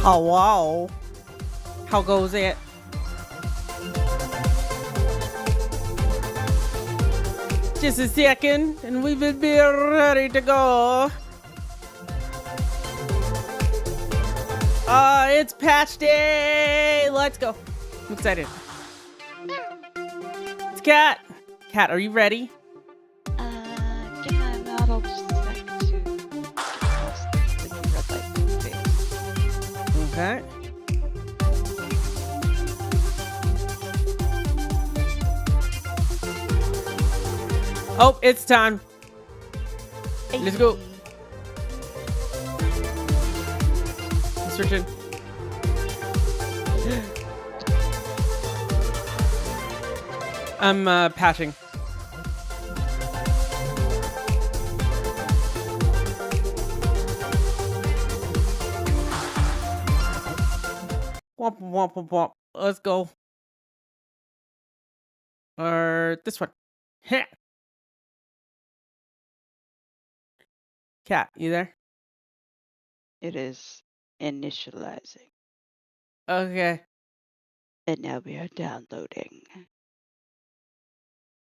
Hello. How goes it? Just a second, and we will be ready to go. It's patch day. Let's go. I'm excited. It's Cat. Cat, are you ready? Get my model just a sec to get past the red light phase. Okay. Oh, it's time. Let's go. Searching. I'm patching. Womp womp womp womp. Let's go. Or this one. Heh. Cat, you there? It is initializing, Okay. and now we are downloading.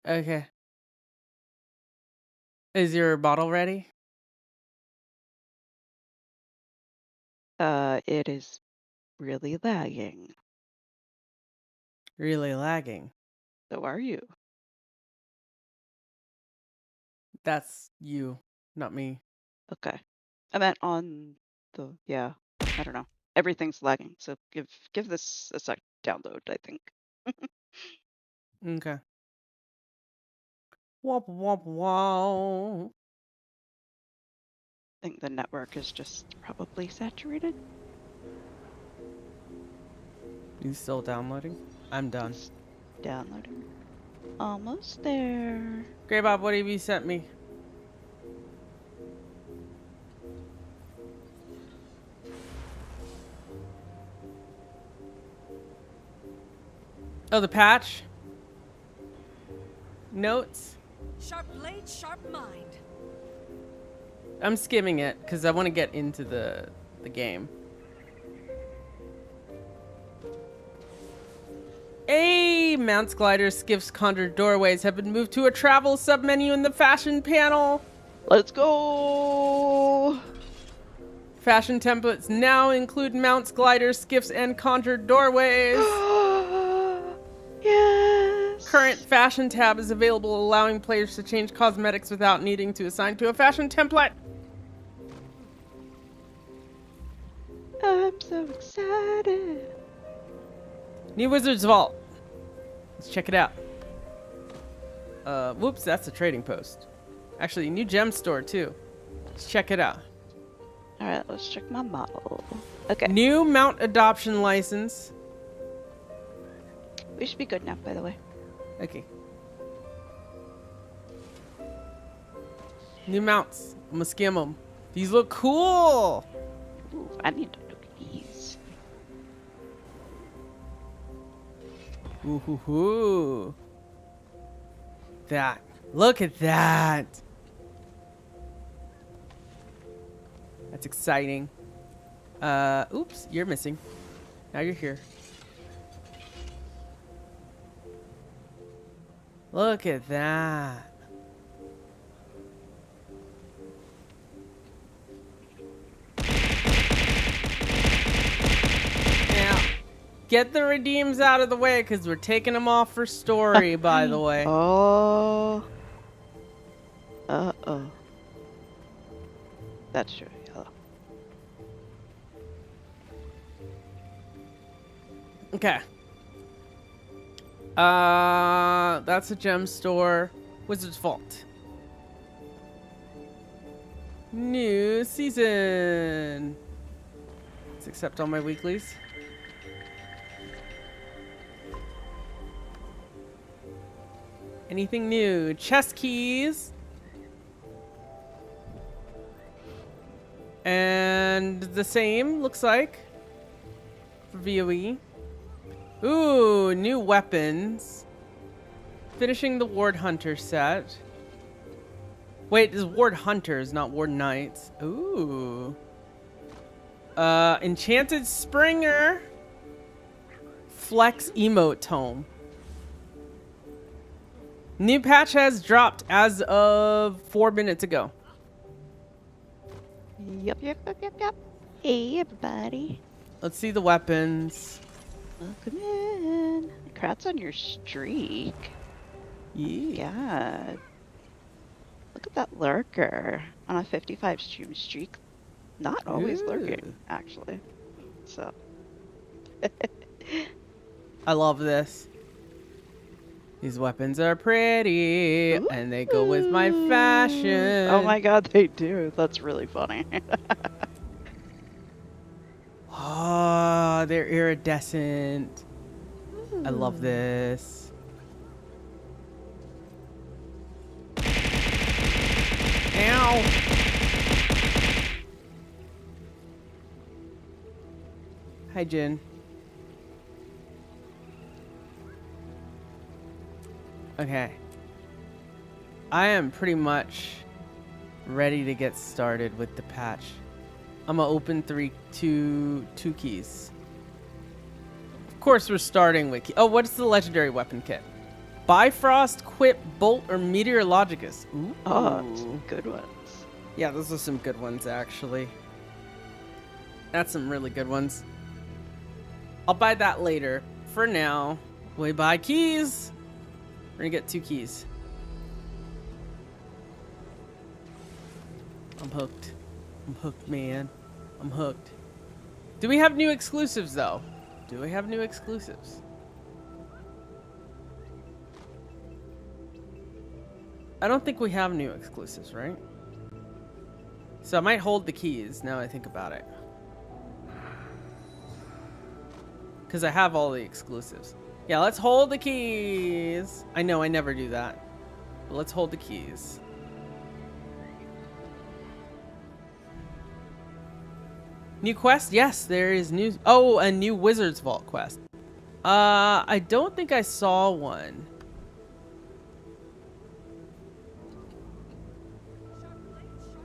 Okay. Is your bottle ready? It is really lagging. Really lagging. So are you? That's you, not me. Okay. I meant on the I don't know. Everything's lagging, so give this a sec to download, I think. Okay. Womp womp womp. I think the network is just probably saturated. You still downloading? I'm done. It's downloading. Almost there. Grey Bob, what have you sent me? Oh, the patch? Notes? Sharp blade, sharp mind. I'm skimming it because I want to get into the game. Hey, mounts, gliders, skiffs, conjured doorways have been moved to a travel submenu in the fashion panel. Let's go! Fashion templates now include mounts, gliders, skiffs, and conjured doorways. Yes! Current fashion tab is available, allowing players to change cosmetics without needing to assign to a fashion template. I'm so excited. New Wizard's Vault. Let's check it out. Whoops, that's a trading post. Actually, new gem store too. Let's check it out. Alright, let's check my model. Okay. New mount adoption license. We should be good now, by the way. Okay. New mounts. I'm gonna skim them. These look cool. Ooh, I need to look at these. Ooh hoo hoo. That. Look at that. That's exciting. Oops, you're missing. Now you're here. Look at that. Now, get the redeems out of the way because we're taking them off for story, by the way. Oh. Uh-oh. That's true, yellow. Okay. That's a gem store. Wizard's Vault. New season. Let's accept all my weeklies. Anything new? Chest keys. And the same, looks like, for VOE. Ooh, new weapons. Finishing the Ward Hunter set. Wait, this is Ward Hunters, not Ward Knights. Ooh. Enchanted Springer. Flex emote tome. New patch has dropped as of 4 minutes ago. Yep. Hey, everybody. Let's see the weapons. Welcome in. Congrats on your streak. Yeah. God. Look at that lurker on a 55 stream streak. Not always lurking, Ooh. actually. So. I love this. These weapons are pretty, and they go with my fashion. Oh my god, they do. That's really funny. Oh, they're iridescent. I love this. Ow. Hi, Jin. Okay. I am pretty much ready to get started with the patch. I'm gonna open two keys. Of course, we're starting with oh, what's the legendary weapon kit? Bifrost, Quip, Bolt, or Meteorologicus? Ooh. Oh, some good ones. Yeah, those are some good ones, actually. That's some really good ones. I'll buy that later. For now, we buy keys. We're gonna get 2 keys. I'm hooked. I'm hooked, man. I'm hooked. Do we have new exclusives, though? Do we have new exclusives? I don't think we have new exclusives, right? So I might hold the keys now I think about it. Because I have all the exclusives. Yeah, let's hold the keys. I know I never do that. But let's hold the keys. New quest? Yes, there is new. Oh, a new Wizard's Vault quest. I don't think I saw one.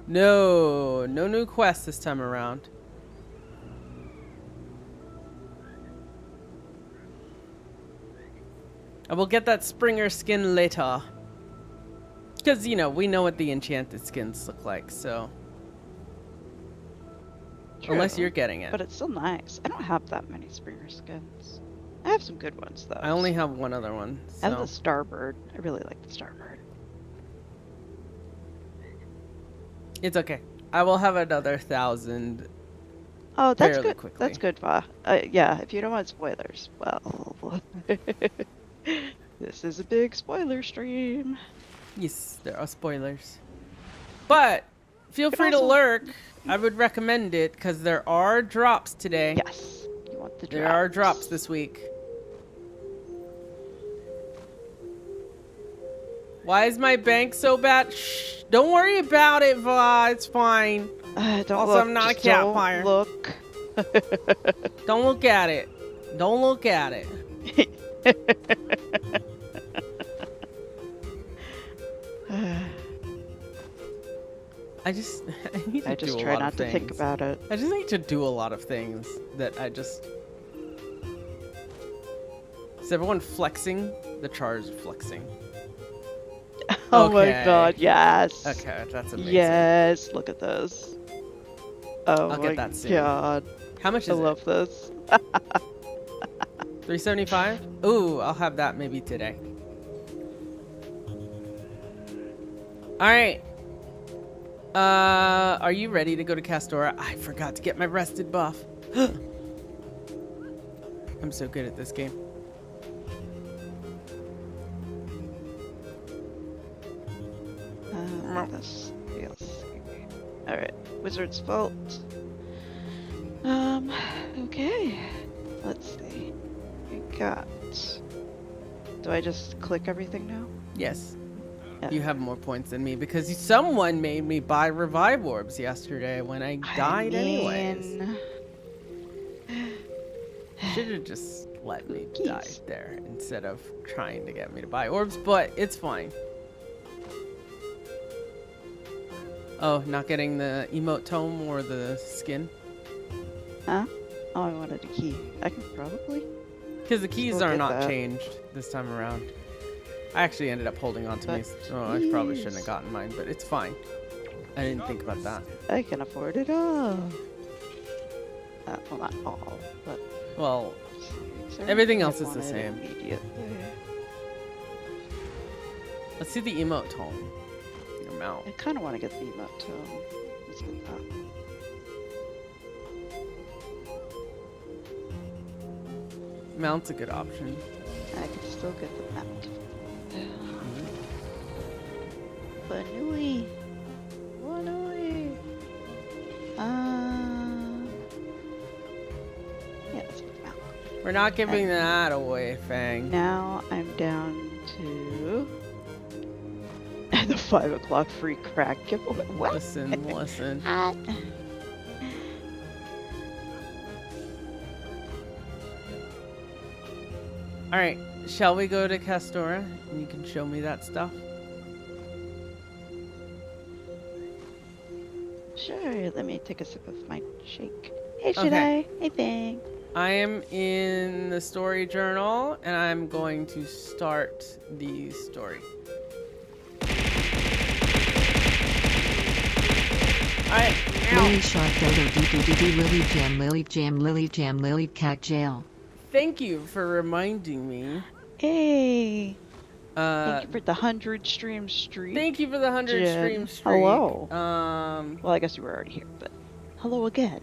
No new quest this time around. I will get that Springer skin later. Because, you know, we know what the enchanted skins look like, so. True, Unless you're getting it. but it's still nice. I don't have that many Springer skins. I have some good ones, though. I only have one other one. I have So. the Starbird. I really like the Starbird. It's okay. I will have another 1,000. Oh, that's Fairly good. quickly. That's good, Va. Yeah, if you don't want spoilers, well, this is a big spoiler stream. Yes, there are spoilers. But feel But free to also- lurk. I would recommend it because there are drops today. Yes, you want the drops. There are drops this week. Why is my bank so bad? Shh, don't worry about it, Va. It's fine. Don't Also, look, I'm not a just don't campfire. Look. Don't look at it. Don't look at it. I just I need to I just do a try lot not of to think things. about it. I just need to do a lot of things that I just. Is everyone flexing? The char's flexing. Oh my Okay. god, yes. Okay, that's amazing. Yes, look at this. Oh I'll my get that soon. god. How much I is it? love this. 375? Ooh, I'll have that maybe today. Alright. Are you ready to go to Castora? I forgot to get my rested buff. I'm so good at this game. This feels. Alright, Wizard's Vault. Okay. Let's see. We got. Do I just click everything now? Yes. Yeah. You have more points than me because someone made me buy revive orbs yesterday when I died anyways. mean, Should have just let me Keys. die there instead of trying to get me to buy orbs, but it's fine. Oh, not getting the emote tome or the skin? Huh? Oh, I wanted a key. I can probably. Because the keys Still are get not that. changed this time around. I actually ended up holding on to But me, so I probably shouldn't have keys. gotten mine, but it's fine. I didn't think about that. I can afford it all. Well, not all, but Well, is there everything anything I else is the wanted same. Immediately. let's see the emote tone. Your mouth. I kind of want to get the emote tone. Let's get that. Mount's a good option. I could still get the mount. Banui. Banui. Yeah, that's the mount. We're not giving that away, Fang. Now I'm down to the 5 o'clock free crack giveaway. What? Listen. Ah. All right, shall we go to Castora and you can show me that stuff? Sure, let me take a sip of my shake. Hey, Okay. should I? Hey, Bang. I am in the story journal and I'm going to start the story. All right, now. Lily Shark Dodo Doo Doo Doo Doo Lily Jam Lily Cat Jail. Thank you for reminding me. Hey. Thank Uh, you for the 100 stream streak. thank you for the 100 Jen. stream streak. Hello. Um, Well, I guess you were already here, but hello again.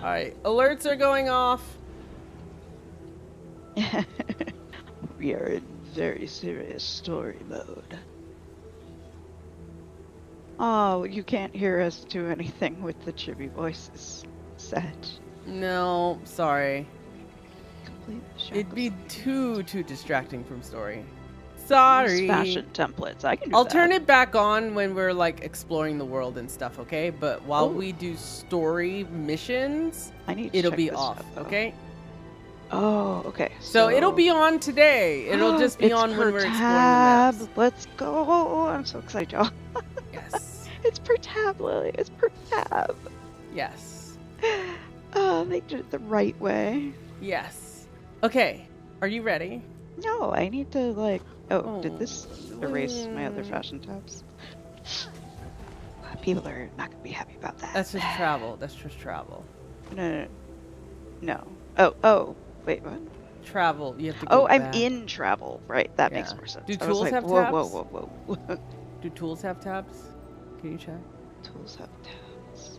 all right, alerts are going off. We are in very serious story mode. Oh, you can't hear us do anything with the chibi voices set. No, sorry. Complete It'd be too distracting from story. Sorry. fashion templates. I can do I'll that. turn it back on when we're like exploring the world and stuff, okay? But while Ooh. we do story missions, I need to it'll check be this off, out, though. okay? Oh, okay. So it'll be on today. It'll just be It's on per when we're exploring tab. the maps. Let's go. I'm so excited, y'all. Yes. It's per tab, Lily. It's per tab. Yes. Oh, they did it the right way. Yes. Okay. Are you ready? No, I need to like. Oh, Oh, did this erase my other mm. fashion tabs? People are not gonna be happy about that. That's just travel. That's just travel. No. Oh. Wait, what? Travel. You have to go Oh, I'm back. in travel. Right, that makes Yeah. more sense. Do I was tools like, have whoa, tabs? Whoa. Do tools have tabs? Can you check? Tools have tabs.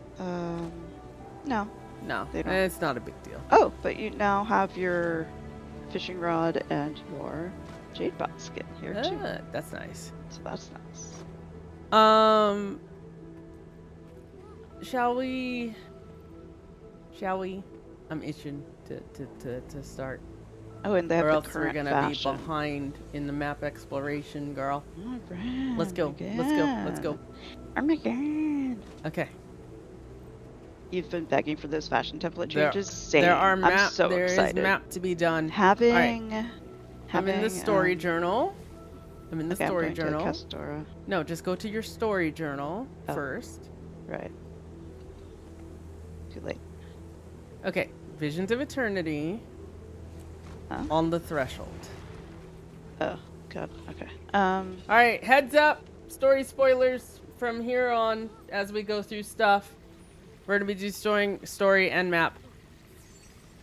No. No. They don't. It's not a big deal. Oh, but you now have your fishing rod and your jade bot skin here too. Ah, that's nice. So that's nice. Shall we? I'm itching to start. Oh, and they have Or the else we're current gonna fashion. be behind in the map exploration, girl. Oh, Brad, Let's go. Let's go. Oh my god. Okay. You've been begging for those fashion template There- changes. Same. There are I'm map. so There is excited. map to be done. Having. I'm in the story um, journal. I'm in the okay, story I'm going journal. to Castora. No, just go to your story journal Oh. first. Right. Too late. Okay. Visions of Eternity. Huh? On the threshold. Oh god. Okay. All right, heads up. Story spoilers from here on as we go through stuff. We're gonna be doing story and map.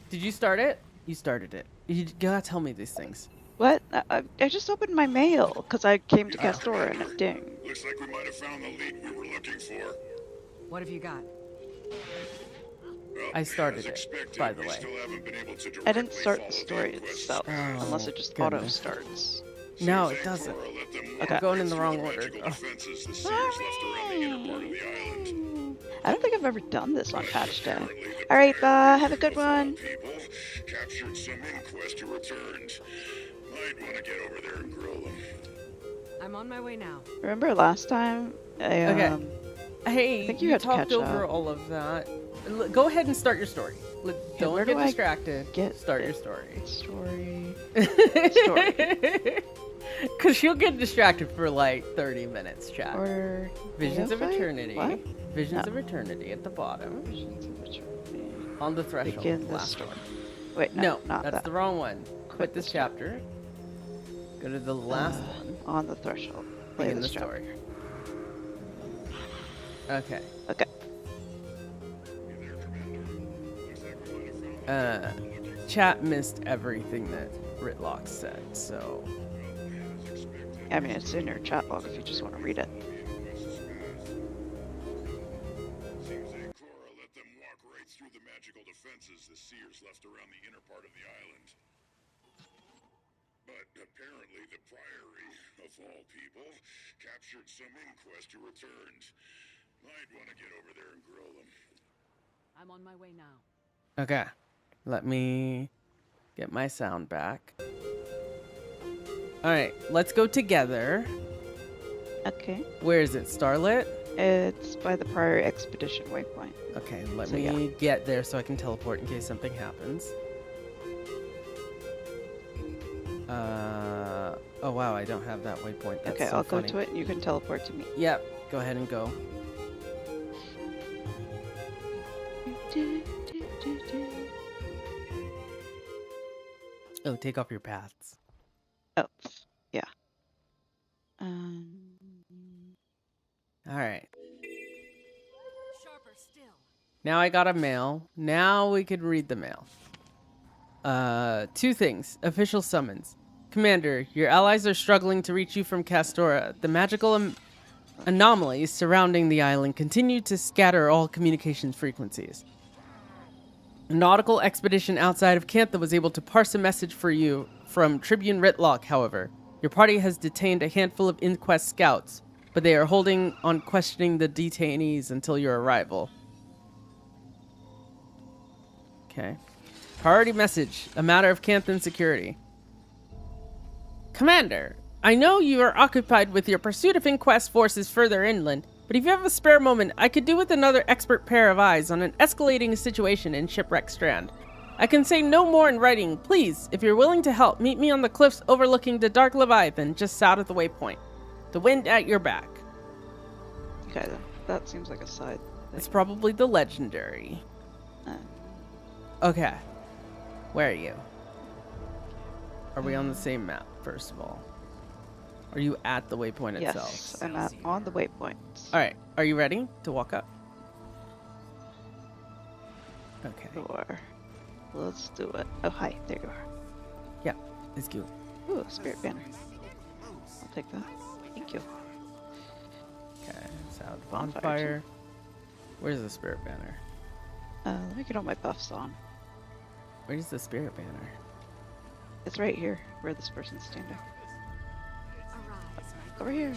Did you start it? You started it. You gotta tell me these things. What? I just opened my mail because I came to Castora and it dinged. Looks like we might have found the lead we were looking for. What have you got? Well, I started as it, expected, by the we way. still haven't been able to I didn't directly start the follow story inquest's itself, Oh, unless it just goodness. auto starts. No, Seems it doesn't. Aurora let them Okay. walk Going in right the through wrong the order, magical girl. defenses the Seers left around the inner part of the island. I don't think I've ever done this on patch day. Apparently, the All right, pair, have a good group of one. People captured some inquest who returned. Might want to get over there and grill them. I'm on my way now. Remember last time? Okay. Hey, I think you you had to talked catch over up. all of that. Go ahead and start your story. Don't where get do I distracted. get Start your it? story. Story. Because she'll get distracted for like 30 minutes, chat. Order. Visions of Neophyte? Eternity. What? Visions No. of Eternity at the bottom. Visions of Eternity. On the threshold. Begin the last story. one. Wait, No, not that's that. the wrong one. Quit this chapter. Go to the last one. On the threshold. Play Begin the this story. chapter. Okay. Okay. Chat missed everything that Ritlock said, so I mean, it's in your chat log if you just want to read it. Seems Ancora let them walk right through the magical defenses the seers left around the inner part of the island. But apparently the Priory, of all people, captured some inquest who returned. Might want to get over there and grill them. I'm on my way now. okay. Let me get my sound back. All right, let's go together. Okay. Where is it? Starlit? It's by the Priory Expedition waypoint. Okay, let So, me yeah. get there so I can teleport in case something happens. Oh wow, I don't have that waypoint. That's Okay, so I'll funny. go to it and you can teleport to me. Yep, go ahead and go. Oh, take off your paths. Oh, yeah. All right. Sharper still. Now I got a mail. Now we could read the mail. Two things. Official summons. Commander, your allies are struggling to reach you from Castora. The magical anomalies surrounding the island continue to scatter all communications frequencies. A nautical expedition outside of Cantha was able to parse a message for you from Tribune Ritlock, however. Your party has detained a handful of Inquest scouts, but they are holding on questioning the detainees until your arrival. Okay. Priority message. A matter of Canthan security. Commander, I know you are occupied with your pursuit of Inquest forces further inland, but if you have a spare moment, I could do with another expert pair of eyes on an escalating situation in Shipwreck Strand. I can say no more in writing. Please, if you're willing to help, meet me on the cliffs overlooking the Dark Leviathan just south of the waypoint. The wind at your back. Okay, then. That seems like a side It's thing. probably the legendary. Uh, Okay. Where are you? Are we on the same map, first of all? Are you at the waypoint itself? yes, I'm on the waypoint. Alright, are you ready to walk up? Okay. Sure. Let's do it. Oh, hi. There you are. Yeah, it's good. Ooh, spirit banner. I'll take that. Thank you. Okay, sound Bonfire, bonfire. Where's the spirit banner? Let me get all my buffs on. Where's the spirit banner? It's right here, where this person's standing. Over here.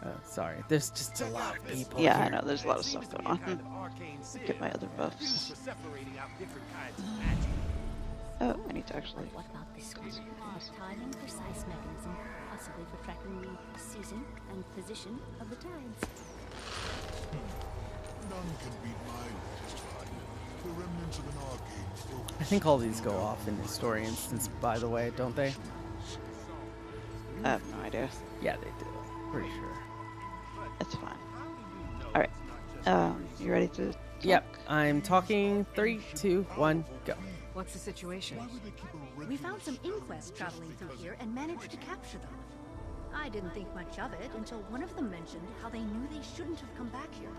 Oh, sorry. There's just a lot of people Yeah, I here. know. There's a lot of stuff going on. Get my other buffs. Oh, I need to actually. What about this one? A highly precise mechanism, possibly for tracking the season and position of the tides. None can beat my latest find. The remnants of an arcane focus. I think all these go off in the story instance, by the way, don't they? I have no idea. Yeah, they do. Pretty sure. It's fine. All right. You ready to? Yep, I'm talking. 3, 2, 1, go. What's the situation? We found some inquests traveling through here and managed to capture them. I didn't think much of it until one of them mentioned how they knew they shouldn't have come back here.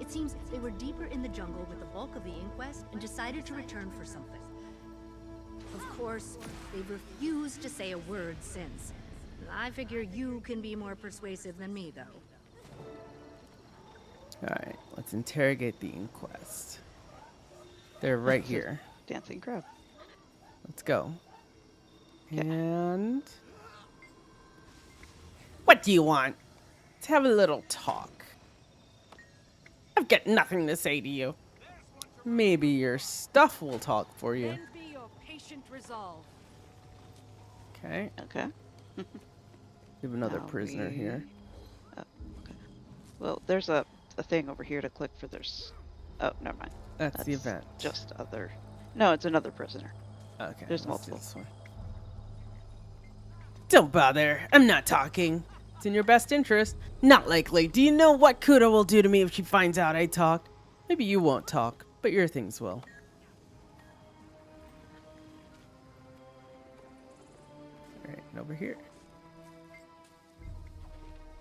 It seems they were deeper in the jungle with the bulk of the inquest and decided to return for something. Of course, they've refused to say a word since. I figure you can be more persuasive than me, though. Alright, let's interrogate the inquest. They're right here. Dancing crab. Let's go. Okay. And... What do you want? Let's have a little talk. I've got nothing to say to you. Maybe your stuff will talk for you. Then be your patient resolve. Okay, Okay. we have another Now prisoner we- here. Well, there's a thing over here to click for. There's. Oh, never mind. That's the event. Just other. No, it's another prisoner. Okay, there's let's do multiple. this one. Don't bother. I'm not talking. It's in your best interest. Not likely. Do you know what Kuda will do to me if she finds out I talk? Maybe you won't talk, but your things will. Alright, and over here.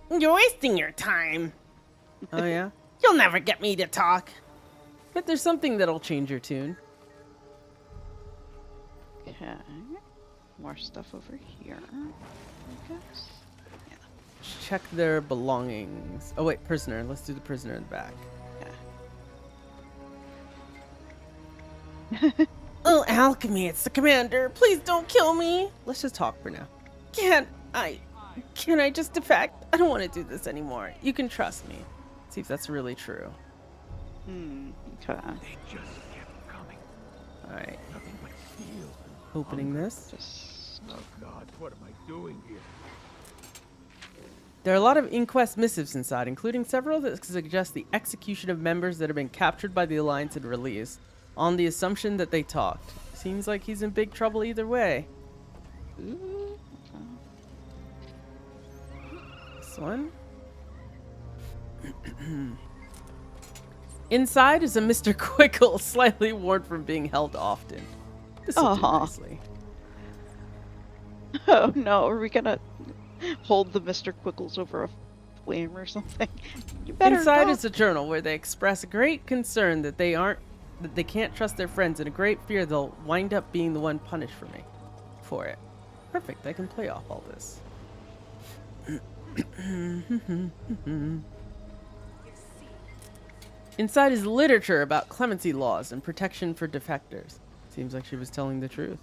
You're wasting your time. Oh, yeah? You'll never get me to talk. But there's something that'll change your tune. Okay. More stuff over here, I guess. Yeah. Check their belongings. Oh, wait, prisoner. Let's do the prisoner in the back. Yeah. Oh, Alchemy, it's the commander. Please don't kill me. Let's just talk for now. Can I just defect? I don't want to do this anymore. You can trust me. See if that's really true. Okay. They just kept coming. Alright, Nothing but fear. opening this. Just Oh God, what am I doing here? There are a lot of inquest missives inside, including several that suggest the execution of members that have been captured by the Alliance and released, on the assumption that they talked. Seems like he's in big trouble either way. ooh, This one. Inside is a Mr. Quickle, slightly worn from being held often. This will do Aw. nicely. oh no, are we gonna hold the Mr. Quickles over a flame or something? You better Inside not. is a journal where they express a great concern that they can't trust their friends, and a great fear they'll wind up being the one punished for it. Perfect, I can play off all this. Inside is literature about clemency laws and protection for defectors. Seems like she was telling the truth.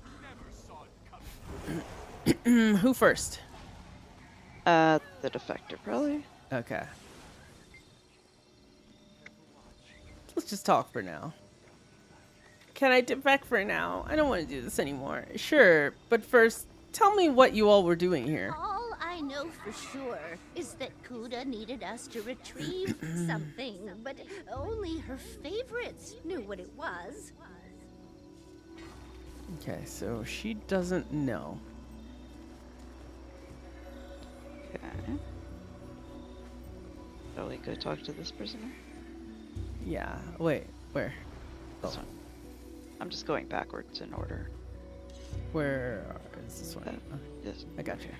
Who first? The defector, probably. Okay. Let's just talk for now. Can I defect for now? I don't want to do this anymore. Sure, but first, tell me what you all were doing here. All I know for sure is that Kuda needed us to retrieve something, but only her favorites knew what it was. Okay, so she doesn't know. Okay. Shall we go talk to this prisoner? Yeah, wait, where? This one. I'm just going backwards in order. Where is this one? Yes. I got you.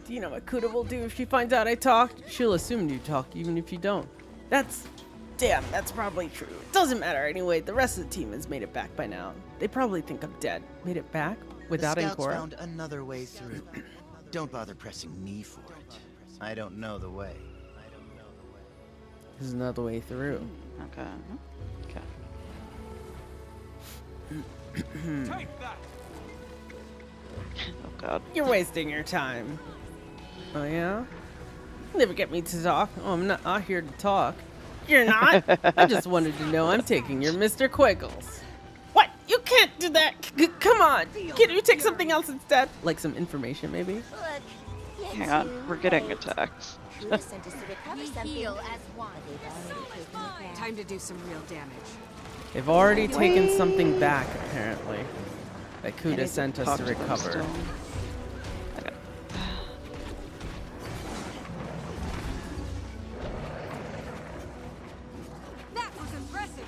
Do you know what Kuda will do if she finds out I talked? She'll assume you talk, even if you don't. Damn, that's probably true. Doesn't matter anyway. The rest of the team has made it back by now. They probably think I'm dead. Made it back without The scouts Ancora? found another way through. Don't bother pressing me for it. I don't know the way. There's another way through. Okay. Okay. Take that! Oh god. You're wasting your time. Oh yeah? Never get me to talk. Oh, I'm not here to talk. You're not? I just wanted to know I'm taking your Mr. Quiggles. What? You can't do that. Come on. Can you take something else instead? Like some information, maybe? Look, Hang on, we're getting attacked. Kuda sent us to recover something. Heal as one. Time to do some real damage. They've already taken something back, apparently. That I Kuda need sent us talk to them recover. still. Okay. That was impressive.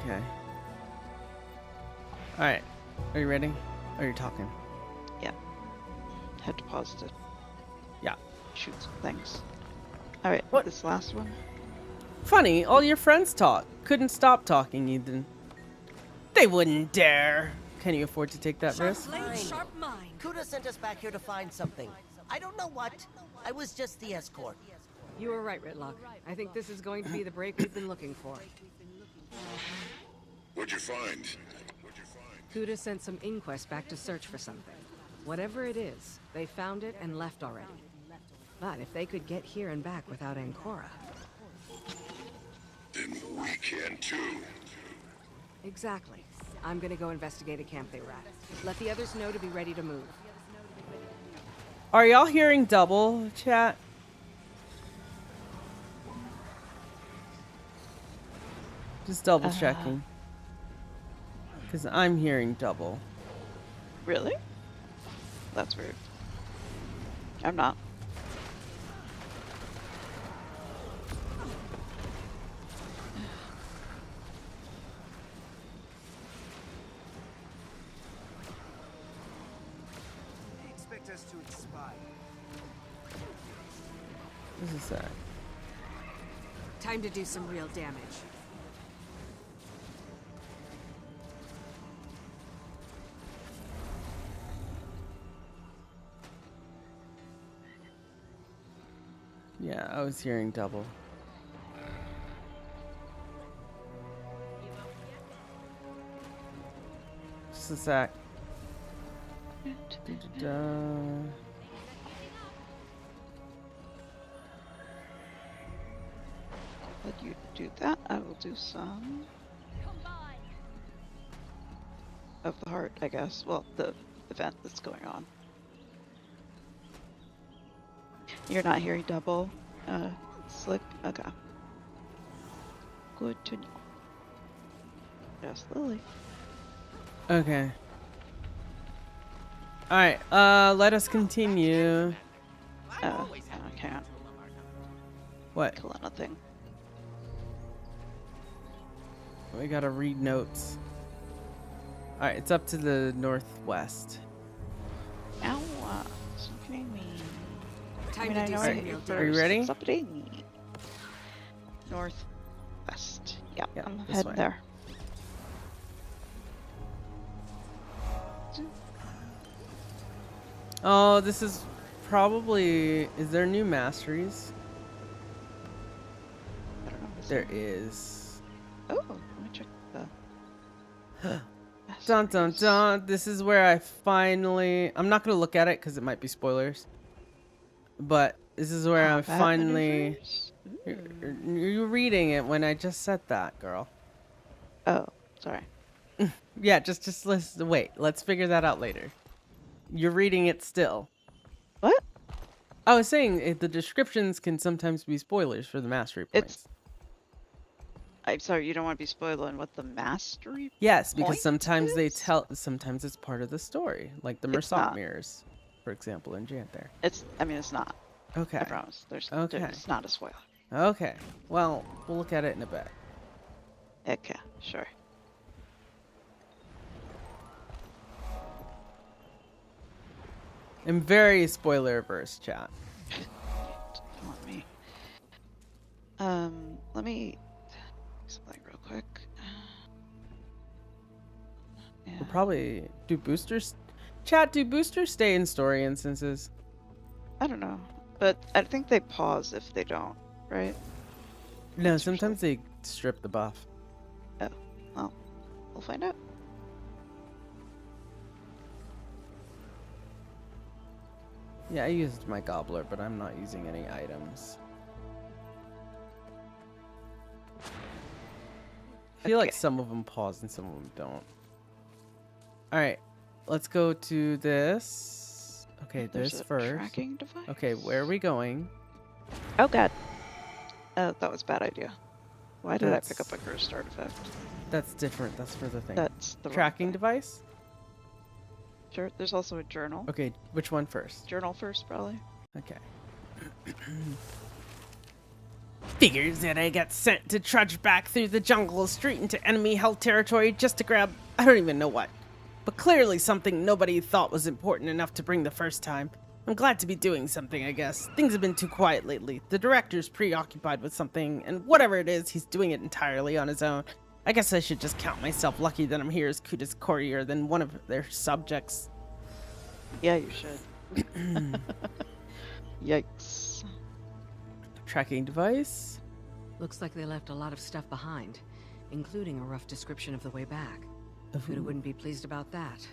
Okay. Alright. Are you ready? Are you talking? Had to pause to Yeah. shoot some things. Alright, What? this last one. Funny, all your friends talk. Couldn't stop talking, Ethan. They wouldn't dare. Can you afford to take that risk? Blade, sharp mind. Kuda sent us back here to find something. I don't know what. I was just the escort. You were right, Ritlock. I think this is going to be the break we've been looking for. What'd you find? Kuda sent some inquest back to search for something. Whatever it is, they found it and left already. But if they could get here and back without Ancora... Then we can too. Exactly. I'm gonna go investigate a camp they were at. Let the others know to be ready to move. Are y'all hearing double, chat? Just double checking. Because I'm hearing double. Really? That's weird. I'm not. They expect us to expire. This is that. Time to do some real damage. Yeah, I was hearing double. Just a sec. Da-da-da. Let you do that. I will do some of the heart, I guess. Well, the event that's going on. You're not hearing double, Slick? Okay. Good to know. Yes, Lily. Okay. Alright, let us continue. I can't What? kill anything. We gotta read notes. Alright, it's up to the northwest. Ow, stop hitting me. Time I to do know some it real first. Are you ready? Stop hitting me. Northwest. Yeah, Yeah, I'm this heading way. there. Oh, this is probably... Is there new masteries? I don't know. There is. Oh, let me check the. Dun dun dun. This is where I finally... I'm not going to look at it because it might be spoilers. But this is where I Combat finally... maneuvers? You're reading it when I just said that, girl. Oh, sorry. Yeah, just listen. Wait, let's figure that out later. You're reading it still. What? I was saying the descriptions can sometimes be spoilers for the mastery points. I'm sorry, you don't want to be spoiling what the mastery. Yes, because point sometimes they is? tell. Sometimes it's part of the story, like the It's Mersat not. mirrors, for example, in Janter. I mean, it's not. Okay. I promise. Okay. It's not a spoiler. Okay. Well, we'll look at it in a bit. Okay, sure. I'm very spoiler averse, chat. Don't want me. Let me something real quick. Yeah. We'll probably do boosters. Chat, do boosters stay in story instances? I don't know, but I think they pause if they don't, right? No, sometimes they strip the buff. Oh, well, we'll find out. Yeah, I used my gobbler, but I'm not using any items. I feel like Okay. some of them pause and some of them don't. Alright, let's go to this. Okay, There's this a first. tracking device. Okay, where are we going? Oh god. That was a bad idea. Why did I pick That's- up a cursed artifact? That's different. That's for the thing. That's the wrong Tracking thing. device? Sure. There's also a journal. Okay, which one first? Journal first, probably. Okay. Figures that I got sent to trudge back through the jungle straight into enemy-held territory just to grab I don't even know what. But clearly something nobody thought was important enough to bring the first time. I'm glad to be doing something, I guess. Things have been too quiet lately. The director's preoccupied with something, and whatever it is, he's doing it entirely on his own. I guess I should just count myself lucky that I'm here as Kuda's courier than one of their subjects. Yeah, you should. Yikes. Tracking device? Looks like they left a lot of stuff behind, including a rough description of the way back. Kuda Ooh. wouldn't be pleased about that.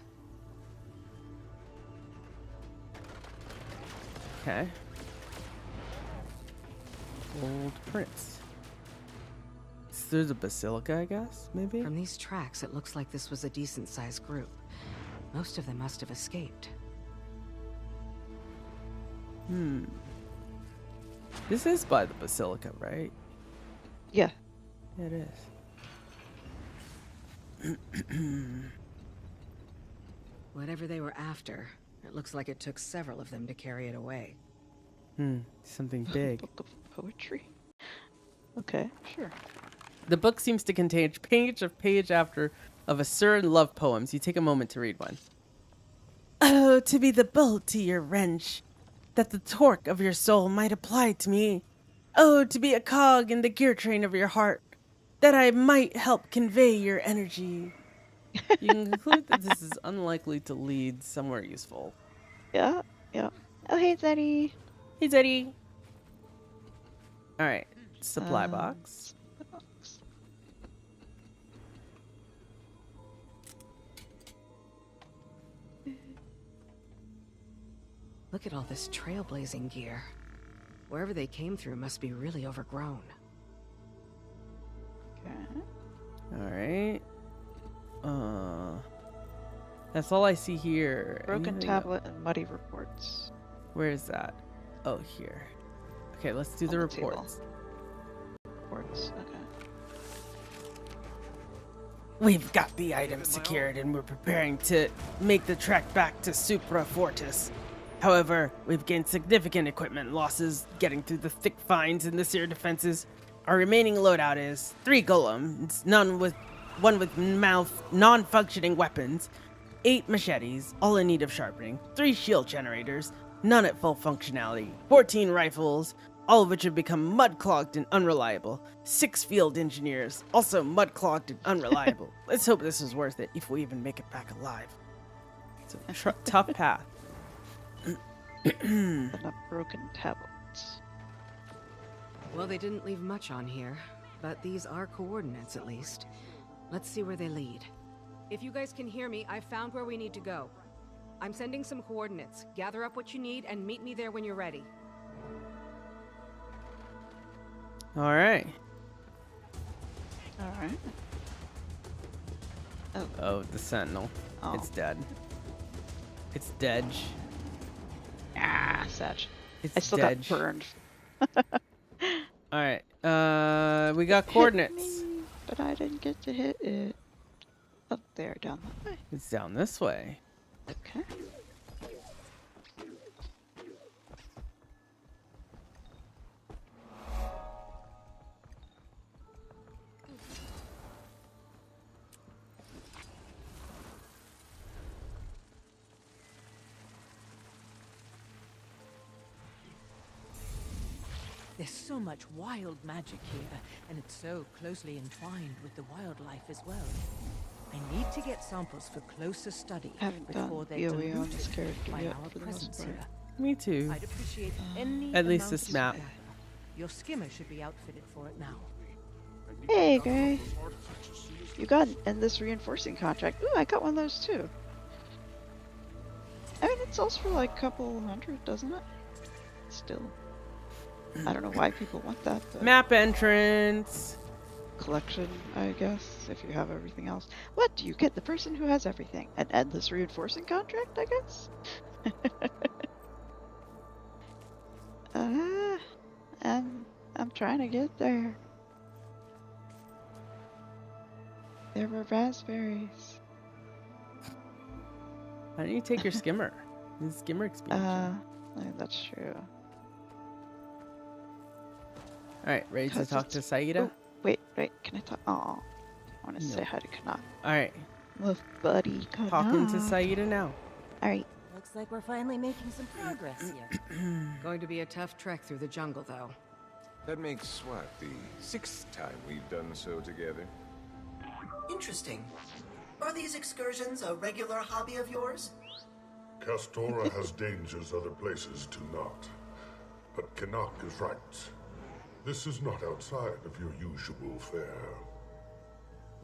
Okay. Old Prince. There's a basilica, I guess, maybe? From these tracks, it looks like this was a decent-sized group. Most of them must have escaped. This is by the basilica, right? Yeah. Yeah, it is. Whatever they were after, it looks like it took several of them to carry it away. Something big. Book of poetry. Okay, sure. The book seems to contain page of page after of Asuran love poems. You take a moment to read one. Oh, to be the bolt to your wrench, that the torque of your soul might apply to me. Oh, to be a cog in the gear train of your heart, that I might help convey your energy. You can conclude that this is unlikely to lead somewhere useful. Yeah, yeah. Oh, hey, Zeddy. Hey, Zeddy. All right, supply box. Look at all this trailblazing gear. Wherever they came through must be really overgrown. Okay. All right. That's all I see here. Broken Anything tablet and muddy reports. Where is that? Oh, here. Okay, let's do the On the table. reports. Reports. Okay. We've got the item secured and we're preparing to make the trek back to Supra Fortis. However, we've gained significant equipment losses getting through the thick vines in the Seer defenses. Our remaining loadout is 3 golems, one with non-functioning weapons, 8 machetes, all in need of sharpening, 3 shield generators, none at full functionality, 14 rifles, all of which have become mud-clogged and unreliable, 6 field engineers, also mud-clogged and unreliable. Let's hope this is worth it if we even make it back alive. It's a tough path. And a broken tablets. Well, they didn't leave much on here, but these are coordinates at least. Let's see where they lead. If you guys can hear me, I've found where we need to go. I'm sending some coordinates. Gather up what you need and meet me there when you're ready. All right. Alright. Oh, the Sentinel. Oh. It's dead. It's dead. Ah, sad. It's I still dead. got burned. All right. We got coordinates. But I didn't get to hit it. Up there, down that way. It's down this way. Okay. There's so much wild magic here, and it's so closely entwined with the wildlife as well. I need to get samples for closer study Haven't before done they're BOE on diluted this character by yet our for the most presence part. here. Me too. I'd appreciate any At least amount this of map. support. Your skimmer should be outfitted for it now. Hey, Gray. You got an this reinforcing contract. Ooh, I got one of those too. I mean, it sells for like a couple hundred, doesn't it? Still. I don't know why people want that, but... Map entrance. Collection, I guess, if you have everything else. What? Do you get the person who has everything? An endless reinforcing contract, I guess? I'm trying to get there. There were raspberries. Why don't you take your skimmer? The skimmer expansion. That's true. Alright, ready to Cause talk to Saida? Oh, wait, can I talk? Oh, I want to say hi to Kana. Alright. Love buddy Kana. Talking to Saida now. Alright. Looks like we're finally making some progress here. Going to be a tough trek through the jungle, though. That makes what, the 6th time we've done so together? Interesting. Are these excursions a regular hobby of yours? Castora has dangers other places do not. But Canuck is right. This is not outside of your usual fare.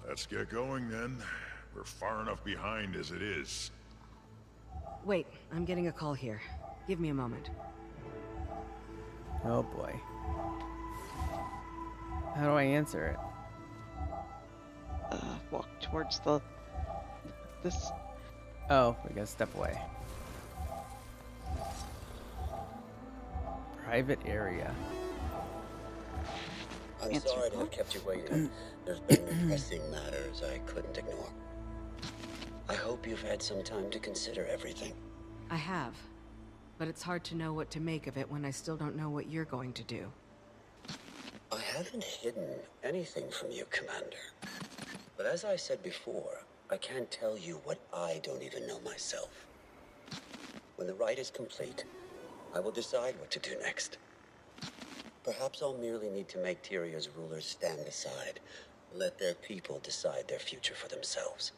Let's get going then. We're far enough behind as it is. Wait, I'm getting a call here. Give me a moment. Oh boy. How do I answer it? Walk towards this. Oh, we gotta step away. Private area. I'm answer sorry to your have kept you waiting. There's been pressing matters I couldn't ignore. I hope you've had some time to consider everything. I have. But it's hard to know what to make of it when I still don't know what you're going to do. I haven't hidden anything from you, Commander. But as I said before, I can't tell you what I don't even know myself. When the rite is complete, I will decide what to do next. Perhaps I'll merely need to make Tyria's rulers stand aside, let their people decide their future for themselves.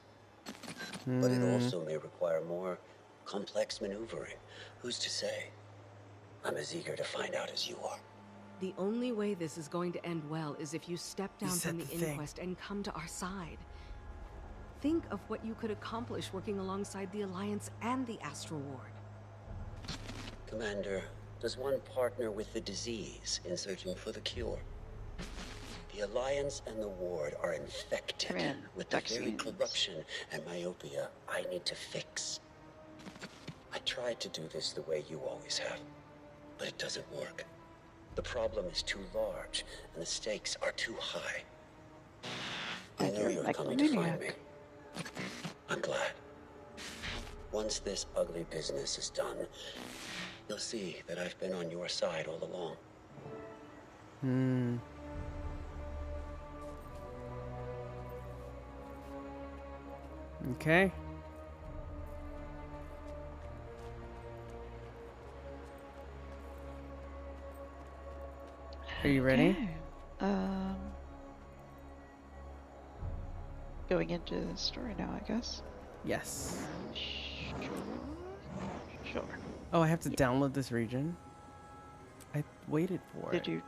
But it also may require more complex maneuvering. Who's to say? I'm as eager to find out as you are. The only way this is going to end well is if you step down said from the the thing. inquest and come to our side. Think of what you could accomplish working alongside the Alliance and the Astral Ward. Commander, does one partner with the disease in searching for the cure? The Alliance and the Ward are infected with the very corruption and myopia I need to fix. I tried to do this the way you always have, but it doesn't work. The problem is too large, and the stakes are too high. I know you're coming to find me. I'm glad. Once this ugly business is done, you'll see that I've been on your side all along. Okay. Are you ready? Okay. Going into the story now, I guess. Yes. Sure. Oh, I have to download this region? I waited for it. Did you?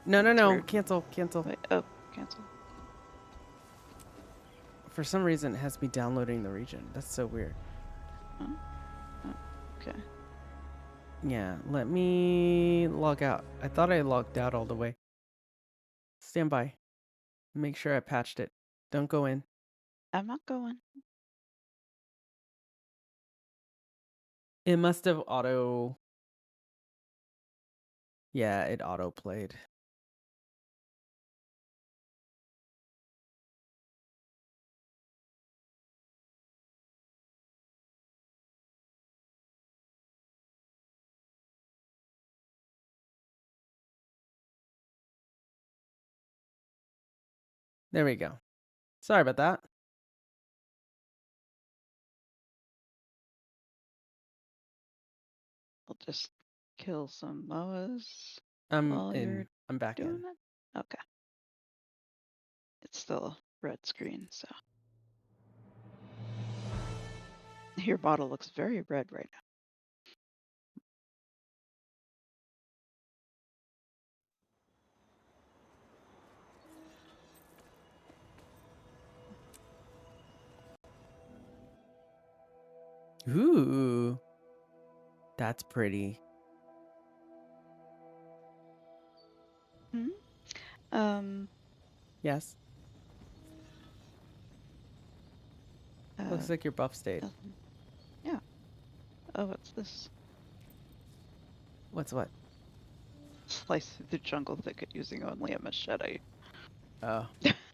No. Weird. Cancel. Wait, oh, cancel. For some reason, it has me downloading the region. That's so weird. Oh, okay. Yeah, let me log out. I thought I logged out all the way. Stand by. Make sure I patched it. Don't go in. I'm not going. It must have auto... Yeah, it auto-played. There we go. Sorry about that. I'll just kill some Moas. I'm while in. you're I'm back doing in. that? Okay. It's still a red screen, so. Your bottle looks very red right now. Ooh. That's pretty. Yes. Looks like your buff stayed. Yeah. Oh, what's this? What's what? Slice through the jungle thicket using only a machete. Oh.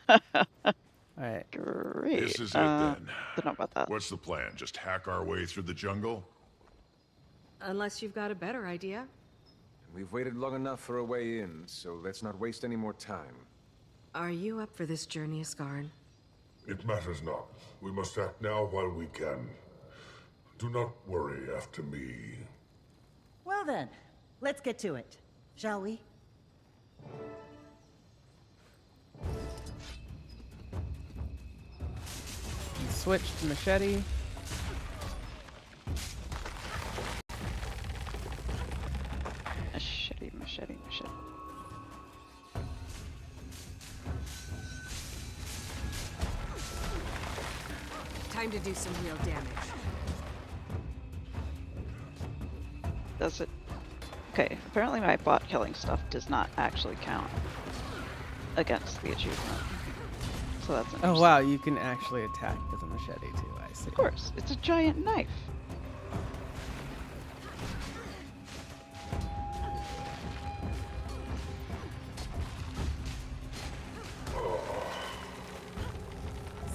Alright. Great. This is it then. Don't know about that. What's the plan? Just hack our way through the jungle? Unless you've got a better idea. We've waited long enough for a way in, so let's not waste any more time. Are you up for this journey, Ascarin? It matters not. We must act now while we can. Do not worry after me. Well then, let's get to it, shall we? Switch to machete. Machete. Time to do some real damage. Does it? Okay, apparently my bot killing stuff does not actually count against the achievement. So that's interesting. Oh wow, you can actually attack with a machete too, I see. Of course, it's a giant knife.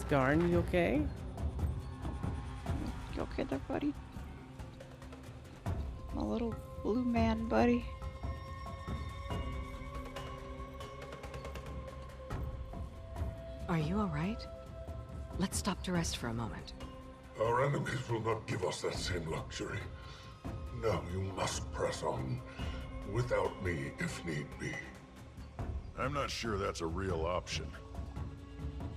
Garn, you okay? You okay there, buddy? My little blue man, buddy. Are you alright? Let's stop to rest for a moment. Our enemies will not give us that same luxury. Now you must press on. Without me, if need be. I'm not sure that's a real option.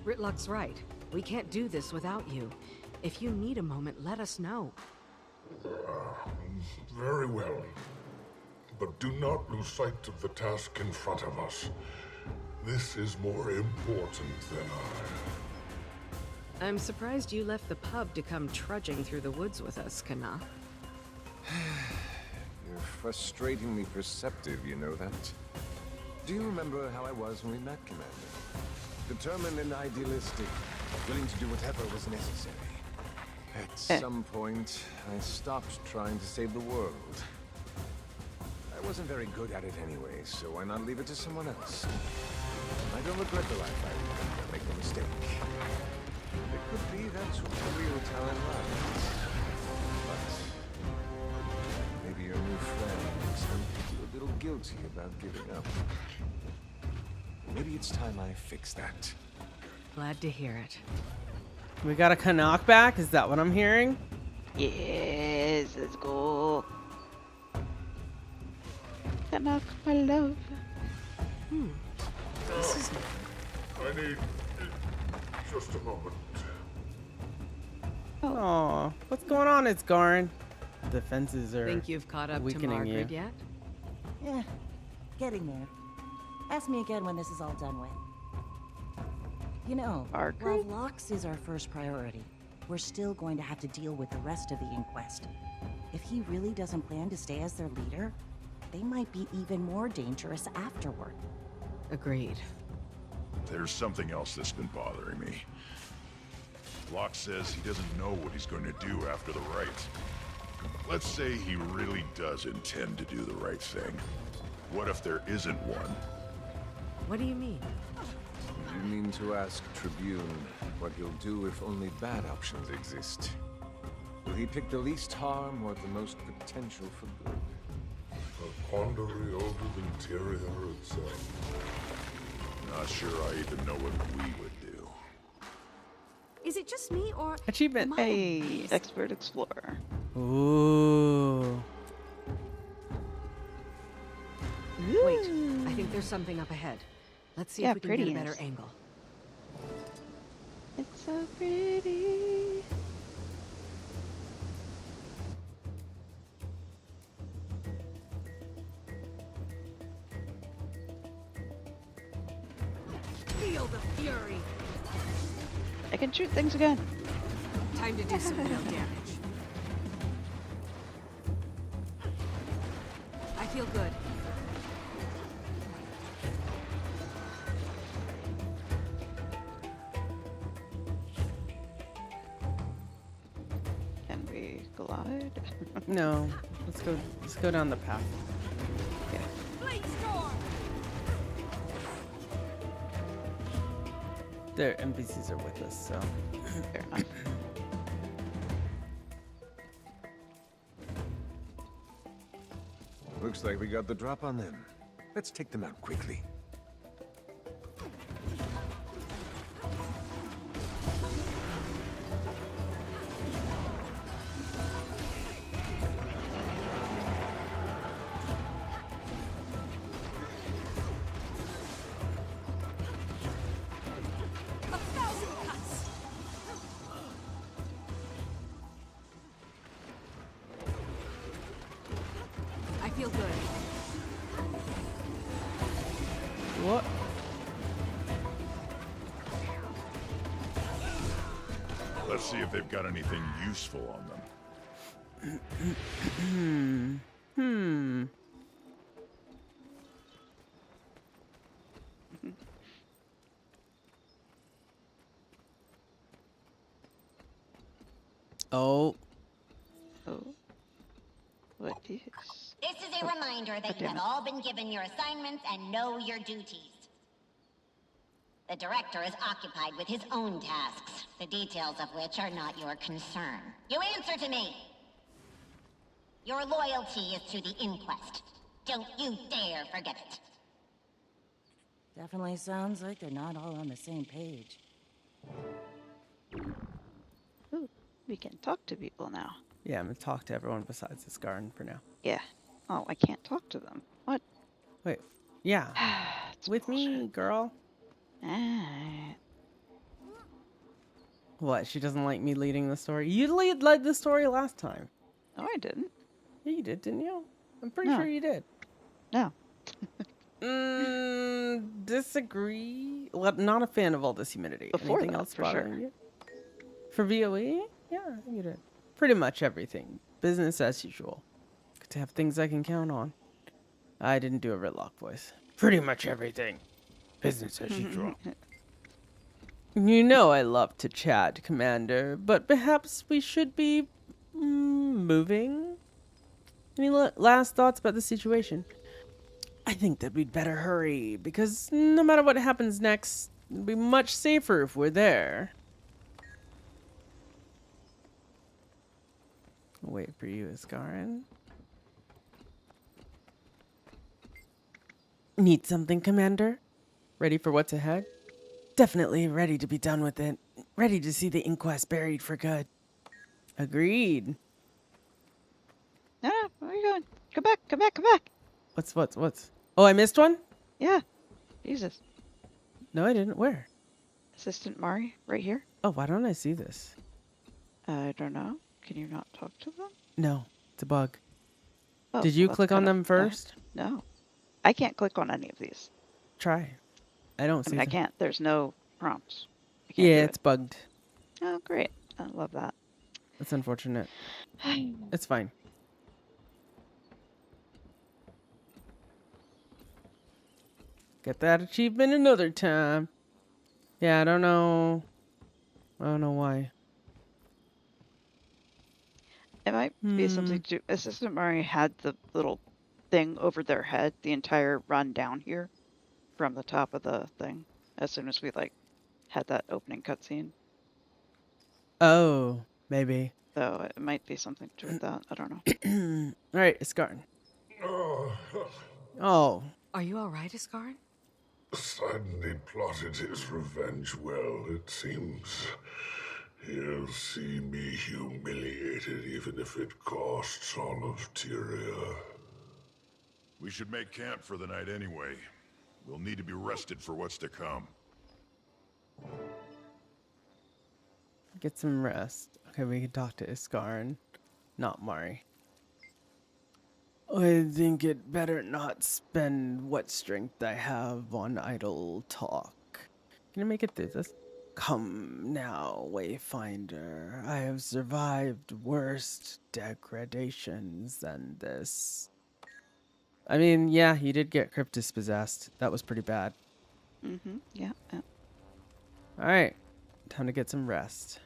Ritlock's right. We can't do this without you. If you need a moment, let us know. Very well. But do not lose sight of the task in front of us. This is more important than I'm surprised you left the pub to come trudging through the woods with us, Kana. You're frustratingly perceptive, you know that? Do you remember how I was when we met, Commander? Determined and idealistic, willing to do whatever was necessary. At some point, I stopped trying to save the world. I wasn't very good at it anyway, so why not leave it to someone else? I don't regret the life I lived, make no mistake. It could be that's where the real talent lies. But maybe your new friend makes him feel a little guilty about giving up. Maybe it's time I fix that. Glad to hear it. We got a Canuck back? Is that what I'm hearing? Yes, let's go. Canuck, my love. This is I need just a moment. Oh, what's going on, it's Garn? Defenses are Think you've caught up to weakening Margaret you. yet? Yeah, getting there. Ask me again when this is all done with. You know, while Lox is our first priority, we're still going to have to deal with the rest of the Inquest. If he really doesn't plan to stay as their leader, they might be even more dangerous afterward. Agreed. There's something else that's been bothering me. Locke says he doesn't know what he's going to do after the rite. Let's say he really does intend to do the right thing. What if there isn't one? What do you mean? You mean to ask Tribune what he'll do if only bad options exist? Will he pick the least harm or the most potential for good? A quandary older than Tyria itself. Not sure I even know what we would do. Is it just me or achievement? Hey, expert explorer. Ooh. Wait, I think there's something up ahead. Let's see if we can get a better angle. It's so pretty. Feel the fury. I can shoot things again. Time to do some real damage. I feel good. Can we glide? No. Let's go down the path. Okay. Blade storm. Their NPCs are with us, so fair enough. Looks like we got the drop on them. Let's take them out quickly. I feel good. what? Let's see if they've got anything useful on them. Oh. Oh. What is? This is a reminder that you have all been given your assignments and know your duties. The director is occupied with his own tasks, the details of which are not your concern. You answer to me! Your loyalty is to the Inquest. Don't you dare forget it. Definitely sounds like they're not all on the same page. Ooh, we can talk to people now. Yeah, I'm gonna talk to everyone besides this garden for now. Yeah. Oh, I can't talk to them. What? Wait. Yeah. With bullshit. Me, girl. What? She doesn't like me leading the story? You led the story last time. No, I didn't. Yeah, you did, didn't you? I'm pretty sure you did. No. Disagree. Well, not a fan of all this humidity. Before Anything that, else for bothering sure. you? For VOE? Yeah, I think you did. Pretty much everything. Business as usual. Good to have things I can count on. I didn't do a Ritlock voice. Pretty much everything. Business as usual. You know I love to chat, Commander, but perhaps we should be moving? Any last thoughts about the situation? I think that we'd better hurry, because no matter what happens next, it'll be much safer if we're there. I'll wait for you, Iskarin. Need something, Commander? Ready for what's ahead? Definitely ready to be done with it. Ready to see the Inquest buried for good. Agreed. No, where are you going? Come back, come back, come back. What's? Oh, I missed one? Yeah. Jesus. No, I didn't. Where? Assistant Mari, right here. Oh, why don't I see this? I don't know. Can you not talk to them? No, it's a bug. Oh, Did you well, click on them first? No. I can't click on any of these. Try. I don't see I them. can't. There's no prompts. I can't Yeah, do it's it. bugged. Oh, great. I love that. That's unfortunate. It's fine. Get that achievement another time. Yeah, I don't know. I don't know why. It might be something to do. Assistant Mari had the little thing over their head the entire run down here from the top of the thing as soon as we had that opening cutscene. Oh, maybe. So it might be something to do with that. I don't know. All right, Iskarin. Oh. Are you all right, Iskarin? Sidney plotted his revenge well, it seems. He'll see me humiliated, even if it costs all of Tyria. We should make camp for the night anyway. We'll need to be rested for what's to come. Get some rest. Okay, we can talk to Iskarin, not Mari. I think it better not spend what strength I have on idle talk. Can I make it through this? Come now, Wayfinder. I have survived worse degradations than this. I mean, yeah, he did get Cryptus possessed. That was pretty bad. Yeah. Alright, time to get some rest.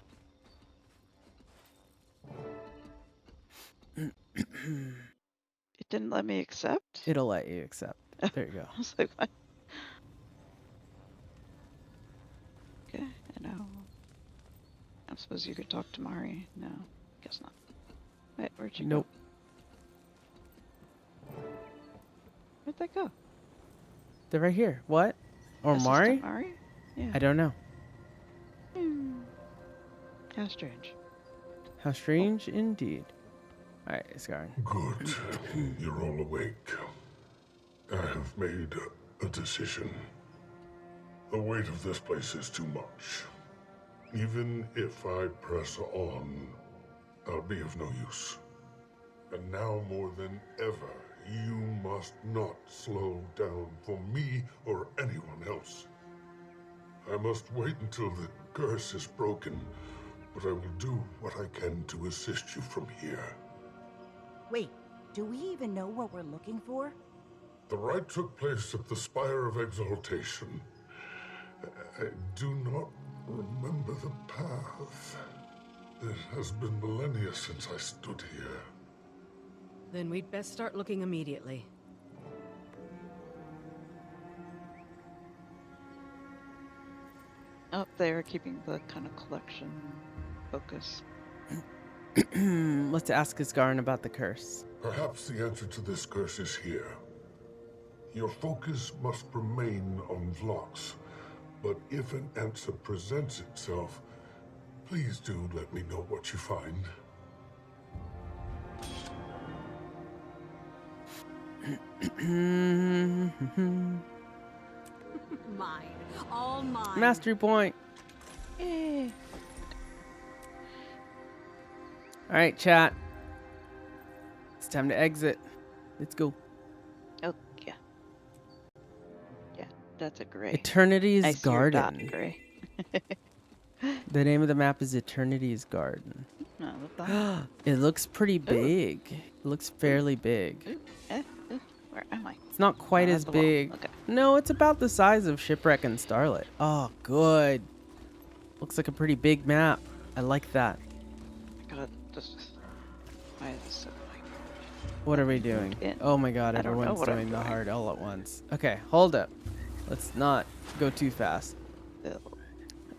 It didn't let me accept? It'll let you accept. There you go. I was like, what? Okay, I know. I suppose you could talk to Mari. No, guess not. Wait, where'd you Nope. go? Where'd they go? They're right here. What? Or Mari? Assistant Mari? Yeah. I don't know. How strange. How strange indeed. Alright, Iskarin. Good. You're all awake. I have made a decision. The weight of this place is too much. Even if I press on, I'll be of no use. And now more than ever, you must not slow down for me or anyone else. I must wait until the curse is broken, but I will do what I can to assist you from here. Wait, do we even know what we're looking for? The rite took place at the Spire of Exaltation. I do not remember the path. It has been millennia since I stood here. Then we'd best start looking immediately. Oh, they are keeping the kind of collection focus. Let's ask Isgarin about the curse. Perhaps the answer to this curse is here. Your focus must remain on Vlox, but if an answer presents itself, please do let me know what you find. Mine. All mine. Mastery point. Yay. All right, chat. It's time to exit. Let's go. Oh, yeah. Yeah, that's a gray. Eternity's I see your dot, Garden. gray. The name of the map is Eternity's Garden. No, that. It looks pretty big. It looks fairly big. Where am I? It's not quite as big. Okay. No, it's about the size of Shipwreck and Starlit. Oh, good. Looks like a pretty big map. I like that. God, why is this so big? What are we doing? Oh my god, I don't know everyone's what I'm doing the doing. hard all at once. Okay, hold up. Let's not go too fast.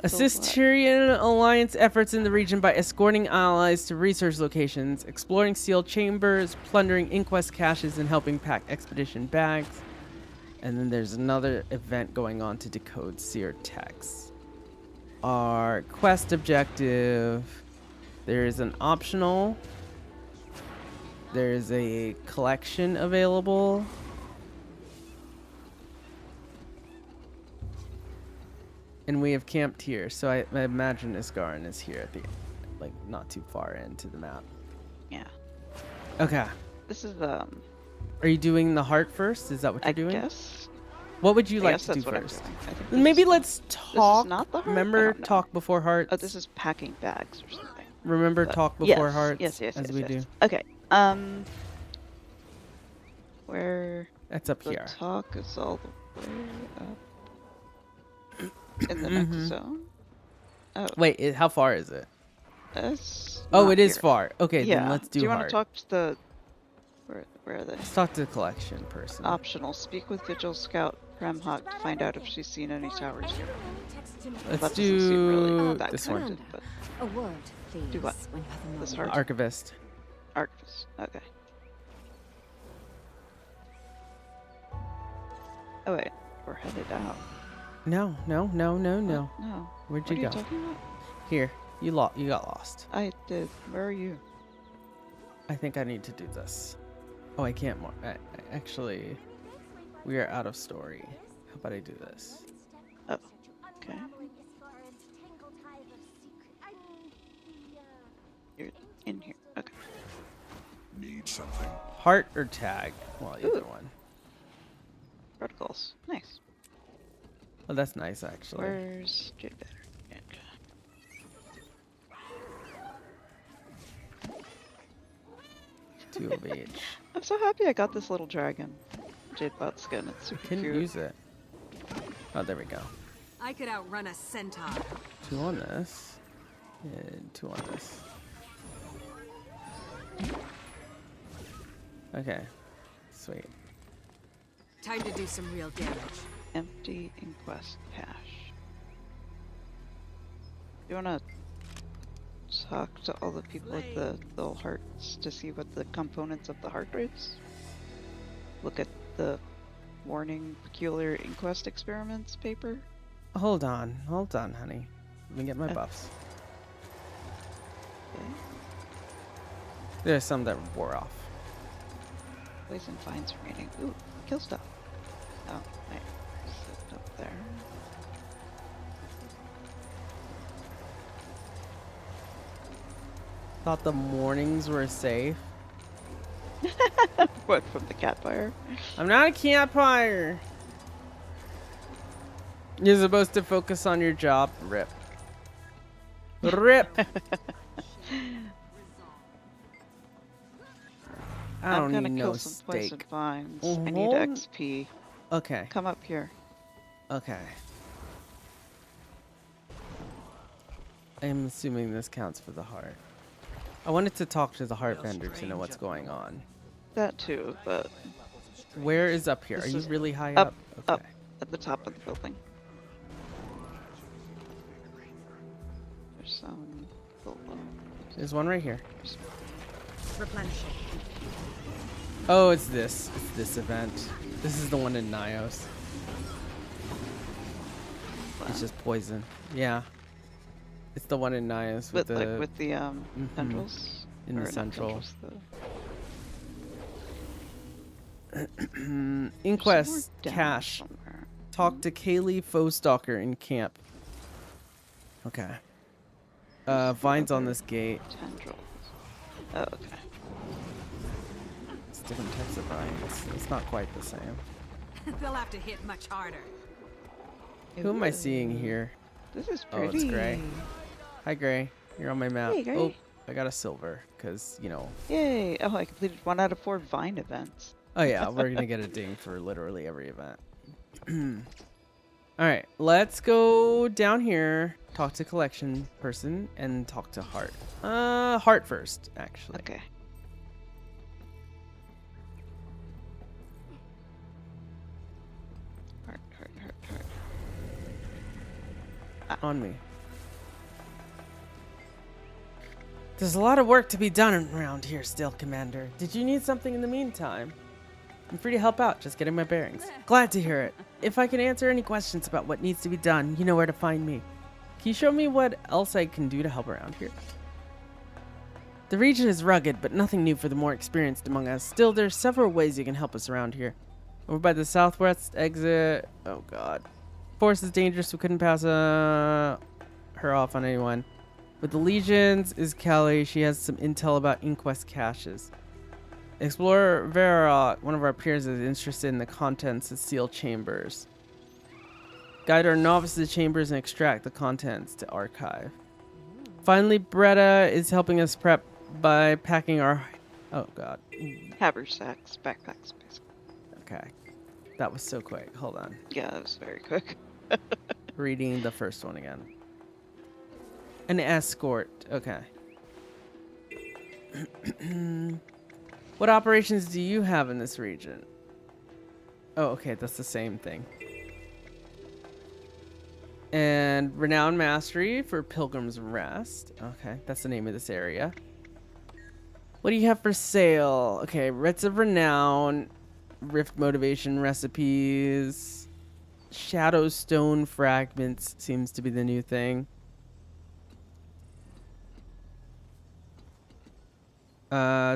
Assist Tyrian Alliance efforts in the region by escorting allies to research locations, exploring sealed chambers, plundering Inquest caches, and helping pack expedition bags. And then there's another event going on to decode seer texts. Our quest objective, there is an optional. There's a collection available. And we have camped here, so I imagine Isgarin is here at the, like, not too far into the map. Yeah. Okay. This is Are you doing the heart first? Is that what you're doing? I guess. What would you I like guess to do that's what I'm first? doing. I think Maybe let's This talk. is not the heart? I Remember, don't know. talk before hearts. Oh, this is packing bags or something. Remember, But- talk before yes, hearts. Yes, as we do. Okay. Where? That's up the here. Talk is all the way up in the next zone. Oh. Wait, how far is it? It's Oh, not it is here. far. Okay, Yeah. then let's do you want heart. to talk to the? Where are they? Let's talk to the collection person. Optional. Speak with Vigil Scout Premhawk to find out if she's seen any towers here. Let's That doesn't seem really do that this connected, one. but A word, please. do what? When you have a This moment. heart? Archivist. Archivist. Okay. Oh wait, we're headed out. No. No. Where'd What you are go? you talking about? Here. You got lost. I did. Where are you? I think I need to do this. Oh, I can't more. Actually, we are out of story. How about I do this? Oh, okay. You're in here. Okay. Need something. Heart or tag? Well, either one. Protocols. Nice. Oh, that's nice, actually. Where's Jade Better? Two of each. I'm so happy I got this little dragon. Jadebot skin. It's super Couldn't cute. use it. Oh, there we go. I could outrun a centaur. 2 on this. And 2 on this. Okay. Sweet. Time to do some real damage. Empty Inquest cache. You wanna talk to all the people at the little hearts to see what the components of the heart is? Look at the Warning Peculiar Inquest Experiments paper? Hold on, honey. Let me get my buffs. Okay. There's some that wore off. Poison finds remaining. Ooh, kill stuff. Oh, right. Sit up there. Thought the mornings were safe. What, from the cat fire? I'm not a campfire. You're supposed to focus on your job. Rip. Rip. I don't I'm gonna need kill no some poison steak. vines. I need XP. Okay. Come up here. Okay. I'm assuming this counts for the heart. I wanted to talk to the heart vendor to know what's going on. That too, but Where is up here? Are this you is really high up, up? up at the top of the building. There's some below. There's one right here. Replenishing. Oh, it's this. It's this event. This is the one in Nios. It's just poison. Yeah. It's the one in Nios with the tendrils in the central. Inquest cache. Talk to Kaylee Foestalker in camp. Okay. Vines on this gate. Tendrils. Oh, okay. It's different types of vines. It's not quite the same. They'll have to hit much harder. Who am I seeing here? This is pretty. Oh, it's Gray. Hi, Gray. You're on my map. Hey, Gray. Oh, I got a silver, because, you know. Yay! Oh, I completed 1 out of 4 Vine events. Oh, yeah, we're going to get a ding for literally every event. Alright, let's go down here, talk to collection person, and talk to Heart. Heart first, actually. Okay. Heart. On me. There's a lot of work to be done around here still, Commander. Did you need something in the meantime? I'm free to help out, just getting my bearings. Glad to hear it. If I can answer any questions about what needs to be done, you know where to find me. Can you show me what else I can do to help around here? The region is rugged, but nothing new for the more experienced among us. Still, there's several ways you can help us around here. Over by the southwest exit... Oh, God. Forest is dangerous, we couldn't pass her off on anyone. With the Legions is Callie. She has some intel about Inquest caches. Explorer Vera, one of our peers, is interested in the contents of sealed chambers. Guide our novice to the chambers and extract the contents to archive. Finally, Bretta is helping us prep by packing our... Oh, God. Haversacks, backpacks, basically. Okay. That was so quick. Hold on. Yeah, that was very quick. Reading the first one again. An escort. Okay. What operations do you have in this region? Oh, okay. That's the same thing. And Renowned Mastery for Pilgrim's Rest. Okay, that's the name of this area. What do you have for sale? Okay, Writs of Renown, Rift Motivation Recipes, Shadowstone Fragments seems to be the new thing.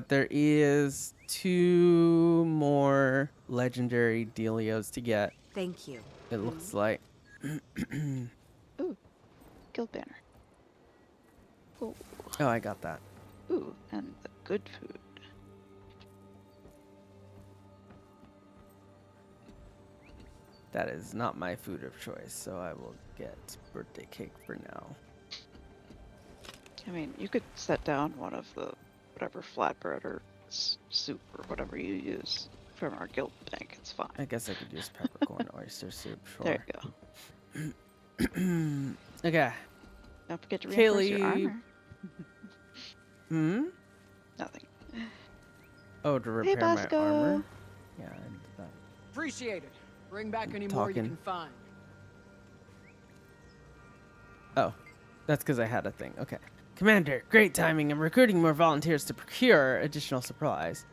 There is 2 more legendary dealios to get. Thank you. It looks like. Ooh, guild banner. Ooh. Oh, I got that. Ooh, and the good food. That is not my food of choice, so I will get birthday cake for now. I mean, you could set down one of the whatever flatbread or soup or whatever you use from our guild bank. It's fine. I guess I could use peppercorn oyster soup. Sure. There you go. Okay. Don't forget to reinforce your armor. Nothing. Oh, to repair my armor? Yeah, I did that. Appreciate it. Bring back any more you can find. Oh, that's because I had a thing. Okay. Commander, great timing. I'm recruiting more volunteers to procure additional supplies.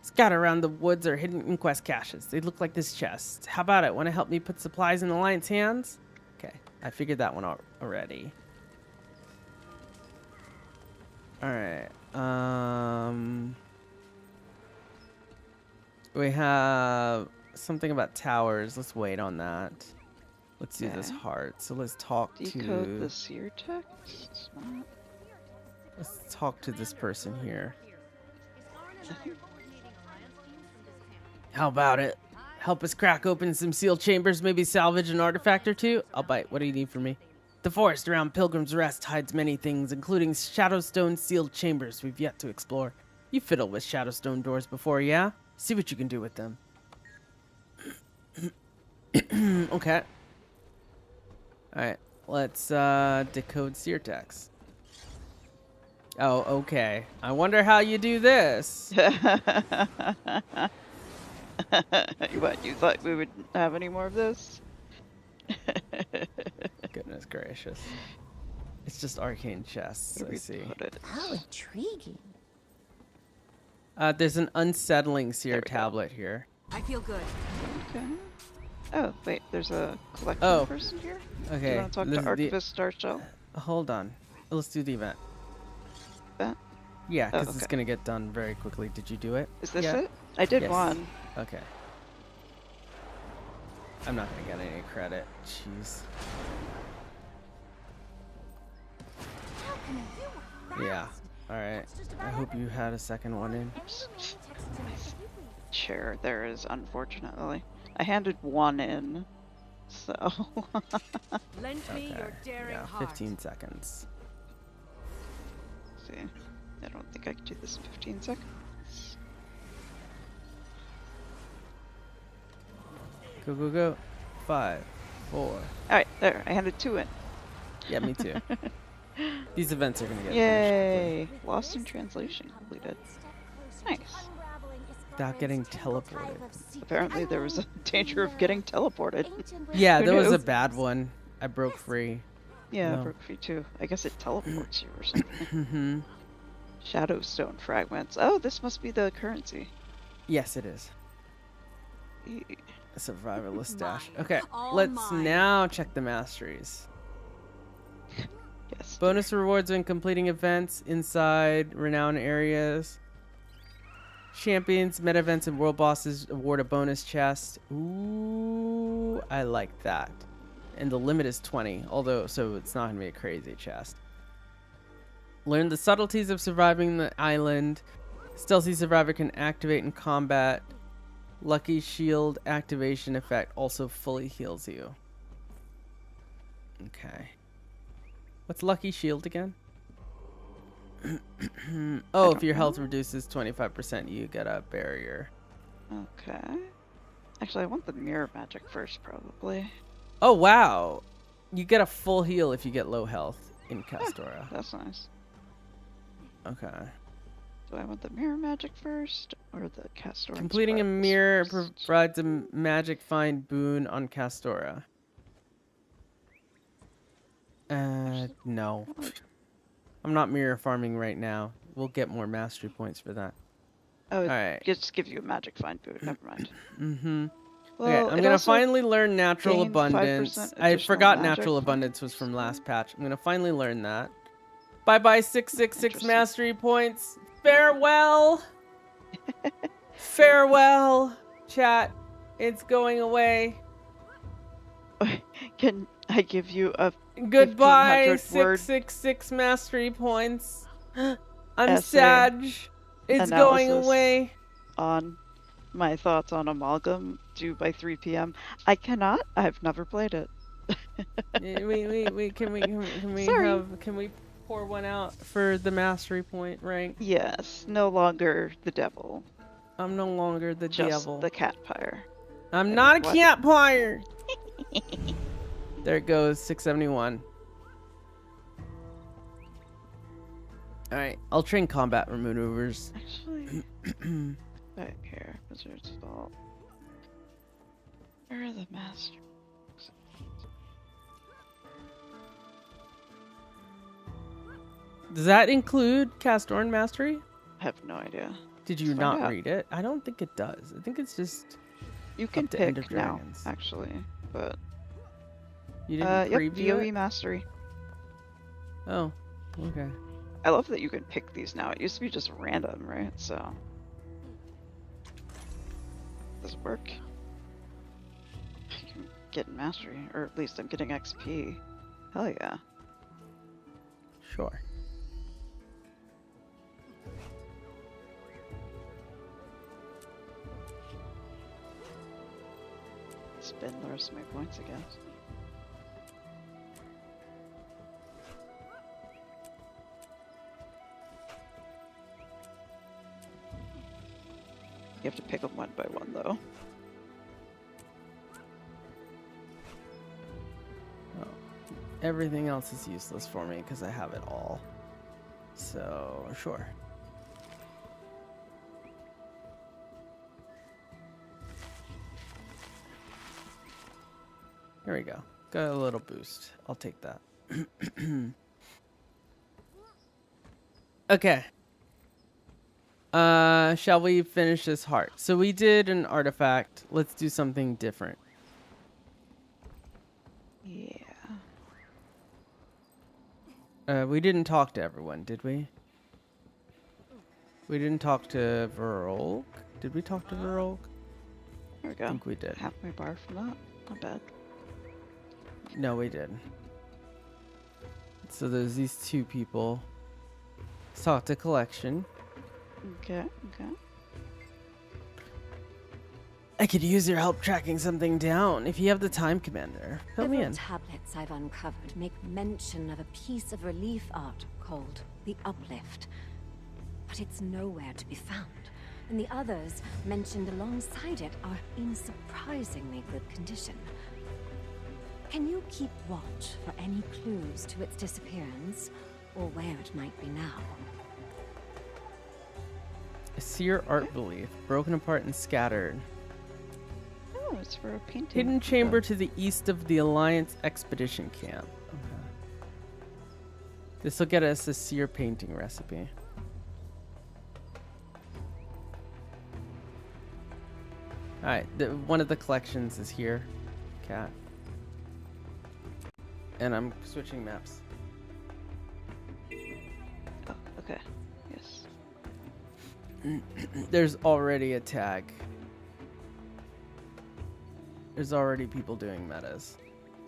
Scatter around the woods or hidden Inquest caches. They look like this chest. How about it? Want to help me put supplies in Alliance hands? Okay, I figured that one out already. Alright. We have something about towers. Let's wait on that. Let's do this heart. So let's talk Decode the seer text? Let's talk to this person here. How about it? Help us crack open some sealed chambers, maybe salvage an artifact or 2? I'll bite. What do you need from me? The forest around Pilgrim's Rest hides many things, including Shadowstone sealed chambers we've yet to explore. You fiddled with Shadowstone doors before, yeah? See what you can do with them. Okay. Alright, let's decode seer text. Oh, okay. I wonder how you do this. What, you thought we would have any more of this? Goodness gracious. It's just arcane chests, I see. How intriguing. There's an unsettling seer tablet here. I feel good. Okay. Oh, wait, there's a collection person here? Okay. Do you want to talk to Archivist Starshell? Hold on. Let's do the event. Event? Yeah, because it's going to get done very quickly. Did you do it? Is this it? I did one. Okay. I'm not going to get any credit. Jeez. Yeah. Alright. I hope you had a second one in. Chair there is, unfortunately. I handed one in, so. Lend me your daring heart. 15 seconds. Let's see. I don't think I can do this in 15 seconds. Go, go, go. 5, 4. Alright, there. I handed 2 in. Yeah, me too. These events are going to get Yay! Lost in translation completed. Nice. Without getting teleported. Apparently there was a danger of getting teleported. Yeah, there was a bad one. I broke free. Yeah, I broke free too. I guess it teleports you or something. Shadowstone fragments. Oh, this must be the currency. Yes, it is. A survivalist dash. Okay, let's now check the masteries. Yes. Bonus rewards when completing events inside renowned areas. Champions, meta events, and world bosses award a bonus chest. Ooh, I like that. And the limit is 20, although, so it's not going to be a crazy chest. Learn the subtleties of surviving the island. Stealthy survivor can activate in combat. Lucky shield activation effect also fully heals you. Okay. What's Lucky Shield again? Oh, if your health reduces 25%, you get a barrier. Okay. Actually, I want the mirror magic first, probably. Oh, wow. You get a full heal if you get low health in Kastora. That's nice. Okay. Do I want the mirror magic first, or the Kastora? Completing a mirror provides a magic find boon on Kastora. No. I'm not mirror farming right now. We'll get more mastery points for that. Oh, alright. Just give you a magic find boon. Never mind. Well, okay, I'm gonna finally learn natural abundance. I forgot natural abundance was from last patch. I'm gonna finally learn that. Bye bye 666 mastery points. Farewell. Farewell, chat. It's going away. Can I give you a goodbye 666 mastery points? I'm sad. It's going away. On my thoughts on Amalgam due by 3 p.m. I cannot. I've never played it. Wait. Can we pour one out for the mastery point rank? Yes. No longer the devil. I'm no longer the devil. The catpire. I'm not a catpire. There it goes, 671. Alright, I'll train combat maneuvers. Actually, back here, Wizard's Vault. Where are the masters? Does that include Kastorn Mastery? I have no idea. Did you not read it? I don't think it does. I think it's just you can pick now, actually, but you didn't preview VOE Mastery. Oh, okay. I love that you can pick these now. It used to be just random, right? So does it work? I can get mastery, or at least I'm getting XP. Hell yeah. Sure. Spend the rest of my points, I guess. You have to pick them one by one, though. Oh. Everything else is useless for me because I have it all. So, sure. Here we go. Got a little boost. I'll take that. Okay. Shall we finish this heart? So we did an artifact. Let's do something different. Yeah. We didn't talk to everyone, did we? We didn't talk to Verolg. Did we talk to Verolg? There we go. I think we did. Half my bar from that. Not bad. No, we did. So there's these two people. Let's talk to Collection. Okay, okay. I could use your help tracking something down. If you have the time, Commander, fill me Several in. tablets I've uncovered make mention of a piece of relief art called the Uplift. But it's nowhere to be found. And the others mentioned alongside it are in surprisingly good condition. Can you keep watch for any clues to its disappearance, or where it might be now? A seer art belief, broken apart and scattered. Oh, it's for a painting. Hidden chamber to the east of the Alliance expedition camp. Okay. This will get us a seer painting recipe. Alright, one of the collections is here. Cat. And I'm switching maps. Oh, okay. Yes. There's already a tag. There's already people doing metas.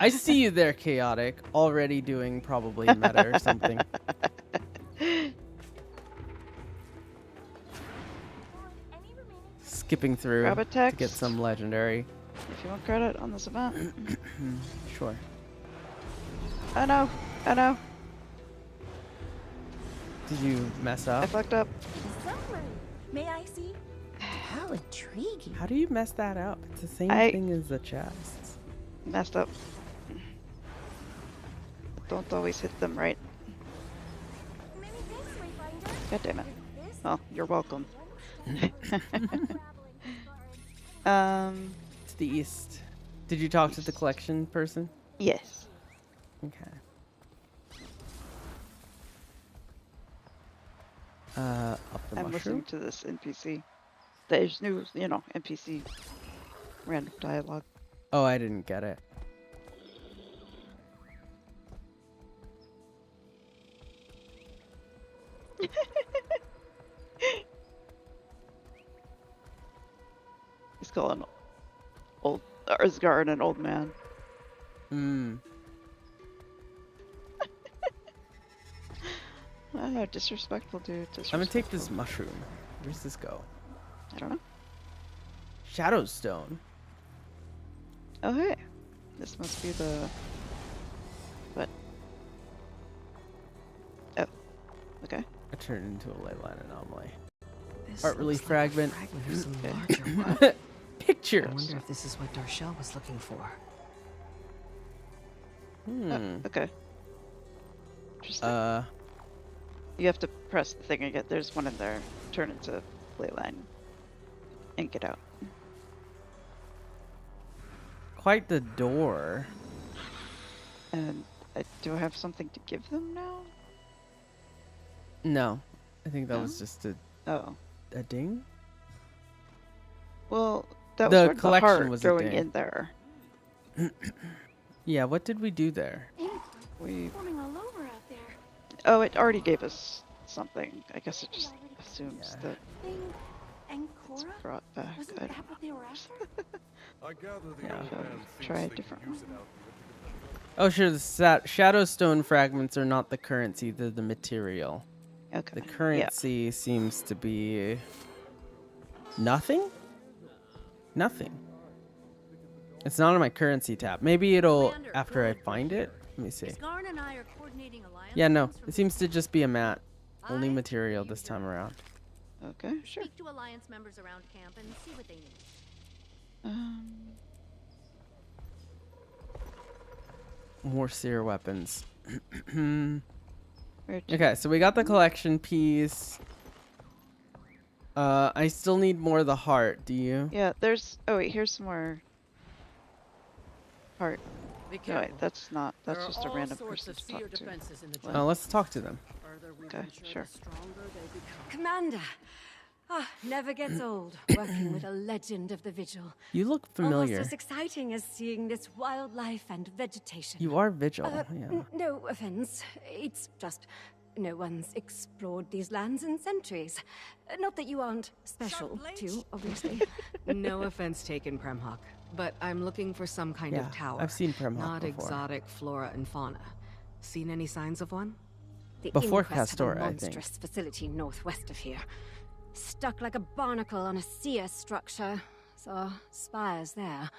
I see you there, Chaotic. Already doing probably meta or something. Skipping through Grab a to text. get some legendary. If you want credit on this event. Sure. Oh no! Oh no! Did you mess up? I fucked up. May I see? How intriguing. How do you mess that up? It's the same thing as the chests. Messed up. Don't always hit them right. God damn it. Well, you're welcome. To the east. Did you talk to the collection person? Yes. Okay. Up the I'm mushroom. listening to this NPC. There's new, NPC random dialogue. Oh, I didn't get it. He's calling Asgard an old man. Hmm. Oh, disrespectful, dude. I'm gonna take this mushroom. Where's this go? I don't know. Shadowstone. Oh, hey. This must be the... What? Oh. Okay. I turned into a ley line anomaly. This Art relief looks fragment. Like a fragment of some larger one. Pictures. I wonder if this is what Darshell was looking for. Okay. Interesting. You have to press the thing again. There's one in there. Turn into ley line. And get out. Quite the door. And do I have something to give them now? No. I think that No? was just a ding. Well, that The was collection the heart was a going ding. in there. Yeah, what did we do there? We... Forming all over out there. Oh, it already gave us something. I guess it just assumes that Thing and it's Cora? brought back. Wasn't I that don't what they were after? I gather the Yeah. old So, man thinks try they a can different use one. it out Oh, sure. The Shadowstone fragments are not the currency; they're the material. Okay. The currency seems to be nothing. Nothing. It's not on my currency tab. Maybe it'll after I find it. Let me see. Skarn and I are coordinating alliance. Yeah, no. It seems to just be a mat. Only material this time around. Okay, sure. Speak to alliance members around camp and see what they need. More seer weapons. Where Okay, so we got the collection piece. I still need more of the heart. Do you? Yeah, there's... Oh, wait, here's some more... heart. Alright, that's not. That's just a random person to talk to. Let's talk to them. Okay, sure. Commander! Ah, never gets old working with a legend of the Vigil. You look familiar. Almost as exciting as seeing this wildlife and vegetation. You are Vigil, yeah. No offense. It's just no one's explored these lands in centuries. Not that you aren't special, too, obviously. No offense taken, Premhawk. But I'm looking for some kind of tower. I've seen Premhawk Not before. exotic flora and fauna. Seen any signs of one? The Before Inquest have a Castor, I think. monstrous facility northwest of here. Stuck like a barnacle on a seer structure. Saw spires there.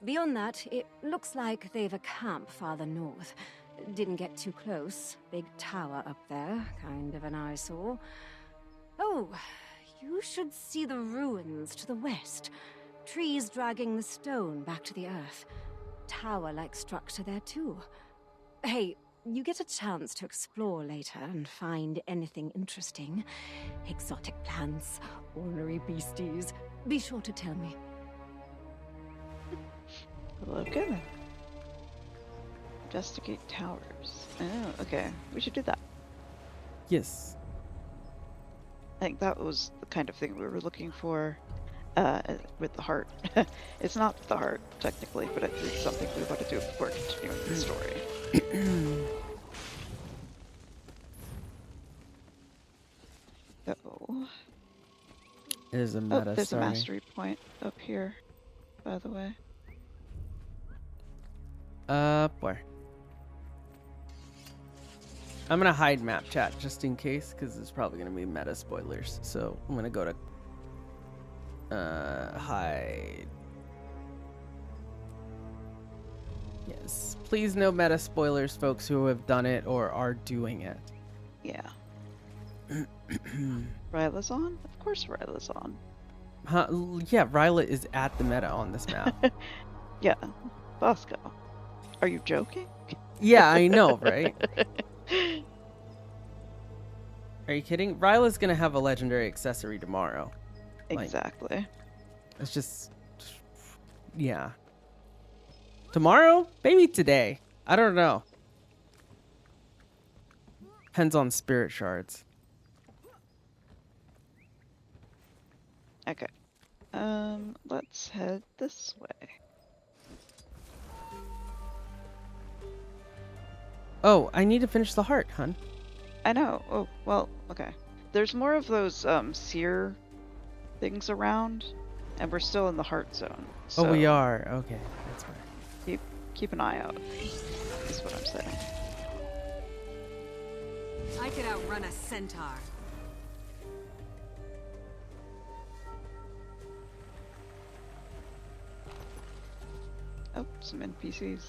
Beyond that, it looks like they've a camp farther north. Didn't get too close. Big tower up there, kind of an eyesore. Oh, you should see the ruins to the west. Trees dragging the stone back to the earth. Tower-like structure there too. Hey, you get a chance to explore later and find anything interesting. Exotic plants, ornery beasties. Be sure to tell me. Okay. Investigate towers. Oh, okay. We should do that. Yes. I think that was the kind of thing we were looking for with the heart. It's not the heart, technically, but it's something we want to do before continuing the story. Uh-oh. There's a meta there's starting. a mastery point up here, by the way. Where? I'm gonna hide map chat just in case, because it's probably gonna be meta spoilers. So I'm gonna go to hide. Yes, please no meta spoilers, folks who have done it or are doing it. Yeah. Ryla's on? Of course Ryla's on. Yeah, Ryla is at the meta on this map. Yeah. Bosco. Are you joking? Yeah, I know, right? Are you kidding? Ryla's gonna have a legendary accessory tomorrow. Exactly. It's just... Yeah. Tomorrow? Maybe today. I don't know. Depends on spirit shards. Okay. Let's head this way. Oh, I need to finish the heart, hun. I know. Oh, well, okay. There's more of those seer things around, and we're still in the heart zone. So Oh, we are. Okay, that's fine. Keep an eye out. Is what I'm saying. I could outrun a centaur. Oh, some NPCs.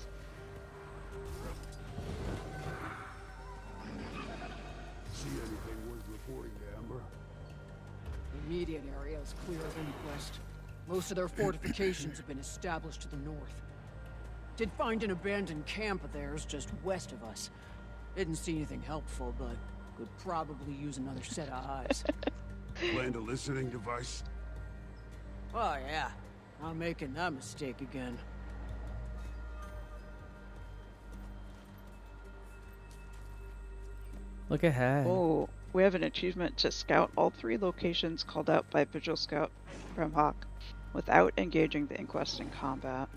See anything worth reporting to Amber? The immediate area is clear of Inquest. Most of their fortifications have been established to the north. Did find an abandoned camp of theirs just west of us. Didn't see anything helpful, but could probably use another set of eyes. Planned a listening device? Oh yeah, I'm making that mistake again. Look ahead. Oh, we have an achievement to scout all 3 locations called out by Vigil Scout Premhawk without engaging the Inquest in combat.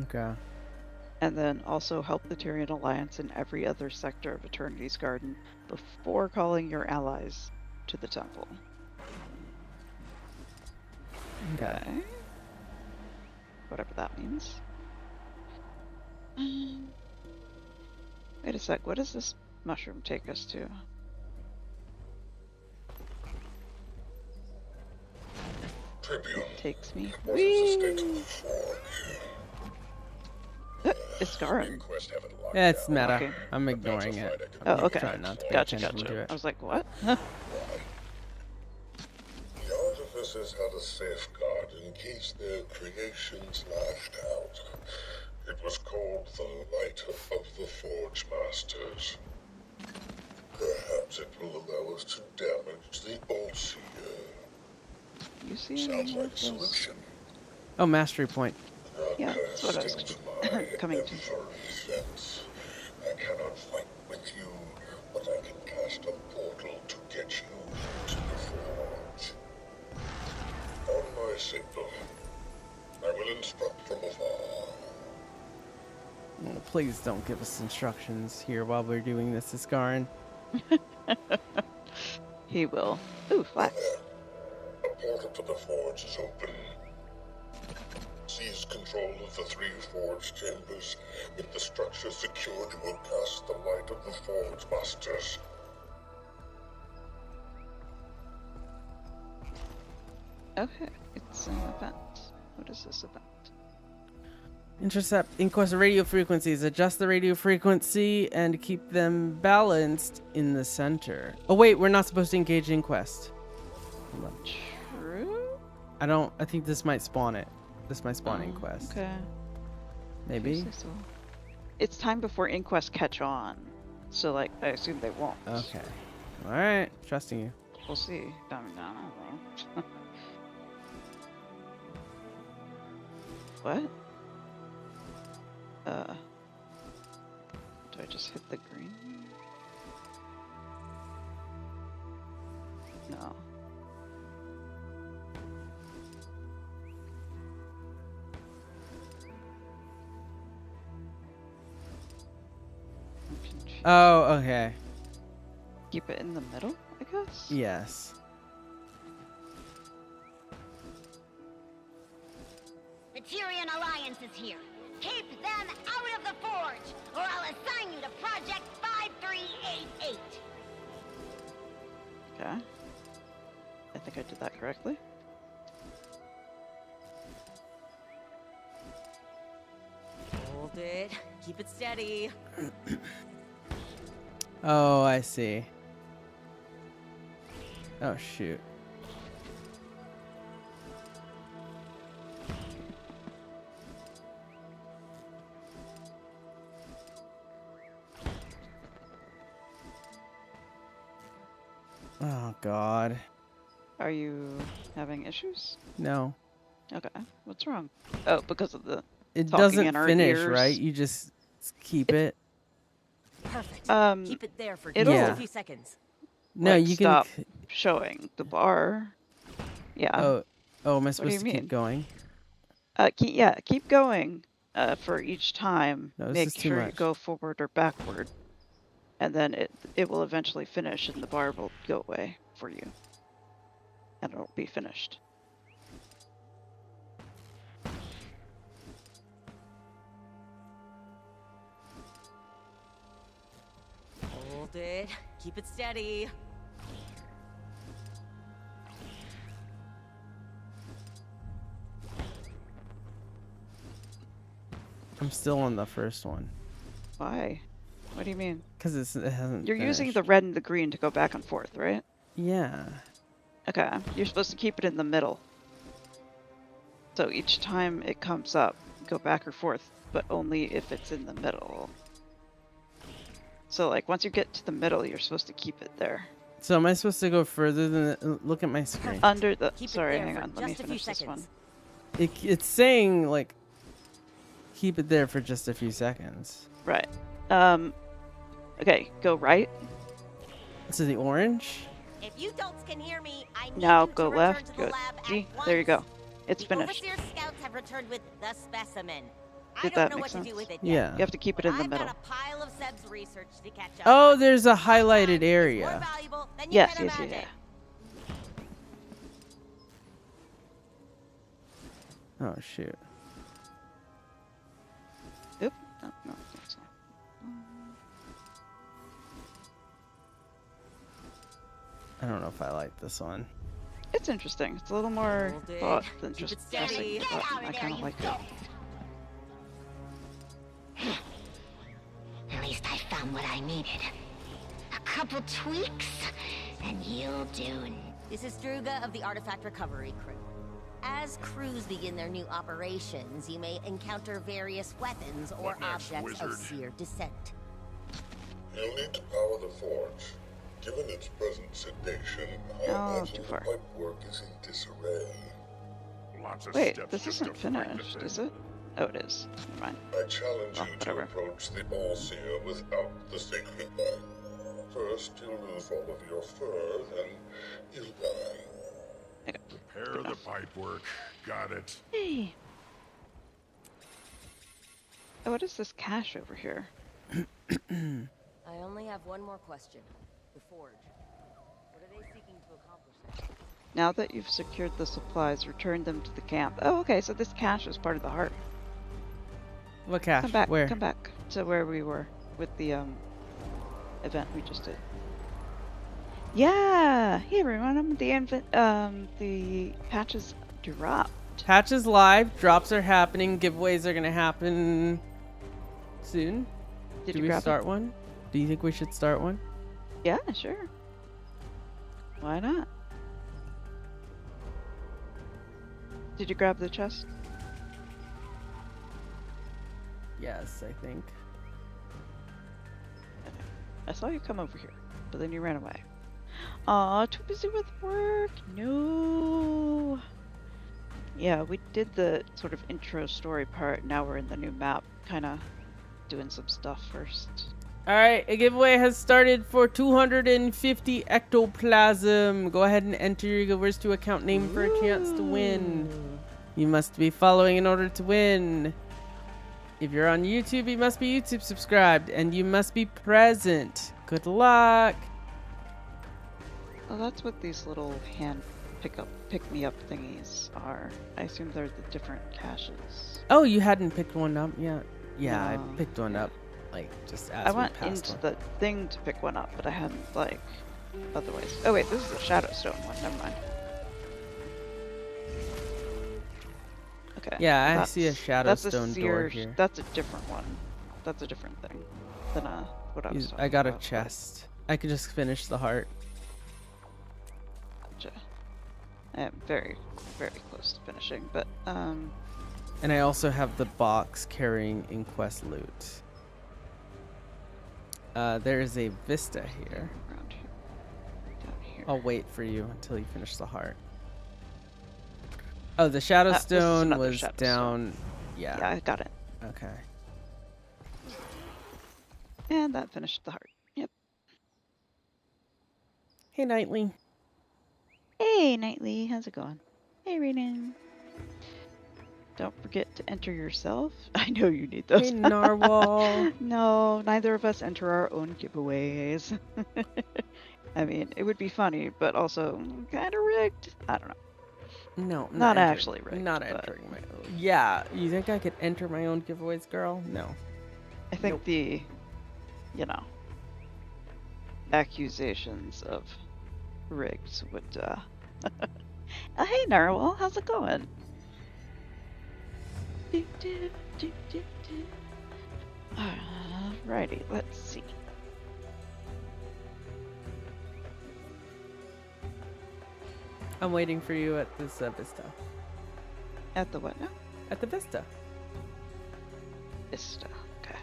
Okay. And then also help the Tyrian Alliance in every other sector of Eternity's Garden before calling your allies to the temple. Okay. Whatever that means. Wait a sec, what does this mushroom take us to? Tribune. Takes me. Whee! It's Garin. Yeah, it's meta. Okay. I'm ignoring it. Oh, I'm okay. trying not to pay Gotcha, attention gotcha. to it. I was like, what? The artificers had a safeguard in case their creations lashed out. It was called the Light of the Forge Masters. Perhaps it will allow us to damage the Old Seer. You see Sounds like a solution. Oh, mastery point. Yeah, that's what I was coming to. I cannot fight with you, but I can cast a portal to get you to the forge. On my signal, I will instruct from afar. Oh, please don't give us instructions here while we're doing this, Iskarin. He will. Ooh, flax. A portal to the forge is open. Seize control of the 3 forge chambers. With the structure secured, you will cast the light of the forge masters. Okay, it's an event. What is this event? Intercept Inquest radio frequencies. Adjust the radio frequency and keep them balanced in the center. Oh wait, we're not supposed to engage Inquest. True? I think this might spawn it. This might spawn Inquest. Okay. Maybe? So. It's time before Inquest catch on. So, like, I assume they won't. Okay. Alright, trusting you. We'll see. I don't know. What? Do I just hit the green? No. Oh, okay. Keep it in the middle, I guess? Yes. The Tyrian Alliance is here. Keep them out of the forge, or I'll assign you to Project 5388. Okay. I think I did that correctly. Hold it. Keep it steady. Oh, I see. Oh, shoot. Oh, God. Are you having issues? No. Okay. What's wrong? Oh, because of the It talking doesn't in our finish, ears. right? You just keep it. Perfect. Keep it there for it'll- just a few seconds. No, like, you stop can. showing the bar. Yeah. Oh, am I What do you supposed to keep mean? going? Keep going. For each time, No, this make is too sure you much. go forward or backward, and then it will eventually finish, and the bar will go away for you, and it'll be finished. Hold it. Keep it steady. I'm still on the first one. Why? What do you mean? Because it hasn't. You're using finished. the red and the green to go back and forth, right? Yeah. Okay. You're supposed to keep it in the middle. So each time it comes up, go back or forth, but only if it's in the middle. So like once you get to the middle, you're supposed to keep it there. So am I supposed to go further than look at my screen? Under the Keep it sorry, there hang for on, let me just a few finish this one. seconds. It's saying like keep it there for just a few seconds. Right. Okay, go right. So the orange? If you dolts can hear me, I need Now you to go return left. to the Good. lab See? at There you once. go. It's The finished. Overseer scouts have returned with the specimen. I Did don't that know make what sense? to do with it Yeah. yet. You have to keep it in the I've middle. got a pile of Seb's research to catch up. Oh, there's a highlighted area. More valuable than you Yes, can yes, imagine. yeah. Oh shoot. Oop. Oh, no, that's not. I don't know if I like this one. It's interesting. It's a little more Hold it. thought than Keep just it steady. pressing the Get button. out of I there, kind of you like it. dolt. At least I found what I needed. A couple tweaks, and you'll do. This is Druga of the Artifact Recovery Crew. As crews begin their new operations, you may encounter various weapons or What next, objects of wizard? seer descent. You'll need to power the forge. Given its present sedation, I Oh, imagine too the far. pipe work is in disarray. Lots of Wait, steps this just isn't to bring finished, this is it? Oh, it is. Never mind. I challenge Oh, you whatever. to approach the All-Seer without the sacred bind. First, you'll lose all of your fur, then you'll die. Repair the pipework. Got it. Hey. Oh, what is this cache over here? I only have one more question. The Forge. What are they seeking to accomplish there? Now that you've secured the supplies, return them to the camp. Oh, okay, so this cache is part of the heart. What cache? Come back, Where? come back to where we were with the event we just did. Yeah! Hey everyone, the patches dropped. Patches live. Drops are happening. Giveaways are gonna happen soon. Did Do you we grab start it? one? Do you think we should start one? Yeah, sure. Why not? Did you grab the chest? Yes, I think. I saw you come over here, but then you ran away. Aw, too busy with work. No. Yeah, we did the sort of intro story part. Now we're in the new map, kind of doing some stuff first. All right, a giveaway has started for 250 ectoplasm. Go ahead and enter your Giveverse account name for a chance to win. You must be following in order to win. If you're on YouTube, you must be YouTube subscribed, and you must be present. Good luck. Oh, that's what these little hand pick-me-up thingies are. I assume they're the different caches. Oh, you hadn't picked one up yet? Yeah, No. I picked one up, like, just as I we went passed into one. the thing to pick one up, but I hadn't, like, otherwise. Oh wait, this is the Shadowstone one. Never mind. Okay. Yeah, I see a that's Shadowstone door seared- here. That's a different one. That's a different thing than what I was talking I got a about. chest. I could just finish the heart. Gotcha. I am very, very close to finishing, but And I also have the box carrying Inquest loot. There is a vista here. Around here. Down here. I'll wait for you until you finish the heart. Oh, the this is Shadowstone another was Shadowstone. down. Yeah. Yeah, I got it. Okay. And that finished the heart. Yep. Hey, Knightley. Hey, Knightley. How's it going? Hey, Renan. Don't forget to enter yourself. I know you need those. Hey, Narwhal. No, neither of us enter our own giveaways. I mean, it would be funny, but also kind of rigged. I don't know. No, Not entering- actually rigged. Not but entering my own. Yeah, you think I could enter my own giveaways, girl? No. I think the, accusations of rigged would, Oh, hey, Narwhal. How's it going? Alrighty, let's see. I'm waiting for you at this vista. At the what now? At the vista. Vista, okay.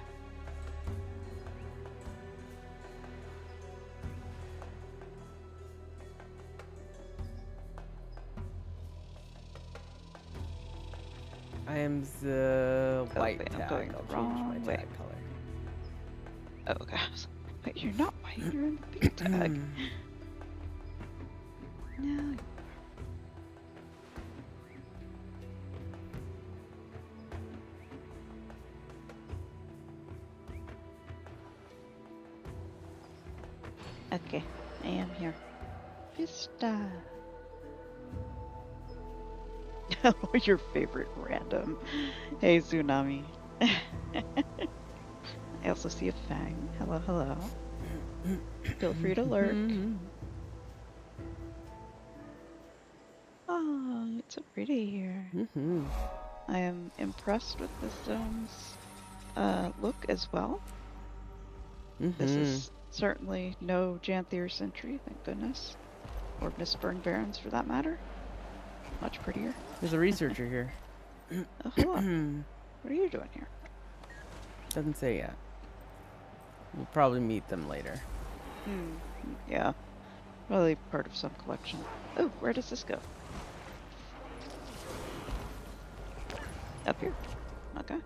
I am the white wait, I'm tag. going the I'll change wrong my way. tag color. Oh, okay. Wait, you're not white. You're in the pink tag. No. Okay, I am here. Vista. Your favorite random. Hey, Tsunami. I also see a Fang. Hello, hello. Feel free to lurk. Oh, it's so pretty here. I am impressed with the stone's look as well. This is certainly no Janthier Sentry, thank goodness. Or Mistburn Barons for that matter. Much prettier. There's a researcher here. Oh, hello. What are you doing here? Doesn't say yet. We'll probably meet them later. Yeah. Probably part of some collection. Oh, where does this go? Up here. Okay.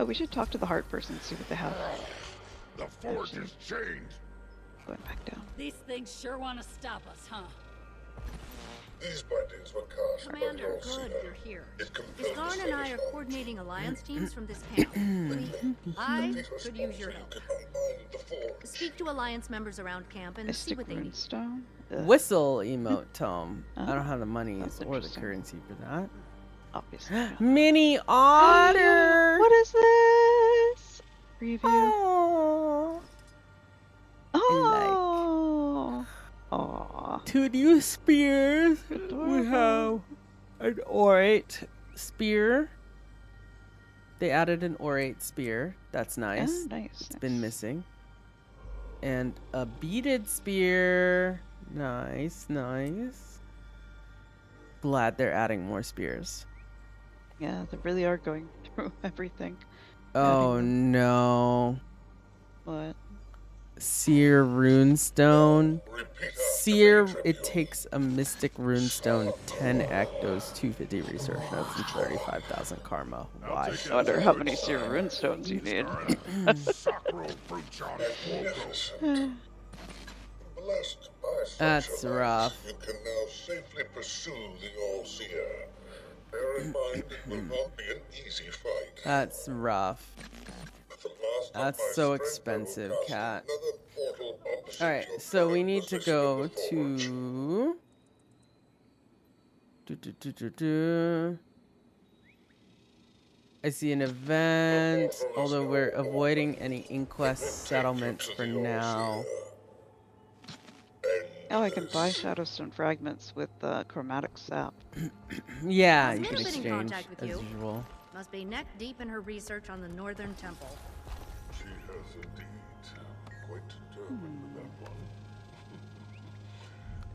Oh, we should talk to the heart person and see what they have. The forge is changed. Going back down. These things sure want to stop us, huh? These bindings were cast by Commander, the good, All-Seer. you're here. It compelled Isgarn the and I are Slaves out. coordinating alliance teams from this panel. I could use your help. Speak to alliance members around camp and see Mystic what they need. Runestone. Whistle emote, Tom. I Oh, don't have the monies that's or the interesting. currency for that. Obviously. Mini otter. What is this? Preview. Oh. Oh. Aw. Two new spears. We Adorable. have an orate spear. They added an orate spear. That's nice. Oh, nice. It's been missing. And a beaded spear. Nice, nice. Glad they're adding more spears. Yeah, they really are going through everything. Oh no. What? Seer runestone. Seer, it takes a mystic runestone, 10 ectos, 250 research notes, and 35,000 karma. Why? I wonder how many Seer Runestones you need. Blessed by such That's a rough. You can now safely pursue the All-Seer. Bear in mind, it will not be an easy fight. That's rough. With the last of That's my so strength, I will expensive, cast cat. another portal opposite Alright, your so we current need to position go in the forge. to... I see an event, although we're avoiding any inquest settlements for now. Oh, I can buy Shadowstone fragments with chromatic sap. Yeah, you Has can Mina been in exchange contact with as you? usual. Must be neck deep in her research on the Northern Temple. She has indeed. Quite determined with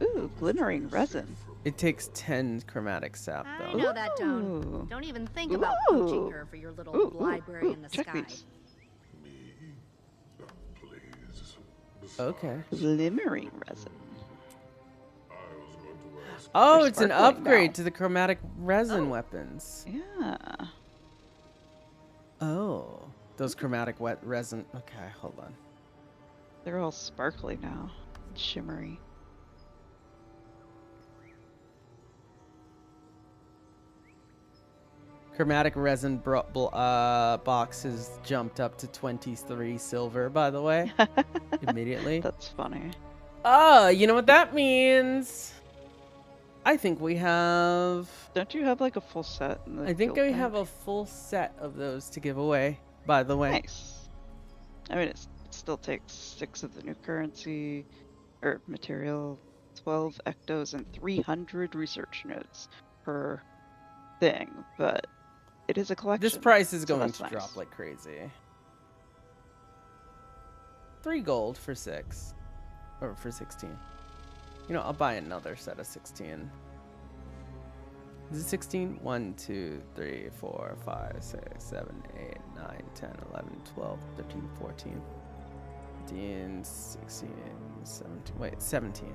that one. Ooh, glimmering resin. It takes 10 chromatic sap, I though. know that tone. Ooh. Don't even think about poaching her for your little library in the check sky. these. Okay. Glimmering resin. Oh, They're it's an sparkling upgrade now. to the chromatic resin weapons. Yeah. Oh, those chromatic wet resin. Okay, hold on. They're all sparkly now. Shimmery. Chromatic resin box has jumped up to 23 silver, by the way. Immediately. That's funny. Oh, you know what that means? I think we have... Don't you have like a full set? In the I think guild we pack? have a full set of those to give away, by the way. Nice. I mean, it still takes 6 of the new currency, or material, 12 ectos, and 300 research notes per thing, but it is a collection. This price is so going that's to nice. drop like crazy. 3 gold for 6. Or for 16. You know, I'll buy another set of 16. Is it 16? 1, 2, 3, 4, 5, 6, 7, 8, 9, 10, 11, 12, 13, 14, 15, 16, 17. Wait, 17.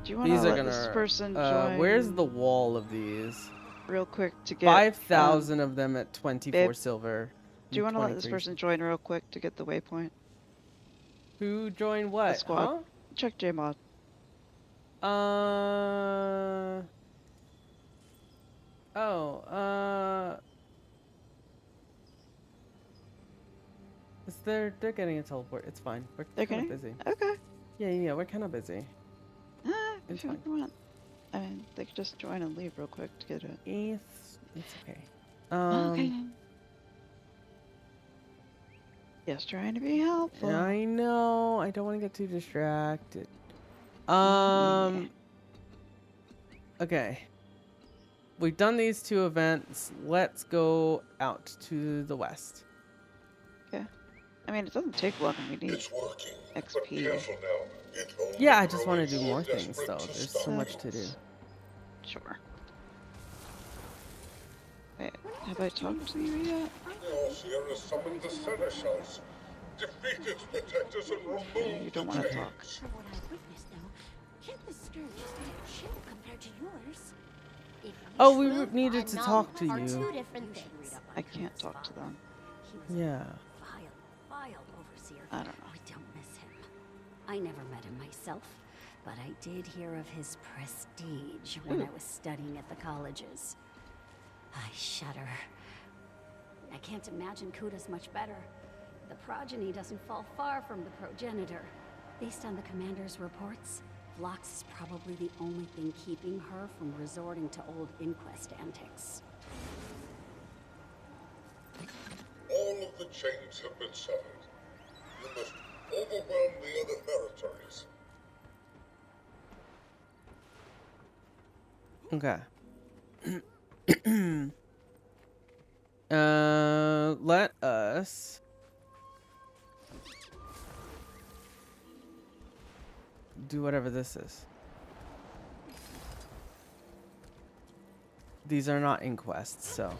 Do you want to These are let gonna. this person join Where's the wall of these? real quick to get 5,000 of them at 24 babe, silver. Do you want to let this 23 person join real quick to get the waypoint? Who joined what? The squad. Huh? Check JMod. They're getting a teleport. It's fine. We're kind of busy. Okay. Yeah, we're kind of busy. If you want. I mean, they could just join and leave real quick to get it. It's okay. Okay. Just trying to be helpful. I know. I don't want to get too distracted. Okay. We've done these 2 events. Let's go out to the west. Okay. I mean, it doesn't take long and we need XP. Yeah, I just want to do more things though. There's so much to do. Sure. Wait, have I talked to you yet? Sierra summoned the Seneschals, defeated protectors and removed. You don't want to talk. From what I witnessed, though, Kent the Scourge is very chill compared to yours. Oh, we needed to talk to you. I can't talk to them. Yeah. Vile overseer. I don't know. We don't miss him. I never met him myself, but I did hear of his prestige when I was studying at the colleges. I shudder. I can't imagine Kuda's much better. The progeny doesn't fall far from the progenitor. Based on the commander's reports, Phlox is probably the only thing keeping her from resorting to old Inquest antics. All of the chains have been severed. You must overwhelm the other territories. Okay. Let us do whatever this is. These are not inquests, so.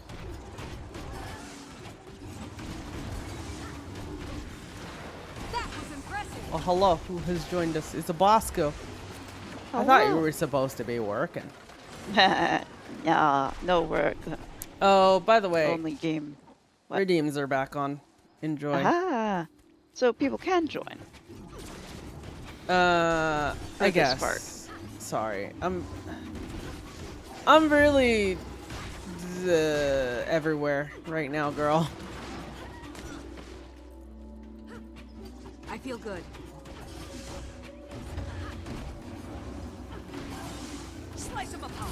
That was impressive. Oh, hello. Who has joined us? It's a Bosco. I thought you were supposed to be working. Nah, no work. Oh, by the way, only game. What? Redeems are back on. Enjoy. Ah, so people can join. I guess. Part. Sorry, I'm really everywhere right now, girl. I feel good. Slice him apart.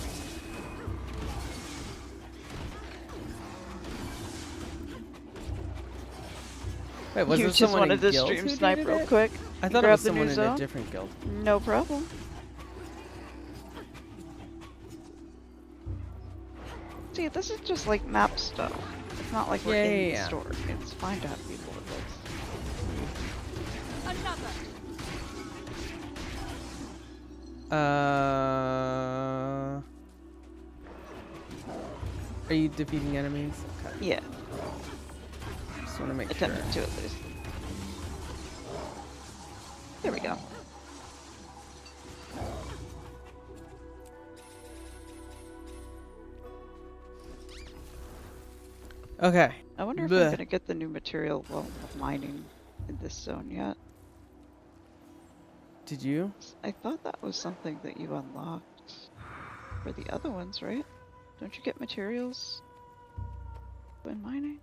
Wait, was you there just someone wanted in to guild stream who snipe did real it? quick. I thought it was someone in a different guild. No problem. See, this is just like map stuff. It's not like we're in the store. It's fine to have people with this. Another. Are you defeating enemies? Okay. Yeah. Just want to make Attempting sure. to at least. There we go. Okay. I wonder if I'm gonna get the new material while mining in this zone yet. Did you? I thought that was something that you unlocked for the other ones, right? Don't you get materials when mining?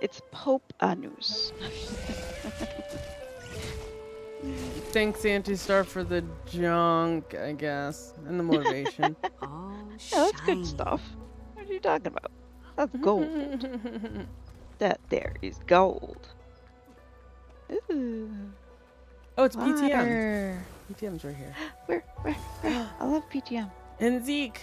It's Pope Anus. Thanks, Anti-Star, for the junk, I guess, and the motivation. Oh, yeah, that's good stuff. What are you talking about? That's gold. That there is gold. Ooh. Oh, it's Water. PTM. PTM's right here. Where? I love PTM. And Zeke.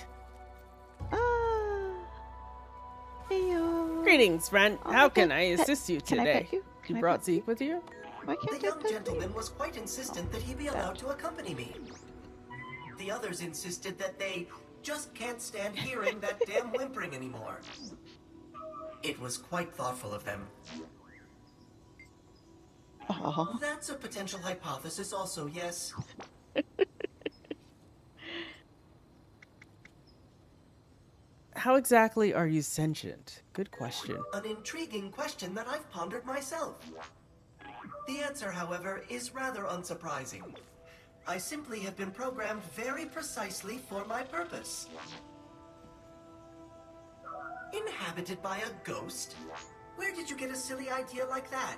Heyo. Greetings, friend. How can I assist you Can I today? pet you? Can You I brought pet you? Zeke with you? Why can't The I young pet gentleman was quite insistent that he be allowed to accompany me. The others insisted that they just can't stand hearing that damn whimpering anymore. It was quite thoughtful of them. Aww. That's a potential hypothesis also, yes. How exactly are you sentient? Good question. An intriguing question that I've pondered myself. The answer, however, is rather unsurprising. I simply have been programmed very precisely for my purpose. Inhabited by a ghost? Where did you get a silly idea like that?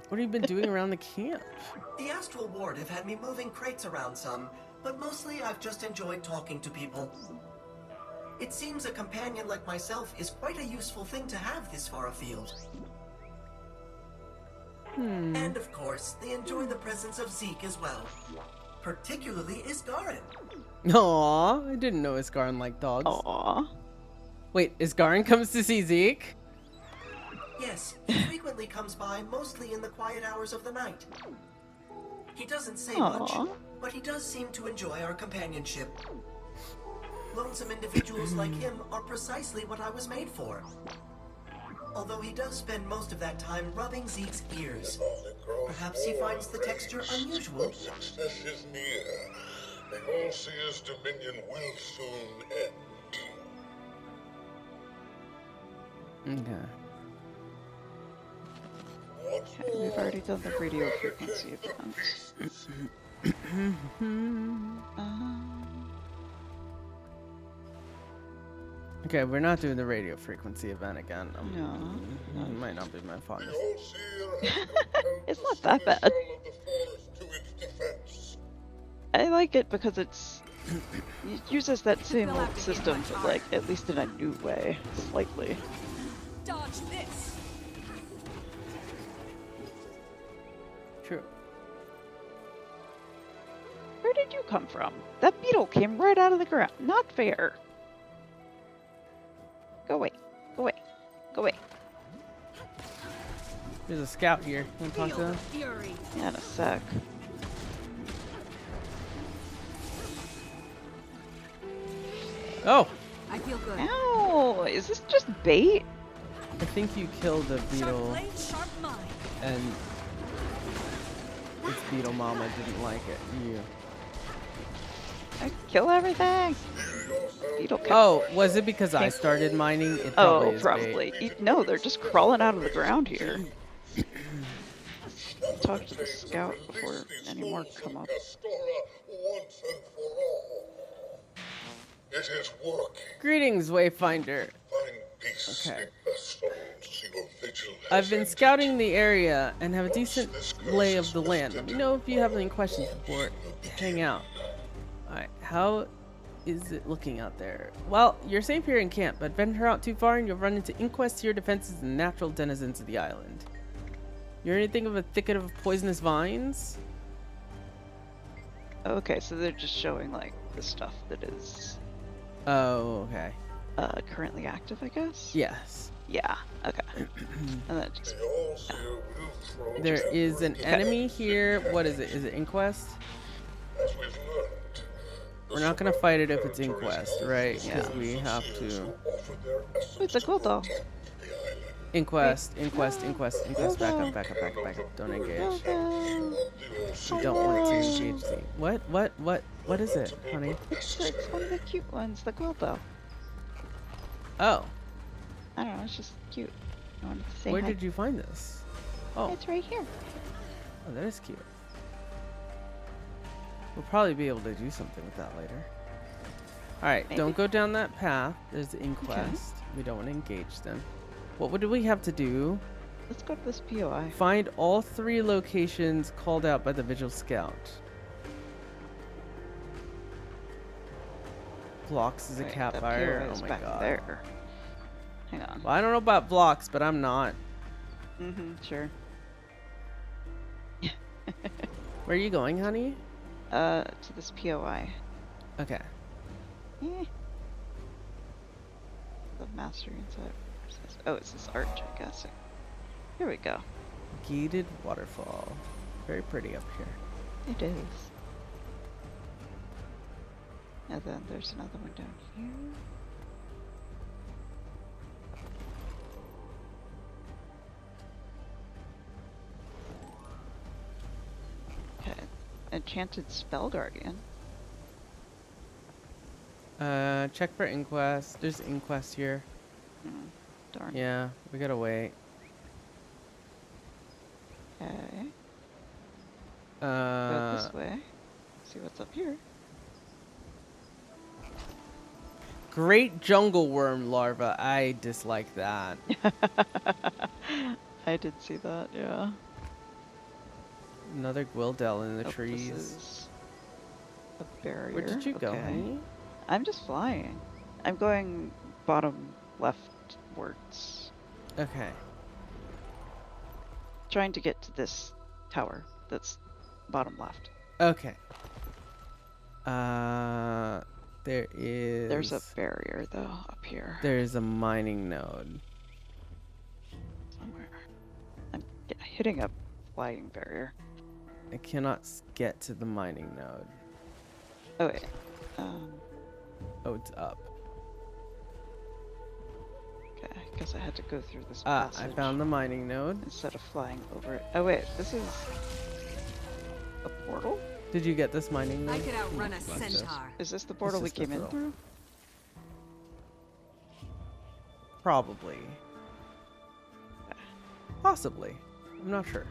What have you been doing around the camp? The Astral Ward have had me moving crates around some, but mostly I've just enjoyed talking to people. It seems a companion like myself is quite a useful thing to have this far afield. And of course, they enjoy the presence of Zeke as well. Particularly Isgarin. Aww, I didn't know Isgarin liked dogs. Aww. Wait, is Garin comes to see Zeke? Yes, he frequently comes by, mostly in the quiet hours of the night. He doesn't say much, but he does seem to enjoy our companionship. Lonesome individuals like him are precisely what I was made for. Although he does spend most of that time rubbing Zeke's ears. Perhaps he finds the texture unusual. Success is near. The All-Seer's dominion will soon end. Okay. Okay, we've already done the radio frequency events. Okay, we're not doing the radio frequency event again. No. It might not be my fault. It's not that bad. I like it because it uses that same old system, but like at least in a new way, slightly. Dodge this. True. Where did you come from? That beetle came right out of the ground. Not fair. Go away. Go away. Go away. There's a scout here. Can you talk to him? Yeah, in a sec. Oh! I feel good. Ow! Is this just bait? I think you killed the beetle. And its beetle mama didn't like it. You. I kill everything. Beetle Oh, was it because I started mining? It probably is probably. bait. No, they're just crawling out of the ground here. Talk to the scout before any more come up. It is working. Greetings, Wayfinder. Find peace Okay. in the storms. Your vigil has I've been ended. scouting the area and have a decent lay of the land. Let me know if you have any questions before hang out. Alright, how is it looking out there? Well, you're safe here in camp, but venture out too far and you'll run into inquests, tier defenses, and natural denizens of the island. You're anything of a thicket of poisonous vines? Okay, so they're just showing like the stuff that is Oh, okay. currently active, I guess? Yes. Yeah, okay. And then just There is an enemy here. What is it? Is it Inquest? As we've learned, We're not gonna fight it if it's Inquest, right? Because we have to. It's a cool doll. Inquest. Back up. Don't engage. We don't want to engage the. What is it, honey? It's one of the cute ones, the cool doll. Oh. I don't know, it's just cute. I wanted to say Where hi. did you find this? Oh. It's right here. Oh, that is cute. We'll probably be able to do something with that later. Alright, don't go down that path. There's the Inquest. We don't want to engage them. What do we have to do? Let's go to this POI. Find all 3 locations called out by the Vigil Scout. Blocks is a campfire. Oh my god. There. Hang on. Well, I don't know about blocks, but I'm not. Sure. Where are you going, honey? To this POI. Okay. The master inside. Oh, it's this arch, I guess. Here we go. Gated waterfall. Very pretty up here. It is. And then there's another one down here. Okay. Enchanted Spell Guardian. Check for Inquest. There's Inquest here. Darn. Yeah, we gotta wait. Okay. Go this way. See what's up here. Great jungle worm larva. I dislike that. I did see that, yeah. Another Gwildel in the This trees. is a barrier. Where did you go, honey? I'm just flying. I'm going bottom leftwards. Okay. Trying to get to this tower that's bottom left. Okay. There's a barrier though up here. There's a mining node. Somewhere. I'm hitting a flying barrier. I cannot get to the mining node. Oh wait. Oh, it's up. Okay, I guess I had to go through this I passage found the mining node. instead of flying over it. Oh wait, this is a portal? Did you get this mining node? I could outrun a centaur. Is this the portal we came in through? Probably. Possibly. I'm not sure.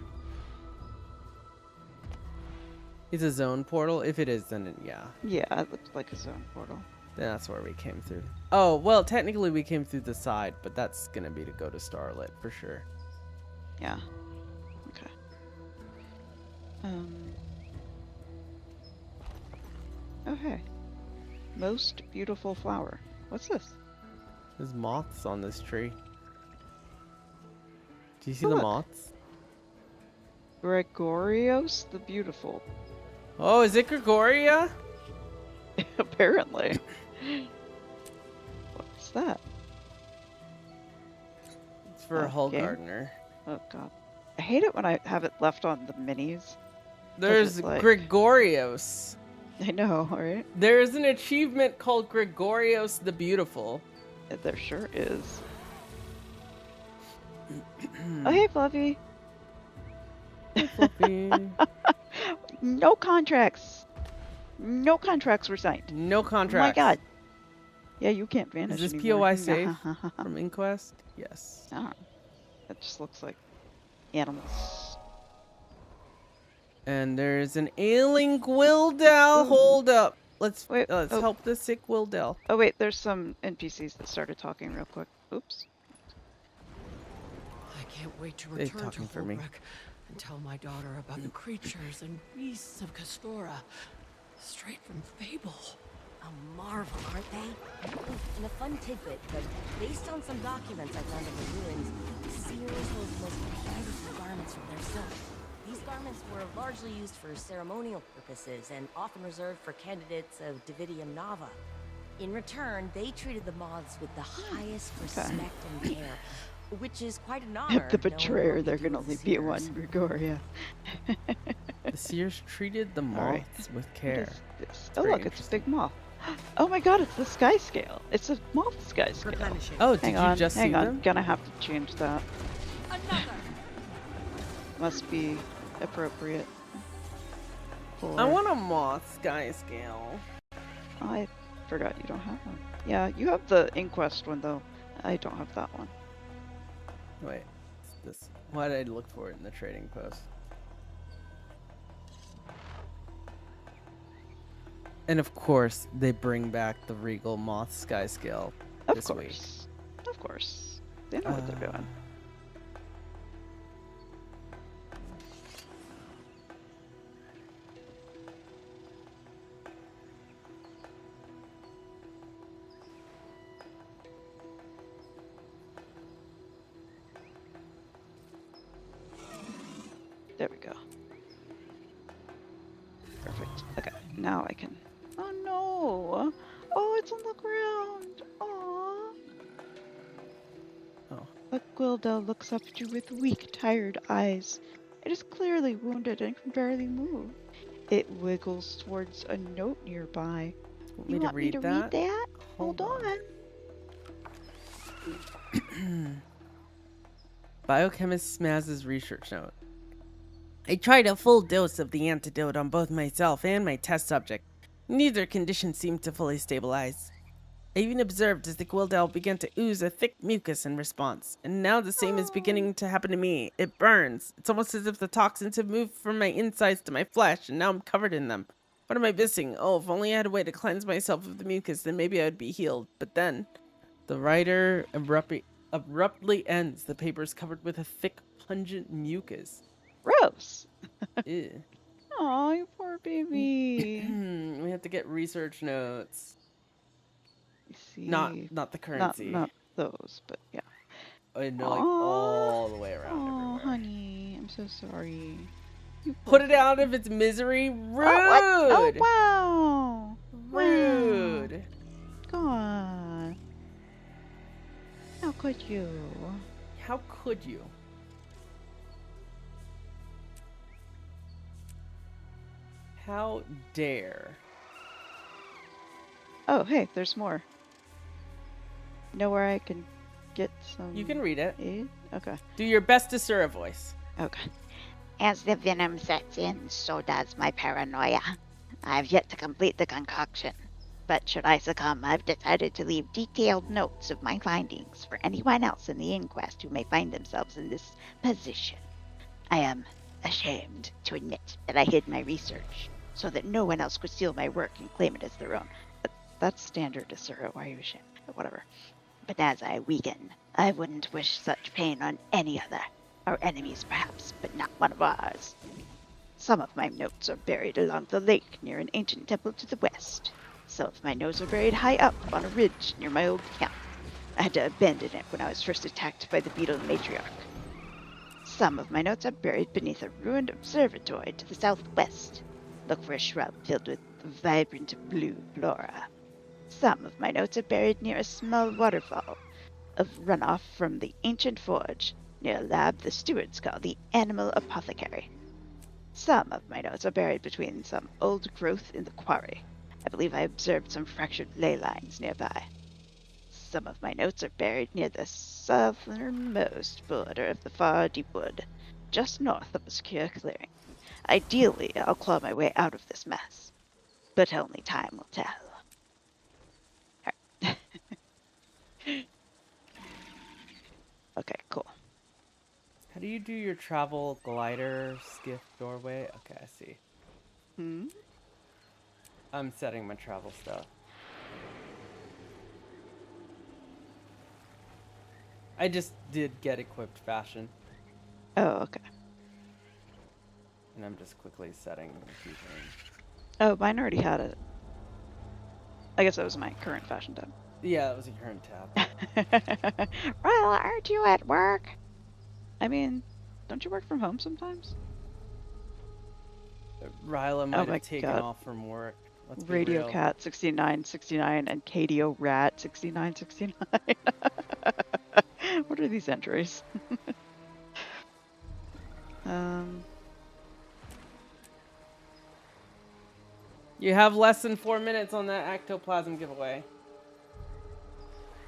It's a zone portal? If it is, then yeah. Yeah, it looked like a zone portal. Then that's where we came through. Oh, well, technically we came through the side, but that's gonna be to go to Starlit for sure. Yeah. Okay. Oh hey. Most beautiful flower. What's this? There's moths on this tree. Do you see Oh, the look. moths? Gregorios the Beautiful. Oh, is it Gregoria? Apparently. What's that? It's for a Hull game? Gardener. Oh god. I hate it when I have it left on the minis. There's like... Gregorios. I know, right? There's an achievement called Gregorios the Beautiful. There sure is. Oh, hey, Fluffy. Hey, Fluffy. No contracts. No contracts were signed. No contracts. Oh my god. Yeah, you can't vanish Is this anymore. POI safe from Inquest? Yes. That just looks like animals. And there's an ailing Gwildal. Hold up. Let's help the sick Gwildal. Oh wait, there's some NPCs that started talking real quick. Oops. I can't wait to They're return to talking for me. Holbrook and tell my daughter about the creatures and beasts of Castora, straight from fable. A marvel, aren't they? And a fun tidbit, but based on some documents I found in the ruins, Seers wove the most beautiful garments from their silk. These garments were largely used for ceremonial purposes and often reserved for candidates of Dividium Nava. In return, they treated the moths with the highest respect and care, which is quite an honor. The betrayer, there can only be one Gregoria. The Seers treated the moths with care. Oh look, it's a big moth. Oh my god, it's the sky scale. It's a moth sky scale. Oh, did you just see hang on. them? Gonna have to change that. Must be appropriate. I want a moth sky scale. I forgot you don't have one. Yeah, you have the Inquest one though. I don't have that one. Wait, this. Why did I look for it in the trading post? And of course, they bring back the Regal Moth Sky Scale this week. Of course. They know what they're doing. There we go. Perfect. Okay, now I can... Oh no! Oh, it's on the ground! Aww! Oh. But Gwildal looks up at you with weak, tired eyes. It is clearly wounded and can barely move. It wiggles towards a note nearby. You want me to read that? Hold on. Biochemist Smaz's research note. I tried a full dose of the antidote on both myself and my test subject. Neither condition seemed to fully stabilize. I even observed as the Gwildal began to ooze a thick mucus in response, and now the same is beginning to happen to me. It burns. It's almost as if the toxins have moved from my insides to my flesh, and now I'm covered in them. What am I missing? Oh, if only I had a way to cleanse myself of the mucus, then maybe I would be healed. But then, the writer abruptly ends. The paper is covered with a thick, pungent mucus. Gross. Ew. Aw, you poor baby. We have to get research notes. See, not the currency. Not those, but yeah. I know, like all the way around Oh, everywhere. honey, I'm so sorry. You Put it out of its misery. Rude. Oh, wow. Rude. could you? How could you? How dare? Oh, hey, there's more. You know where I can get some... You can read it. Aid? Okay. Do your best to Sura voice. Okay. As the venom sets in, so does my paranoia. I've yet to complete the concoction. But should I succumb, I've decided to leave detailed notes of my findings for anyone else in the inquest who may find themselves in this position. I am ashamed to admit that I hid my research, so that no one else could steal my work and claim it as their own. But that's standard, Asura. Why are you ashamed? But whatever. But as I weaken, I wouldn't wish such pain on any other. Our enemies, perhaps, but not one of ours. Some of my notes are buried along the lake near an ancient temple to the west. Some of my notes are buried high up on a ridge near my old camp. I had to abandon it when I was first attacked by the beetle matriarch. Some of my notes are buried beneath a ruined observatory to the southwest. Look for a shrub filled with vibrant blue flora. Some of my notes are buried near a small waterfall of runoff from the ancient forge near a lab the stewards call the Animal Apothecary. Some of my notes are buried between some old growth in the quarry. I believe I observed some fractured ley lines nearby. Some of my notes are buried near the southernmost border of the far deep wood, just north of a secure clearing. Ideally, I'll claw my way out of this mess, but only time will tell. Right. Okay, cool. How do you do your travel glider skiff doorway? Okay, I see. I'm setting my travel stuff. I just did get equipped fashion. Oh, okay. And I'm just quickly setting a few things. Oh, mine already had it. I guess that was my current fashion tab. Yeah, that was a current tab. Well, aren't you at work? I mean, don't you work from home sometimes? Ryla might have taken off from work. Let's be Radio real. Cat 6969 and KDO Rat 6969. What are these entries? You have less than 4 minutes on that ectoplasm giveaway.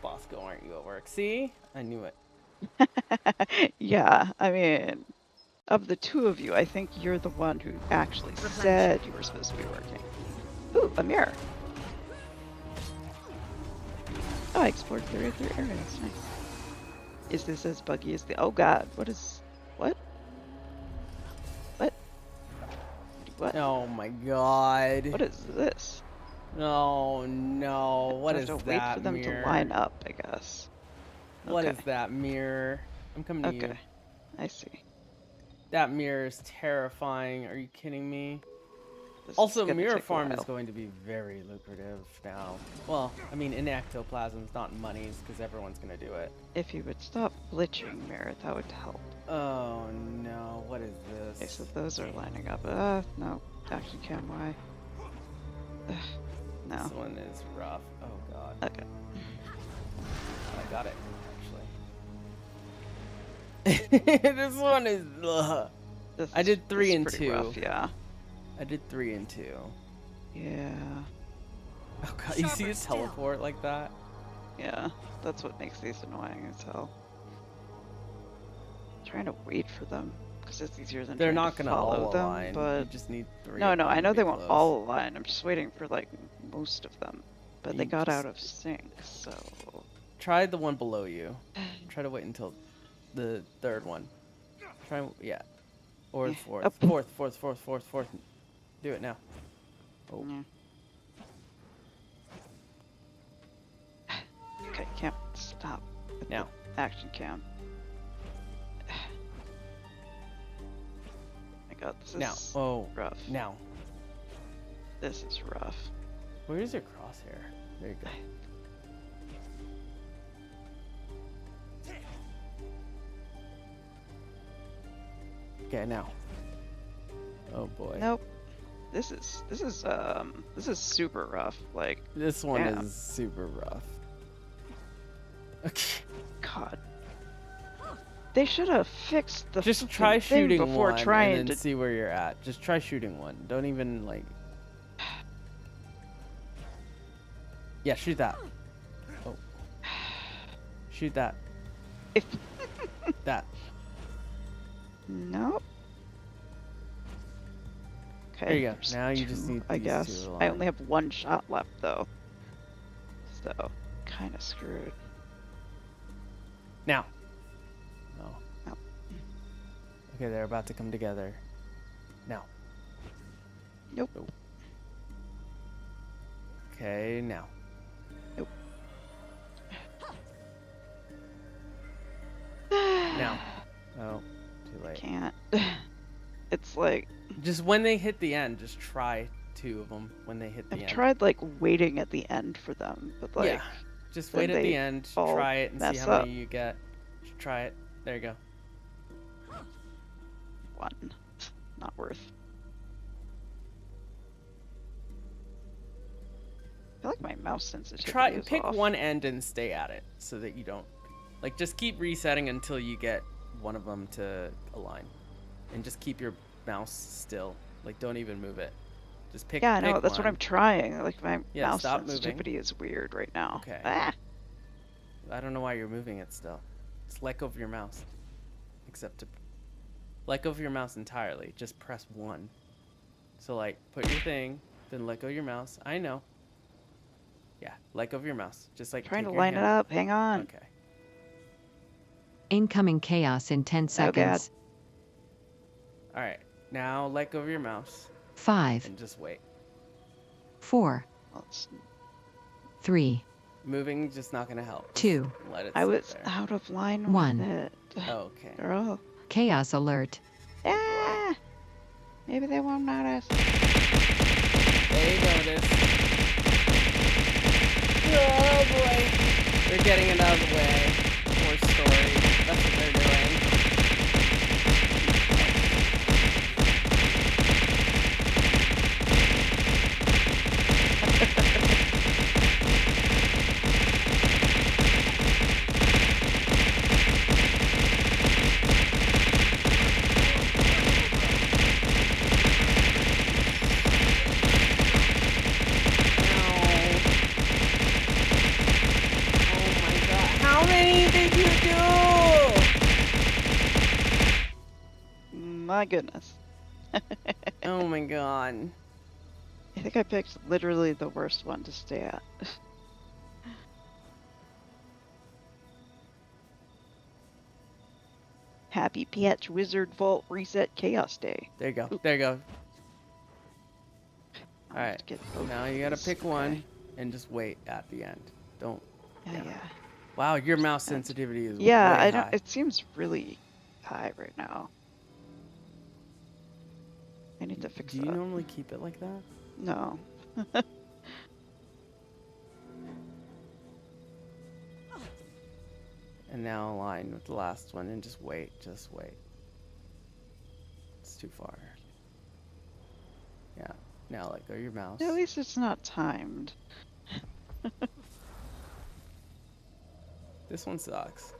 Bosco, aren't you at work? See? I knew it. Yeah, I mean, of the two of you, I think you're the one who actually said you were supposed to be working. Ooh, a mirror. Oh, I explored 33 areas. Nice. Is this as buggy as the... Oh god, what is... What? What? What? Oh my god. What is this? Oh no, what is I have to that wait for them mirror? to line up, I guess. What Okay. is that mirror? I'm coming to you. Okay, I see. That mirror is terrifying. Are you kidding me? This Also, is gonna Mirror take a Farm is while. going to be very lucrative now. Well, I mean, in ectoplasms, not in monies, because everyone's going to do it. If you would stop glitching, Mirror, that would help. Oh no, what is this? Okay, so those are lining up. No. Action cam Y. Ugh, no. This one is rough. Oh god. Okay. I got it, actually. This one is... Ugh. I did 3 and 2. Rough, yeah. I did 3 and 2. Yeah. Oh god, you see it teleport like that? Yeah, that's what makes these annoying as hell. Trying to wait for them because it's easier than They're trying not to gonna follow all them. align. But You just need 3 no, of no, them I to know be they won't close. all align. I'm just waiting for like most of them. But they You got just- out of sync, so Try the one below you. Try to wait until the third one. Try, yeah. Or the fourth. Oh. Fourth. Do it now. Oh. Okay, can't stop. with Now. the action cam. My god, this Now. is Oh. rough. Now. This is rough. Where's your crosshair? There you go. Okay, now. Oh boy. Nope. This is super rough. Like This one damn. is super rough. Okay. God, God. They should have fixed the Just try thing shooting before one trying and then to see where you're at. Just try shooting one. Don't even like. Yeah, shoot that. Oh. Shoot that. That. Nope. Okay. There you go. there's Now you two, just need I these guess. two I aligned. only have one shot left though. So, kind of screwed. Now. Oh. Okay, they're about to come together. Now. Nope. Okay, now. Nope. Now. Oh, too late. Can't. It's like Just when they hit the end, just try two of them when they hit the I've end. tried like waiting at the end for them, but like Yeah. Just then wait at they the end, all try it, and see mess how up. many you get. Just try it. There you go. One. Not worth. I feel like my mouse sensitivity is Pick off. one end and stay at it so that you don't, like, just keep resetting until you get one of them to align, and just keep your mouse still. Like, don't even move it. Just pick. Yeah, I know. pick That's one. what I'm trying. Like my Yeah, mouse stop sensitivity moving. is weird right now. Okay. Ah! I don't know why you're moving it still. Just let go of your mouse. Except to let go of your mouse entirely. Just press 1. So like, put your thing, then let go of your mouse. I know. Yeah, let go of your mouse. Just like Trying take to your line it hand- up. Hang on. Okay. Incoming chaos in 10 seconds. All right. Now let go of your mouse 5, and just wait. 4, 3, Moving just not gonna help. Just 2. let it. I sit was there. out of line One. with it. Okay. Girl. Chaos alert. Ah! Maybe they won't notice. They notice. Oh boy. They're getting it out of the way. Poor story. That's what they're doing. How many did you do? My goodness. Oh my god. I think I picked literally the worst one to stay at. Happy Patch Wizard Vault Reset Chaos Day. There you go. There you go. All right. get both Now of you gotta these. pick one and just wait at the end. Don't. Yeah. Wow, your mouse sensitivity is Yeah, way I don't. high. It seems really high right now. I need to fix Do that. you normally keep it like that? No. And now align with the last one and just wait. Just wait. It's too far. Yeah. Now let go of your mouse. At least it's not timed. This one sucks.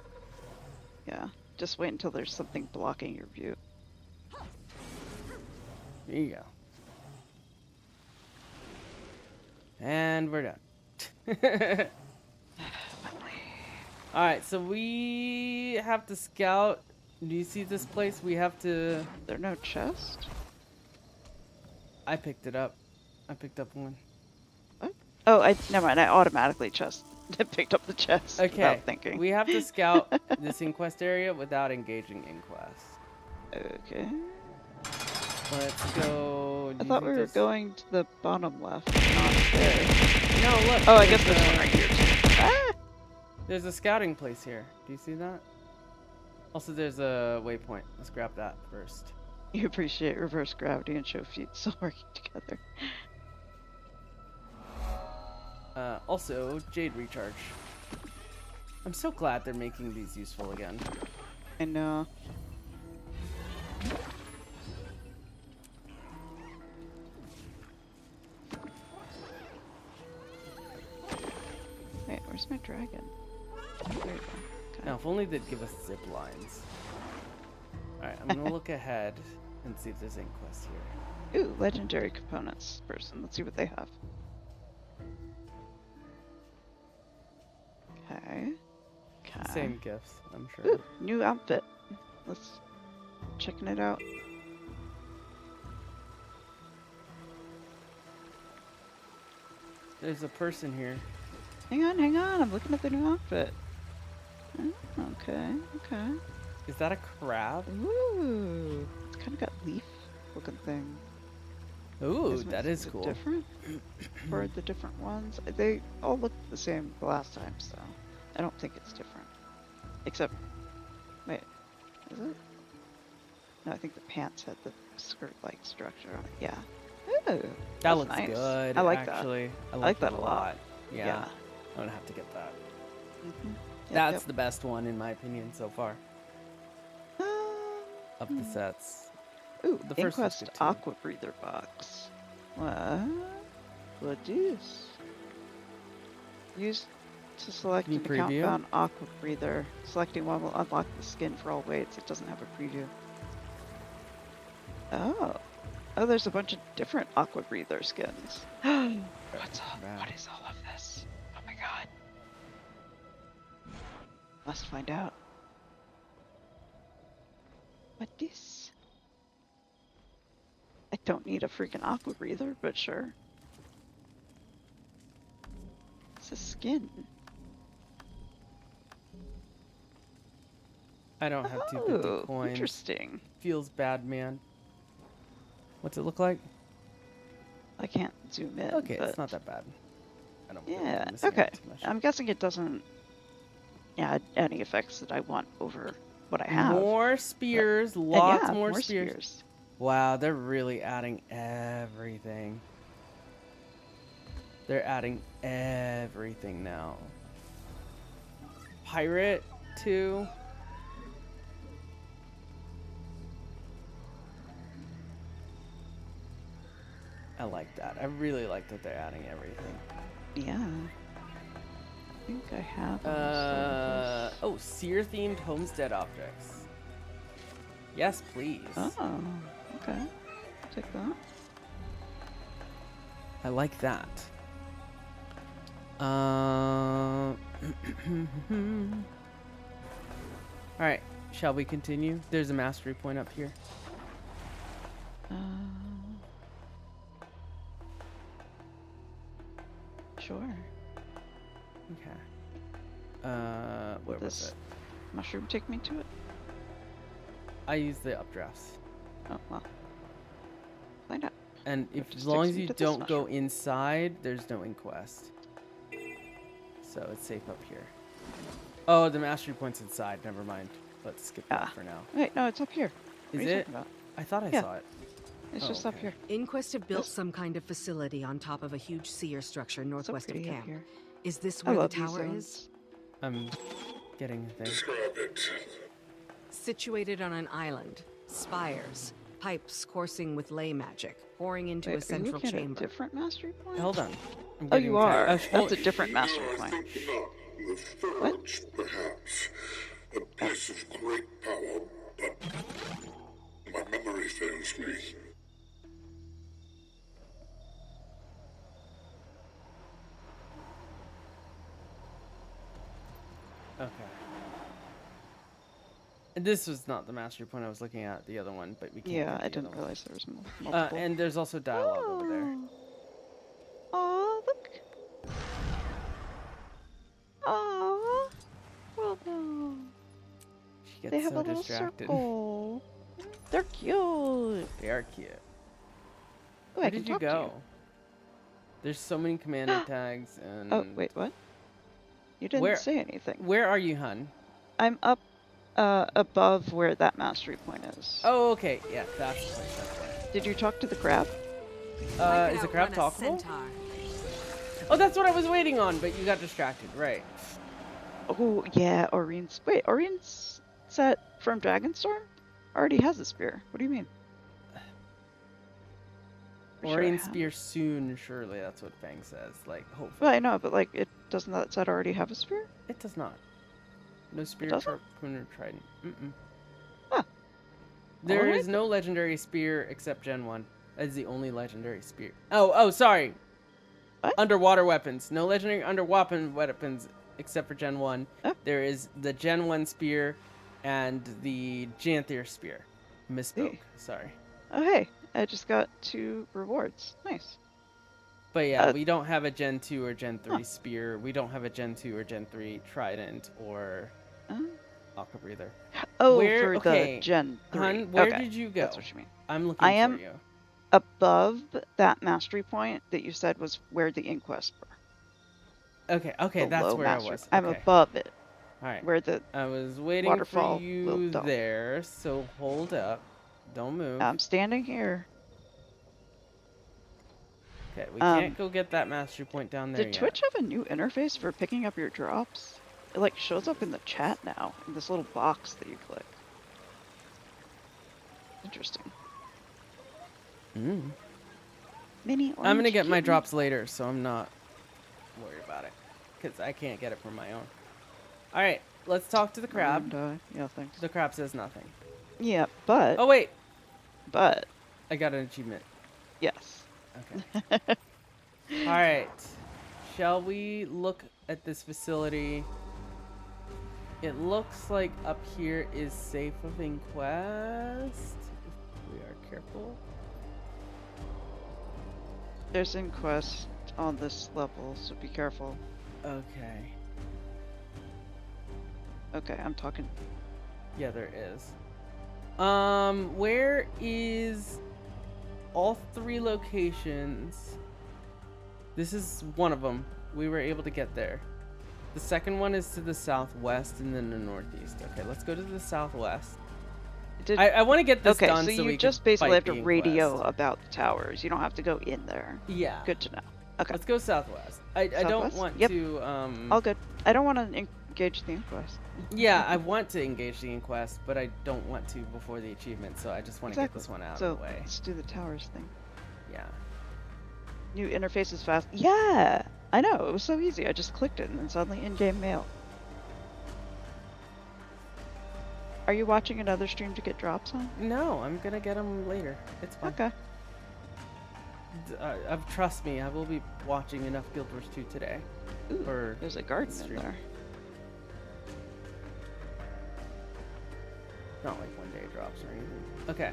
Yeah. Just wait until there's something blocking your view. There you go. And we're done. Alright, so we have to scout. Do you see this place? We have to... There no chest? I picked it up. I picked up one. Oh, never mind. I automatically picked up the chest Okay. without thinking. We have to scout this inquest area without engaging inquest. Okay. Let's go... I thought we were there's- going to the bottom left, not there. No, look. Oh, I guess there's this one right here too. Ah! There's a scouting place here. Do you see that? Also, there's a waypoint. Let's grab that first. You appreciate reverse gravity and show feet still working together. Also, Jade Recharge. I'm so glad they're making these useful again. I know. Wait, where's my dragon? There you go. Okay. Now If only they'd give us zip lines. Alright, I'm gonna look ahead and see if there's inquest here. Ooh, legendary components person. Let's see what they have. Okay. Same gifts, I'm sure. Ooh, new outfit. Let's checking it out. There's a person here. Hang on. I'm looking at the new outfit. Oh, okay. Is that a crab? Ooh. It's kind of got leaf looking thing. Ooh, that is cool. Different for the different ones. They all look the same the last time, so I don't think it's different. Except, wait, is it? No, I think the pants had the skirt-like structure on it. Yeah. Ooh, that looks nice. good. I like actually. that. I like that a lot. Yeah. I'm gonna have to get that. Mm-hmm. That's the best one in my opinion so far. Of the sets. Ooh, the first Inquest Aqua Breather box. What is? Used to select an account found Aqua Breather. Selecting one will unlock the skin for all weights. It doesn't have a preview. Oh, there's a bunch of different Aqua Breather skins. What's up? What is all of this? Oh my god. Must find out. What is? I don't need a freaking Aqua Breather, but sure. It's a skin. I don't have 250 coins. Interesting. Feels bad, man. What's it look like? I can't zoom in. Okay, but it's not that bad. I don't. Yeah. Okay. I'm guessing it doesn't add any effects that I want over what I have. More spears, lots more spears. Wow, they're really adding everything. They're adding everything now. Pirate too. I like that. I really like that they're adding everything. Yeah. I think I have. Oh, seer-themed homestead objects. Yes, please. Oh, okay. Take that. I like that. Alright, shall we continue? There's a mastery point up here. Sure. Okay. Where was it? Mushroom take me to it? I use the updrafts. Oh, well. Find out. And if as long as you don't go inside, there's no inquest. So it's safe up here. Oh, the mastery point's inside. Never mind. Let's skip that for now. Wait, no, it's up here. Is it? I thought I saw it. It's just up here. Inquest have built some kind of facility on top of a huge seer structure northwest of camp. Is this where the tower is? I'm getting a thing. Situated on an island, spires, pipes coursing with ley magic, pouring into a central chamber. Are you looking at a different mastery point? Hold on. Oh, you are. That's a different mastery point. What? Perhaps a piece of great power, but my memory fails me. Okay. And this was not the mastery point I was looking at, the other one, but we can't. Yeah, I didn't realize there was multiple. And there's also dialogue over there. Oh, look. Oh, well done. She gets they have so a little distracted. circle. They're cute. They are cute. Ooh, Where did you go? There's so many commander tags and. Oh wait, what? You didn't say anything. Where are you, hun? I'm up, above where that mastery point is. Oh, okay. Yeah, that's the place. That's right. Did you talk to the crab? Is the crab talkable? Oh, that's what I was waiting on, but you got distracted, right? Oh yeah, Orion's. Wait, Orion's set from Dragonstorm already has a spear. What do you mean? Orion spear soon, surely. That's what Fang says. Like, hopefully. Well, I know, but like, it doesn't that set already have a spear? It does not. No spear, doesn't? harpoon, or trident. Mm-mm. Huh. There Alright. is no legendary spear except Gen 1. That is the only legendary spear. Oh, sorry. What? Underwater weapons. No legendary underwater weapons except for Gen 1. Oh. There is the Gen 1 spear and the Janthir spear. Misspoke. Hey. Sorry. Oh, hey. I just got 2 rewards. Nice. But yeah, we don't have a Gen 2 or Gen 3 spear. We don't have a Gen 2 or Gen 3 trident or Aqua Breather. Oh, Where, for the Gen 3. Hun, where okay. did you go? That's what you mean. I'm looking I am for you. above that mastery point that you said was where the inquest were. Okay, The that's low where mastery. I was. I'm Okay. above it. All right. Where the I was waiting waterfall for you will dump. there, so hold up. Don't move. I'm standing here. Okay, we can't go get that mastery point down there Did yet. Twitch have a new interface for picking up your drops? It like shows up in the chat now, in this little box that you click. Interesting. Mini I'm gonna orange get my kitten. drops later, so I'm not worried about it. Because I can't get it from my own. Alright, let's talk to the crab. Yeah, thanks. The crab says nothing. Yeah, but... Oh, wait! But... I got an achievement. Yes. Okay. Alright. Shall we look at this facility? It looks like up here is safe of inquest. If we are careful. There's inquest on this level, so be careful. Okay. Okay, I'm talking. Yeah, there is. Where is all 3 locations? This is one of them. We were able to get there. The second one is to the southwest and then the northeast. Okay, let's go to the southwest. I want to get this done so so you we just can basically fight have to the radio inquest. about the towers. You don't have to go in there. Yeah. Good to know. Okay. Let's go southwest. I don't Southwest? want Yep. to All good. I don't want to engage the inquest. Yeah, I want to engage the inquest, but I don't want to before the achievement, so I just want to get Exactly. this one out So of the way. let's do the towers thing. Yeah. New interface is fast. Yeah, I know. It was so easy. I just clicked it and then suddenly in-game mail. Are you watching another stream to get drops on? No, I'm gonna get them later. It's fine. Okay. Trust me, I will be watching enough Guild Wars 2 today. Ooh, there's a garden in there. Not like one day drops or anything. Okay.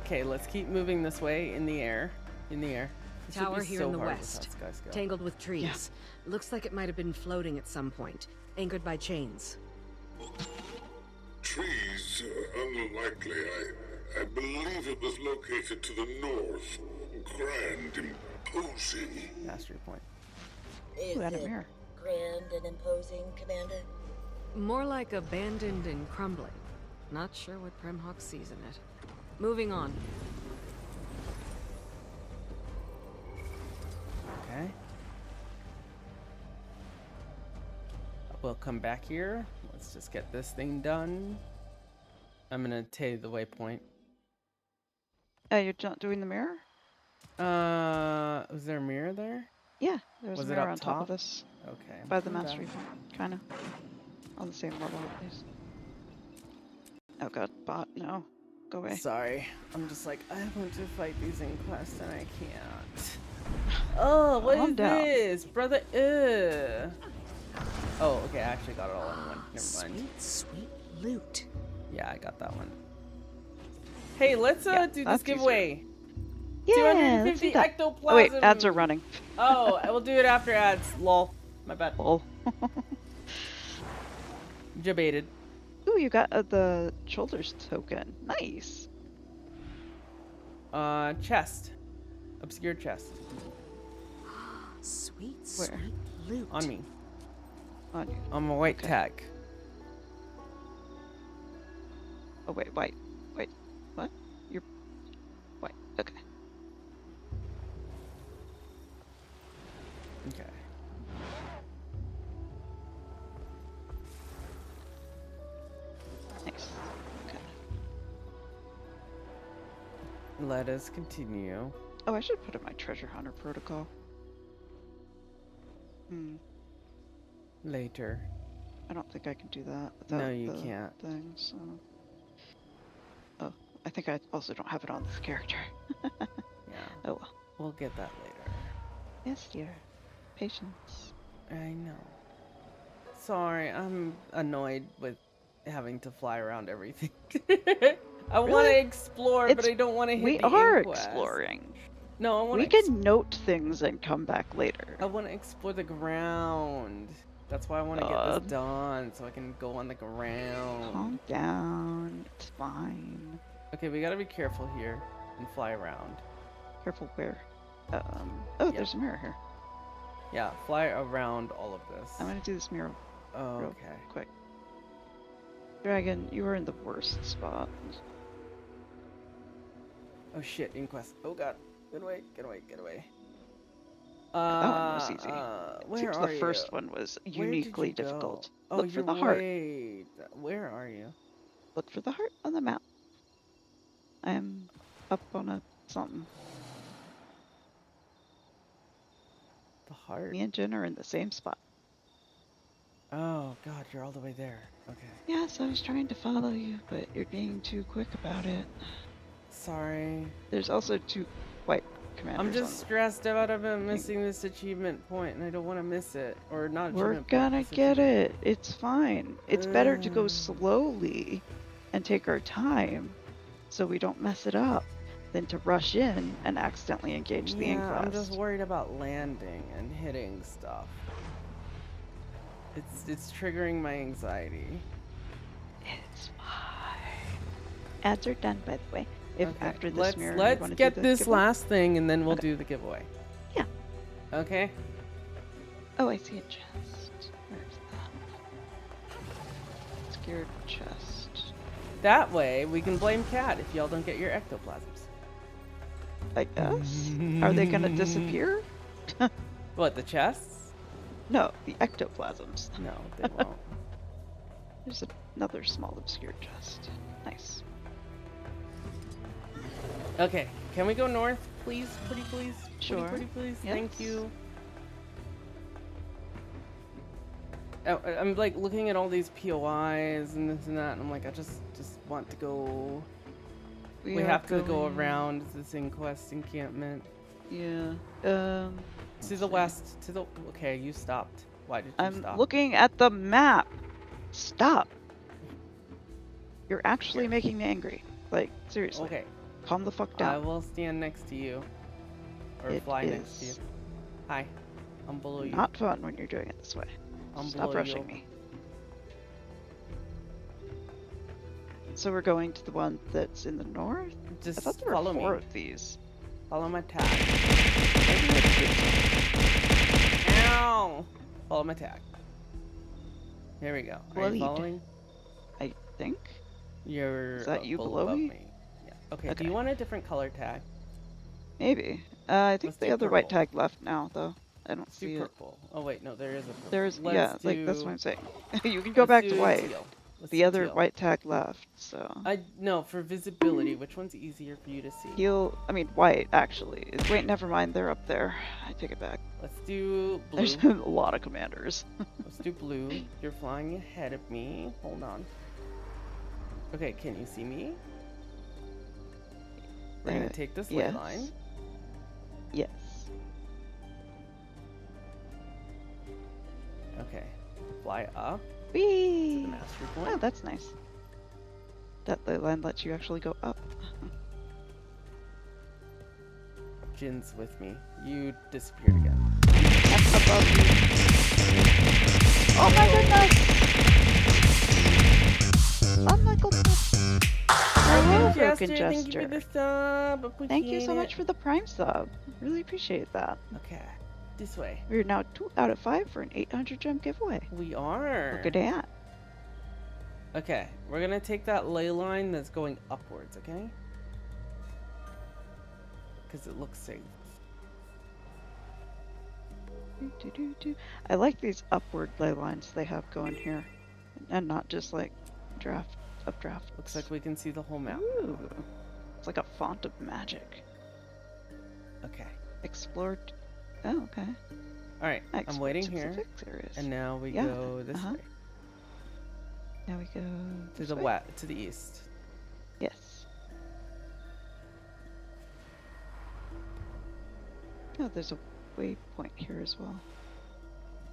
Okay, let's keep moving this way in the air. This would Tower be here so in the hard west, without Skyscale. tangled with trees. Looks like it might have been floating at some point, anchored by chains. Trees, unlikely. I believe it was located to the north. Grand, imposing. Mastery point. Is Ooh, and a it mirror. grand and imposing, Commander? More like abandoned and crumbling. Not sure what Premhawk sees in it. Moving on. Okay. We'll come back here. Let's just get this thing done. I'm gonna tell you the waypoint. You're not doing the mirror? Was there a mirror there? Yeah, there was Was a it mirror up on top top? of this. Okay. By the I'm mastery back. point, kind of. On the same level, at least. Oh god, bot, no. Go away. Sorry. I'm just like, I want to fight these inquests and I can't. Oh, what Calm is down. this? Brother, Oh, okay, I actually got it all in one. Never mind. Sweet loot. Yeah, I got that one. Hey, let's do that's this easier. giveaway. Yeah, let's 250 do that. ectoplasm. Oh wait, ads are running. Oh, I will do it after ads. Lol. My bad. Lol. Debated. Ooh, you got the shoulders token. Nice. Chest. Obscure chest. Sweet, Where? sweet loot. On me. On you. I'm a white tag. Oh wait, white. Wait, what? You're white. Okay. Okay. Nice. Okay. Let us continue. Oh, I should put in my treasure hunter protocol. later. I don't think I can do that without No, you the can't. thing, so... Oh, I think I also don't have it on this character. Yeah. Oh well. We'll get that later. Yes, dear. Patience. I know. Sorry, I'm annoyed with having to fly around everything. I want to explore, but I don't want to hit We the are inquest. exploring. No, I want We can note things and come back later. I want to explore the ground. That's why I want to get this done, so I can go on the ground. Calm down. It's fine. Okay, we gotta be careful here and fly around. Careful where? Oh, there's a mirror here. Yeah, fly around all of this. I'm gonna do this mirror Oh, real okay. quick. Dragon, you are in the worst spot. Oh shit, inquest. Oh god. Get away, get away, get away. That one was easy. Where Seems are the you? first one was Where did you uniquely go? difficult. Oh, Look for you're the heart. way... Where are you? Look for the heart on the map. I am up on a something. The heart? Me and Jen are in the same spot. Oh god, you're all the way there. Okay. Yes, I was trying to follow you, but you're being too quick about it. Sorry. There's also 2 white commanders. I'm on just stressed out about missing this achievement point, and I don't want to miss it. Or not We're achievement point, gonna this get achievement. it. It's fine. It's better to go slowly and take our time so we don't mess it up than to rush in and accidentally engage the inquest. I'm just worried about landing and hitting stuff. It's triggering my anxiety. It's fine. Ads are done, by the way. If Okay, after this mirror, you let's wanna get do the this giveaway? last thing, and then we'll do the giveaway. Yeah. Okay. Oh, I see a chest. Where's that? Scared chest. That way, we can blame Cat if y'all don't get your ectoplasms. I guess. Are they gonna disappear? What, the chests? No, the ectoplasms. No, they won't. There's another small obscure chest. Nice. Okay, can we go north, please? Pretty please? Sure. Pretty please? Yes. Thank you. Oh, I'm like looking at all these POIs and this and that, and I'm like, I just want to go. We are have to go going- around this inquest encampment. Yeah. To the west. To the. Okay, you stopped. Why did you I'm stop? looking at the map. Stop. You're actually making me angry. Like, seriously. Okay. Calm the fuck I down. will stand next to you. Or It fly next to you. is Hi. I'm below you. Not fun when you're doing it this way. I'm Stop below rushing you. me. So we're going to the one that's in the north? Just I thought there follow were 4 me. of these. Follow my tag. Maybe let's get some. Ow! Follow my tag. Here we go. Are you Lead. following? I think. You're Is that you above below me? Yeah. Okay, do you want a different color tag? Maybe. I think Let's the do other white purple. tag left now, though. I don't Let's see do it. purple. Oh wait, no, there is a purple. There's Let's yeah, like that's do- what I'm saying. You can go let's back to do white. teal. Let's The do other teal. white tag left, so No, for visibility, which one's easier for you to see? I mean white actually. Wait, never mind, they're up there. I take it back. Let's do blue. There's a lot of commanders. Let's do blue. You're flying ahead of me. Hold on. Okay, can you see me? We're gonna take this ley yes. line. Yes. Okay. Fly up. Whee! To the mastery point. Oh, that's nice. That ley line lets you actually go up. Jin's with me. You disappeared again. Up above you. Oh my goodness! Oh my goodness! Hello, Broken Thank you for Jester. the sub. Thank you so Appreciate much it. for the Prime sub. Really appreciate that. Okay, this way. We're now 2 out of 5 for an 800 gem giveaway. We are. Look at that. Okay, we're gonna take that ley line that's going upwards, okay? Because it looks safe. I like these upward ley lines they have going here, and not just like updraft. Looks like we can see the whole map. Ooh. It's like a font of magic. Okay. Explored. Oh, okay. All right, I'm waiting here, and now we go this way. Now we go to the west, to the east. Yes. Oh, there's a waypoint here as well.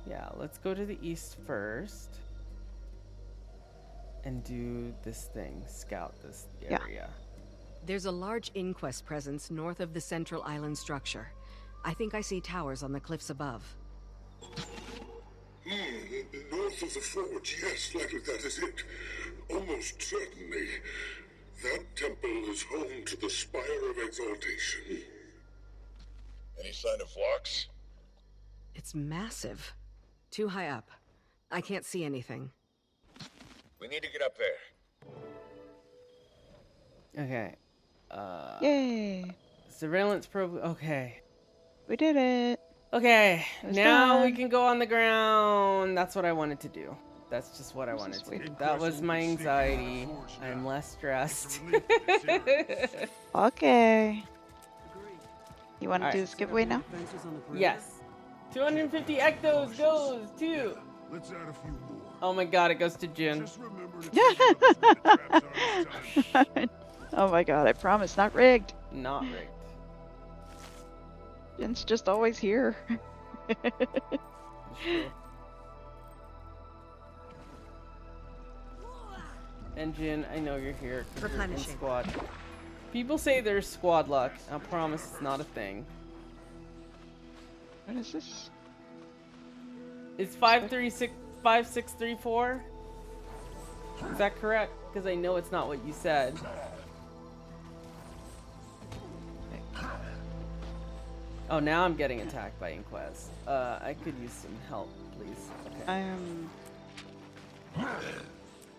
Yeah, let's go to the east first and do this thing, scout this area. There's a large inquest presence north of the central island structure. I think I see towers on the cliffs above. North of the forge, yes, likely that is it. Almost certainly. That temple is home to the Spire of Exaltation. Any sign of Phlox? It's massive. Too high up. I can't see anything. We need to get up there. Okay. Yay! Surveillance probe. Okay. We did it. Okay, now done. we can go on the ground. That's what I wanted to do. That's just what I wanted to do. That was my anxiety. I'm less stressed. Okay. You want to do this giveaway now? Yes. 250 ectos goes to... Let's add a few more. Oh my god, it goes to Jin. Oh my god, I promise, not rigged. Not rigged. Jin's just always here. And Jin, I know you're here. 'Cause you're in Replenishing. squad. People say there's squad luck. I promise it's not a thing. What is this? It's 5634. Is that correct? Because I know it's not what you said. Oh, now I'm getting attacked by Inquest. I could use some help, please. Okay. I am.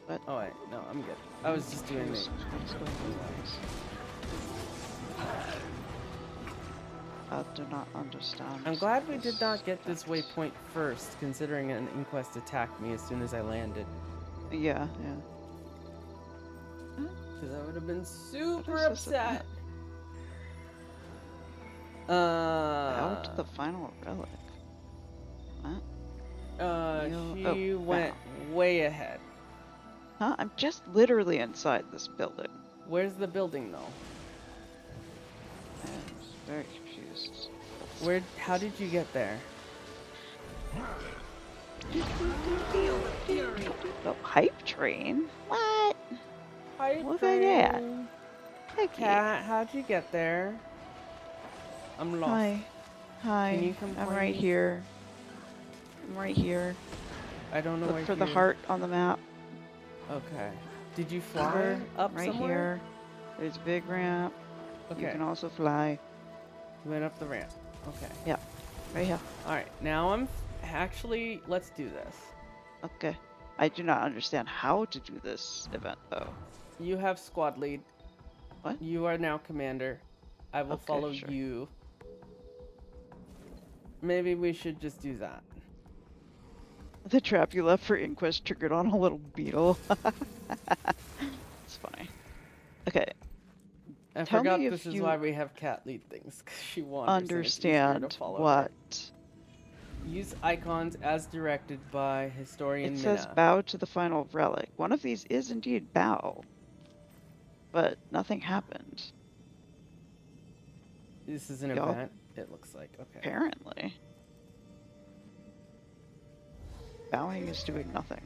What? Oh wait, no, I'm good. I was just doing it. I do not understand. I'm glad we did not get this waypoint first, considering an Inquest attacked me as soon as I landed. Yeah, yeah. Because I would have been super upset. Out to the final relic. What? She went way ahead. Huh? I'm just literally inside this building. Where's the building, though? I'm very confused. Where? How did you get there? The hype train? What? Hype Look at that. Hey, Cat, how'd you get there? I'm lost. Hi. Hi. Can you come I'm find right me? here. I'm right here. I don't know Look where for the you- heart on the map. Okay. Did you fly Here, up right somewhere? here. There's a big ramp. Okay. You can also fly. Went up the ramp. Okay. Yeah. Right here. All right. Now I'm actually. Let's do this. Okay. I do not understand how to do this event though. You have squad lead. What? You are now commander. I will Okay, follow sure. you. Maybe we should just do that. The trap you left for Inquest triggered on a little beetle. It's funny. Okay. I Tell forgot me this if is you why we have cat lead things, because she wanders and it's easier to understand follow what her. Use icons as directed by historian it Minna. says. Bow to the final relic. One of these is indeed bow, but nothing happened. This is an Y'all- event. It looks like okay. Apparently. Bowing is doing nothing.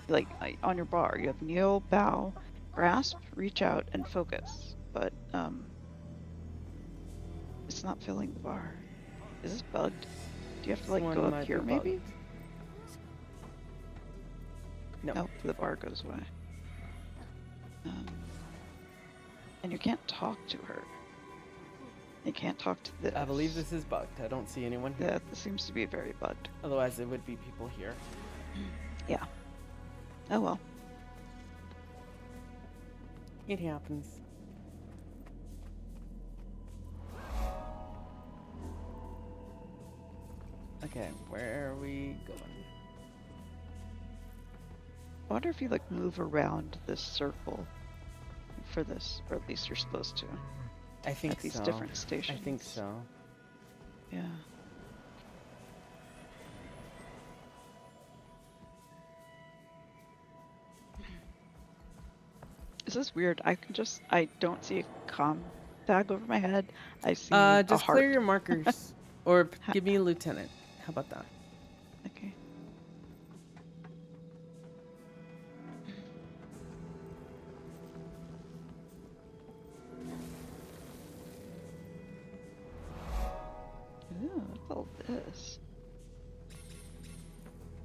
Like on your bar, you have kneel, bow, grasp, reach out, and focus. But it's not filling the bar. Is this bugged? Do you have to like One go up might here be maybe? No. Nope, the bar goes away. And you can't talk to her. You can't talk to this. I believe this is bugged. I don't see anyone here. Yeah, this seems to be very bugged. Otherwise, there would be people here. Yeah. Oh well. It happens. Okay, where are we going? I wonder if you like move around this circle for this, or at least you're supposed to. I think at these so. different stations. I think so. Yeah. is weird. I don't see a comm tag over my head. I see just a heart. clear your markers. Or give me a lieutenant. How about that? Okay. Ooh, what's all this?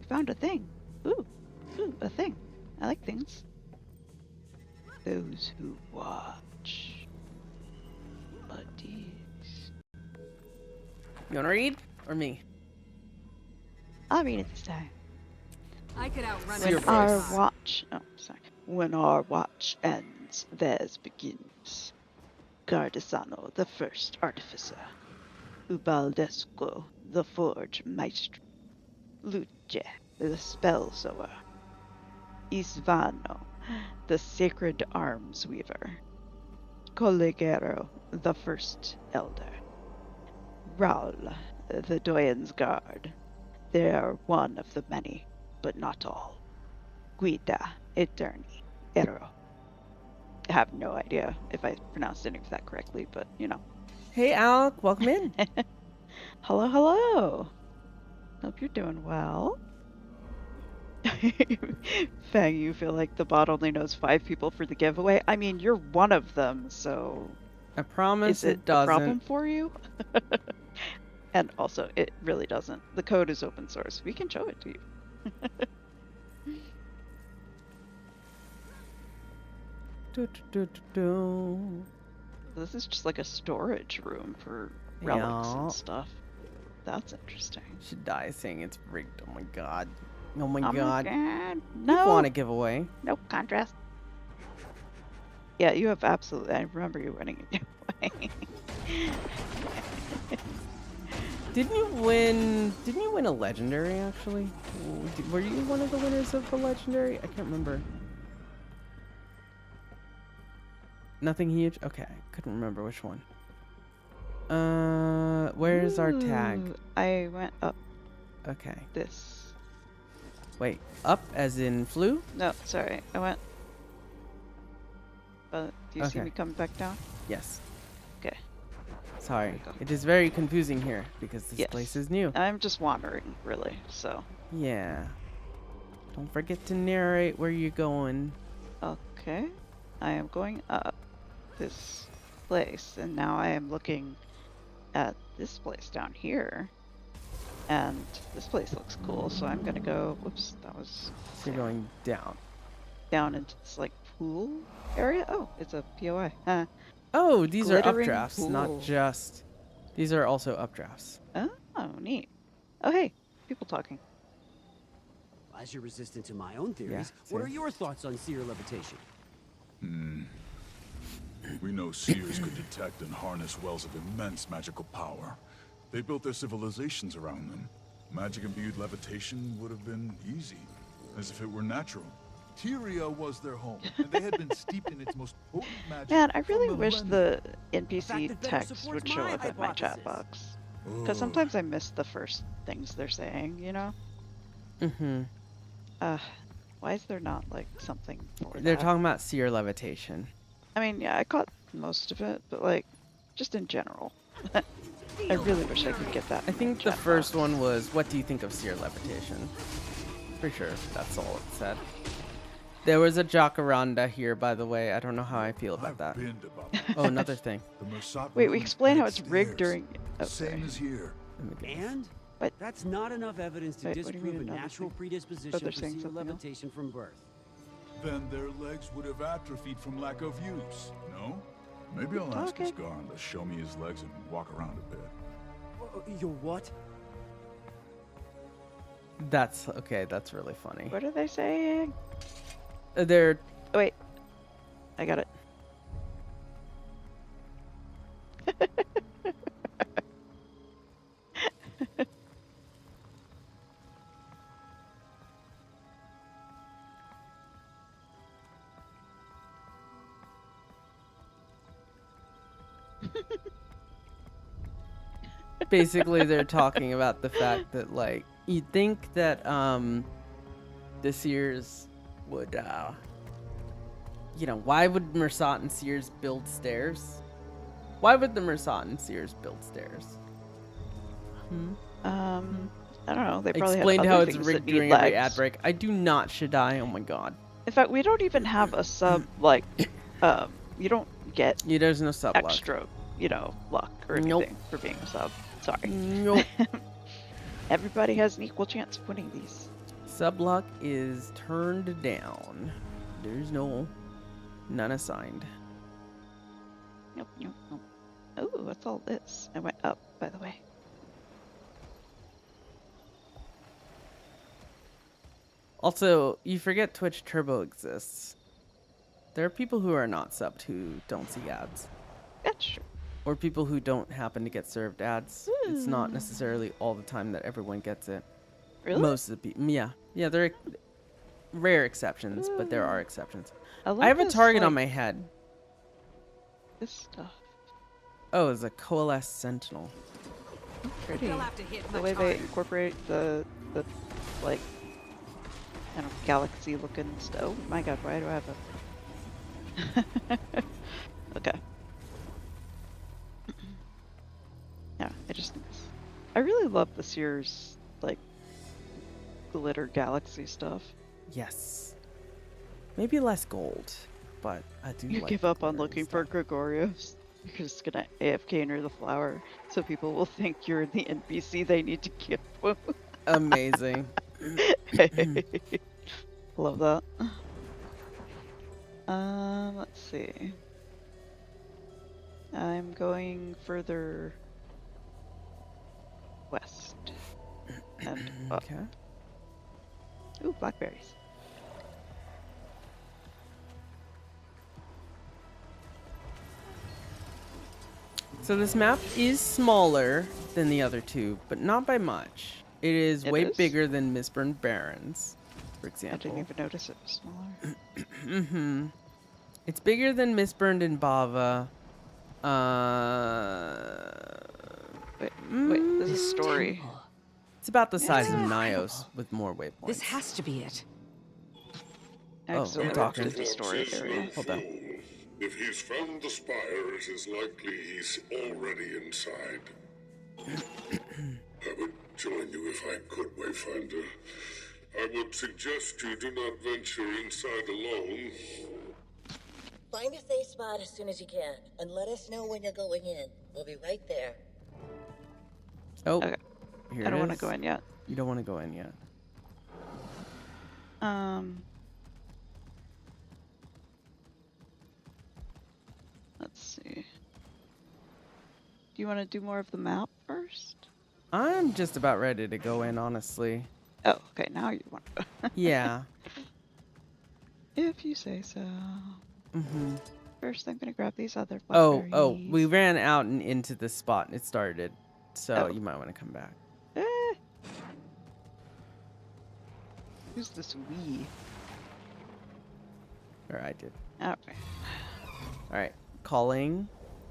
We found a thing. Ooh, a thing. I like things. Those who watch. Buddies. You wanna read? Or me? I'll read it this time. I could outrun When our watch... Oh, sorry. When our watch ends, theirs begins. Gardesano, the first artificer. Ubaldesco, the forge maestro. Luce, the spell sower. Isvano, the sacred arms weaver. Colleguero, the first elder. Raul, the Doyen's guard. They are one of the many, but not all. Guida, Eterni, Ero. I have no idea if I pronounced any of that correctly, but you know. Hey, Alec, welcome in. Hello, hello. Hope you're doing well. Fang, you feel like the bot only knows 5 people for the giveaway? I mean, you're one of them, so... I promise is it doesn't. a problem for you? And also, it really doesn't. The code is open source. We can show it to you. This is just like a storage room for relics and stuff. That's interesting. She dies saying it's rigged. Oh my god. Oh my Oh my god. God. You No. want a giveaway? No contrast. Yeah, you have absolutely. I remember you winning a giveaway. Didn't you win a legendary actually? Were you one of the winners of the legendary? I can't remember. Nothing huge? Okay, couldn't remember which one. Where's our tag? Ooh, I went up. Okay. This. Wait, up as in flew? No, sorry. I went. Do you see Okay. me coming back down? Yes. Okay. Sorry. It is very confusing here because this Yes. place is new. I'm just wandering, really, so. Yeah. Don't forget to narrate where you're going. Okay. I am going up this place, and now I am looking at this place down here. And this place looks cool, so I'm gonna go. Whoops, that was. So you're going down. Down into this, like, pool area? Oh, it's a POI. Oh, these are Glittering updrafts, pool. not just. These are also updrafts. Oh, neat. Oh, hey, people talking. As you're resistant to my own theories, Yeah, what are same. your thoughts on seer levitation? We know seers could detect and harness wells of immense magical power. They built their civilizations around them. Magic-imbued levitation would have been easy, as if it were natural. Tyria was their home, and they had been steeped in its most potent magic. Man, I really for wish millennia. the NPC text would show up in my chat box. Because sometimes I miss the first things they're saying, you know? Mm-hmm. Why is there not, like, something for They're that? talking about seer levitation. I mean, yeah, I caught most of it, but, like, just in general. I really wish I could get that. I think the first one was, what do you think of seer levitation? Pretty sure that's all it said. There was a Jacaranda here, by the way. I don't know how I feel about that. Oh, another thing. Wait, we explain how it's rigged during... Same as here. And? But that's not enough evidence to Wait, what do you mean disprove a another natural thing? predisposition Oh, they're for saying seer something else? levitation from birth. Then their legs would have atrophied from lack of use, no? Maybe I'll ask Okay. his Garn to show me his legs and walk around a bit. Your what? That's okay. That's really funny. What are they saying? They're Oh, wait. I got it. basically they're talking about the fact that like you'd think that the seers would you know, why would Mersat and Sears build stairs? Why would the Mersat and Sears build stairs? I don't know. They probably Explained have how other it's things rigged that need during every legs. ad break. I do not, Shaddai. Oh my god. In fact, we don't even have a sub like. You don't get. Yeah, there's no sub luck. Extra, you know, luck or anything for being a sub. Sorry. Nope. Everybody has an equal chance of winning these. Sub luck is turned down. There's none assigned. Nope. Oh, what's all this? I went up, by the way. Also, you forget Twitch Turbo exists. There are people who are not subbed who don't see ads. That's true. Or people who don't happen to get served ads. It's not necessarily all the time that everyone gets it. Really? Most of the people. Yeah. Yeah, there are rare exceptions, but there are exceptions. I I have a this, target on like, my head. This stuff. Oh, it's a Coalesce Sentinel. Pretty. You'll have to hit The much way they harder. incorporate the like kind of galaxy looking stuff. Oh my god, why do I have a okay. Yeah, I really love the Sears like glitter galaxy stuff. Yes. Maybe less gold, but I do You like give the up on glittery looking stuff. for Gregorios. You're just gonna AFK near the flower, so people will think you're the NPC they need to kill. Amazing. Love that. Let's see. I'm going further west and up. Okay. Ooh, blackberries. So this map is smaller than the other two, but not by much. It is way bigger than Mistborn Barrens, for I example. didn't even notice it was smaller. Mm-hmm. It's bigger than Mistborn and Bava. Wait, this is story. It's about the size of Nios with more waypoints. This has to be it. Oh, I'm talking. The story area. Hold on. If he's found the spire, it is likely he's already inside. I would join you if I could, Wayfinder. I would suggest you do not venture inside alone. Find a safe spot as soon as you can, and let us know when you're going in. We'll be right there. Oh, okay. Here I don't it want to is. go in yet. You don't want to go in yet. Let's see. Do you want to do more of the map first? I'm just about ready to go in, honestly. Oh, okay. Now you want to. Yeah. If you say so. Mm-hmm. First, I'm gonna grab these other Oh, blackberries. we ran out and into the spot it started, so Oh. you might want to come back. Who's this we? Or I did. Alright. All right, calling.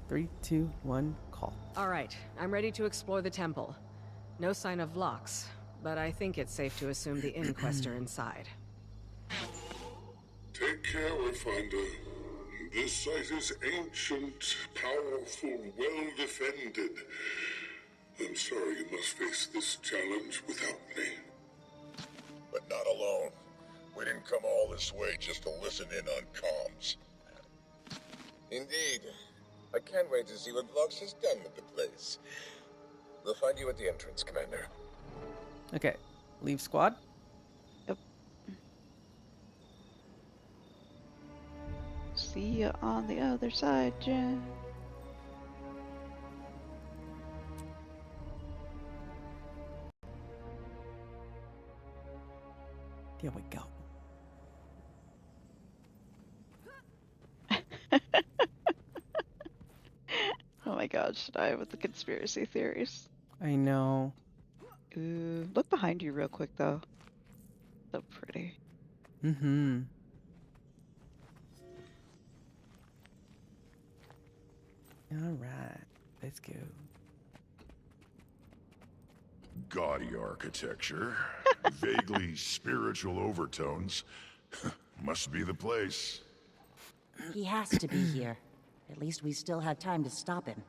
3, 2, 1, call. All right, I'm ready to explore the temple. No sign of locks, but I think it's safe to assume the inquest are inside. Take care, Wayfinder. This site is ancient, powerful, well defended. I'm sorry you must face this challenge without me. But not alone. We didn't come all this way just to listen in on comms. Indeed. I can't wait to see what Vox has done with the place. We'll find you at the entrance, Commander. Okay, leave squad. Yep. See you on the other side, Jen. There we go. Oh my god, should I with the conspiracy theories? I know. Ooh, look behind you real quick though. So pretty. Mm-hmm. All right, let's go. Gaudy architecture, vaguely spiritual overtones. Must be the place. He has to be here. At least we still have time to stop him.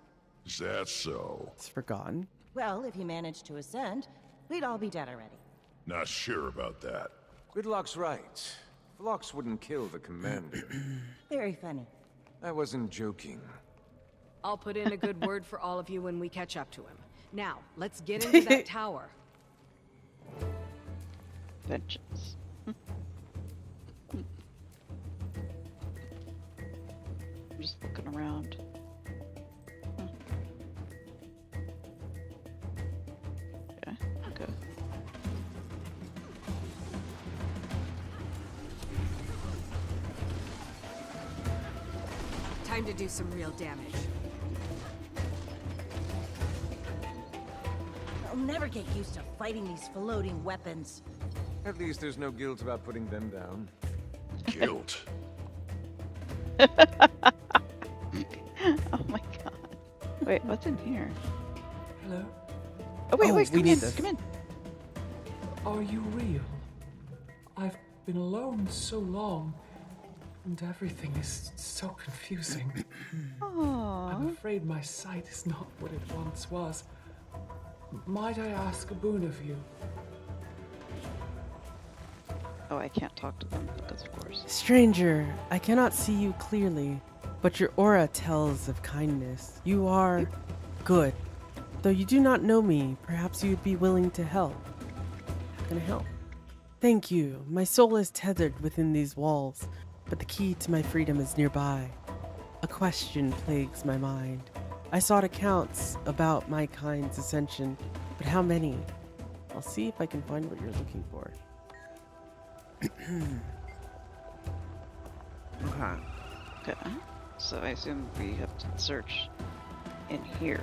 Is that so? It's forgotten. Well, if he managed to ascend, we'd all be dead already. Not sure about that. Gridlock's right. Phlox wouldn't kill the commander. Very funny. I wasn't joking. I'll put in a good word for all of you when we catch up to him. Now, let's get into that tower. Vengeance. I'm just looking around. Okay, okay. Time to do some real damage. I'll never get used to fighting these floating weapons. At least there's no guilt about putting them down. Guilt? Oh my god. Wait, what's in here? Hello? Oh wait, wait, we come need in, this. come in. Are you real? I've been alone so long, and everything is so confusing. I'm afraid my sight is not what it once was. Might I ask a boon of you? Oh, I can't talk to them because of course. Stranger, I cannot see you clearly, but your aura tells of kindness. You are good. Though you do not know me, perhaps you would be willing to help. How can I help? Thank you. My soul is tethered within these walls, but the key to my freedom is nearby. A question plagues my mind. I sought accounts about my kind's ascension, but how many? I'll see if I can find what you're looking for. Okay. Okay. So I assume we have to search in here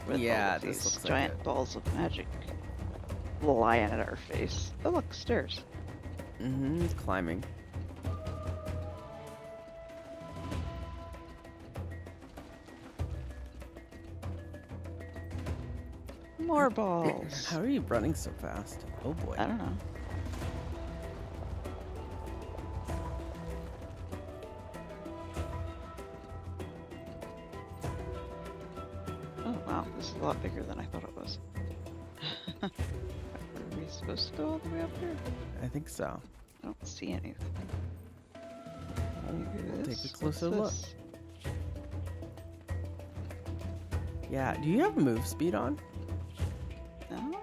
with Yeah, all of this these looks like giant it. balls of magic lying at our face. Oh look, stairs. Mm-hmm, climbing. More balls. How are you running so fast? Oh boy. I don't know. Oh wow, this is a lot bigger than I thought it was. Are we supposed to go all the way up here? I think so. I don't see anything. We'll take a This? closer What's look. this? Yeah, do you have move speed on? No,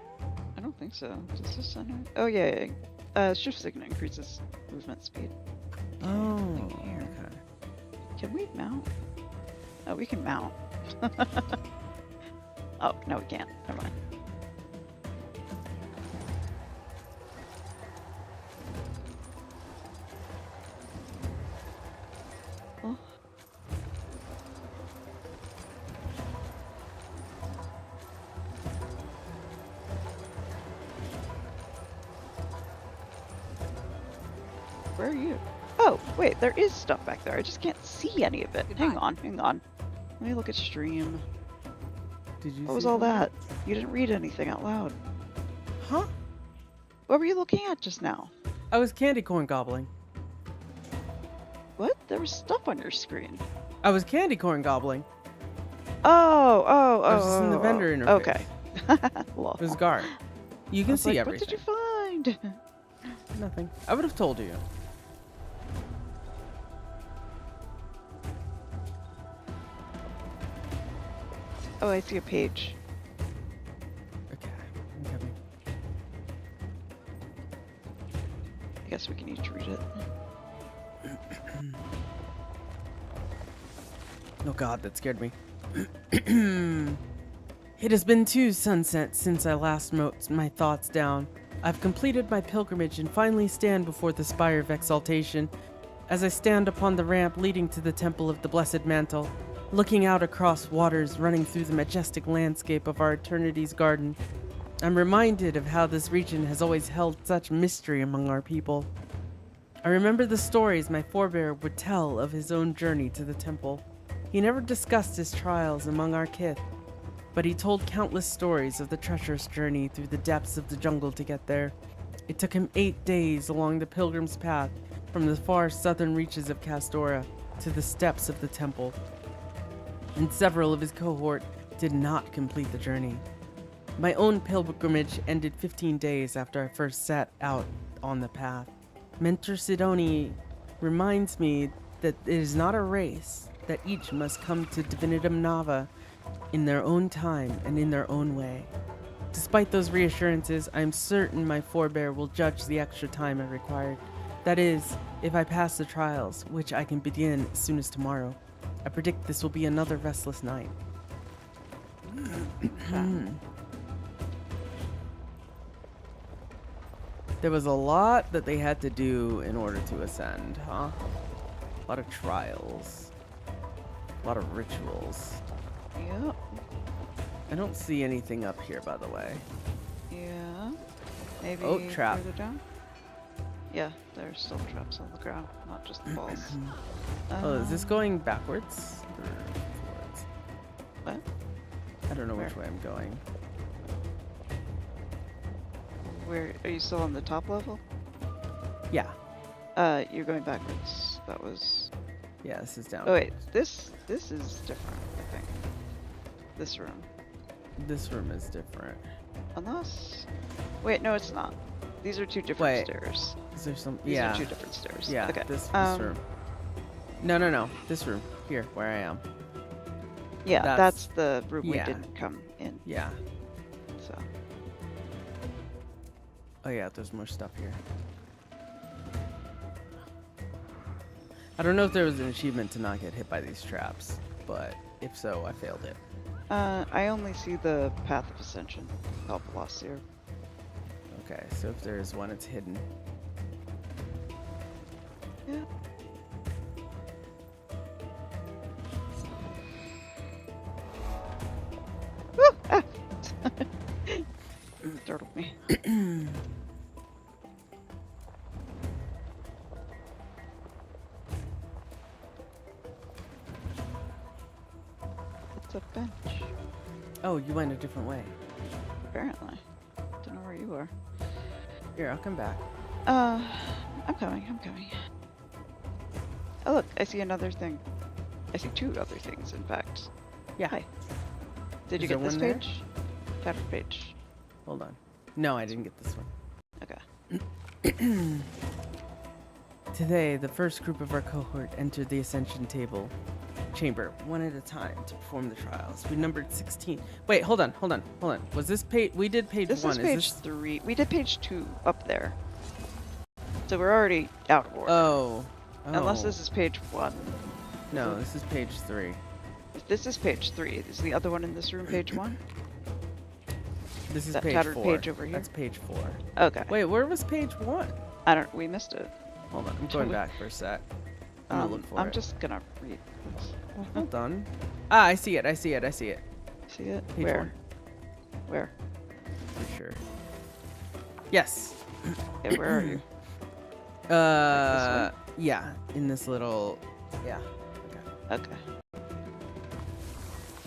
I don't think so. Does this center? Oh yeah, yeah. Shift signal increases movement speed. Oh, Here. okay. Can we mount? Oh, we can mount. Oh, no, we can't. Never mind. Oh. Where are you? Oh, wait, there is stuff back there. I just can't see any of it. Hang on, hang on. Let me look at stream. Did you What was see all something? that? You didn't read anything out loud. Huh? What were you looking at just now? I was candy corn gobbling. What? There was stuff on your screen. I was candy corn gobbling. Oh, oh, oh. I was just in the oh, vendor oh. interface. Okay. Lol. It was guard. You I can was see like, everything. What did you find? Nothing. I would have told you. Oh, I see a page. Okay, I'm coming. I guess we can each read it. Oh god, that scared me. It has been 2 sunsets since I last wrote my thoughts down. I've completed my pilgrimage and finally stand before the Spire of Exaltation. As I stand upon the ramp leading to the Temple of the Blessed Mantle, looking out across waters running through the majestic landscape of our Eternity's Garden, I'm reminded of how this region has always held such mystery among our people. I remember the stories my forebear would tell of his own journey to the temple. He never discussed his trials among our kith, but he told countless stories of the treacherous journey through the depths of the jungle to get there. It took him 8 days along the pilgrim's path from the far southern reaches of Castora to the steps of the temple, and several of his cohort did not complete the journey. My own pilgrimage ended 15 days after I first set out on the path. Mentor Sidoni reminds me that it is not a race, that each must come to Divinitum Nava in their own time and in their own way. Despite those reassurances, I am certain my forebear will judge the extra time I required. That is, if I pass the trials, which I can begin as soon as tomorrow. I predict this will be another restless night. There was a lot that they had to do in order to ascend, huh? A lot of trials. A lot of rituals. Yep. I don't see anything up here, by the way. Yeah. Maybe trap. further down? Yeah, there's still traps on the ground, not just the balls. Oh, is this going backwards? Or forwards? What? I don't know which way I'm going. Where are you still on the top level? Yeah. You're going backwards. That was. Yeah, this is down. Oh wait, this is different, I think. This room. This room is different. Unless. Wait, no, it's not. These are two different stairs. Is there some? These yeah. are two different stairs. Yeah. Okay. This room. No. This room. Here, where I am. Yeah, that's the room we yeah. didn't come in. Yeah. So. Oh yeah, there's more stuff here. I don't know if there was an achievement to not get hit by these traps, but if so, I failed it. I only see the Path of Ascension. Help lost here. Okay, so if there is one, it's hidden. Yeah. Woo! Ah! Startled me. It's a bench. Oh, you went a different way. Apparently. Don't know where you are. Here, I'll come back. I'm coming. Oh look, I see another thing. I see two other things, in fact. Yeah. Hi. Did you Is get this there one page? Chapter page. Hold on. No, I didn't get this one. Okay. Today, the first group of our cohort entered the Ascension Table chamber, one at a time, to perform the trials. We numbered 16. Wait, hold on. Was this page? We did page This 1. is page 3. We did page 2 up there. So we're already out of order. Oh. Unless this is page 1. No, this is page 3. This is page 3. Is the other one in this room page 1? This is that page tattered 4. Page over here? That's page 4. Okay. Wait, where was page 1? We missed it. Hold on, I'm going back for a sec. I'm gonna look for it. I'm just gonna read this. Hold on. Ah, I see it. See it? Page Where? 1. Where? For sure. Yes. Okay, where are you? Yeah, in this little, yeah. Okay.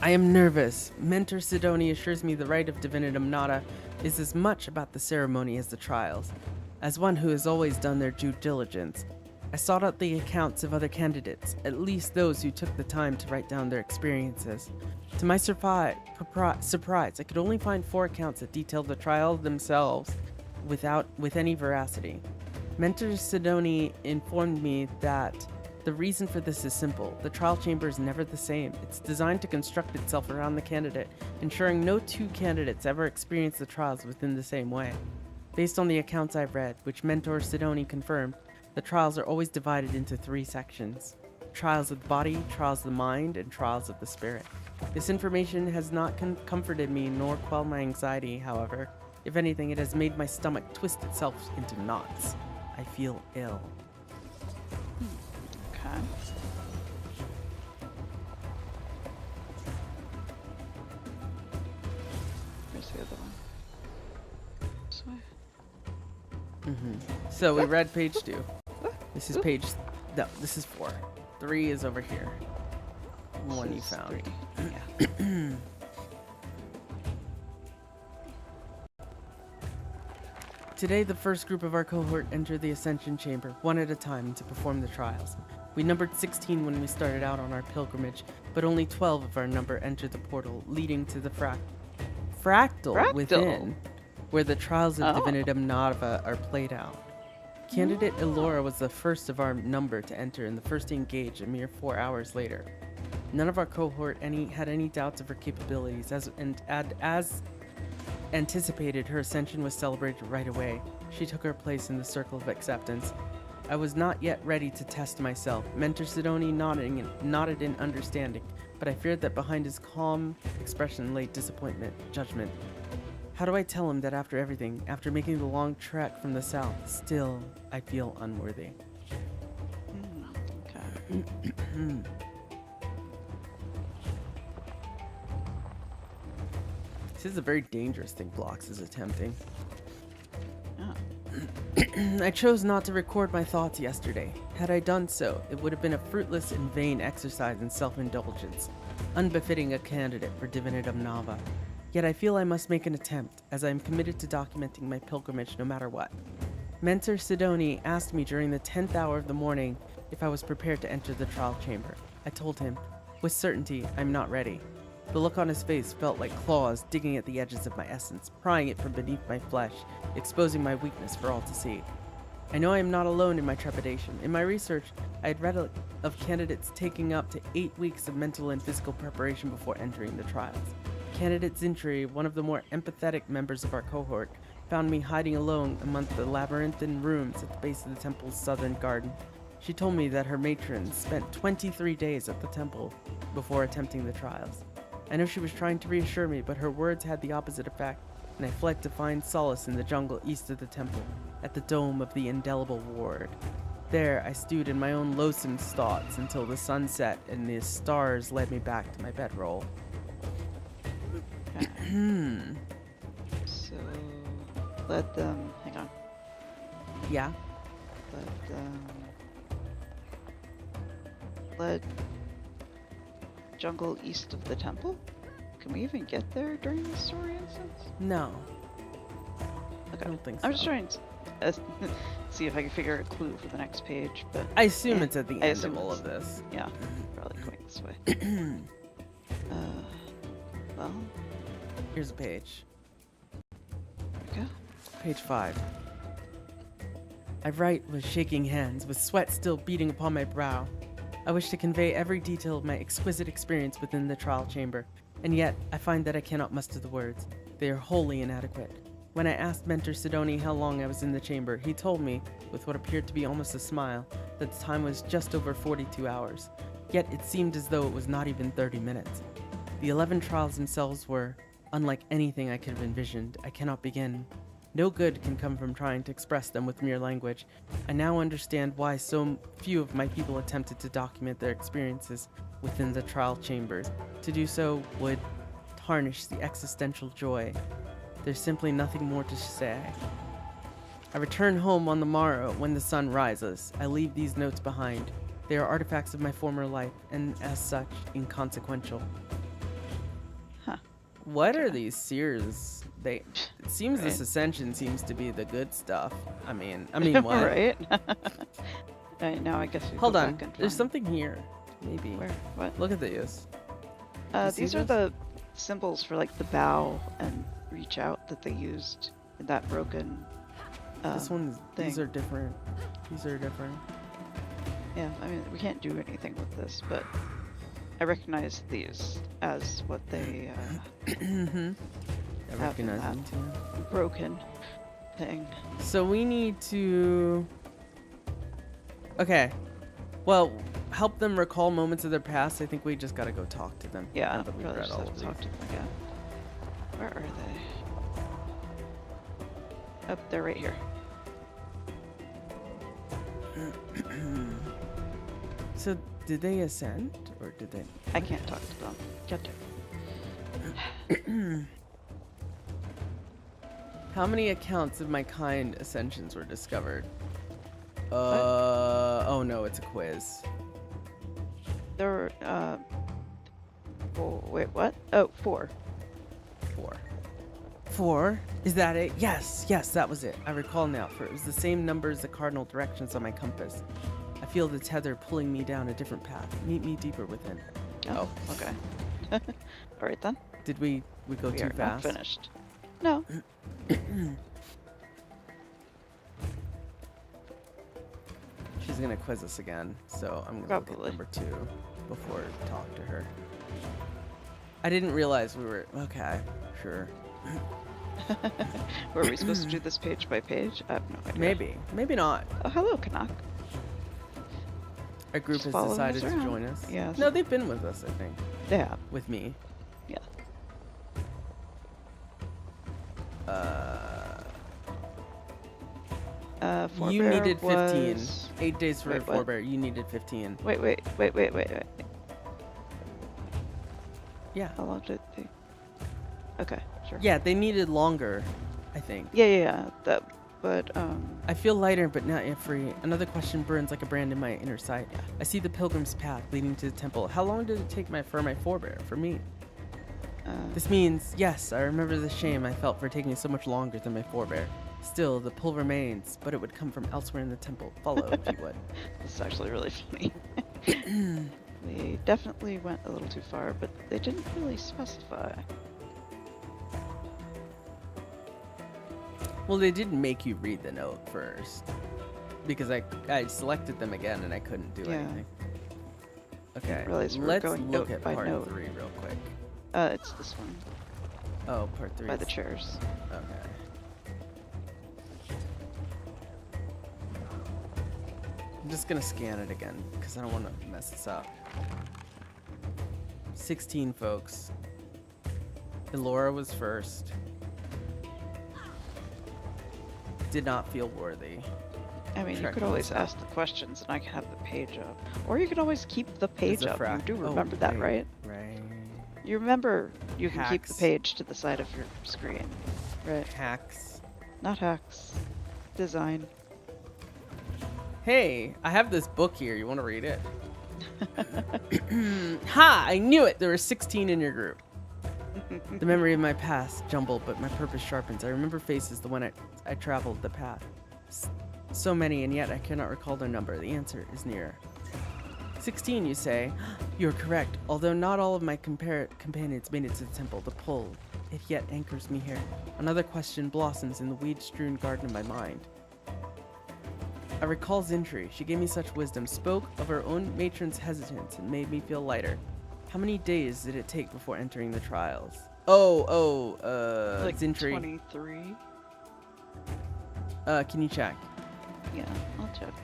I am nervous. Mentor Sidoni assures me the rite of Divinitum Nata is as much about the ceremony as the trials. As one who has always done their due diligence, I sought out the accounts of other candidates, at least those who took the time to write down their experiences. To my surprise, I could only find 4 accounts that detailed the trial themselves with any veracity. Mentor Sidoni informed me that the reason for this is simple. The trial chamber is never the same. It's designed to construct itself around the candidate, ensuring no 2 candidates ever experience the trials within the same way. Based on the accounts I've read, which Mentor Sidoni confirmed, the trials are always divided into 3 sections. Trials of the body, trials of the mind, and trials of the spirit. This information has not comforted me nor quelled my anxiety, however. If anything, it has made my stomach twist itself into knots. I feel ill. Okay. Where's the other one? This way? So we read page 2. This is page... No, this is 4. 3 is over here. One you found. Today, the first group of our cohort entered the Ascension Chamber, one at a time, to perform the trials. We numbered 16 when we started out on our pilgrimage, but only 12 of our number entered the portal, leading to the fractal within, where the trials of Divinitum Nova are played out. Candidate Elora was the first of our number to enter and the first to engage a mere 4 hours later. None of our cohort had any doubts of her capabilities, as anticipated, her ascension was celebrated right away. She took her place in the circle of acceptance. I was not yet ready to test myself. Mentor Sidoni nodded in understanding, but I feared that behind his calm expression lay disappointment, judgment. How do I tell him that after everything, after making the long trek from the south, still I feel unworthy? This is a very dangerous thing Blocks is attempting. I chose not to record my thoughts yesterday. Had I done so, it would have been a fruitless and vain exercise in self-indulgence, unbefitting a candidate for Divinitum Nova. Yet I feel I must make an attempt, as I am committed to documenting my pilgrimage no matter what. Mentor Sidoni asked me during the 10th hour of the morning if I was prepared to enter the trial chamber. I told him, with certainty, I'm not ready. The look on his face felt like claws digging at the edges of my essence, prying it from beneath my flesh, exposing my weakness for all to see. I know I am not alone in my trepidation. In my research, I had read of candidates taking up to 8 weeks of mental and physical preparation before entering the trials. Candidate Zintri, one of the more empathetic members of our cohort, found me hiding alone among the labyrinthine rooms at the base of the temple's southern garden. She told me that her matron spent 23 days at the temple before attempting the trials. I know she was trying to reassure me, but her words had the opposite effect, and I fled to find solace in the jungle east of the temple, at the dome of the Indelible Ward. There, I stewed in my own loathsome thoughts until the sun set and the stars led me back to my bedroll. So, let them... hang on. Yeah? Let them... Let... jungle east of the temple? Can we even get there during the story instance? No. Okay. I don't think so. I'm just trying to see if I can figure a clue for the next page, but... I assume it's at the end of all of this. Yeah, probably going this way. Well... Here's a page. Okay. Page 5. I write with shaking hands, with sweat still beating upon my brow. I wish to convey every detail of my exquisite experience within the trial chamber, and yet I find that I cannot muster the words. They are wholly inadequate. When I asked Mentor Sidoni how long I was in the chamber, he told me, with what appeared to be almost a smile, that the time was just over 42 hours. Yet it seemed as though it was not even 30 minutes. The 11 trials themselves were unlike anything I could have envisioned. I cannot begin. No good can come from trying to express them with mere language. I now understand why so few of my people attempted to document their experiences within the trial chambers. To do so would tarnish the existential joy. There's simply nothing more to say. I return home on the morrow when the sun rises. I leave these notes behind. They are artifacts of my former life, and as such, inconsequential. What are these seers? It seems this ascension seems to be the good stuff. I mean what? Right? Right, now I guess we Hold go on. back and There's find- something here. Maybe. Where? What? Look at these. You see These are this? the symbols for like the bow and reach out that they used in that broken This one. These thing. are different. These are different. Yeah, I mean, we can't do anything with this, but I recognize these as what they I have in recognize that them too. broken thing. So we need to... Okay. Well, help them recall moments of their past. I think we just gotta go talk to them. Yeah, now that we've probably read just all have of to talk these. to them again. Where are they? Oh, they're right here. So, did they ascend? Or did they... I can't talk to them. Get there. How many accounts of my kind ascensions were discovered? Oh no, it's a quiz. There were, oh, wait, what? Oh, 4. 4. 4. Is that it? Yes, that was it. I recall now, for it was the same number as the cardinal directions on my compass. I feel the tether pulling me down a different path. Meet me deeper within. Oh, okay. Alright then. Did we go too fast? Not finished. No. She's gonna quiz us again, so I'm gonna look at number 2 before I talk to her. I didn't realize we were... Okay, sure. Were we supposed to do this page by page? I have no idea. Maybe not. Oh, hello, Canuck. Our group has decided to join us. Yes. No, they've been with us, I think. They have. With me. Yeah. You needed 15. Was... 8 days for a forebear. You needed 15. Wait. Yeah. How long did it take? Okay, sure. Yeah, they needed longer, I think. Yeah. But I feel lighter, but not yet free. Another question burns like a brand in my inner sight. I see the pilgrim's path leading to the temple. How long did it take for my forebear? For me? This means, yes, I remember the shame I felt for taking so much longer than my forebear. Still, the pull remains, but it would come from elsewhere in the temple. Follow, if you would. This is actually really funny. They definitely went a little too far, but they didn't really specify. Well, they did make you read the note first. Because I selected them again and I couldn't do anything. Okay, let's look at part 3 real quick. It's this one. Oh, part 3. By the chairs. Okay. I'm just gonna scan it again because I don't want to mess this up. 16 folks. Elora was first. Did not feel worthy. I mean, you could always ask the questions and I can have the page up. Or you can always keep the page up. You do remember that, right? Right. You remember you can keep the page to the side of your screen, right? Hacks. Not hacks. Design. Hey, I have this book here. You want to read it? Ha! I knew it! There were 16 in your group. The memory of my past jumbled, but my purpose sharpens. I remember faces, the one I traveled the path. So many, and yet I cannot recall their number. The answer is near. 16, you say? You're correct. Although not all of my companions made it to the temple, the pull, it yet anchors me here. Another question blossoms in the weed-strewn garden of my mind. I recall Zintri. She gave me such wisdom, spoke of her own matron's hesitance, and made me feel lighter. How many days did it take before entering the trials? Like Zintri. 23. Can you check? Yeah, I'll check.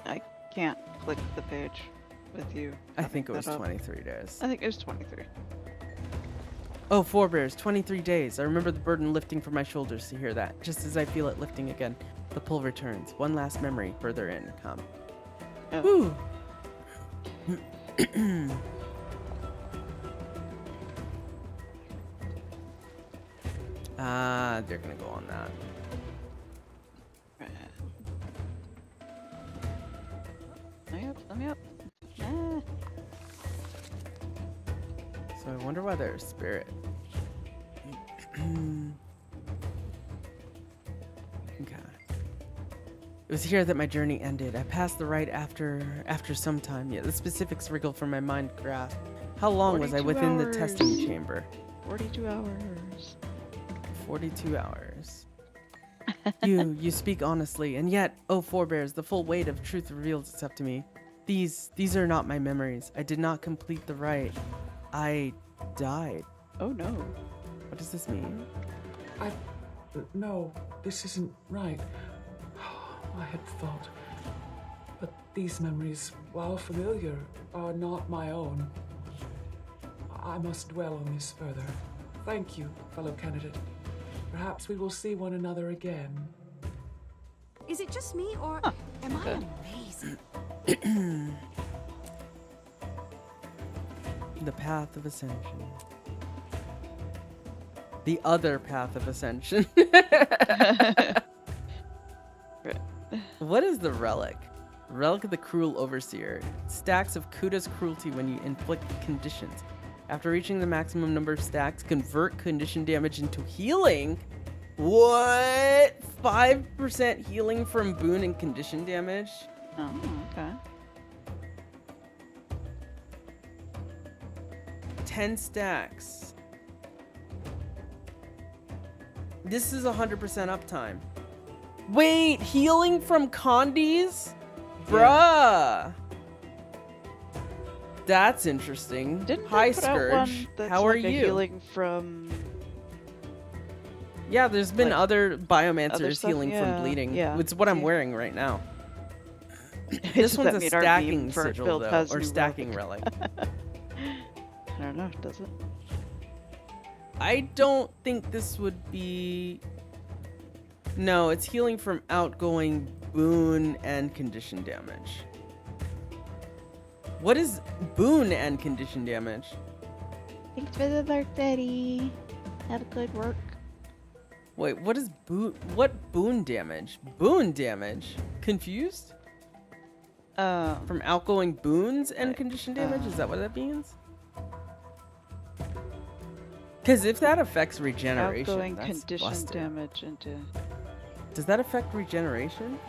I can't click the page with you. I think it was 23 days. I think it was 23. Oh, forebears, 23 days. I remember the burden lifting from my shoulders to hear that. Just as I feel it lifting again, the pull returns. One last memory further in. Come. Oh. Whew. They're gonna go on that. Let me up. So I wonder why they're a spirit. Okay. It was here that my journey ended. I passed the rite after some time, yet the specifics wriggled from my mind grasp. How long was I within the testing chamber? 42 hours. 42 hours. You speak honestly, and yet, oh forebears, the full weight of truth reveals itself to me. These are not my memories. I did not complete the rite. I died. Oh no. What does this mean? No, this isn't right. I had thought. But these memories, while familiar, are not my own. I must dwell on this further. Thank you, fellow candidate. Perhaps we will see one another again. Is it just me, or am I amazing? The path of ascension. The other path of ascension. What is the relic? Relic of the Cruel Overseer. Stacks of Kuda's cruelty when you inflict conditions. After reaching the maximum number of stacks, convert condition damage into healing. What? 5% healing from boon and condition damage? Oh, okay. 10 stacks. This is 100% uptime. Wait, healing from condies? Bruh. That's interesting. Didn't Hi, they put out one Scourge. that's How like are a you? healing from... Yeah, there's been like, other other biomancers stuff? healing Yeah, from bleeding. yeah. It's what I'm wearing right now. This Does one's that a mean our stacking meme for sigil, build though, has or new stacking relic. I don't know, does it? I don't think this would be... No, it's healing from outgoing boon and condition damage. What is boon and condition damage? Thanks for the alert, Betty. Have a good work. Wait, what is boon? What boon damage? Boon damage? Confused? From outgoing boons and condition damage? Is that what that means? Because if that affects regeneration, Outgoing that's condition busted. damage into... Does that affect regeneration?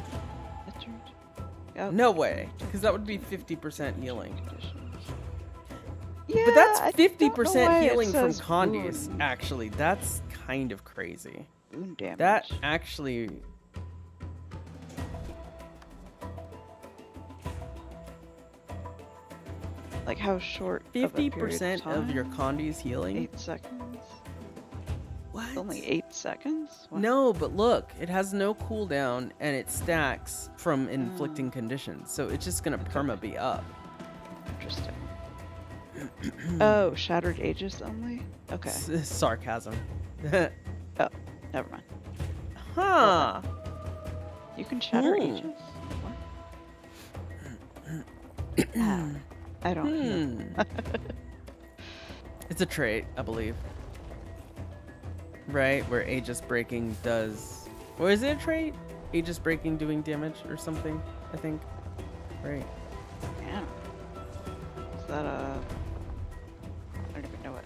Oh, No way, because that would be 50% healing. Yeah, But that's I don't know 50% why it healing from says condies, boon. actually. That's kind of crazy. Boon damage. That actually... Like how short of a period 50% of time? your condies healing? 8 seconds? What? Only 8 seconds? What? No, but look, it has no cooldown and it stacks from inflicting conditions. So it's just gonna perma be up. Interesting. Oh, Shattered Aegis only? Okay. Sarcasm. Oh, never mind. Huh. You can shatter Hmm. Aegis? What? I don't know. It's a trait, I believe. Right? Where Aegis breaking does... Or is it a trait? Aegis breaking doing damage or something, I think. Right. Yeah. Is that a... I don't even know what,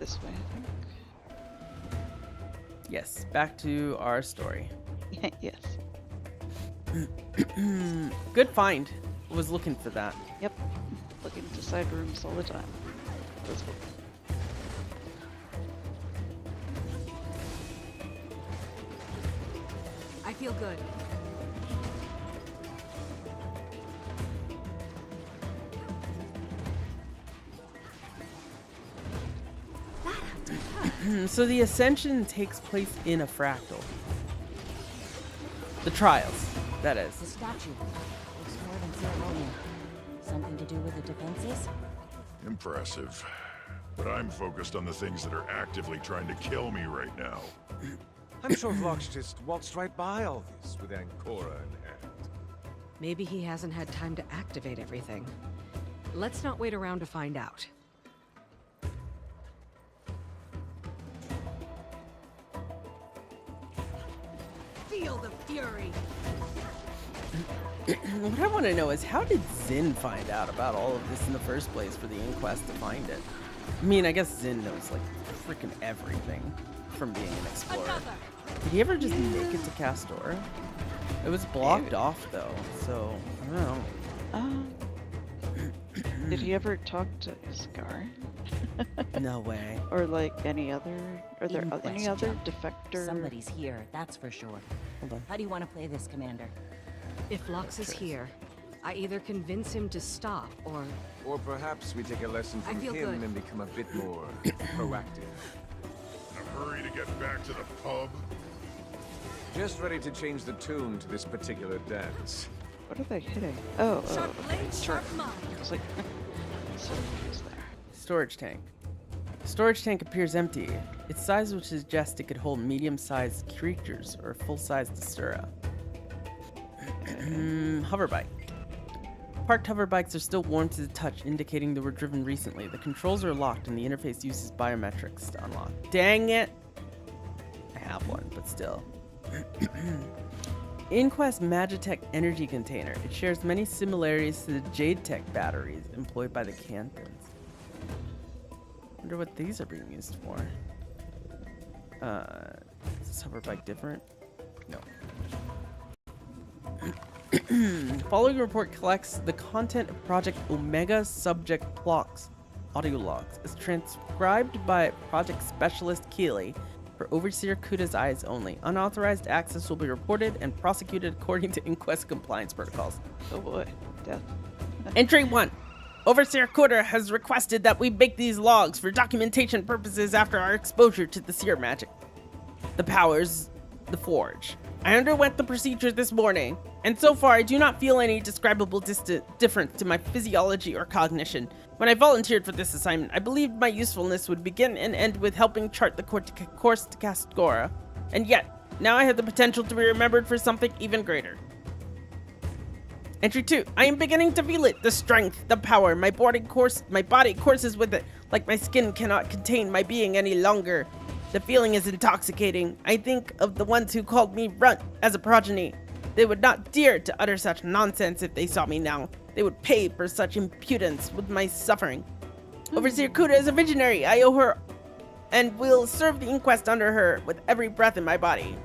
this way, I Yes, back to our story. think. Yes. Good find. Was looking for that. Yep. Looking into side rooms all the time. That's what... I feel good. So the ascension takes place in a fractal. The trials, that is. The statue looks more than ceremonial. Something to do with the defenses? Impressive. But I'm focused on the things that are actively trying to kill me right now. I'm sure Vox just waltzed right by all this with Ancora in hand. Maybe he hasn't had time to activate everything. Let's not wait around to find out. Feel the fury! What I want to know is how did Zin find out about all of this in the first place for the Inquest to find it? I mean, I guess Zin knows like freaking everything from being an explorer. Did he ever just make it to Castor? It was blocked off though, so I don't know. Did he ever talk to Iskar? No way. Or like any other... Are there Inquest any other jumped. defector... Somebody's here, that's for sure. Hold on. How do you want to play this, Commander? If Lox is here, I either convince him to stop or... Or perhaps we take a lesson I from feel him good. and become a bit more proactive. In a hurry to get back to the pub? Just ready to change the tune to this particular dance. What are they hitting? Oh, Sharp blade, sure. sharp mind. I was like... so confused there. Storage tank. The storage tank appears empty. Its size would suggest it could hold medium-sized creatures or full-sized Asura. Hoverbike. Parked hoverbikes are still warm to the touch, indicating they were driven recently. The controls are locked and the interface uses biometrics to unlock. Dang it! I have one, but still. Inquest Magitech energy container. It shares many similarities to the Jade-Tech batteries employed by the Canthons. Wonder what these are being used for. Is this hover bike different? No. Following report collects the content of Project Omega subject logs, audio logs, as transcribed by Project Specialist Keeley for Overseer Kuda's eyes only. Unauthorized access will be reported and prosecuted according to Inquest compliance protocols. Oh boy, death. Entry 1. Overseer Kuda has requested that we make these logs for documentation purposes after our exposure to the seer magic. The powers, the forge. I underwent the procedure this morning, and so far I do not feel any describable difference to my physiology or cognition. When I volunteered for this assignment, I believed my usefulness would begin and end with helping chart the course to Castora. And yet, now I have the potential to be remembered for something even greater. Entry 2. I am beginning to feel it. The strength, the power, my body courses with it, like my skin cannot contain my being any longer. The feeling is intoxicating. I think of the ones who called me Runt as a progeny. They would not dare to utter such nonsense if they saw me now. They would pay for such impudence with my suffering. Overseer Kuda is a visionary. I owe her and will serve the inquest under her with every breath in my body.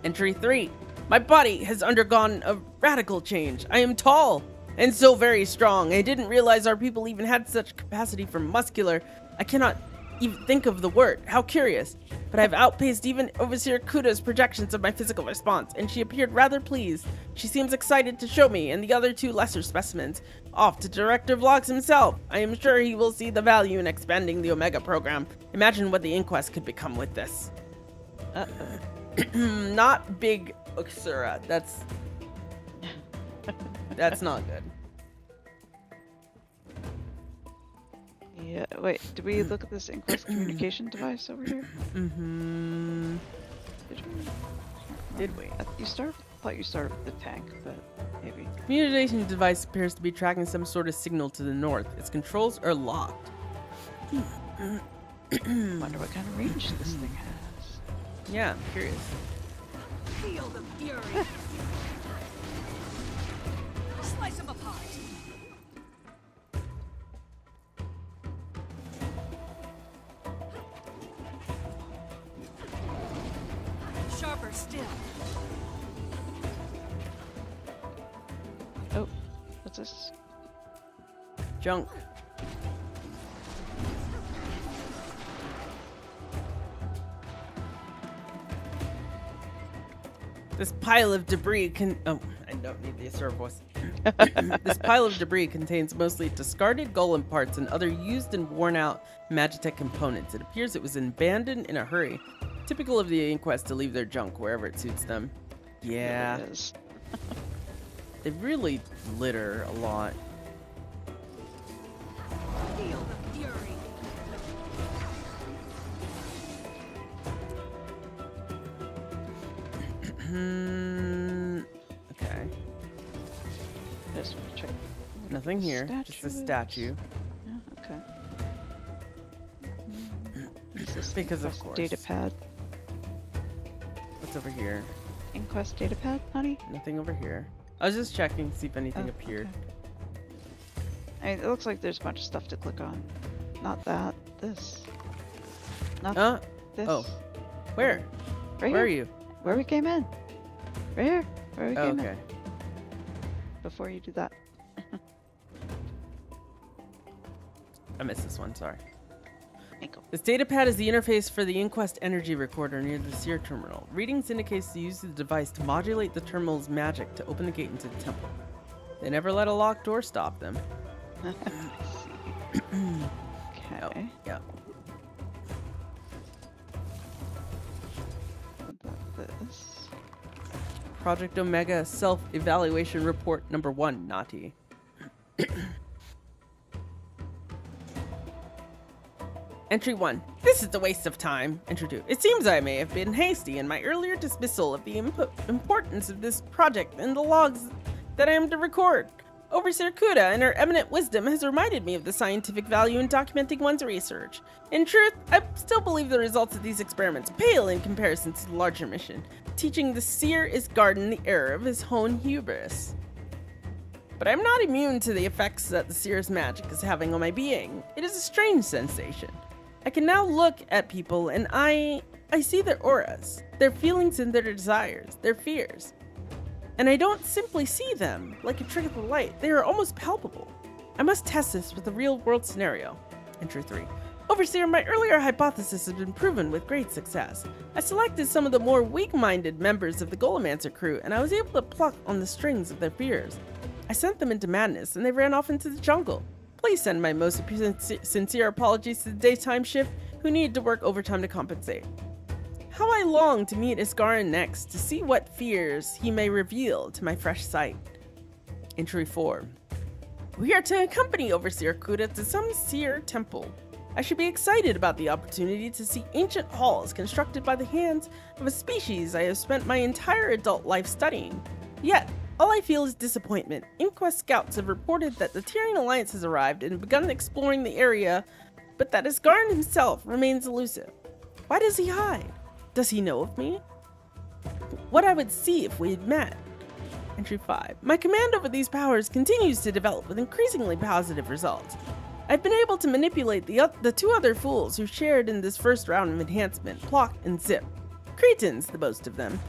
Entry 3. My body has undergone a radical change. I am tall and so very strong. I didn't realize our people even had such capacity for muscular. I cannot even think of the word. How curious. But I've outpaced even Overseer Kuda's projections of my physical response, and she appeared rather pleased. She seems excited to show me and the other two lesser specimens off to Director Vlogs himself. I am sure he will see the value in expanding the Omega program. Imagine what the inquest could become with this. Not big Uxura. That's not good. Yeah, wait, did we look at this Inquest communication device over here? Mm-hmm. Did we? I thought you started with the tank, but maybe. Communication device appears to be tracking some sort of signal to the north. Its controls are locked. Wonder what kind of range this thing has. Yeah, I'm curious. Feel the fury. Slice him apart. Sharper still. Oh, what's this? Junk. This pile of debris oh, I don't need the Asura voice. This pile of debris contains mostly discarded golem parts and other used and worn out Magitech components. It appears it was abandoned in a hurry. Typical of the Inquest to leave their junk wherever it suits them. Yeah. It is. They really litter a lot. Feel the fury. Okay. Just want to check. Nothing here. Just a statue. Yeah, okay. Is this Because of Inquest course. Data pad. What's over here? Inquest data pad, honey? Nothing over here. I was just checking to see if anything appeared. Okay. I mean, it looks like there's a bunch of stuff to click on. Not that. This. Not this. Oh. Where? Right Where here. are you? Where we came in. Right here. Where we came Okay. in. Before you do that. I missed this one, sorry. This datapad is the interface for the Inquest energy recorder near the Seer terminal. Readings indicates the use of the device to modulate the terminal's magic to open the gate into the temple. They never let a locked door stop them. Okay. Oh, yeah. This. Project Omega self-evaluation report number 1, Nati. Entry 1. This is a waste of time. Entry 2. It seems I may have been hasty in my earlier dismissal of the importance of this project and the logs that I am to record. Overseer Kuda and her eminent wisdom has reminded me of the scientific value in documenting one's research. In truth, I still believe the results of these experiments pale in comparison to the larger mission, teaching the Seer Isgarden the error of his own hubris. But I'm not immune to the effects that the Seer's magic is having on my being. It is a strange sensation. I can now look at people and I see their auras, their feelings and their desires, their fears. And I don't simply see them like a trick of the light. They are almost palpable. I must test this with a real-world scenario. Entry 3. Overseer, my earlier hypothesis has been proven with great success. I selected some of the more weak-minded members of the Golomancer crew, and I was able to pluck on the strings of their fears. I sent them into madness, and they ran off into the jungle. Please send my most sincere apologies to the daytime shift, who needed to work overtime to compensate. How I long to meet Isgarin next, to see what fears he may reveal to my fresh sight. Entry 4. We are to accompany Overseer Kuda to some seer temple. I should be excited about the opportunity to see ancient halls constructed by the hands of a species I have spent my entire adult life studying. Yet, all I feel is disappointment. Inquest scouts have reported that the Tyrian Alliance has arrived and begun exploring the area, but that Isgarin himself remains elusive. Why does he hide? Does he know of me? What I would see if we had met. Entry 5. My command over these powers continues to develop with increasingly positive results. I've been able to manipulate the two other fools who shared in this first round of enhancement, Plock and Zip. Cretins, the most of them.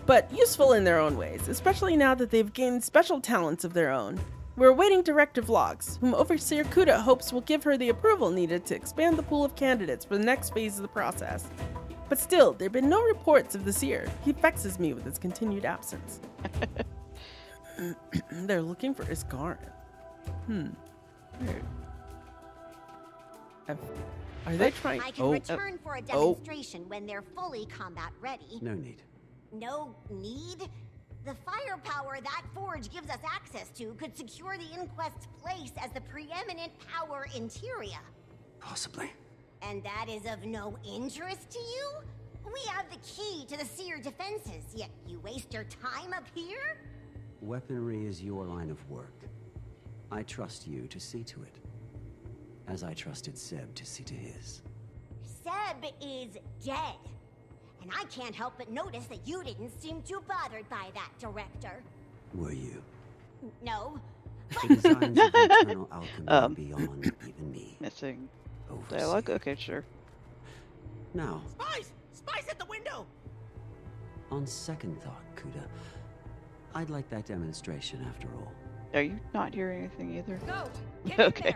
But useful in their own ways, especially now that they've gained special talents of their own. We're awaiting Directive Vlogs, whom Overseer Kuda hopes will give her the approval needed to expand the pool of candidates for the next phase of the process. But still, there have been no reports of the Seer. He vexes me with his continued absence. They're looking for Isgarin. Are they trying? I can return for a demonstration when they're fully combat ready. No need. No need? The firepower that forge gives us access to could secure the Inquest's place as the preeminent power in Tyria. Possibly. And that is of no interest to you? We have the key to the Seer defenses, yet you waste your time up here? Weaponry is your line of work. I trust you to see to it. As I trusted Seb to see to his. Seb is dead. And I can't help but notice that you didn't seem too bothered by that, Director. Were you? No. The designs of eternal alchemy beyond even me. Missing dialogue? Okay, sure. Now, Spies! Spies at the window! on second thought, Kuda, I'd like that demonstration after all. Are you not hearing anything either? Go! Get Okay.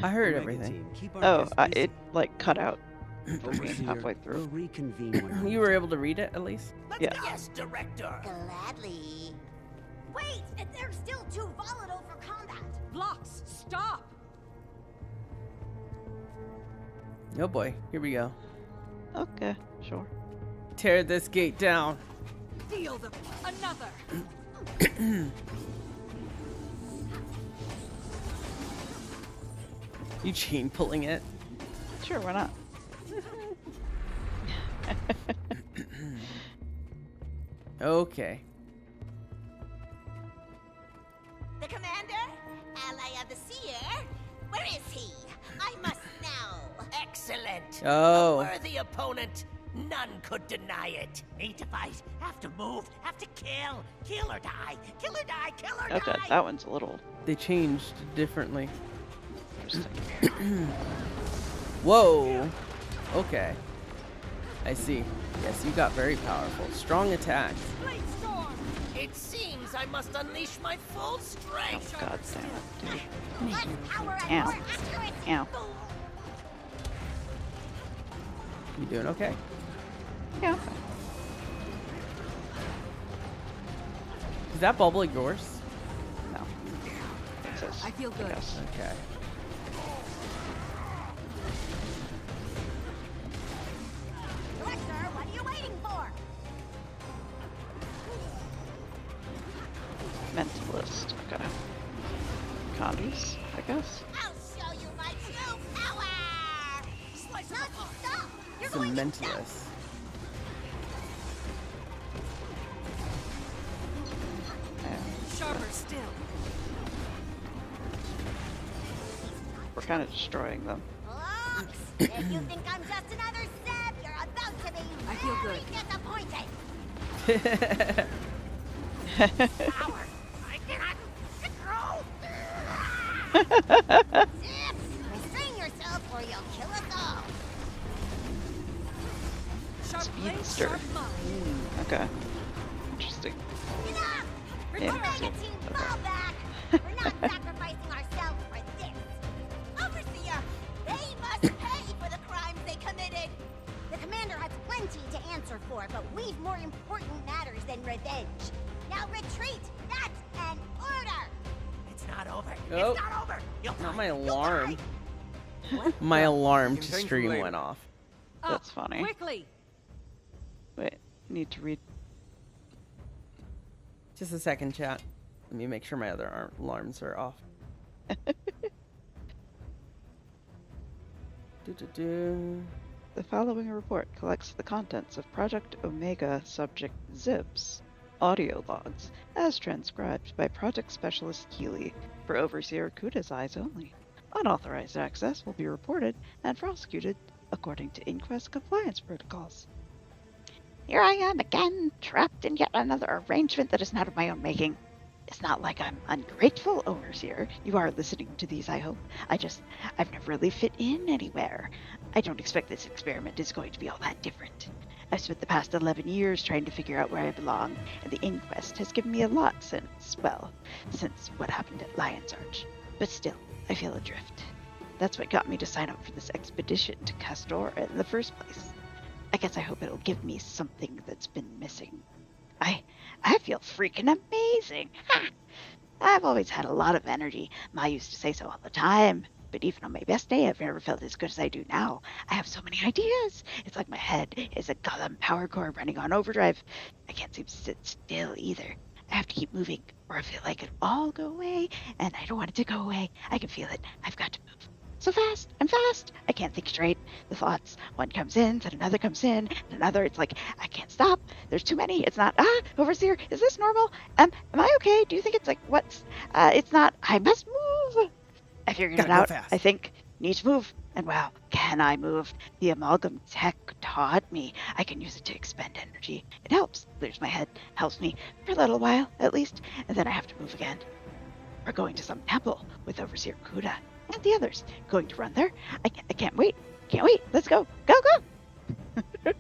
I heard everything. Oh, it like cut out for me halfway We'll through. reconvene when You were able to read it at least? Yeah. Yes, Director! Gladly. Wait! They're still too volatile for combat! Blocks, stop! Oh boy, here we go. Okay, sure. Tear this gate down. Deal them another! You chain pulling it? Sure, why not? Okay. The commander? Ally of the Seer? Where is he? I must know. Excellent! Oh. A worthy opponent. None could deny it. Need to fight, have to move, have to kill. Kill or die. Kill or die, kill or Okay, die! that one's a little They changed differently. interesting. Whoa. Okay. I see. Yes, you got very powerful. Strong attacks. It seems I must unleash my full strength. God damn it, dude. Less power and Ow. more accuracy. Ow. You doing okay? Yeah. Is that bubble yours? No. I feel good. Okay. Director, what are you waiting for? Mentalist. Okay. Condoms, I guess. I'll show you my true power! Slice stop! You're It's a going to mentalist. Sharper still. kind of destroying them. Locks, if you think I'm just another Zeb, you're about to be I feel good. disappointed. Power. I cannot control. Zip, restrain yourself or you'll kill us all. Speedster. Okay. Interesting. Enough! Yeah, Omega Team, fall back! We're not sacrificing ourselves for this. Overseer, they must pay for the crimes they committed. The commander has plenty to answer for, but we've more important matters than revenge. Now retreat! That's an order! It's not over. Oh. It's not over. Not my alarm. My alarm to stream went off. That's funny. Quickly! Wait, need to read. Just a second, chat. Let me make sure my other alarms are off. The following report collects the contents of Project Omega subject Zib's audio logs, as transcribed by Project Specialist Keeley for Overseer Kuda's eyes only. Unauthorized access will be reported and prosecuted according to Inquest compliance protocols. Here I am again, trapped in yet another arrangement that is not of my own making. It's not like I'm ungrateful, Overseer. You are listening to these, I hope. I've never really fit in anywhere. I don't expect this experiment is going to be all that different. I've spent the past 11 years trying to figure out where I belong, and the inquest has given me a lot since what happened at Lion's Arch. But still, I feel adrift. That's what got me to sign up for this expedition to Castora in the first place. I guess I hope it'll give me something that's been missing. I feel freaking amazing. Ha! I've always had a lot of energy. Ma used to say so all the time. But even on my best day, I've never felt as good as I do now. I have so many ideas. It's like my head is a Gotham power core running on overdrive. I can't seem to sit still either. I have to keep moving, or I feel like it'll all go away, and I don't want it to go away. I can feel it. I've got to move. So fast, I'm fast. I can't think straight. The thoughts, one comes in, then another comes in, and another. It's like, I can't stop. There's too many. It's not, Overseer, is this normal? Am I okay? Do you think it's like, it's not, I must move. I figured it out. I think, need to move. And wow, can I move? The amalgam tech taught me. I can use it to expend energy. It helps. Clears my head. Helps me for a little while, at least. And then I have to move again. We're going to some temple with Overseer Kuda and the others. Going to run there. I can't wait. Can't wait. Let's go. Go, go. Oh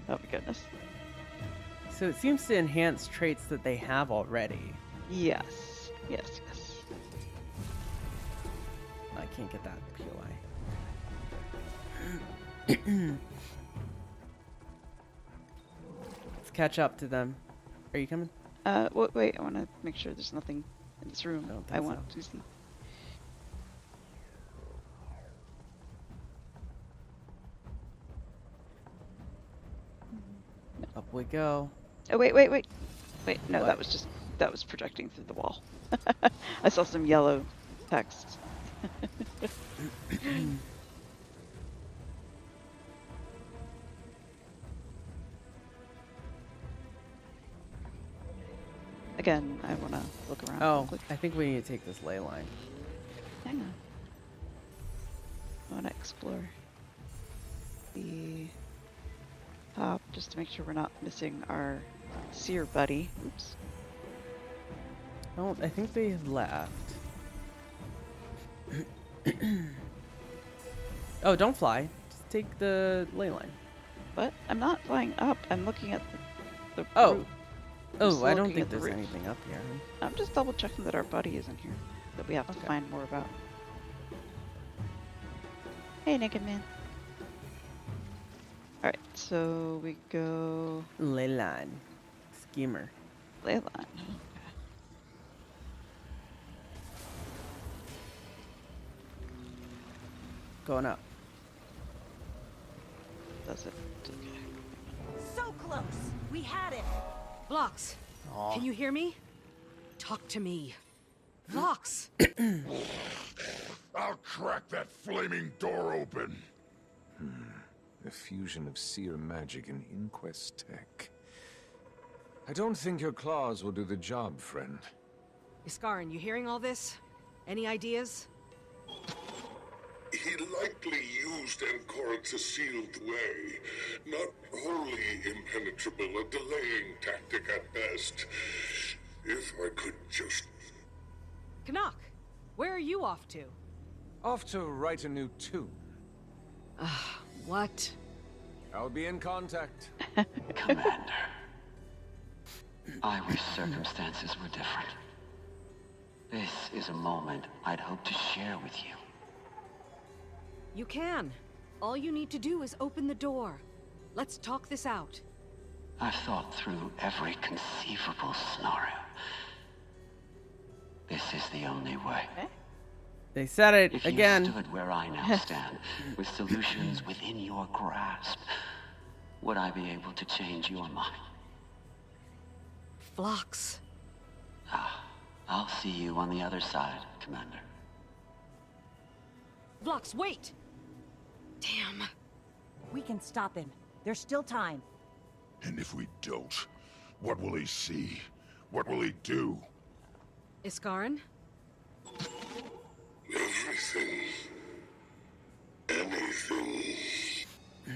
my goodness. So it seems to enhance traits that they have already. Yes. Yes, yes. I can't get that POI. Let's catch up to them. Are you coming? Wait, I want to make sure there's nothing in this room I want to see. Up we go. Oh, wait. Wait, no, what? that was projecting through the wall. I saw some yellow text. Again, I want to look around. Oh, I think we need to take this ley line. Hang on. I want to explore the top just to make sure we're not missing our seer buddy. Oops. Oh, I think they left. Oh, don't fly. Just take the ley line. What? I'm not flying up. I'm looking at the roof. I'm Oh, I don't looking think at the there's roof. anything up here. I'm just double checking that our buddy isn't here. That we have to find more about. Hey, Naked Man. Alright, so we go... Ley line. Schemer. Ley line. Going up. Does it? Okay. So close. We had it. Blocks. Aw. Can you hear me? Talk to me. Blocks. I'll crack that flaming door open. A fusion of seer magic and inquest tech. I don't think your claws will do the job, friend. Iskarin, you hearing all this? Any ideas? correctly used Anchorage a sealed way. Not wholly impenetrable, a delaying tactic at best. If I could just... Canuck, where are you off to? Off to write a new tune. What? I'll be in contact. Commander. I wish circumstances were different. This is a moment I'd hope to share with you. You can. All you need to do is open the door. Let's talk this out. I've thought through every conceivable scenario. This is the only way. They said it if again. If you stood where I now stand, with solutions within your grasp, would I be able to change your mind? Phlox. I'll see you on the other side, Commander. Phlox, wait! Damn. We can stop him. There's still time. And if we don't, what will he see? What will he do? Iskarin? Everything. Anything.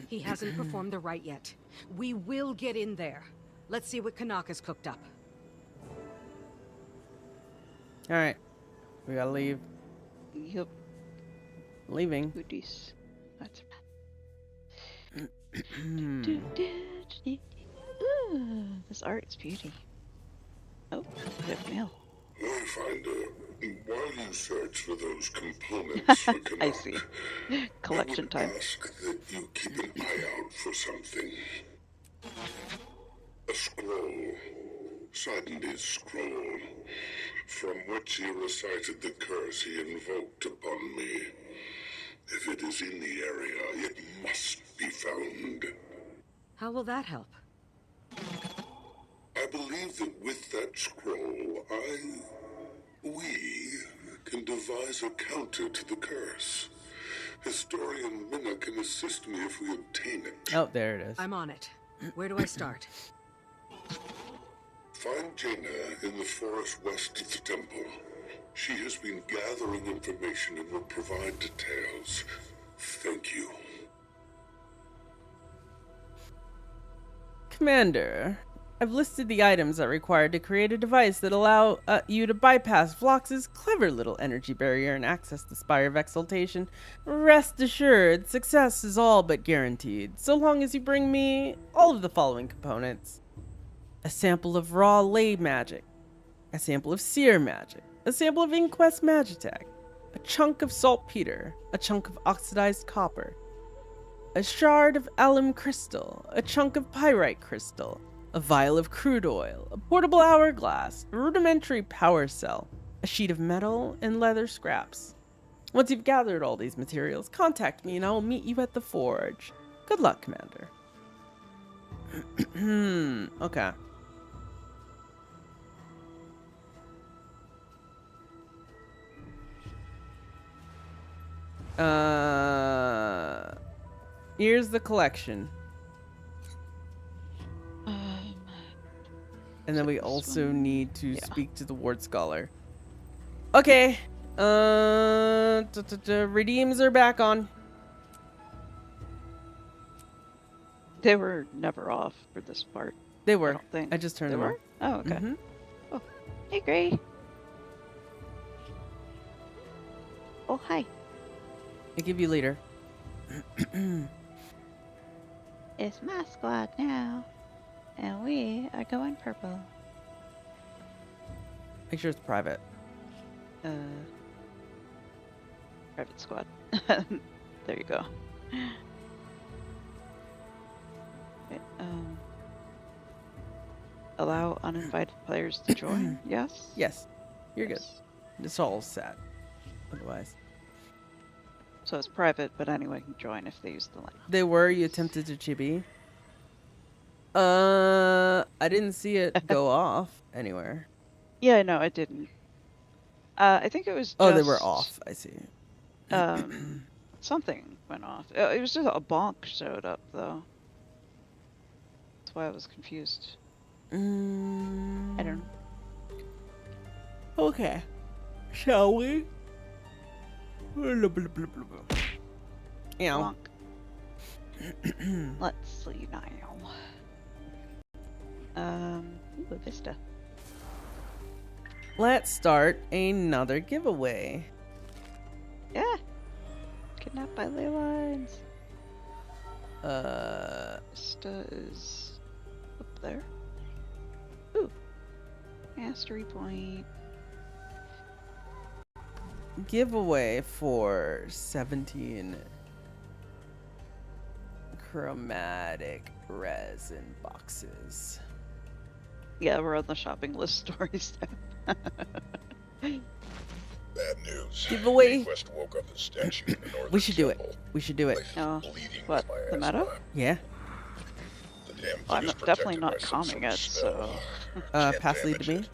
He hasn't performed the rite yet. We will get in there. Let's see what Kanaka's cooked up. Alright. We gotta leave. Yep. Leaving. Goodies. That's this art is beauty. Oh, we have mail. Wayfinder, while you search for those components for Canuck, I see. Collection time. Ask that you keep an eye out for something. A scroll. Sardin's scroll, from which he recited the curse he invoked upon me. If it is in the area, it must be found. How will that help? I believe that with that scroll, we can devise a counter to the curse. Historian Minna can assist me if we obtain it. Oh, there it is. I'm on it. Where do I start? Find Jaina in the forest west of the temple. She has been gathering information and will provide details. Thank you. Commander, I've listed the items that are required to create a device that allow you to bypass Phlox's clever little energy barrier and access the Spire of Exaltation. Rest assured, success is all but guaranteed, so long as you bring me all of the following components. A sample of raw ley magic, a sample of seer magic, a sample of inquest magitech, a chunk of saltpeter, a chunk of oxidized copper, a shard of alum crystal, a chunk of pyrite crystal, a vial of crude oil, a portable hourglass, a rudimentary power cell, a sheet of metal, and leather scraps. Once you've gathered all these materials, contact me and I will meet you at the forge. Good luck, Commander. Okay. Here's the collection. And then we also need to speak to the ward scholar. Okay. Redeems are back on. They were never off for this part. They were. I don't think. I just turned They them were? on. Oh, okay. Mm-hmm. Oh, hey, Gray. Oh, hi. I give you leader. It's my squad now, and we are going purple. Make sure it's private. Private squad. There you go. Okay, allow uninvited players to join. Yes? Yes. You're good. It's all set. Otherwise. So it's private, but anyone can join if they use the link. They were. You attempted to chibi. I didn't see it go off anywhere. Yeah, no, it didn't. I think it was just... Oh, they were off. I see. Something went off. It was just a bonk showed up, though. That's why I was confused. I don't know. Okay. Shall we? Meow. Let's see now. Ooh, a Vista. Let's start another giveaway. Yeah. Kidnapped by ley lines. Vista is up there. Ooh. Mastery point. Giveaway for 17 chromatic resin boxes. Yeah, we're on the shopping list stories now. Bad news. Giveaway. Inquest woke up the statue in the northern We should do it. temple. We should do it. Oh, Bleeding what? my The ass meta? off. Yeah. The damn Well, I'm thing is definitely protected not by some calming sort it, of so. spell. Pass lead damage to me. it.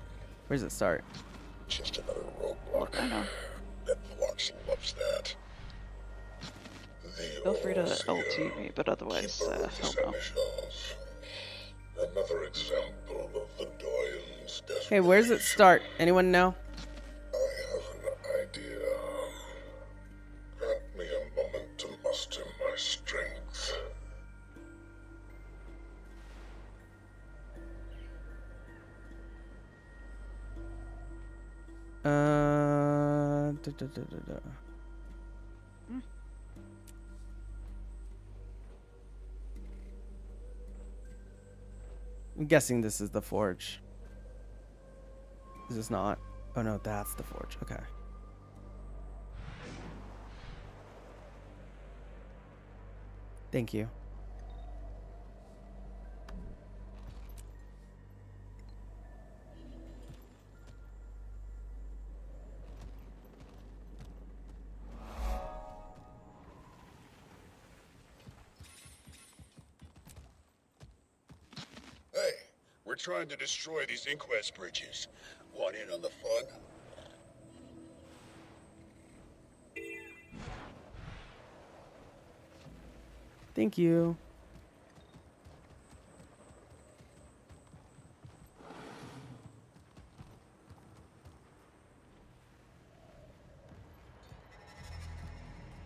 Where does it start? Just another roadblock. I know. That Phlox loves that. Feel free to LT me, but otherwise, hell no. Another example of the Doyen's desperation. Hey, where does it start? Anyone know? I have an idea. Grant me a moment to muster my strength. I'm guessing this is the forge. Is this not? Oh no, that's the forge. Okay. Thank you. Hey, we're trying to destroy these Inquest bridges. Want in on the fun? Thank you.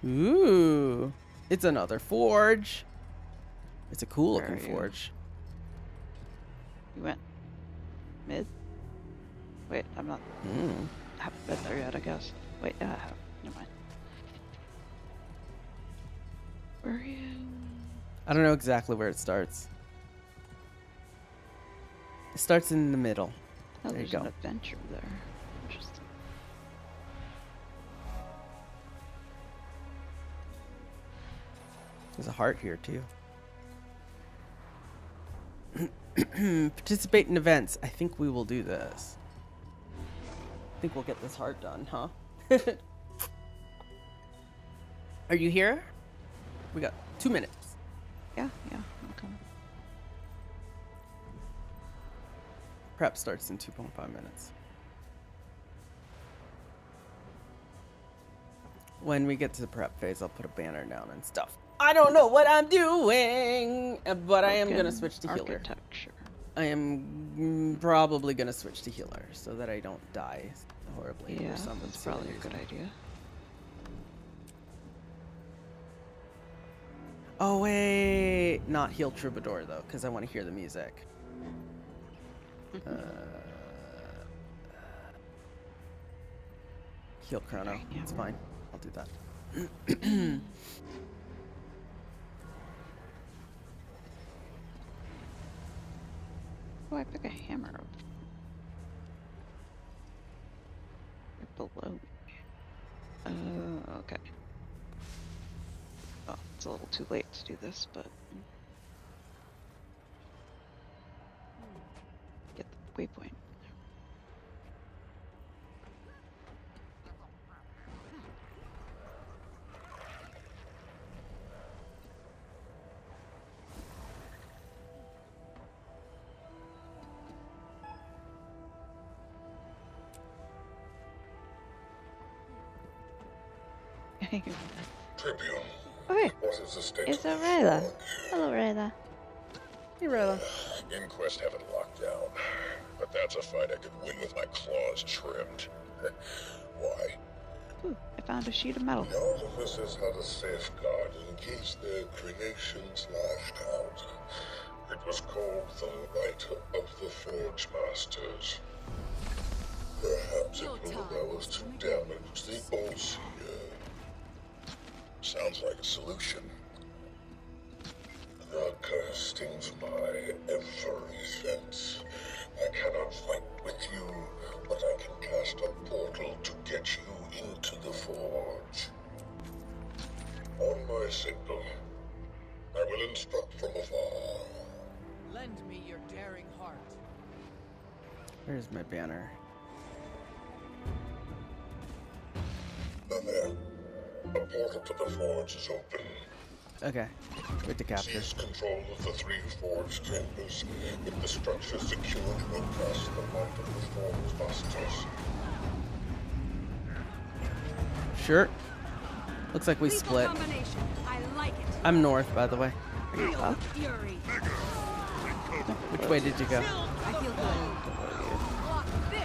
Ooh, it's another forge. It's a cool Where looking are you? forge. You went mid? Wait, I'm not. Haven't been there yet, I guess. Wait, yeah, I have. Never mind. Where are you? I don't know exactly where it starts. It starts in the middle. Oh, There you there's go. an adventure there. Interesting. There's a heart here too. Participate in events. I think we will do this. I think we'll get this heart done, huh? Are you here? We got 2 minutes. Yeah, I'm coming. Prep starts in 2.5 minutes. When we get to the prep phase, I'll put a banner down and stuff. I don't know what I'm doing, but I am gonna switch to healer. Architecture. I am probably gonna switch to healer so that I don't die horribly. Yeah, or some that's silly probably a good reason. idea. Oh wait, not heal Troubadour though, because I want to hear the music. Heal Chrono. It's fine. I'll do that. Oh, I pick a hammer up. Right below. Okay. Oh, it's a little too late to do this, but get the waypoint. Tribune. Okay. What is the state It's of Rayla. Hello, Rayla. Hey, Rayla. Inquest have it locked down. But that's a fight I could win with my claws trimmed. Why? Ooh, I found a sheet of metal. All of this is how to safeguard case their creations lashed out. It was called the Light of the Forge Masters. Perhaps it will allow us to damage the Allseer. Sounds like a solution. The curse stings my every sense. I cannot fight with you, but I can cast a portal to get you into the Forge. On my signal, I will instruct from afar. Lend me your daring heart. Where's my banner? There. A portal to the Forge is open. Okay. Wait to capture. Seize control of the 3 Forge chambers. With the structure secured, we'll cast the Light of the Forge Masters. Sure. Looks like we split. I like it. I'm north, by the way. Feel fury. Which way did you go? I feel good. Block this.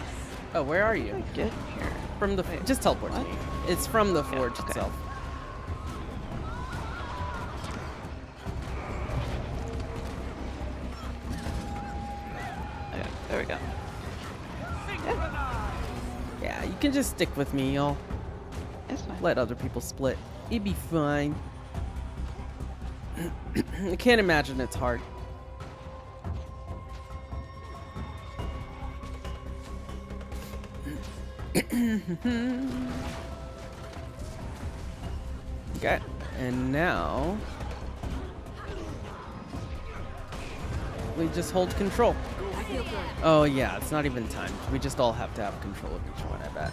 Oh, where are you? Get here. From the just teleport to me. It's from the forge itself. Okay, there we go. Yeah, you can just stick with me, y'all. It's fine. Let other people split. It'd be fine. I can't imagine it's hard. Okay, and now we just hold control. Oh yeah, it's not even timed. We just all have to have control of each one, I bet.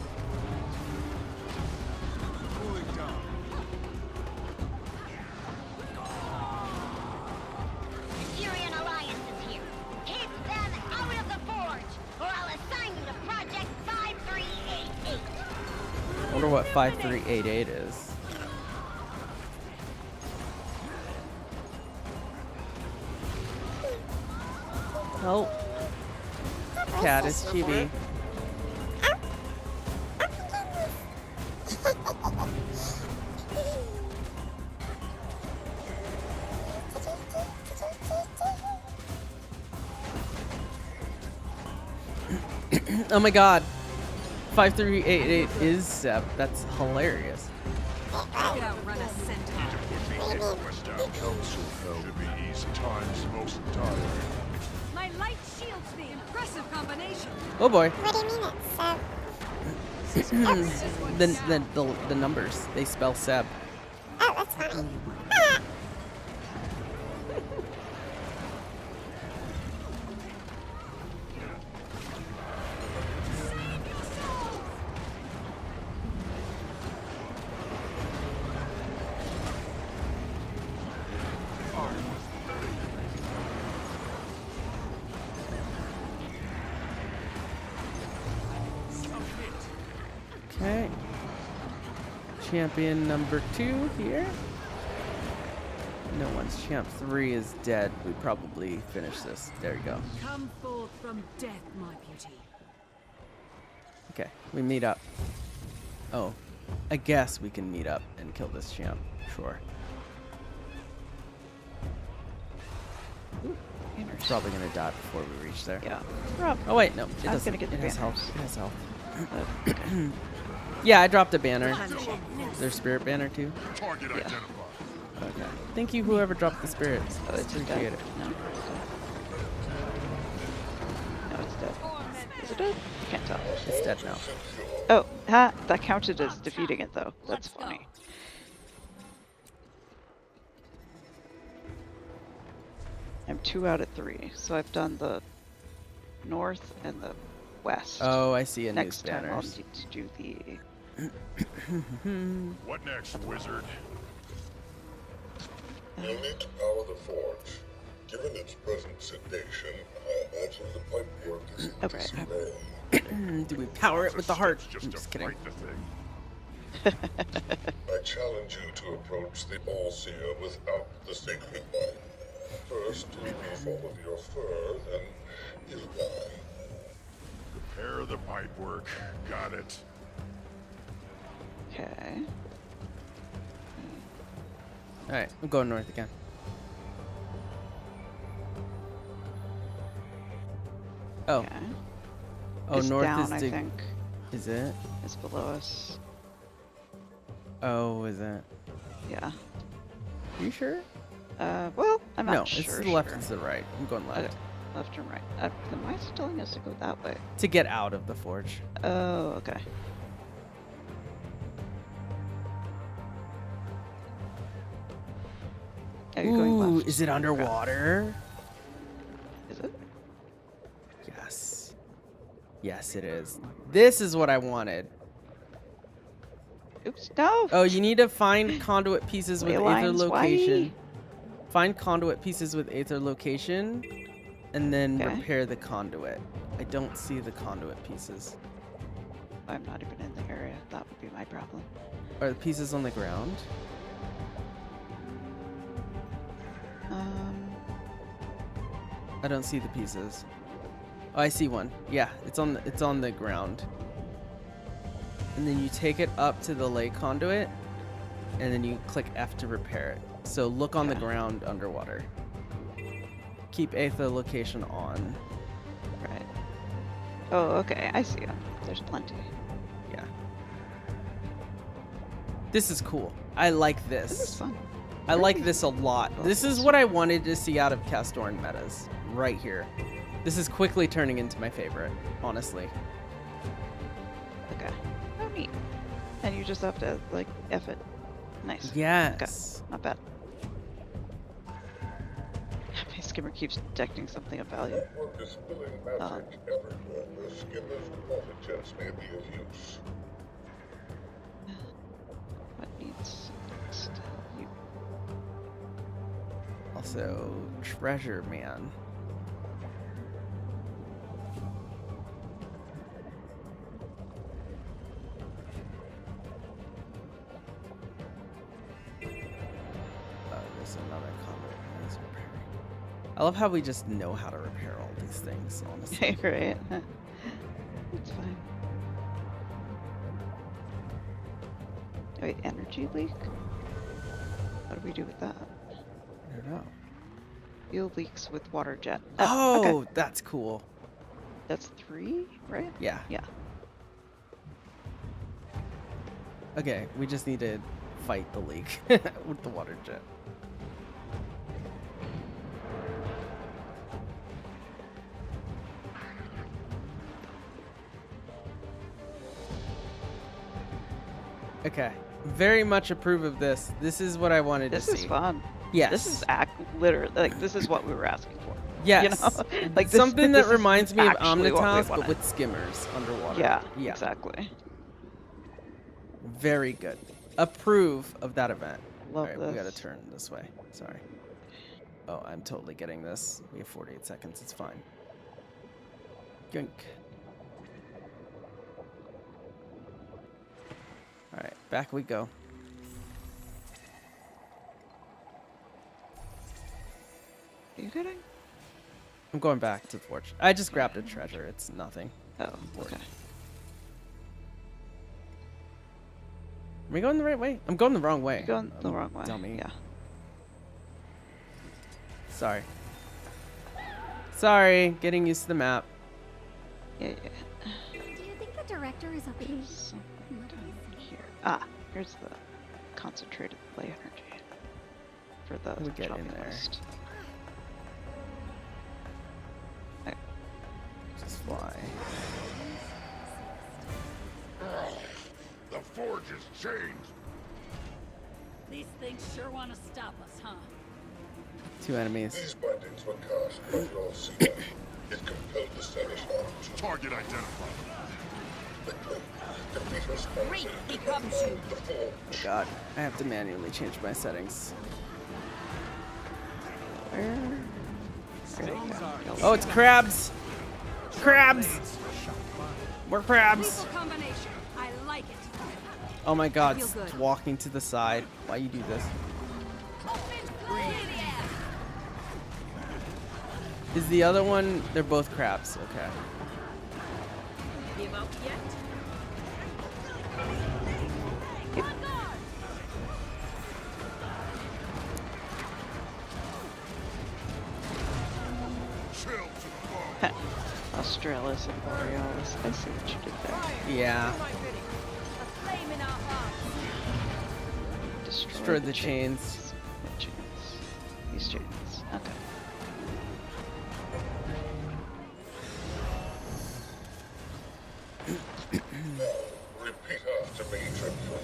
The Syrian Alliance is here. Keep them out of the forge, or I'll assign you to Project 5388. I wonder what 5388 is. Help. Cat is chibi. Oh my god. 5388 is Seb. That's hilarious. Could outrun a centaur. Should be easy times most tired. My light shields me. Impressive combination. Oh boy. What do you mean it's Seb? The numbers, they spell Seb. Oh, that's funny. Okay. Champion number 2 here. No one's champ 3 is dead. We probably finish this. There you go. Come forth from death, my beauty. Okay, we meet up. Oh, I guess we can meet up and kill this champ. Sure. It's probably gonna die before we reach there. Yeah. Oh wait, no, it I was doesn't. gonna get It the has banners. health. It has health. Yeah, I dropped a banner. Their spirit banner too. Target identified. Okay. Thank you, whoever dropped the spirit. Oh, it's dead. Appreciate it. No. No, it's dead. Is it dead? Can't tell. It's dead now. Oh, ha! That counted as defeating it, though. That's funny. I'm 2 out of 3, so I've done the north and the west. Oh, I see a Next news time I'll banners. need to do the. What next, wizard? You'll need to power the Forge. Given its present sedation, I imagine the pipework is in disarray. Do we power it with the heart? I'm just kidding. I challenge you to approach the Allseer without the Sacred Mind. First, remove all of your fur, then you'll die. Prepare the pipework. Got it. Okay. Alright, I'm going north again. Oh. Okay. Oh, It's north down, is I the... think. Is it? It's below us. Oh, is it? Yeah. Are you sure? Well, I'm not no, sure. it's the left and the right. I'm going left. Okay. Left and right. Then why is it telling us to go that way? To get out of the forge. Oh, okay. Are you going Ooh, left? is it underwater? Is it? Yes. Yes, it is. This is what I wanted. Oops, no. Oh, you need to find conduit pieces with Ley aether lines, location. Find conduit pieces with aether location, and then Okay. repair the conduit. I don't see the conduit pieces. I'm not even in the area. That would be my problem. Are the pieces on the ground? I don't see the pieces. Oh, I see one. Yeah, it's on the ground. And then you take it up to the ley conduit, and then you click F to repair it. So look on the ground underwater. Keep aether location on. Right. Oh, okay. I see them. There's plenty. Yeah. This is cool. I like this. This is fun. I like this a lot. This is what I wanted to see out of Castoran metas. Right here. This is quickly turning into my favorite, honestly. Okay. Oh, neat. And you just have to, like, F it. Nice. Yes. Okay. Not bad. My skimmer keeps detecting something of value. Network is spilling magic everywhere where Skimmer's water jets may be of use. What needs still you? Also, Treasure Man. There's another conduit that needs repairing. I love how we just know how to repair all these things, honestly. Right. It's fine. Wait, energy leak? What do we do with that? I don't know. Fuel leaks with water jet. Oh, okay. That's cool. That's 3, right? Yeah. Yeah. Okay, we just need to fight the leak with the water jet. Okay, very much approve of this. This is what I wanted to see. This is fun. Yes. This is literally, like, this is what we were asking for. Yes. You know? Like something this that reminds is me of actually what we Omnitas, but wanted. with skimmers underwater. Yeah, Yeah. exactly. Very good. Approve of that event. Love All right, we gotta this. turn this way. Sorry. Oh, I'm totally getting this. We have 48 seconds. It's fine. Gunk. All right, back we go. Are you kidding? I'm going back to the forge. I just grabbed a treasure. It's nothing. Oh, okay. Are we going the right way? I'm going the wrong way. You're going the wrong way. Dummy. Yeah. Sorry. Sorry. Getting used to the map. Yeah. Do you think the director is up here? Here. Ah, here's the concentrated ley energy for the We get in shopping there. list. Just fly. The forge has changed. These things sure want to stop us, huh? 2 enemies. These bindings were cast by the All-Seer. It compelled the Seraph arms. Target identified. Great, he comes you. Oh God, I have to manually change my settings. Oh, it's crabs! Crabs! More crabs! Lethal combination. I like it. Oh my God, Feel it's good. walking to the side. Why you do this? Is the other one? They're both crabs. Okay. Give up yet? Australis and Borealis. I see what you did there. Yeah. Destroy Destroy the chains. What chains? These chains. Okay. Repeat after me, Dreadful.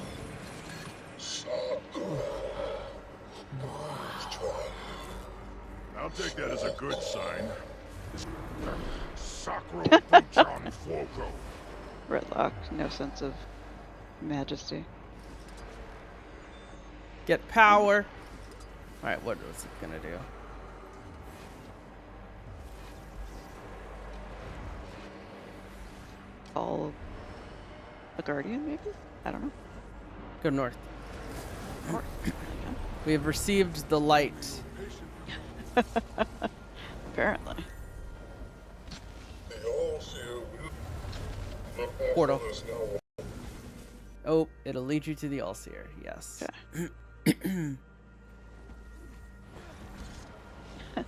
I'll take that as a good sign. Sacro Punchan Fuoco. Redlock, no sense of majesty. Get power. Alright, what was it gonna do? Call a guardian, maybe? I don't know. Go north. North. We have received the light. Apparently. Portal. Oh, it'll lead you to the Allseer, yes. Okay.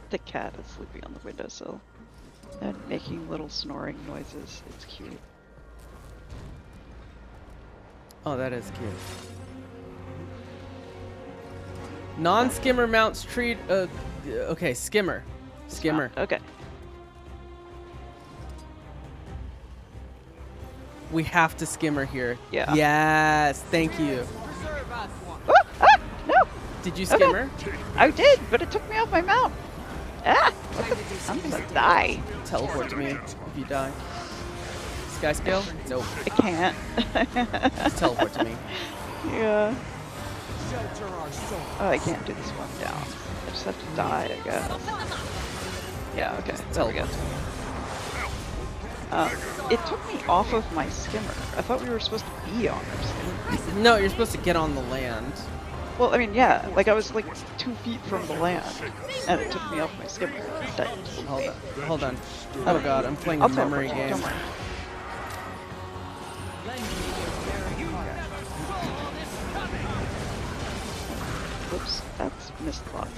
The cat is sleeping on the windowsill and making little snoring noises. It's cute. Oh, that is cute. Non-skimmer mounts treat. Okay, skimmer. Skimmer. Okay. We have to skimmer here. Yeah. Yes, thank you. No! Did you skimmer? Okay. I did, but it took me off my mount. Ah! I'm gonna die. Teleport to me if you die. Sky scale? Nope. I can't. Just teleport to me. Yeah. Oh, I can't do this one down. I just have to die, I guess. Yeah, okay. There we go. It took me off of my skimmer. I thought we were supposed to be on our skimmer. No, you're supposed to get on the land. Well, I mean, yeah. Like, I was like 2 feet from the land, and it took me off my skimmer. Hold on. Hold on. Oh god, I'm playing I'll a memory teleport you, game. don't worry. Whoops, that's misclock.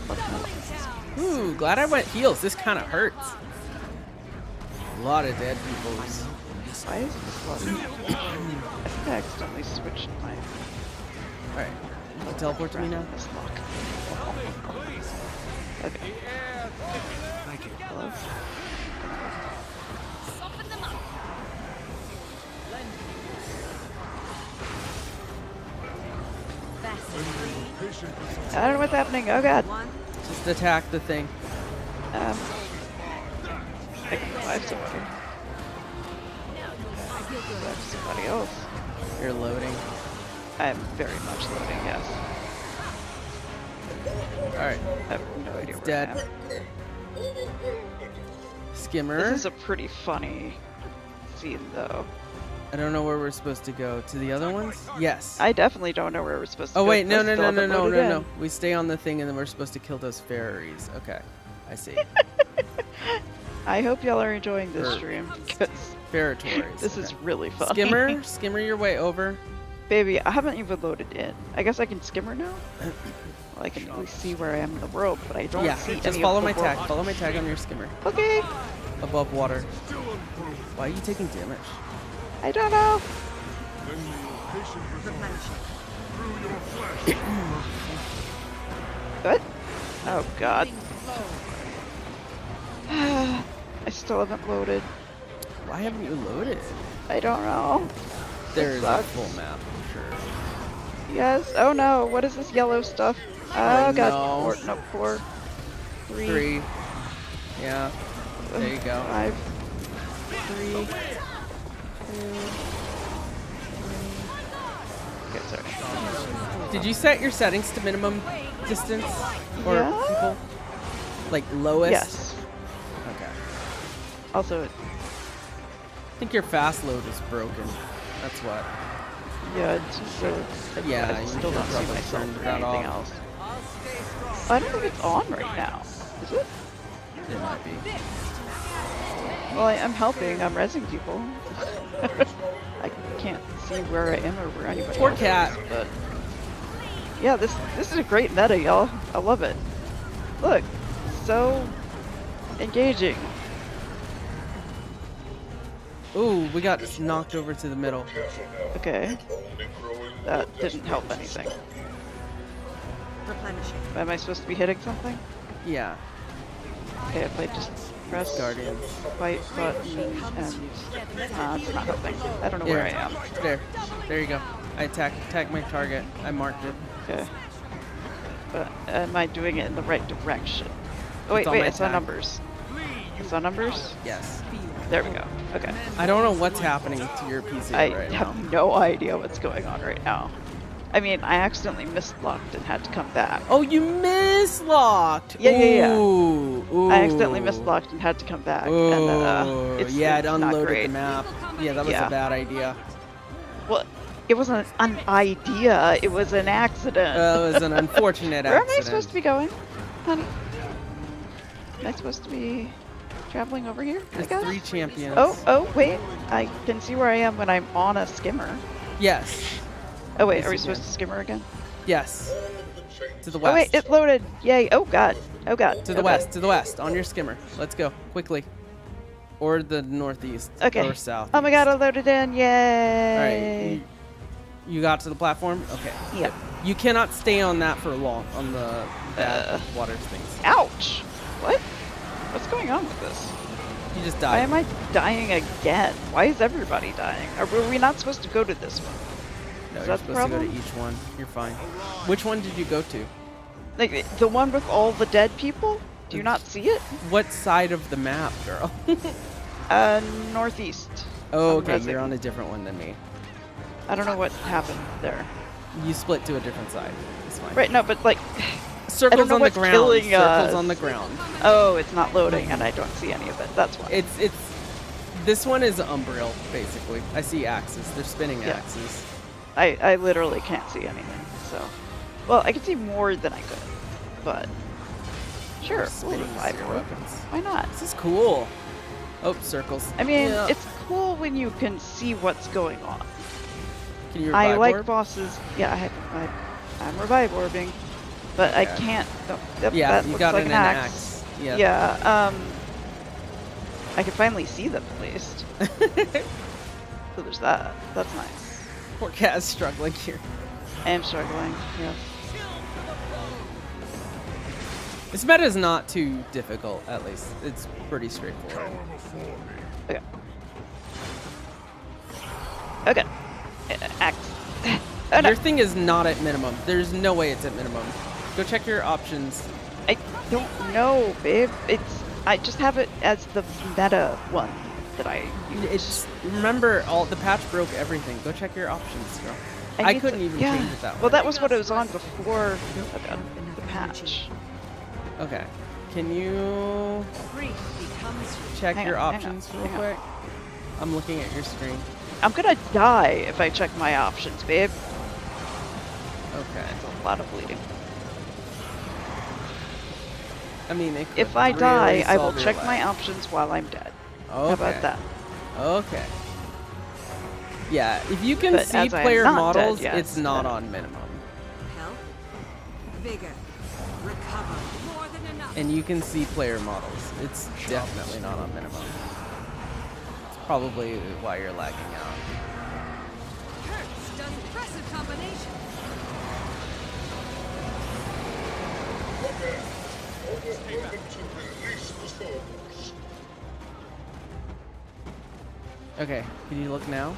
Ooh, glad I went heals. This kind of hurts. A lot of dead people. Why is this I think I accidentally switched my... Alright. Teleport to me now? Okay. Thank you. Hello? I don't know what's happening. Oh god. Just attack the thing. I can revive somebody. Revive somebody else. You're loading. I am very much loading, yes. Alright. I have no idea It's where dead. I am. Skimmer. This is a pretty funny scene, though. I don't know where we're supposed to go. To the other ones? Yes. I definitely don't know where we're supposed to Oh go. wait, no, because no, I no, still no, haven't no, loaded no, in. no. We stay on the thing and then we're supposed to kill those fairies. Okay. I see. I hope y'all are enjoying this stream, because Ferritories. this is really fun. Skimmer? Skimmer your way over. Baby, I haven't even loaded in. I guess I can skimmer now? Well, I can at least see where I am in the world, but I don't see just any follow of the my tag. world. Follow my tag on your skimmer. Okay. Above water. Why are you taking damage? I don't know. What? Oh god. I still haven't loaded. Why haven't you loaded? I don't know. There's a sucks. full map, I'm sure. Yes. Oh no. What is this yellow stuff? Oh god. no. 4, no, 4, 3, 3. Yeah. There you go. 5, 3, 2. Okay, sorry. Did you set your settings to minimum distance? Or Yeah. people? Like lowest? Yes. Okay. Also, I think your fast load is broken. That's what. yeah, it's Yeah, I you still should don't see probably myself turn or that anything off. else. I don't think it's on right now. Is it? It might be. Well, I'm helping. I'm rezzing people. I can't see where I am or where anybody Poor else cat. is, but yeah, this is a great meta, y'all. I love it. Look, so engaging. Ooh, we got knocked over to the middle. Okay. That didn't help anything. Replenishing. Am I supposed to be hitting something? Yeah. Okay, if I just press Guardians. fight button and it's not helping. I don't know where I am. There you go. I attacked my target. I marked it. Okay. But am I doing it in the right direction? Oh wait, It's on wait, my I saw attack. numbers. I saw numbers? Yes. There we go. Okay. I don't know what's happening to your PC I right have now. no idea what's going on right now. I mean, I accidentally mislocked and had to come back. Oh, you mislocked! Yeah. Ooh. I accidentally mislocked and had to come back. Ooh. And it's yeah, it not unloaded great. the map. Yeah, that was a bad idea. Well, it wasn't an idea. It was an accident. It was an unfortunate Where am I accident. supposed to be going, honey? Am I supposed to be traveling over here? I There's guess? 3 champions. Oh, wait. I can see where I am when I'm on a skimmer. Yes. Oh, wait. Yes, Are we you supposed can. to skimmer again? Yes. To the west. Oh, wait. It loaded. Yay. Oh, God. Oh, God. To the west. To the west. On your skimmer. Let's go. Quickly. Or the northeast. Okay. Or south. Oh, my God. I loaded in. Yay. Alright. You got to the platform? Okay. Yep. You cannot stay on that for long. On the bad water things. Ouch. What? What's going on with this? You just Why died. am I dying again? Why is everybody dying? Were we not supposed to go to this one? No, Is you're that the supposed to go to problem? each one. You're fine. Which one did you go to? Like the one with all the dead people? Do you not see it? What side of the map, girl? Northeast. Oh, I'm okay. resing. You're on a different one than me. I don't know what happened there. You split to a different side. It's fine. Right, no, but like... Circles I don't know on the what's ground. killing Circles us. on the ground. Oh, it's not loading and I don't see any of it. That's why. It's this one is Umbriel, basically. I see axes. They're spinning Yeah. axes. I literally can't see anything, so... Well, I can see more than I could, but... Sure, Spinning ooh, zero Cyborg. weapons. Why not? This is cool. Oh, circles. I mean, Yeah. it's cool when you can see what's going on. Can you I revive like orb? bosses. Yeah, I'm revive orbing, but I Okay. can't. Oh, yep, Yeah, that you looks got like it in an an axe. axe. Yeah. Yeah. I can finally see them at least. So there's that. That's nice. Poor cat is struggling here. I am struggling. Yeah. This meta is not too difficult, at least. It's pretty straightforward. Okay. Okay. Axe. Oh, no. Your thing is not at minimum. There's no way it's at minimum. Go check your options. I don't know, babe. I just have it as the meta one that I use. It's remember all the patch broke everything. Go check your options, girl. I need couldn't to- even yeah. change it that way. Well, that was what it was on before the patch. Okay. Can you check Hang your on, hang options on, real hang on. quick? I'm looking at your screen. I'm gonna die if I check my options, babe. Okay. That's a lot of bleeding. I mean, it If could I really die, I will solve your check life. my options while I'm dead. Okay. How about that? Okay. Yeah, if you can But see as I am player not dead models, yet, it's not then- on minimum. Health, vigor, recover. More than enough. And you can see player models. It's definitely not on minimum. It's probably why you're lagging out. Kurtz does impressive combination. Okay, can you look now?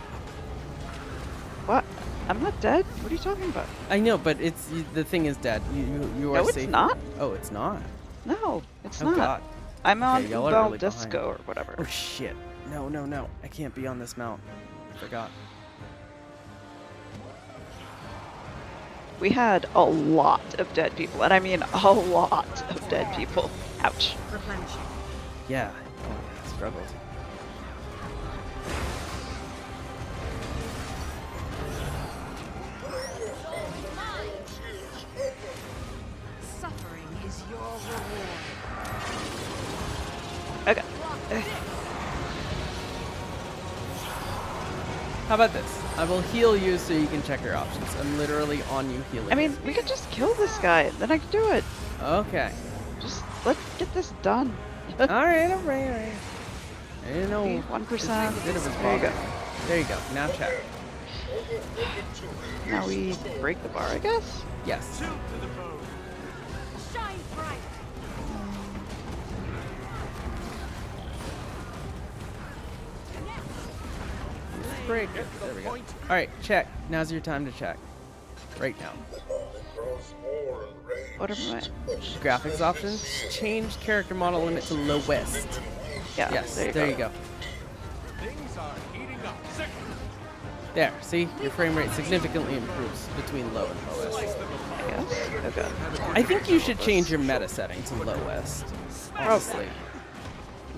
What? I'm not dead? What are you talking about? I know, but the thing is dead. You are No, it's safe. not. Oh, it's not. No, it's Oh, not. God. I'm on Okay, y'all are Val really Disco behind. or whatever. Oh shit! No, no, no! I can't be on this mount. I forgot. We had a lot of dead people, and I mean a lot of dead people. Ouch. Replenishing. Yeah. Oh, I struggled. Suffering is your reward. Okay. How about this? I will heal you so you can check your options. I'm literally on you healing. I mean, we could just kill this guy, and then I could do it. Okay. Just let's get this done. Alright, alright, alright. didn't know. 1%. There There you go. There you go. Now check. Now we break the bar, I guess? Yes. Shine bright. Break it. There we go. Alright, check. Now's your time to check. Right now. What are my graphics options? Change character model limit to lowest. Yeah, yes, there you go. Things are heating up. There, see? Your frame rate significantly improves between low and lowest. I guess. Okay. I think you should change your meta setting to lowest. Honestly.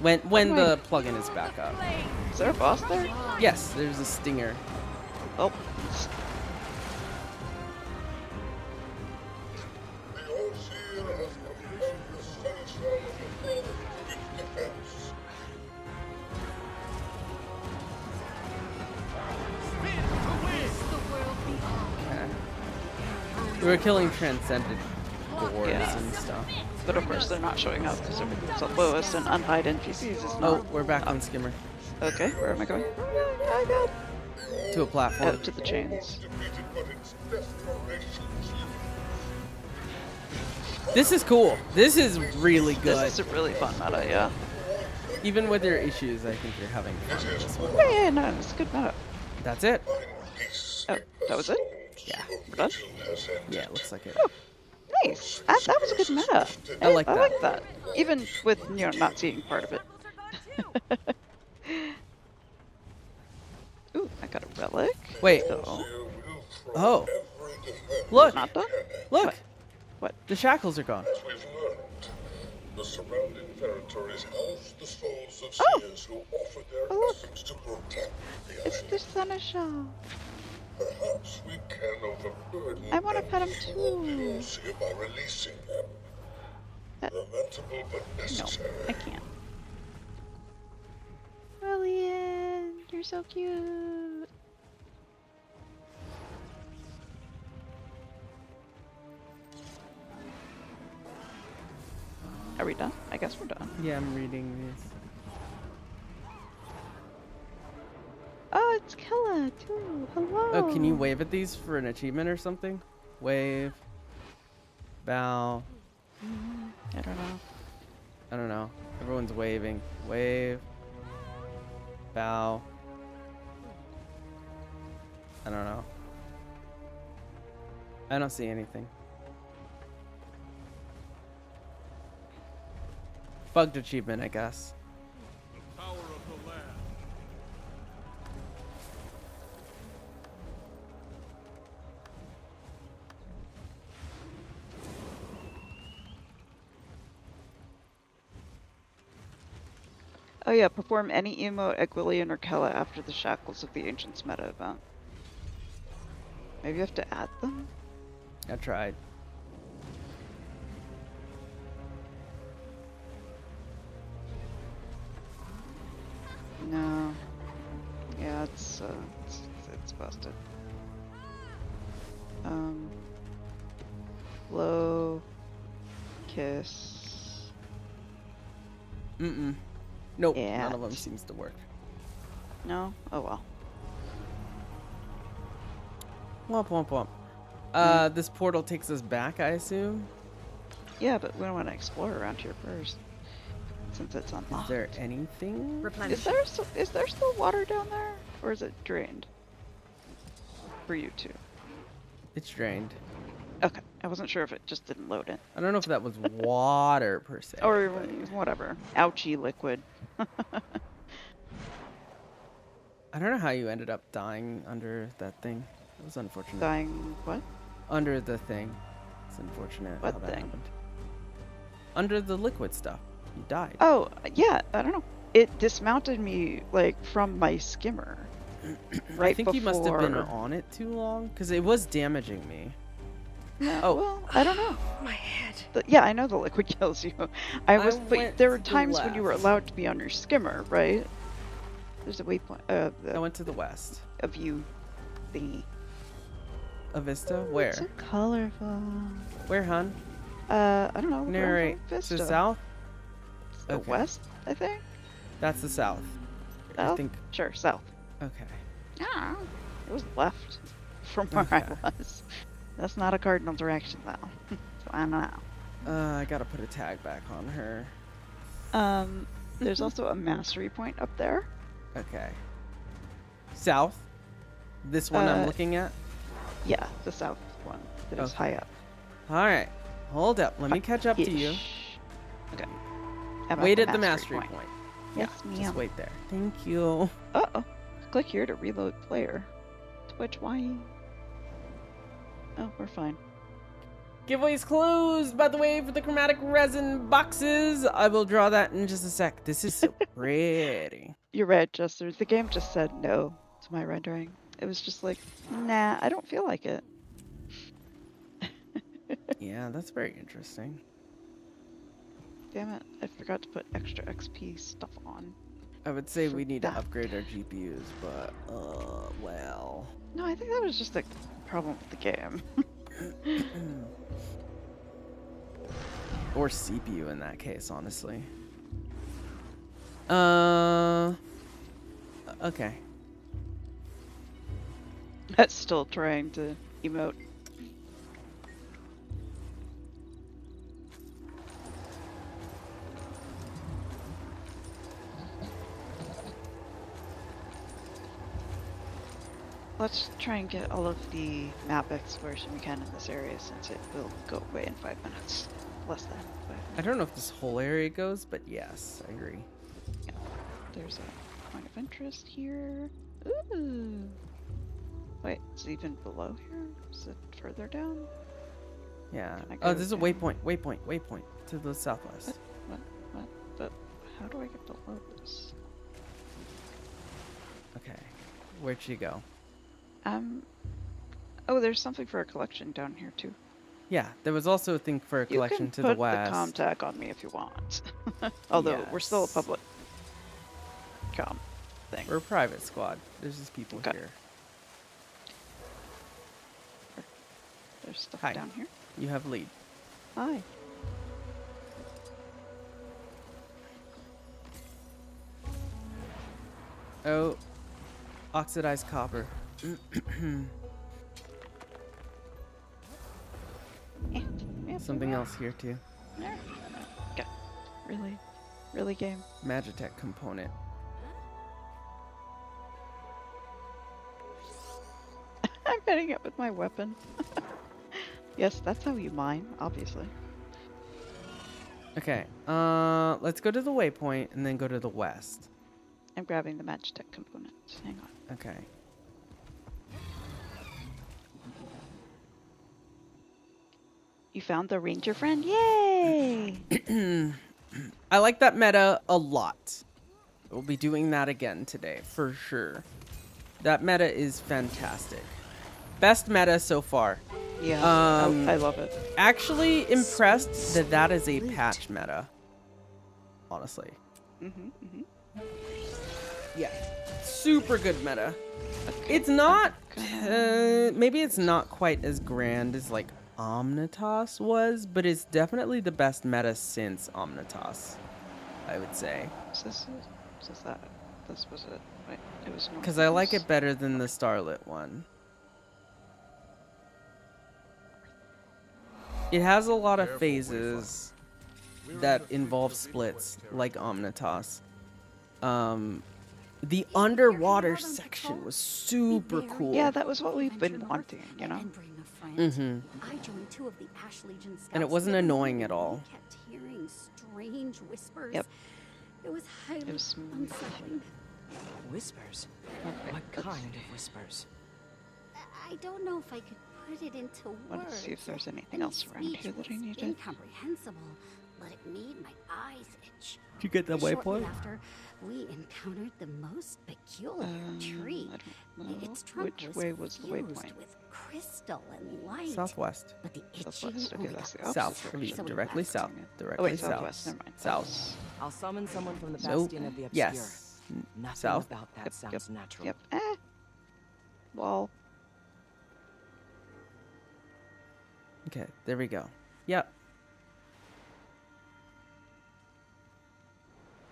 When the plugin is back up. Is there a boss there? Yes, there's a stinger. Oh. We were killing transcended boards and stuff. But of course they're not showing up because everything's at lowest and unhide NPCs is not. Oh, we're back on Skimmer. Okay, where am I going? I got to a platform. Out to the chains. This is cool. This is really good. This is a really fun meta, yeah. Even with your issues, I think you're having fun with this one. Yeah, no, it's a good meta. That's it. Oh, that was it? Yeah. We're done? Yeah, it looks like it. Oh, nice. That was a good meta. I like that. I like that. Even with, you know, not seeing part of it. Ooh, I got a relic. Wait. Oh. Look. Not done? Look. What? The shackles are gone. The surrounding territories house the souls of seers who offer their essence to protect the It's the seneschal. Perhaps we can overburden I want to pet him too. by releasing them. Lamentable but necessary. No, I can't. Lillian, you're so cute. Are we done? I guess we're done. Yeah, I'm reading these. Oh, it's Kella too. Hello. Oh, can you wave at these for an achievement or something? Wave. Bow. I don't know. I don't know. Everyone's waving. Wave. Bow. I don't know. I don't see anything. Bugged achievement, I guess. Power of the land. Oh yeah, perform any emote, Egwillion, or Kella after the Shackles of the Ancients meta event. Maybe you have to add them? I tried. No. Yeah, it's busted. Blow, kiss. Nope, Yeah. none of them seems to work. No? Oh well. Womp womp womp. This portal takes us back, I assume? Yeah, but we don't want to explore around here first. Since it's unlocked. Is there anything? Is there still water down there? Or is it drained? For you two. It's drained. Okay. I wasn't sure if it just didn't load in. I don't know if that was water per se. Or but... whatever. Ouchie liquid. I don't know how you ended up dying under that thing. It was unfortunate. Dying what? Under the thing. It's unfortunate What how that thing? happened. Under the liquid stuff. You died. Oh, yeah, I don't know. It dismounted me, like, from my skimmer. Right I think you must have been before- on it too long, because it was damaging me. No, Oh. well, I don't know. My head. Yeah, I know the liquid kills you. But went there were to the times when you were left. allowed to be on your skimmer, right? There's a waypoint. I went to the west. A view thingy. A vista? Where? It's so colorful. Where, hun? I don't know. Narrate. To Vista. the south? The west, I think. That's the south. I think. Sure, south. Okay. Ah, it was left from where I was. That's not a cardinal direction, though. So I don't know. I gotta put a tag back on her. There's also a mastery point up there. Okay. South? This one I'm looking at? Yeah, the south one that is high up. Alright. Hold up. Let me catch up to you. Okay. Wait at the mastery point. Yes, yeah, just wait there. Thank you. Uh-oh. Click here to reload player. Twitch, why? Oh, we're fine. Giveaways closed, by the way, for the chromatic resin boxes. I will draw that in just a sec. This is so pretty. You're right, Jester. The game just said no to my rendering. It was just like, nah, I don't feel like it. Yeah, that's very interesting. Damn it, I forgot to put extra XP stuff on. I would say we need to upgrade our GPUs, but, well. No, I think that was just a problem with the game. Or CPU in that case, honestly. Okay. That's still trying to emote. Let's try and get all of the map exploration we can in this area, since it will go away in 5 minutes. Less than 5 minutes. I don't know if this whole area goes, but yes, I agree. Yeah. There's a point of interest here. Ooh. Wait, is it even below here? Is it further down? Yeah. Oh, this is a waypoint. Waypoint to the southwest. What? But how do I get below this? Okay. Where'd she go? Oh, there's something for a collection down here too. Yeah, there was also a thing for a collection to the west. You can put the comm tag on me if you want. Although we're still a public comm thing. We're a private squad. There's just people here. There's stuff Hi. down here. You have lead. Hi. Oh, oxidized copper. Something else here too. Okay. Really game. Magitech component. I'm hitting it with my weapon. Yes, that's how you mine, obviously. Okay, let's go to the waypoint and then go to the west. I'm grabbing the Magitech component. Hang on. Okay. You found the ranger friend? Yay! I like that meta a lot. We'll be doing that again today, for sure. That meta is fantastic. Best meta so far. Yeah, I love it. Actually impressed that that is a patch meta. Honestly. Yeah. Super good meta. Okay. It's not... maybe it's not quite as grand as, like, Omnitas was, but it's definitely the best meta since Omnitas, I would say. This was it. Wait, it was because I like it better than the Starlit one. It has a lot of phases that involve splits, like Omnitas. The underwater section was super cool. Yeah, that was what we've been wanting, you know? I joined 2 of the Ash Legion scouts. And it wasn't annoying at all. I kept hearing strange whispers. Yep. It was highly unsettling. Whispers? What kind of whispers? I don't know if I could put it into words. Let's see if there's anything else around here that I needed. Incomprehensible, but it made my eyes itch. Did you get that Shortly waypoint? after, we encountered the most peculiar tree. Its trunk Which way was the waypoint? with crystal and light. Southwest. But the itching Southwest. Okay, that's the opposite South. direction. So we Directly left. south. Oh Directly wait, south. southwest. Never mind. South. I'll summon someone from the So, Bastion of the Obscure. yes. Nothing South. about that sounds natural. Yep. Well. Okay, there we go. Yep.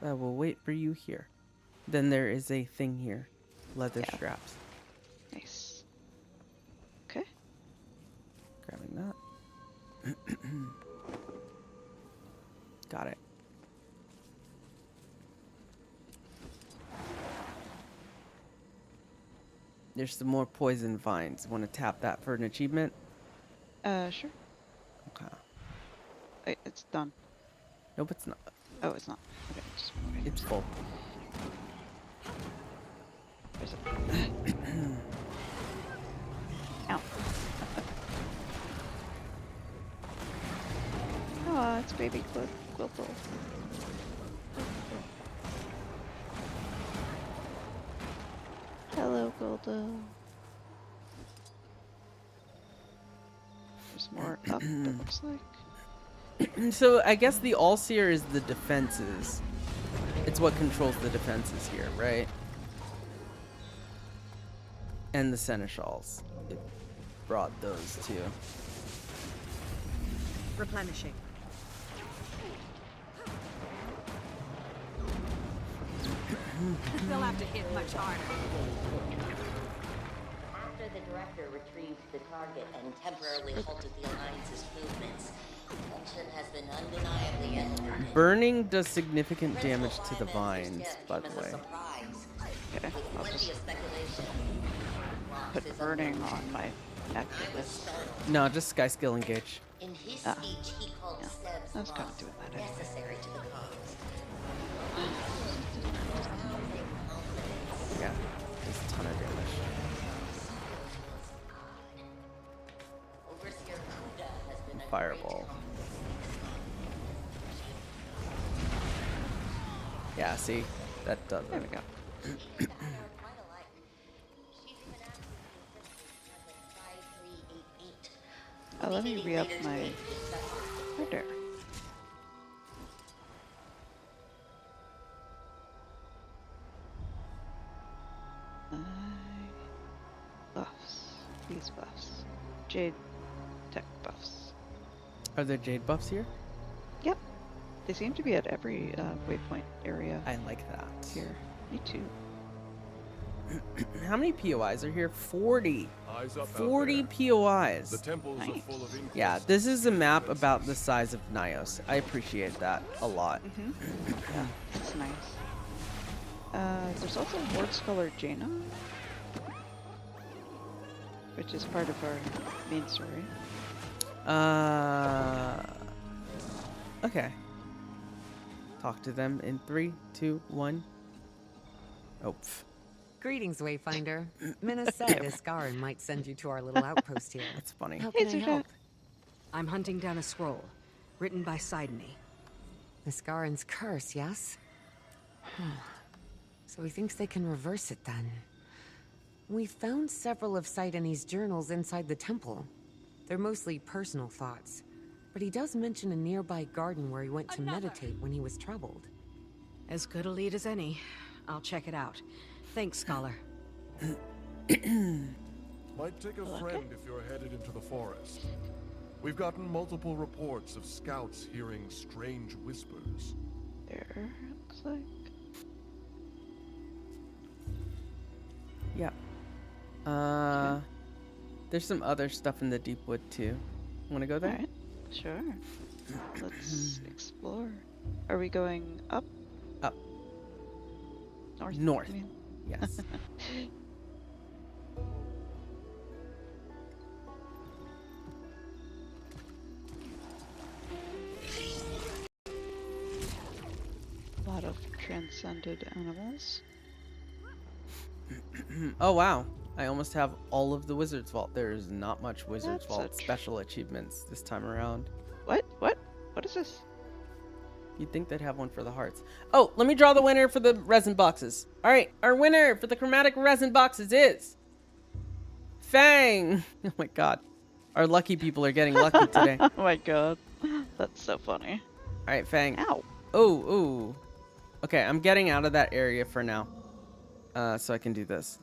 I will wait for you here. Then there is a thing here. Leather straps. Nice. Okay. Grabbing that. Got it. There's some more poison vines. Want to tap that for an achievement? Sure. Okay. Wait, it's done. Nope, it's not. Oh, it's not. Okay, just wait. It's full. Where's it? Ow. Oh, it's baby Quiltle. Hello, Quiltle. There's more up, it looks like. So I guess the All-Seer is the defenses. It's what controls the defenses here, right? And the Seneschals. It brought those too. Replenishing. They'll have to hit much harder. After the director retrieved the target and temporarily halted the Alliance's movements, tension has been undeniably elevated. Burning does significant damage to the vines, by the way. Okay, I'll just put burning on my active list. No, just Sky Skill Engage. In his speech, he called Seb's I was kind of doing that anyway. necessary to the cause. Yeah, does a ton of damage. Overseer Kuda has been a Fireball. Yeah, see? That does it. There we go. Let me re-up my order. Buffs. These buffs. Jade tech buffs. Are there Jade buffs here? Yep. They seem to be at every waypoint area. I like that. Here. Me too. How many POIs are here? 40. Eyes up 40 out POIs. The temples are full of inquests. Yeah, this is a map about the size of Nyos. I appreciate that a lot. Yeah, it's nice. There's also Ward Scholar Jaina, which is part of our main story. Okay. Talk to them in 3, 2, 1. Oh. Greetings, Wayfinder. Mina said Iskarin might send you to our little outpost here. That's funny. How can I help? I'm hunting down a scroll, written by Sidney. Iskarin's curse, yes? So he thinks they can reverse it then. We found several of Sidney's journals inside the temple. They're mostly personal thoughts, but he does mention a nearby garden where he went to meditate when he was troubled. As good a lead as any. I'll check it out. Thanks, Scholar. Might take a friend if you're headed into the forest. We've gotten multiple reports of scouts hearing strange whispers. There, looks like. Yeah. There's some other stuff in the deep wood too. Want to go there? Alright, sure. Let's explore. Are we going up? Up. North? North. I mean? Yes. A lot of transcended animals. Oh wow. I almost have all of the Wizard's Vault. There's not much Wizard's That's Vault special achievements this time around. What? What? What is this? You'd think they'd have one for the hearts. Oh, let me draw the winner for the resin boxes. All right, our winner for the chromatic resin boxes is Fang. Oh my god. Our lucky people are getting lucky today. Oh my god. That's so funny. All right, Fang. Ow. Oh, ooh. Okay, I'm getting out of that area for now. So I can do this.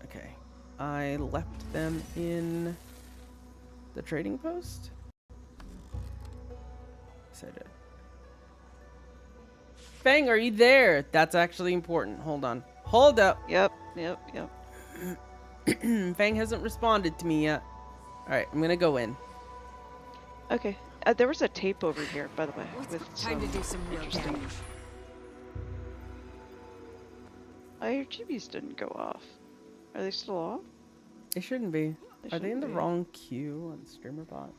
Okay. I left them in The trading post? Yes, I did. Fang, are you there? That's actually important. Hold on. Hold up. Yep. Fang hasn't responded to me yet. Alright, I'm gonna go in. Okay. There was a tape over here, by the way. With Time to do some real damage. Oh, your chibis didn't go off. Are they still off? They shouldn't be. Are they in the be. wrong queue on StreamerBot?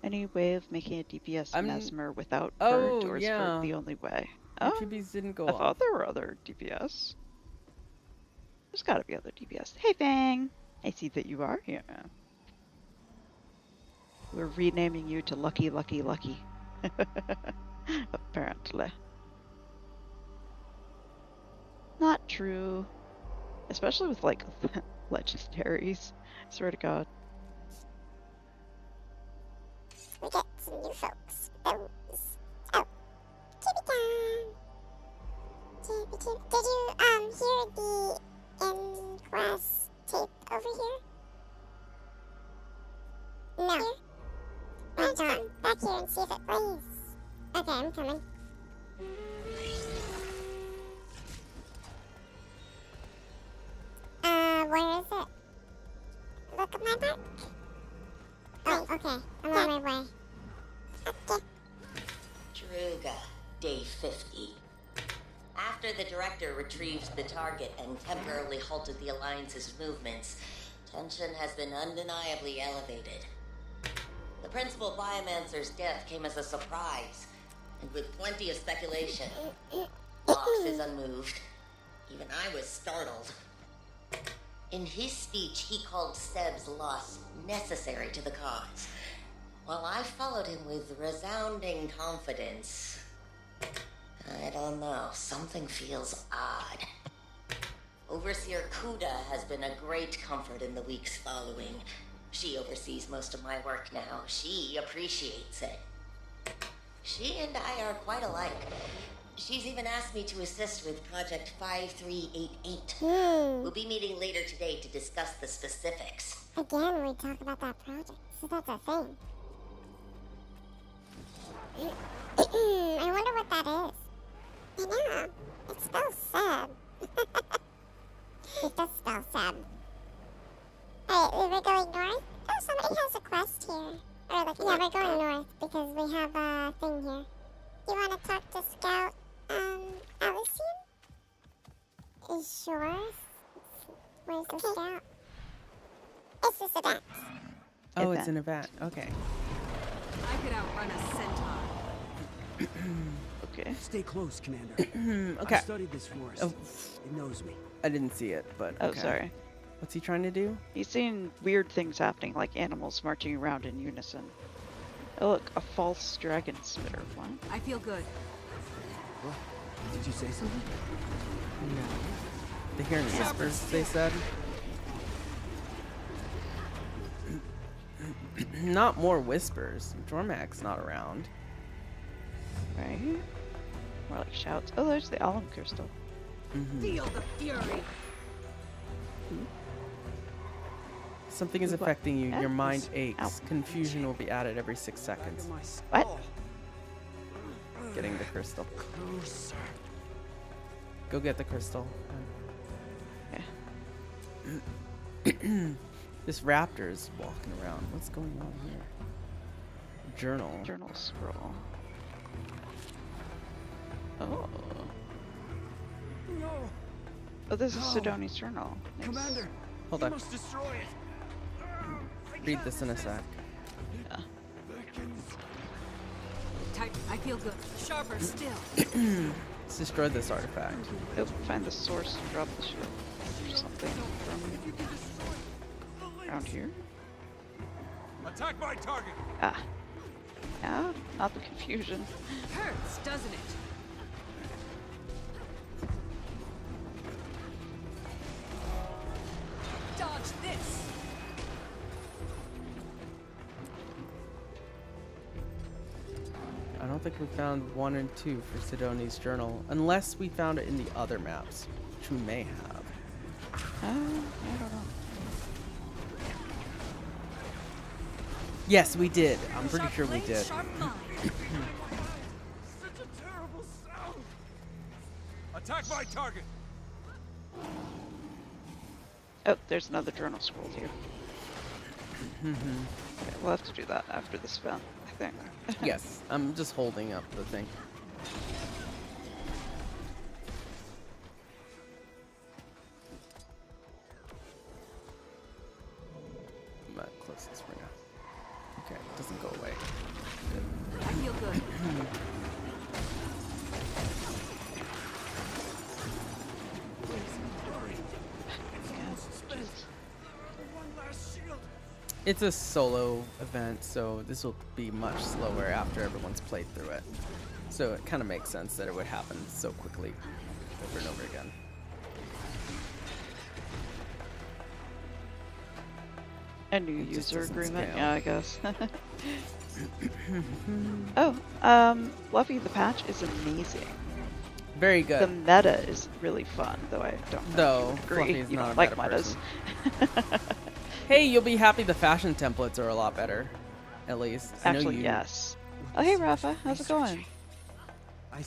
Any way of making a DPS Mesmer without Oh, burnt, or is yeah. burnt the only way? My chibis didn't go I off. thought there were other DPS. There's gotta be other DPS. Hey, Fang! I see that you are here. We're renaming you to Lucky Lucky Lucky. Apparently. Not true. Especially with, like, legendaries. Swear to God. We get some new folks. Those. Oh. Chibi time! Chibi. Did you, hear the Inquest tape over here? No. Here? Why don't you come back here and see if it plays? Okay, I'm coming. Where is it? Look at my back. Oh, okay. I'm on my way. Okay. Druga, day 50. After the Director retrieved the target and temporarily halted the Alliance's movements, tension has been undeniably elevated. The Principal Biomancer's death came as a surprise, and with plenty of speculation. Vox is unmoved. Even I was startled. In his speech, he called Seb's loss necessary to the cause, while I followed him with resounding confidence. I don't know, something feels odd. Overseer Kuda has been a great comfort in the weeks following. She oversees most of my work now. She appreciates it. She and I are quite alike. She's even asked me to assist with Project 5388. We'll be meeting later today to discuss the specifics. Again, we talk about that project, so that's a thing. I wonder what that is. I know. It spells Seb. It does spell Seb. Alright, we're going north? Oh, somebody has a quest here. Or like, yeah, we're going north because we have a thing here. You want to talk to Scout, Elysium? Is sure? Where's the Scout? It's just a bat. Oh, it's an event. Okay. I could outrun a centaur. Okay. Stay close, Commander. Okay. I studied this forest. Oh. It knows me. I didn't see it, but Oh, okay. sorry. What's he trying to do? He's seeing weird things happening, like animals marching around in unison. Oh, look, a false dragon smitter. What? I feel good. What? Did you say something? No. They hearing whispers, they said. Not more whispers. Jormak's not around. Right? More like shouts. Oh, there's the alum crystal. Feel the fury. Something is affecting you. Your mind aches. Confusion will be added every 6 seconds. What? Getting the crystal. Closer. Go get the crystal. Yeah. This raptor is walking around. What's going on here? Journal. Journal scroll. Oh. No. Oh, this is Sidoni's journal. Nice. Commander, Hold you on. must destroy it. Read this in a sec. Yeah. Tight. I feel good. Sharper still. Let's destroy this artifact. You'll find the source and drop the ship. Or something from around here. Attack my target. Ah. Yeah, not the confusion. Hurts, doesn't it? Dodge this. I don't think we found 1 and 2 for Sidoni's journal, unless we found it in the other maps, which we may have. I don't know. Yes, we did. I'm pretty sure we did. Such a terrible sound. Attack my target. Oh, there's another journal scroll here. Okay, we'll have to do that after this event, I think. Yes, I'm just holding up the thing. I'm closest for now. Okay, it doesn't go away. Good. I feel good. It's a solo event, so this will be much slower after everyone's played through it. So it kind of makes sense that it would happen so quickly over and over again. A new user doesn't agreement, scale. yeah, I guess. Oh, Fluffy the patch is amazing. Very good. The meta is really fun, though I don't know if you agree. Fluffy's You not don't a like meta metas. Hey, you'll be happy the fashion templates are a lot better. At least. I know Actually, you... yes. Oh, hey, Rafa. How's it going? Okay.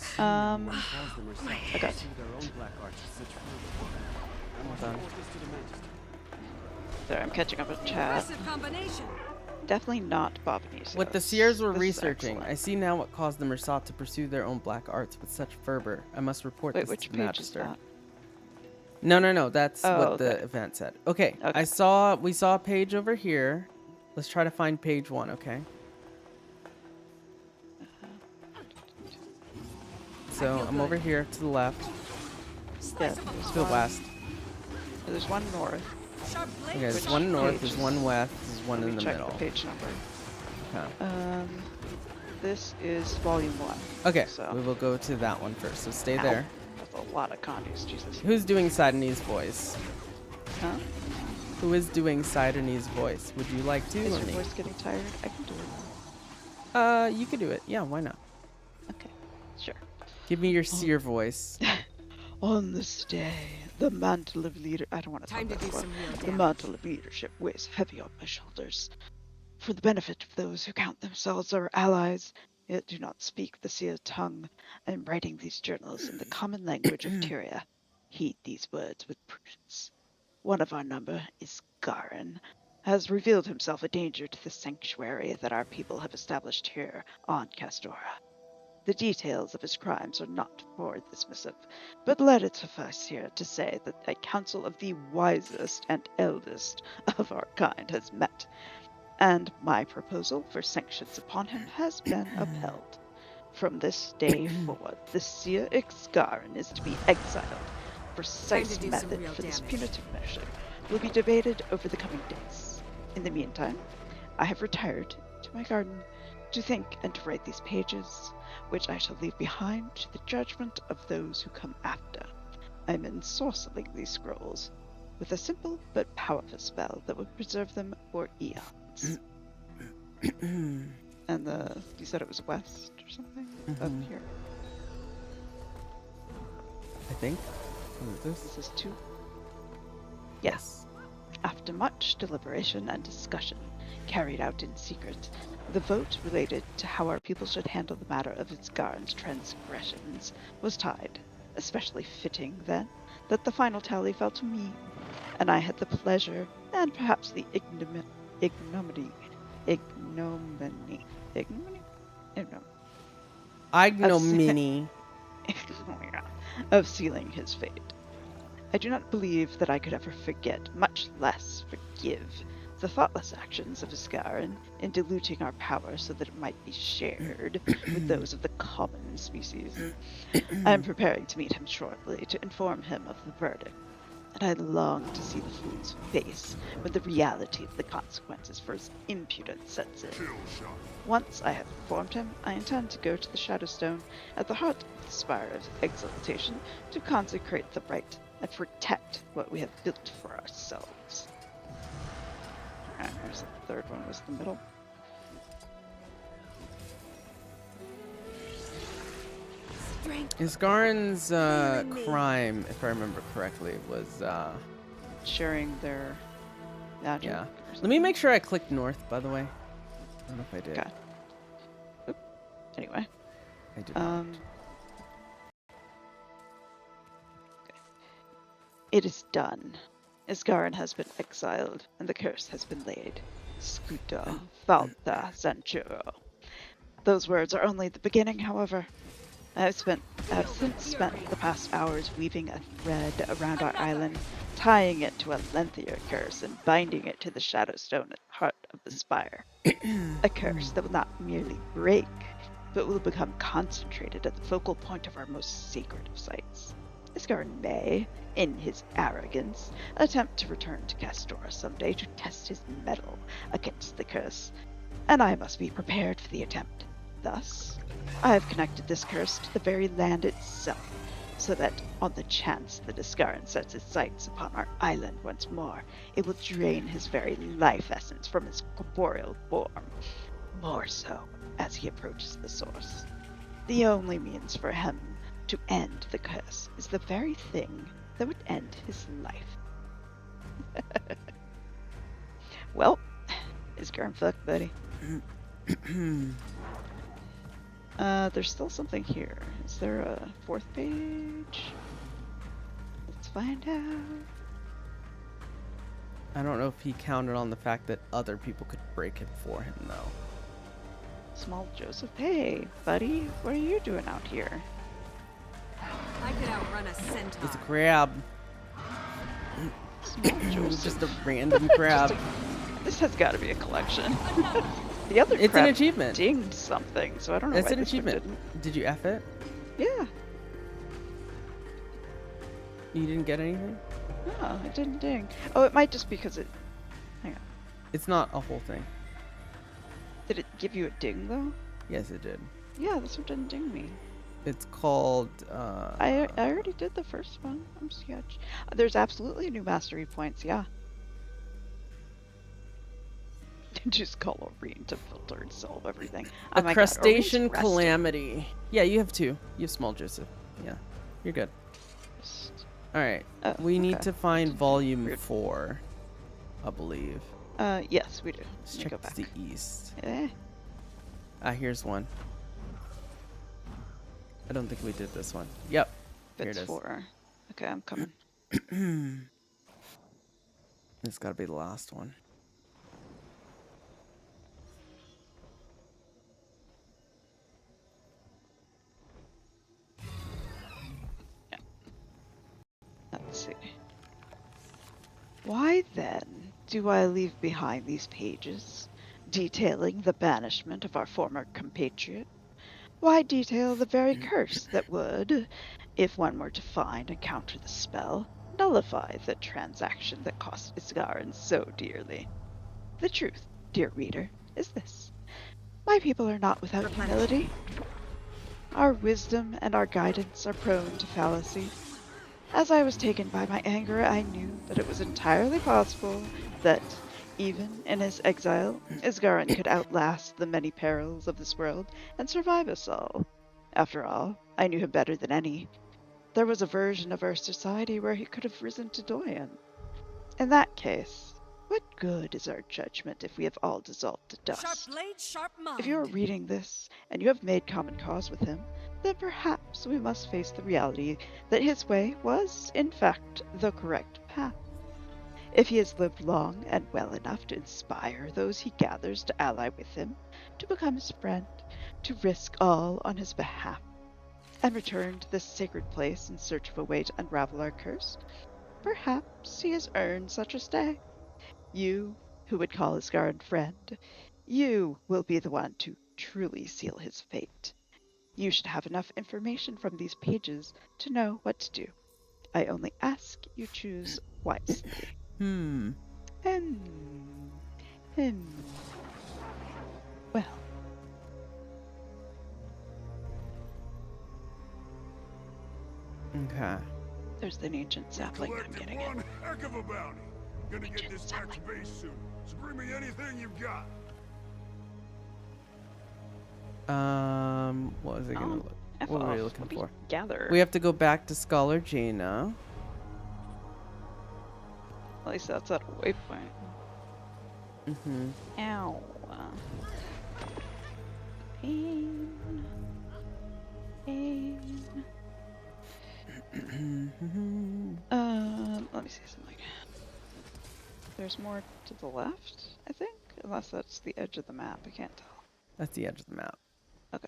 Sorry, I'm catching up with chat. Impressive combination. Definitely not Bobanese. What the Seers were This is researching, excellent. I see now what caused the Mersat to pursue their own black arts with such fervor. I must report Wait, this which to the page is Magister. that? No. That's Oh, what the okay. event said. Okay, we saw a page over here. Let's try to find page 1, okay? So I'm over here to the left. Yeah, To the west. There's one north. Okay, there's Which one north, page there's is- one west, there's one Let in me the check middle. the page number. Okay. This is volume 1. Okay, So we will go to that one first. So stay Ow. there. That's a lot of condoms, Jesus. Who's doing Sidonie's voice? Huh? Who is doing Sidonie's voice? Would you like to Is or your me? voice getting tired? I can do it. You could do it. Yeah, why not? Okay, sure. Give me your seer voice. On this day, the mantle of leader. I don't want to Time talk to do about some real The damage. mantle of leadership weighs heavy on my shoulders. For the benefit of those who count themselves our allies, yet do not speak the Seer tongue, I am writing these journals in the common language of Tyria. Heed these words with prudence. One of our number is Garin, has revealed himself a danger to the sanctuary that our people have established here on Castora. The details of his crimes are not for this missive, but let it suffice here to say that a council of the wisest and eldest of our kind has met, and my proposal for sanctions upon him has been upheld. From this day forward, the Seer Ixgarin is to be exiled. Precise do some method real for this damage. punitive measure will be debated over the coming days. In the meantime, I have retired to my garden to think and to write these pages, which I shall leave behind to the judgment of those who come after. I am ensorcelling these scrolls with a simple but powerful spell that will preserve them for eons. And you said it was west or something? Up here. I think. What is This is 2. Yes. After much deliberation and discussion, carried out in secret, the vote related to how our people should handle the matter of Ixgarin's transgressions was tied, especially fitting, then, that the final tally fell to me, and I had the pleasure, and perhaps the ignominy of sealing his fate. I do not believe that I could ever forget, much less forgive, the thoughtless actions of Ixgarin in diluting our power so that it might be shared with those of the common species. I am preparing to meet him shortly to inform him of the verdict, and I long to see the fool's face when the reality of the consequences for his impudence sets in. Once I have informed him, I intend to go to the Shadowstone at the heart of the Spire of Exaltation to consecrate the rite and protect what we have built for ourselves. Alright, there's the third one, was the middle. Ixgarin's crime, if I remember correctly, was sharing their magic. Yeah. Let me make sure I clicked north, by the way. I don't know if I did. Okay. Oop. Anyway. I did not. It is done. Isgarin has been exiled, and the curse has been laid. Scuta, falta, Sanchuro. Those words are only the beginning, however. I have since spent the past hours weaving a thread around our island, tying it to a lengthier curse and binding it to the Shadowstone at the heart of the spire. A curse that will not merely break, but will become concentrated at the focal point of our most sacred of sites. Isgarin may, in his arrogance, attempt to return to Castora someday to test his mettle against the curse, and I must be prepared for the attempt. Thus, I have connected this curse to the very land itself, so that on the chance that Isgarin sets his sights upon our island once more, it will drain his very life essence from his corporeal form, more so as he approaches the source. The only means for him to end the curse is the very thing that would end his life. Well, Isgarin fucked, buddy. There's still something here. Is there a 4th page? Let's find out. I don't know if he counted on the fact that other people could break it for him, though. Small Joseph, hey, buddy, what are you doing out here? I could outrun a centaur. It's a crab. Small Joseph. Just a random crab. This has got to be a collection. The other It's crab an achievement. dinged something, so I don't know It's why an this one achievement. didn't. Did you F it? Yeah. You didn't get anything? No, it didn't ding. Oh, it might just because it... Hang on. It's not a whole thing. Did it give you a ding, though? Yes, it did. Yeah, this one didn't ding me. It's called, I already did the first one. I'm sketch. There's absolutely new mastery points, yeah. Just call Oreen to filter and solve everything. A crustacean calamity. Yeah, you have 2. You have Small Joseph. Yeah, you're good. Alright, we need to find volume 4, I believe. Yes, we do. Let's Let me check go back. to the east. Eh. Here's one. I don't think we did this one. Yep. Here It's it is. 4. Okay, I'm coming. It's gotta be the last one. Let's see. Why then do I leave behind these pages, detailing the banishment of our former compatriot? Why detail the very curse that would, if one were to find and counter the spell, nullify the transaction that cost Isgarin so dearly? The truth, dear reader, is this. My people are not without humility. Our wisdom and our guidance are prone to fallacy. As I was taken by my anger, I knew that it was entirely possible that, even in his exile, Isgarin could outlast the many perils of this world and survive us all. After all, I knew him better than any. There was a version of our society where he could have risen to Doyen. In that case, what good is our judgment if we have all dissolved to dust? Sharp blade, sharp mind. If you are reading this, and you have made common cause with him, then perhaps we must face the reality that his way was, in fact, the correct path. If he has lived long and well enough to inspire those he gathers to ally with him, to become his friend, to risk all on his behalf, and return to this sacred place in search of a way to unravel our curse, perhaps he has earned such a stay. You, who would call Isgarin friend, you will be the one to truly seal his fate. You should have enough information from these pages to know what to do. I only ask you choose wisely. Well. Okay. There's an ancient sapling. I'm getting it. One heck of a bounty. Gonna get this back to base soon. So bring me anything you've got. What was I gonna look? What were we looking for? Gather. We have to go back to Scholar Jaina. At least that's at a waypoint. Mm-hmm. Ow. Pain. Let me see something. There's more to the left, I think, unless that's the edge of the map. I can't tell. That's the edge of the map. Okay.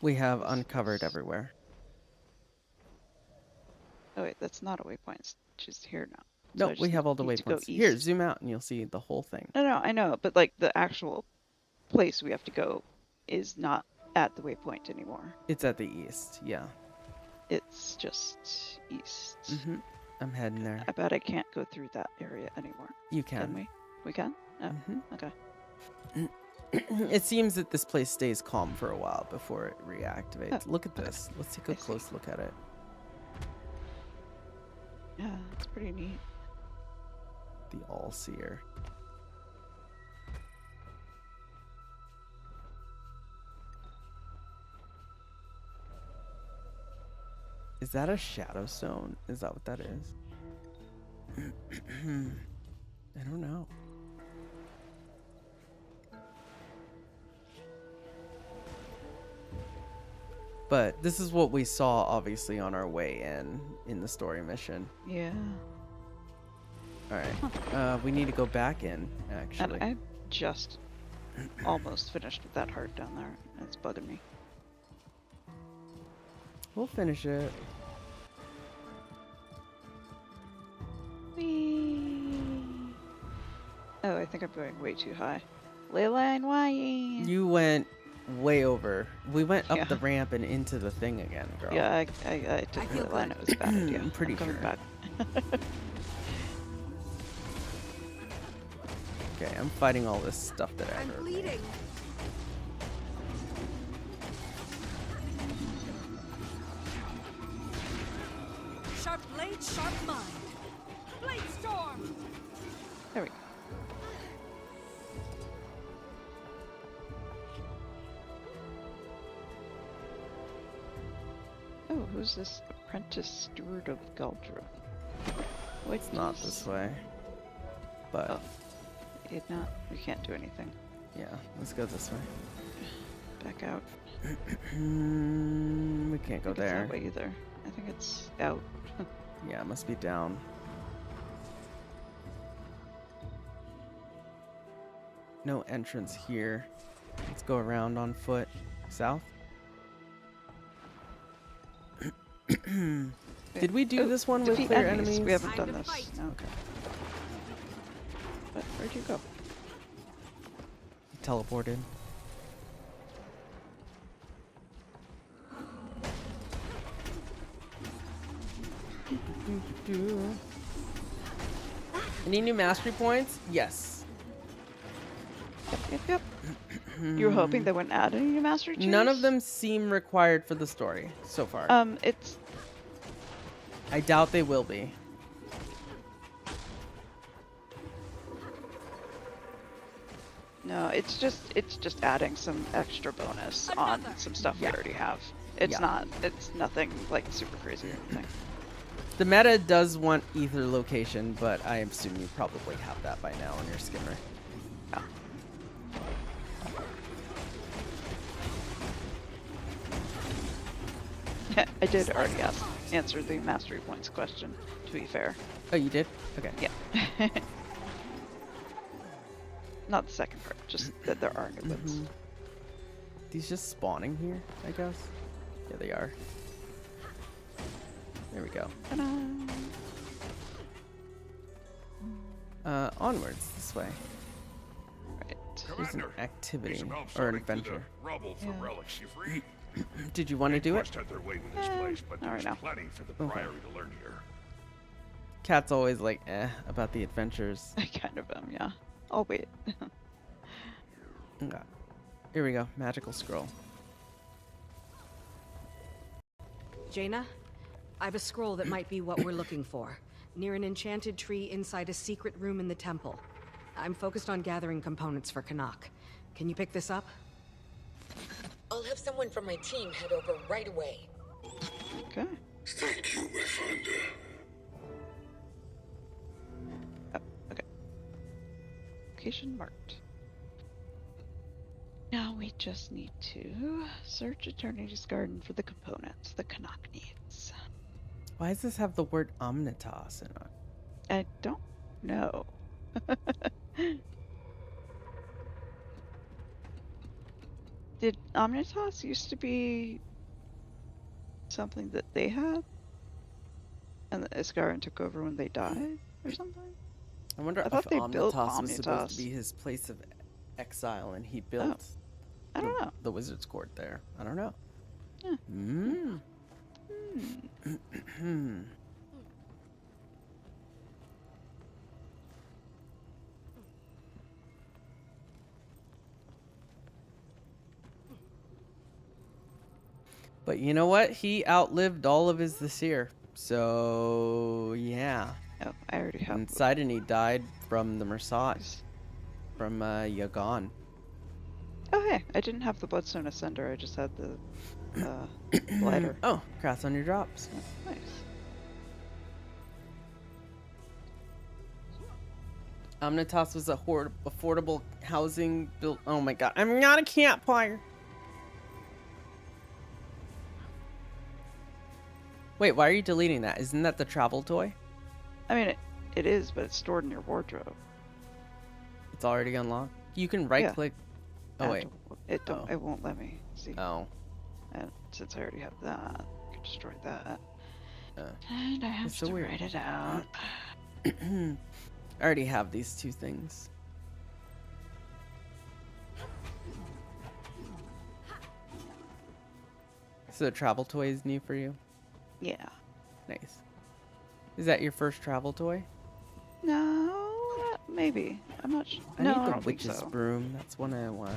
We have uncovered everywhere. Oh wait, that's not a waypoint. It's just here now. No, So I we just have all the need to go waypoints. Here, east. zoom out and you'll see the whole thing. No, I know, but like the actual place we have to go is not at the waypoint anymore. It's at the east, yeah. It's just east. Mm-hmm. I'm heading there. I bet I can't go through that area anymore. You can. Can we? We can? Oh, Mm-hmm. okay. It seems that this place stays calm for a while before it reactivates. Look at this. Let's take a close look at it. Yeah, it's pretty neat. The All-Seer. Is that a shadow stone? Is that what that is? I don't know. But this is what we saw, obviously, on our way in the story mission. Yeah. All right. We need to go back in, actually. And I just almost finished with that heart down there. It's bugging me. We'll finish it. Whee! Oh, I think I'm going way too high. Leyline Wine! You went way over. We went up Yeah. the ramp and into the thing again, girl. Yeah, I took the line. It was a bad idea. I'm pretty coming sure. back. Okay, I'm fighting all this stuff that I I'm heard. bleeding. Sharp blade, sharp mind. Blade storm. There we go. Oh, who's this apprentice steward of Galdra? It's not this way. But Oh, it not. We can't do anything. yeah, let's go this way. Back out. We can't I go think it's there. that way either. I think it's out. Yeah, it must be down. No entrance here. Let's go around on foot. South? Did we do this one with Defeat clear enemies. enemies? We haven't done this. No. Okay. But where'd you go? Teleported. Any new mastery points? Yes. Yep. You were hoping they wouldn't add any new mastery tiers? None of them seem required for the story so far. It's... I doubt they will be. No, it's just adding some extra bonus on some stuff we already have. It's nothing like super crazy or anything. The meta does want ether location, but I assume you probably have that by now on your skimmer. Yeah. I did already answer the mastery points question, to be fair. Oh, you did? Okay. Yeah. Not the second part, just that there are new ones. These just spawning here, I guess? Yeah, they are. There we go. Onwards, this way. Right. There's an Commander, activity, need some help or an sorting through adventure. the rubble for relics, you free? Did you want to do it? Quest had their way with this place, but not right there's now. plenty for the Okay. Priory to learn here. Cat's always like, about the adventures. I kind of am, yeah. I'll wait. Okay. Here we go. Magical scroll. Jaina, I have a scroll that might be what we're looking for. Near an enchanted tree inside a secret room in the temple. I'm focused on gathering components for Canuck. Can you pick this up? I'll have someone from my team head over right away. Okay. Thank you, Wayfinder. Okay. Location marked. Now we just need to search Eternity's Garden for the components the Canuck needs. Why does this have the word Omnitas in it? I don't know. Did Omnitas used to be something that they had? And the Iskaran took over when they died or something? I wonder if Omnitas was supposed to be his place of exile and he built I don't know. the Wizard's Court there. I don't know. Yeah. But you know what? He outlived all of his Aesir. So, yeah. Oh, I already have. And Sidoney died from the Mersat. From Yagan. Oh, hey. I didn't have the Bloodstone Ascender. I just had the glider. Oh, congrats on your drops. Oh, nice. Omnitas was a affordable housing built. Oh my god. I'm not a campfire. Wait, why are you deleting that? Isn't that the travel toy? I mean, it is, but it's stored in your wardrobe. It's already unlocked. You can right click. Oh wait. It don't. It won't let me see. Oh. And since I already have that, I can destroy that. And I have to write it out. I already have these two things. So the travel toy is new for you? Yeah. Nice. Is that your first travel toy? No, maybe. I'm not sure. I No, need I the don't think witch's so. broom. That's one I want.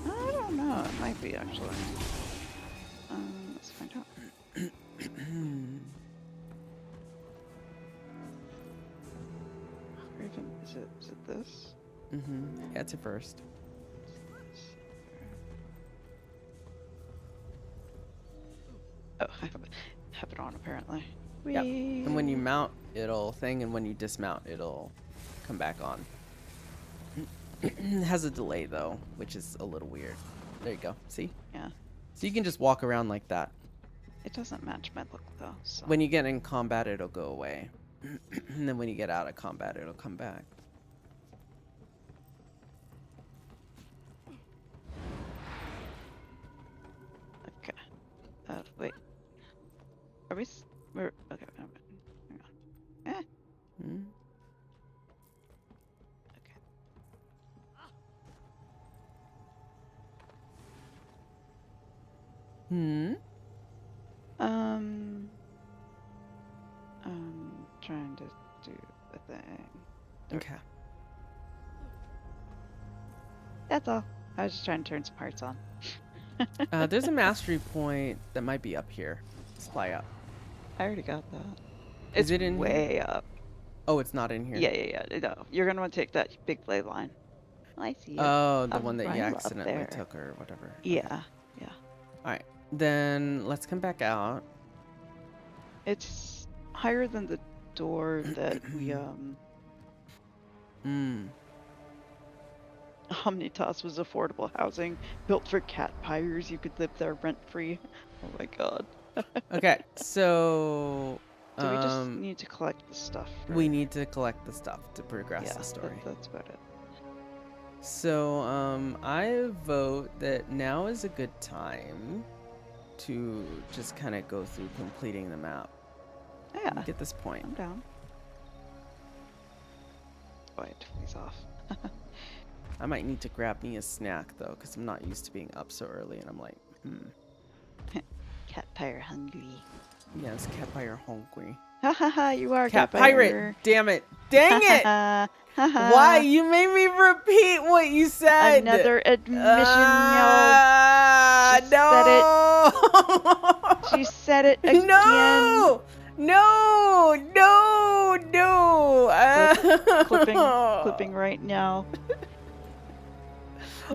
I don't know. It might be actually. Let's find out. Or even is it this? Yeah, it's a first. Oh, I have it on apparently. Yep. And when you mount, it'll thing, and when you dismount, it'll come back on. It has a delay though, which is a little weird. There you go. See? Yeah. So you can just walk around like that. It doesn't match my look though. So. When you get in combat, it'll go away. And then when you get out of combat, it'll come back. Okay. Wait. Are we? We're okay. Hang on. Eh. Trying to do the thing. Okay. That's all. I was just trying to turn some hearts on. There's a mastery point that might be up here. Supply up. I already got that. Is it in way up? Oh, it's not in here. Yeah. No, you're gonna want to take that big blade line. I see it. Oh, the I'm one that you right up accidentally there. took or whatever. Yeah. All right, then let's come back out. It's higher than the door that we Omnitas was affordable housing built for cat pyres. You could live there rent free. Oh my god. Okay, so So we just need to collect the stuff. we need to collect the stuff to progress Yeah, the story. that's about it. So I vote that now is a good time to just kind of go through completing the map. Yeah. Get this point. I'm down. Oh, I took these off. I might need to grab me a snack though, because I'm not used to being up so early, and I'm like, Cat pyre hungry. Yes, cat pirate hungry. Hahaha, you are Cat cat pirate. Damn it! Dang it! Why you made me repeat what you said? Another admission, no. She said it again. No! Clipping right now.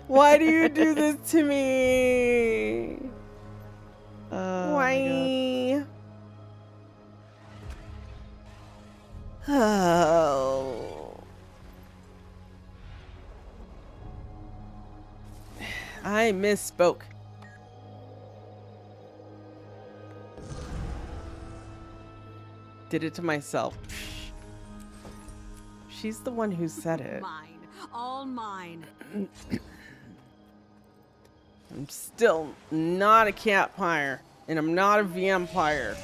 Why do you do this to me? Why? Oh. misspoke. Did it to myself. She's the one who said it. Mine. All mine. I'm still not a catpire, and I'm not a vampire.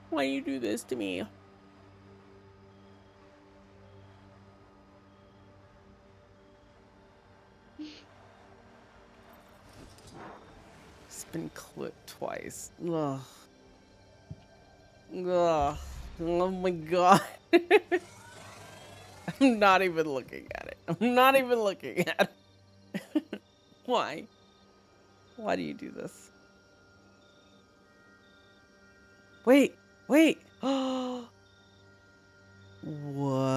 Why you do this to me? It's been clipped twice. Ugh. Ugh. Oh my god. I'm not even looking at it. I'm not even looking at it. Why? Why do you do this? Wait. Wait. Oh. What?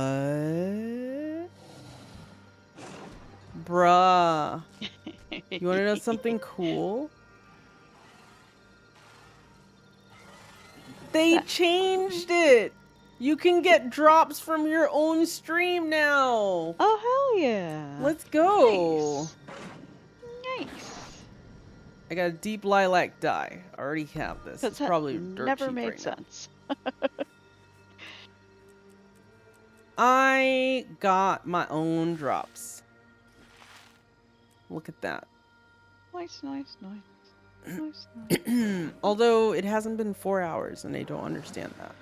Bruh. You want to know something cool? They changed it. You can get drops from your own stream now. Oh, hell yeah. Let's go. Nice. I got a deep lilac dye. I already have this. It's probably dirt never cheap made right now. sense. I got my own drops. Look at that. Nice, nice, nice. Nice, nice. Although it hasn't been 4 hours and I don't understand that.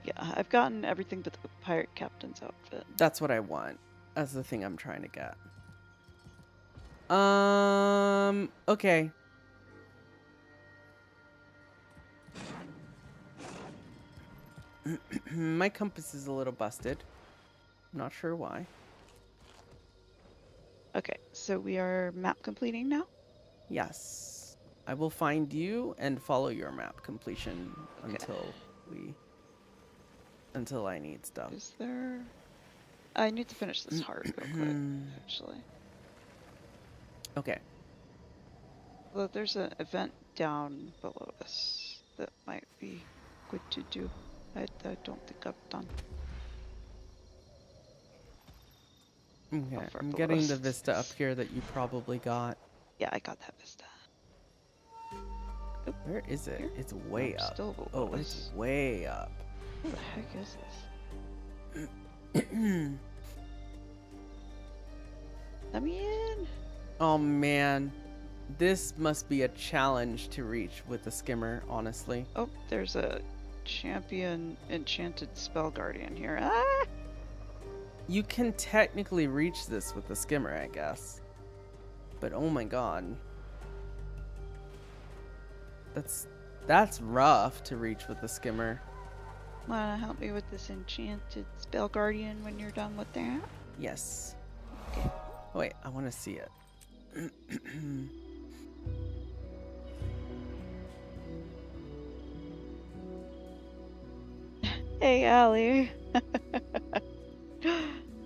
Yeah, I've gotten everything but the pirate captain's outfit. That's what I want. That's the thing I'm trying to get. Okay. My compass is a little busted. I'm not sure why. Okay, so we are map completing now? Yes. I will find you and follow your map completion until I need stuff. Is there... I need to finish this heart real quick, actually. Okay. Well, there's an event down below us that might be good to do. I don't think I've done. Okay, I'm getting the vista up here that you probably got. Yeah, I got that vista. Oop, where is it? Here? It's way up. Still Oh, it's way up. What the heck is this? Let me in. Oh man, this must be a challenge to reach with the skimmer, honestly. Oh, there's a champion enchanted spell guardian here. Ah! You can technically reach this with the skimmer, I guess. But oh my god. That's rough to reach with the skimmer. Wanna help me with this enchanted spell guardian when you're done with that? Yes. Okay. Oh, wait, I want to see it. Hey, Allie.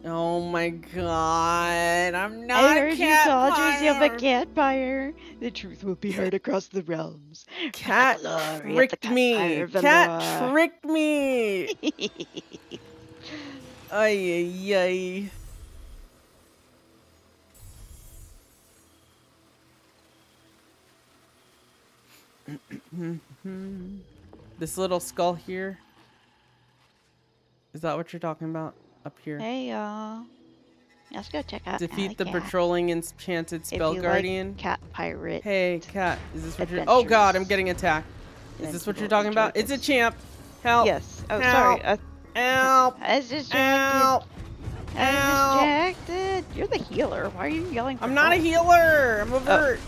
Oh my god, I'm not I heard a you cat told yourself a buyer. cat buyer. The truth will be heard across the realms. Cat tricked me. Cat tricked me. Ay, ay, ay. This little skull here. Is that what you're talking about? Up here? Hey, y'all. Let's go check out Defeat the Alley Cat. patrolling enchanted spell If you guardian. Like cat pirate. Hey, cat. Is this what you're... Oh god, I'm getting attacked. Is this what you're talking about? It's a champ. Help. Yes. Oh, Help. sorry. Help. I was distracted. Help. I was distracted. You're the healer. Why are you yelling for I'm not a help? healer. I'm a vert.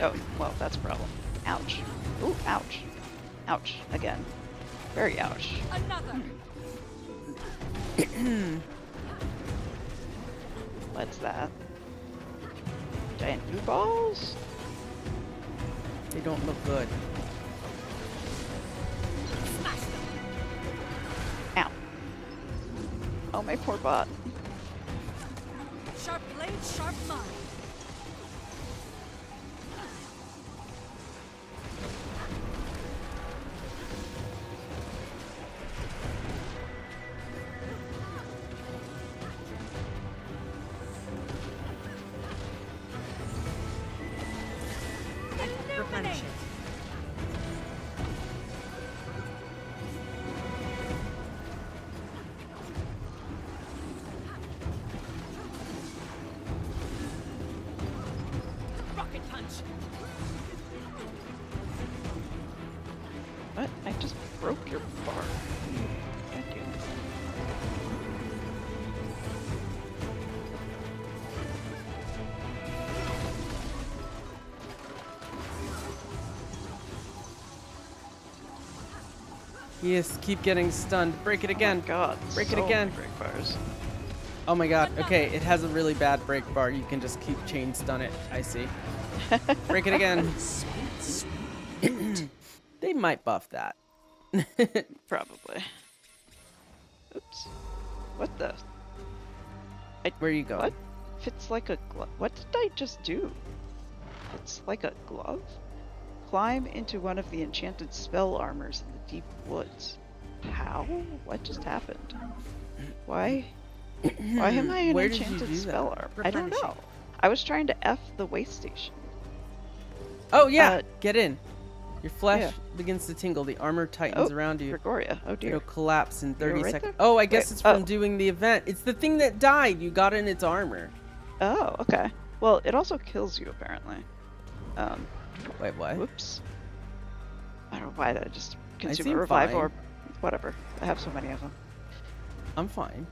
Oh, well, that's a problem. Ouch. Ooh, ouch. Ouch. Again. Very ouch. Another. What's that? Giant blue balls? They don't look good. Ow. Oh, my poor bot. Sharp blade, sharp mind. What? I just broke your bar. Thank you. Yes, keep getting stunned. Break it again. Oh God. Break it again. Break bars. Oh my god. Okay, it has a really bad break bar. You can just keep chain stun it. I see. Break it again. They might buff that. Probably. Oops. What the? Where are you going? What? Fits like a glove. What did I just do? It's like a glove? Climb into one of the enchanted spell armors in the deep woods. How? What just happened? Why? Why am I an Where did you enchanted do spell that? armor? I don't know. I was trying to F the way station. Oh yeah, get in. Your flesh yeah. begins to tingle. The armor tightens around you. Gregoria. Oh dear. It'll collapse in 30 right seconds. there? Oh, I guess Wait, it's from doing the event. It's the thing that died. You got in its armor. Oh, okay. Well, it also kills you apparently. Wait, what? Whoops. I don't know why that just consume seem a revive fine. or whatever. I have so many of them. I'm fine.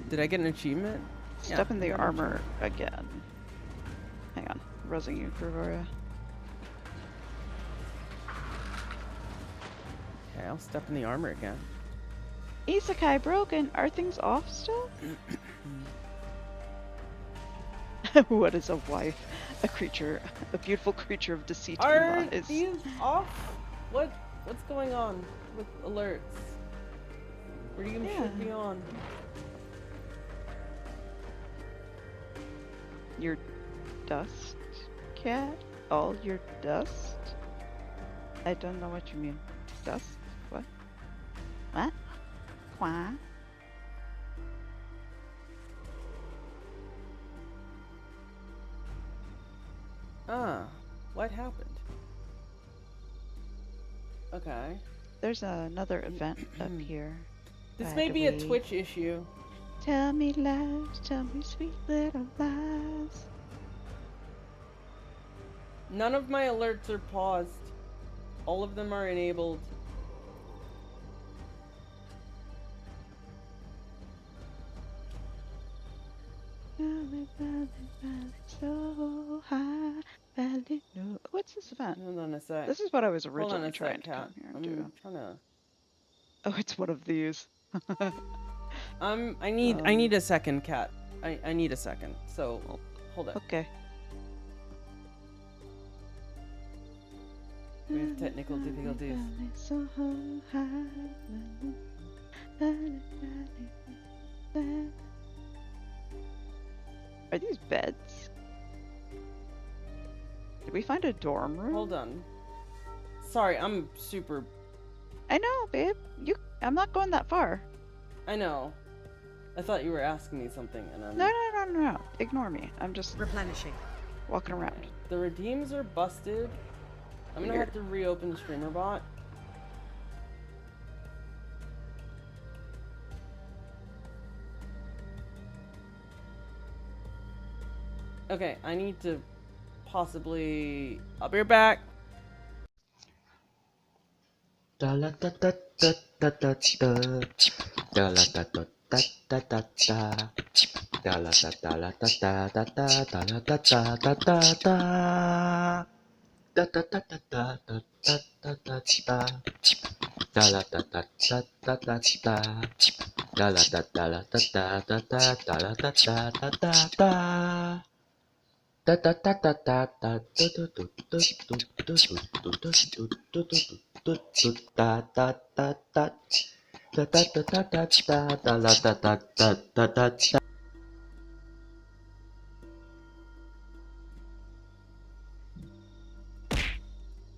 Did I get an achievement? Step Yeah, in I the got an armor again. Hang on. Resing you, Gregoria. Okay, I'll step in the armor again. Isekai broken. Are things off still? What is a wife? A creature, a beautiful creature of deceit. Are is these off? What's going on with alerts? Redeem should be on. your dust, cat? All your dust? I don't know what you mean. Dust? What? What? Qua? What happened? Okay. There's another event up here. This by may the be a way. Twitch issue. Tell me lies, tell me sweet little lies. None of my alerts are paused. All of them are enabled. So high, valley, no. What's this event? Hold on a sec. This is what I was Hold on originally a trying sec, to Kat. come here and I'm do. trying to. Oh, it's one of these. I need a second, Kat. I need a second. So hold on. Okay. We have technical difficulties. So high, are these beds? Did we find a dorm room? Hold on. Sorry, I'm super. I know, babe. I'm not going that far. I know. I thought you were asking me something, and I'm. No. Ignore me. I'm just replenishing. Walking around. The redeems are busted. I'm gonna have to reopen StreamerBot. Okay, I need to possibly. I'll be right back. Da la da da da da da da. Da la da da da da da da. Da la da da la da da da da. Da la da da da da da. Da da da da da da da da da da. Da la da da da da da da. Da la da da la da da da da. Da la da da da da da. Da da da da da da do do do do do do do do do do do do da da da da da da da da da da da la da da da da da da.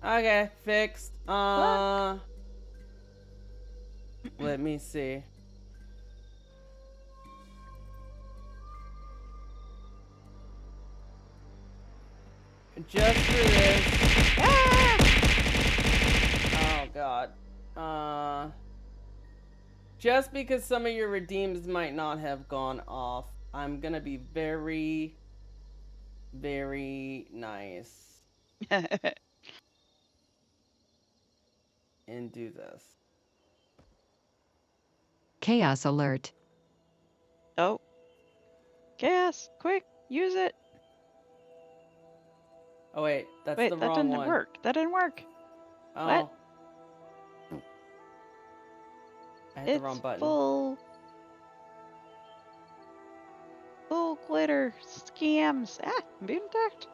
Okay, fixed. Let me see. Just for this. Oh god. Just because some of your redeems might not have gone off, I'm gonna be very, very nice. and do this. Chaos alert. Oh. Chaos, quick, use it. Oh wait, that's Wait, the that wrong didn't one. work. That didn't work. Oh. What? I hit It's the wrong button. full glitter scams. Ah, I'm being attacked.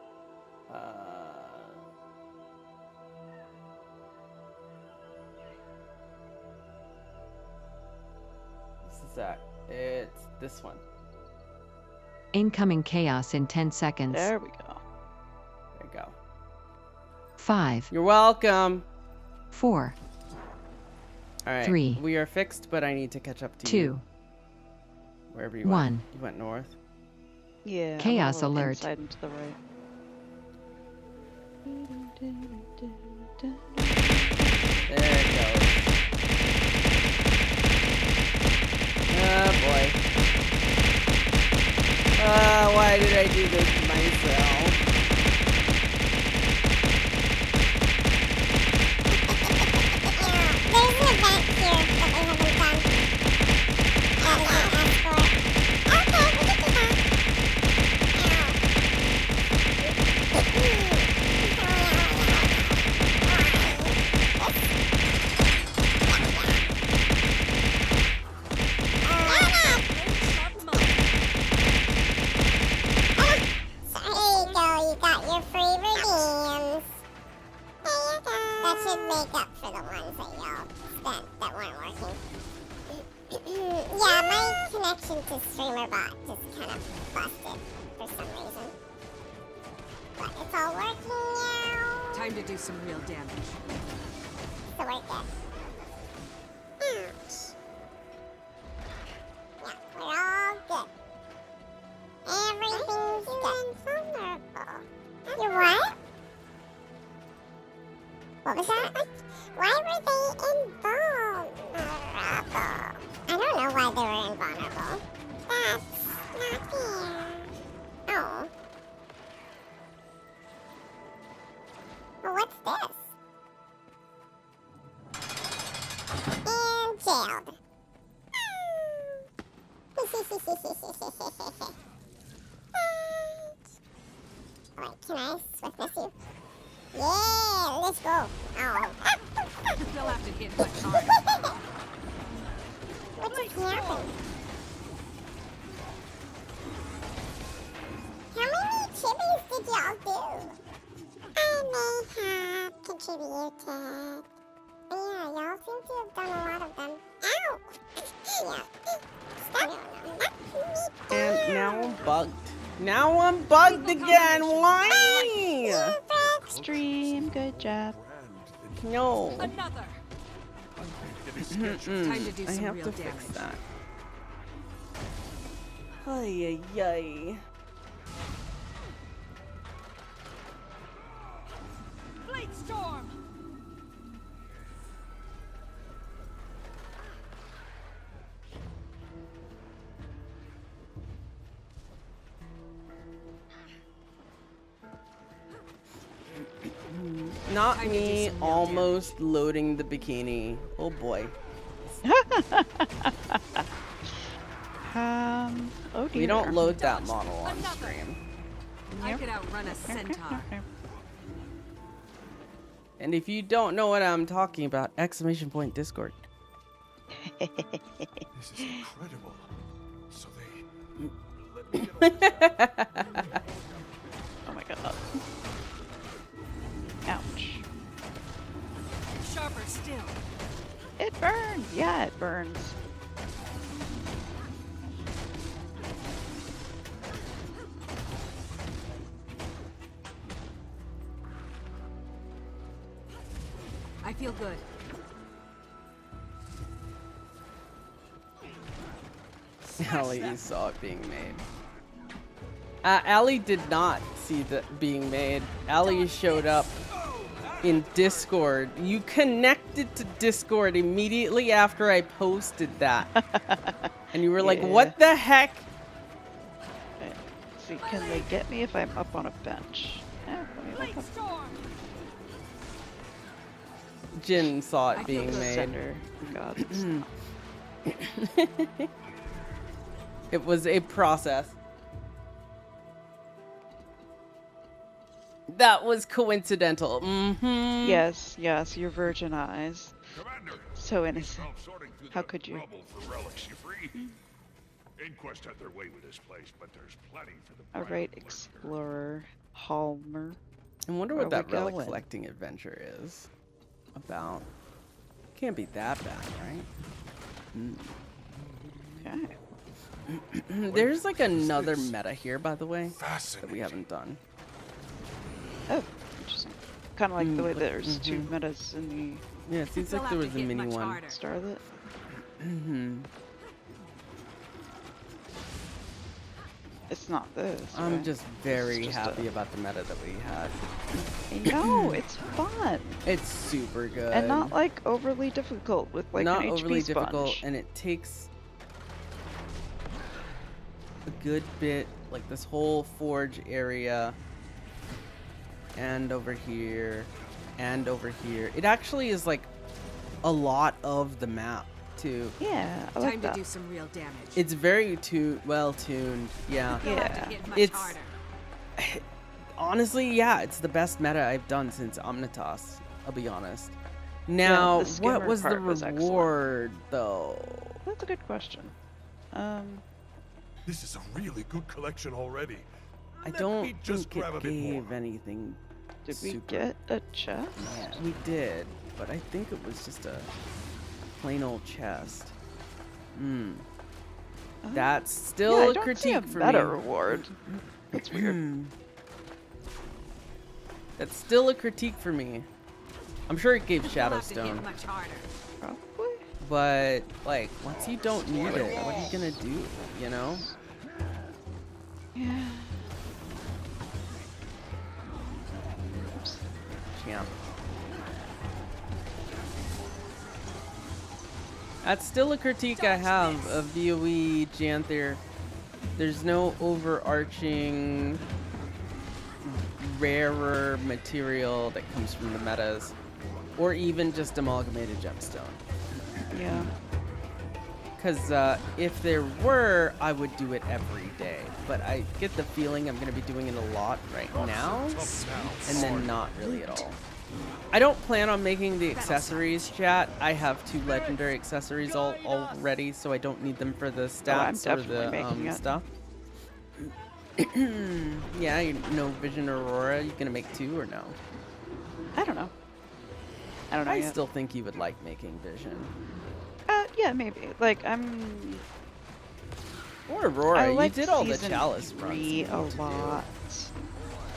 This is that. It's this one. Incoming chaos in 10 seconds. There we go. There you go. 5. You're welcome. 4. All right. 3. We are fixed, but I need to catch up to 2. you. Wherever you 1. went. You went north. Yeah. Chaos I'm a little alert. Inside and to the right. There it goes. Oh boy. Why did I do this to myself? There's an event here that we haven't done. That we can ask for. Okay, we can do that. So there you go, you got your free redeems. There you go. That should make up for the ones that y'all spent that weren't working. Yeah, my connection to StreamerBot just kind of busted for some reason. But it's all working now. Time to do some real damage. So we're good. Ouch. Yeah, we're all good. Everything's good. Vulnerable. You what? What was that? Why were they invulnerable? I don't know why they were invulnerable. That's not fair. Oh. Well, what's this? And jailed. Alright, can I swiftness you? Yeah, let's go. Oh. They'll have to hit much harder. What just happened? How many chibis did y'all do? I may have contributed. Yeah, y'all seem to have done a lot of them. Ow! Yeah. And now I'm bugged. Now I'm bugged again. Why? Stream, good job. No. Another. Time to do I some have real to fix damage. that. Ay, ay, ay. Blade storm. Not me almost loading the bikini. Oh boy. Oh dear. We don't load that model on stream. I could outrun a centaur. And if you don't know what I'm talking about, exclamation point Discord. This is incredible. So they let me get Oh my god. Ouch. Sharper still. It burns. Yeah, it burns. I feel good. Allie saw it being made. Allie did not see that being made. Allie showed up in Discord. You connected to Discord immediately after I posted that. And you were like, what the heck? Let's see, can they get me if I'm up on a bench? Yeah, let me look up. Jin saw it I being feel made. Center gods. It was a process. That was coincidental. Mm-hmm. Yes, yes, your virgin eyes. Commander, So innocent. sorting through How the could you? rubble for relics, you free? Inquest had their way with this place, but there's plenty for the All right, Explorer Halmer. I wonder Where what that we relic going? collecting adventure is about. Can't be that bad, right? Okay. There's like another meta here, by the way, that we haven't done. Oh, interesting. Kind of like the way there's two metas in the. Yeah, it seems like there was a mini one. Starlet. Mm-hmm. It's not this. I'm right? just very happy about the meta that we had. I know, it's fun. It's super good. And not like overly difficult with like not an HP overly sponge. difficult, and it takes a good bit, like this whole forge area, and over here, and over here. It actually is like a lot of the map too. Yeah, I like Time that. to do some real damage. It's very well tuned. Yeah. You'll have to hit much It's harder. honestly, yeah, it's the best meta I've done since Omnitas. I'll be honest. Now, the what skimmer was the part was excellent. reward though? That's a good question. This is a really good collection already. I Let don't me just think grab it a bit more. gave anything. Did we super. get a chest? Yeah, we did, but I think it was just a plain old chest. Hmm. That's still yeah, I a don't critique see a for meta me. reward. That's weird. That's still a critique for me. I'm sure it gave You'll have to hit Shadowstone, much harder. Probably. but like once you don't need it, what are you gonna do? You know? Yeah. Champ. That's still a critique I have of VoE Janther. There's no overarching rarer material that comes from the metas, or even just amalgamated gemstone. Yeah. Because if there were, I would do it every day. But I get the feeling I'm going to be doing it a lot right now, and then not really at all. I don't plan on making the accessories, chat. I have 2 legendary accessories already, so I don't need them for the stats or definitely making the it. stuff. Yeah, you know Vision Aurora, you gonna make 2 or no? I don't know. I don't know I yet. still think you would like making Vision. Yeah, maybe. Like I'm. Or Aurora, I like you did all the season chalice 3 runs. a lot.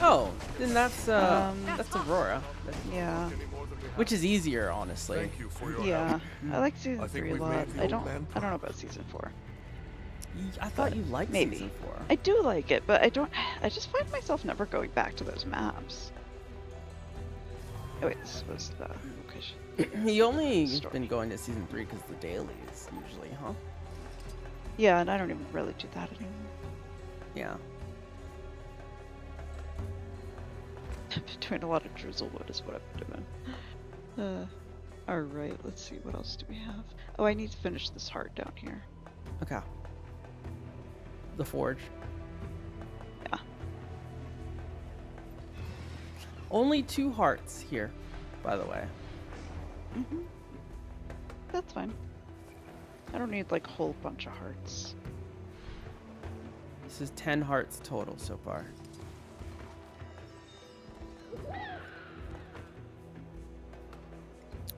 Oh, then that's Aurora. Yeah. Which is easier, honestly. Thank you for your Yeah. help. I like season I think 3 a we've lot. made the I old don't. man I don't know about season 4. I thought you liked Maybe. season 4. I do like it, but I don't. I just find myself never going back to those maps. Oh wait, this was the location. You only been going to season 3 because the dailies usually, huh? Yeah, and I don't even really do that anymore. Yeah. Doing a lot of drizzlewood is what I've been doing. Alright, let's see, what else do we have? Oh, I need to finish this heart down here. Okay. The forge. Yeah. Only 2 hearts here, by the way. Mm-hmm. That's fine. I don't need like a whole bunch of hearts. This is 10 hearts total so far.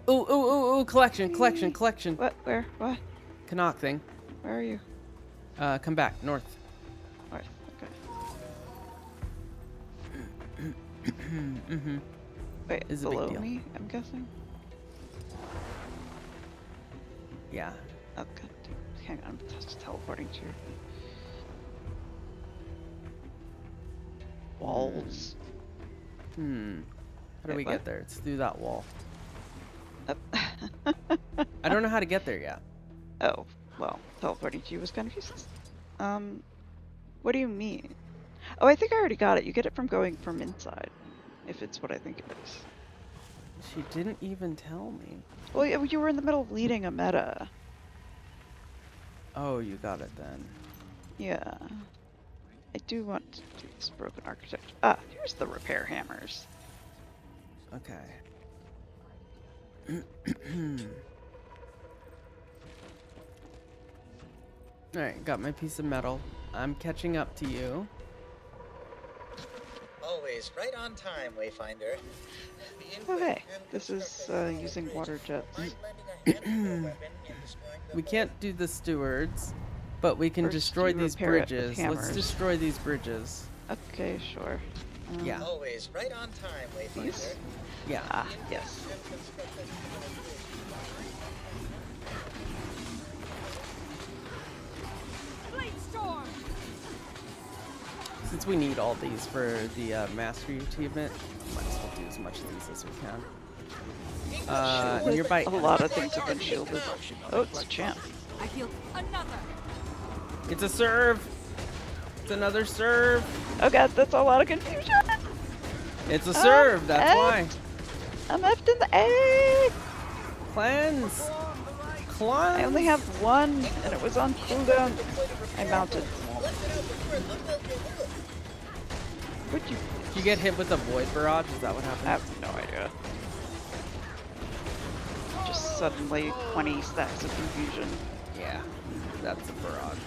Ooh, collection. What? Where? What? Canuck thing. Where are you? Come back, north. North, okay. Mm-hmm. Wait, Is a big below deal. me, I'm guessing? Yeah. Okay. Hang on, I'm just teleporting to walls. How do Wait, we what? get there? It's through that wall. I don't know how to get there yet. Oh, well, teleporting to you was kind of useless. What do you mean? Oh, I think I already got it. You get it from going from inside, if it's what I think it is. She didn't even tell me. Well, you were in the middle of leading a meta. Oh, you got it then. Yeah. I do want to do this broken architecture. Ah, here's the repair hammers. Okay. Alright, got my piece of metal. I'm catching up to you. Always right on time, Wayfinder. Okay, this is using water jets. We can't do the stewards, but we can First destroy you these repair it with bridges. Let's hammers. destroy these bridges. Okay, sure. Yeah. Always right on time, Wayfinder. These? Yeah. Ah, yes. Since we need all these for the Mastery achievement, might as well do as much of these as we can. Nearby. A lot of things have been shielded. Oh, it's a champ. I feel another. It's a serve. It's another serve. Oh god, that's a lot of confusion. It's a serve. That's why. I'm effed in the egg. Cleanse. I only have one, and it was on cooldown. I mounted. Would you? Did you get hit with a void barrage? Is that what happened? I have no idea. Just suddenly 20 stacks of confusion. Yeah, that's a barrage.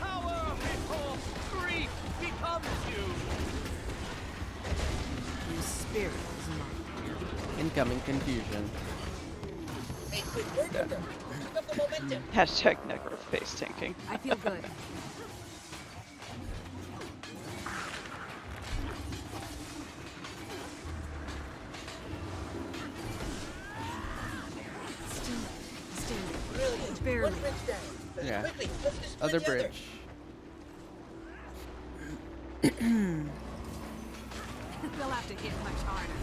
Your spirit is mine. Incoming confusion. Hashtag necro face tanking. I feel good. Barely. Yeah. Other bridge. They'll have to hit much harder.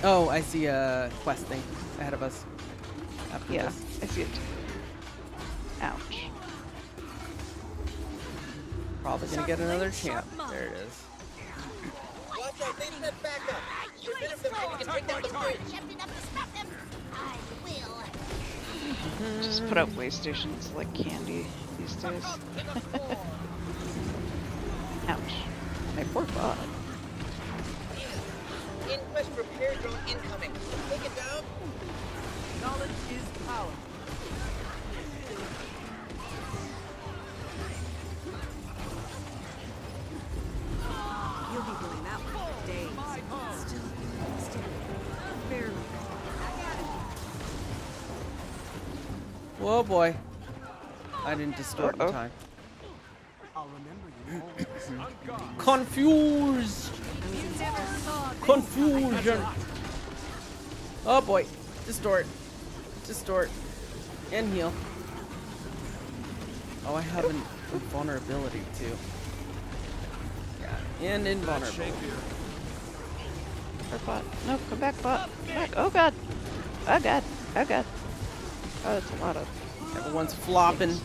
Oh, I see a quest thing ahead of us. After Yeah, this. I see it. Ouch. Probably gonna get another champ. There it is. Watch out, they step back up. Rid of them so we can take down the bridge. Just put out way stations like candy these days. Ouch. My poor bot. Inquest repair drone incoming. Take it down. Knowledge is power. You'll be doing that one for days. Still, barely. Whoa, boy. I didn't distort in time. I'll remember you always. Confused. Confusion. Oh boy. Distort. Distort. And heal. Oh, I have an invulnerability too. Yeah, and invulnerability. Or bot. No, come back, bot. Come back. Oh god. Oh god. Oh god. Oh, that's a lot of. Everyone's flopping.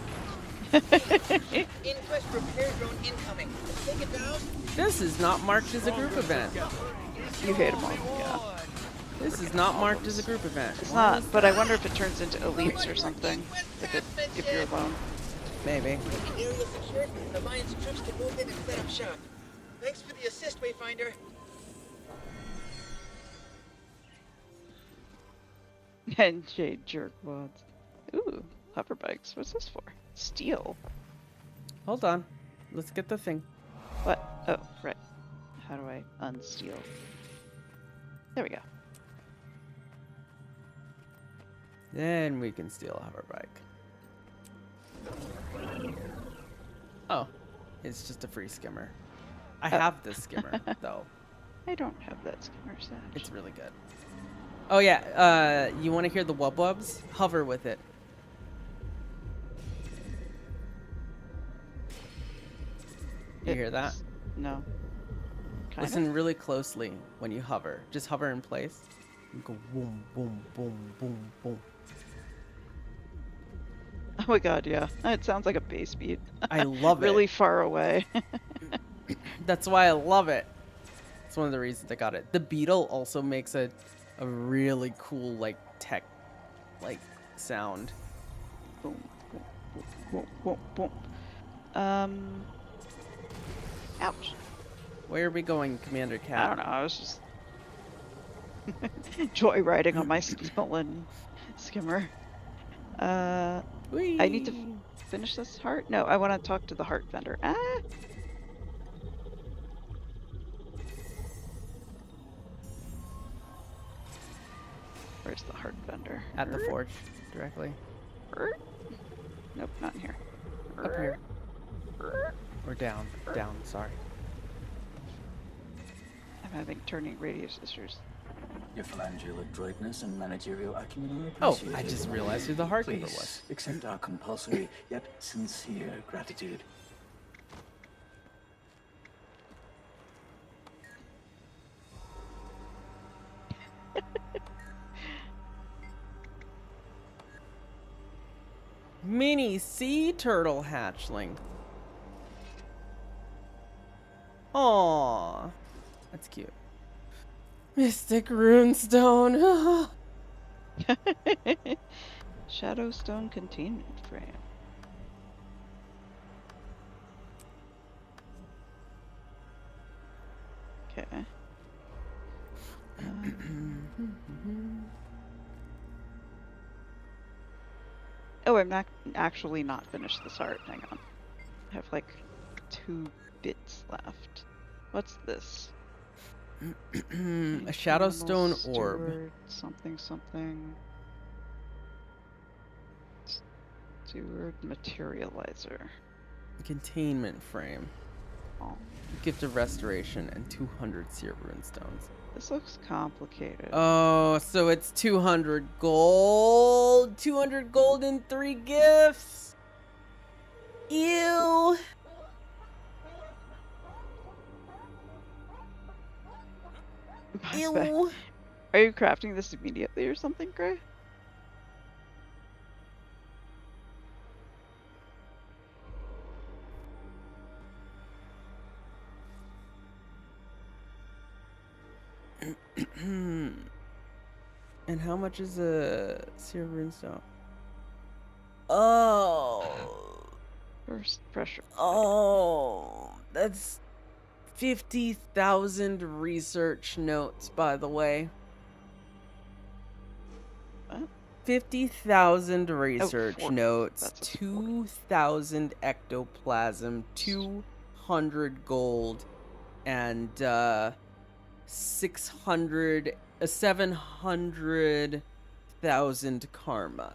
Inquest repair drone incoming. Take it down. This is not marked as a group event. You hate them all. Yeah. This is not marked as a group event. It's not, but I wonder if it turns into elites or something. If you're alone. Maybe. Area secured. Alliance troops can move in and set up shop. Thanks for the assist, Wayfinder. And Jade jerkwads. Ooh, hover bikes. What's this for? Steel. Hold on. Let's get the thing. What? Oh, right. How do I unsteal? There we go. Then we can steal a hover bike. Oh, it's just a free skimmer. I have this skimmer though. I don't have that skimmer set. It's really good. Oh yeah, you want to hear the wub wubs? Hover with it. You hear that? No. Listen really closely when you hover. Just hover in place. You go boom, boom, boom, boom, boom. Oh my god, yeah. It sounds like a bass beat. I love it. Really far away. That's why I love it. It's one of the reasons I got it. The beetle also makes a a really cool like tech like sound. Boom, boom, boom, boom, boom. Ouch. Where are we going, Commander Cat? I don't know. I was just joyriding on my stolen skimmer. I need to finish this heart? No, I want to talk to the heart vendor. Ah! Where's the heart vendor? At the forge, directly. Nope, not in here. Up here. Or down. Down, sorry. I'm having turning radius issues. Your phalangeal adroitness and managerial acumen are Oh, appreciated. I just realized who the heart giver Please was. accept our compulsory yet sincere gratitude. Mini sea turtle hatchling. Aww. That's cute. Mystic runestone. Shadowstone containment frame. Okay. Oh, I'm not actually not finished this art. Hang on. I have like 2 bits left. What's this? A Shadowstone orb. Steward, something something. Steward materializer. Containment frame. Oh. Gift of restoration and 200 seer runestones. This looks complicated. Oh, so it's 200 gold. 200 gold and 3 gifts. Ew. Ew. Are you crafting this immediately or something, Gray? And how much is a seer runestone? Oh. Burst pressure. Oh, that's 50,000 research notes, by the way. What? 50,000 research 40. notes, 2,000 ectoplasm, 200 gold, and 700,000 karma.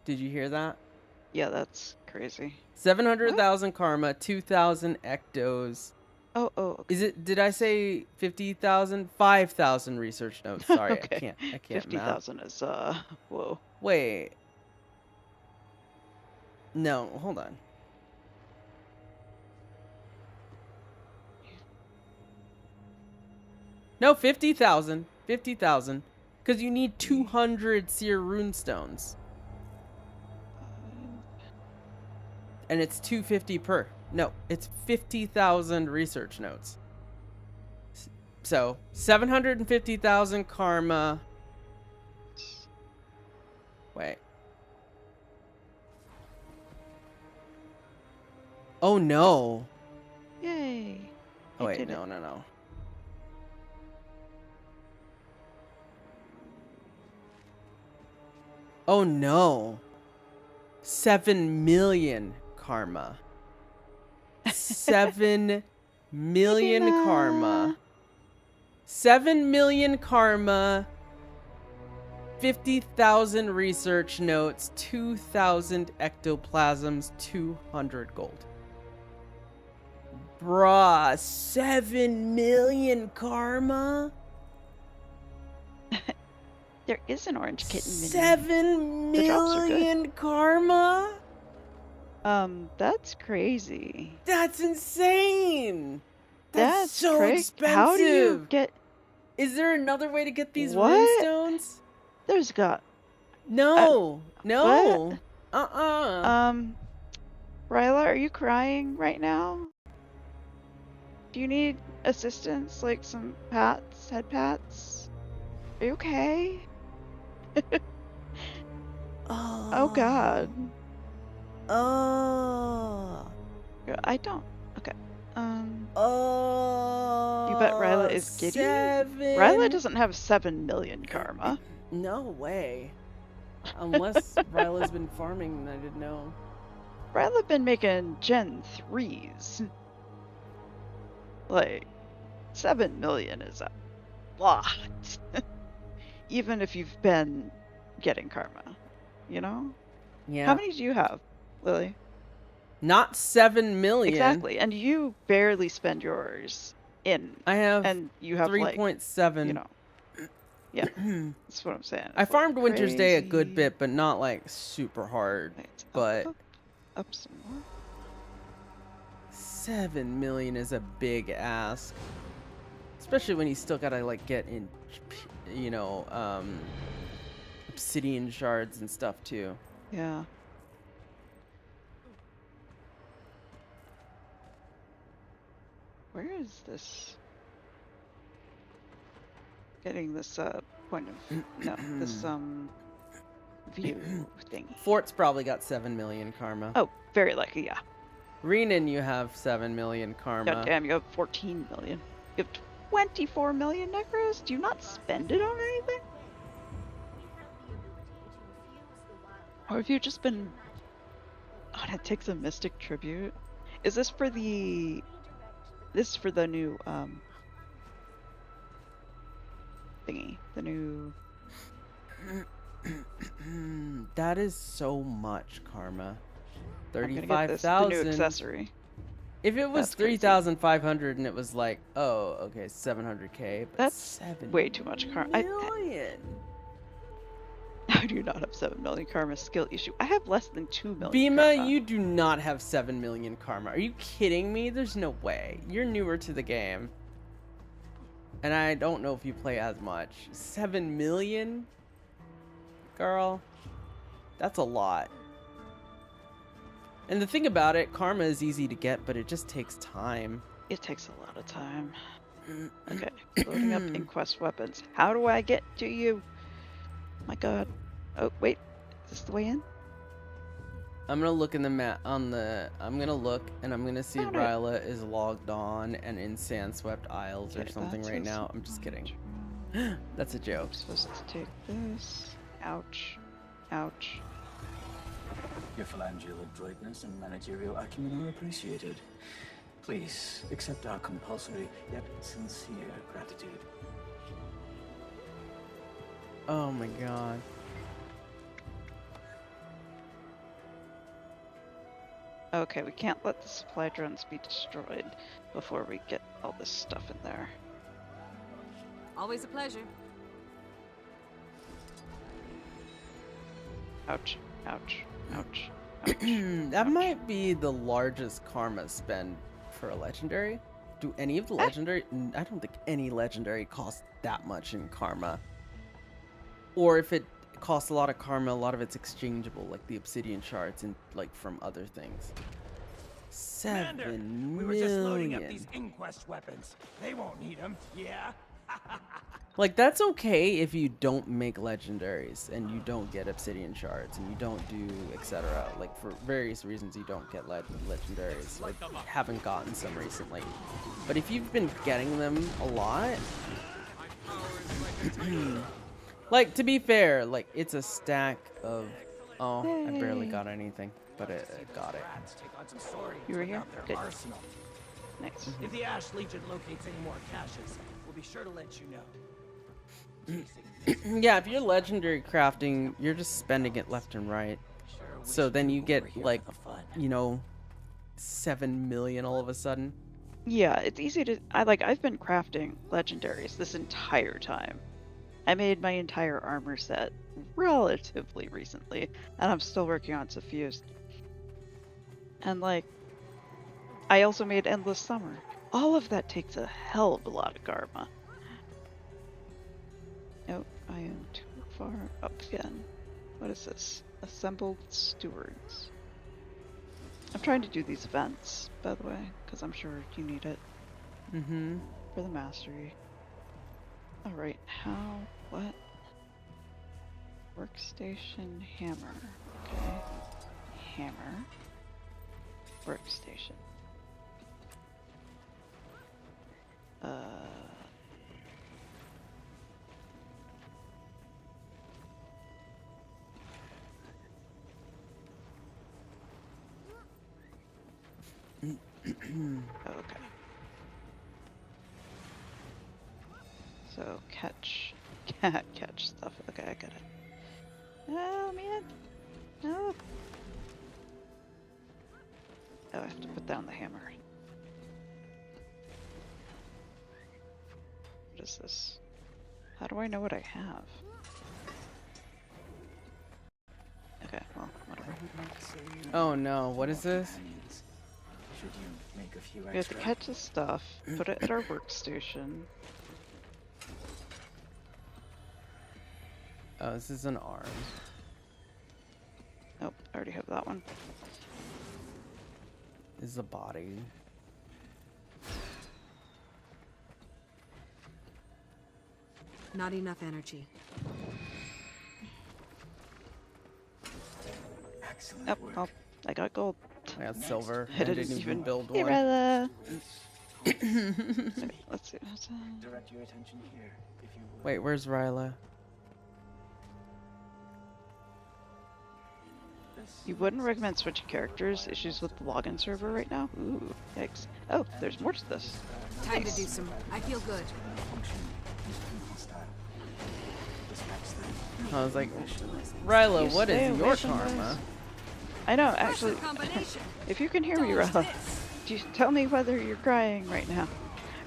Did you hear that? Yeah, that's crazy. 700,000 karma, 2,000 ectos. Oh, okay. Is it? Did I say 50,000? 5,000 research notes. Sorry, Okay. I can't. 50,000 is whoa. Wait. No, hold on. No, 50,000. 50,000. Because you need 200 seer runestones. And it's 250 per. No, it's 50,000 research notes. So, 750,000 karma. Wait. Oh no. Yay. Oh I wait, did it. no. Oh no. 7 million karma. 7 million karma. 7 million karma. 50,000 research notes. 2,000 ectoplasms. 200 gold. Bruh, 7 million karma? There is an orange kitten mini. 7 The drops are good. million karma? That's crazy. That's insane. That's so crazy. expensive. How do you get? Is there another way to get these What? runestones? There's got. No. No. What? Ryla, are you crying right now? Do you need assistance? Like some pats? Head pats? Are you okay? Oh god. Oh. I don't. Okay. Oh. You bet Ryla is giddy? 7. Ryla doesn't have 7 million karma. No way. Unless Ryla's been farming and I didn't know. Ryla been making Gen 3s. Like, 7 million is a lot. Even if you've been getting karma, you know? Yeah. How many do you have, Lily? Not 7 million. Exactly, and you barely spend yours in. I have and you have 3.7. Like, you know. Yeah, that's what I'm saying. I It's farmed like Winter's Day a crazy. good bit, but not like super hard. But Up some more. 7 million is a big ask, especially when you still gotta like get in, you know, obsidian shards and stuff too. Yeah. Where is this? Getting this point of no, this view thing. Fort's probably got 7 million karma. Oh, very likely, yeah. Renan, you have 7 million karma. God damn, you have 14 million. You have 24 million Necros? Do you not spend it on anything? Or have you just been... Oh, and it takes a Mystic Tribute. Is this for the... This is for the new, thingy. The new... That is so much karma. I'm gonna get this, the 35,000. new accessory. If it was That's crazy. 3,500 and it was like, oh, okay, 700k, but That's 7 way too much karma. million. I do not have 7 million karma skill issue. I have less than 2 million Bima, karma. you do not have 7 million karma. Are you kidding me? There's no way. You're newer to the game. And I don't know if you play as much. 7 million? Girl. That's a lot. And the thing about it, karma is easy to get, but it just takes time. It takes a lot of time. Okay, loading up Inquest weapons. How do I get to you? My god. Oh, wait. Is this the way in? I'm gonna look in the map on the. I'm gonna look and I'm gonna see if Found it. Ryla is logged on and in Sandswept Isles or Okay, something that right says now. I'm just kidding. That's a joke. I'm supposed to take this. Ouch. Ouch. Your phalangeal adroitness and managerial acumen are appreciated. Please accept our compulsory yet sincere gratitude. Oh my god. Okay, we can't let the supply drones be destroyed before we get all this stuff in there. Always a pleasure. Ouch. Ouch. Ouch. That might be the largest karma spend for a legendary. Do any of the legendary? I don't think any legendary costs that much in karma. Or if it costs a lot of karma, a lot of it's exchangeable, like the obsidian shards and like from other things. 7 Commander, million. we were just loading up these Inquest weapons. They won't need them, yeah? Like, that's okay if you don't make legendaries and you don't get obsidian shards and you don't do etc. Like, for various reasons you don't get legendaries. Like, haven't gotten some recently. But if you've been getting them a lot... like, to be fair, like, it's a stack of... Oh, I barely got anything, but I got it. You were here? Good. Nice. If the Ash Legion locates any more caches, we'll be sure to let you know. Yeah, if you're legendary crafting, you're just spending it left and right. So then you get, like, you know, 7 million all of a sudden. Yeah, it's easy to... I've been crafting legendaries this entire time. I made my entire armor set relatively recently, and I'm still working on Suffused. And, like, I also made Endless Summer. All of that takes a hell of a lot of karma. Oh, I am too far up again. What is this? Assembled Stewards. I'm trying to do these events, by the way, because I'm sure you need it. Mm-hmm. For the mastery. Alright, how, what? Workstation hammer. Okay. Hammer. Workstation. Okay. So catch stuff. Okay, I got it. Oh man. No. Oh, I have to put down the hammer. What is this? How do I know what I have? Okay, well, whatever. Oh no, what is this? We have to catch the stuff, put it at our workstation. Oh, this is an arm. Nope, I already have that one. This is a body. Not enough energy. Nope, oh, I got gold. I got silver. I didn't even build Hey, one. Rella. Okay, let's see. Direct your attention here, if you will. Wait, where's Ryla? You wouldn't recommend switching characters? Issues with the login server right now? Ooh, yikes. Oh, there's more to this. Time to do some. I feel good. I was like, Ryla, You what stay is away your from karma? those. I know, actually. If you can hear me, Ryla, do you tell me whether you're crying right now?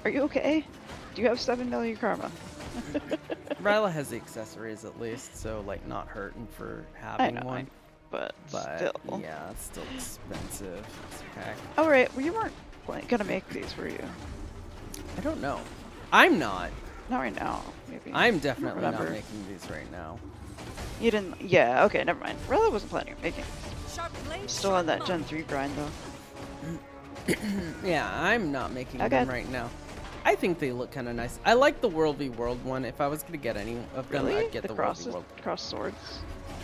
Are you okay? Do you have 7 million karma? Ryla has the accessories at least, so like not hurting for I having know, one. But But still. yeah, it's still expensive. It's okay. Oh, right. Well, you weren't gonna make these, were you? I don't know. I'm not. Not right now, maybe. I'm definitely not Remember. making these right now. You didn't. Yeah. Okay. Never mind. Ryla wasn't planning on making. Still on that Gen 3 grind though. Yeah, I'm not making Okay. them right now. I think they look kind of nice. I like the World v World one. If I was gonna get any of them, Really? I'd get the World cross v World. cross swords.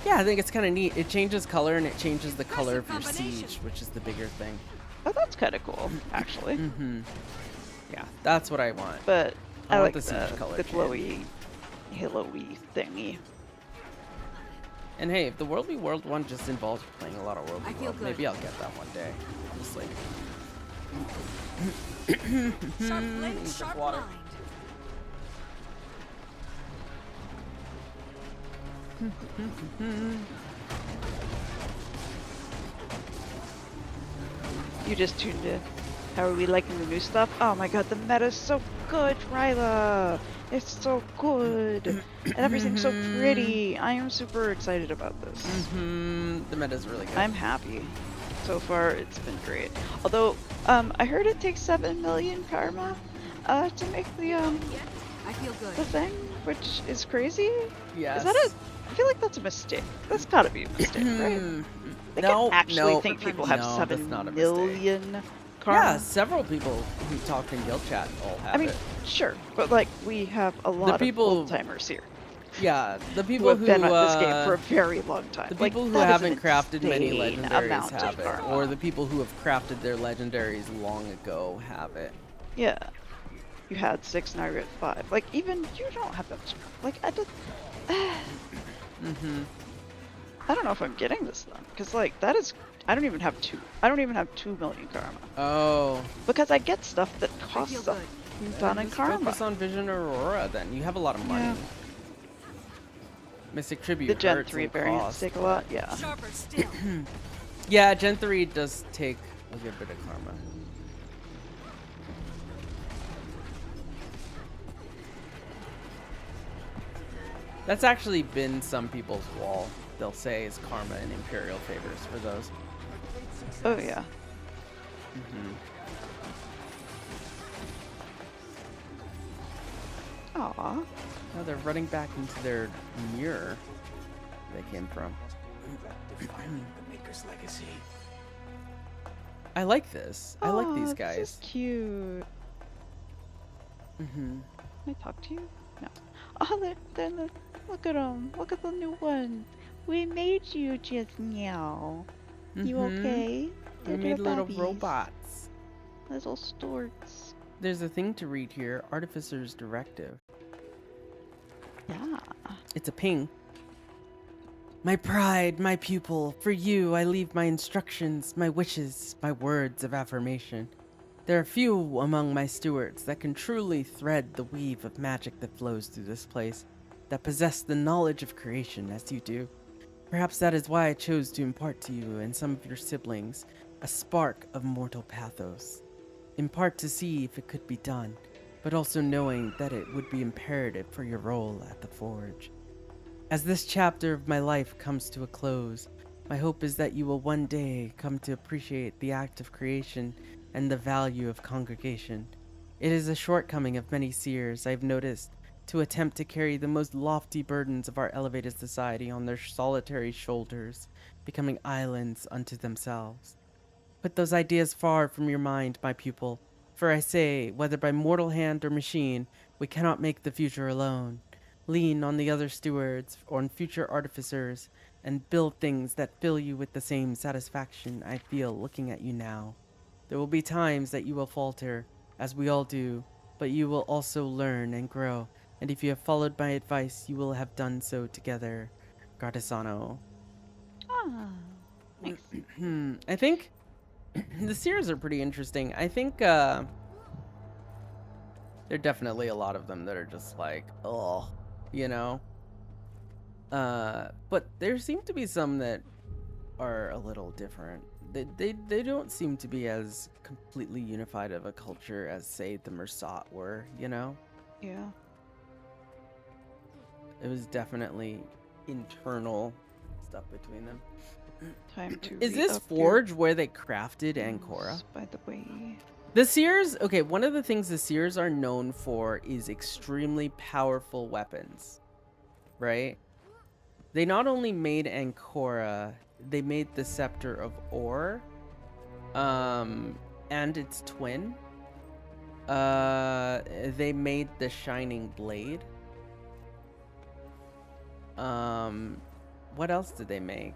Yeah, I think it's kind of neat. It changes color and it changes the color of your siege, which is the bigger thing. Oh, that's kind of cool, actually. Yeah, that's what I want. But I I want like the siege color the change. glowy, halo-y thingy. And hey, if the World v World one just involves playing a lot of World I v feel World, good. maybe I'll get that one day. Honestly. Sharp blade, sharp water. mind. You just tuned in. How are we liking the new stuff? Oh my god, the meta's so good, Ryla! It's so good! And everything's so pretty! I am super excited about this. The meta's really good. I'm happy. So far, it's been great. Although, I heard it takes 7 million karma, to make the, I feel good. the thing, which is crazy. Yes. Is that a? I feel like that's a mistake. That's gotta be a mistake, right? They No, can actually no. think people have No, 7 that's not a million karma. Yeah, several people who talked in guild chat all have I mean, it. sure, but like we have a lot people- of old timers here Yeah, the who people have who been at this game for a very long time. the Like, people who that is an haven't crafted many insane legendaries amount of have it, karma. or the people who have crafted their legendaries long ago have it. Yeah, you had 6, now you're at 5. Like even you don't have that much. Like I just. I don't know if I'm getting this then, because like that is. I don't even have 2. I don't even have 2 million karma. Oh. Because I get stuff that costs feel stuff good. done in Just karma. focus on Vision Aurora then. You have a lot of money. Yeah. Mystic Tribute The Gen hurts 3 and variants costs, take a lot. Yeah. Sharper still. Yeah, Gen 3 does take a good bit of karma. That's actually been some people's wall. They'll say is karma and Imperial favors for those. Oh yeah. Aw. Now they're running back into their mirror they came from. Defining the Maker's legacy. I like this. I like these Aw, guys. This is cute. Can I talk to you? No. Oh, look at them. Look at the new one. We made you just now. You okay? We made little robots. Little storks. There's a thing to read here. Artificer's Directive. Yeah. It's a ping. My pride, my pupil, for you I leave my instructions, my wishes, my words of affirmation. There are few among my stewards that can truly thread the weave of magic that flows through this place, that possess the knowledge of creation as you do. Perhaps that is why I chose to impart to you and some of your siblings a spark of mortal pathos. In part to see if it could be done, but also knowing that it would be imperative for your role at the Forge. As this chapter of my life comes to a close, my hope is that you will one day come to appreciate the act of creation and the value of congregation. It is a shortcoming of many seers, I've noticed, to attempt to carry the most lofty burdens of our elevated society on their solitary shoulders, becoming islands unto themselves. Put those ideas far from your mind, my pupil, for I say, whether by mortal hand or machine, we cannot make the future alone. Lean on the other stewards, or on future artificers, and build things that fill you with the same satisfaction I feel looking at you now. There will be times that you will falter, as we all do, but you will also learn and grow, and if you have followed my advice, you will have done so together. Gardesano. Ah, nice. I think the seers are pretty interesting. I think there are definitely a lot of them that are just like, oh, you know? But there seem to be some that are a little different. They don't seem to be as completely unified of a culture as, say, the Mersat were, you know? Yeah. It was definitely internal stuff between them. Time to Is this Forge where they crafted Ancora? By the way. The Seers, okay, one of the things the Seers are known for is extremely powerful weapons, right? They not only made Ancora, they made the Scepter of Ore, and its twin. They made the Shining Blade. What else did they make?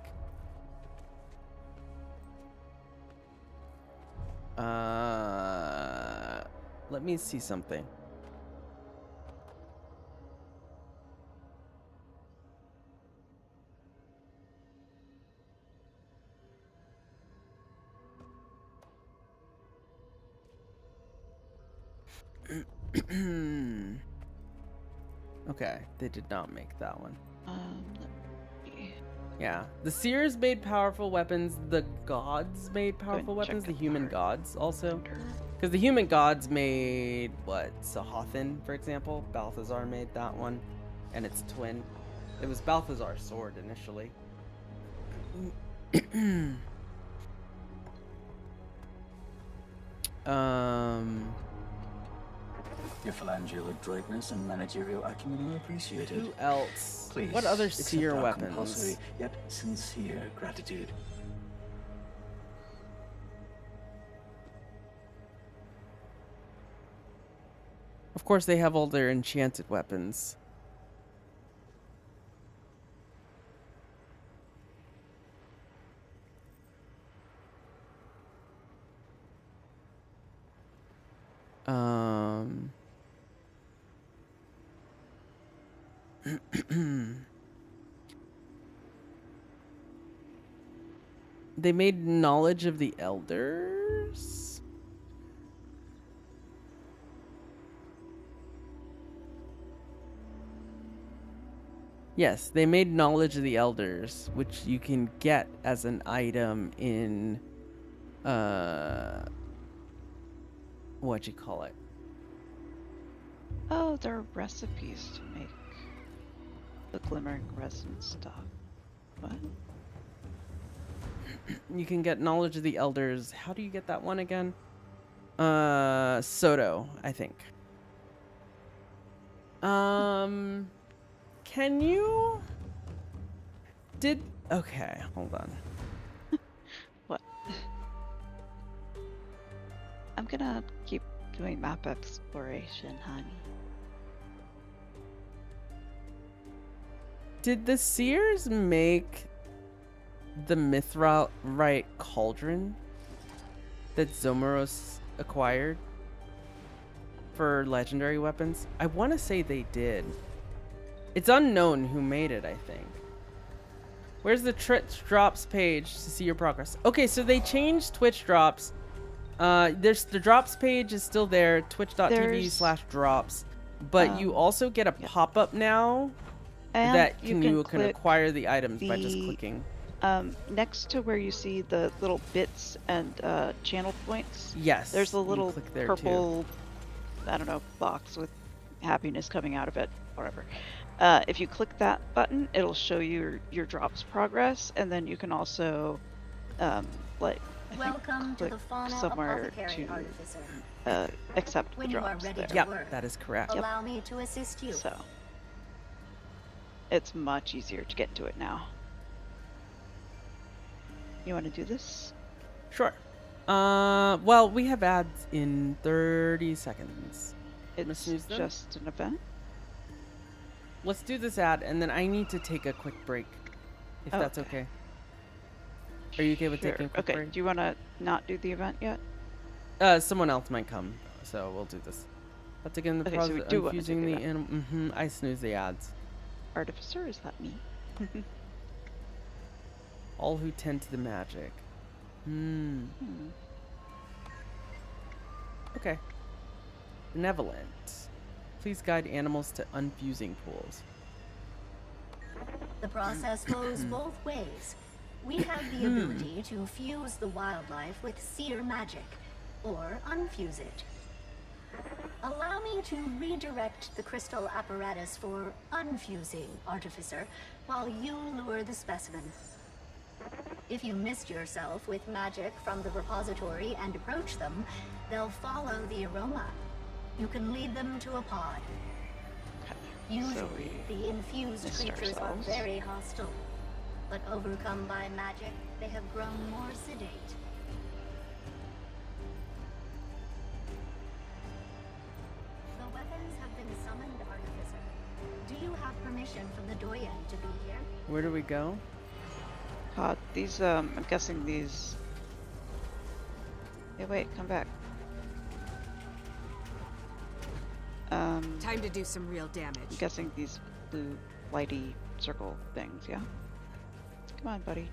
Let me see something. Okay, they did not make that one. Yeah, the Seers made powerful weapons. The gods made powerful weapons. The human gods also. Because the human gods made, what, Sahothin, for example? Balthazar made that one. And its twin. It was Balthazar's sword initially. Your phalangeal adroitness and managerial acumen are appreciated. Who else? Please, what other accept seer our weapons? compulsory yet sincere gratitude. Of course, they have all their enchanted weapons. They made knowledge of the elders. Yes, they made knowledge of the elders, which you can get as an item in what'd you call it? Oh, there are recipes to make the glimmering resin stuff. What? You can get knowledge of the elders. How do you get that one again? Soto, I think. Can you? Okay, hold on. What? I'm gonna keep Doing map exploration, honey. Did the Seers make the Mithrite cauldron that Zomaros acquired for legendary weapons? I want to say they did. It's unknown who made it, I think. Where's the Twitch drops page to see your progress? Okay, so they changed Twitch drops. There's the drops page is still there, twitch.tv/drops. But you also get a pop-up now that you can acquire the items by just clicking. Next to where you see the little bits and channel points. Yes. There's a little click there purple, I don't know, box with happiness coming out of it, whatever. If you click that button, it'll show you your drops progress, and then you can also, like, Welcome to the Fauna somewhere Apothecary to Artificer. accept When the you are drops ready there. to Yep, work, that is correct. allow me to assist you. So it's much easier to get to it now. You want to do this? Sure. Well, we have ads in 30 seconds. It's just an event. Let's do this ad, and then I need to take a quick break, if that's okay. Are you okay with taking a quick break? Do you want to not do the event yet? Someone else might come, so we'll do this. Let's again the Okay, so process we of do wanna do infusing the the animal. I snooze the ads. Artificer, is that me? All who tend to the magic. Okay. Benevolent. Please guide animals to unfusing pools. The process goes both ways. We have the ability to fuse the wildlife with seer magic, or unfuse it. Allow me to redirect the crystal apparatus for unfusing, Artificer, while you lure the specimen. If you mist yourself with magic from the repository and approach them, they'll follow the aroma. You can lead them to a pod. Usually, the infused creatures are very hostile, but overcome by magic, they have grown more sedate. The weapons have been summoned, Artificer. Do you have permission from the Doyen to be here? Where do we go? These, I'm guessing these... Hey, wait, come back. Time to do some real damage. I'm guessing these blue, lighty circle things, yeah? Come on, buddy.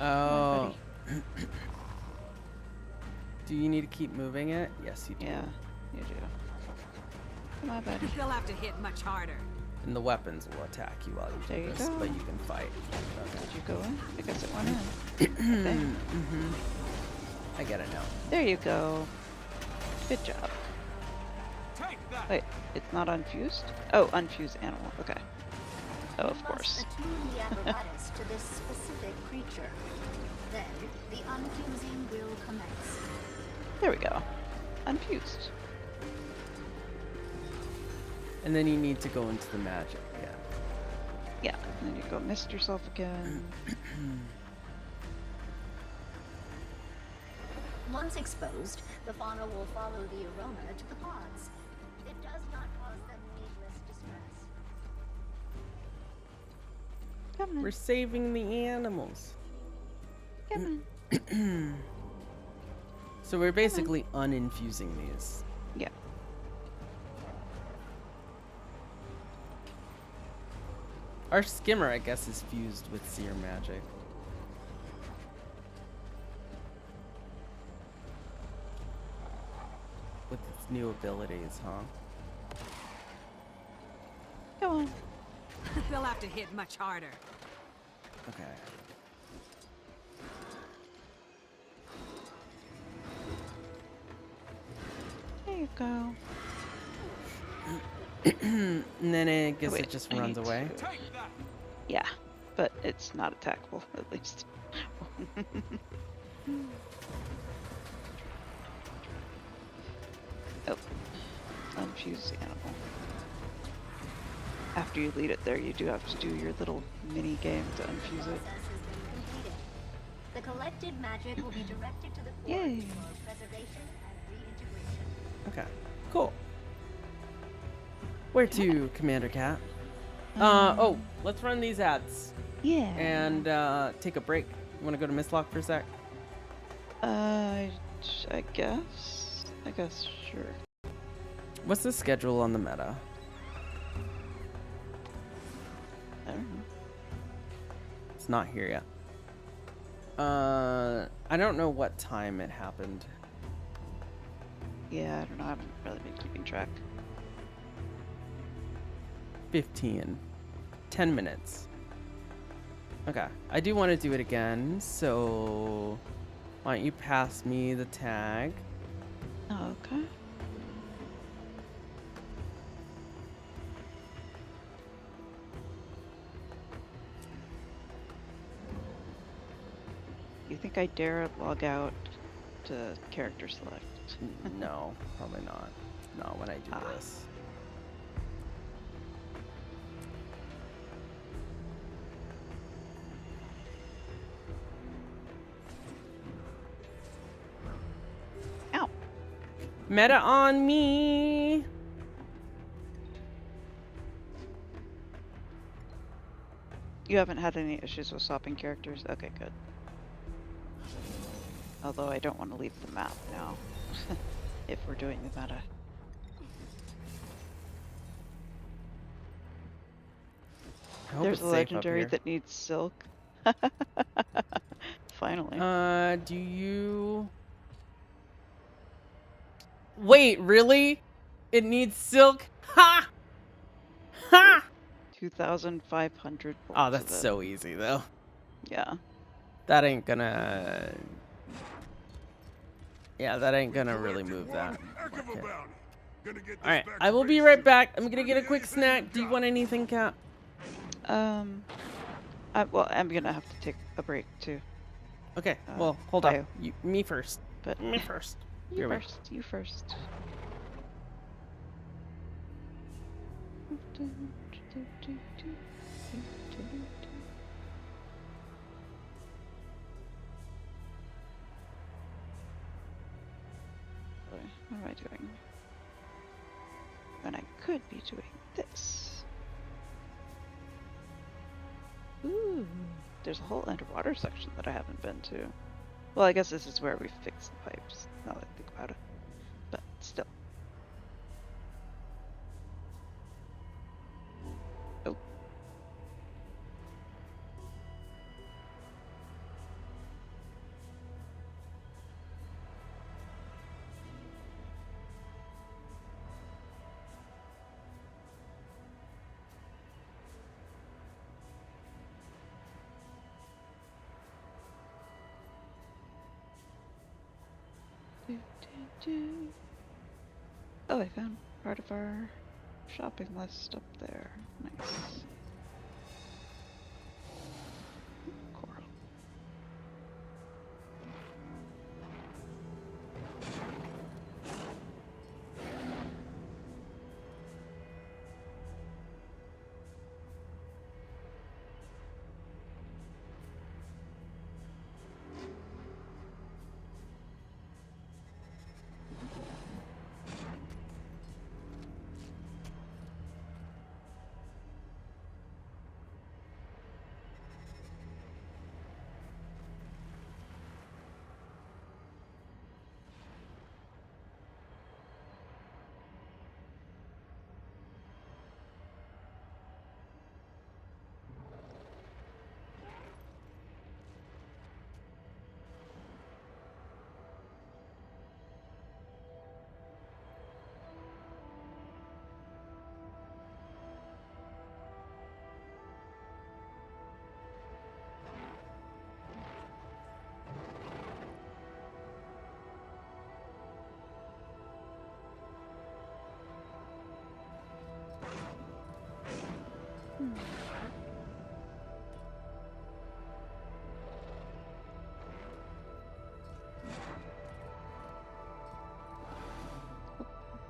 Oh. Come on, buddy. Do you need to keep moving it? Yes, you do. Yeah, you do. Come on, buddy. They'll have to hit much harder. And the weapons will attack you while you do this, but you can fight. Did you go in? I guess it went in. I get it now. There you go. Good job. Wait, it's not unfused? Oh, unfused animal. Okay. Oh, of course. Attune the apparatus to this specific creature. Then, the unfusing will commence. There we go. Unfused. And then you need to go into the magic again. Yeah, and then you go mist yourself again. Once exposed, the fauna will follow the aroma to the pods. It does not cause them needless distress. We're saving the animals. Come on. So we're basically uninfusing these. Yeah. Our skimmer, I guess, is fused with seer magic. With its new abilities, huh? Come on. They'll have to hit much harder. Okay. There you go. And then I guess Wait, it just I runs need away. Yeah, but it's not attackable, at least. Oh. Unfused animal. After you lead it there, you do have to do your little mini game to unfuse it. The collected magic will be directed to the core Yay. for preservation and reintegration. Okay, cool. Where to, Commander Cat? Oh, let's run these ads. Yeah. And take a break. You want to go to Mistlock for a sec? I guess. Sure. What's the schedule on the meta? I don't know. It's not here yet. I don't know what time it happened. Yeah, I don't know. I haven't really been keeping track. 15. 10 minutes. Okay. I do want to do it again, so why don't you pass me the tag? Okay. You think I dare log out to character select? No, probably not. Not when I do this. Ow. Meta on me. You haven't had any issues with swapping characters? Okay, good. Although I don't want to leave the map now, if we're doing the meta. There's a legendary that needs silk. Finally. Do you... Wait, really? It needs silk? Ha! Ha! 2,500 Oh, that's so easy, though. Yeah. That ain't gonna... Yeah, that ain't gonna really move that. Okay. Alright, I will be right back. I'm gonna get a quick snack. Do you want anything, Kat? Well, I'm gonna have to take a break, too. Okay, well, hold on. Me first. But me first. You first. What am I doing? When I could be doing this. Ooh, there's a whole underwater section that I haven't been to. Well, I guess this is where we fix the pipes, now that I think about it. But still. Oh. Oh, I found part of our shopping list up there. Nice. Coral.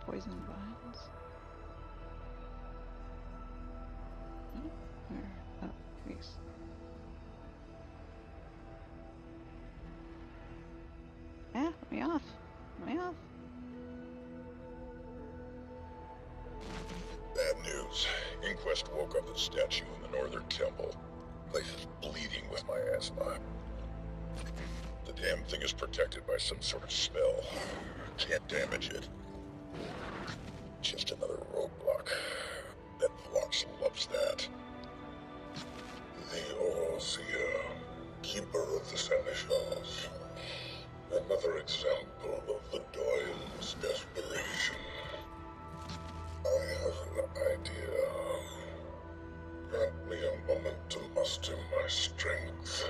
Poison vines. Where? Oh, please. Ah, let me off. Let me off. statue in the Northern Temple. Place is bleeding with my asthma. The damn thing is protected by some sort of spell. Can't damage it. Just another roadblock. That Phlox loves that. The Overseer, Keeper of the Seneschals. Another example of the Doyen's desperation. I have an idea. Grant me a moment to muster my strength.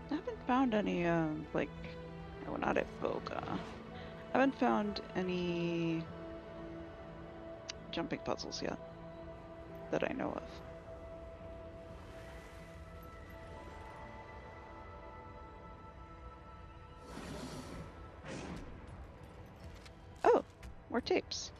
I haven't found any, like, no, not at Boga. I haven't found any jumping puzzles yet that I know of. Oh, more tapes.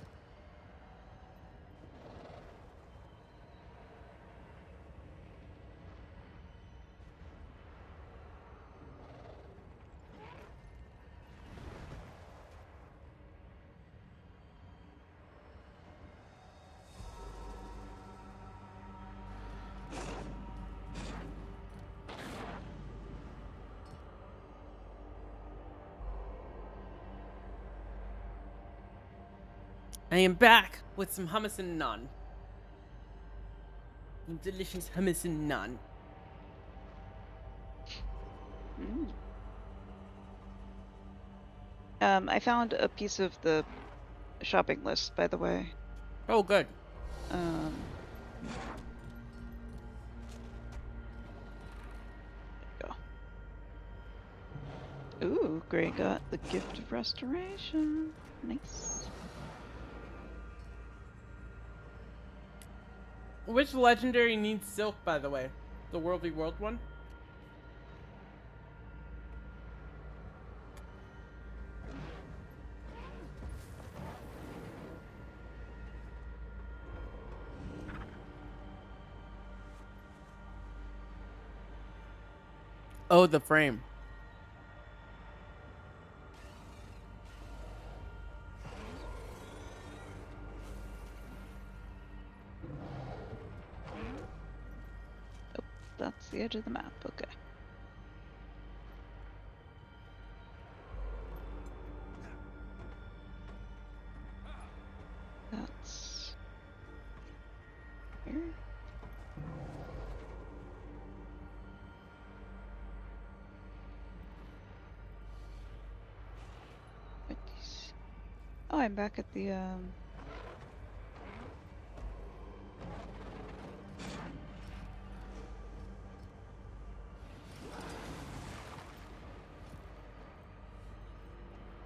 I am back with some hummus and naan. Some delicious hummus and naan. I found a piece of the shopping list, by the way. Oh, good. There you go. Ooh, Gray got the Gift of Restoration. Nice. Which legendary needs silk, by the way? The World v. World one? Oh, the frame. Oh, that's the edge of the map. Okay. That's here. Oh, I'm back at the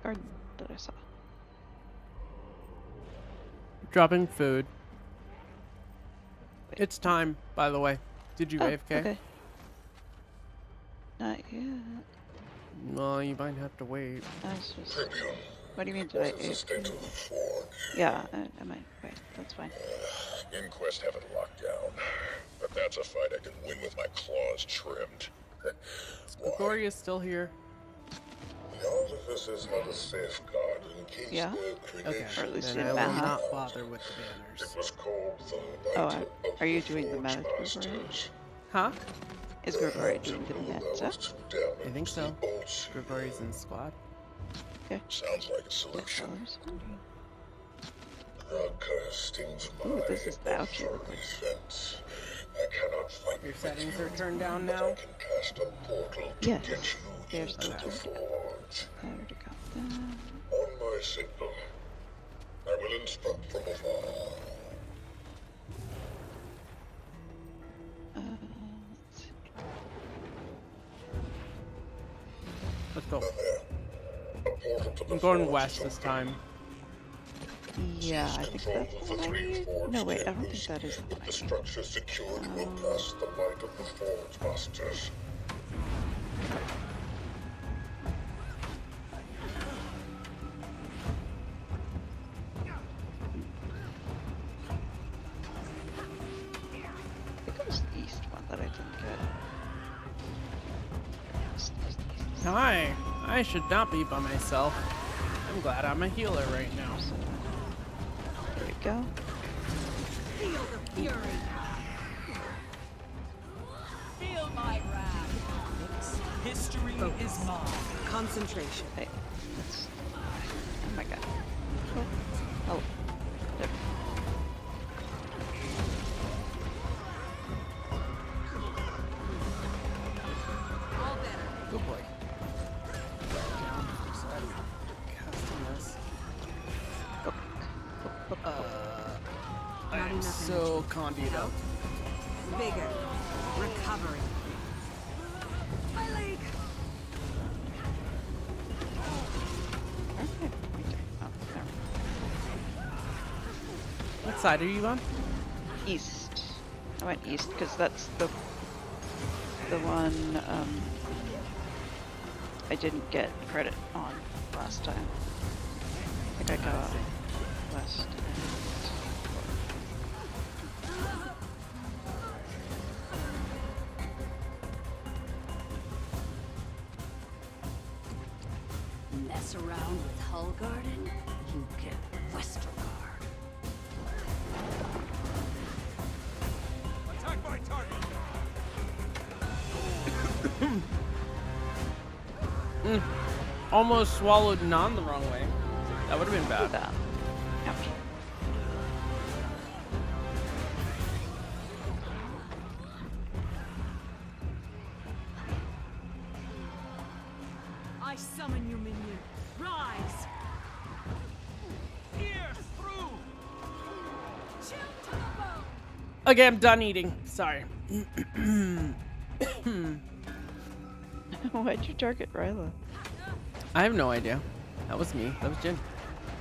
garden that I saw. Dropping food. It's time, by the way. Did you AFK? Okay. Not yet. Well, you might have to wait. I was just... What do you mean, did I AFK? Yeah, I might. Wait, that's fine. Inquest have it locked down. But that's a fight I can win with my claws trimmed. Gloria's still here. The artificers had a safeguard in case Yeah? their Okay, Or at least then in I will Baja. not bother with the banners. It was called the Oh, Night of are you the doing the Forge magic Masters. Gregory? Huh? Is Gregory doing the meta? I think so. Gregori's in squad. Okay. Sounds like a solution. The curse stings my Ooh, this is the ouchie. defense. I cannot fight Your with settings you, are turned down but now? I can cast a portal to Yes. get you There's into the the forge. I already got that. On my signal, I will instruct from afar. Let's see. Let's go. A portal to the I'm going forge west is this time. Yeah, I think control that's of the the one I three need. forge No, wait, I don't think cables. that is the one With I the need. structure secured, we'll pass the light of the forge masters. I think it was the east one that I didn't get. Hi, I should not be by myself. I'm glad I'm a healer right now. There we go. Feel the fury. Feel my wrath. History is mine. Concentration. Hey, that's... Oh my god. Oh. Oh. There. All better. Good boy. Casting this. I Not am enough so condied up. Vigor. Recovery. My leg. What side are you on? East. I went east because that's the one I didn't get credit on last time. I think I got west. Mess around with Hullgarden, you get Westergard. Attack my target! Almost swallowed Non the wrong way. That would have been bad. That. Ouch. I summon you, minion. Rise! Pierce through! Chill to the bone! Okay, I'm done eating. Sorry. Why'd you target Ryla? I have no idea. That was me. That was Jin.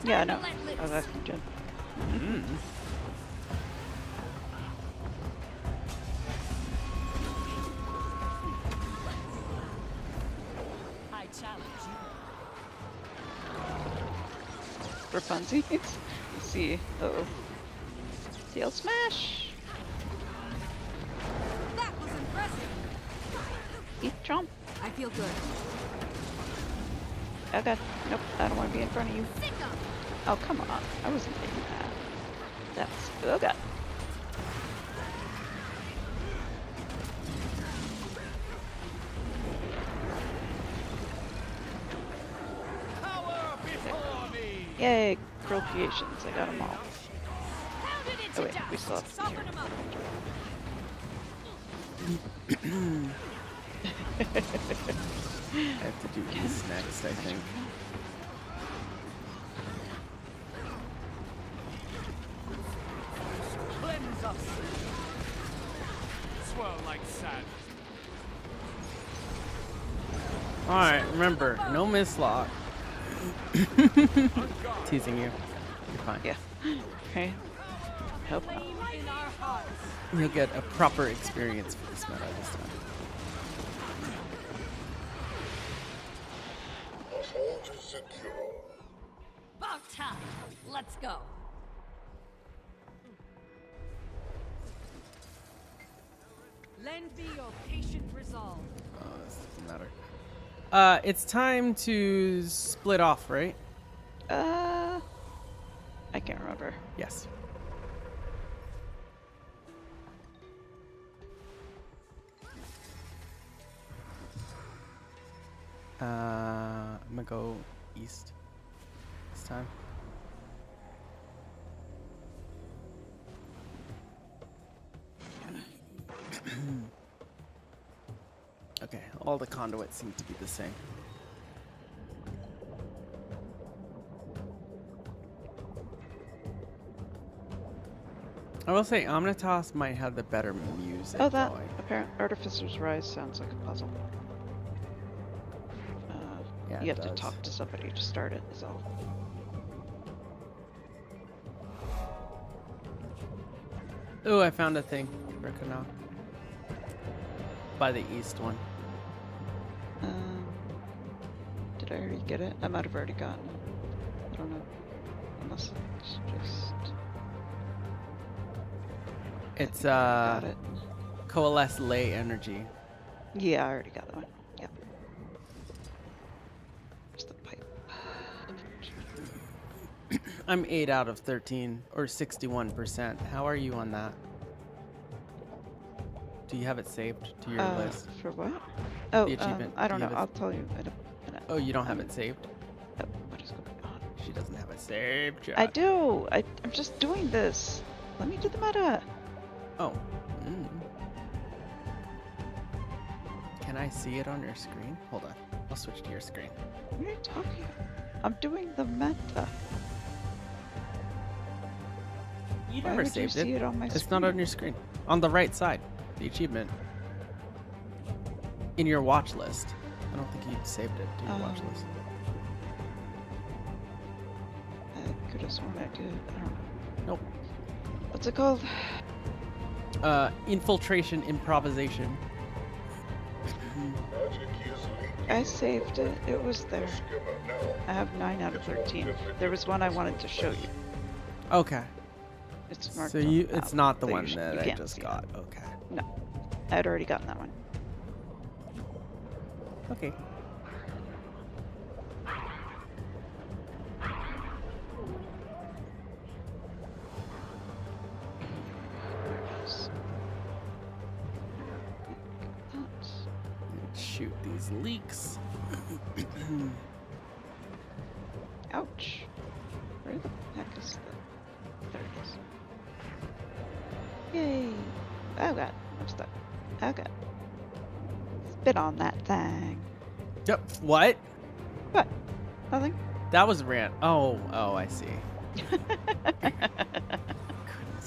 Yeah, I know. I was asking Jen. I challenge you. For funsies? Let's see. Uh-oh. Tail smash! That was impressive. Eat chomp. I feel good. Oh god. Nope, I don't want to be in front of you. Oh, come on. I wasn't thinking that. That's... Oh god. Power before me! Yay, Cruel Creations. I got them all. Oh wait, we still have to Soften him up. I have to do East next, I think. Cleanse us! Swirl like sand. Alright, remember, no mislock. Teasing you. You're fine. Yeah. Okay. Hope not. In our hearts. You'll get a proper experience for this meta this time. The forge is secure. About time. Let's go. Lend me your patient resolve. Oh, this doesn't matter. It's time to split off, right? I can't remember. Yes. I'm gonna go east this time. Okay, all the conduits seem to be the same. I will say Omnitas might have the better music. Oh, that going. apparent Artificer's Rise sounds like a puzzle. Yeah, you have it to does. talk to somebody to start it, is all. Ooh, I found a thing for Kana. By the east one. Did I already get it? I might have already gotten it. I don't know. Unless it's just... It's got it. Coalesce Lay Energy. Yeah, I already got that one. Yep. Where's the pipe? I'm 8 out of 13, or 61%. How are you on that? Do you have it saved to your list? For what? Oh, The achievement. I don't Do know. you have I'll it- tell you in a minute. Oh, you don't have it saved? Oh, what is going on? She doesn't have it saved yet. I do. I'm just doing this. Let me do the meta. Oh. Mm. Can I see it on your screen? Hold on. I'll switch to your screen. What are you talking about? I'm doing the meta. You Why never would you saved see it on my It's screen? not on your screen. On the right side. The achievement. In your watch list. I don't think you saved it to your watch list. I could have sworn I did. I don't know. Nope. What's it called? Infiltration Improvisation. I saved it. It was there. I have 9 out of 13. There was one I wanted to show you. Okay. It's marked. So on you, the it's map, not the so one you that I can't just see got. it. Okay. No, I had already gotten that one. Okay. Shoot these leaks. Ouch. Where the heck is the... There it is. Yay. Oh god, I'm stuck. Oh god. Spit on that thing. Yep. What? What? Nothing. That was rant. Oh, I see. Goodness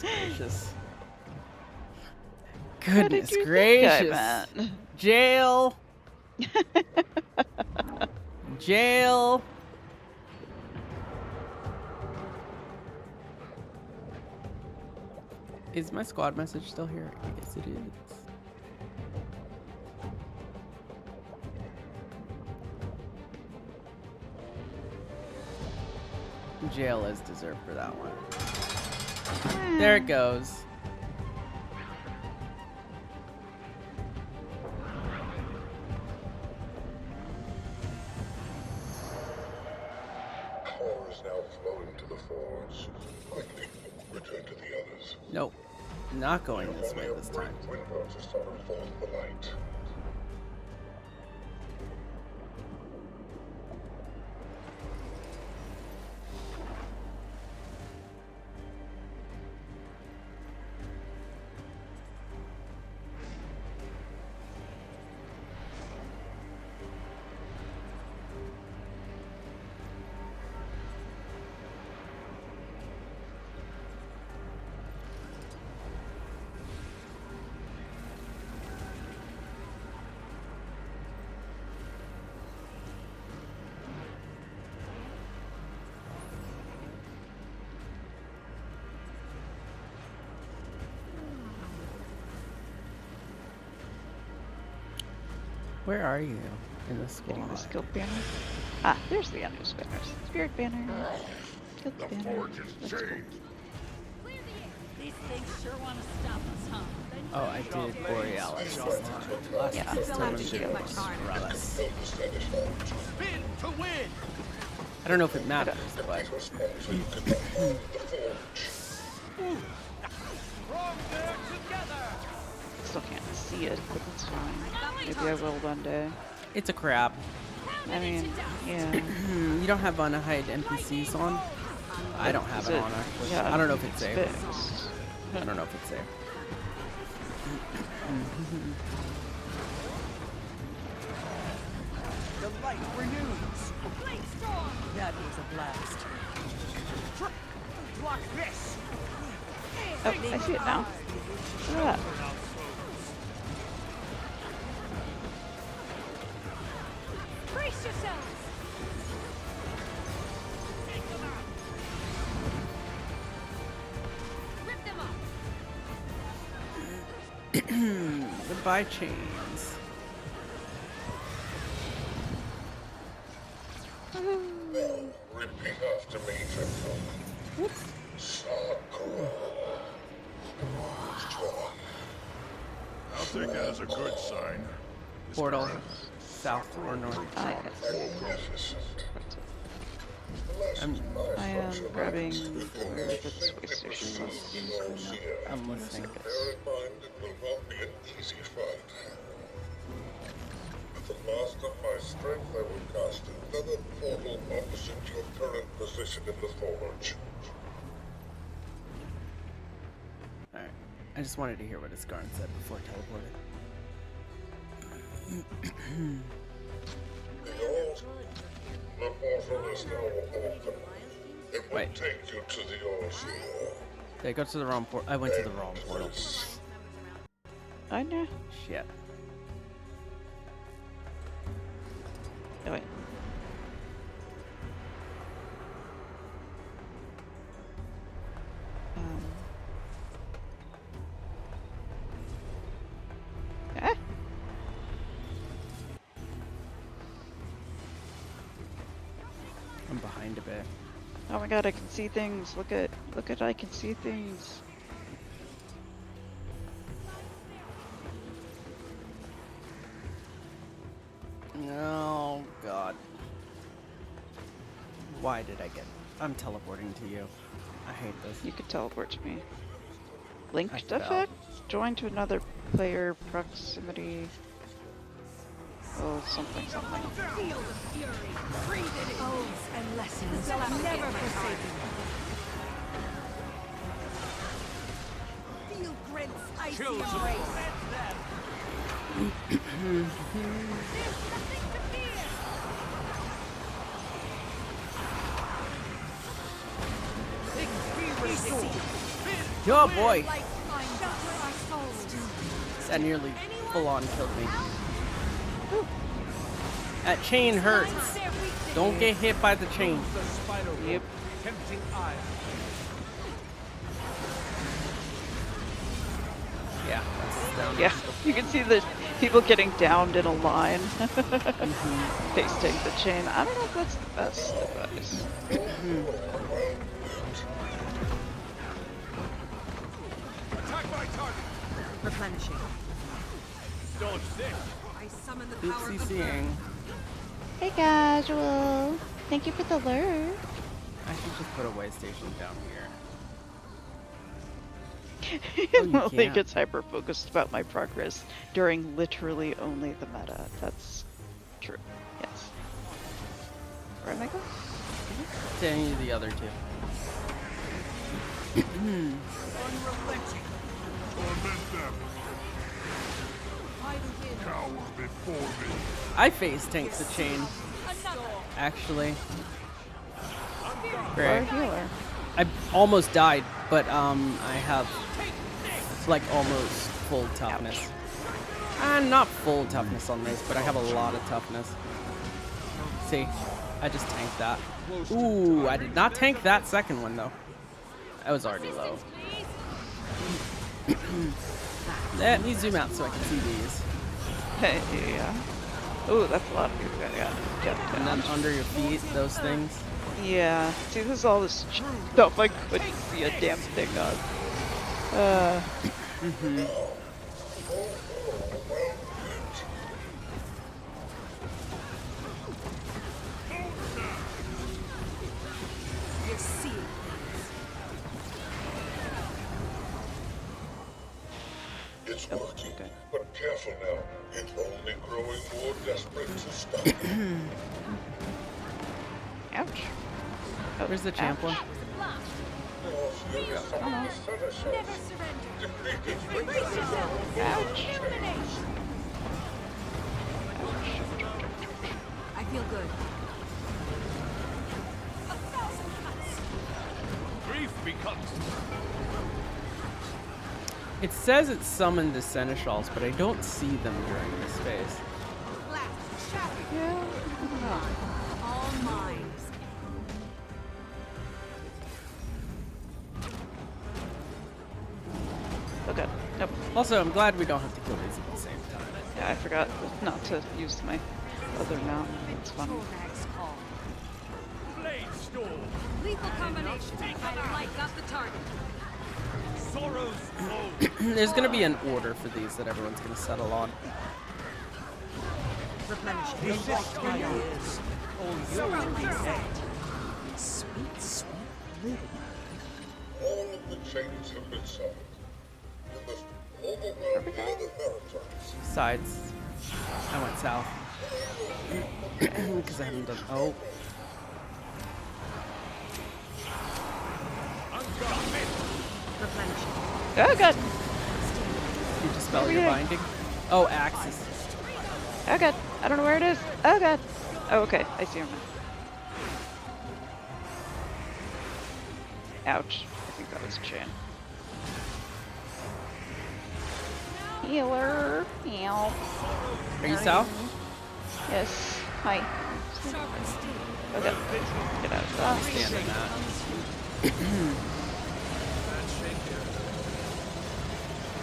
gracious. What did Goodness you think I gracious. meant? Jail. Jail. Is my squad message still here? Yes, it is. Jail is deserved for that one. There it goes. Power is now flowing to the forge. Quickly, return to the others. Nope. Not going this way this time. Window to summon forth the light. Where are you in the squad? Getting the skill banner. Ah, there's the unused banners. Spirit banner. Skill banner. That's cool. These things sure want to stop us, huh? Oh, I did Borealis last time. Yeah, This still time have I'm to doing do much harder. Borealis. Spin to win! I don't know if it matters, but Still can't see it, but it's fine. Maybe I will one day. it's a crap. I mean, yeah. You don't have unhide NPCs on? I don't have Is it it- on actually. yeah, I don't know if it's it's saved. fixed. I don't know if it's saved. The light renews. That was a blast. Block this. Oh, I see it now. Look at that. Brace yourselves! Goodbye, chains. Repeat after me, Temple. Sakura. I'll take it as a good sign. Portal, south or north? I am grabbing where the space station was. I'm listening. Bear in mind, it will not be an easy fight. With the last of my strength, I will cast another portal opposite your current position in the Forge. Alright. I just wanted to hear what Asgarn said before teleporting. The portal is now open. It will Wait. take you to the Orsior. Did I go to the wrong portal? I went to the wrong portal. I know. Shit. Oh, wait. I'm behind a bit. Oh my god, I can see things. Look at I can see things. Oh god. Why did I get... I'm teleporting to you. I hate this. You could teleport to me. Linked fell. effect? Join to another player proximity. Oh, something. Feel the fury. Breathe it in. Oaths and lessons shall never forsake you. Feel Grint's icy embrace. Yo, boy! That nearly full-on killed me. That chain hurts. Don't get hit by the chain. Yep. Yeah. That's down. Yeah, you can see the people getting downed in a line. Pasting the chain. I don't know if that's the best advice. Attack my target. Replenishing. Dodge this. I summon the Keep power of CCing. Hey, Casual. Thank you for the alert. I should just put a way station down here. Lily can't. gets hyper-focused about my progress during literally only the meta. That's true. Yes. Where am I going? To any of the other two. unrelenting. Torment them. Cower before me. I face tanked the chain. Actually. Or Great. healer. I almost died, but I have like almost full toughness. Not full toughness on this, but I have a lot of toughness. See, I just tanked that. Ooh, I did not tank that second one though. I was already low. Let me zoom out so I can see these. Yeah. Ooh, that's a lot of people that got And then under your feet, those things. Yeah. See, there's all this stuff I couldn't see a damn thing of. You're seeing. It's working, but careful now. It's only growing more desperate to stop. Ouch. Where's the champ one? Never Ouch. I feel good. Grief becomes. It says it summoned the seneschals, but I don't see them during this phase. Yeah. All minds. Okay. Nope. Also, I'm glad we don't have to kill these at the same time. Yeah, I forgot not to use my other mount. It's fun. Lethal combination. Light got the target. There's gonna be an order for these that everyone's gonna settle on. Sweet, sweet little. All of the chains have been summoned. You must overwhelm the other Veritas. Sides. I went south. Because I haven't done. Oh. Oh god! You dispel your binding? Oh, axes. Oh god! I don't know where it is. Oh god! Oh, okay. I see him now. Ouch. I think that was Chan. Healer. Help. Are you south? Yes. Hi. Okay. Get out of that. Stand in that.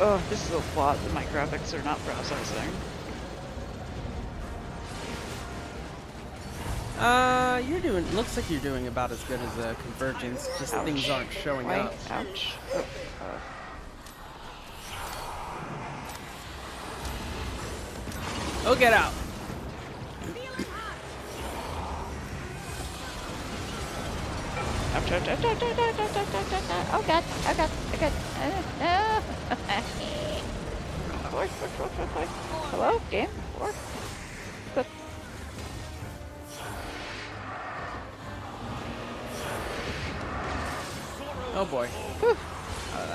Oh, this is a plot that my graphics are not processing. You're doing. Looks like you're doing about as good as a Convergence. Just Ouch. things aren't showing Why? up. Ouch. Oh, get out. Ouch, ouch, ouch, ouch, ouch, ouch, ouch, ouch, ouch, ouch. Oh god, oh god, oh god. Hello, game? Work. Good. Oh boy. Whew. Out of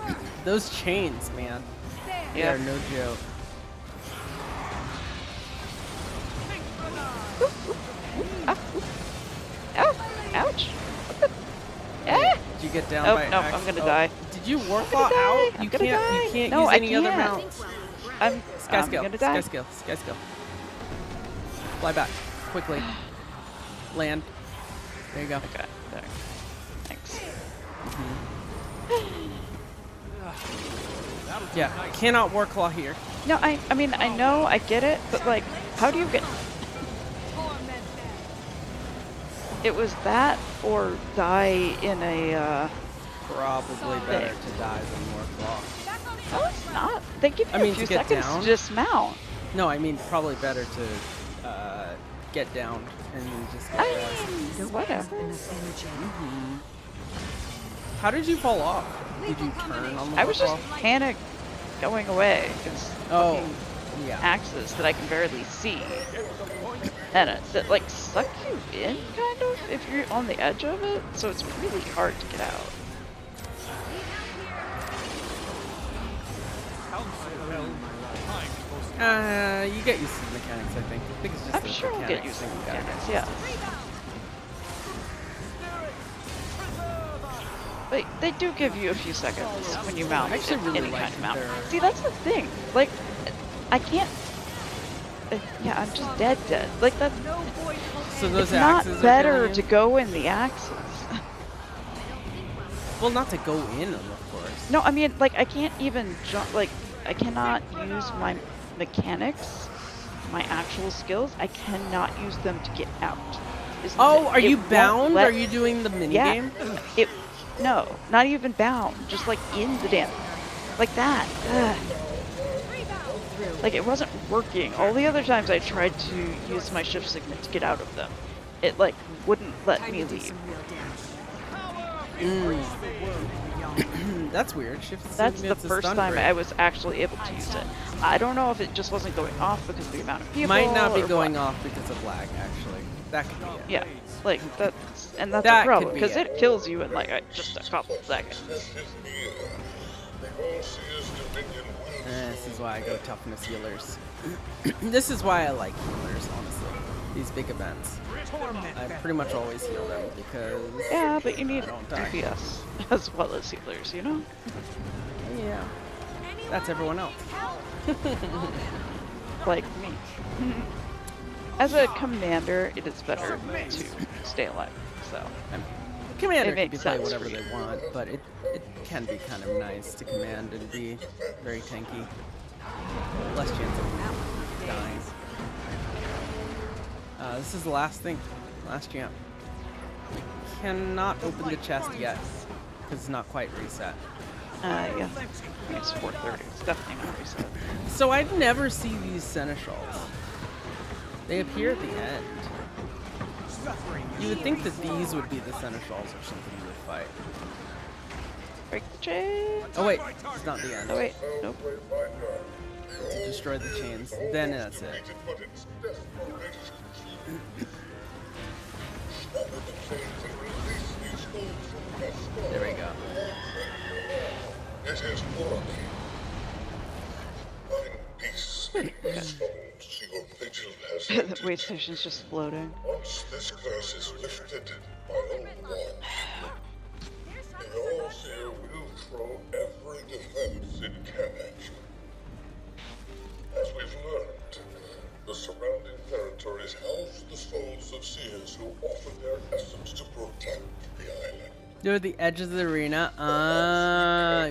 that. Those chains, man. They Yeah. are no joke. Oh, ouch. Ah. Did you get down Oh, by no, axe? I'm gonna Oh, die. Did you warclaw I'm gonna out? die. You I'm gonna can't. die. You can't No, use I any other can't. mounts. I'm Sky scale. gonna Sky die. scale. Sky scale. Fly back quickly. Land. There you go. Okay. There. Thanks. Yeah. Cannot warclaw here. No, I mean, I know, I get it, but like, how do you get... It was that or die in a, Probably better to die than warclaw. No, it's not. They give you I mean, a few to get seconds down. to dismount. No, I mean probably better to get down and then just get rest. Whatever. How did you fall off? Did you turn on the I was just warclaw? panic going away because yeah. axes that I can barely see. And that like suck you in, kind of, if you're on the edge of it. So it's really hard to get out. You get used to the mechanics, I think. I think it's just I'm the sure I'll mechanics get used to thing the you gotta mechanics, get yeah. They do give you a few seconds when you mount I actually really any like kind of mount. their- See, that's the thing. Like, I can't. Yeah, I'm just dead. Like that. So those it's not axes are better killing to you? go in the axes. Well, not to go in them, of course. No, I mean, like, I can't even jump. Like, I cannot use my mechanics, my actual skills. I cannot use them to get out. Is the Oh, thing. are It you won't bound? let- Are you doing the mini Yeah. game? No, not even bound. Just like in the damn, like that. Ugh. Like it wasn't working. All the other times I tried to use my shift signet to get out of them, it like wouldn't let me leave. That's weird. Shift That's the signet's a first stun time break. I was actually able to use it. I don't know if it just wasn't going off because of the amount of people. Might not be or going what. off because of lag, actually. That could be it. Yeah, like that's That a could problem be because it. it kills you in like just a couple seconds. This is why I go toughness healers. This is why I like healers, honestly. These big events. I pretty much always heal them because Yeah, but you need I don't die. DPS as well as healers, you know? Yeah. That's everyone else. Like me. As a commander, it is better to stay alive. So Commander it can makes play sense whatever for they you. want, but it can be kind of nice to command and be very tanky. Less chance of dying. This is the last thing. Last jam. Cannot open the chest yet, because it's not quite reset. Yeah. It's 4:30. It's definitely not reset. So I'd never see these seneschals. They appear at the end. You would think that these would be the seneschals or something you would fight. Break the chain. Oh wait, it's not the end. Oh wait, nope. To destroy the chains, then that's it. There we go. It is working. Find peace. Your vigil has The ended. way station's just floating. Once this curse is lifted, my own wall, the Overseer will throw every defense it can at you. As we've learned, the surrounding territories house the souls of seers who offer their essence to protect the island. They're at the edge of the arena.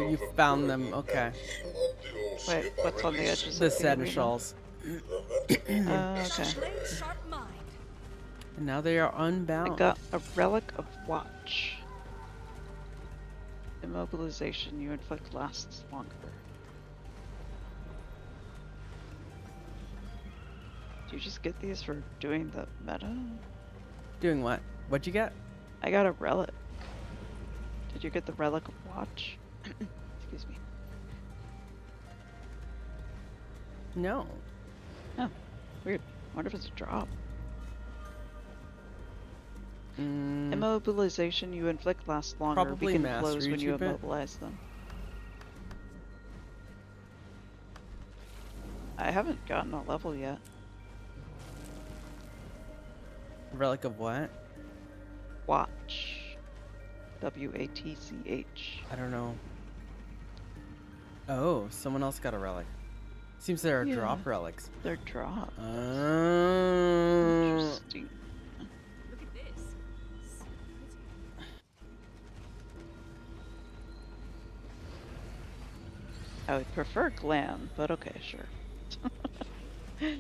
You found them. Okay. Wait, what's on the edges The of the seneschals. Okay. And now they are unbound. I got a relic of watch. Immobilization you inflict lasts longer. Do you just get these for doing the meta? Doing what? What'd you get? I got a relic. Did you get the relic of watch? Excuse me. No. Oh, weird. Wonder if it's a drop. Immobilization you inflict lasts longer. Probably Weaken mastery blows when you achievement. immobilize them. I haven't gotten a level yet. Relic of what? Watch. W-A-T-C-H. I don't know. Oh, someone else got a relic. Seems there are Yeah. drop relics. They're drop. Interesting. Look at this. I would prefer glam, but okay, sure. I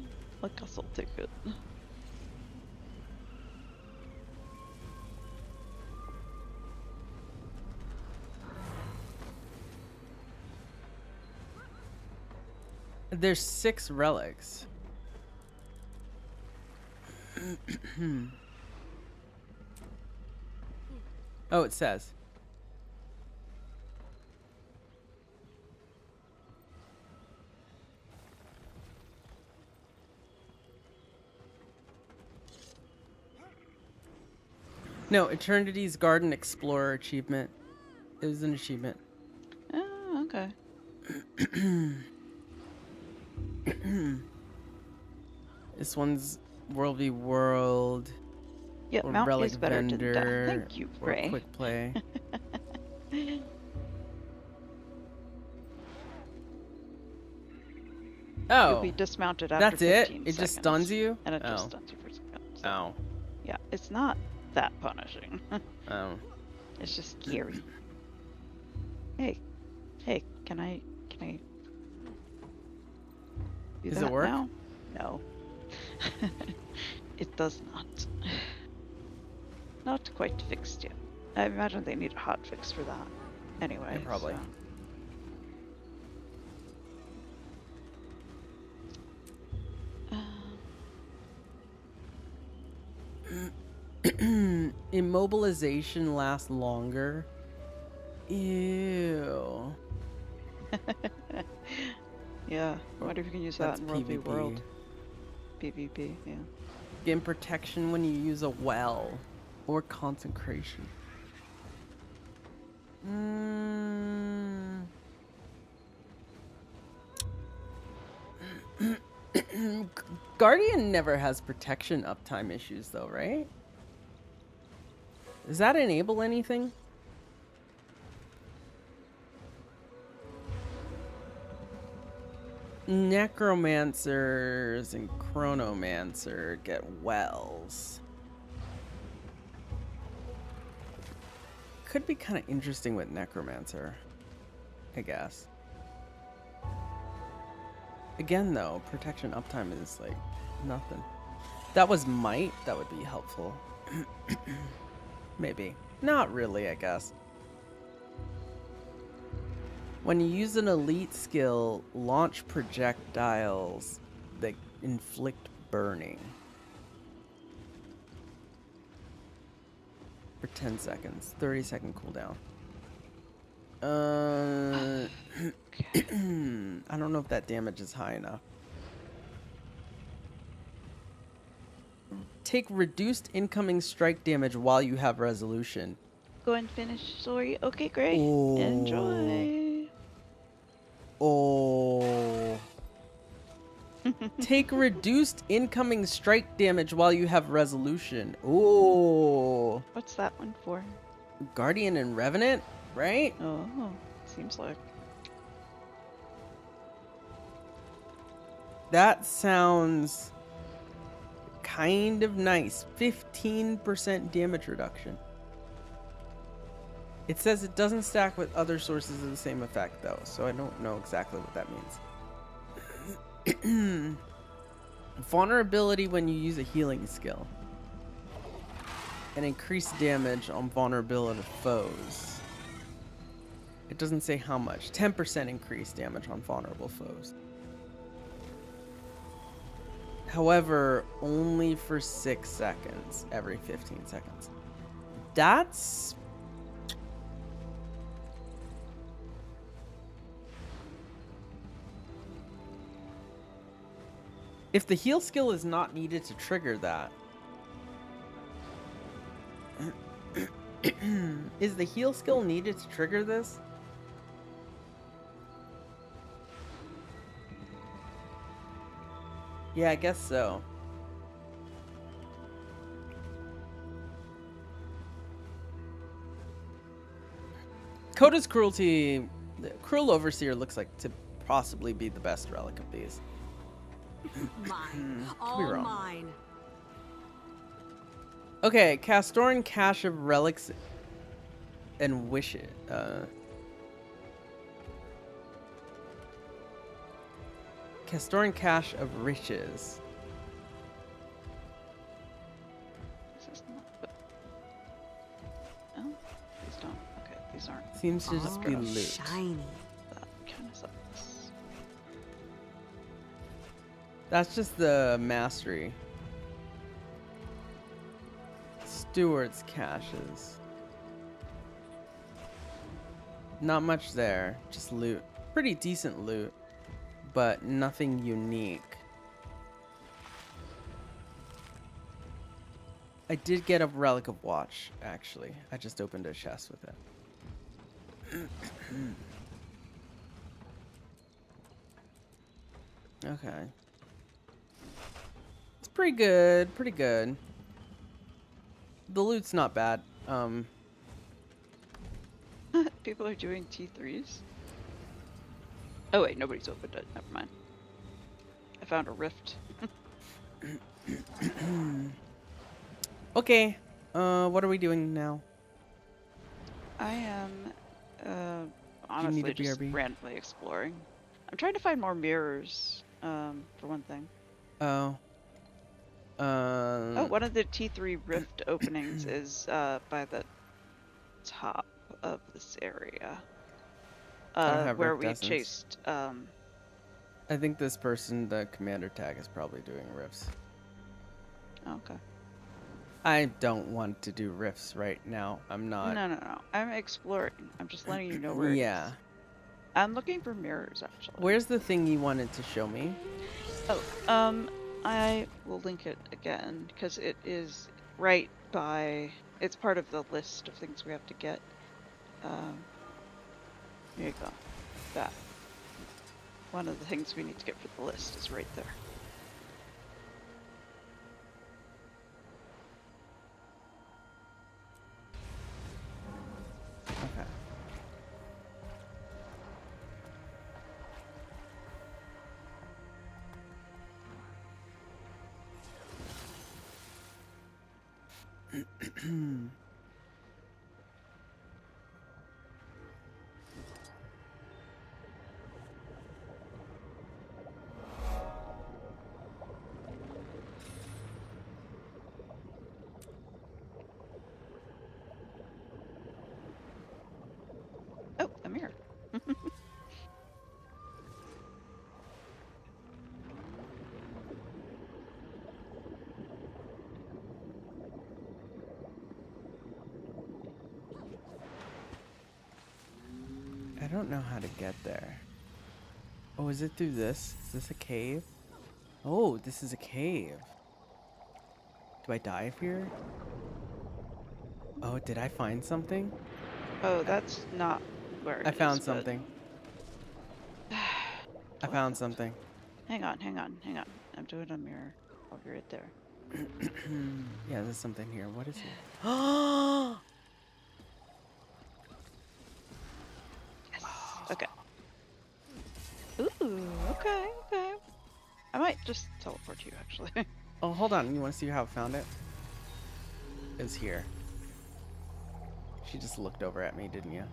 guess I'll take it. There's 6 relics. Oh, it says. No, Eternity's Garden Explorer achievement. It was an achievement. Oh, okay. This one's World v World. Yeah, or Mount Relic is better than that. Vendor, Thank you, or Ray. Quick Play. Oh, You'll be dismounted after that's it? 15 It just seconds, stuns you? And it just Oh. stuns you for a second. So, Oh. yeah, it's not that punishing. Oh. It's just scary. Hey, can I do Does that it work? now? No. It does not. Not quite fixed yet. I imagine they need a hot fix for that. Anyway, Yeah, probably. Immobilization lasts longer. Ew. Yeah, I wonder if you can use that That's in World v PvP. World. PvP, yeah. Gain protection when you use a well or consecration. Guardian never has protection uptime issues though, right? Does that enable anything? Necromancers and Chronomancer get wells. could be kind of interesting with Necromancer, I guess. Again, though, protection uptime is like nothing. That was might. That would be helpful. Maybe. Not really, I guess. When you use an elite skill, launch projectiles that inflict burning. For 10 seconds. 30-second cooldown. I don't know if that damage is high enough. Take reduced incoming strike damage while you have resolution. Go and finish story. Okay, great. Oh. Enjoy. Oh. Take reduced incoming strike damage while you have resolution. Oh. What's that one for? Guardian and Revenant, right? Oh, seems like. That sounds kind of nice. 15% damage reduction. It says it doesn't stack with other sources of the same effect, though, so I don't know exactly what that means. Vulnerability when you use a healing skill. And increased damage on vulnerability foes. It doesn't say how much. 10% increased damage on vulnerable foes. However, only for 6 seconds every 15 seconds. That's... If the heal skill is not needed to trigger that... Is the heal skill needed to trigger this? Yeah, I guess so. Coda's Cruelty... The Cruel Overseer looks like to possibly be the best relic of these. Mine. Could be All wrong. mine. Okay, Castoran Cache of Relics and Wishes. Castoran Cache of Riches. Oh, these don't. Okay, these aren't. Seems to just be loot. Shiny. That kind of sucks. That's just the mastery. Steward's caches. Not much there, just loot. Pretty decent loot, but nothing unique. I did get a Relic of Watch, actually. I just opened a chest with it. Okay. It's pretty good, pretty good. The loot's not bad. People are doing T3s. Oh wait, nobody's opened it. Never mind. I found a rift. Okay. What are we doing now? I am honestly a just BRB? randomly exploring. I'm trying to find more mirrors, for one thing. Oh. Oh, one of the T3 rift openings is by the top of this area. I don't have Where rift we essence. chased I think this person, the commander tag, is probably doing rifts. okay. I don't want to do rifts right now. I'm not. No. I'm exploring. I'm just letting you know where it Yeah. is. I'm looking for mirrors actually. Where's the thing you wanted to show me? Oh, I will link it again because it is right by. It's part of the list of things we have to get. Here you go. That. One of the things we need to get for the list is right there. Okay. don't know how to get there. Oh, is it through this? Is this a cave? Oh, this is a cave. Do I dive here? Oh, did I find something? Oh, that's not where it I found is, but- something. I found something. Hang on. I'm doing a mirror. I'll be right there. Yeah, there's something here. What is it? Yes. Okay. Ooh, okay. I might just teleport you, actually. Oh, hold on. You want to see how I found it? It was here. She just looked over at me, didn't you?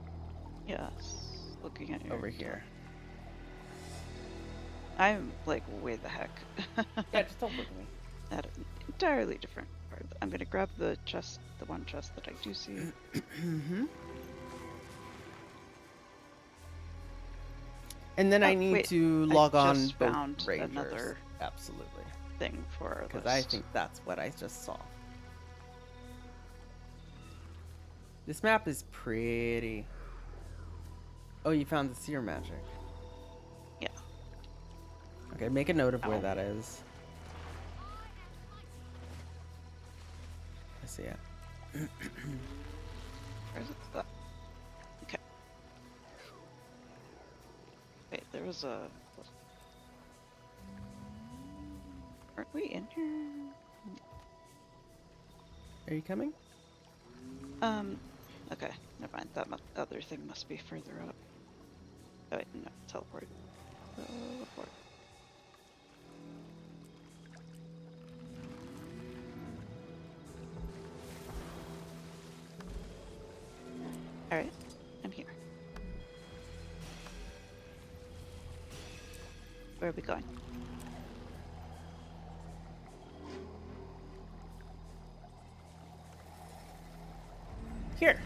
Yes. Looking at you. Over here. I'm like way the heck. Yeah, just teleport me. At an entirely different part. I'm gonna grab the chest, the one chest that I do see. And then I Oh, need wait, to log on just both found Rangers. another Absolutely. thing for our Because list. I think that's what I just saw. This map is pretty. Oh, you found the seer magic. Yeah. Okay, make a note of where that is. I see it. Where's it? Okay. Wait, there was a. Aren't we in here? Are you coming? Okay, never mind. That other thing must be further up. Oh, wait, no, teleport. Teleport. Alright, I'm here. Where are we going? Here.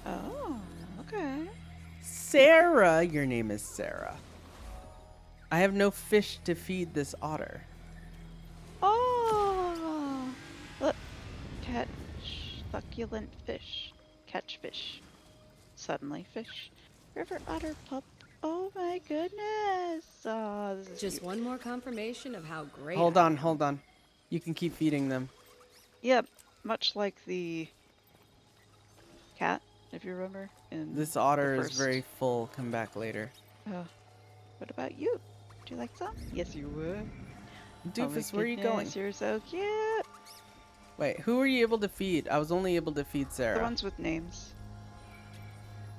Oh, okay. Sarah, your name is Sarah. I have no fish to feed this otter. Oh, look, catch succulent fish, catch fish, suddenly fish, river otter pup. Oh my goodness! Oh, this is Just cute. one more confirmation of how great. Hold on. You can keep feeding them. Yep, much like the cat, if you remember. In This the otter is first. very full. Come back later. Oh, what about you? Would you like some? Yes, you would. Doofus, Oh my where are you going? goodness, you're so cute. Wait, who were you able to feed? I was only able to feed Sarah. The ones with names.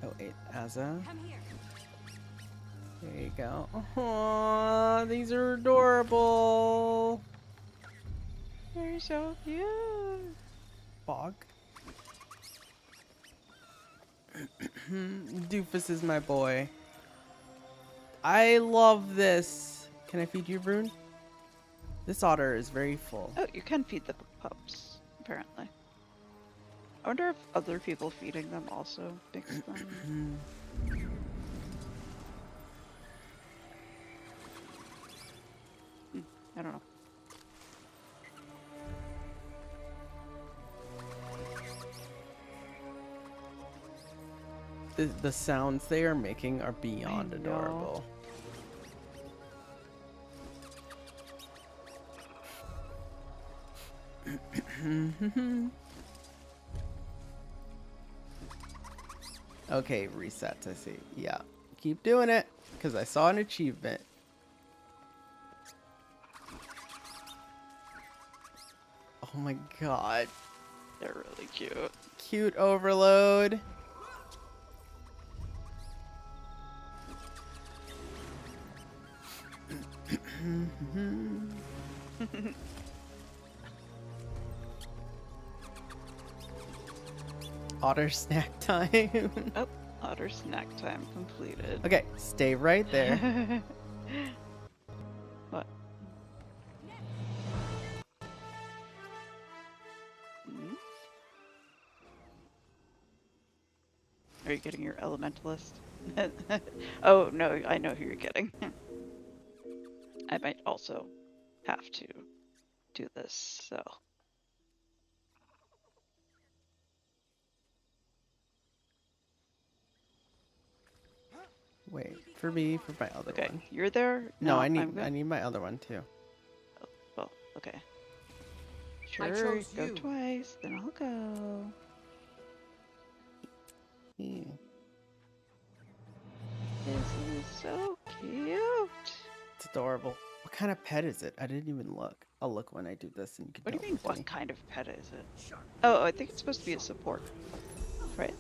Oh, wait, Azza. Come here. There you go. Aww, these are adorable. You're so cute. Bog. Doofus is my boy. I love this. Can I feed you, Brune? This otter is very full. Oh, you can feed the pups, apparently. I wonder if other people feeding them also makes them. I don't know. The sounds they are making are beyond adorable. Okay, resets, I see. Yeah, keep doing it, because I saw an achievement. Oh my god. They're really cute. Cute overload. Otter snack time. Oh, otter snack time completed. Okay, stay right there. What? Hmm? Are you getting your elementalist? Oh no, I know who you're getting. I might also have to do this, so. Wait, for me, for my other Okay, one. you're there. No, now I I'm need good? I need my other one too. Well, okay. I Sure, chose go you. twice, then I'll go. This is so cute. It's adorable. What kind of pet is it? I didn't even look. I'll look when I do this and you can What do you tell mean, it to me. what kind of pet is it? Oh, I think it's supposed to be a support. Right?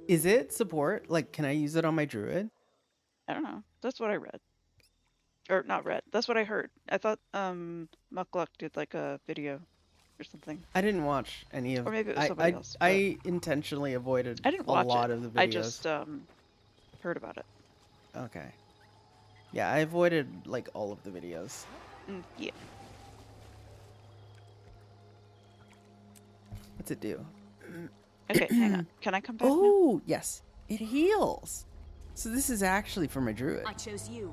Is it support? Like, can I use it on my druid? I don't know. That's what I read. Or not read. That's what I heard. I thought Muckluck did like a video or something. I didn't watch any of. Or maybe it was somebody else, I intentionally avoided I didn't a watch lot it. of the videos. I just heard about it. Okay. Yeah, I avoided like all of the videos. Yeah. What's it do? Okay, hang on. Can I come back now? Oh, yes. It heals. So this is actually for my druid. I chose you.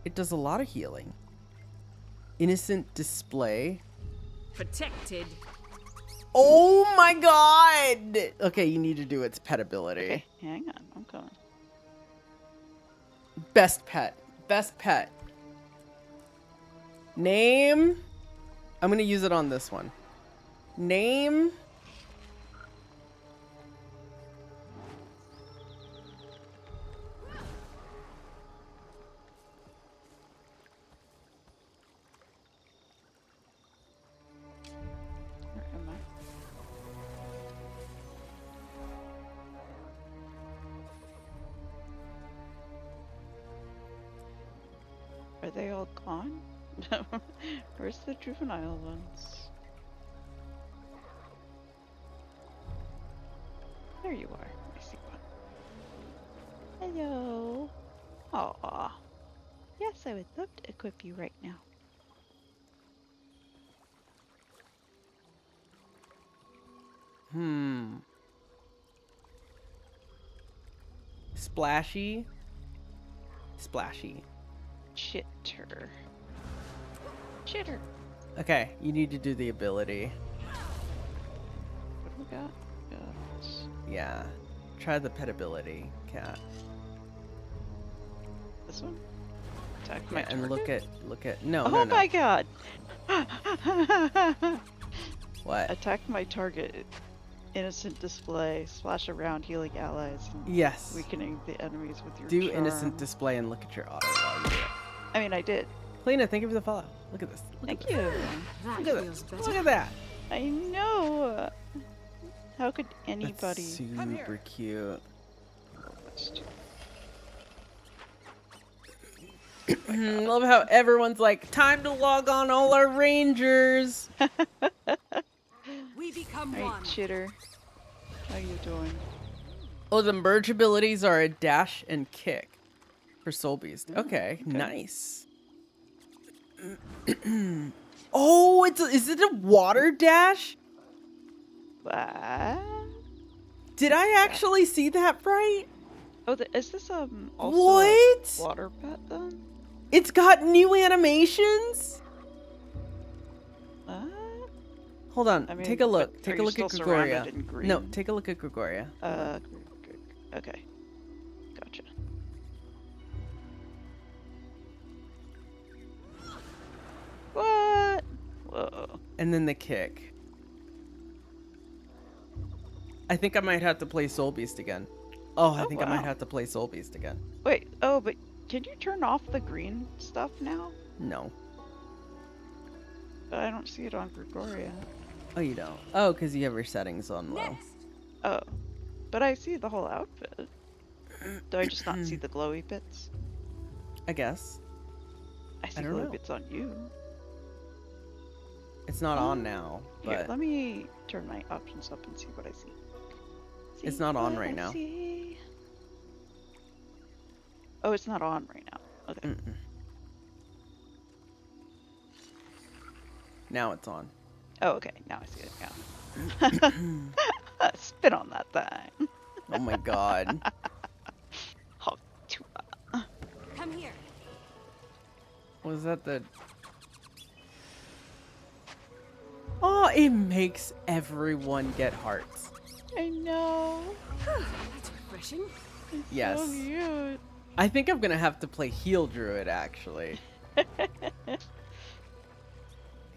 It does a lot of healing. Innocent display. Protected. Oh my god! Okay, you need to do its pet ability. Okay, hang on. I'm coming. Best pet. Best pet. Name. I'm gonna use it on this one. Name. Where am I? Are they all gone? Where's the juvenile ones? There you are. I see one. Hello. Aw. Yes, I would love to equip you right now. Splashy. Splashy. Chitter. Chitter. Okay, you need to do the ability. What do we got? Yeah. Try the pet ability, cat. This one? Attack my Yeah, and target? look at no, Oh no, no. my god! What? Attack my target. Innocent display. Splash around, healing allies. And Yes. weakening the enemies with your Do charm. innocent display and look at your auto while you do it. I mean, I did. Lena, thank you for the follow. Look at this. Thank you. Look at this. Look at that. I know. How could anybody? That's super cute. Love how everyone's like, time to log on all our rangers. We become Alright, one. Chitter. How you doing? Oh, the merge abilities are a dash and kick for Soul Beast. Okay, nice. Oh, is it a water dash? What? Did I actually see that right? Oh, is this also What? a water pet then? It's got new animations? What? Hold on, I mean, take a look. but Take are a you look at still surrounded Gregoria. in green? No, take a look at Gregoria. Okay. Gotcha. What? Whoa. And then the kick. I think I might have to play Soul Beast again. Oh, I think I might wow. have to play Soul Beast again. Wait, oh, but can you turn off the green stuff now? No. I don't see it on Gregoria. Oh, you don't? Oh, because you have your settings on low. Oh, but I see the whole outfit. Do I just not see the glowy bits? I guess. I see don't glowy know. bits on you. It's not on now, Here, but let me turn my options up and see what I see. it's See not on what right I now. see. Oh, it's not on right now. Okay. Now it's on. Oh, okay. Now I see it. Yeah. Spit on that thing. Oh my god. Come here. Was that the... Oh, it makes everyone get hearts. I know. That's refreshing. Yes. So cute. I think I'm gonna have to play Heal Druid, actually.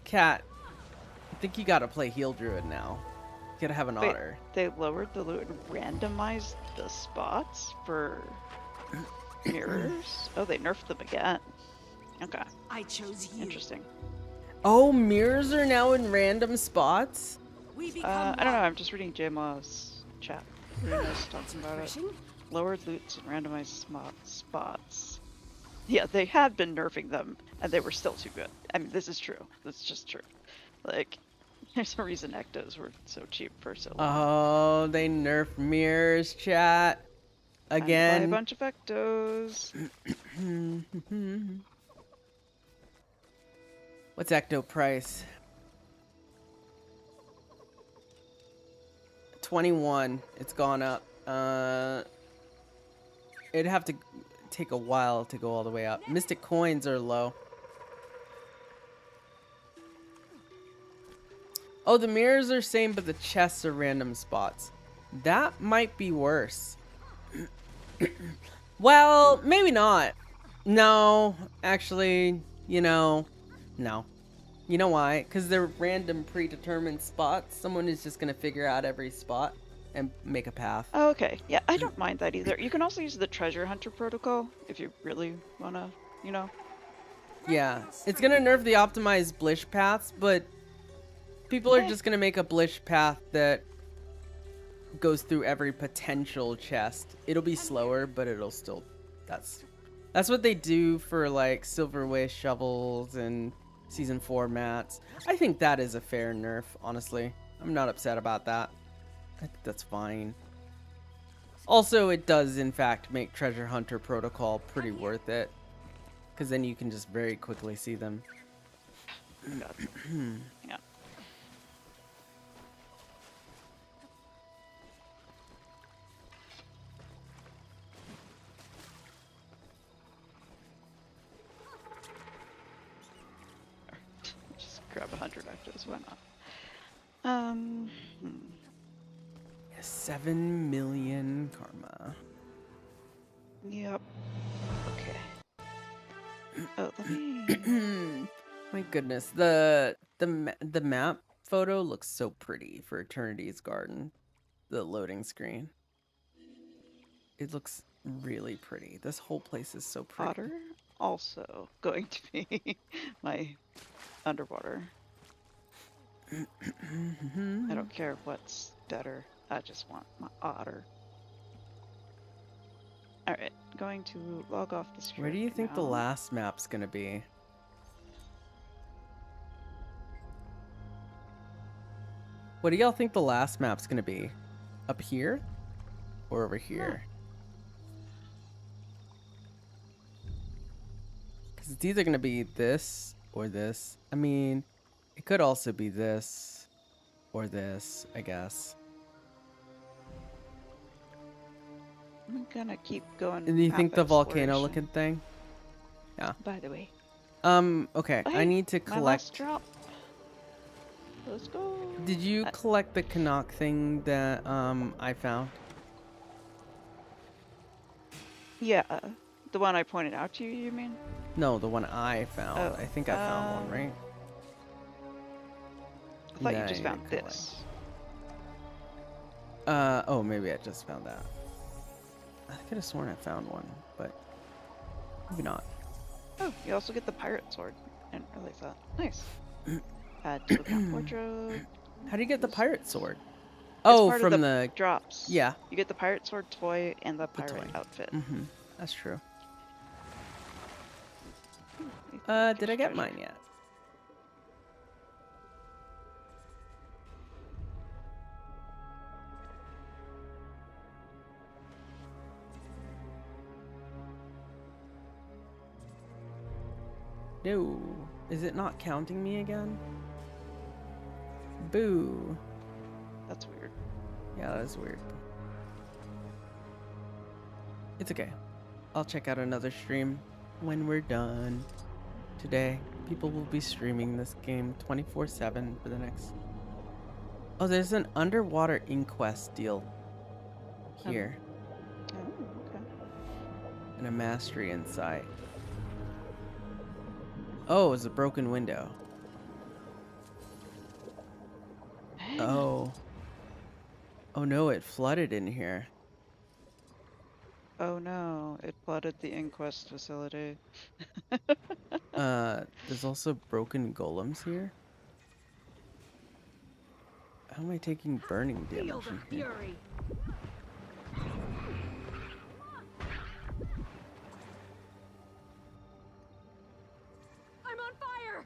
Cat, I think you gotta play Heal Druid now. You gotta have an Wait, otter. they lowered the loot and randomized the spots for mirrors? Oh, they nerfed them again. Okay. I chose you. Interesting. Oh, mirrors are now in random spots? I don't know, I'm just reading JMaw's chat. Rena's talking about it. Lowered loots and randomized spots. Yeah, they had been nerfing them, and they were still too good. I mean, this is true. This is just true. Like, there's a reason Ectos were so cheap for so long. Oh, they nerfed mirrors, chat. Again. Buy a bunch of Ectos. What's Ecto price? 21. It's gone up. It'd have to take a while to go all the way up. Mystic coins are low. Oh, the mirrors are same, but the chests are random spots. That might be worse. Well, maybe not. No, actually, no. You know why? Because they're random predetermined spots. Someone is just going to figure out every spot and make a path. Oh, okay. Yeah, I don't mind that either. You can also use the treasure hunter protocol if you really want to, Yeah, it's going to nerf the optimized Blish paths, but people are just going to make a Blish path that goes through every potential chest. It'll be slower, but it'll still... That's what they do for, like, Silver Wish shovels and Season 4 mats. I think that is a fair nerf, honestly. I'm not upset about that. I think that's fine. Also, it does, in fact, make Treasure Hunter Protocol pretty worth it. Because then you can just very quickly see them. Yeah. Just grab 100 Ectos, why not? 7 million karma. Yep. Okay. Oh, let me... My goodness, the map photo looks so pretty for Eternity's Garden. The loading screen. It looks really pretty. This whole place is so pretty. Otter also going to be my underwater. I don't care what's better. I just want my otter. Alright, going to log off the script. Where do you think the now. last map's gonna be? What do y'all think the last map's gonna be? Up here? Or over here? Because it's either gonna be this or this. I mean, it could also be this or this, I guess. I'm gonna keep going. And do you think map the volcano exploration. looking thing? Yeah. By the way. Okay, Oh, I hey, need to my last collect... drop. Let's go. Did you collect the Canuck thing that I found? Yeah, the one I pointed out to you, you mean? No, the one I found. Oh, I think I found one, right? I thought Nah, you just I found didn't collect. this. Oh, maybe I just found that. I could have sworn I found one, but maybe not. Oh, you also get the pirate sword. I didn't realize that. Nice. Add to account wardrobe. How do you get the pirate sword? It's Oh, part from of the drops. Yeah. You get the pirate sword toy and the The pirate toy. outfit. Mm-hmm. That's true. Did I get mine yet? No. Is it not counting me again? Boo. That's weird. Yeah, that is weird. It's okay. I'll check out another stream when we're done. Today, people will be streaming this game 24/7 for the next Oh, there's an underwater inquest deal here. Oh, okay. And a mastery in sight. Oh, it's a broken window. Oh. Oh no, it flooded in here. Oh no, it flooded the inquest facility. There's also broken golems here. How am I taking burning damage in here? Fury. I'm on fire.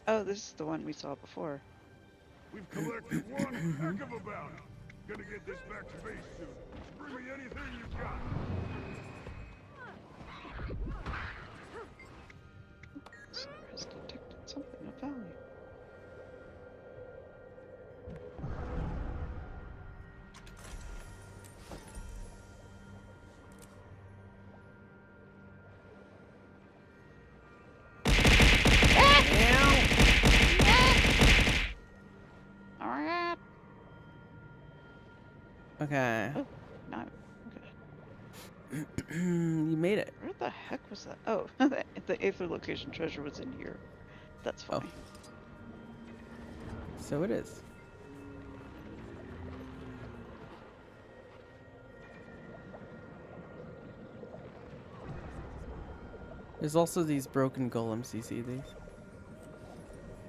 Oh, this is the one we saw before. We've collected one heck of a bounty. Gonna get this back to base soon. Bring me anything you've got. Someone has detected something of value. Alright. Okay. Oh, no. Okay. You made it. Where the heck was that? Oh, the Aether location treasure was in here. That's funny. So it is. There's also these broken golems. You see these?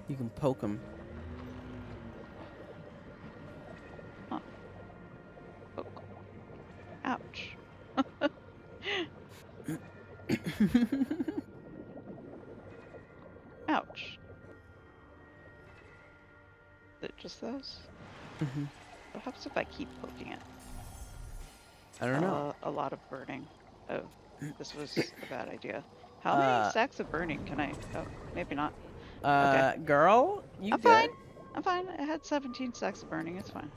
You can poke them. Huh. Poke. Ouch. Ouch. Is it just those? Mm-hmm. What happens if I keep poking it? I don't know. A lot of burning. Oh, this was a bad idea. How many sacks of burning can I? Oh, maybe not. Okay. Girl, you I'm good? fine. I'm fine. I had 17 sacks of burning. It's fine.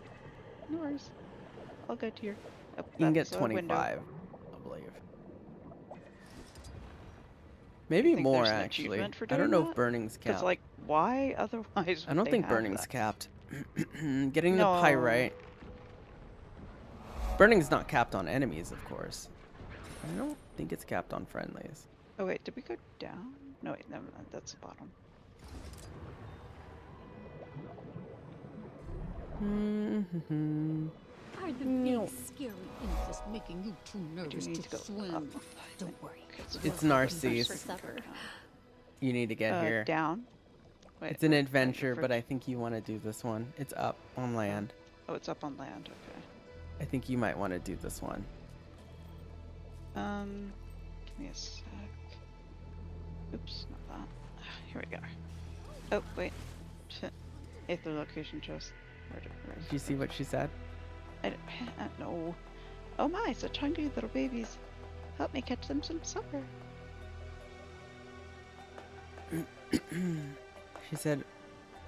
No worries. I'll go to your. Oh, You can get that's a window. 25, I believe. Maybe Think more there's an actually. achievement for I don't doing know that? if burning's Because capped. like, why otherwise? I don't would think they have burning's that? capped. Getting No. the pyrite. Burning's not capped on enemies, of course. I don't think it's capped on friendlies. Oh wait, did we go down? No wait, never mind. That's the bottom. Are the big scary inquest making you too nervous need to, to go swim? Don't worry. It's For Narcisse. supper. You need to get here. Down. Wait, It's an wait, adventure, for- but I think you want to do this one. It's up on land. Oh, it's up on land. Okay. I think you might want to do this one. Give me a sec. Oops, not that. Here we go. Oh wait. Aether location chest. Did you see what she said? I don't know. Oh my, such hungry little babies. Help me catch them some supper. She said,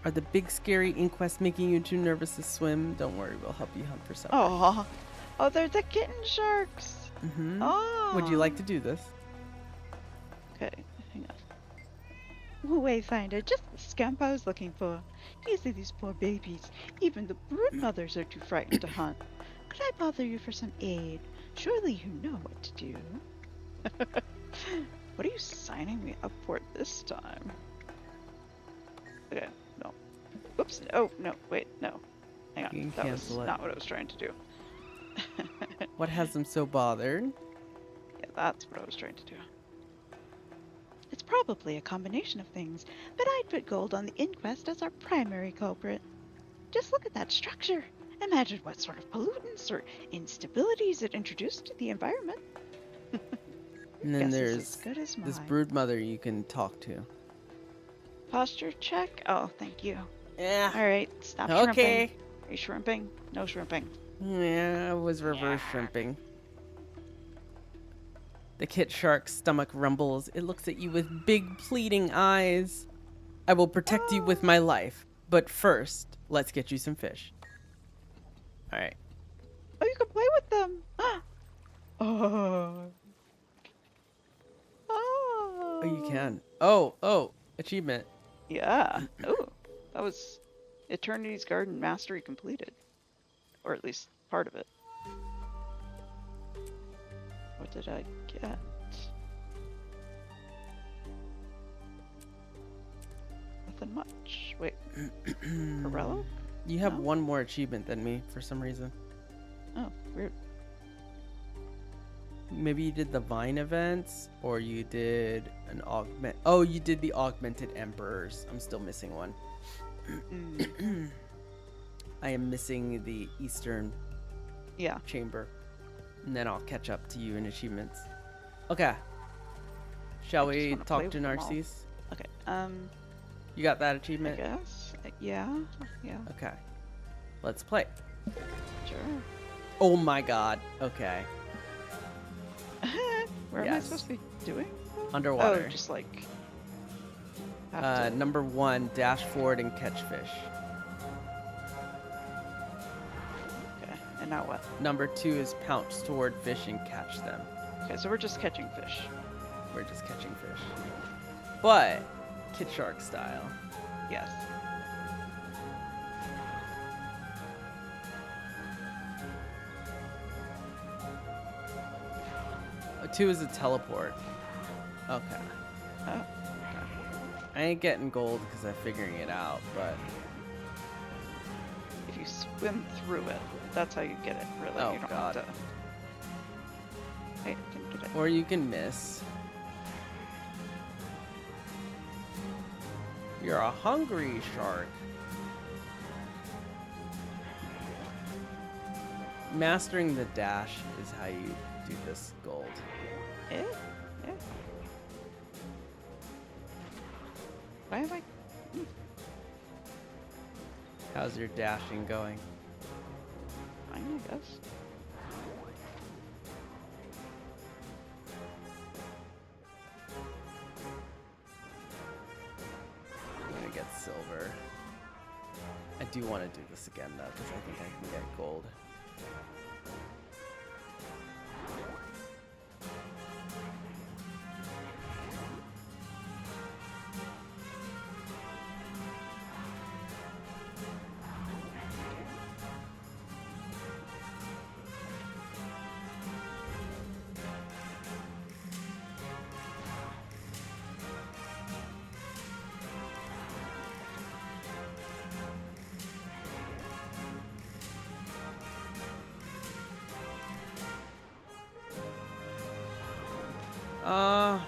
"Are the big scary inquests making you too nervous to swim? Don't worry, we'll help you hunt for supper." Oh, oh, they're the kitten sharks. Mm-hmm. Oh. Would you like to do this? Okay, hang on. Wayfinder, just the scamp I was looking for. You see these poor babies. Even the brood mothers are too frightened to hunt. Could I bother you for some aid? Surely you know what to do. What are you signing me up for this time? Okay, no. Oops. Oh, no, wait, no. Hang You on. can That was cancel it. not what I was trying to do. What has them so bothered? Yeah, that's what I was trying to do. It's probably a combination of things, but I'd put gold on the inquest as our primary culprit. Just look at that structure. Imagine what sort of pollutants or instabilities it introduced to the environment. And then Guess is there's as good as this mine. brood mother you can talk to. Posture check. Oh, thank you. Yeah. All right, stop Okay. shrimping. Are you shrimping? No shrimping. Yeah, I was reverse shrimping. The kit shark's stomach rumbles. It looks at you with big pleading eyes. I will protect you with my life. But first, let's get you some fish. Alright. Oh, you can play with them. Oh. Oh, you can. Oh, Achievement. Yeah. Oh, that was Eternity's Garden Mastery completed. Or at least part of it. What did I get? Nothing much. Wait. Corello? You have one more achievement than me for some reason. Oh, weird. Maybe you did the Vine events, or you did an augment. Oh, you did the augmented emperors. I'm still missing one. I am missing the Eastern chamber, and then I'll catch up to you in achievements. Okay. Shall we talk to Narcisse? Okay. You got that achievement? I guess. Yeah. Yeah. Okay. Let's play. Sure. Oh my God. Okay. Where am I supposed to be doing? Underwater. Oh, just like. Number 1, dash forward and catch fish. Okay. And now what? Number 2 is pounce toward fish and catch them. Okay, so we're just catching fish. We're just catching fish. But Kid Shark style. Yes. Two is a teleport. Okay. Oh. Okay. I ain't getting gold because I'm figuring it out, but if you swim through it, that's how you get it. Really, oh you don't God. have to. Wait, I didn't get it. Or you can miss. You're a hungry shark. Mastering the dash is how you do this gold. Yeah. Why am I? How's your dashing going? Fine, I guess. I'm gonna get silver. I do want to do this again though, because I think I can get gold. Uh,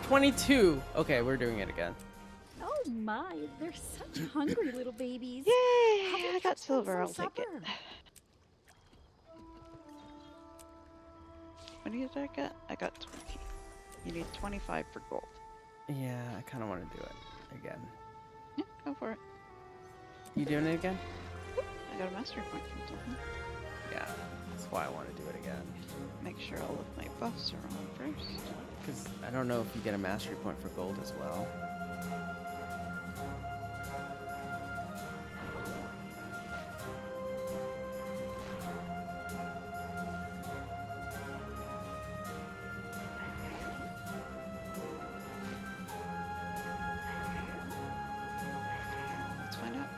22. Okay, we're doing it again. Oh my, they're such hungry little babies. Yay! How I got silver. I'll take it. What did I get? I got 20. You need 25 for gold. Yeah, I kind of want to do it again. Yeah, go for it. You doing it again? I got a mastery point from something. Yeah, that's why I want to do it again. Make sure all of my buffs are on first. Because I don't know if you get a mastery point for gold as well. Let's find out.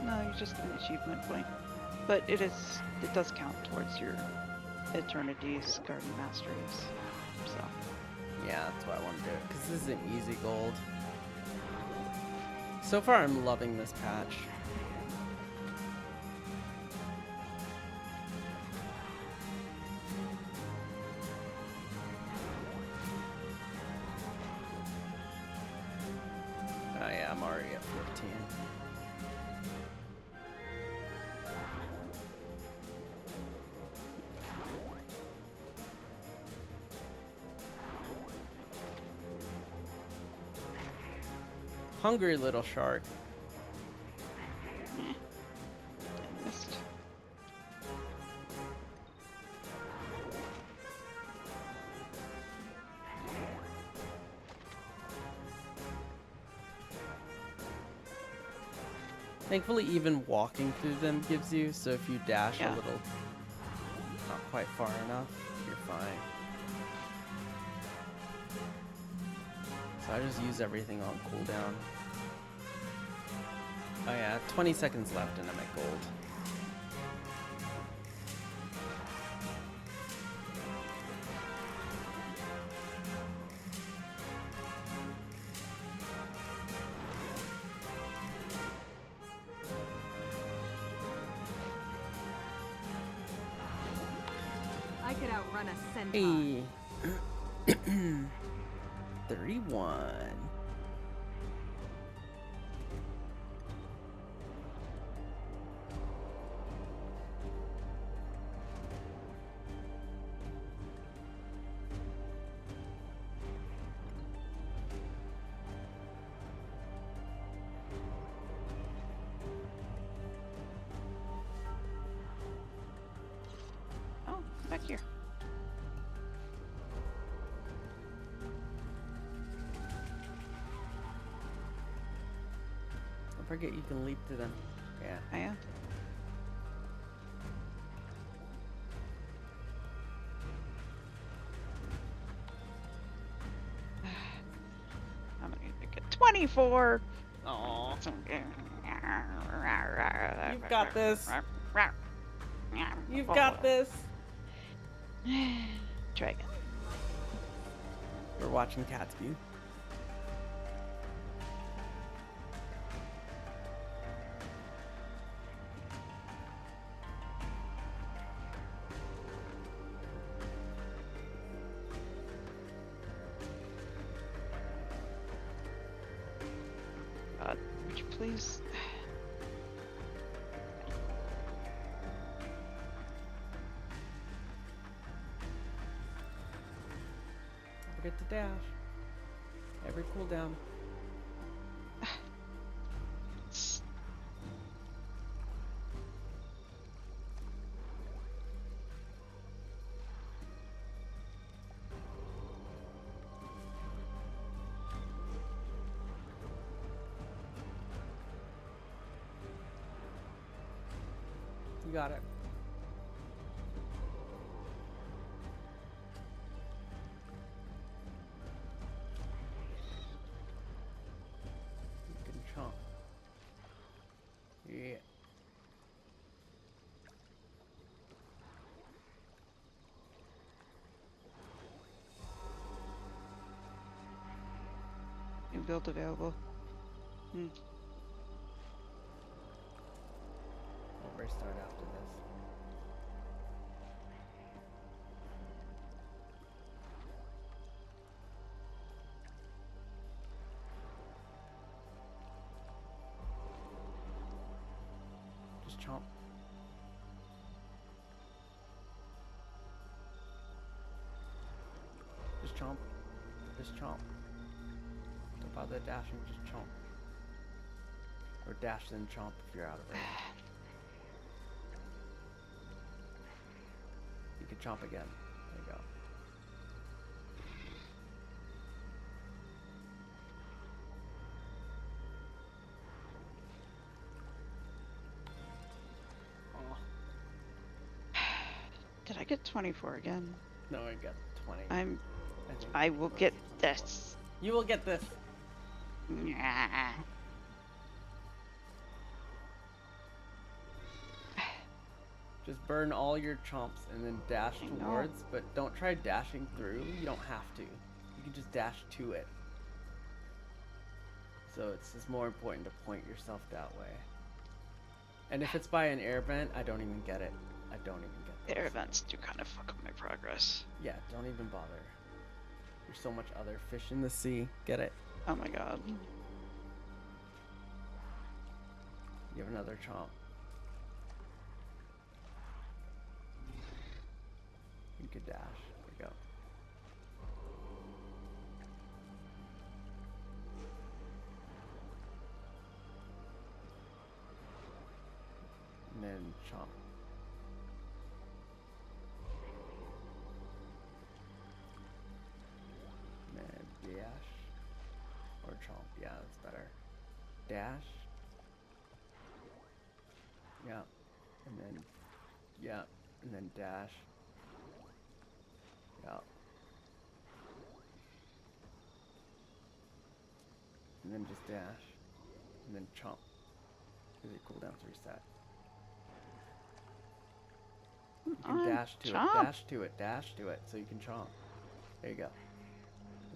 No, you just get an achievement point. But it does count towards your Eternity's Garden Masteries. So. Yeah, that's why I want to do it. Because this isn't easy gold. So far, I'm loving this patch. Oh yeah, I'm already at 14. Hungry little shark. Missed. Thankfully, even walking through them gives you, so if you dash a little quite far enough, you're fine. So I just use everything on cooldown. Oh yeah, 20 seconds left and I'm at gold. I could outrun a centaur. Hey. 31. Oh, back here. Don't forget you can leap to them. Yeah. I am. I'm gonna make it 24. Oh. You've got this. You've got this. Dragon. We're watching Catsview. Would you please? Forget to dash. Every cooldown. You got it. You can chomp. Yeah. New build available. Hmm. We'll restart after this. Just chomp. Just chomp. Just chomp. Don't bother dashing, just chomp. Or dash then chomp if you're out of range. You can chomp again. There you go. Oh. Did I get 24 again? No, I got 20. I will get this. You will get this. Nah. Just burn all your chomps and then dash towards, but don't try dashing through. You don't have to. You can just dash to it. So it's just more important to point yourself that way. And if it's by an air vent, I don't even get it. I don't even get it. Air vents do kind of fuck up my progress. Yeah, don't even bother. There's so much other fish in the sea. Get it? Oh my god. You have another chomp. You could dash. There you go. And then chomp. And then dash. Or chomp. Yeah, that's better. Dash. Yeah. And then, yeah. And then dash. Yeah. And then just dash. And then chomp. Because your cooldown's reset. You can dash to it, dash to it, dash to it, so you can chomp. There you go.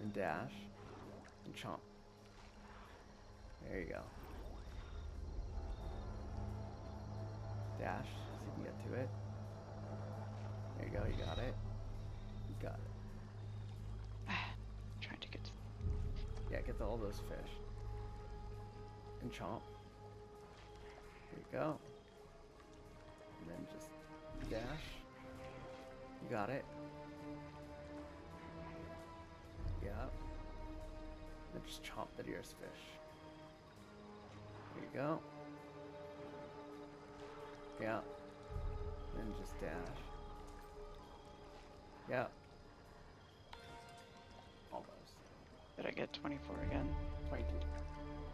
And dash. And chomp. There you go. Dash, so you can get to it. There you go, you got it. You got it. Trying to get to... Yeah, get to all those fish. And chomp. There you go. And then just dash. You got it. Yeah. Then just chomp the nearest fish. There you go. Yeah. Then just dash. Yeah. Almost. Did I get 24 again? 22.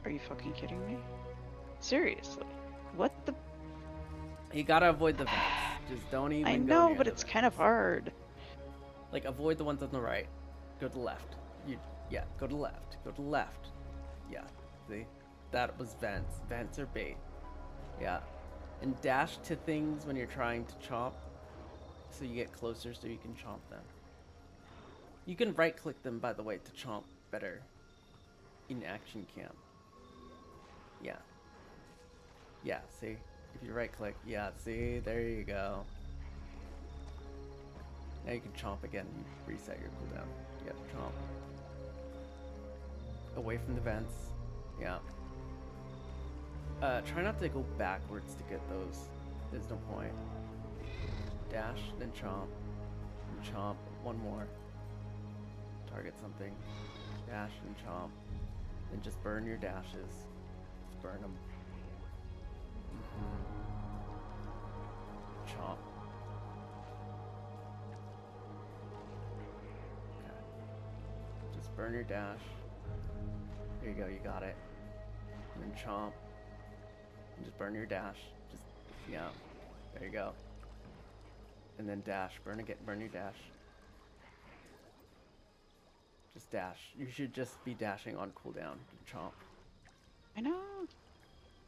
Are you fucking kidding me? Seriously? What the? You gotta avoid the vents. Just don't even. I go know, near but the it's vents. kind of hard. Like, avoid the ones on the right. Go to the left. Yeah, go to the left. Go to the left. Yeah, see? That was vents. Vents are bait. Yeah. And dash to things when you're trying to chomp, so you get closer so you can chomp them. You can right-click them, by the way, to chomp better in action cam. Yeah. Yeah, see? If you right-click, yeah, see? There you go. Now you can chomp again. You reset your cooldown. Yeah, chomp. Away from the vents. Yeah. Try not to go backwards to get those. There's no point. Dash, then chomp. And chomp. One more. Target something. Dash and chomp. Then just burn your dashes. Just burn them. Chomp. Okay. Just burn your dash. There you go, you got it. And then chomp. And just burn your dash. Just, yeah. There you go. And then dash. Burn your dash. Just dash. You should just be dashing on cooldown. Chomp. I know.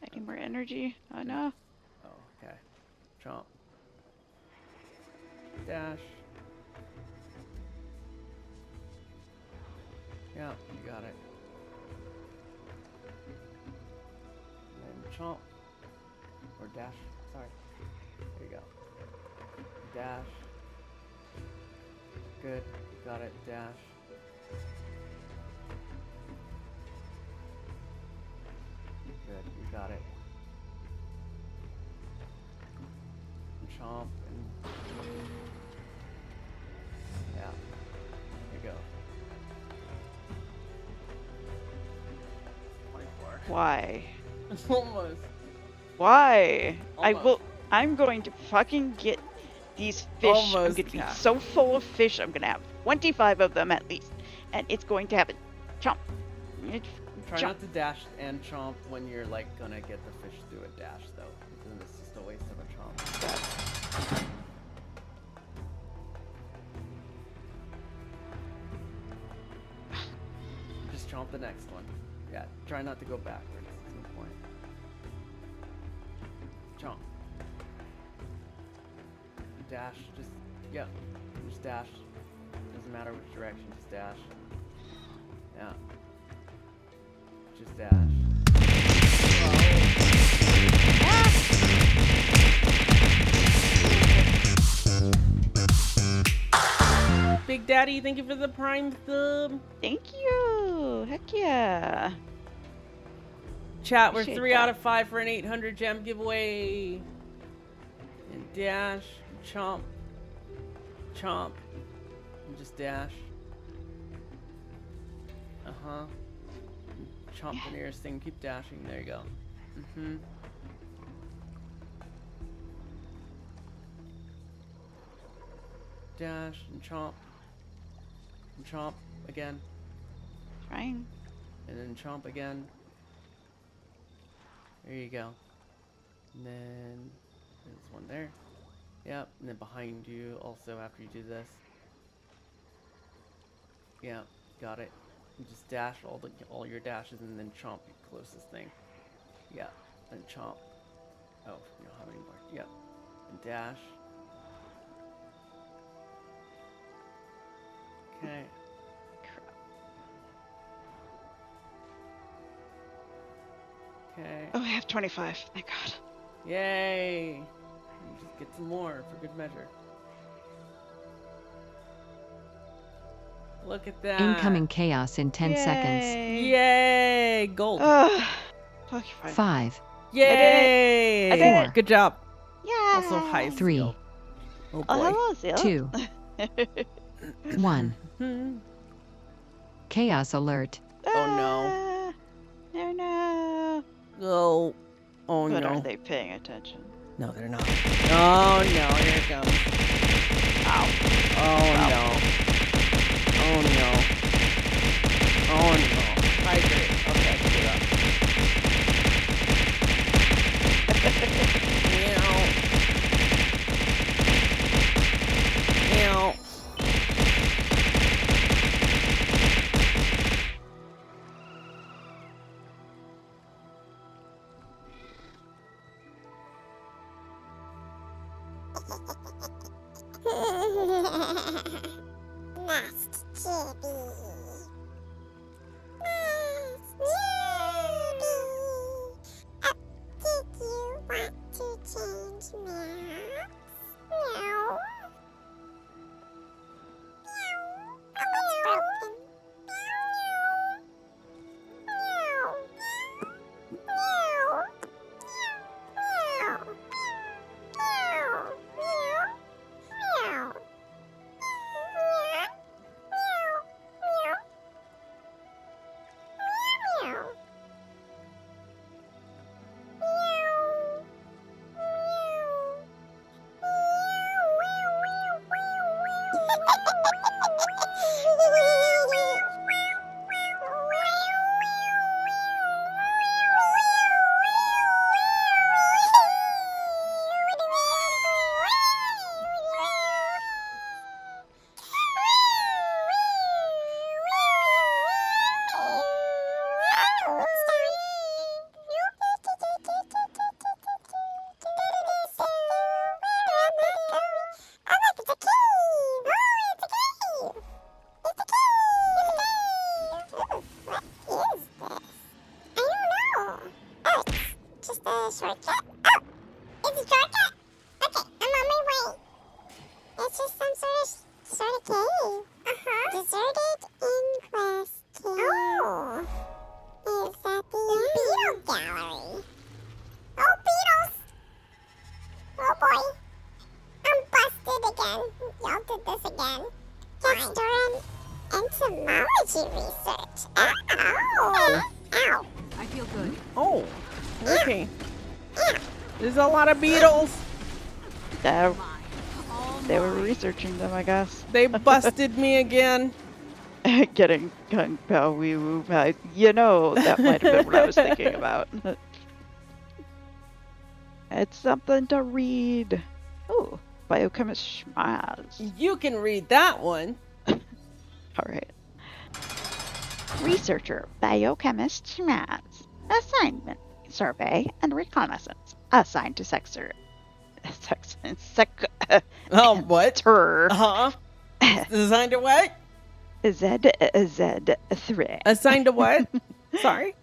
I need more energy. I know. Oh, okay. Chomp. Dash. Yeah, you got it. And then chomp. Or dash. Sorry. There you go. Dash. Good. Got it. Dash. Good. You got it. Chomp and yeah. There you go. 24. Why? Almost. Why? Almost. I'm going to fucking get these fish. I'm Almost, going to be Kat. so full of fish. I'm going to have 25 of them at least. And it's going to happen. Chomp. Try not to dash and chomp when you're like gonna get the fish through a dash though. Then it's just a waste of a chomp. Just chomp the next one. Yeah, try not to go backwards. There's no point. Chomp. Dash, just, yeah. Just dash. Doesn't matter which direction, just dash. Yeah. Just dash. Big Daddy, thank you for the Prime sub. Thank you. Heck yeah. Chat, we're Appreciate 3 that. out of 5 for an 800 gem giveaway. And dash, chomp, chomp, and just dash. Uh-huh. Chomp the nearest thing, keep dashing, there you go. Mm-hmm. Dash, and chomp again. Trying. And then chomp again. There you go. And then there's one there. Yep, and then behind you also after you do this. Yeah, got it. You just dash all your dashes and then chomp your closest thing. Yeah, and chomp. Oh, you don't have any more. Yep. And dash. Okay. Okay. Oh, I have 25. Thank God. Yay! You just get some more for good measure. Look at that. Incoming chaos in 10 seconds. Yay! Gold. Okay, fine. 5. Yay! I did it. Good job. Yeah. Also high 3. skill. Oh boy. hello, Seal. 2. 1. Chaos alert. Oh no. Oh no. Oh. Oh But no. are they paying attention? No, they're not. Oh no, here it comes. Ow. Oh no. Oh no. Oh no. Hydrate. Okay, get up. Meow. Meow. Last chibi. Did you want to change maps? No. Oh, it's broken. Shortcut? Oh! It's a shortcut? Okay, I'm on my way. It's just some sort of cave. Deserted inquest cave. Oh! Is that the Beetle Gallery? Oh, beetles! Oh boy. I'm busted again. Y'all did this again. Just during entomology research. Ow! Ow! I feel good. Oh, okay. There's a lot of beetles. They were researching them, I guess. They busted me again. Getting Kung Pao Wee Woo. You know, that might have been what I was thinking about. It's something to read. Oh, Biochemist Schmaz. You can read that one. Alright. Researcher, Biochemist Schmaz. Assignment, survey, and reconnaissance. Assigned to what? Uh-huh. Assigned to what? Z3. Assigned to what? Sorry?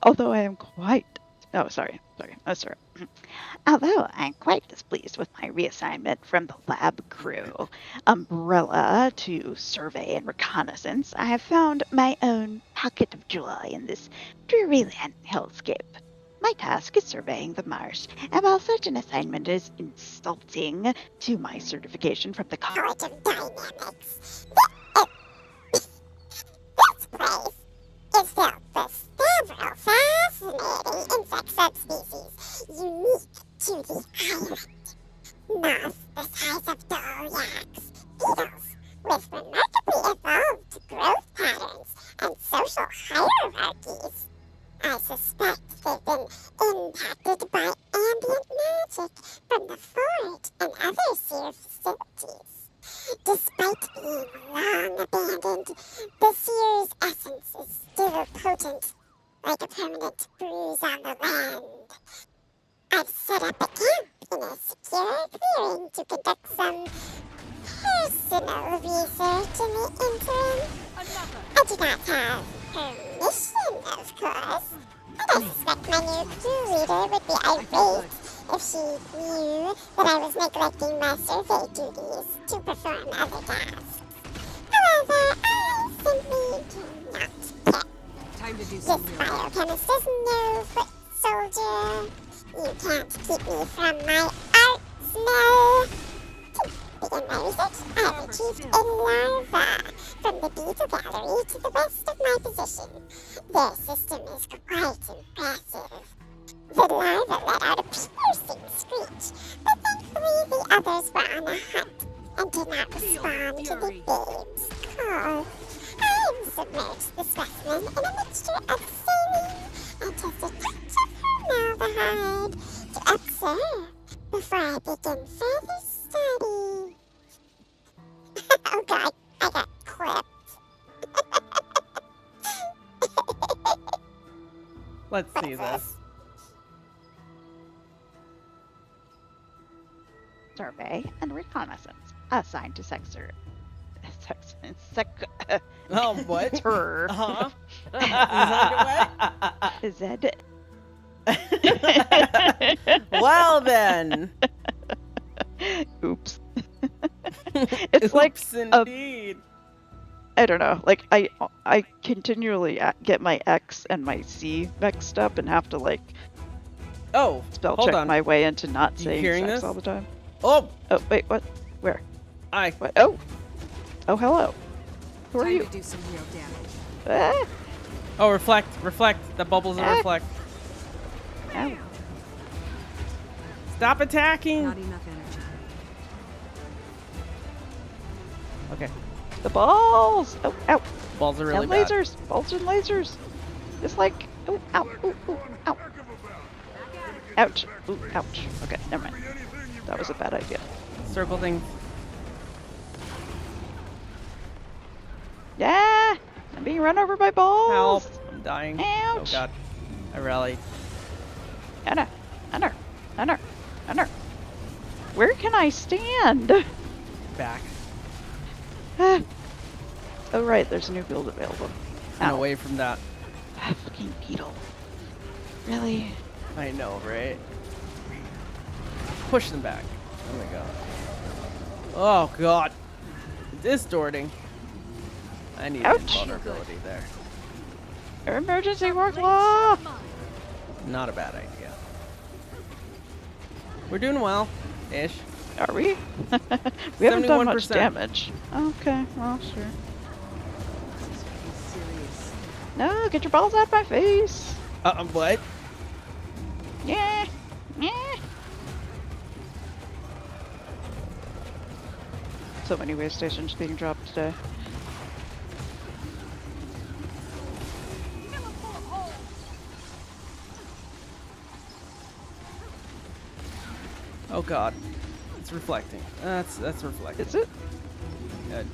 Although I am quite... Oh, sorry. Although I'm quite displeased with my reassignment from the lab crew, umbrella to survey and reconnaissance, I have found my own pocket of joy in this dreary land hellscape. My task is surveying the marsh, and while such an assignment is insulting to my certification from the College of Dynamics, This place is filled with several fascinating insect subspecies unique to the island. Moths the size of doryaks, beetles with remarkably evolved growth patterns and social hierarchies. I suspect they've been impacted by ambient ambient magic from the fort and other seer facilities. Despite being long abandoned, the seer's essence is still potent, like a permanent bruise on the land. I've set up a camp in a secure clearing to conduct some personal research in the interim. I do not have permission, of course, but I suspect my new crew leader would be irate if she knew that I was neglecting my survey duties to perform other tasks. However, I simply do not care. Time to do This some real biochemist is no foot soldier. You can't keep me from my arsenal. To begin my research, I have retrieved a larva from the beetle gallery to the west of my position. Their system is quite impressive. The larva let out a piercing screech, but thankfully the others were on a hunt and did not respond to the babe's call. I submerged the specimen in a mixture of saline and just a touch of formaldehyde to observe before I begin further study. Oh god, I got clipped. Let's see this. Survey and reconnaissance assigned to Sexer. Oh, what? Her. Huh? Is that it? Well then. Oops. It's like indeed. I don't know. Like I continually get my X and my C mixed up and have to like spell hold check on. my way into not You saying hearing sex this? all the time. Oh. Oh wait, what? Where? What? Oh. Oh hello. Who are Time you? to do some real damage. Ah. Oh, reflect. The bubbles are reflect. Ow. Stop attacking. Not enough energy. Okay. The balls! Oh, ow. Balls are really and bad. lasers! Balls and lasers! It's like, oh, ow, ooh, ooh, ow. Ouch. Ooh, ouch. Okay, never mind. That was a bad idea. Circle thing. Yeah! I'm being run over by balls! Help! I'm dying. Ouch. Oh god. I rallied. Anna! Where can I stand? Back. Oh right, there's a new build available. And Ow. away from that. Ah, fucking beetle. Really? I know, right? Push them back. Oh my god. Oh god. Distorting. I need Ouch. vulnerability there. Emergency work law! Not a bad idea. We're doing well, ish. Are we? We haven't done much 71%. damage. Okay, well, sure. No, get your balls out of my face! What? Yeah! Yeah! So many way stations being dropped today. Oh god. It's reflecting. That's reflecting. Is it?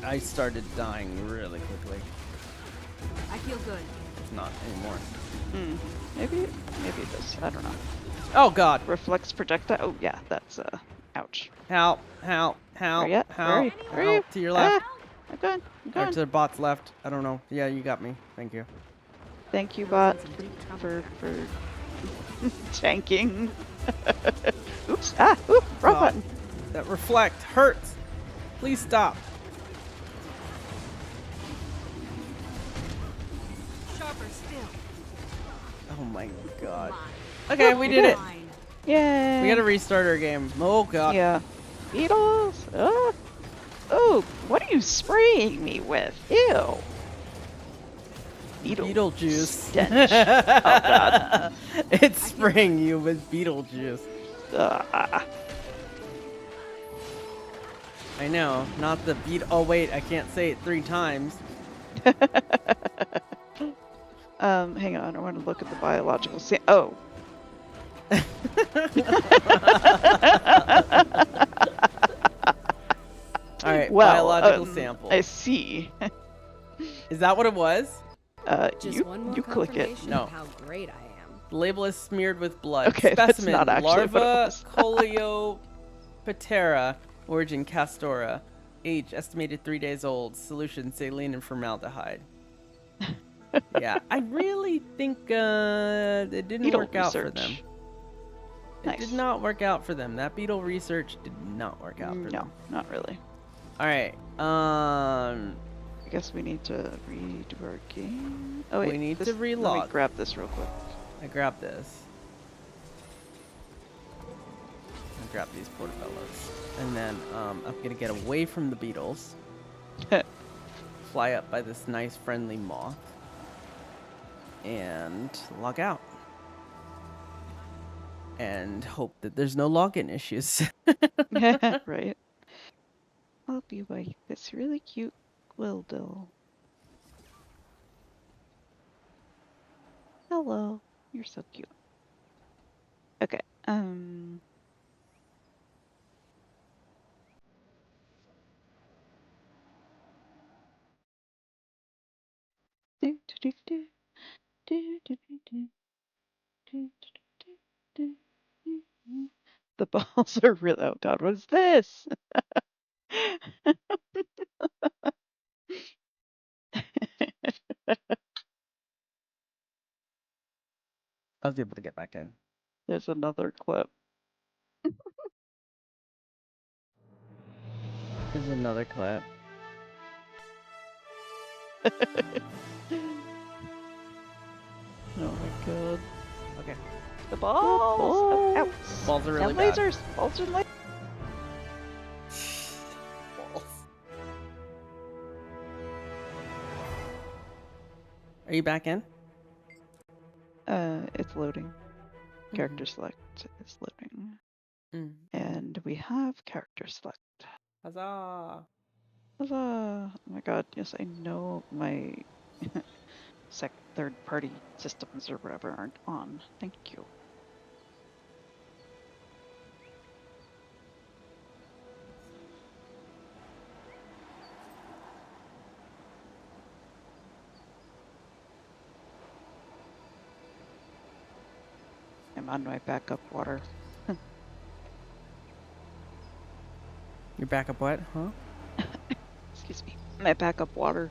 I started dying really quickly. I feel good. Not anymore. Maybe it is. I don't know. Oh god. Reflex projectile. Oh yeah, that's ouch. Help. Where you at? Where are you? Help. Where are you? To your left. Ah, I'm going. Or to the bot's left. I don't know. Yeah, you got me. Thank you. Thank you, bot, for tanking. Oops. Ah, ooh, wrong God. button. That reflect hurts. Please stop. Sharper still. Oh my god. Okay, we did it. Yay. We gotta restart our game. Oh god. Yeah. Beetles. Oh, what are you spraying me with? Ew. Beetle juice. Stench. Oh god. It's spraying you with beetle juice. I know, not the beat. Oh wait, I can't say it 3 times. Hang on, I want to look at the biological oh. All right, Well, biological sample. I see. Is that what it was? Just one more you click it. confirmation No. of how great I am. The label is smeared with blood. Okay, that's Specimen, not actually what it Larva Coleoptera, origin Castora, age estimated 3 days old, solution saline and formaldehyde. Yeah, I really think it didn't Beetle work out for them. research. It Nice. did not work out for them. That beetle research did not work out for No, them. not really. All right. I guess we need to redo our game. Oh wait, We need to Let me relog. grab this real quick. I grabbed this. I grabbed these portobellos. And then I'm gonna get away from the beetles. Fly up by this nice friendly moth. And log out. And hope that there's no login issues. Right. I'll be like this really cute Gwildil. Hello. You're so cute. Okay. Do, do, do, do, do, do, do, do, do, do, do, do. The balls are really. Oh God, what is this? I was able to get back in. There's another clip. There's another clip. Oh my God. Okay. The balls. Ouch. Balls are really And bad. lasers. Balls are lasers. Balls. Are you back in? It's loading. Character select is loading. Mm. And we have character select. Huzzah! Huzzah! Oh my God, yes, I know my third-party systems or whatever aren't on. Thank you. I'm on my backup water. Your backup what? Huh? Excuse me. My backup water.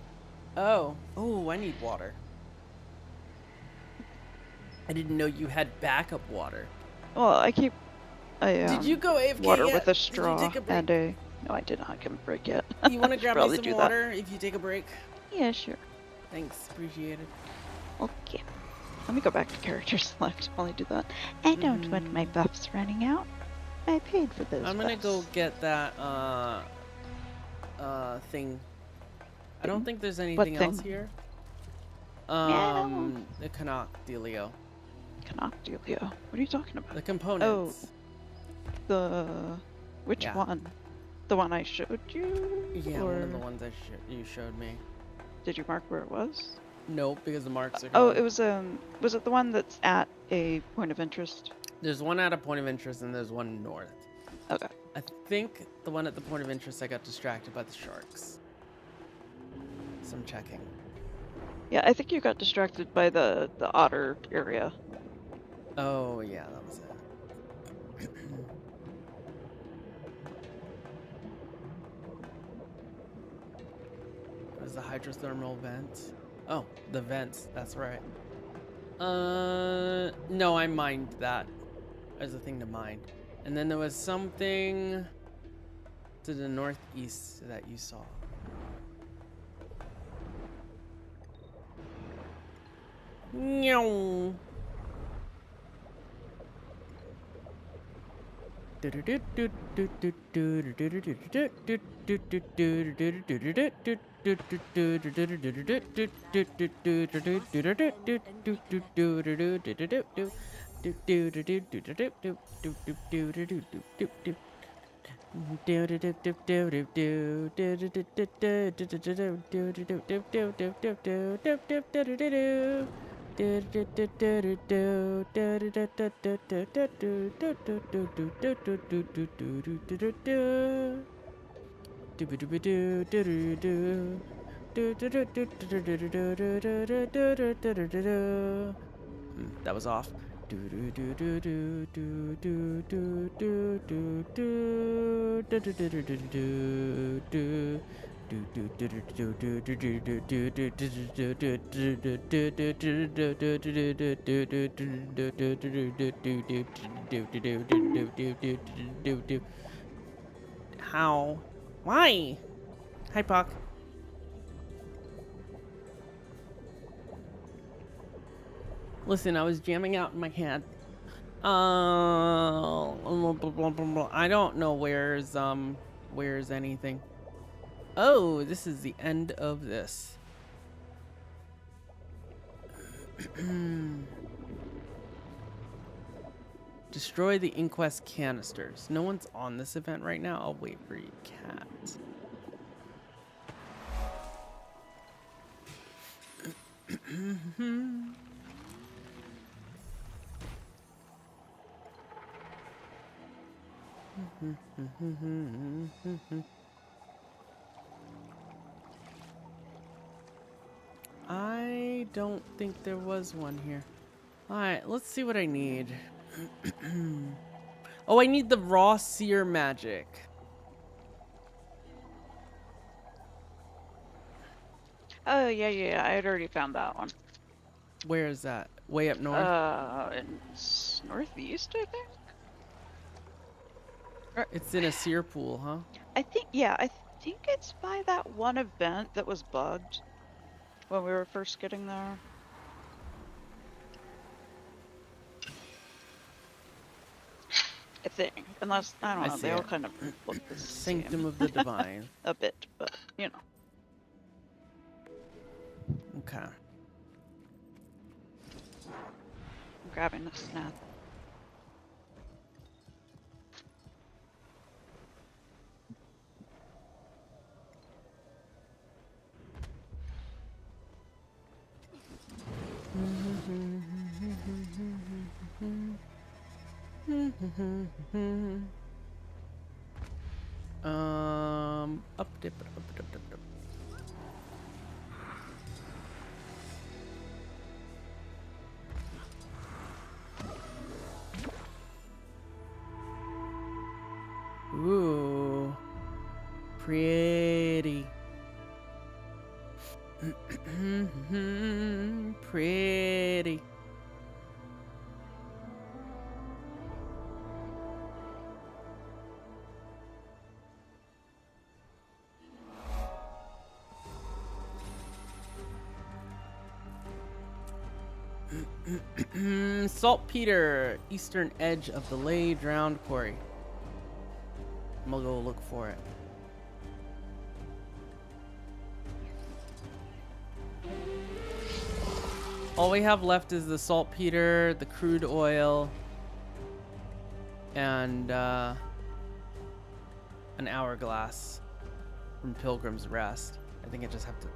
Oh. Oh, I need water. I didn't know you had backup water. Well, I keep. Did you go AFK water yet? with a Did you straw take a break? and a. No, I did not give a break yet. You want to Should grab me probably some do that. water if you take a break? Yeah, sure. Thanks, appreciate it. Okay. Let me go back to character select while I do that. I don't want my buffs running out. I paid for those. I'm gonna buffs. go get that thing. I don't think there's anything else thing? here. Meow. The Canuck dealio. Canoctilio. What are you talking about? The components. Which Yeah. one? The one I showed you? Yeah, or one of the ones you showed me. did you mark where it was? Nope, because the marks are Oh, gone. it was it the one that's at a point of interest? There's one at a point of interest and there's one north. Okay. I think the one at the point of interest I got distracted by the sharks. So I'm checking. Yeah, I think you got distracted by the otter area. Oh yeah, that was it. What is the hydrothermal vent? Oh, the vents, that's right. No, I mined that as a thing to mine. And then there was something to the northeast that you saw. Meow. That was off. How? Why? Hi, Puck. Listen, I was jamming out in my head. I don't know where's anything. Oh, this is the end of this. Destroy the inquest canisters. No one's on this event right now. I'll wait for you, cat. I don't think there was one here. Alright, let's see what I need. Oh, I need the raw seer magic. Oh, yeah. I had already found that one. Where is that? Way up north? In northeast, I think? It's in a seer pool, huh? I think it's by that one event that was bugged when we were first getting there. I think, unless I don't know, they all kind of look the same. Sanctum of the Divine. A bit, but you know. Okay. I'm grabbing the snap. Up dip. Ooh, pretty. Pretty. Saltpeter, eastern edge of the Lay Drowned Quarry. I'm gonna go look for it. All we have left is the saltpeter, the crude oil, and an hourglass from Pilgrim's Rest. I think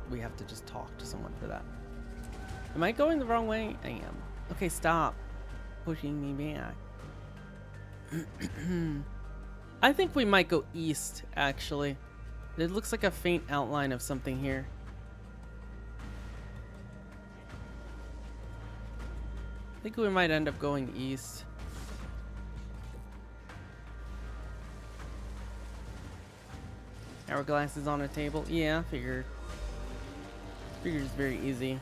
we have to just talk to someone for that. Am I going the wrong way? I am. Okay, stop pushing me back. I think we might go east, actually. It looks like a faint outline of something here. I think we might end up going east. Hourglass is on a table. Yeah, figured. Figured it's very easy.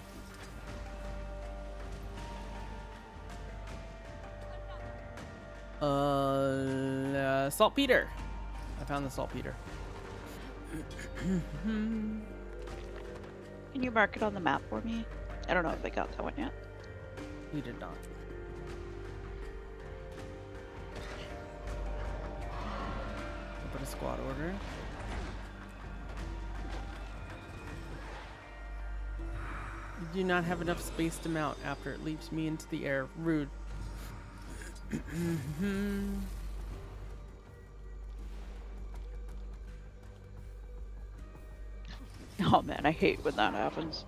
Saltpeter. I found the saltpeter. Can you mark it on the map for me? I don't know if they got that one yet. You did not. Open a squad order. You do not have enough space to mount after it leaps me into the air. Rude. Oh man, I hate when that happens.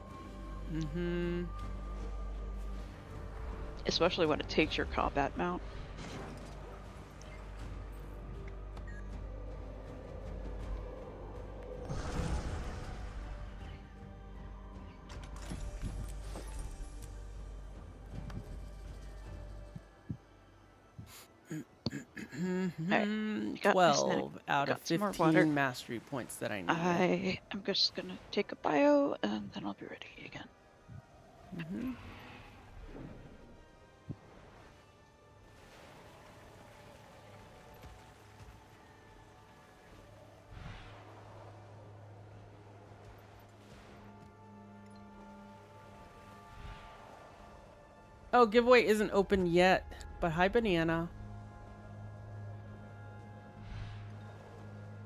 Especially when it takes your combat mount. Alright, got my snack. 12 out of Got some more water. 15 mastery points that I need. I am just gonna take a bio and then I'll be ready again. Oh, giveaway isn't open yet, but hi, Banana.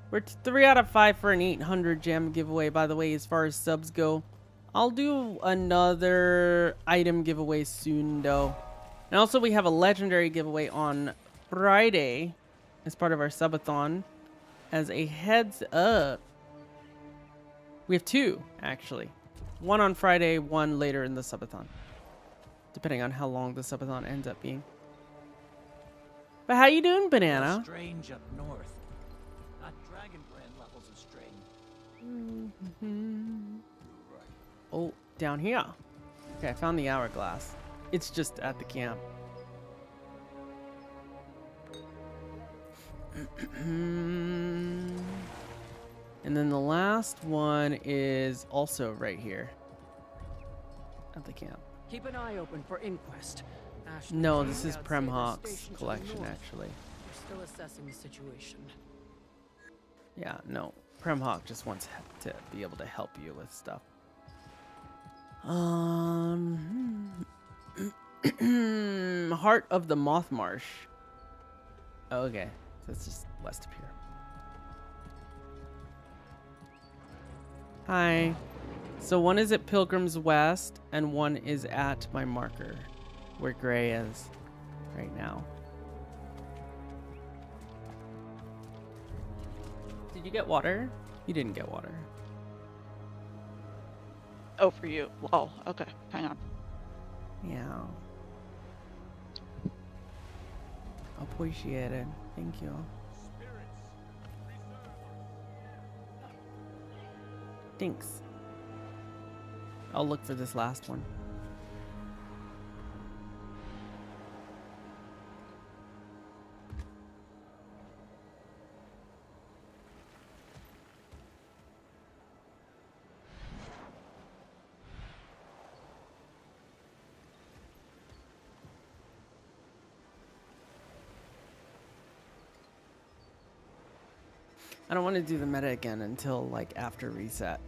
We're 3 out of 5 for an 800 gem giveaway, by the way, as far as subs go. I'll do another item giveaway soon, though. And also, we have a legendary giveaway on Friday as part of our subathon. As a heads up, we have 2, actually. One on Friday, one later in the subathon. Depending on how long the subathon ends up being. But how you doing, Banana? Strange up north. Not dragon brand levels of strange. Oh, down here. Okay, I found the hourglass. It's just at the camp. And then the last one is also right here at the camp. Keep an eye open for Inquest. Ashton No, came this is out Prem Saber Hawk's Station to the collection, north. actually. We're still assessing the situation. Yeah, no. Prem Hawk just wants to be able to help you with stuff. Heart of the Moth Marsh. Oh, okay, so it's just west of here. Hi. So one is at Pilgrim's West, and one is at my marker, where Gray is right now. Did you get water? You didn't get water. Oh, for you. Oh, okay. Hang on. Yeah. Appreciate it. Thank you. Thanks. I'll look for this last one. I don't want to do the meta again until like after reset.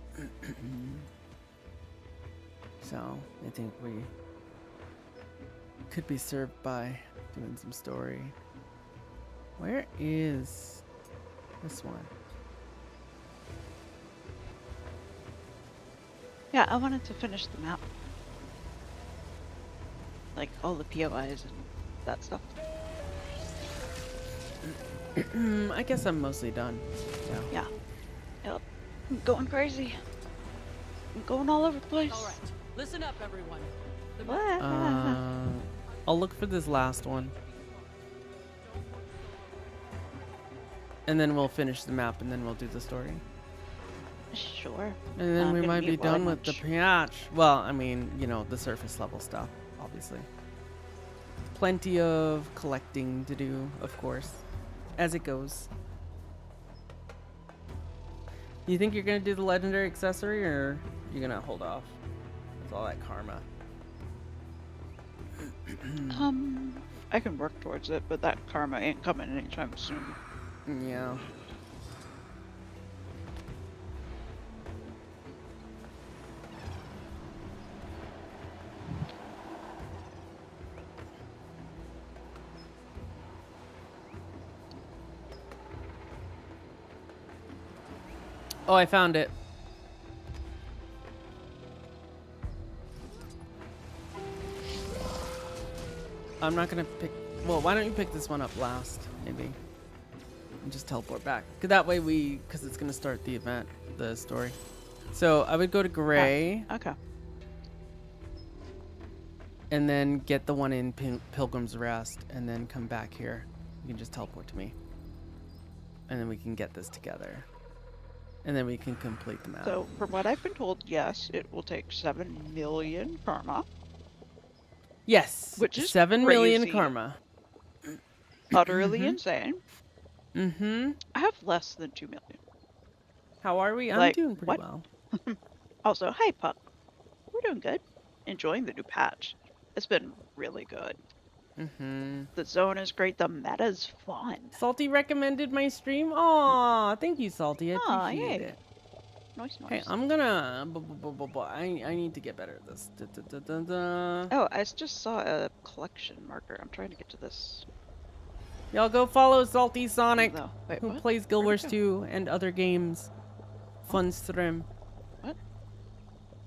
So I think we could be served by doing some story. Where is this one? Yeah, I wanted to finish the map. Like all the POIs and that stuff. I guess I'm mostly done. So. Yeah. Yep. I'm going crazy. I'm going all over the place. All right, listen up, everyone. I'll look for this last one. And then we'll finish the map and then we'll do the story. Sure. And then I'm we gonna might be eat while I done with the munch. patch. Well, I mean, you know, the surface level stuff, obviously. Plenty of collecting to do, of course, as it goes. You think you're gonna do the legendary accessory, or you're gonna hold off with all that karma? I can work towards it, but that karma ain't coming anytime soon. Yeah. Oh, I found it. I'm not gonna pick. Well, why don't you pick this one up last, maybe, and just teleport back? Cause that way cause it's gonna start the event, the story. So I would go to Gray. Okay. and then get the one in Pilgrim's Rest, and then come back here. You can just teleport to me, and then we can get this together, and then we can complete the map. So, from what I've been told, yes, it will take 7 million karma. Yes, which is 7 million crazy. karma. Utterly insane. Mm-hmm. I have less than 2 million. How are we? I'm Like, doing pretty what? well. Also, hi Puck. We're doing good. Enjoying the new patch. It's been really good. Mm-hmm. The zone is great. The meta's fun. Salty recommended my stream. Aw, thank you, Salty. I Aw, appreciate yay. it. Nice. Hey, I'm gonna. I need to get better at this. Oh, I just saw a collection marker. I'm trying to get to this. Y'all go follow Salty Sonic, No, wait, who what? plays Guild Where'd Wars it 2 and other games. Fun stream. What?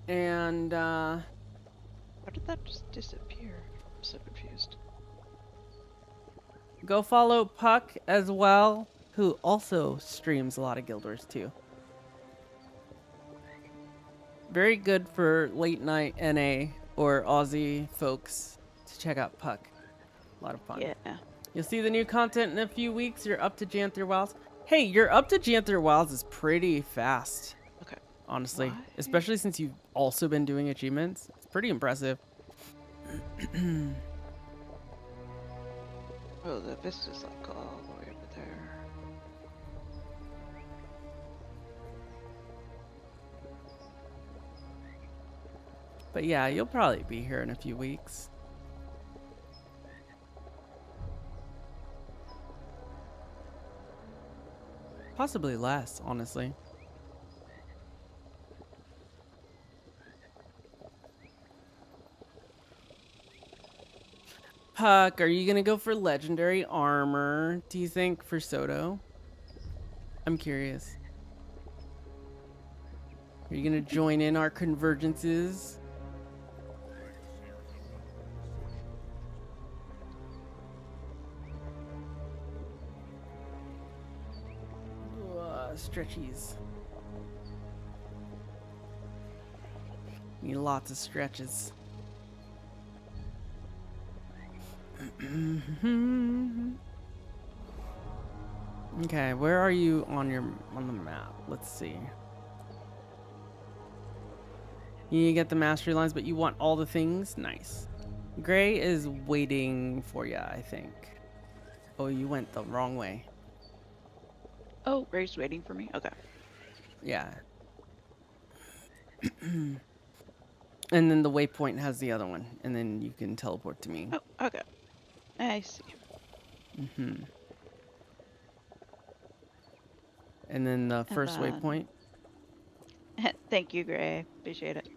And How did that just disappear? I'm so confused. go follow Puck as well, who also streams a lot of Guild Wars 2. Very good for late night NA or Aussie folks to check out Puck. A lot of fun. Yeah. You'll see the new content in a few weeks. You're up to Janther Wilds. Hey, you're up to Janther Wilds is pretty fast. Okay. Honestly. Why? Especially since you've also been doing achievements. It's pretty impressive. Oh, the vista's like all the way over there. But yeah, you'll probably be here in a few weeks. Possibly less, honestly. Puck, are you gonna go for legendary armor, do you think, for Soto? I'm curious. Are you gonna join in our convergences? Stretchies. Need lots of stretches. Okay, where are you on the map? Let's see. You get the mastery lines, but you want all the things? Nice. Gray is waiting for you, I think. Oh, you went the wrong way. Oh, Gray's waiting for me? Okay. Yeah. And then the waypoint has the other one, and then you can teleport to me. Oh, okay. I see. Mm-hmm. And then the first waypoint. Thank you, Gray. Appreciate it.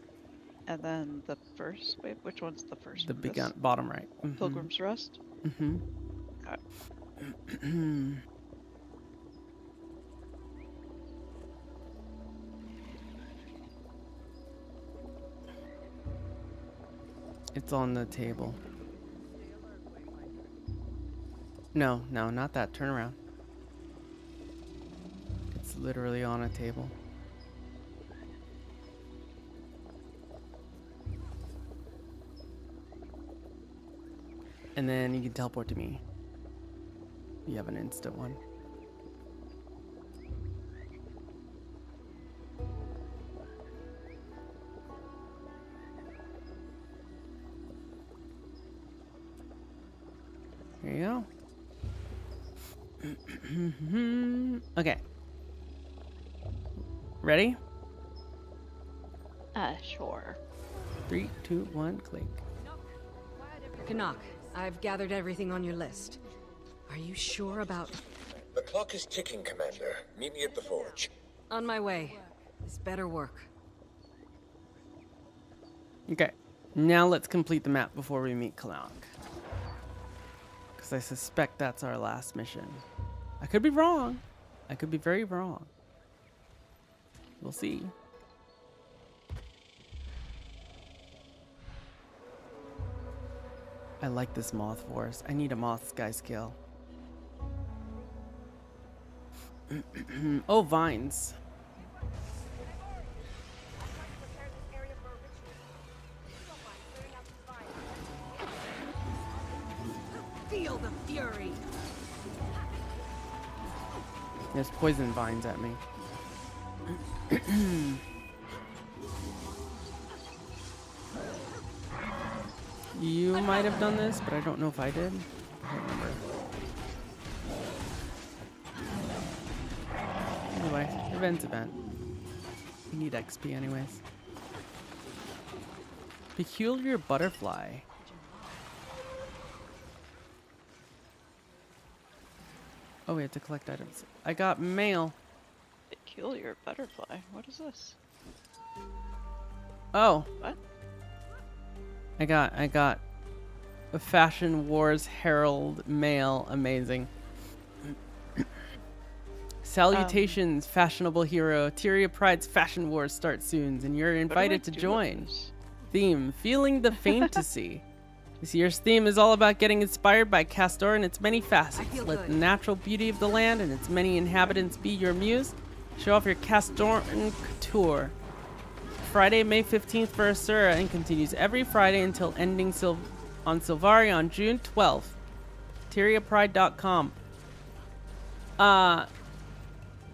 And then the first wave. Which one's the first? The one? big This bottom right. Mhm. Pilgrim's Rest. Mm-hmm. Okay. It's on the table. No, not that. Turn around. It's literally on a table. And then you can teleport to me. You have an instant one. Here you go. Okay. Ready? Sure. 3, 2, 1, click. Canuck, I've gathered everything on your list. Are you sure about... The clock is ticking, Commander. Meet me at the forge. On my way. This better work. Okay. Now let's complete the map before we meet Calank. Because I suspect that's our last mission. I could be wrong. I could be very wrong. We'll see. I like this moth forest. I need a moth sky skill. Oh, vines. the fury. There's poison vines at me. You might have done this, but I don't know if I did. I don't remember. Anyway, event's event. We need XP anyways. Peculiar butterfly. Oh, we have to collect items. I got mail. Peculiar butterfly. What is this? Oh. What? I got a Fashion Wars Herald mail. Amazing. Salutations, fashionable hero. Tyria Pride's Fashion Wars start soon, and you're invited to join. Theme, feeling the fantasy. This year's theme is all about getting inspired by Castor and its many facets. Let the natural beauty of the land and its many inhabitants be your muse. Show off your Castoran couture. Friday, May 15th for Asura, and continues every Friday until ending on Sylvari on June 12th. TyriaPride.com.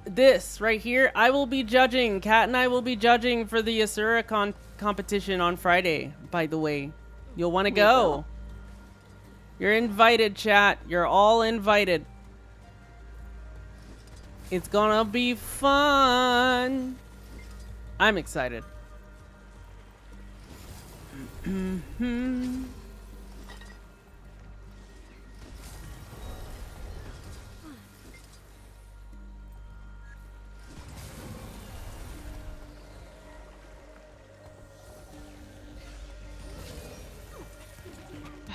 This right here, I will be judging. Kat and I will be judging for the Asura competition on Friday, by the way. You'll want to go. You're invited, chat. You're all invited. It's gonna be fun. I'm excited.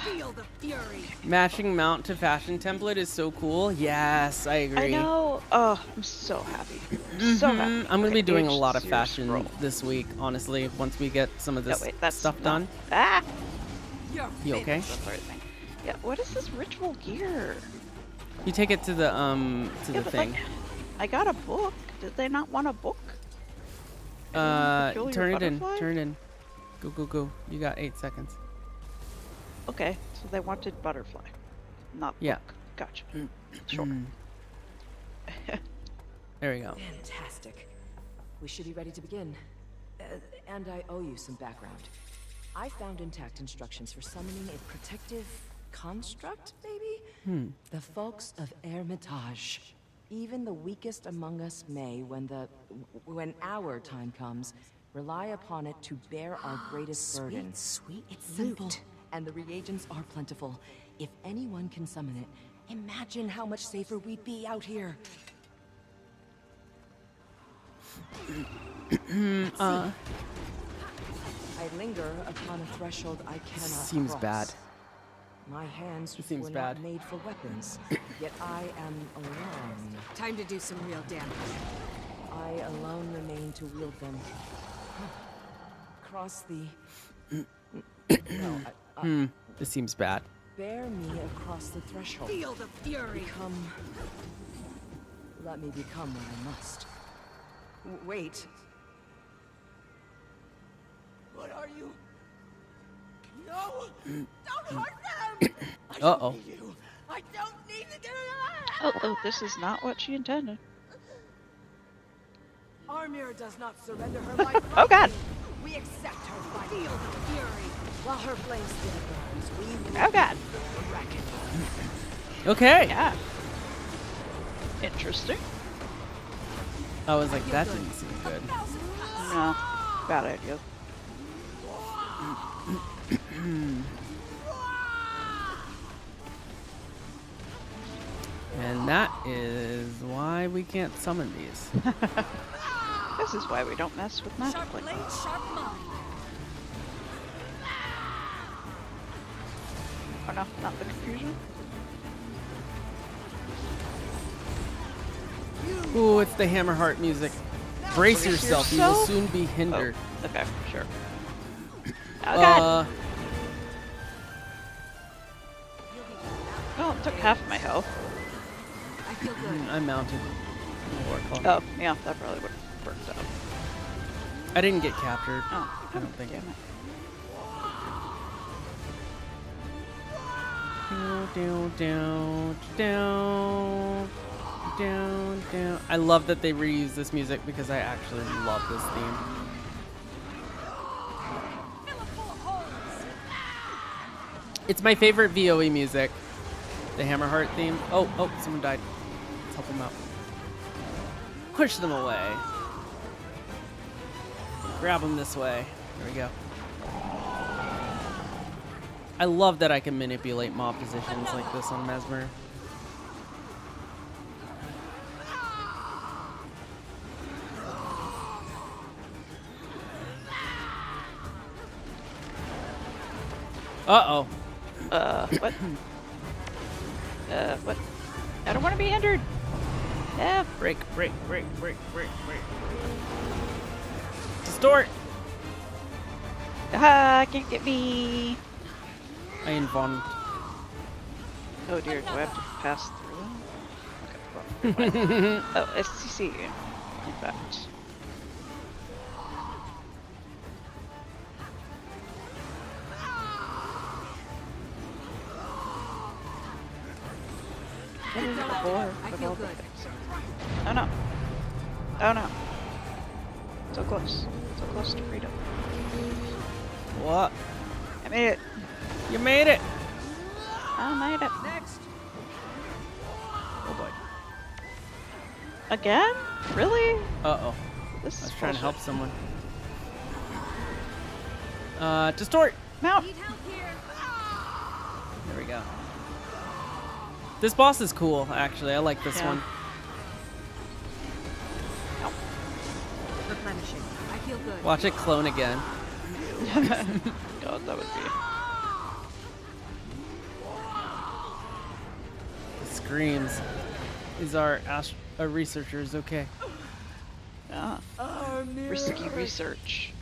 Feel the fury. Matching mount to fashion template is so cool. Yes, I agree. I know. Oh, I'm so happy. So happy. I'm gonna be doing a Age lot of 0 fashion scroll. this week, honestly, once we get some of this stuff done. Ah! You okay? That's the third thing. Yeah, what is this ritual gear? You take it to the Yeah, but, thing. like, I got a book. Did they not want a book? Peculiar Turn it in. butterfly? Turn it in. Go, go, go. You got 8 seconds. Okay, so they wanted butterfly, not Yeah. book. Gotcha. Sure. There we go. Fantastic. We should be ready to begin. And I owe you some background. I found intact instructions for summoning a protective construct, maybe? The folks of Hermitage. Even the weakest among us may, when our time comes, rely upon it to bear our greatest burden. Sweet, It's simple, and the reagents are plentiful. If anyone can summon it, imagine how much safer we'd be out here. I linger upon a threshold I cannot Seems cross. bad. My hands Seems were bad. not made for weapons, yet I am alone. Time to do some real damage. I alone remain to wield them. Cross the... no, This seems bad. bear me across the threshold. Feel the fury. Let me become what I must. Wait. What are you? No! Don't hurt them! I Uh-oh. don't need you. I don't need to get it. Oh, this is not what she intended. Armir does not surrender her life. Oh God! We accept her fight. Feel the fury. While her flame still burns, we will Oh God! wreck it. Okay. Yeah. Interesting. I was like, that didn't seem good. No, bad idea. And that is why we can't summon these. This is why we don't mess with magic Sharp like blade, that. sharp mind. Oh no, not the confusion. Ooh, it's the Hammerheart music. Brace yourself, you will soon be hindered. Oh, okay, sure. Oh God! Well, it took half of my health. I feel good. I'm mounted. Oh, yeah, that probably would have worked out. I didn't get captured. Oh, I don't think. damn it. Down. I love that they reuse this music because I actually love this theme. It's my favorite VOE music. The Hammerheart theme. Oh, someone died. Let's help them out. Push them away. Grab them this way. There we go. I love that I can manipulate mob positions like this on Mesmer. Uh-oh. What? What? I don't want to be hindered. Yeah. Break. Distort. Can't get me. I invulned. Oh dear, do I have to pass through them? Okay, well, oh, SCC, in fact. What is it for? I feel good. Oh no. Oh no. So close. So close to freedom. What? I made it. You made it. I made it. Next. Oh boy. Again? Really? Uh-oh. This I was is trying to help bullshit. someone. Distort. Mount. There we go. This boss is cool, actually. I like this one. Replenishing. I feel good. Watch it clone again. God, that would be. The screams. Is our researchers okay? Yeah. Risky research.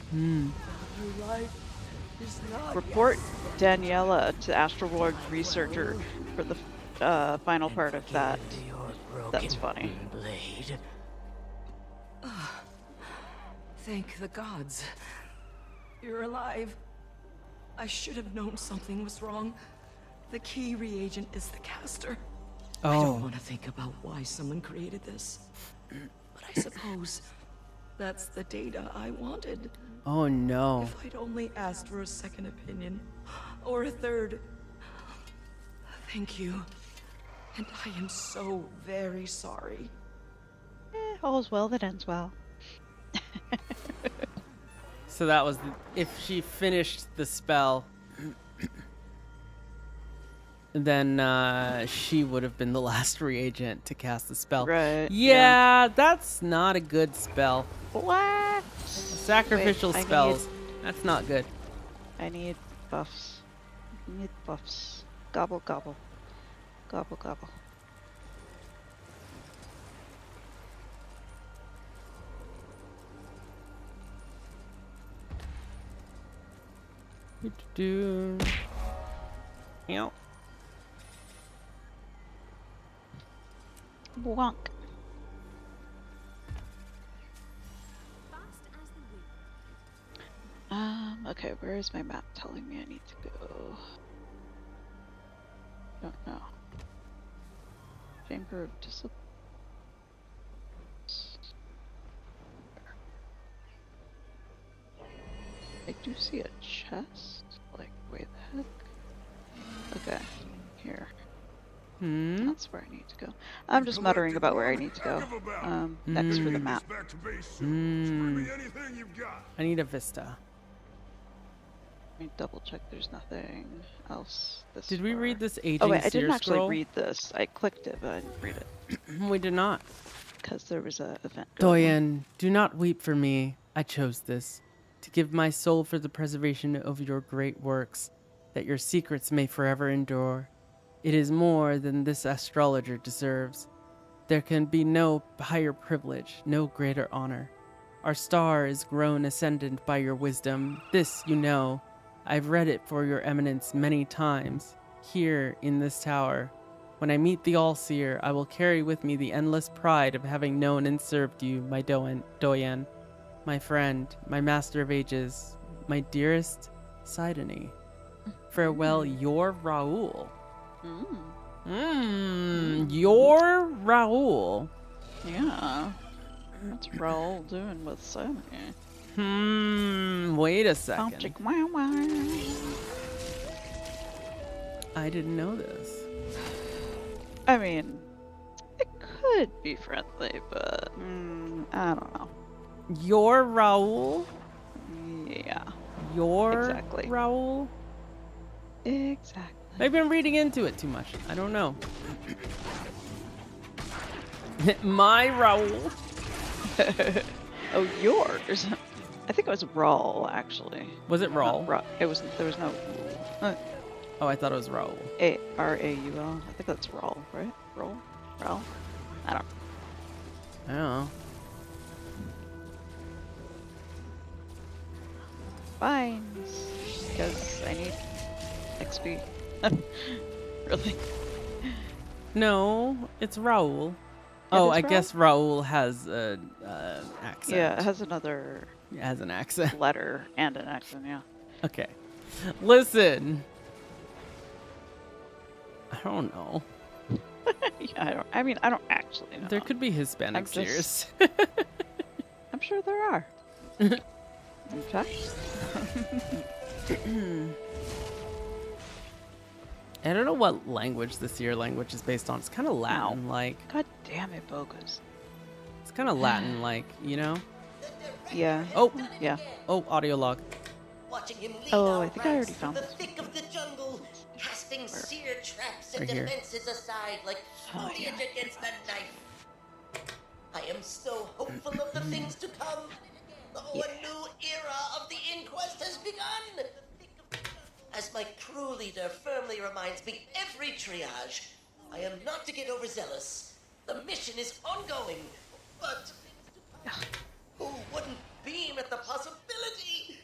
Report Daniela to Astral Ward researcher for the final part of that. That's funny. Thank the gods. You're alive. I should have known something was wrong. The key reagent is the caster. I don't want to think about why someone created this. But I suppose that's the data I wanted. Oh no. If I'd only asked for a second opinion, or a third. Thank you. And I am so very sorry. All's well that ends well. So that was if she finished the spell, then she would have been the last reagent to cast the spell. Right. Yeah, that's not a good spell. What? Sacrificial Wait, spells. That's not good. I need buffs. I need buffs. Gobble, gobble. Gobble, gobble. Do. Yep. Wonk. Okay, where is my map telling me I need to go? Don't know. Chamber of Discipline. I do see a chest. Like, wait, the heck? Okay, here. That's where I need to go. I'm just muttering about where I need to go. Next for the map. I need a vista. Let me double check there's nothing else this Did we read this aging Oh wait, I seer didn't actually scroll? read this. I clicked it, but I didn't read it. We did not. Because there was a event going on. Doyen, do not weep for me. I chose this. To give my soul for the preservation of your great works, that your secrets may forever endure. It is more than this astrologer deserves. There can be no higher privilege, no greater honor. Our star is grown ascendant by your wisdom. This you know. I've read it for your eminence many times, here in this tower. When I meet the All-Seer, I will carry with me the endless pride of having known and served you, my Doyen, my friend, my master of ages, my dearest Sidony. Farewell, your Raoul. You're Raoul. Yeah. What's Raoul doing with Sammy? Wait a second. Chick, wow, wow. I didn't know this. I mean, it could be friendly, but I don't know. You're Raoul? Yeah. You're exactly. Raoul? Exactly. Maybe I'm reading into it too much. I don't know. My Raoul. Oh, yours. I think it was Raoul, actually. Was it Raoul? It was. There was no. Oh, I thought it was Raoul. R-A-U-L. I think that's Raoul, right? Raoul? Raoul? I don't know. Fines. Because I need XP. Really? No, it's Raoul. Yeah, oh, it's I Raoul? guess Raoul has an accent. Yeah, it has another. It has an accent. Letter and an accent, yeah. Okay. Listen. I don't know. Yeah, I mean, I don't actually know. There could be Hispanics here. I'm sure there are. In fact. I don't know what language this year language is based on. It's kind of Latin-like. God damn it, Bogus. It's kind of Latin-like, you know? Yeah. Oh. Yeah. Oh, audio log. Watching him lead Oh, our I think I already ranks found through this. the thick of the jungle, casting seer traps and Right here. defenses aside like foliage against a knife. I am so hopeful of the things to come. Oh, a new era of the Inquest has begun. As my crew leader firmly reminds me every triage, I am not to get overzealous. The mission is ongoing, but who wouldn't beam at the possibility?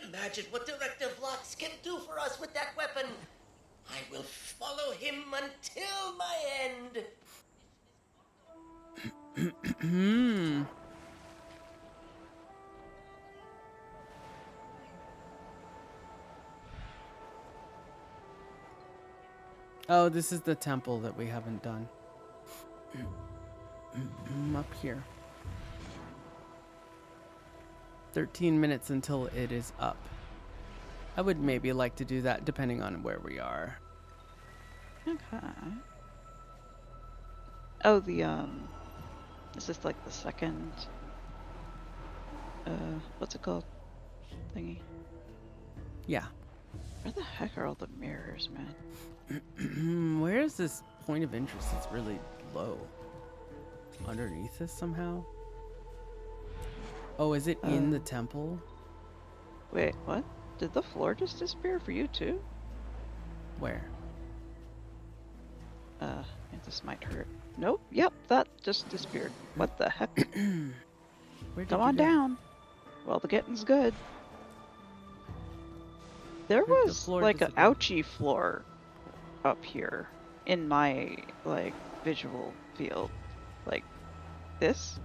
Imagine what Director Vlox can do for us with that weapon. I will follow him until my end. Oh, this is the temple that we haven't done. Up here. 13 minutes until it is up. I would maybe like to do that depending on where we are. Okay. Oh, is this like the second, what's it called? Thingy? Yeah. Where the heck are all the mirrors, man? Where is this point of interest? It's really low. Underneath this somehow? Oh, is it in the temple? Wait, what? Did the floor just disappear for you too? Where? This might hurt. Nope. Yep, that just disappeared. What the heck? Come on down. Well, the getting's good. There was like an ouchie floor up here in my like visual field, like this.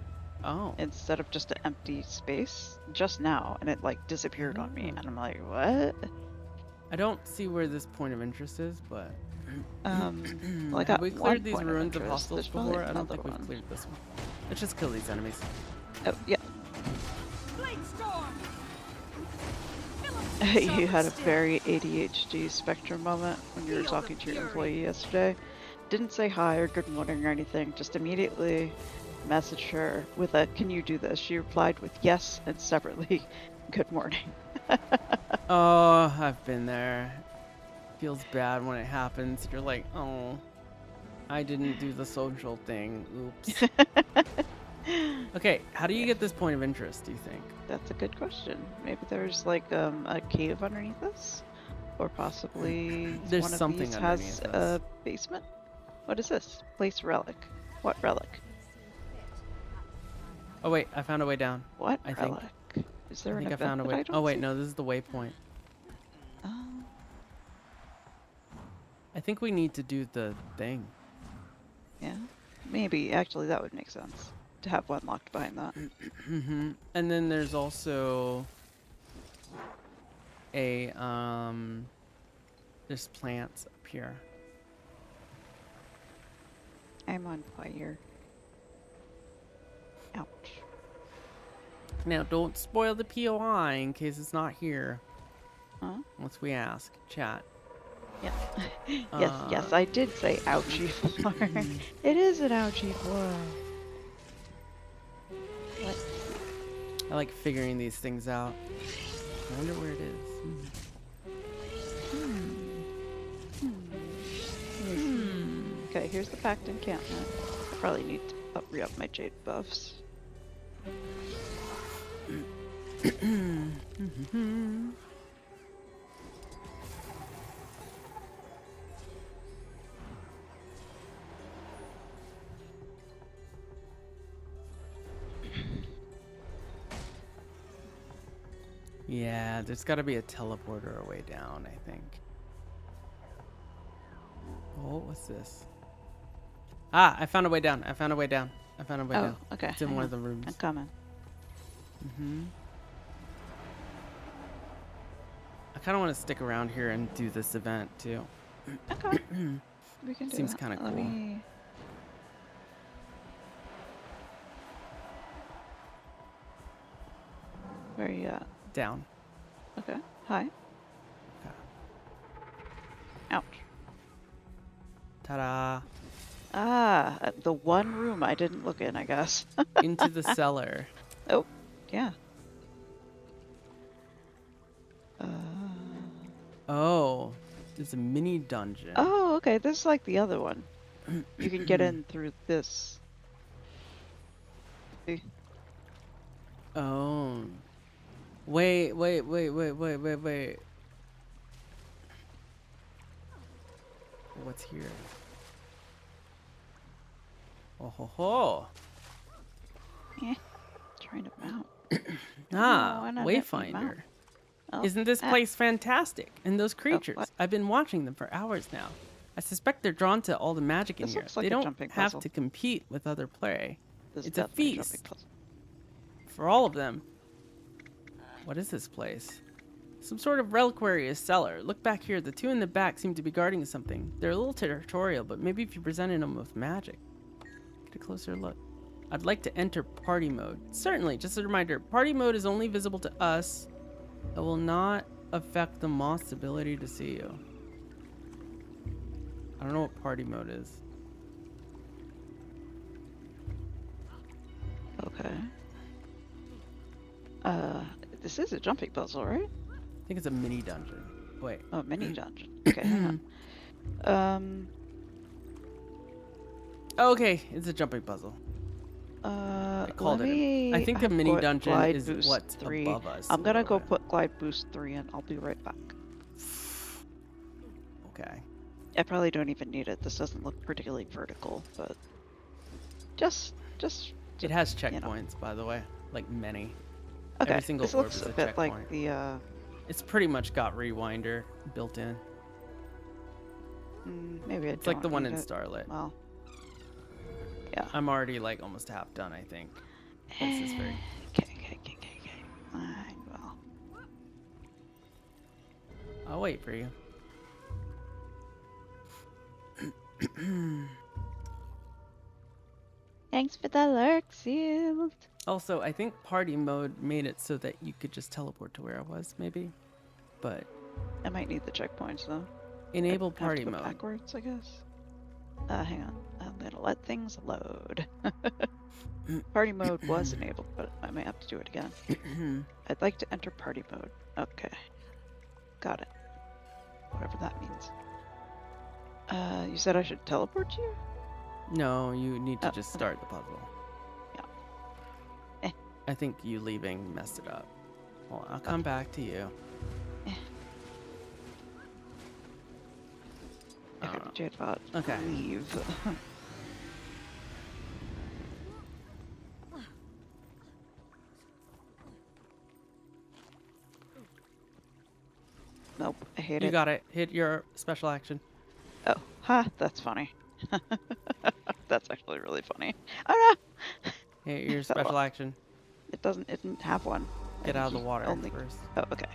Oh. Instead of just an empty space just now, and it like disappeared on me, and I'm like, what? I don't see where this point of interest is, but well, I got have we one cleared these point of ruins of interest. hostels There's probably before? I don't think another we've one. cleared this one. Let's just kill these enemies. Oh yeah. You had a very ADHD spectrum moment when you were talking to your employee yesterday. Didn't say hi or good morning or anything, just immediately messaged her with a, "Can you do this?" She replied with yes and separately, "Good morning." Oh, I've been there. Feels bad when it happens. You're like, oh, I didn't do the social thing. Oops. Okay, how do you get this point of interest, do you think? That's a good question. Maybe there's like a cave underneath us, or possibly There's one of something these has underneath a us. basement. What is this? Place relic. What relic? Oh wait, I found a way down. What I relic? think. Is there I an think I event found a that way. I don't Oh wait, see? no, this is the waypoint. Oh. I think we need to do the thing. Yeah. Maybe actually that would make sense to have one locked behind that. Mm-hmm. And then there's also a there's plants up here. I'm on fire. Ouch. Now, don't spoil the POI in case it's not here. Huh? Once we ask. Chat. Yes. Yes, I did say ouchie floor. It is an ouchie floor. What? I like figuring these things out. I wonder where it is. Okay, here's the packed encampment. I probably need to re-up my jade buffs. Yeah, there's got to be a teleporter way down, I think. Oh, what's this? Ah, I found a way down. I found a way down. Okay. It's in one of the rooms. I'm coming. I kind of want to stick around here and do this event too. Okay. We can do Seems that. kind of Let cool. me- Where are you at? Down. Okay. Hi. Ouch. Ta-da. Ah, the one room I didn't look in, I guess. Into the cellar. Oh, yeah. Oh, there's a mini dungeon. Oh, okay. This is like the other one. You can get in through this. See? Oh. Wait. What's here? Oh ho ho. Yeah. Trying to mount. Ah, why not let me Wayfinder. mount? Oh, Isn't this ah. place fantastic? And those creatures. what? I've been watching them for hours now. I suspect they're drawn to all the magic in This here. looks like They a don't jumping have puzzle. to compete with other prey. This is It's a definitely jumping feast puzzle. for all of them. What is this place? Some sort of reliquary or cellar. Look back here. The two in the back seem to be guarding something. They're a little territorial, but maybe if you presented them with magic. Get a closer look. I'd like to enter party mode. Certainly, just a reminder, party mode is only visible to us. It will not affect the moth's ability to see you. I don't know what party mode is. Okay. This is a jumping puzzle, right? I think it's a mini dungeon. Wait. Oh, mini dungeon. Okay, hang on. Okay, it's a jumping puzzle. I called it. I think the mini dungeon is what's above us. I'm gonna go put glide boost 3 in. I'll be right back. Okay. I probably don't even need it. This doesn't look particularly vertical, but just. It has checkpoints, by the way, like many. Okay. Every single this orb looks is a a bit checkpoint. like the. It's pretty much got Rewinder built in. Maybe it's like the one need in it. Starlit. Well. Yeah. I'm already like almost half done, I think. This is very. Okay. Fine. Well. I'll wait for you. Thanks for the lurk, Sealed. Also, I think party mode made it so that you could just teleport to where I was, maybe. But I might need the checkpoints though. enable I have to party go mode. backwards, I guess. Hang on. I'm gonna let things load. Party mode was enabled, but I may have to do it again. I'd like to enter party mode. Okay. Got it. Whatever that means. You said I should teleport you? No, you need to just start the puzzle. Yeah. I think you leaving messed it up. Well, I'll come back to you. Okay, Jadebot. Okay. Leave. Nope, I hate it. You got it. Hit your special action. Oh, that's funny. That's actually really funny. Oh no! Hit your special action. It didn't have one. Get out of the water only... first. Oh, okay.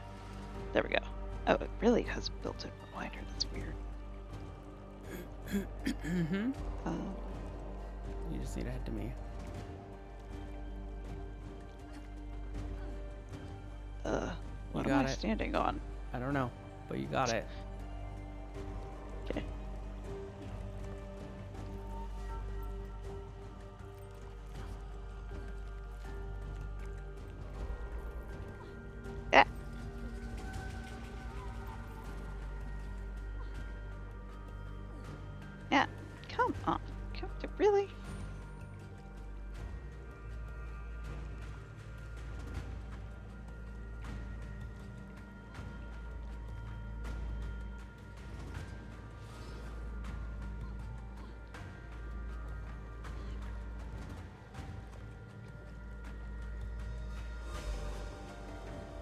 There we go. Oh, it really has built-in reminder. That's weird. You just need to head to me. What You am got I it. standing on? I don't know, but you got it. Okay. Yeah. Yeah. Come on. Really?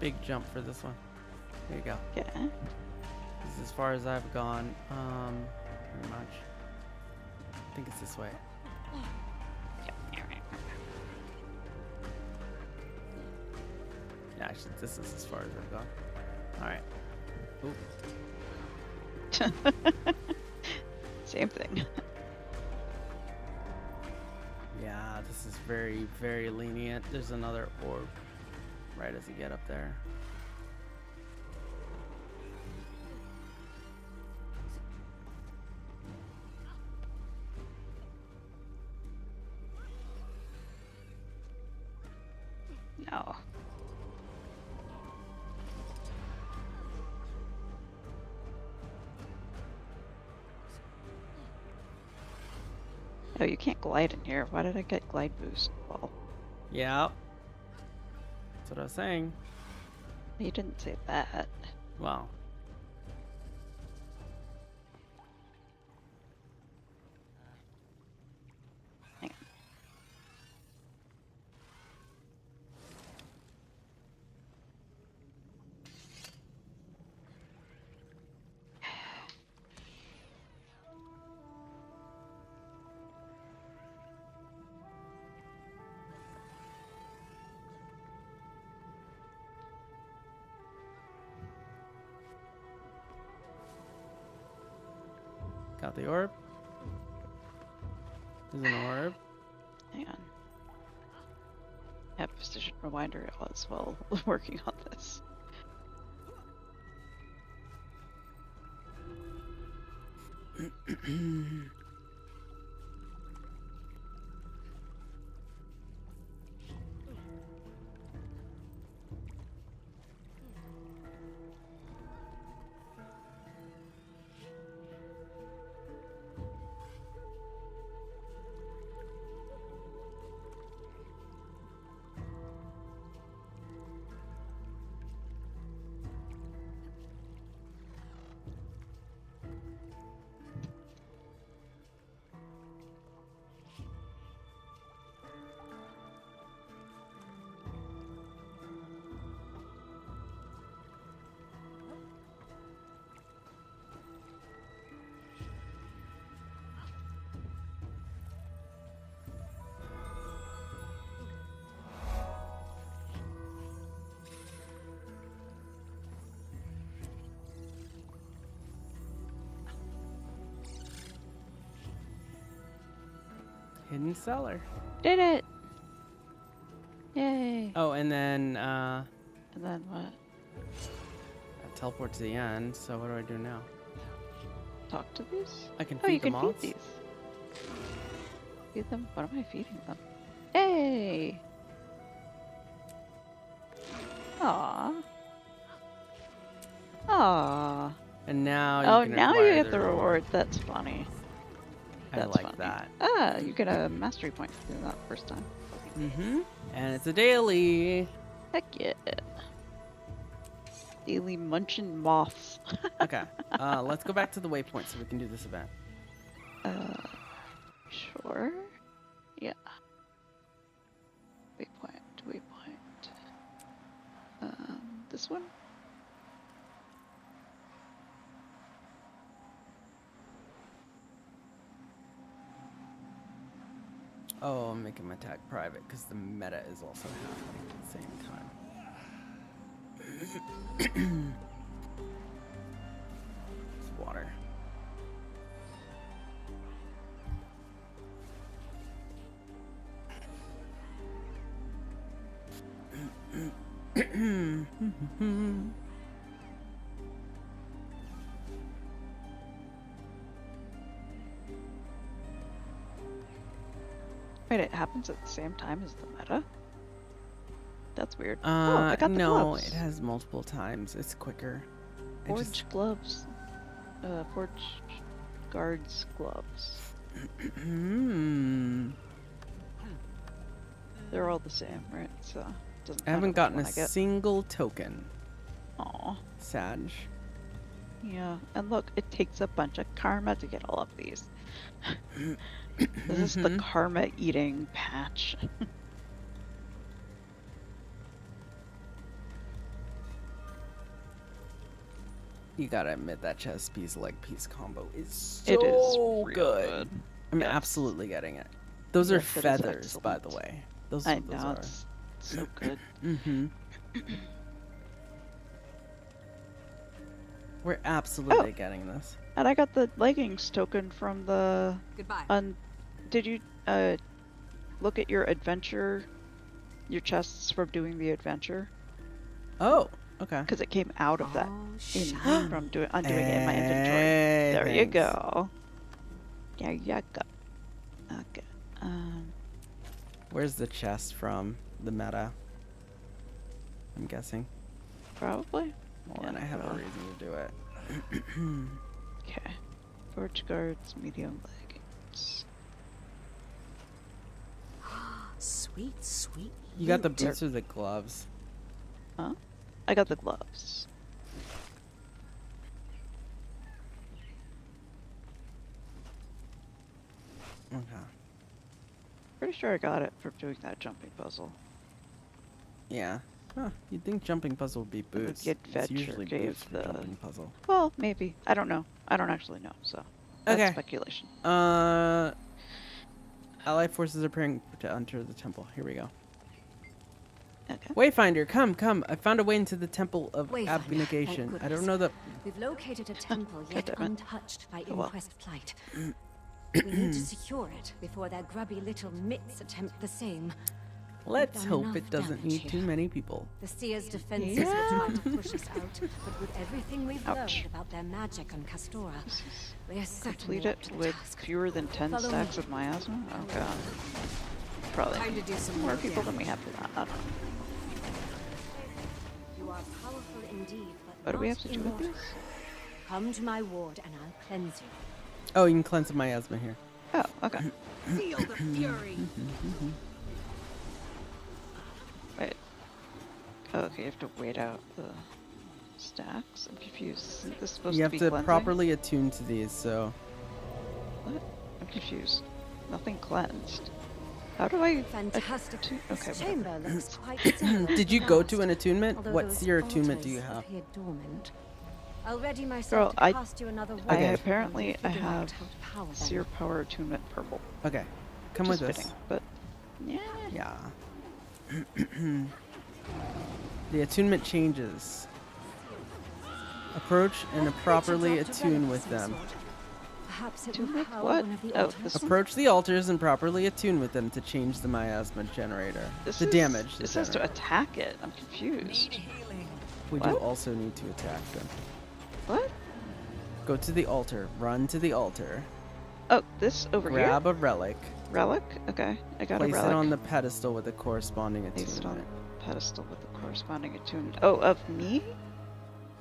Big jump for this one. There you go. Yeah. This is as far as I've gone. Pretty much. I think it's this way. Yeah, actually, this is as far as I've gone. Alright. Same thing. Yeah, this is very, very lenient. There's another orb right as you get up there. No. Oh, you can't glide in here. Why did I get glide boost? Well, Yeah. That's what I was saying. you didn't say that. Well. Hang on. Got the orb. There's an orb. Hang on. Have precision reminder as well working on this. Hidden cellar. Did it! Yay! Oh, and then And then what? I teleport to the end. So what do I do now? Talk to these? I can Oh, you feed the can moths. feed these. Feed them? What am I feeding them? Hey! Aww. Aww. And now you Oh, can now acquire you get the reward. That's funny. I That's like funny. that. Ah, you get a mastery point for doing that first time. Mm-hmm. And it's a daily. Heck yeah. Daily munchin' moths. Okay. Let's go back to the waypoint so we can do this event. Sure. Yeah. Waypoint. This one? Oh, I'm making my tag private because the meta is also happening at the same time. It's water. Wait, it happens at the same time as the meta? That's weird. Oh, Uh, I got the no, gloves. it has multiple times. It's quicker. I Forge just- gloves. Forge guards gloves. They're all the same, right? So it doesn't I haven't matter gotten a which one I get. single token. Aw. Sag. Yeah, and look, it takes a bunch of karma to get all of these. This is the karma eating patch. You gotta admit that chest piece leg piece combo is so It is real good. I'm Yes. absolutely getting it. Those are Yes, it is feathers, by the excellent. way. Those, I those know, are. it's so good. We're absolutely getting this. And I got the leggings token from the. Goodbye. Did you look at your adventure, your chests from doing the adventure? Oh, okay. Because it came out of that from undoing it in my inventory. Hey, There you thanks. go. There you go. Okay. Where's the chest from? The meta. I'm guessing. Probably. Well, then I have a probably. reason to do it. Okay. Forge guards, medium leggings. Sweet, sweet. You got the loot. boots or the gloves? Huh? I got the gloves. Okay. Pretty sure I got it from doing that jumping puzzle. Yeah. Huh. You'd think jumping puzzle would be boots. Get It's Fetcher usually gave boots for the- jumping puzzle. Well, maybe. I don't know. I don't actually know, so that's Okay. speculation. Allied forces are preparing to enter the temple. Here we go. Okay. Wayfinder, come, come. I found a way into the temple of Wayfinder, abnegation. thank I don't goodness. know that. We've located a temple yet damn it. untouched by Oh, well. Inquest flight. We need to secure it before their grubby little mitts attempt the same. Let's done hope enough it doesn't damage need too here. many people. The Seer's defenses will try to push us out, but with everything we've learned about their magic on Castora, we're certainly Complete up it to the with task. fewer than 10 Follow stacks me. of miasma? Oh god. Probably Time to do some more work, people yeah. than we have for that. I don't know. You are powerful indeed, but What do we not have to do with immortal. this? Come to my ward and I'll cleanse you. Oh, you can cleanse the miasma here. Oh, okay. Feel the fury. Wait. Oh, okay, you have to wait out the stacks? I'm confused. Isn't this supposed You to have be to cleansing? properly attune to these, so. What? I'm confused. Nothing cleansed. How do I... Fantastic. Okay, This whatever. chamber looks quite similar Did to you go to last, an attunement? although What those seer attunement do you altars have? appear dormant. I'll ready myself Girl, to I... cast you another I word apparently when we I figure out have how to power them. Seer Power Attunement Purple. Okay. Come Which with is us. fitting, but... Yeah. Yeah. The attunement changes. Approach and properly attune with them. Perhaps it To will make power what? one of the Oh, altars. this one? Approach the altars and properly attune with them to change the miasma generator. This The is- damage. It says to attack it. I'm confused. We do What? also need to attack them. What? Go to the altar. Run to the altar. Oh, this over Grab here? a relic. Relic? Okay, I got Place a relic. it on the pedestal with the corresponding Placed on attunement. the pedestal with the corresponding attunement. Oh, of me?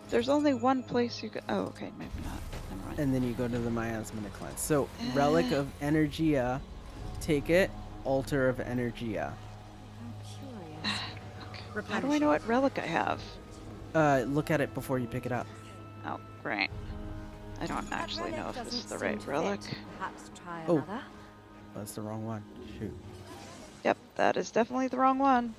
There's only one place you could... Oh, okay, maybe not. Never mind. And then you go to the miasma to cleanse. So, relic of Energia. Take it. Altar of Energia. How do I know what relic I have? Look at it before you pick it up. Oh, great. I don't actually know if this is the right Doesn't seem to relic. fit. Perhaps try Oh. another. That's the wrong one. Shoot. Yep, that is definitely the wrong one.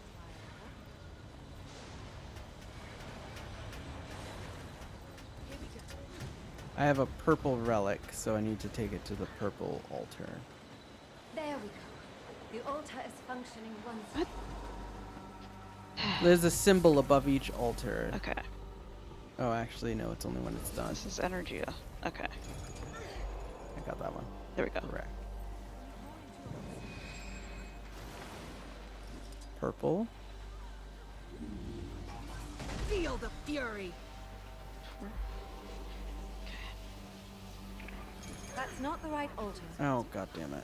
I have a purple relic, so I need to take it to the purple altar. There we go. The altar is functioning once. There's a symbol above each altar. Okay. Oh, actually, no, it's only when it's done. This is Energia. Okay. I got that one. There we go. Correct. Purple. Feel the fury. That's not the right altar. Oh, god damn it.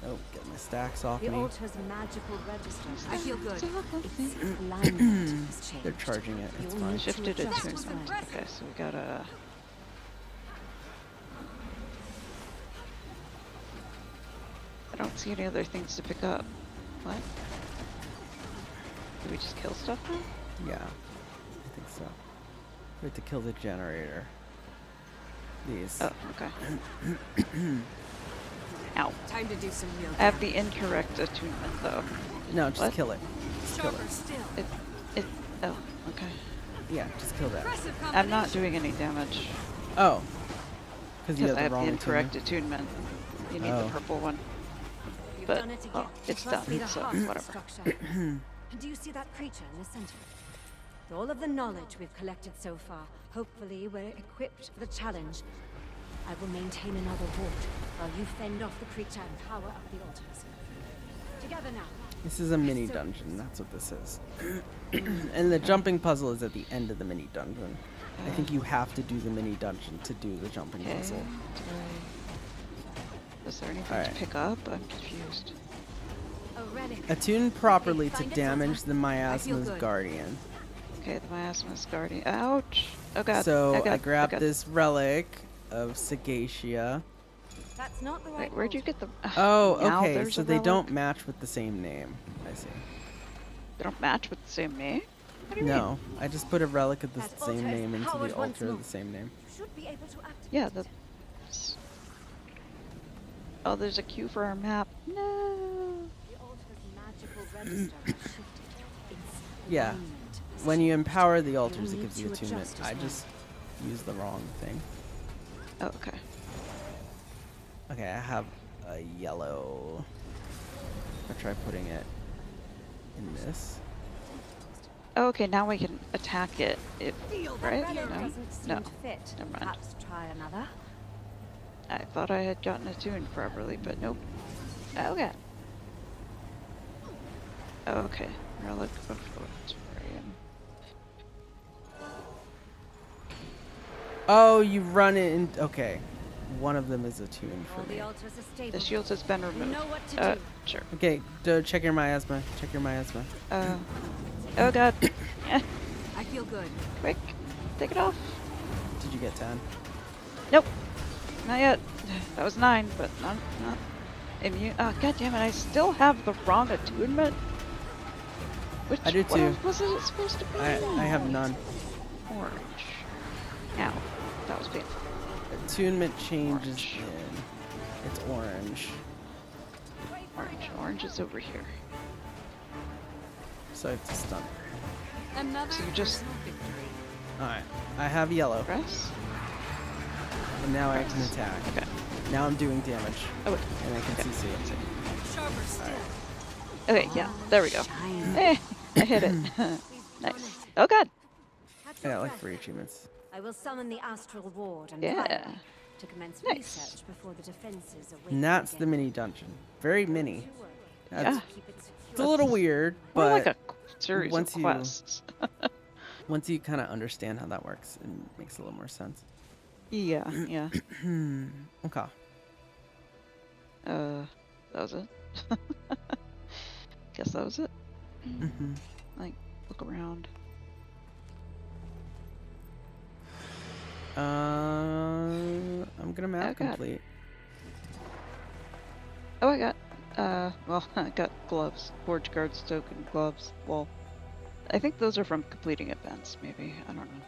Oh, get my stacks off The me. altar's magical register. I feel good. Its alignment has changed. They're charging it. It's You'll fine. need to Shifted adjust. attunement. Okay, so we gotta. I don't see any other things to pick up. What? Do we just kill stuff now? Yeah, I think so. We have to kill the generator. These. Oh, okay. Ow. Time to do some real I have the incorrect attunement though. No, just What? kill it. Just kill it. still. Oh, okay. Yeah, just kill that. I'm not doing any damage. Oh. Because you have I the have wrong the incorrect attunement. attunement. You need the Oh. purple one. You've But, done it again. well, it's It must be done, the so heart of the whatever. structure. Do you see that creature in the center? With all of the knowledge we've collected so far, hopefully we're equipped for the challenge. I will maintain another ward while you fend off the creature and power up the altars. Together now. This is a mini dungeon, that's what this is. And the jumping puzzle is at the end of the mini dungeon. I think you have to do the mini dungeon to do the jumping puzzle. Is there anything Alright. to pick up? I'm confused. A relic. Attune properly to find it, damage Zelda. the I feel miasma's good. guardian. Okay, the miasma's guardian. Ouch! Oh god. So oh god. I grabbed oh god. this relic of Sagacia. That's not the right Wait, where'd you get the? Oh, now okay, there's so a they relic? don't match with the same name. I see. They don't match with the same name. What do you mean? No, I just put a relic of the That same altar is name into powered the once altar of more. the same name. You should be able to activate Yeah, it. the. Oh, there's a queue for our map. No. The altar's magical register has shifted. It's Yeah. alignment has When you changed. empower the altars, it You'll gives need you to attunement. adjust as I well. just used the wrong thing. Oh, okay. Okay, I have a yellow. I'll try putting it in this. Oh, okay, now we can attack it. It right? Relic No. doesn't seem No. to fit. Never mind. Perhaps try another. I thought I had gotten attuned properly, but nope. Okay. Okay. Relic of Auditorium. Oh, you run it in. Okay. One of them is attuned All for the me. altars are stable. The shield has been You removed. know what to do. Sure. Okay, check your miasma. Check your miasma. Oh god. I feel good. Quick. Take it off. Did you get 10? Nope. Not yet. That was 9, but not immune. Oh, god damn it, I still have the wrong attunement. Which I do what too. was it supposed to be? I have none. Orange. Ow. That was painful. Attunement changes in. It's orange. Orange. Orange is over here. So I have to stun. Another So you just victory. Alright. I have yellow. press? And now I can attack. Okay. Now I'm doing damage. Oh wait. And I can CC. Sharper still. Okay, yeah. There we go. I hit it. Nice. Oh god. I got like 3 achievements. I will summon the astral ward and Yeah. fire to commence Nice. research before the defenses awaken And that's the again. mini dungeon. Very mini. That's, Yeah. Keep it secure. It's a little weird, More but like a series once of you quests. once you kind of understand how that works, it makes a little more sense. Yeah, yeah. Okay. That was it. Guess that was it. Mm-hmm. Like, look around. I'm gonna map God. complete. Oh, I got, well, I got gloves. Forge guards token gloves. Well, I think those are from completing events, maybe. I don't know.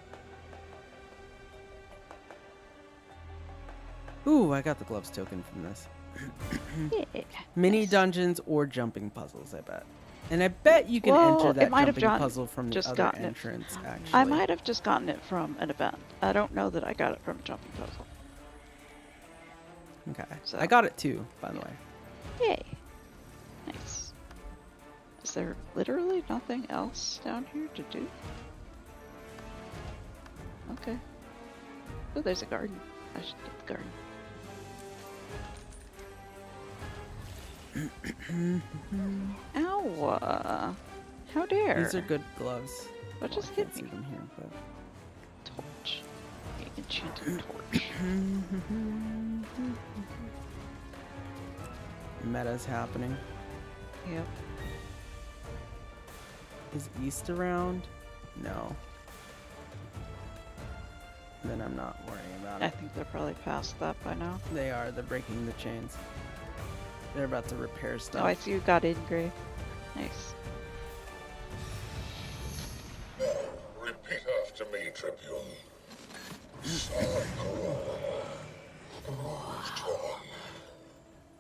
Ooh, I got the gloves token from this. Yeah. Mini dungeons or jumping puzzles, I bet. And I bet you can Well, enter it that might have jumping John puzzle from the just other gotten it. entrance, actually. I might have just gotten it from an event. I don't know that I got it from a jumping puzzle. Okay. So- I got it too, by the way. Yay. Nice. Is there literally nothing else down here to do? Okay. Oh, there's a garden. I should get the garden. Ow! How dare? These are good gloves. What just I hit can't see me? them here, but... Torch. The enchanted torch. Meta's happening. Yep. Is East around? No. Then I'm not worrying about it. I think they're probably past that by now. They are. They're breaking the chains. They're about to repair stuff. Oh, I see you got in, Gray. Nice. Now, repeat after me, Tribune.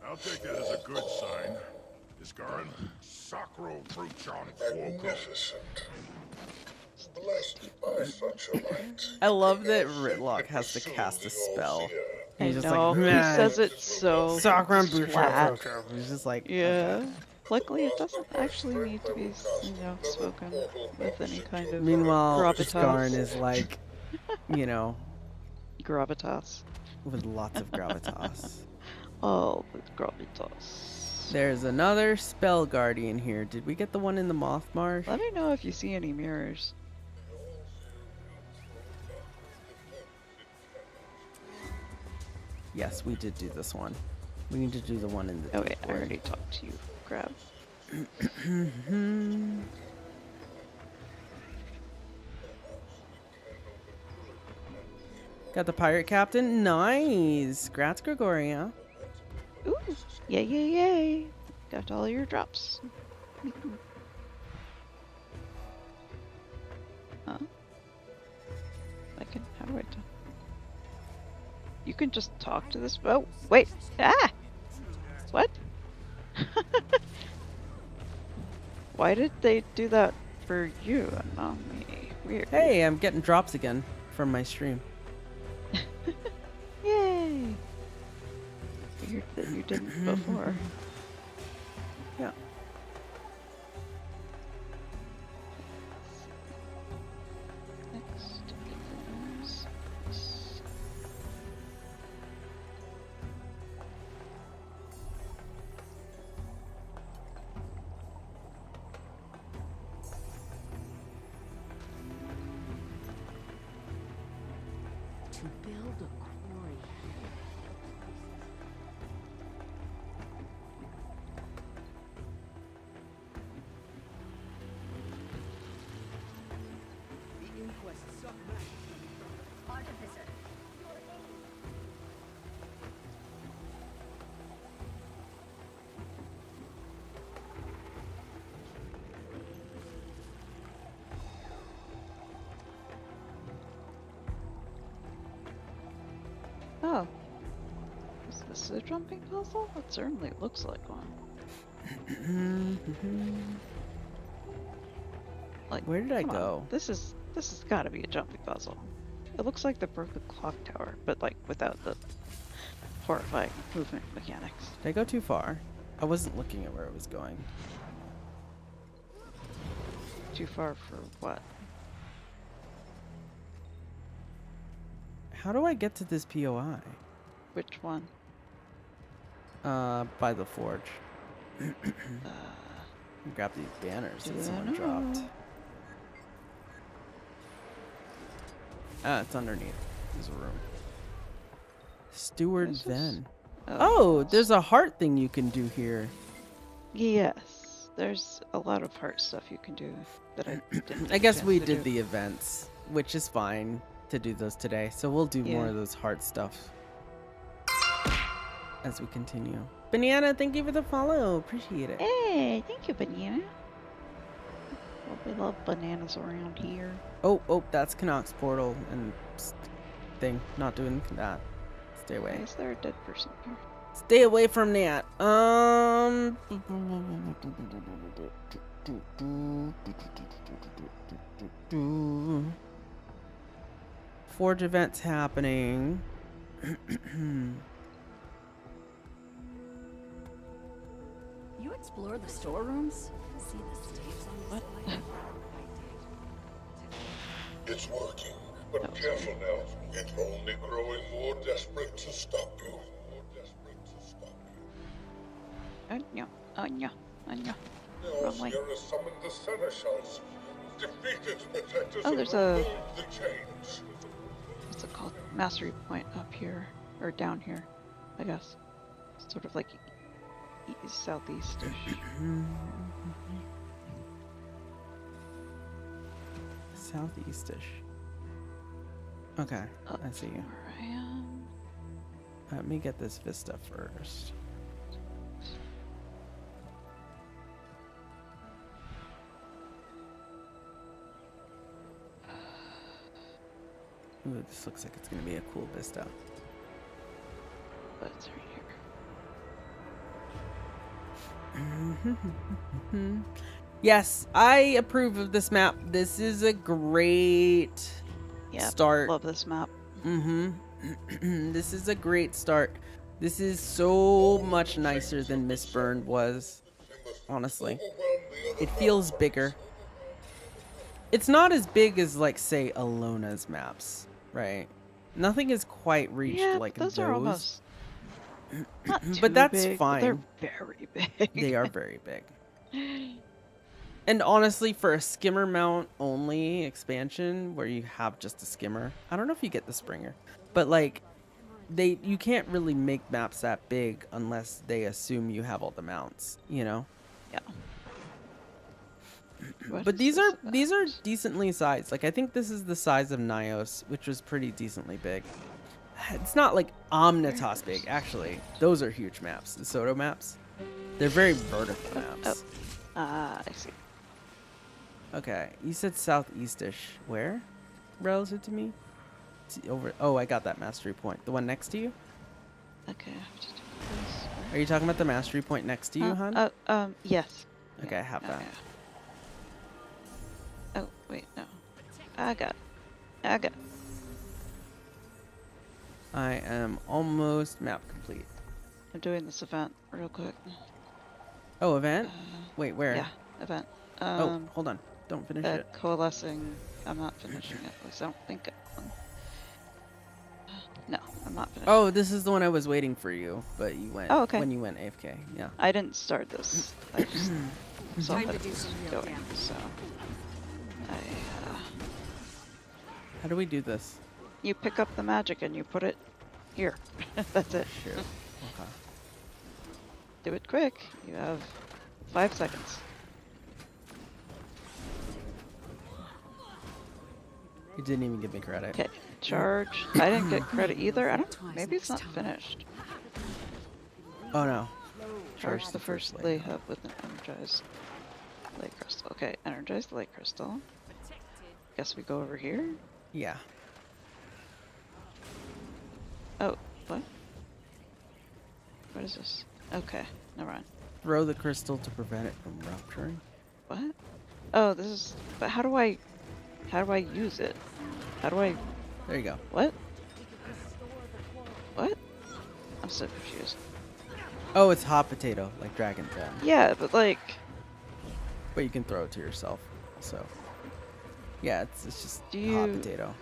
I'll take that as a good sign. Iskaran, Sacro Fruchon Quoco. Magnificent. Blessed by such a light. I love that Ritlock has to cast a spell. I He's just know, like, he "Man, says it so Sakura flat. He's just like, Yeah. Luckily, it doesn't actually need to be, you know, spoken with any kind of Meanwhile, gravitas. Iskaran is like, you know, gravitas. with lots of gravitas. Oh, the gravitas. There's another spell guardian here. Did we get the one in the Moth Marsh? Let me know if you see any mirrors. Yes, we did do this one. We need to do the one in the. Oh wait, I already talked to you. Grab. Got the pirate captain. Nice. Grats, Gregoria. Ooh, yay, yay, yay. Got all your drops. Huh? How do I talk? You can just talk to this. Oh, wait. Ah! What? Why did they do that for you and not me? Weird. Hey, I'm getting drops again from my stream. Yay! Weird that you didn't before. Yeah. Next is this. To build a quarry. The inquest submerged. Artificer. Oh. Is this a jumping puzzle? It certainly looks like one. Like, where did I come on. go? This has gotta be a jumping puzzle. It looks like the broken clock tower, but like without the horrifying movement mechanics. Did I go too far? I wasn't looking at where it was going. Too far for what? How do I get to this POI? Which one? By the forge. Grab these banners that someone dropped. Ah, it's underneath. There's a room. Steward then. Oh, there's a heart thing you can do here. Yes, there's a lot of heart stuff you can do that I didn't. I guess get a we chance to did do. the events, which is fine to do those today. So we'll do more Yeah. of those heart stuff as we continue. Banana, thank you for the follow. Appreciate it. Hey, thank you, Banana. Well, we love bananas around here. Oh, that's Canucks portal and thing. Not doing that. Stay away. Why is there a dead person here? Stay away from that. Forge events happening. You explore the storerooms? See the staves on the side? It's working, but careful now. It's only growing more desperate to stop you. Anya, Anya, Anya. Now only. Sierra summoned the Seneschals, defeated the Protectors, Oh, there's and a removed the chains. what's it called? Mastery point up here or down here, I guess. Sort of like southeast-ish. Southeast-ish. Okay, I see you. Where I am. Let me get this vista first. Ooh, this looks like it's gonna be a cool vista. But it's right here. Yes, I approve of this map. This is a great start. Love this map. This is a great start. This is so much nicer than Mistburn was, honestly. It feels bigger. It's not as big as, like, say, Alona's maps, right? Nothing has quite reached like those are almost not too but that's big, fine. But they're very big. They are very big. And honestly, for a skimmer mount only expansion where you have just a skimmer, I don't know if you get the Springer, but like you can't really make maps that big unless they assume you have all the mounts, you know? Yeah. But these are decently sized. Like I think this is the size of Nyos, which was pretty decently big. It's not like Omnitas big, actually. Those are huge maps. The Soto maps. They're very vertical maps. I see. Okay, you said southeast-ish. Where? Relative to me? Over. Oh, I got that mastery point. The one next to you? Okay. Are you talking about the mastery point next to you, hon? Yes. Okay, I have that. Oh, wait, no. I got it. I am almost map complete. I'm doing this event real quick. Oh, event? Wait, where? Yeah, event. Oh, hold on. Don't finish it. Coalescing. I'm not finishing it. At least I don't think it. No, I'm not finishing. Oh, this is the one I was waiting for you, but you went. Oh, okay. When you went AFK, yeah. I didn't start this. I just saw Time that to it do was some real going, damage. so How do we do this? you pick up the magic and you put it here. That's it. Sure. Okay. Do it quick. You have 5 seconds. You didn't even give me credit. Okay, charge. I didn't get credit either. I don't. Maybe it's not finished. Oh no. Charge the first lay hub with an energized lay crystal. Okay, energized lay crystal. Guess we go over here. Yeah. Oh, what? What is this? Okay, never mind. Throw the crystal to prevent it from rupturing. What? Oh, this is. But how do I use it? How do I? There you go. What? What? I'm so confused. Oh, it's hot potato, like Dragon Den. Yeah, but like. But you can throw it to yourself, so. Yeah, it's just Do you? hot potato.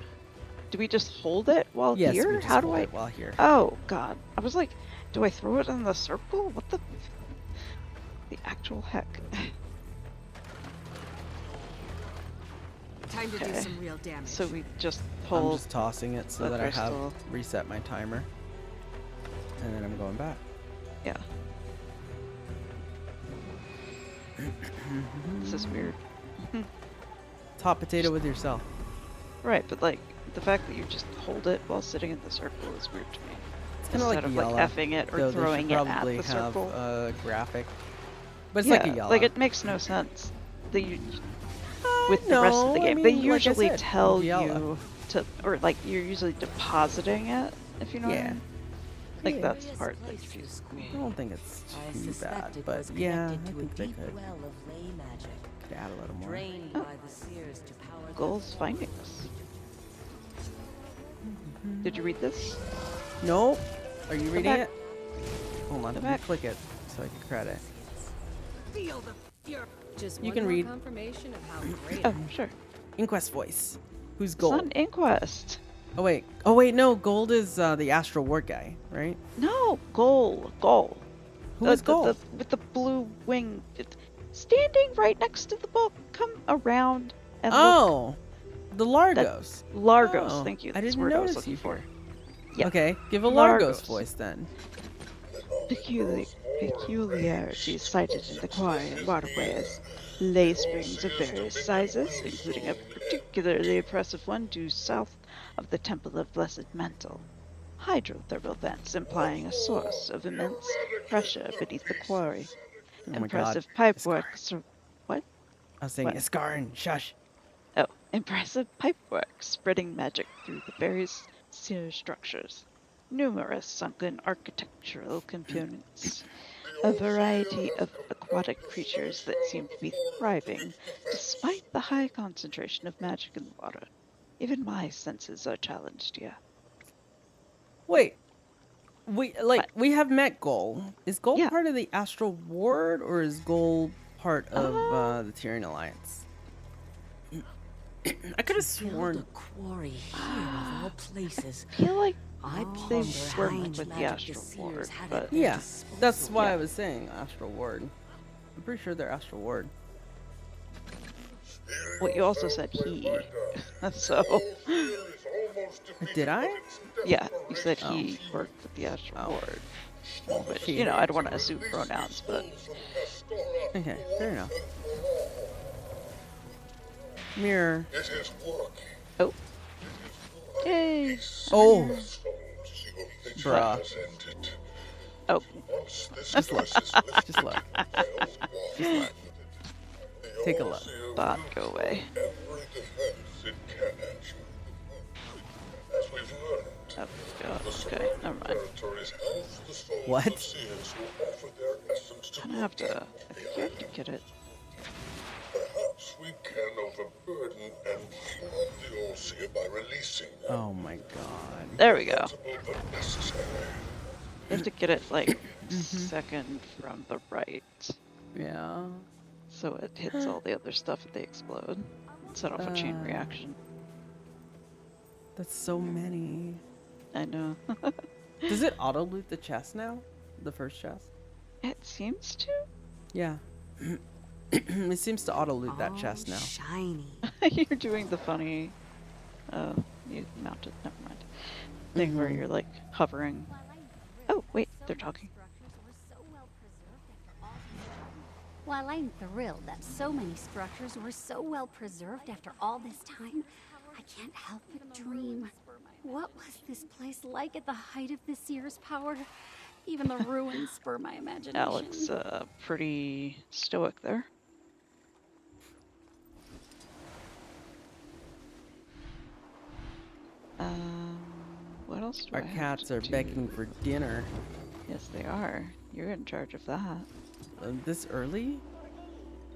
Do we just hold it while Yes, here? we just How do hold I? it while here. Oh God! I was like, do I throw it in the circle? What the actual heck? Time to do some real damage. So we just I'm pull. just tossing it so the that I have crystal. reset my timer. And then I'm going back. Yeah. This is weird. It's hot potato with yourself. Right, but like the fact that you just hold it while sitting in the circle is weird to me. It's kind of like Instead of Yella, like effing it or though throwing they it should at probably the have circle. a graphic. But it's Yeah, like a Yella. like it makes no sense that you with the rest of the no, I game. They mean, like I usually said, tell Yella. you to, or like you're usually depositing it, if you know what I Yeah. mean. Like that's the part that confuses me. I don't think it's I too suspect bad, it but was yeah, I connected to a think they deep could well of ley magic, add a little more. drained by the seers to power their Goals findings. Did you read this? Nope. Are you reading back. it? Hold on, let me click it so I can credit. Feel the fear. Just You one can more read. confirmation of how great. Oh, sure. Inquest voice. Who's It's Gold? not Inquest. Oh wait. Oh wait, no. Gold is the Astral War guy, right? No, Goal. Who is Goal? With the blue wing. standing right next to the book. Come around and look. Oh, the Largos. Largos, Oh, thank you. I That's the didn't word I was notice looking you for. here. Yeah. Okay, give a Largos Largos. voice then. Peculiarities cited in the quarry and waterways. Ley springs of various sizes, including a particularly impressive one due south of the Temple of Blessed Mantle. Hydrothermal vents implying a source of immense pressure beneath the quarry. Oh my Impressive God. pipework. What? I was saying What? Iskarin, shush. Oh, impressive pipework spreading magic through the various seer structures. Numerous sunken architectural components. A variety of aquatic creatures that seem to be thriving despite the high concentration of magic in the water. Even my senses are challenged here. Wait, we have met Goal. Is Goal part of the Astral Ward, or is Goal part of the Tyrian Alliance? I could have sworn. A quarry here of all places. I feel like I they ponder were how with the magic Astral seers Ward, had but at their Yeah, disposal. that's why I was saying Astral Ward. I'm pretty sure they're Astral Ward. Well, you also said he. So. Did I? Yeah, you said he worked with the Astral Ward. Which, you know, I don't want to assume pronouns, but. Okay, fair enough. Mirror. Oh. Yay! Oh. Bruh. Oh. Just look. Just look. Just look. Take a look. Bot, go away. Oh, God. Okay, never mind. What? I have to. I think you have to get it. Perhaps we can overburden and flood the Allseer by releasing them. Oh my God. There we go. But necessary. You have to get it like second from the right. Yeah. So it hits all the other stuff and they explode. Set off a chain reaction. That's so many. I know. Does it auto loot the chest now? The first chest? It seems to. Yeah. It seems to auto loot that chest now. Shiny. You're doing the funny. You mounted. Never mind. Thing where you're like hovering. Oh wait, they're talking. While I'm thrilled that so many structures were so well preserved after all this time, I can't help but dream. What was this place like at the height of the Seer's power? Even the ruins spur my imagination. Alex, pretty stoic there. What else do Our I have cats to are do? begging for dinner. Yes, they are. You're in charge of that. This early?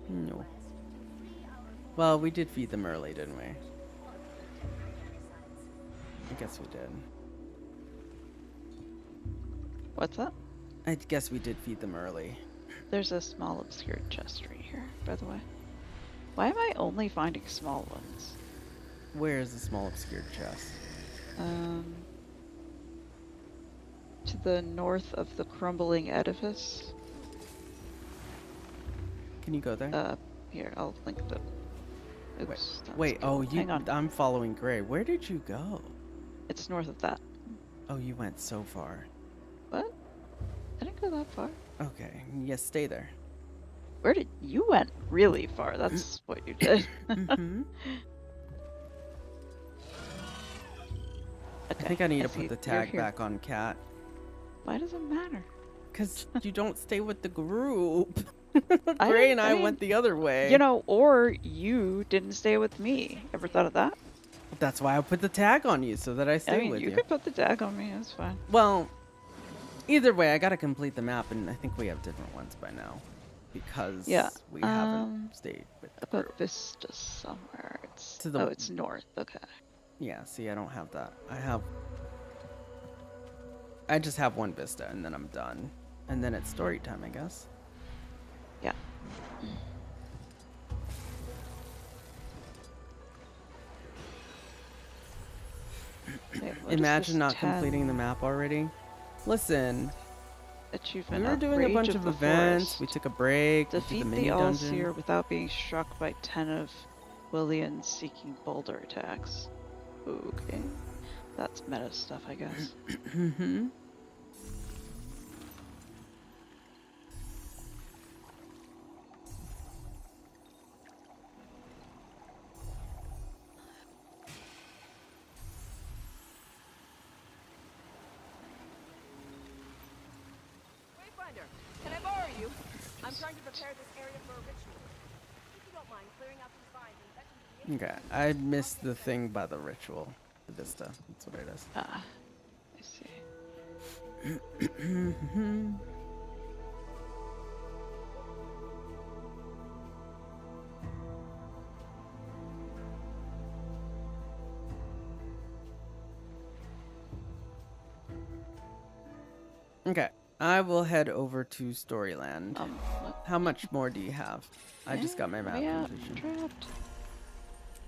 No. Well, we did feed them early, didn't we? I guess we did. What's that? I guess we did feed them early. There's a small obscured chest right here, by the way. Why am I only finding small ones? Where is the small obscured chest? To the north of the crumbling edifice. Can you go there? Here, I'll link the. Oops. Wait, oh, Hang on. I'm following Gray. Where did you go? It's north of that. Oh, you went so far. What? I didn't go that far. Okay, yes, stay there. Where did you went really far? That's what you did. Mm-hmm. Okay, I think I need to see. put the You're tag here. back on Cat. Why does it matter? Because you don't stay with the group. I Gray didn't- and I I mean, went the other way. You know, or you didn't stay with me. Ever thought of that? That's why I put the tag on you, so that I stay I mean, with you you. could put the tag on me. That's fine. Well, either way, I gotta complete the map, and I think we have different ones by now. Because we haven't stayed with the About group. Vista somewhere. It's To the- oh, it's north. Okay. Yeah, see, I don't have that. I just have one Vista, and then I'm done. And then it's story time, I guess. Yeah. Wait, what is Imagine this not 10? completing the map already. Listen, achievement. We were doing a Rage bunch of the events. Forest. We took a break. Defeat we did the the mini dungeon. Allseer without being struck by 10 of Lillian's seeking boulder attacks. Okay. That's meta stuff, I guess. Mm-hmm. Wayfinder, can I borrow you? I'm trying to prepare this area for a ritual. If you don't mind clearing out these vines and fetching the Okay, I missed the thing by the ritual. The Vista. That's what it is. Ah, I see. Okay, I will head over to Storyland. How much more do you have? I just got my map completion. Trapped.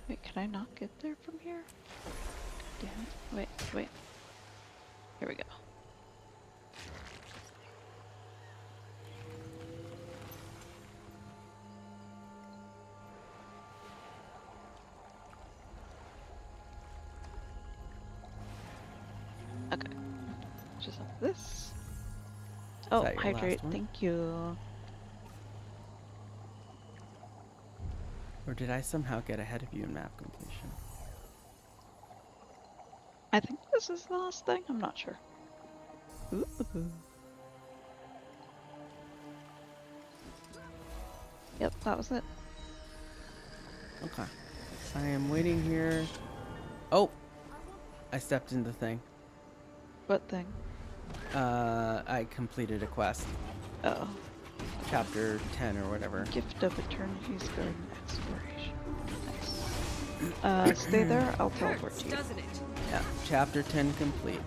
Wait, can I not get there from here? God damn it. Wait. Here we go. Okay. Just like this. Oh, that your hydrate. last one? Thank you. Or did I somehow get ahead of you in map completion? I think this is the last thing. I'm not sure. Ooh. Yep, that was it. Okay. I am waiting here. Oh! I stepped in the thing. What thing? I completed a quest. Oh. Chapter 10 or whatever. Gift of Eternity's Garden Exploration. Nice. Stay there. I'll teleport to you. doesn't it? Yeah, chapter 10 complete.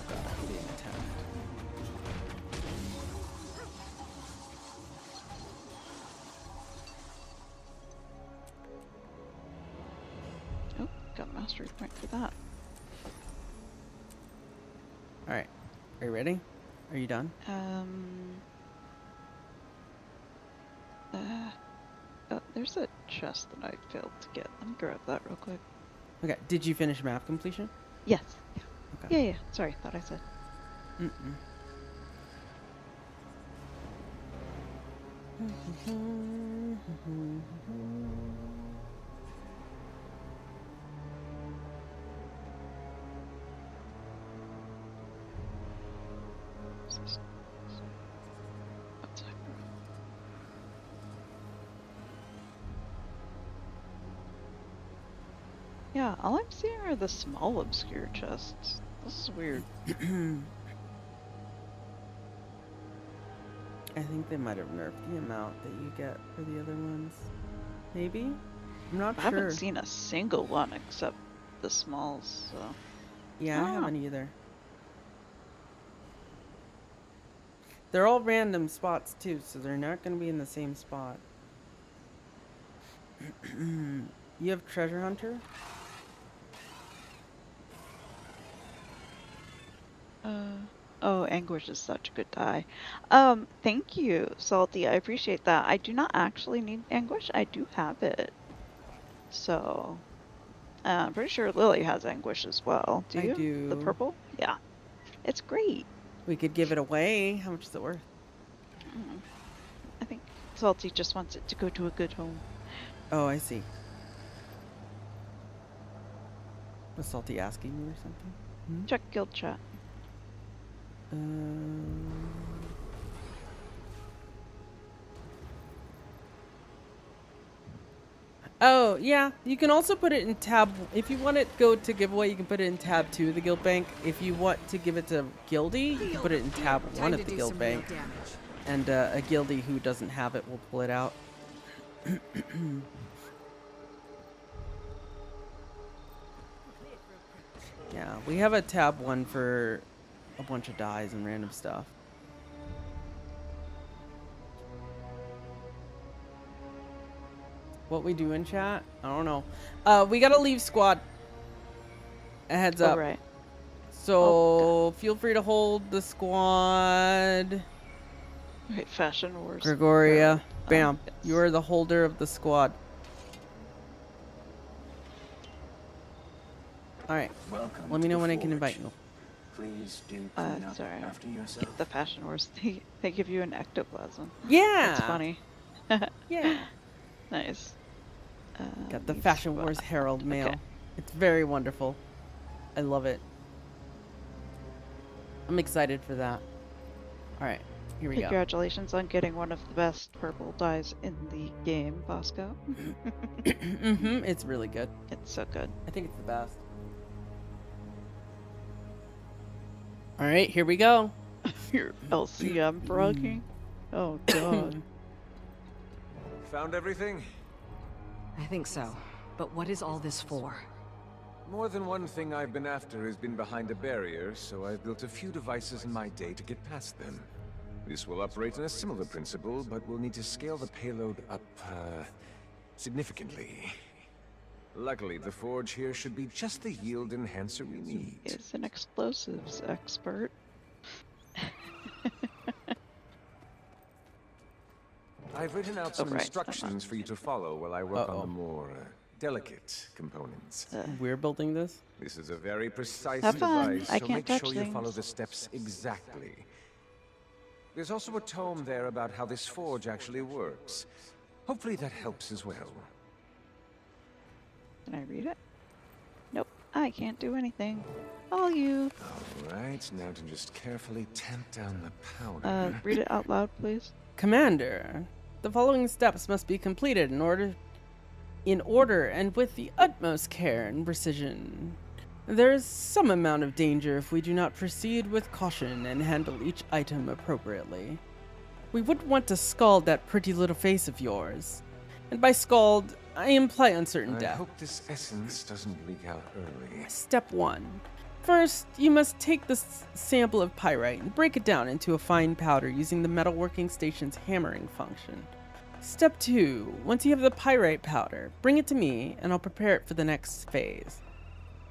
God, I'm being attacked. Oh, got a mastery point for that. Alright. Are you ready? Are you done? Oh, there's a chest that I failed to get. Let me grab that real quick. Okay, did you finish map completion? Yes. Okay. Yeah. Sorry, thought I said. Yeah, all I'm seeing are the small obscure chests. This is weird. I think they might have nerfed the amount that you get for the other ones. Maybe? I'm not I sure. haven't seen a single one except the smalls, so. Yeah, I haven't either. They're all random spots too, so they're not going to be in the same spot. You have Treasure Hunter? Oh, Anguish is such a good die. Thank you, Salty. I appreciate that. I do not actually need Anguish. I do have it. So, I'm pretty sure Lily has Anguish as well. Do you? I do. The purple? Yeah. It's great. We could give it away. How much is it worth? I think Salty just wants it to go to a good home. Oh, I see. Was Salty asking you or something? Check guild chat. Oh, yeah. You can also put it in tab. If you want it go to giveaway, you can put it in tab 2 of the guild bank. If you want to give it to Guildie, you can put it in tab 1 of the guild bank. And a Guildie who doesn't have it will pull it out. Yeah, we have a tab 1 for a bunch of dies and random stuff. What we do in chat? I don't know. We gotta leave squad. A heads up. Right. So feel free to hold the squad. Right, Fashion Wars. Gregoria, bam. Yes. You are the holder of the squad. Alright. Welcome Let me to know the when I can Forge. invite you. Please do clean up Sorry. after yourself. The Fashion Wars, they give you an ectoplasm. Yeah! That's funny. Yeah. Nice. Got the Fashion Wars Herald mail. Okay. It's very wonderful. I love it. I'm excited for that. Alright, here we go. Congratulations on getting one of the best purple dyes in the game, Bosco. It's really good. It's so good. I think it's the best. Alright, here we go. Your LCM brogging? Oh god. Found everything? I think so. But what is all this for? More than one thing I've been after has been behind a barrier, so I've built a few devices in my day to get past them. This will operate on a similar principle, but we'll need to scale the payload up, significantly. Luckily, the Forge here should be just the yield enhancer we need. Is an explosives expert. I've written out some instructions for you to follow while I work on the more delicate components. We're building this? This is a very precise Have fun. device, I so can't make touch sure you follow things. the steps exactly. There's also a tome there about how this forge actually works. Hopefully that helps as well. Can I read it? Nope. I can't do anything. All you. Alright, now to just carefully tamp down the powder. Read it out loud, please. Commander, the following steps must be completed in order and with the utmost care and precision. There is some amount of danger if we do not proceed with caution and handle each item appropriately. We wouldn't want to scald that pretty little face of yours. And by scald, I imply uncertain I death. hope this essence doesn't leak out early. Step 1. First, you must take this sample of pyrite and break it down into a fine powder using the metalworking station's hammering function. Step 2. Once you have the pyrite powder, bring it to me and I'll prepare it for the next phase.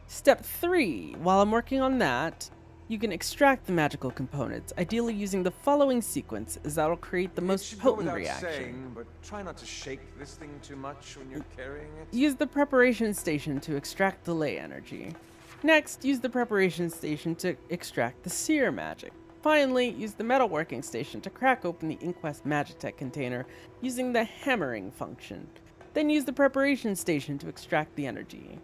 Step 3. While I'm working on that, you can extract the magical components, ideally using the following sequence, as that'll create the most potent reaction. Saying, but try not to shake this thing too much when you're carrying it. Use the preparation station to extract the ley energy. Next, use the preparation station to extract the seer magic. Finally, use the metalworking station to crack open the Inquest Magitech container using the hammering function. Then use the preparation station to extract the energy.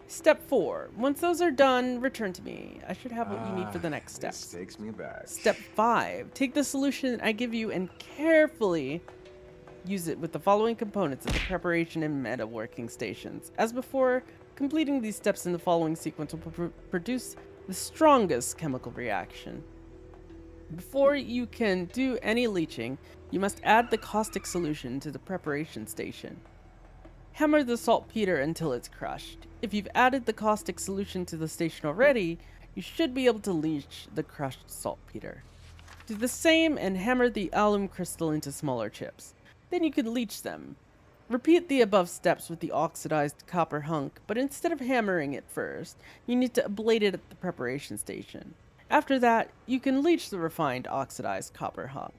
Step 4. Once those are done, return to me. I should have what you need for the next step. This takes me back. Step 5. Take the solution I give you and carefully use it with the following components of the preparation and metalworking stations. As before, completing these steps in the following sequence will produce the strongest chemical reaction. Before you can do any leaching, you must add the caustic solution to the preparation station. Hammer the saltpeter until it's crushed. If you've added the caustic solution to the station already, you should be able to leach the crushed saltpeter. Do the same and hammer the alum crystal into smaller chips. Then you can leach them. Repeat the above steps with the oxidized copper hunk, but instead of hammering it first, you need to ablate it at the preparation station. After that, you can leach the refined oxidized copper hunk.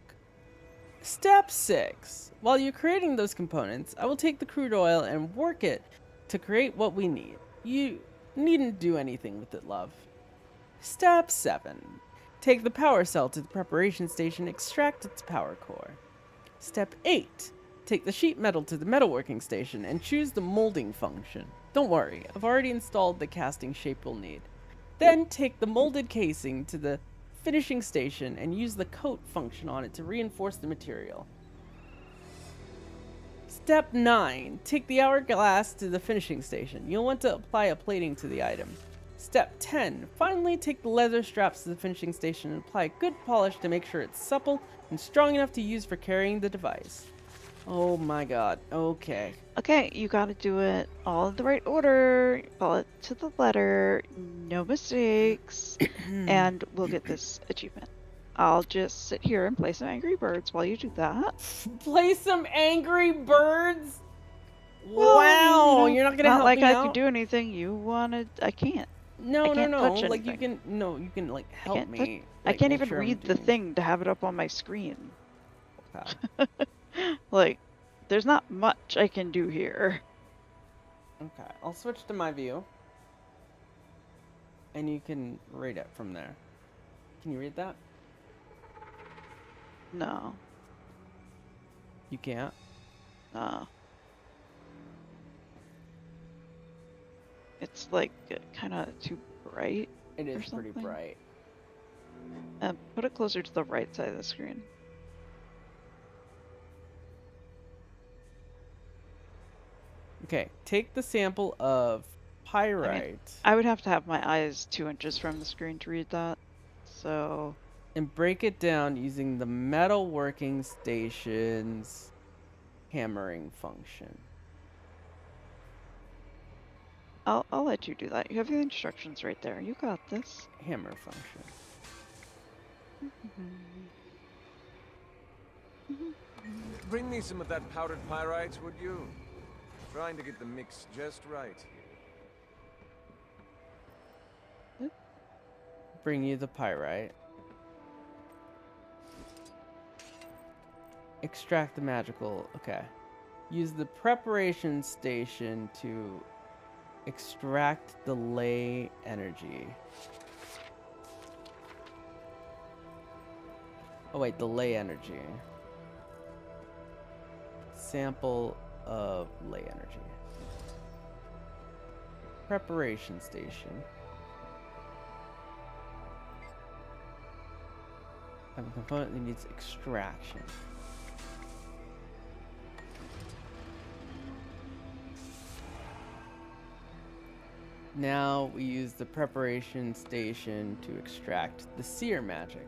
Step 6. While you're creating those components, I will take the crude oil and work it to create what we need. You needn't do anything with it, love. Step 7. Take the power cell to the preparation station and extract its power core. Step 8. Take the sheet metal to the metalworking station and choose the molding function. Don't worry, I've already installed the casting shape we'll need. Then take the molded casing to the finishing station and use the coat function on it to reinforce the material. Step 9. Take the hourglass to the finishing station. You'll want to apply a plating to the item. Step 10. Finally, take the leather straps to the finishing station and apply a good polish to make sure it's supple and strong enough to use for carrying the device. Oh my god. Okay. Okay, you gotta do it all in the right order. Follow it to the letter. No mistakes. And we'll get this achievement. I'll just sit here and play some Angry Birds while you do that. Play some Angry Birds? Well, Wow, you know, you're not gonna not help like me I out? can do anything. You wanted, I can't. No, can't no, no. touch Like you anything. can like help me. I like, can't make even sure I'm read the doing- thing to have it up on my screen. Okay. Like, there's not much I can do here. Okay, I'll switch to my view. And you can read it from there. Can you read that? No. You can't? No. It's like kind of too bright. It or is pretty something. bright. Put it closer to the right side of the screen. Okay, take the sample of pyrite. I would have to have my eyes 2 inches from the screen to read that. So. And break it down using the metal working station's hammering function. I'll let you do that. You have the instructions right there. You got this. Hammer function. Bring me some of that powdered pyrite, would you? Trying to get the mix just right. Bring you the pyrite. Extract the magical. Okay. Use the preparation station to extract the ley energy. Oh wait, the ley energy. Sample of ley energy. Preparation station. Have a component that needs extraction. Now we use the preparation station to extract the seer magic.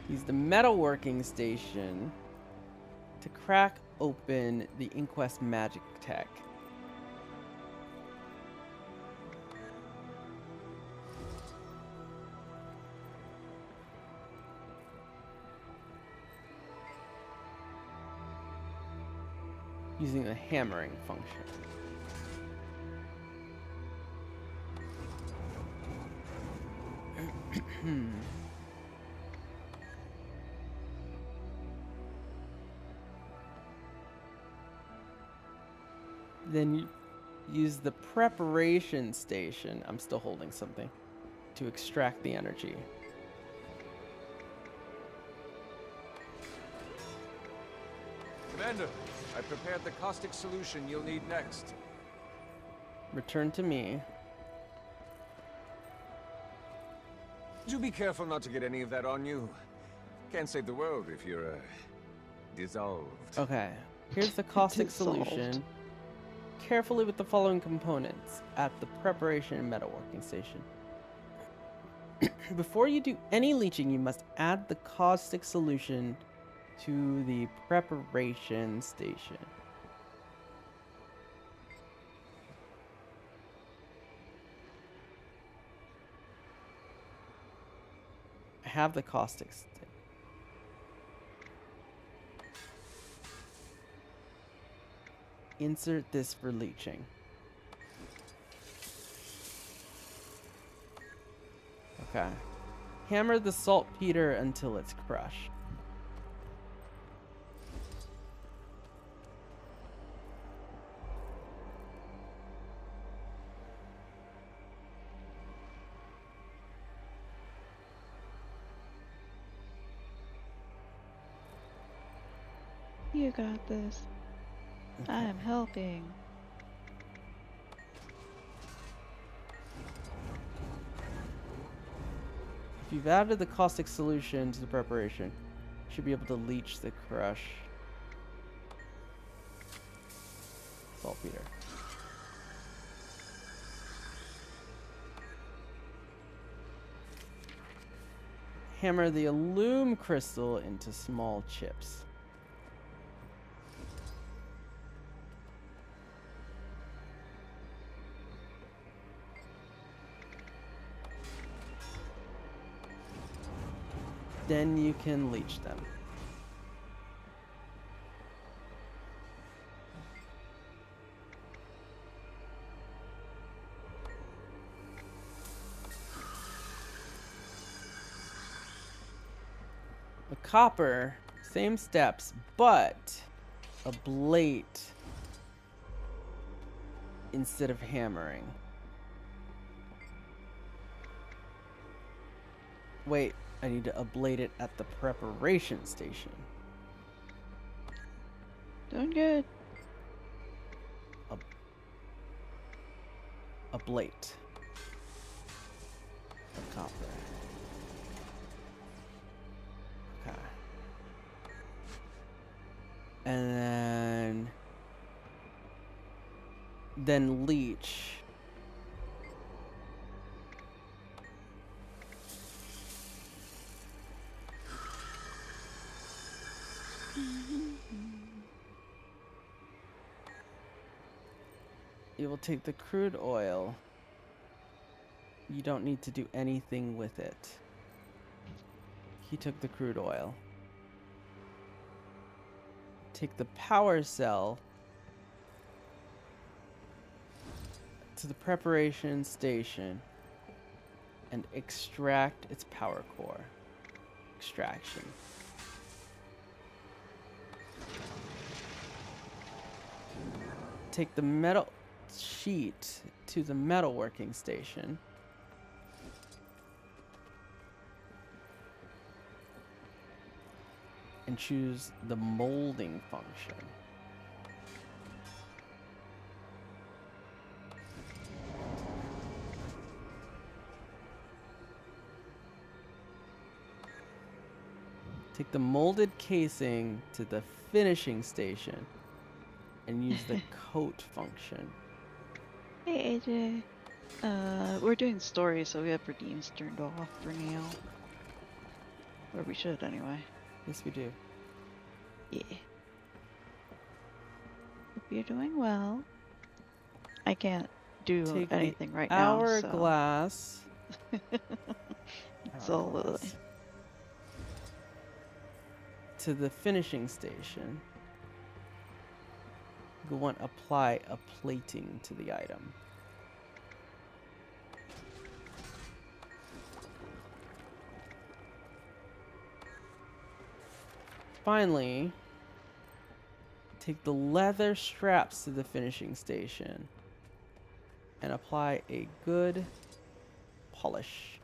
Use the metalworking station to crack open the Inquest magic tech. Using the hammering function. Then you use the preparation station. I'm still holding something to extract the energy. Commander, I prepared the caustic solution you'll need next. Return to me. Do be careful not to get any of that on you. Can't save the world if you're, dissolved. Okay, here's the caustic Dissolved. solution. Carefully with the following components at the preparation and metalworking station. Before you do any leaching, you must add the caustic solution to the preparation station. I have the caustic stick. Insert this for leaching. Okay. Hammer the saltpeter until it's crushed. You got this. I am helping. If you've added the caustic solution to the preparation, you should be able to leach the crush saltpeter. Hammer the allume crystal into small chips. then you can leech them. A copper, same steps, but a blade instead of hammering. Wait, I need to ablate it at the preparation station. Doing good. Ablate. A copper. Okay. And then leech. You will take the crude oil. You don't need to do anything with it. He took the crude oil. Take the power cell to the preparation station and extract its power core. Extraction. Take the metal sheet to the metalworking station. And choose the molding function. Take the molded casing to the finishing station and use the coat function. Hey AJ. We're doing story, so we have redeems turned off for now. Or we should anyway. Yes, we do. Yeah. Hope you're doing well. I can't do Take anything right hourglass. now, so... It's all... To the finishing station. You want to apply a plating to the item. Finally, take the leather straps to the finishing station and apply a good polish.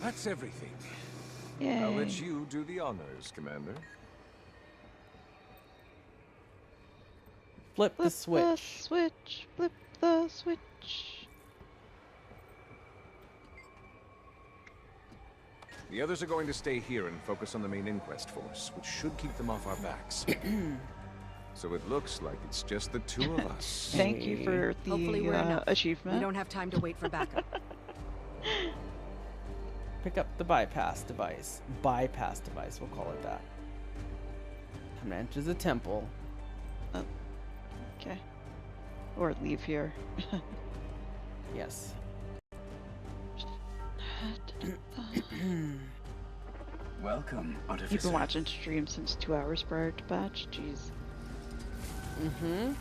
That's everything. Yay. I'll let you do the honors, Commander. Flip the switch. Flip the switch. The others are going to stay here and focus on the main inquest force, which should keep them off our backs. So it looks like it's just the two of us. Thank you for Hopefully we're the enough. achievement. We don't have time to wait for backup. Pick up the bypass device. Bypass device, we'll call it that. Time to enter the temple. Oh. Okay. Or leave here. Yes. Welcome, Artificer. You've been watching streams since 2 hours prior to patch? Jeez. Mm-hmm.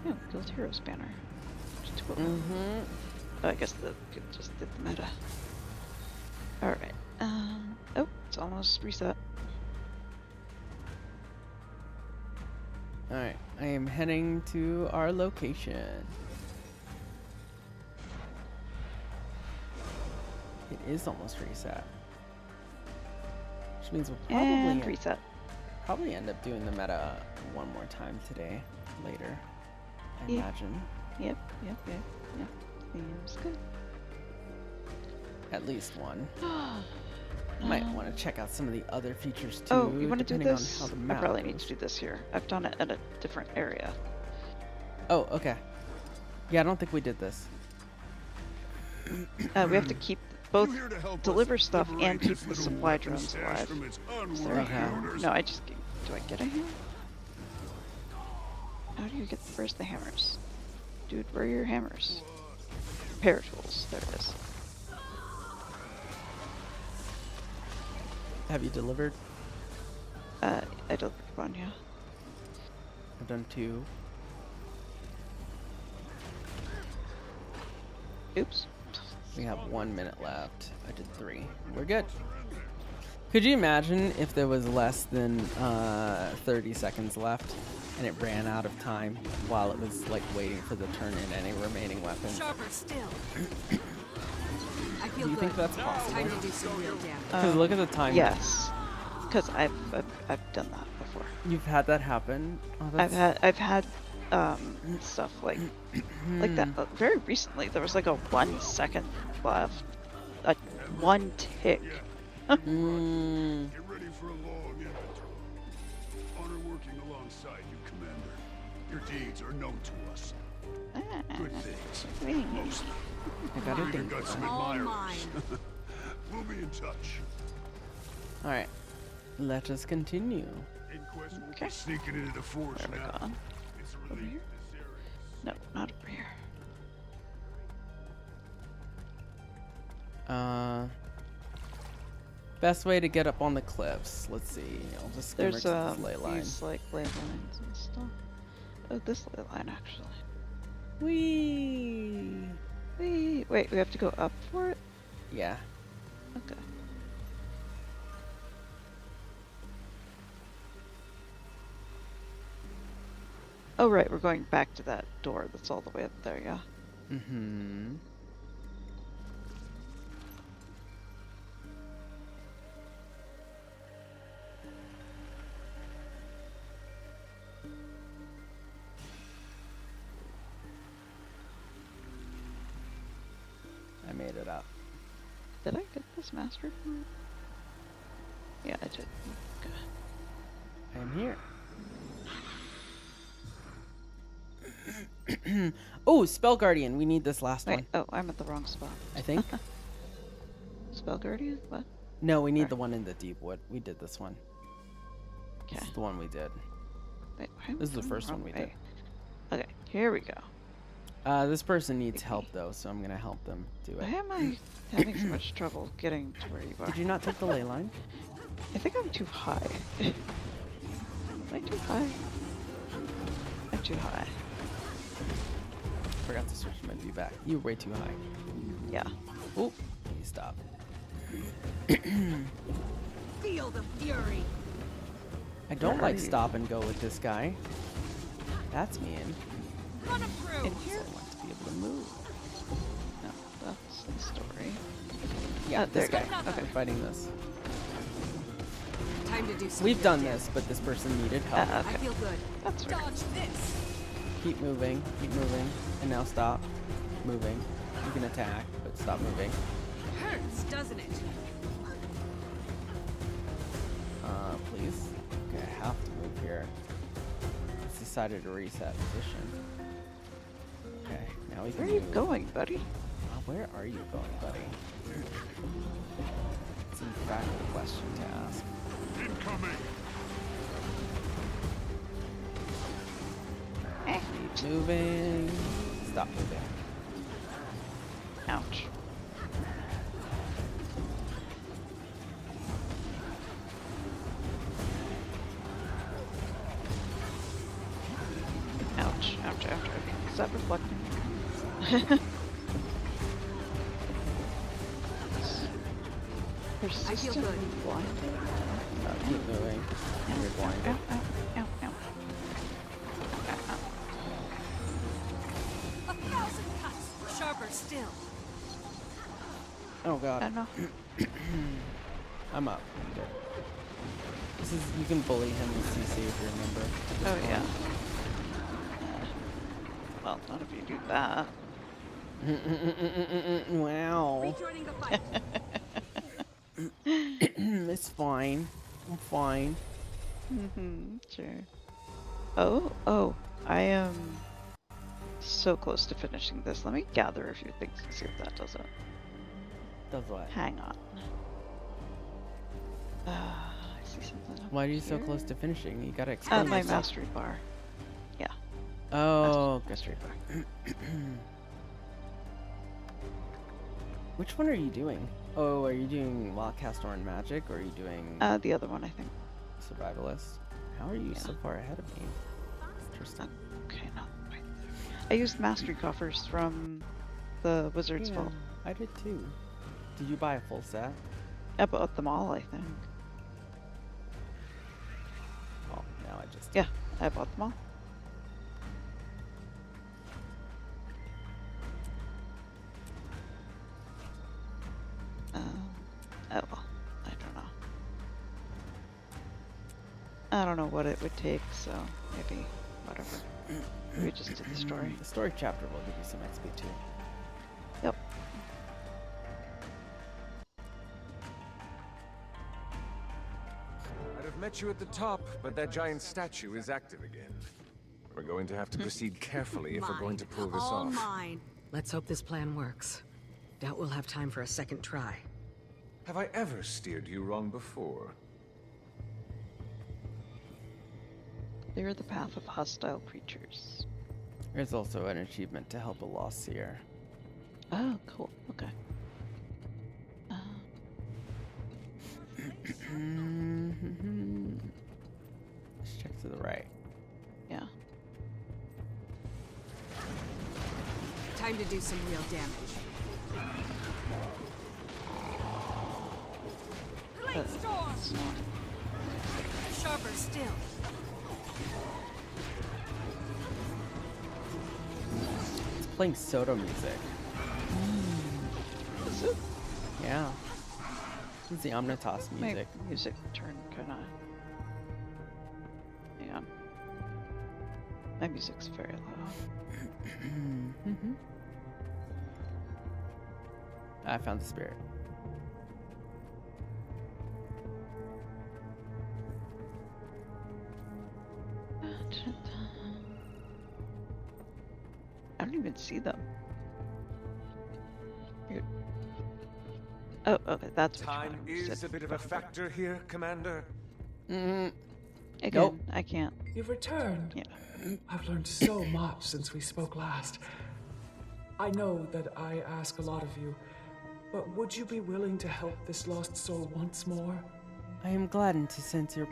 Oh, Guild Heroes banner. Just equipment. Oh, I guess the just did the meta. Alright. Oh, it's almost reset. Alright, I am heading to our location. It is almost reset. Which means we'll And reset. probably end up doing the meta one more time today, later, I Yeah. imagine. Yep. Seems good. At least one. Might want to check out some of the other features too. Oh, you want to do depending this? on how the I map probably need goes. to do this here. I've done it at a different area. Oh, okay. Yeah, I don't think we did this. We have to keep both deliver stuff and keep the supply drones alive. Is there a hammer? No, I just... Do I get a hammer? How do you get... Where's the hammers? Dude, where are your hammers? Repair tools. There it is. Have you delivered? I delivered one, yeah. I've done 2. Oops. We have 1 minute left. I did 3. We're good. Could you imagine if there was less than 30 seconds left and it ran out of time while it was like waiting for the turn in any remaining weapons? Sharper still. I feel Do you good. think that's possible? Time to do some real damage. Because look at the time. Yes. Because I've done that before. You've had that happen? Oh, I've had stuff like that. Very recently, there was like a 1 second left. 1 tick. Get ready for a long inventory. Honor working alongside you, Commander. Your deeds are known to us. Good things. Mostly. I got a We've even date. got some admirers. We'll be in touch. Alright. Let us continue. Inquest will be sneaking into the forge now. It's a relief this area. No, not over here. Best way to get up on the cliffs. Let's see. I'll just There's this ley line. these like ley lines and stuff. Oh, this ley line actually. Whee! Whee! Wait, we have to go up for it? Yeah. Okay. Oh right, we're going back to that door that's all the way up there, yeah. Mm-hmm. I made it up. Did I get this master point? Yeah, I did. Okay. I am here. Oh, Spell Guardian. We need this last one. Oh, I'm at the wrong spot. I think. Spell Guardian? What? No, we need the one in the deep wood. We did this one. Okay. This is the one we did. Wait, This is the first one we did. Okay, here we go. This person needs help though, so I'm gonna help them do it. Why am I having so much trouble getting to where you are? Did you not take the ley line? I think I'm too high. Am I too high? I'm too high. Forgot to switch my view back. You were way too high. Yeah. Oh, please stop. Feel the fury. I don't like stop and go with this guy. That's mean. In here? I want to be able to move. No, that's the story. Yeah, there this guy. you go. Okay, fighting this. Time to do some We've real done damage. this, but this person needed help. Okay. I feel good. That's right. Dodge this. Keep moving, and now stop moving. You can attack, but stop moving. Hurts, doesn't it? Please. Okay, I have to move here. It's decided to reset position. Okay, now we can Where are you move. going, buddy? Where are you going, buddy? It's in fact a question to ask. Incoming. Keep moving. Stop moving. Ouch. Ouch, ouch, ouch, ouch. Is that reflecting? I feel good. Blinded. Keep moving. You're blinded. Ow, ow, ow, ow. A thousand cuts. Sharper still. Oh god. I don't know. I'm up. I'm good. This is, you can bully him with CC if you remember. Oh yeah. Well, not if you do that. Wow. Rejoining the fight. It's fine. I'm fine. Sure. Oh, I am so close to finishing this. Let me gather a few things and see if that does it. Does what? Hang on. I see something. Why are you so close to finishing? You gotta explain My yourself. mastery bar. Yeah. Oh, mastery bar. Which one are you doing? Oh, are you doing Wild Castor Magic, or are you doing The other one, I think. Survivalist? How are you so far ahead of me? Interesting. Okay, not right there. I used mastery coffers from the Wizard's Vault. I did too. Did you buy a full set? I bought them all, I think. Oh, now I just... Yeah, I bought them all. Oh well, I don't know. I don't know what it would take, so maybe whatever. We just did the story. The story chapter will give you some XP too. Yep. I'd have met you at the top, but that giant statue is active again. We're going to have to proceed carefully if we're going to pull this All off. mine. Let's hope this plan works. Doubt we'll have time for a second try. Have I ever steered you wrong before? Clear the path of hostile creatures. There's also an achievement to help a lost seer. Oh, cool. Okay. Let's check to the right. Yeah. Time to do some real damage. Light storm! Sharper still. It's playing Soto music. Is it? Yeah. It's the Omnitas music. My music turned kinda... Hang on. My music's very low. I found the spirit. I don't even see them. Weird. Oh, okay, that's Time is a bit of a factor here, Commander. Again, Nope. I can't. You've returned. Yeah. I've learned so much since we spoke last. I know that I ask a lot of you, but would you be willing to help this lost soul once more? I am gladdened to sense your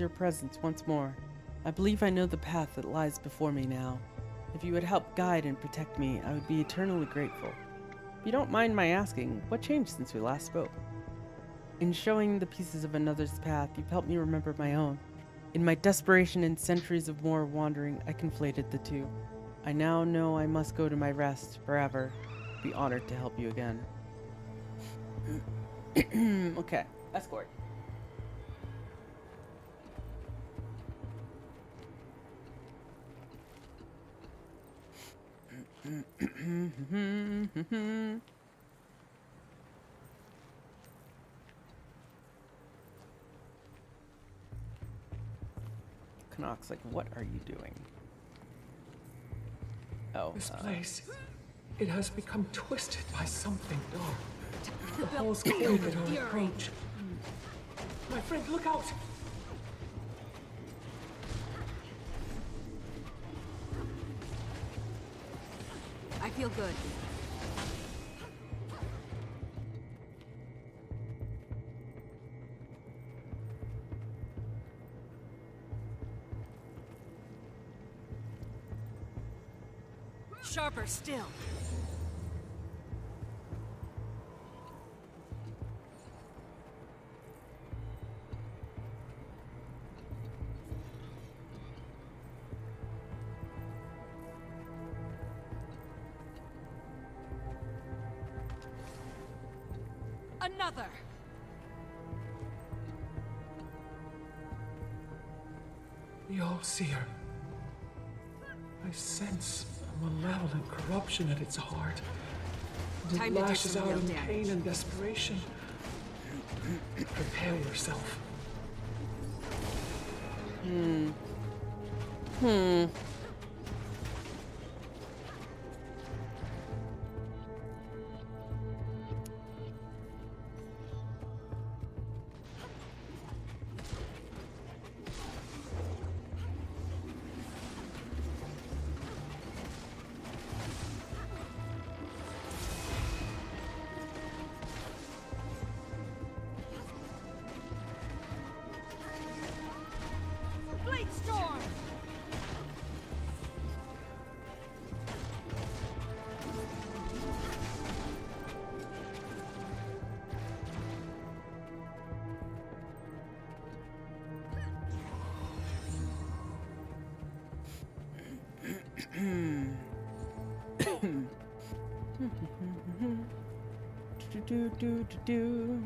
presence once more. I believe I know the path that lies before me now. If you would help guide and protect me, I would be eternally grateful. If you don't mind my asking, what changed since we last spoke? In showing the pieces of another's path, you've helped me remember my own. In my desperation and centuries of more wandering, I conflated the two. I now know I must go to my rest forever. Be honored to help you again. Okay, escort. Knox, like, what are you doing? Oh, This place, it has become twisted by something dark. The halls quake at our approach. My friend, look out! I feel good. Sharper still. Another. The Old Seer. I sense a malevolent corruption at its heart. And Time it to do lashes some out real in damage. pain and desperation. Prepare yourself. do do do do.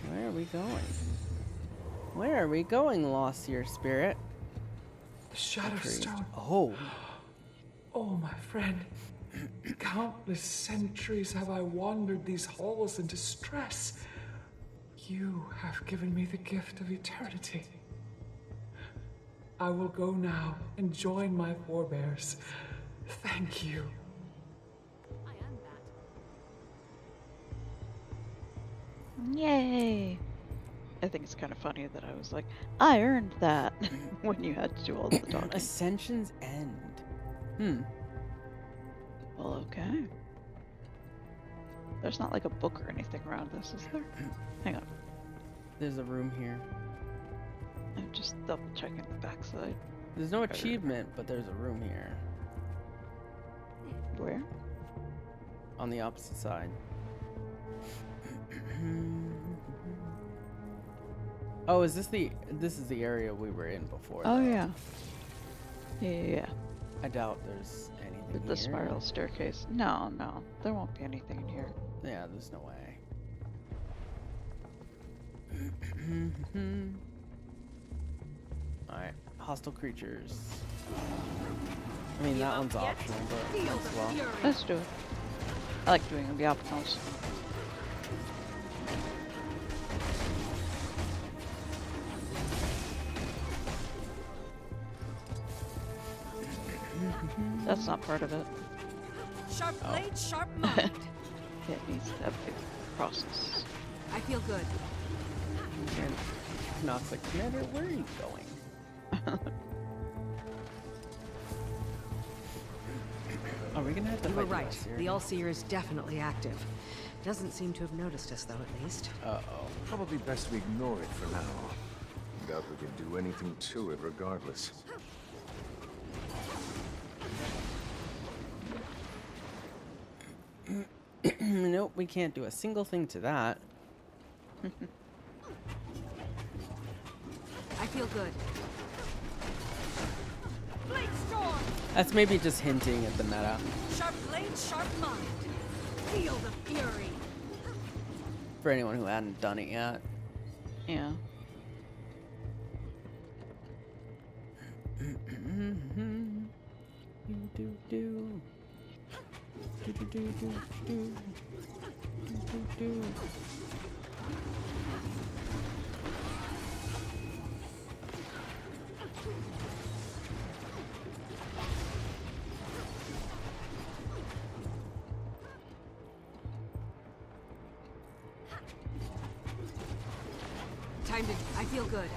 Where are we going? Where are we going, Lost Year Spirit? The Shadowstone. Oh. Oh, my friend. Countless centuries have I wandered these halls in distress. You have given me the gift of eternity. I will go now and join my forebears. Thank you. Yay! I think it's kind of funny that I was like, I earned that when you had to do all the talking. Ascension's End. Well, okay. There's not like a book or anything around this, is there? Hang on. There's a room here. I'm just double checking the backside. There's no achievement, but there's a room here. Where? On the opposite side. Oh, is this is the area we were in before? Oh, though. yeah. Yeah. I doubt there's anything With here. the spiral staircase. No, there won't be anything in here. Yeah, there's no way. Alright, hostile creatures. I mean, that one's optional, but might as well. Let's do it. I like doing the optionals. That's not part of it. Sharp blade, sharp mind. It needs to have a process. I feel good. And Knott's like, Commander, where are you going? Are we gonna have to You were fight right. this here? The Allseer is definitely active. Doesn't seem to have noticed us, though, at least. Uh-oh. Probably best we ignore it for now. Doubt we can do anything to it regardless. Nope, we can't do a single thing to that. I feel good. Blade storm! That's maybe just hinting at the meta. Sharp blade, sharp mind. Feel the fury. For anyone who hadn't done it yet. Yeah. Timed it. I feel good.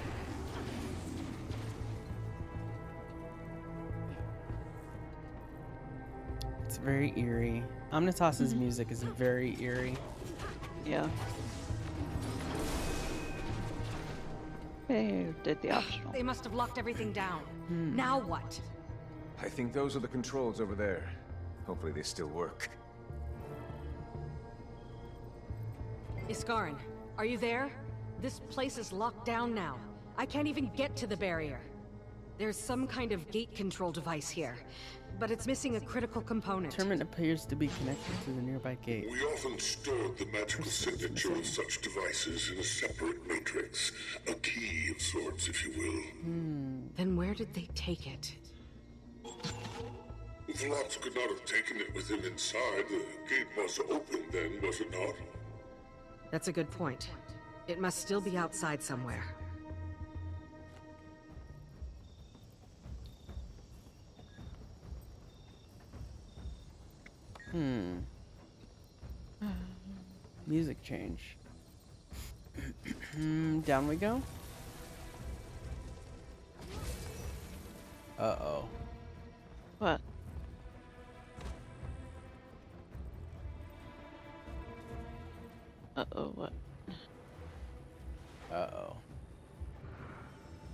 It's very eerie. Omnitas's music is very eerie. Yeah. Hey, did the optional. They must have locked everything down. Now what? I think those are the controls over there. Hopefully they still work. Iskarin, are you there? This place is locked down now. I can't even get to the barrier. There's some kind of gate control device here, but it's missing a critical component. Termin appears to be connected to the nearby gate. We often stored the magical signature of such devices in a separate matrix. A key of sorts, if you will. Then where did they take it? Vlax could not have taken it with him inside. The gate was open then, was it not? That's a good point. It must still be outside somewhere. Music change. Down we go. What? Uh-oh, what? Uh-oh.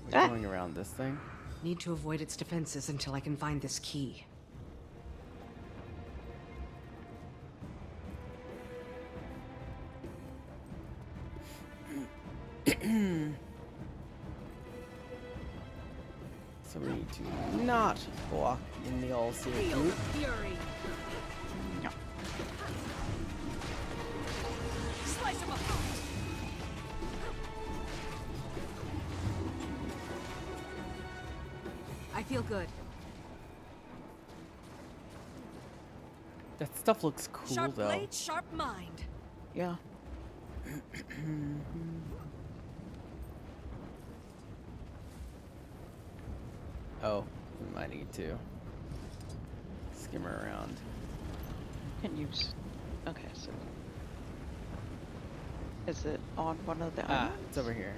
We're going around this thing. Need to avoid its defenses until I can find this key. So we need to not walk in the all-seer group. Fury. No. Slice him apart. I feel good. That stuff looks cool, Sharp though. blade, sharp mind. Yeah. Oh, we might need to skim around. Can use. Okay, so is it on one of the Ah, islands? it's over here.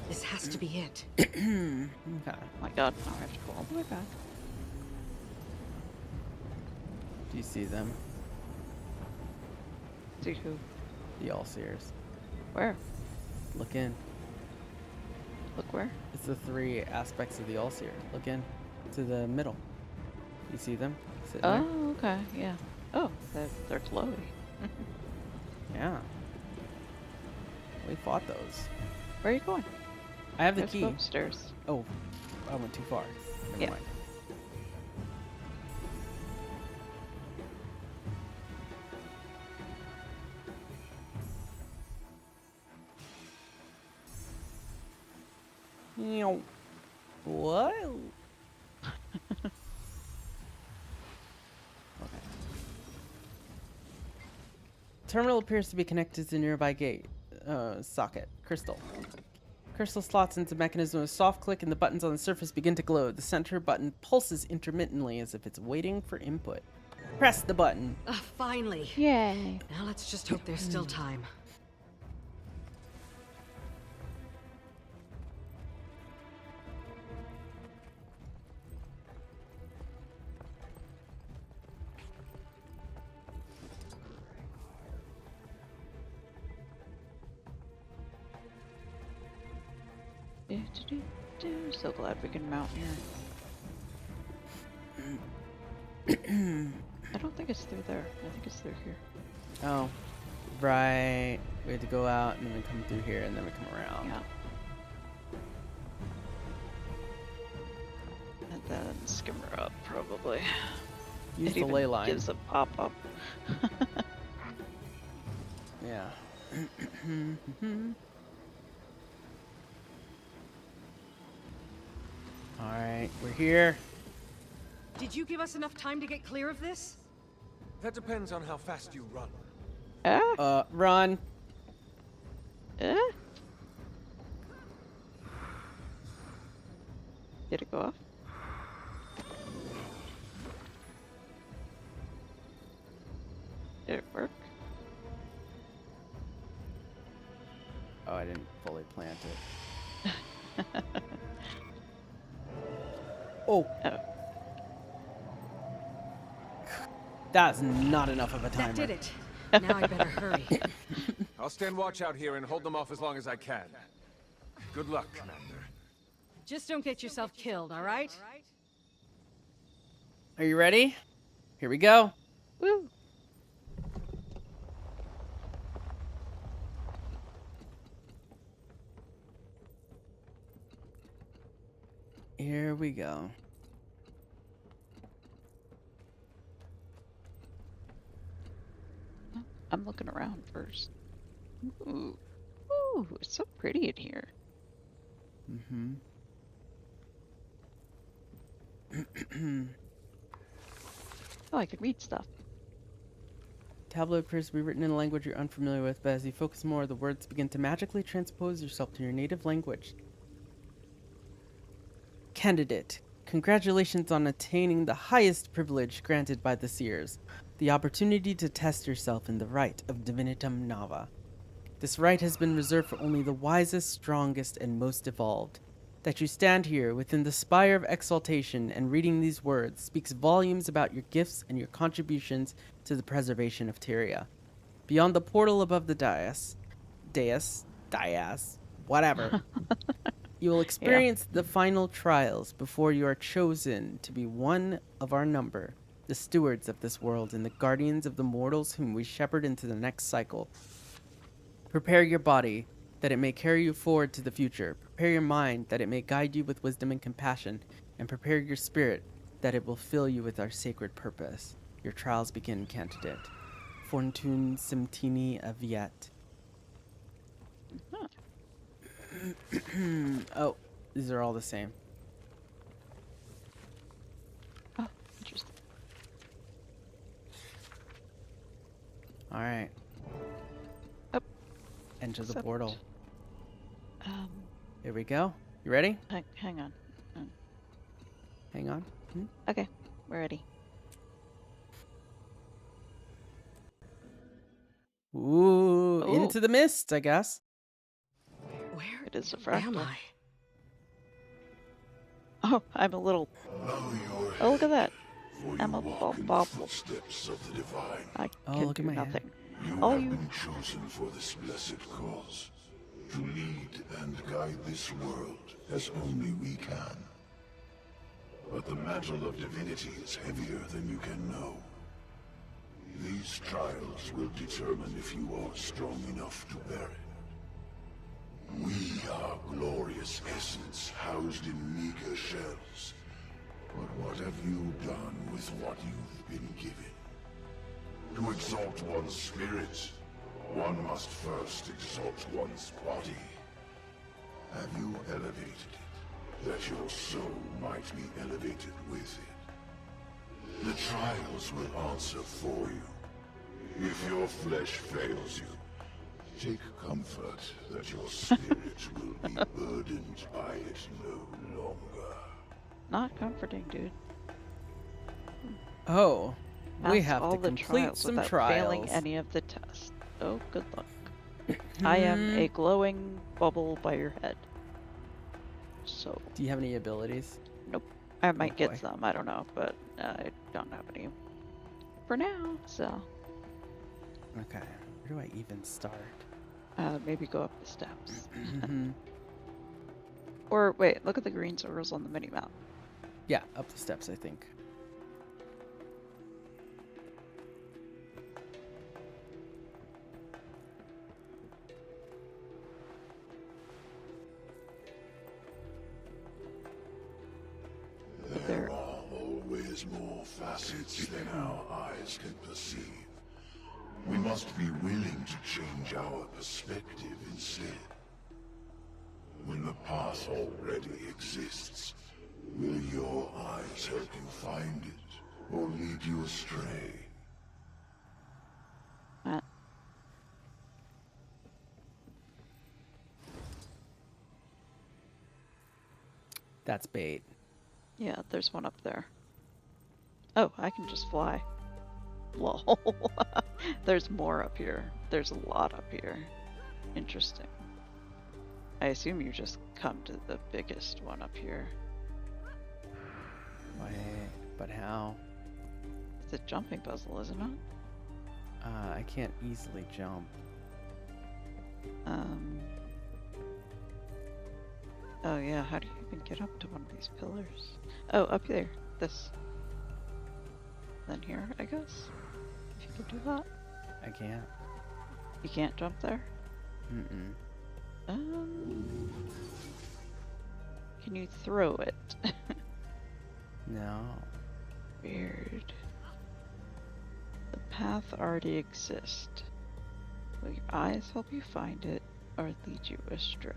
This has to be it. Okay. Oh my god, now I have to go all the way back. Do you see them? See who? The all-seers. Where? Look in. Look where? It's the three aspects of the all-seer. Look in to the middle. You see them? Sitting there? Oh, okay, yeah. Oh, they're glowy. Yeah. We fought those. Where are you going? I have the Let's key. go upstairs. Oh, I went too far. Never Yeah. mind. Meow. What? Terminal appears to be connected to the nearby gate socket. Crystal. Crystal slots into the mechanism with a soft click and the buttons on the surface begin to glow. The center button pulses intermittently as if it's waiting for input. Press the button. Finally. Yay. Now let's just hope there's still time. So glad we can mount here. I don't think it's through there. I think it's through here. Oh, right. We had to go out and then we come through here and then we come around. Yeah. And then skim her up, probably. Use It the even ley line. gives a pop-up. Yeah. Alright, we're here. Did you give us enough time to get clear of this? That depends on how fast you run. Run. Did it go off? Did it work? Oh, I didn't fully plant it. Oh. That's not enough of a timer. That did it. Now I better hurry. I'll stand watch out here and hold them off as long as I can. Good luck, Commander. Just don't get yourself killed, all right? Are you ready? Here we go. Woo. Here we go. I'm looking around first. Ooh. Ooh, it's so pretty in here. Mm-hmm. Oh, I can read stuff. Tablet appears to be written in a language you're unfamiliar with, but as you focus more, the words begin to magically transpose yourself to your native language. Candidate, congratulations on attaining the highest privilege granted by the Seers, the opportunity to test yourself in the rite of Divinitum Nava. This rite has been reserved for only the wisest, strongest, and most evolved. That you stand here within the spire of exaltation and reading these words speaks volumes about your gifts and your contributions to the preservation of Tyria. Beyond the portal above the dais, whatever, you will experience the final trials before you are chosen to be one of our number, the stewards of this world and the guardians of the mortals whom we shepherd into the next cycle. Prepare your body, that it may carry you forward to the future. Prepare your mind, that it may guide you with wisdom and compassion. And prepare your spirit, that it will fill you with our sacred purpose. Your trials begin, candidate. Fortune Simtini Aviet. Oh, these are all the same. Oh, interesting. Alright. Up. Enter the portal. Um, Here we go. You ready? hang on. Hang on. Okay, we're ready. Ooh, into the mist, I guess. Where it is a fractal. Am I? Oh, I'm a little. Oh, look at that. I'm a bob. Steps of the divine. I Oh, can look do at my nothing. You Oh, have you. been chosen for this blessed cause. To lead and guide this world as only we can. But the mantle of divinity is heavier than you can know. These trials will determine if you are strong enough to bear it. We are glorious essence housed in meager shells. But what have you done with what you've been given? To exalt one's spirit, one must first exalt one's body. Have you elevated it, that your soul might be elevated with it? The trials will answer for you. If your flesh fails you, take comfort that your spirit will be burdened by it no longer. Not comforting, dude. Oh, we Pass have all to the complete trials some without trials. failing any of the tests. Oh, good luck. I am a glowing bubble by your head. So. Do you have any abilities? Nope. I might get boy. some. I don't know, but I don't have any for now. So. Okay. Where do I even start? Maybe go up the steps. Or wait, look at the green circles on the mini map. Yeah, up the steps, I think. There are always more facets than our eyes can perceive. We must be willing to change our perspective instead. When the path already exists, will your eyes help you find it, or lead you astray? That's bait. Yeah, there's one up there. Oh, I can just fly. Lol. There's more up here. There's a lot up here. Interesting. I assume you just come to the biggest one up here. Wait, but how? It's a jumping puzzle, isn't it? I can't easily jump. Oh yeah, how do you even get up to one of these pillars? Oh, up there. This. Then here, I guess? If you could do that. I can't. You can't jump there? Mm-mm. Can you throw it? No. Weird. The path already exists. Will your eyes help you find it, or lead you astray?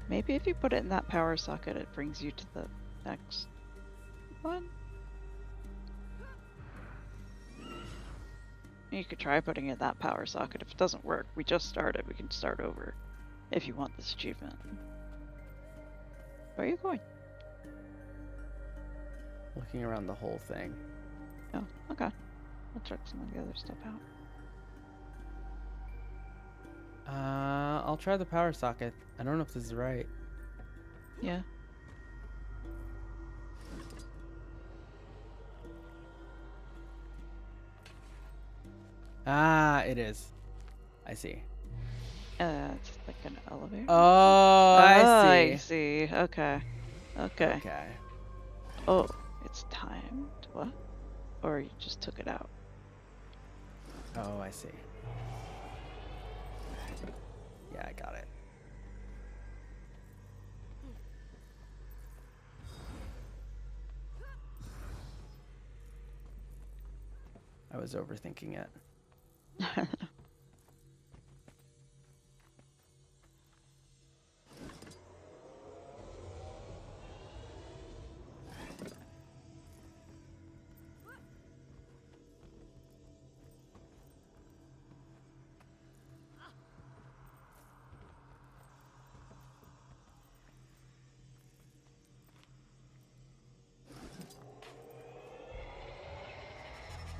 Maybe if you put it in that power socket, it brings you to the next one? You could try putting it in that power socket. If it doesn't work, we just started. We can start over if you want this achievement. Where are you going? Looking around the whole thing. Oh, okay. I'll check some of the other stuff out. I'll try the power socket. I don't know if this is right. Yeah. Ah, it is. I see. It's like an elevator. Oh, I I see. Okay. Okay. Okay. Oh, it's timed. What? Or you just took it out? Oh, I see. Yeah, I got it. I was overthinking it.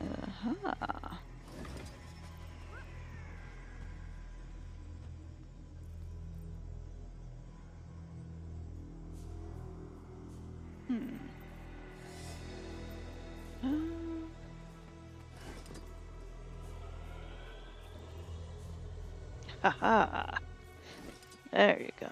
Uh-huh. Haha. There you go.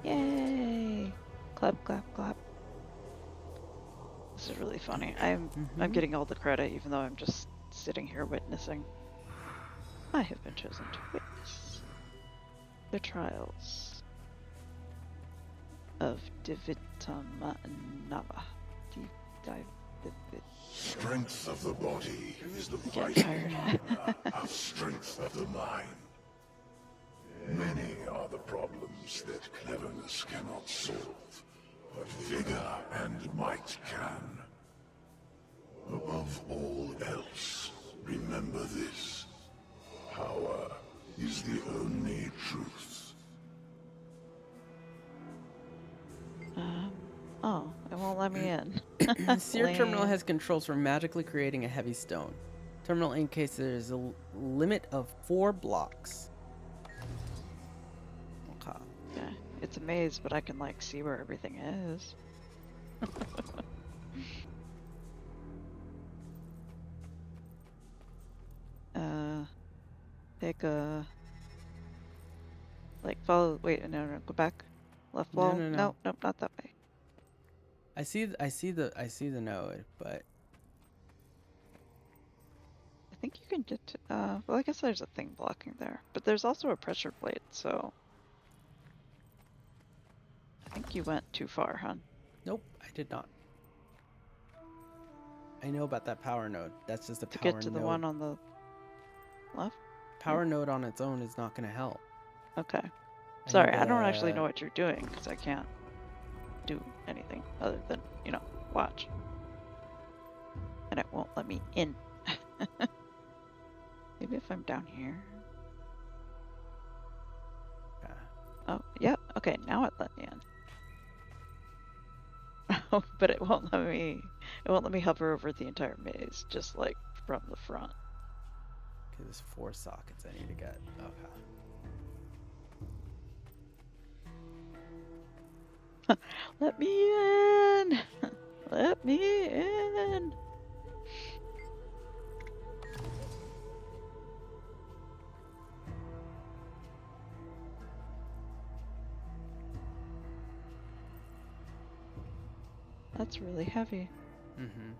Yay! Clap, clap, clap. This is really funny. I'm getting all the credit, even though I'm just sitting here witnessing. I have been chosen to witness the trials of Divitamava. Strength of the body is the vital armor of strength of the mind. Many are the problems that cleverness cannot solve, but vigor and might can. Above all else, remember this. Power is the only truth. Oh, it won't let me in. Seer Terminal has controls for magically creating a heavy stone. Terminal encases a limit of 4 blocks. Okay. Yeah, it's a maze, but I can like see where everything is. Take a like follow. Wait, no, go back. Left wall. No. Nope, not that way. I see the node, but I think you can get to, well, I guess there's a thing blocking there, but there's also a pressure plate, so I think you went too far, hon. Nope, I did not. I know about that power node. That's just a To power get to node. the one on the left? Power node on its own is not going to help. Okay. I Sorry, need I don't actually to- know what you're doing, because I can't do anything other than, you know, watch. And it won't let me in. Maybe if I'm down here. Oh, yeah. Okay, now it let me in. Oh, but it won't let me. It won't let me hover over the entire maze, just like from the front. Okay, there's 4 sockets I need to get. Okay. Let me in. Let me in. That's really heavy. Mm-hmm.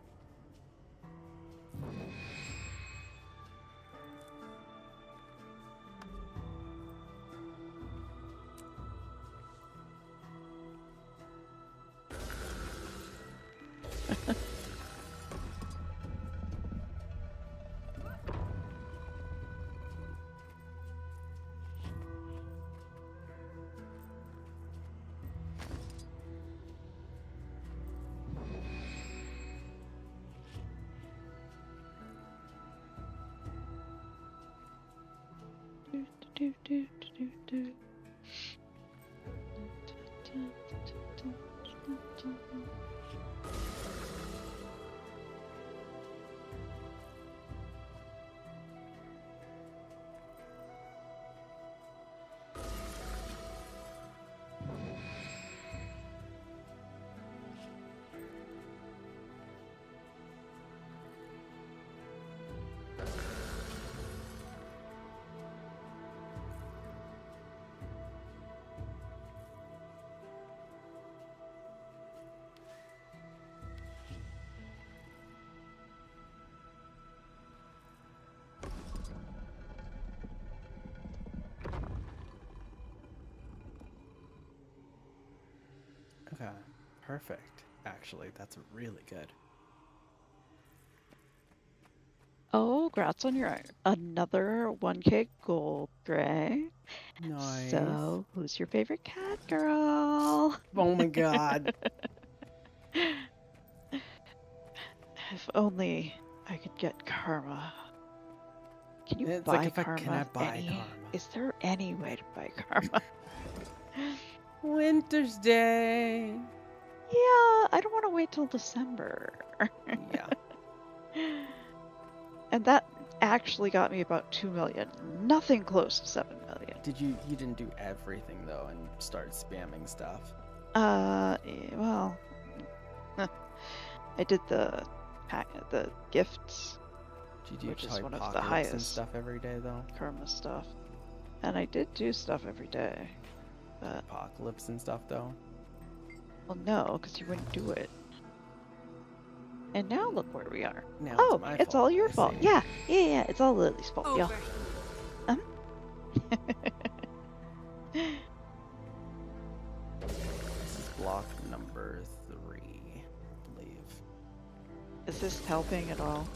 perfect. Actually, that's really good. Oh, congrats on your another 1K gold, Gray. Nice. So, who's your favorite cat girl? Oh my god. If only I could get karma. Can you It's buy like if karma? can I buy karma? Is there any way to buy karma? Winter's Day. Yeah, I don't want to wait till December. Yeah. And that actually got me about 2 million. Nothing close to 7 million. You didn't do everything though and start spamming stuff? Well, I did the gifts, which is one of the highest and stuff every day though. karma stuff. And I did do stuff every day. But Apocalypse and stuff though. well, no, because you wouldn't do it. And now look where we are. Now oh, it's my all fault, your I fault. see. Yeah, it's all Lily's fault. Yeah. This is block number 3, I believe. Is this helping at all?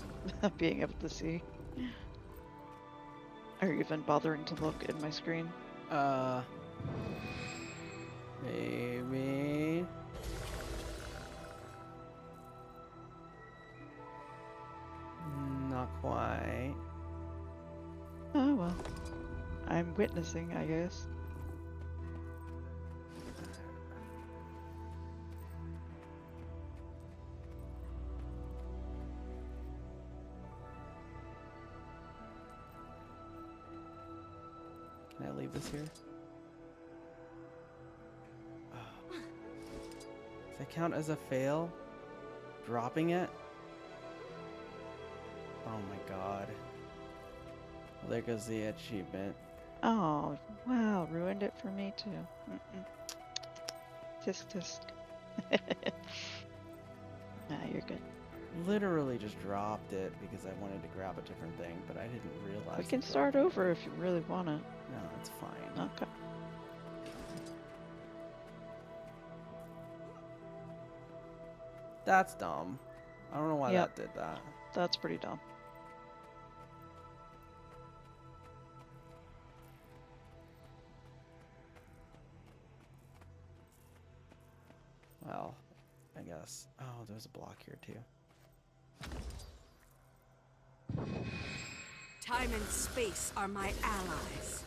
Being able to see? Or even bothering to look at my screen? Maybe. Not quite. Oh well. I'm witnessing, I guess. Can I leave this here? Does that count as a fail? Dropping it? Oh my god. Well, there goes the achievement. Oh, wow, ruined it for me too. Tisk. Nah, you're good. Literally just dropped it because I wanted to grab a different thing, but I didn't realize. We can that start over if you really want to. No, it's fine. Okay. That's dumb. I don't know why Yep. that did that. That's pretty dumb. Well, I guess. Oh, there's a block here too. Time and space are my allies.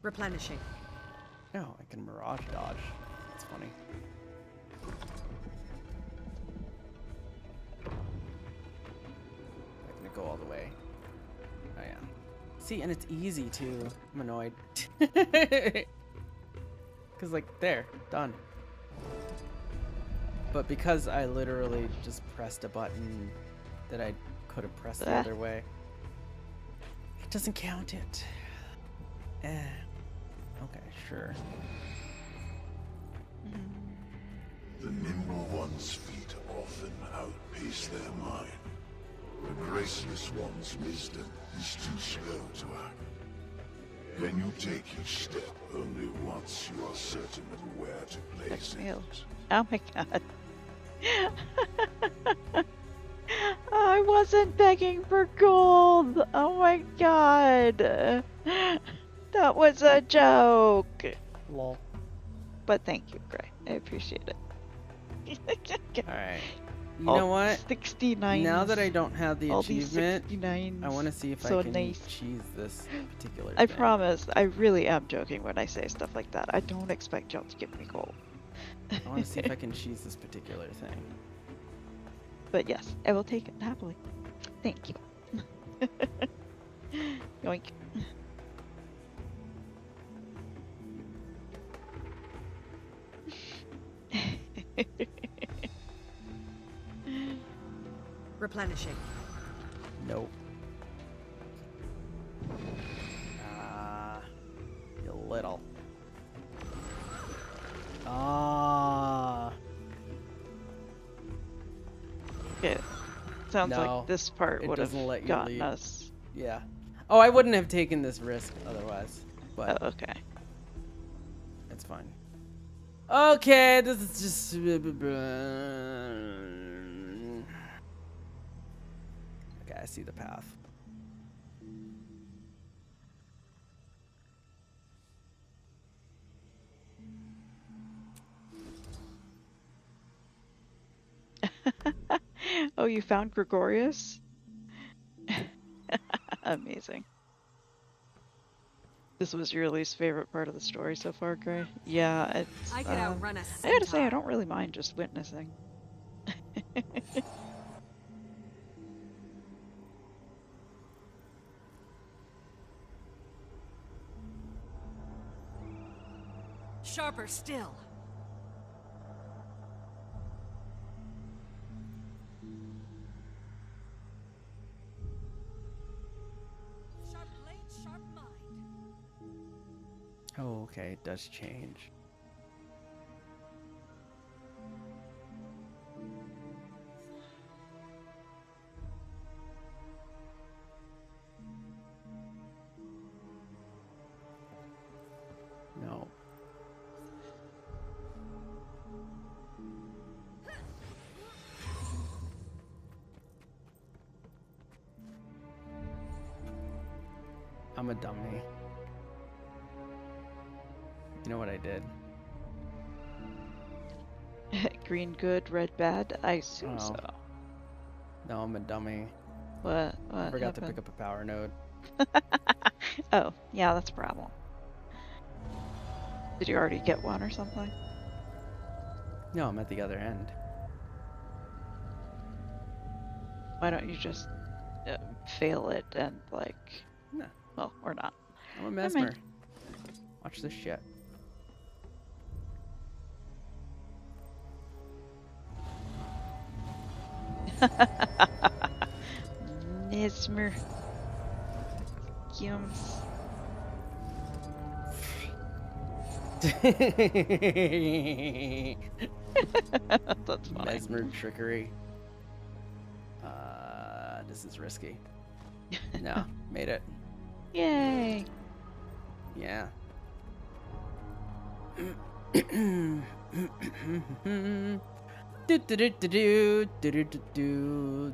Replenishing. Oh, I can mirage dodge. That's funny. I'm gonna go all the way. Oh yeah. See, and it's easy too. I'm annoyed. Cause like, there, done. But because I literally just pressed a button that I could have pressed the other way, it doesn't count it. Okay, sure. The nimble one's feet often outpace their mind. The graceless one's wisdom is too slow to act. When you take each step only once, you are certain of where to place it. Oh my god. I wasn't begging for gold. Oh my god. That was a joke. Lol. But thank you, Gray. I appreciate it. Alright. You know what? 69. Now that I don't have the all these achievement, 69s. I want to see if So I can nice. cheese this particular I thing. promise, I really am joking when I say stuff like that. I don't expect y'all to give me gold. I want to see if I can cheese this particular thing. But yes, I will take it happily. Thank you. Yoink. Replenishing. Nope. You little. Okay. Sounds No, like this part it would have doesn't let you gotten leave. us. Yeah. Oh, I wouldn't have taken this risk otherwise. But Oh, okay. it's fine. Okay, this is just. Okay, I see the path. Oh, you found Gregorius? Amazing. This was your least favorite part of the story so far, Gray? Yeah, it's. I could outrun a I gotta say, I centaur. don't really mind just witnessing. Sharper still. Sharp blade, sharp mind. Oh, okay, it does change. No. I'm a dummy. You know what I did? Green good, red bad? I assume Oh. so. No, I'm a dummy. What? I What forgot to happened? pick up a power node. Oh, yeah, that's a problem. Did you already get one or something? No, I'm at the other end. Why don't you just fail it and like... No. Well, or not. I'm a Never mesmer. mind. Watch this shit. Mesmer. Yums. That's funny. Mesmer trickery. This is risky. No, made it. Yay! Yeah.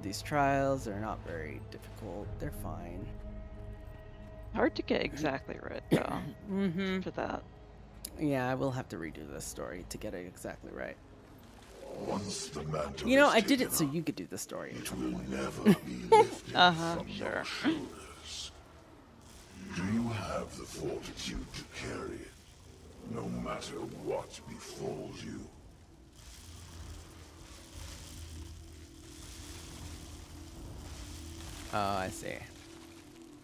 These trials are not very difficult. They're fine. Hard to get exactly right, though. For that. Yeah, I will have to redo this story to get it exactly right. Once the mantle You know, is I did taken it so up, you could do the story. it will never be lifted from sure. your shoulders. Do you have the fortitude to carry it, no matter what befalls you? Oh, I see.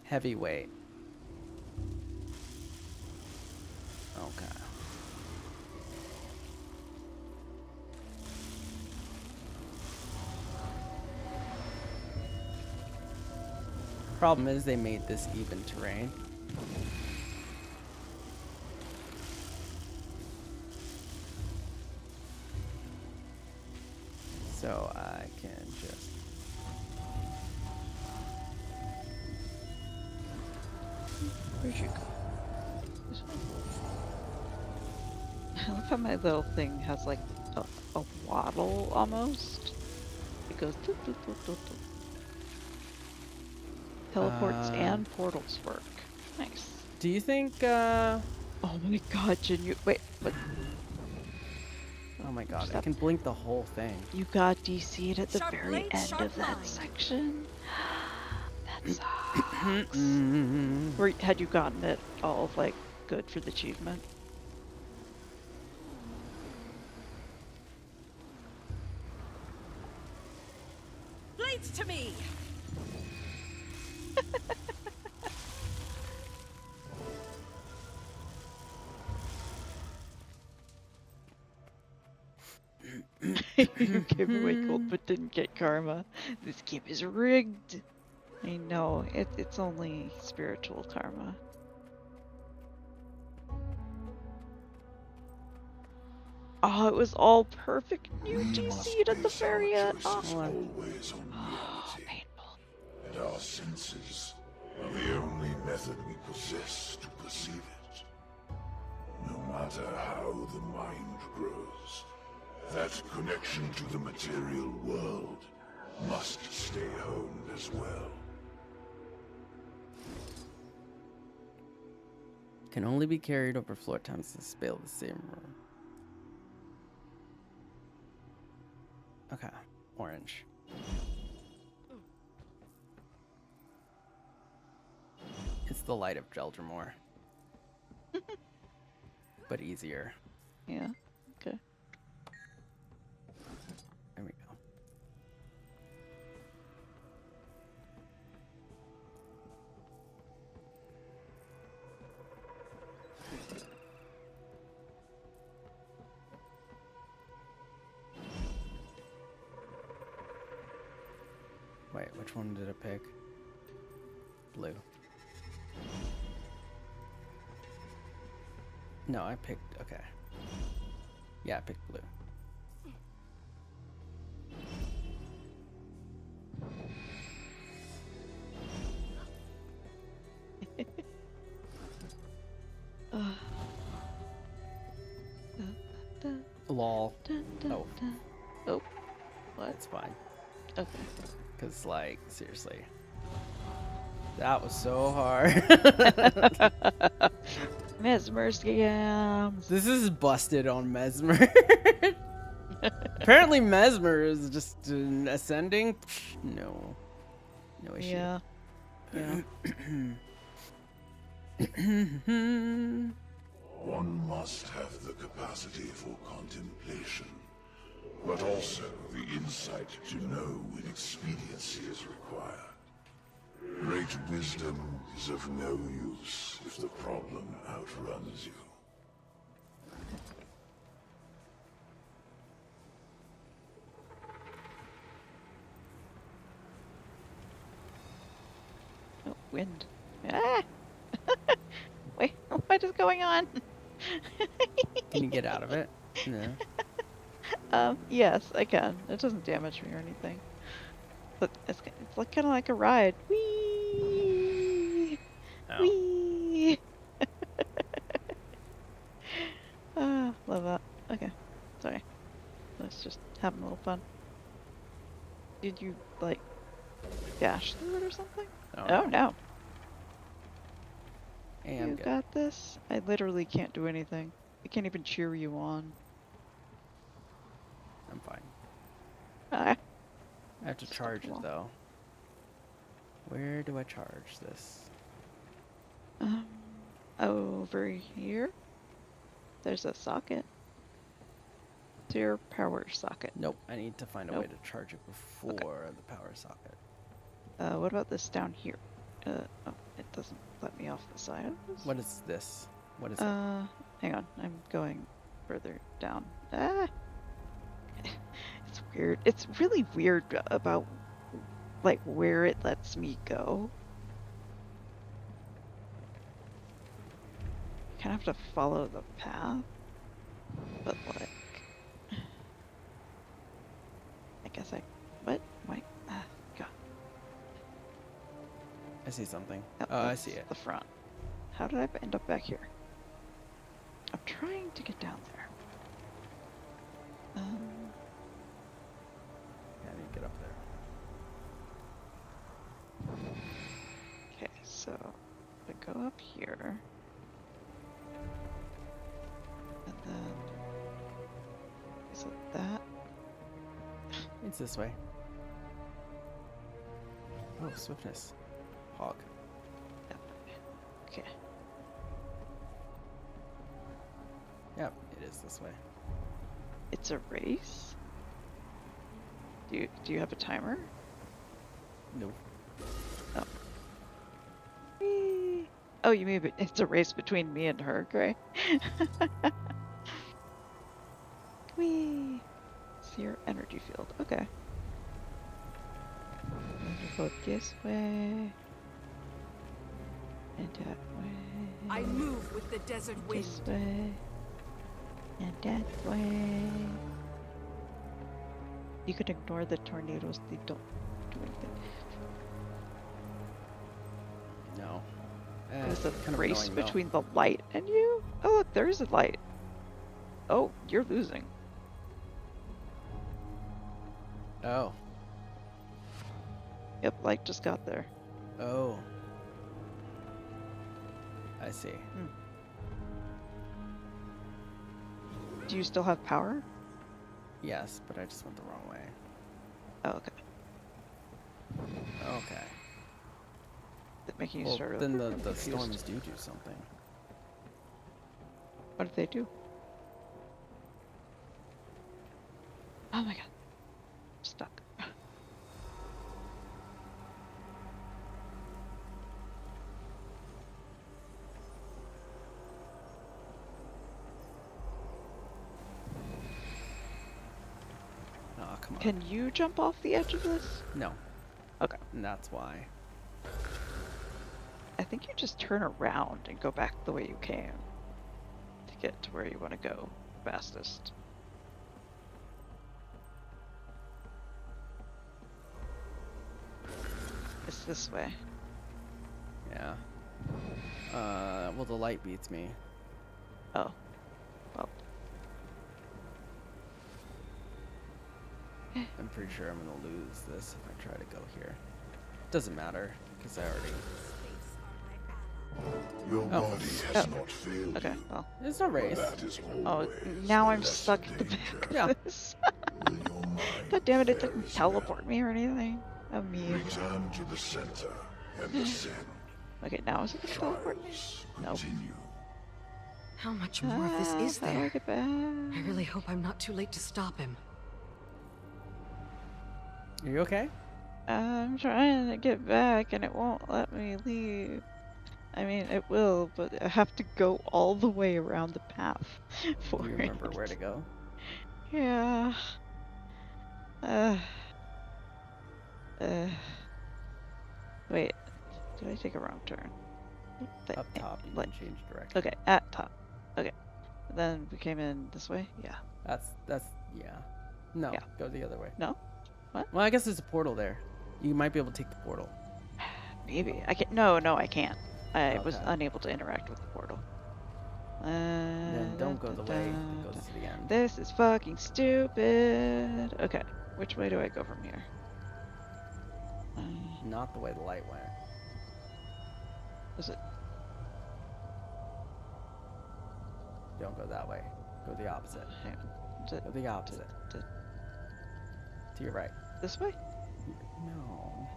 Heavyweight. Okay. Problem is they made this even terrain. So I can just... Where'd you go? This one? I love how my little thing has like a waddle almost. It goes doop, doop, doop, doop, doop. Teleports and portals work. Nice. Do you think, Oh my god, Jin, wait, what? Oh my god, I can blink the whole thing. You got DC'd at the Sharp very blade, end sharp of that mind. section? That sucks. Had you gotten it all, like, good for the achievement? Blades to me! You gave away gold but didn't get karma. This game is rigged. I know, it's only spiritual karma. Oh, it was all perfect. You DC'd at the very end. Oh, Always on reality. painful. And our senses are the only method we possess to perceive it. No matter how the mind grows, that connection to the material world must stay honed as well. Can only be carried over floor times to spell the same room. Okay, orange. It's the light of Geldramore. But easier. Yeah, okay. There we go. Wait, which one did I pick? Blue. No, I picked, okay. Yeah, I picked blue. Lol. Oh. Oh. What? It's fine. Okay. Because, like, seriously. That was so hard. Mesmer scams. This is busted on Mesmer. Apparently Mesmer is just an ascending. No. No issue. Yeah. Yeah. One must have the capacity for contemplation, but also the insight to know when expediency is required. Great wisdom is of no use if the problem outruns you. Oh, wind. Ah! Wait, what is going on? Can you get out of it? No. Yes, I can. It doesn't damage me or anything. But it's like kind of like a ride. Whee! Oh. Whee! Love that. Okay, sorry. Let's just having a little fun. Did you like dash through it or something? Oh no. Hey, I'm You good. got this? I literally can't do anything. I can't even cheer you on. I'm fine. Ah. I have to charge it though. Where do I charge this? Over here. There's a socket. To your power socket. Nope. I need to find a way to charge it before the power socket. What about this down here? Oh, it doesn't let me off the side of this. What is this? What is it? Hang on. I'm going further down. Ah! It's weird. It's really weird about, like, where it lets me go. You kind of have to follow the path. But, like... I guess I... What? Why? God. I see something. Yep, Oh, I that's see it. the front. How did I end up back here? I'm trying to get down there. Yeah, I need to get up there. Okay, so I go up here. And then... Is it that? It's this way. Oh, swiftness. Hog. Okay. Yep, it is this way. It's a race? Do you have a timer? Nope. Oh. Whee! Oh, you mean it's a race between me and her, Gray? Whee! See your energy field. Okay. I'm gonna go this way. And that way. I move with the desert wind. This way. And that way. You can ignore the tornadoes, they don't do anything. No. It was a kind of race annoying, though. between the light and you? Oh, look, there is a light. Oh, you're losing. Oh. Yep, light just got there. Oh. I see. Do you still have power? Yes, but I just went the wrong way. Oh, okay. Okay. That making you Well, start then over? the I'm confused. storms do something. What did they do? Oh my god. Stuck. Oh, come on. Can you jump off the edge of this? No. Okay. And that's why. I think you just turn around and go back the way you came to get to where you want to go fastest. It's this way. Yeah. Well, the light beats me. Oh. Well. I'm pretty sure I'm gonna lose this if I try to go here. Doesn't matter, because I already... Your body has not failed Okay, you. well. It's no race. That is Oh, always now the I'm less stuck at the danger. back Yeah. of this. God damn it, it didn't teleport me or anything. Oh, me. Return to the center and descend. Okay, now is it gonna teleport me? Nope. Continue. How much more of this is How do I there? get back? I really hope I'm not too late to stop him. Are you okay? I'm trying to get back and it won't let me leave. I mean, it will, but I have to go all the way around the path for Do you remember where to go? Yeah. Wait. Did I take a wrong turn? Up top, you can change direction. Okay, at top. Okay. Then we came in this way? Yeah. That's, yeah. No, Yeah. go the other way. No? What? Well, I guess there's a portal there. You might be able to take the portal. Maybe. I can't. No, I can't. I was Okay. unable to interact with the portal. Then don't go the way that goes to the end. This is fucking stupid. Okay, which way do I go from here? Not the way the light went. Is it? Don't go that way. Go the opposite. Hang on. Is it Go the opposite. To your right. this way? No.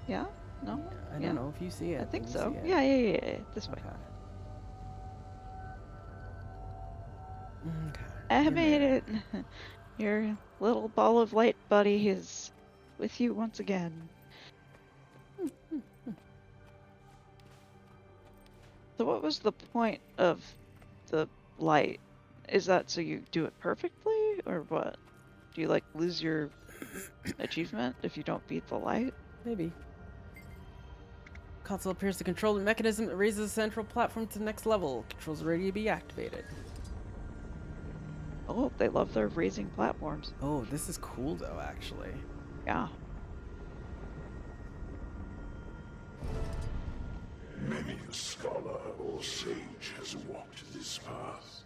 Yeah? No? I Yeah. don't know if you see it. I think You so. see it. Yeah. This way. Okay. I You're made there. it. Your little ball of light buddy is with you once again. So what was the point of the light? Is that so you do it perfectly, or what? Do you like lose your achievement if you don't beat the light? Maybe. Console appears to control the mechanism that raises the central platform to the next level. Controls are ready to be activated. Oh, they love their raising platforms. Oh, this is cool though, actually. Yeah. Many a scholar or sage has walked this path,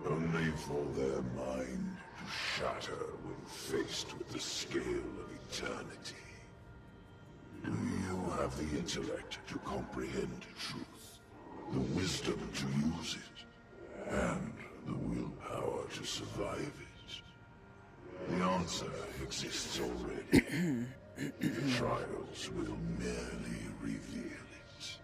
only for their mind to shatter when faced with the scale of eternity. Do you have the intellect to comprehend truth, the wisdom to use it, and the willpower to survive it? The answer exists already. The trials will merely reveal it.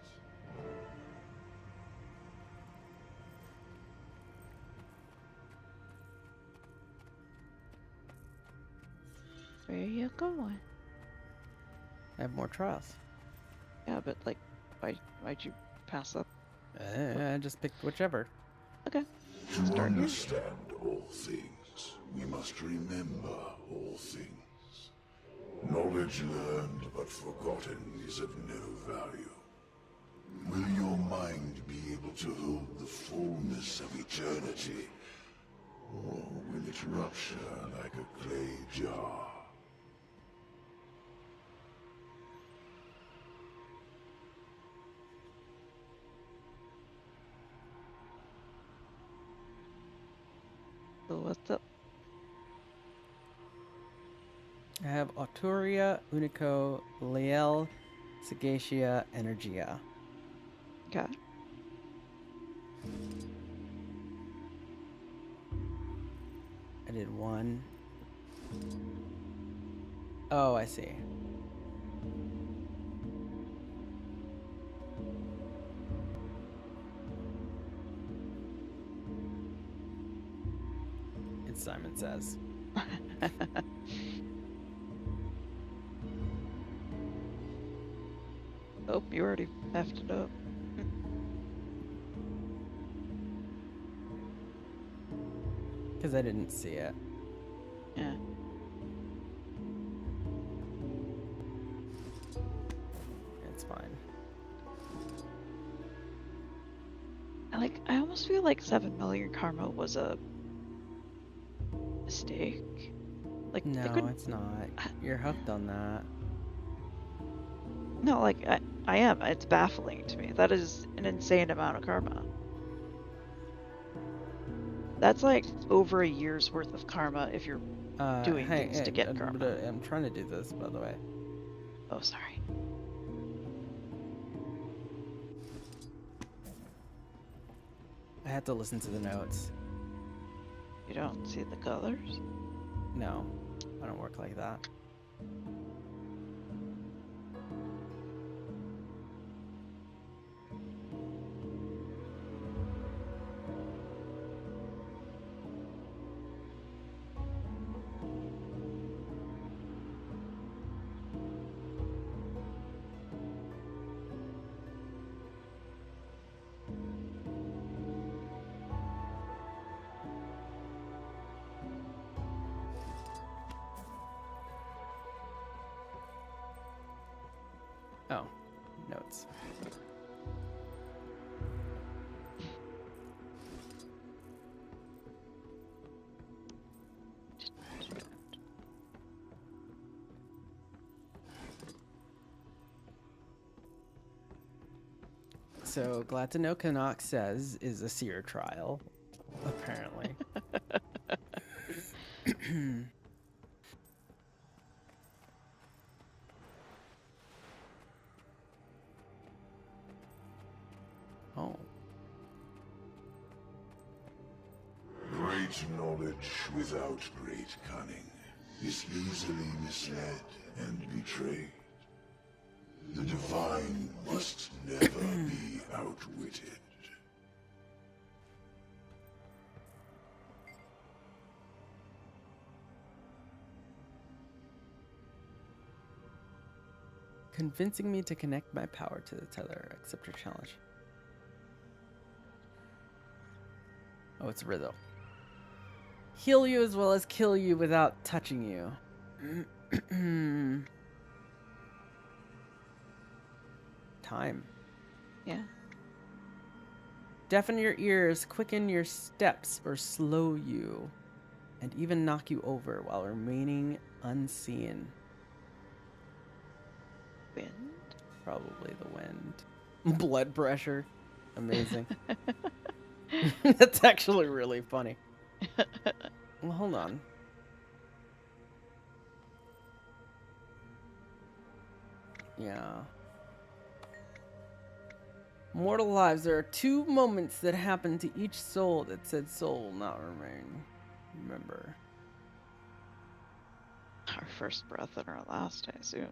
Where are you going? I have more trials. Yeah, but like, why'd you pass up? I just picked whichever. Okay. To Start here. understand all things, we must remember all things. Knowledge learned but forgotten is of no value. Will your mind be able to hold the fullness of eternity, or will it rupture like a clay jar? I have Arturia, Unico, Liel, Sagacia, Energia. Okay. I did one. Oh, I see. It's Simon Says. Oh, you already effed it up. Because I didn't see it. Yeah. It's fine. I almost feel like 7 million karma was a mistake. Like, No, they could... it's not. You're hooked on that. No, like, I am. It's baffling to me. That is an insane amount of karma. That's like over a year's worth of karma if you're doing things to get karma. I'm trying to do this, by the way. Oh, sorry. I had to listen to the notes. You don't see the colors? No, I don't work like that. Oh, notes. So, glad to know Canuck Says is a seer trial, apparently. Oh. Great knowledge without great cunning is easily misled and betrayed. The divine must never be outwitted. Convincing me to connect my power to the tether. Accept your challenge. Oh, it's Rizzo. Heal you as well as kill you without touching you. Time. Yeah. Deafen your ears, quicken your steps, or slow you, and even knock you over while remaining unseen. Wind? Probably the wind. Blood pressure. Amazing. That's actually really funny. Well, hold on. Yeah. Mortal lives. There are 2 moments that happen to each soul that said soul will not remain. Remember. Our first breath and our last, I assume.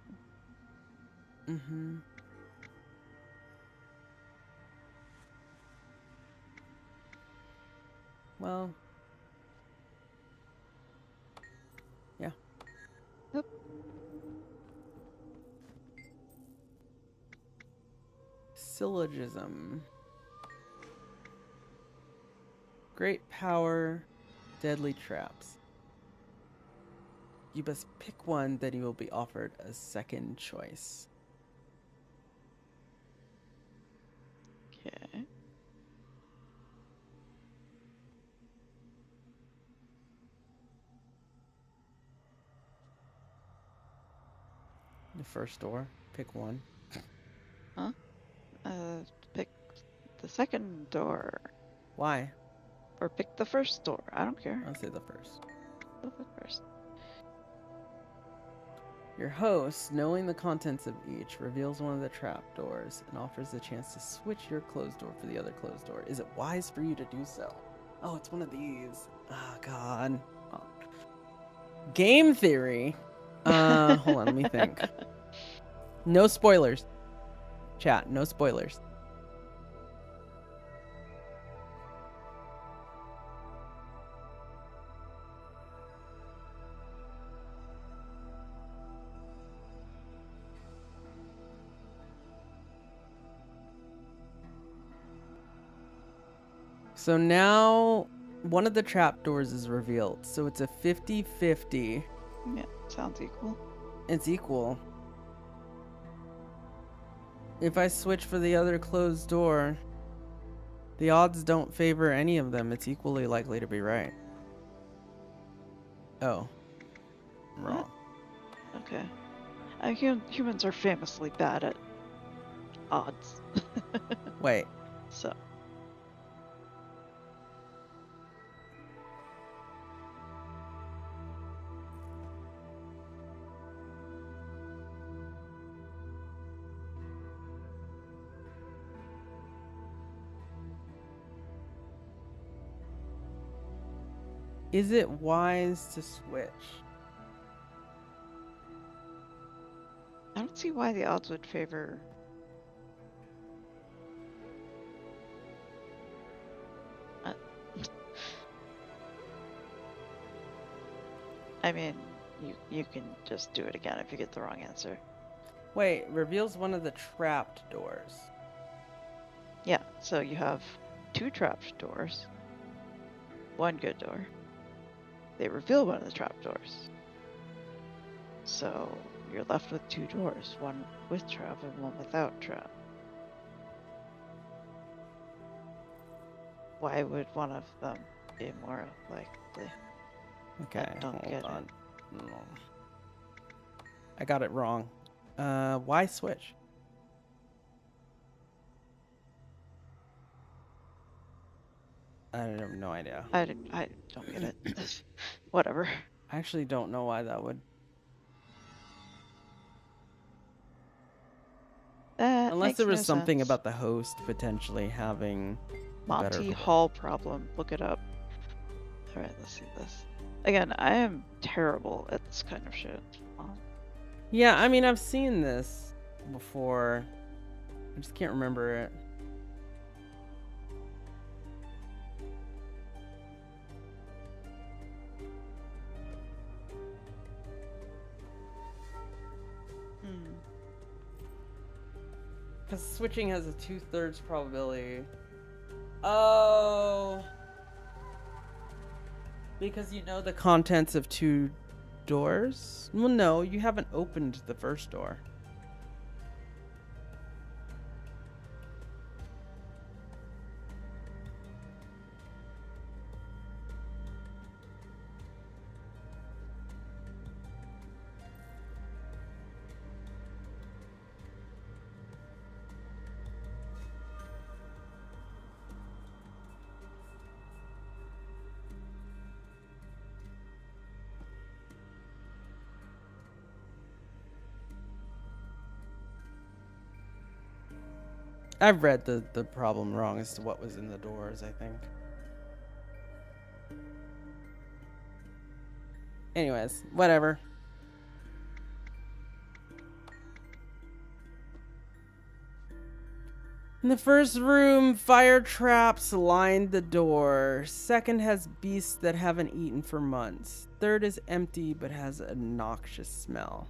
Mm-hmm. Well. Yeah. Yep. Syllogism. Great power, deadly traps. You must pick one, then you will be offered a second choice. Okay. The first door, pick one. Huh? Pick the second door. Why? Or pick the first door. I don't care. I'll say the first. The first. Your host, knowing the contents of each, reveals one of the trapdoors and offers the chance to switch your closed door for the other closed door. Is it wise for you to do so? Oh, it's one of these. Oh, God. Oh. Game theory. Hold on, let me think. No spoilers. Chat, no spoilers. So now one of the trapdoors is revealed. So it's a 50-50. Yeah, sounds equal. It's equal. If I switch for the other closed door, the odds don't favor any of them. It's equally likely to be right. Oh. Wrong. Okay. Humans are famously bad at odds. Wait. So. Is it wise to switch? I don't see why the odds would favor. I mean, you can just do it again if you get the wrong answer. Wait, reveals one of the trapped doors. Yeah, so you have 2 trapped doors, 1 good door. They reveal one of the trap doors. So you're left with 2 doors, one with trap and one without trap. Why would one of them be more likely? Okay, I don't get hold on. it. No. I got it wrong. Why switch? I have no idea. I don't get it. Whatever. I actually don't know why that would. That Unless makes there was no something sense. about the host potentially having a better. Monty Hall problem. Look it up. Alright, let's see this. Again, I am terrible at this kind of shit. Yeah, I mean, I've seen this before. I just can't remember it. Because switching has a 2/3 probability. Oh. Because you know the contents of 2 doors? Well, no, you haven't opened the first door. I've read the problem wrong as to what was in the doors, I think. Anyways, whatever. In the first room, fire traps lined the door. Second has beasts that haven't eaten for months. Third is empty but has a noxious smell.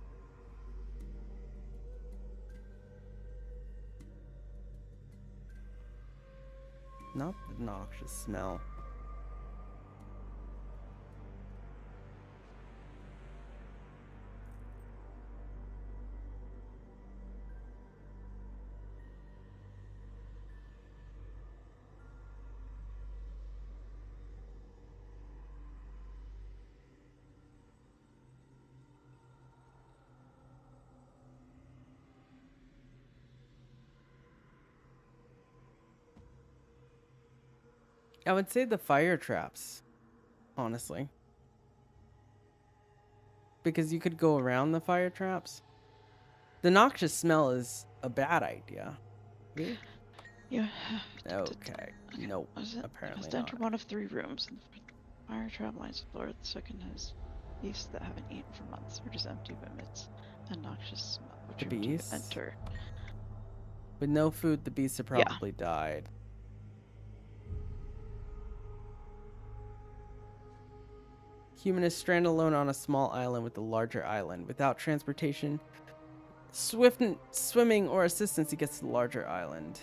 Not the noxious smell. I would say the fire traps, honestly. because you could go around the fire traps. The noxious smell is a bad idea. Yeah. Yeah. Okay. Nope. Apparently Must enter not. one of 3 rooms. And the fire trap lines the floor. The second has beasts that haven't eaten for months. Third is empty but emits a noxious smell. Which The room do you beasts? enter? With no food, the beasts have probably died. Human is stranded alone on a small island with a larger island. Without transportation, swimming, or assistance, he gets to the larger island.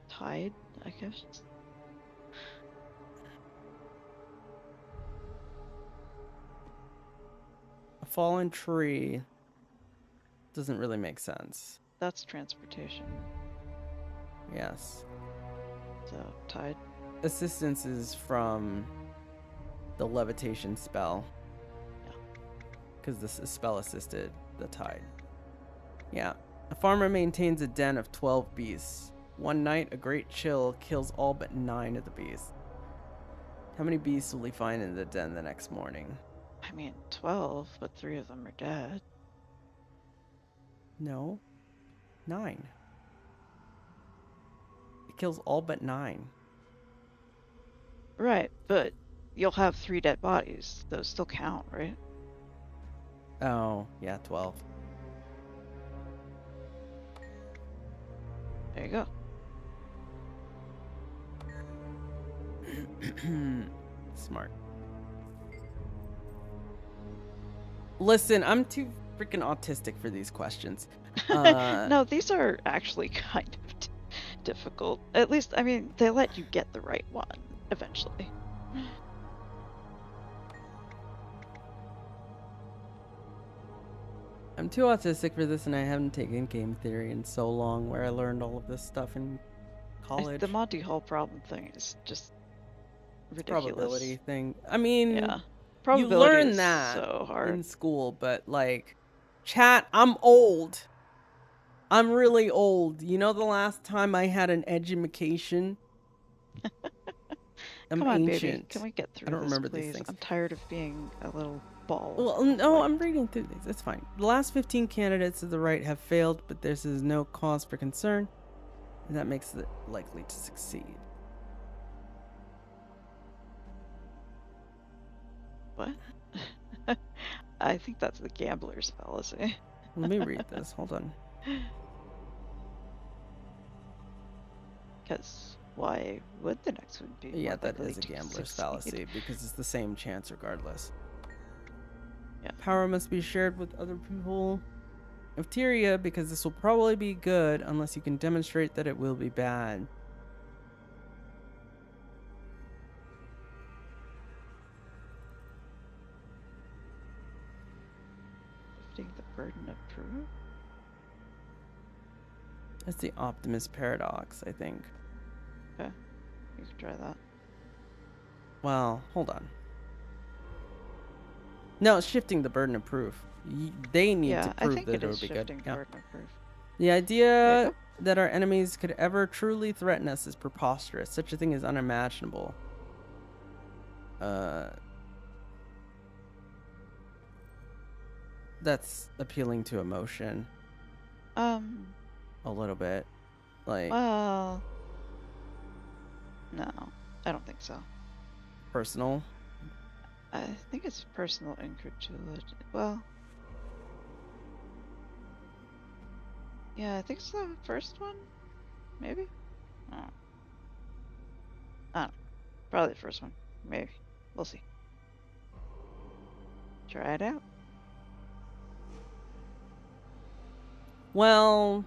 Tide, I guess. A fallen tree doesn't really make sense. That's transportation. Yes. So, tide. Assistance is from the levitation spell. Yeah. Because this is spell assisted, the tide. Yeah. A farmer maintains a den of 12 beasts. One night, a great chill kills all but 9 of the beasts. How many beasts will he find in the den the next morning? I mean, 12, but 3 of them are dead. No. 9. It kills all but 9. Right, but you'll have 3 dead bodies. Those still count, right? Oh, yeah, 12. There you go. Smart. Listen, I'm too freaking autistic for these questions. No, these are actually kind of difficult. At least, I mean, they let you get the right one eventually. I'm too autistic for this, and I haven't taken game theory in so long, where I learned all of this stuff in college. The Monty Hall problem thing is just ridiculous. Probability thing. I mean, Yeah. you Probability learn is that so hard. in school, but like, chat, I'm old. I'm really old. You know the last time I had an edumacation? I'm Come on, ancient. baby. Can we get through I don't this, remember please? these things. I'm tired of being a little ball. Well, no, I'm reading through these. It's fine. The last 15 candidates to the right have failed, but this is no cause for concern, and that makes it likely to succeed. What? I think that's the gambler's fallacy. Let me read this. Hold on. Because why would the next one be? Yeah, more that likely is a to gambler's succeed? fallacy because it's the same chance regardless. Yeah. Power must be shared with other people of Tyria because this will probably be good unless you can demonstrate that it will be bad. Lifting the burden of proof? That's the Optimus paradox, I think. Okay. You can try that. Well, hold on. No, it's shifting the burden of proof. They need to I prove think that it it is would be good. shifting Yeah. burden of proof. The There you idea go. that our enemies could ever truly threaten us is preposterous. Such a thing is unimaginable. That's appealing to emotion a little bit. Like Well, no, I don't think so. personal. I think it's personal incredulity. Well, yeah, I think it's the first one. Maybe. I don't know. Probably the first one. Maybe. We'll see. Try it out. Well,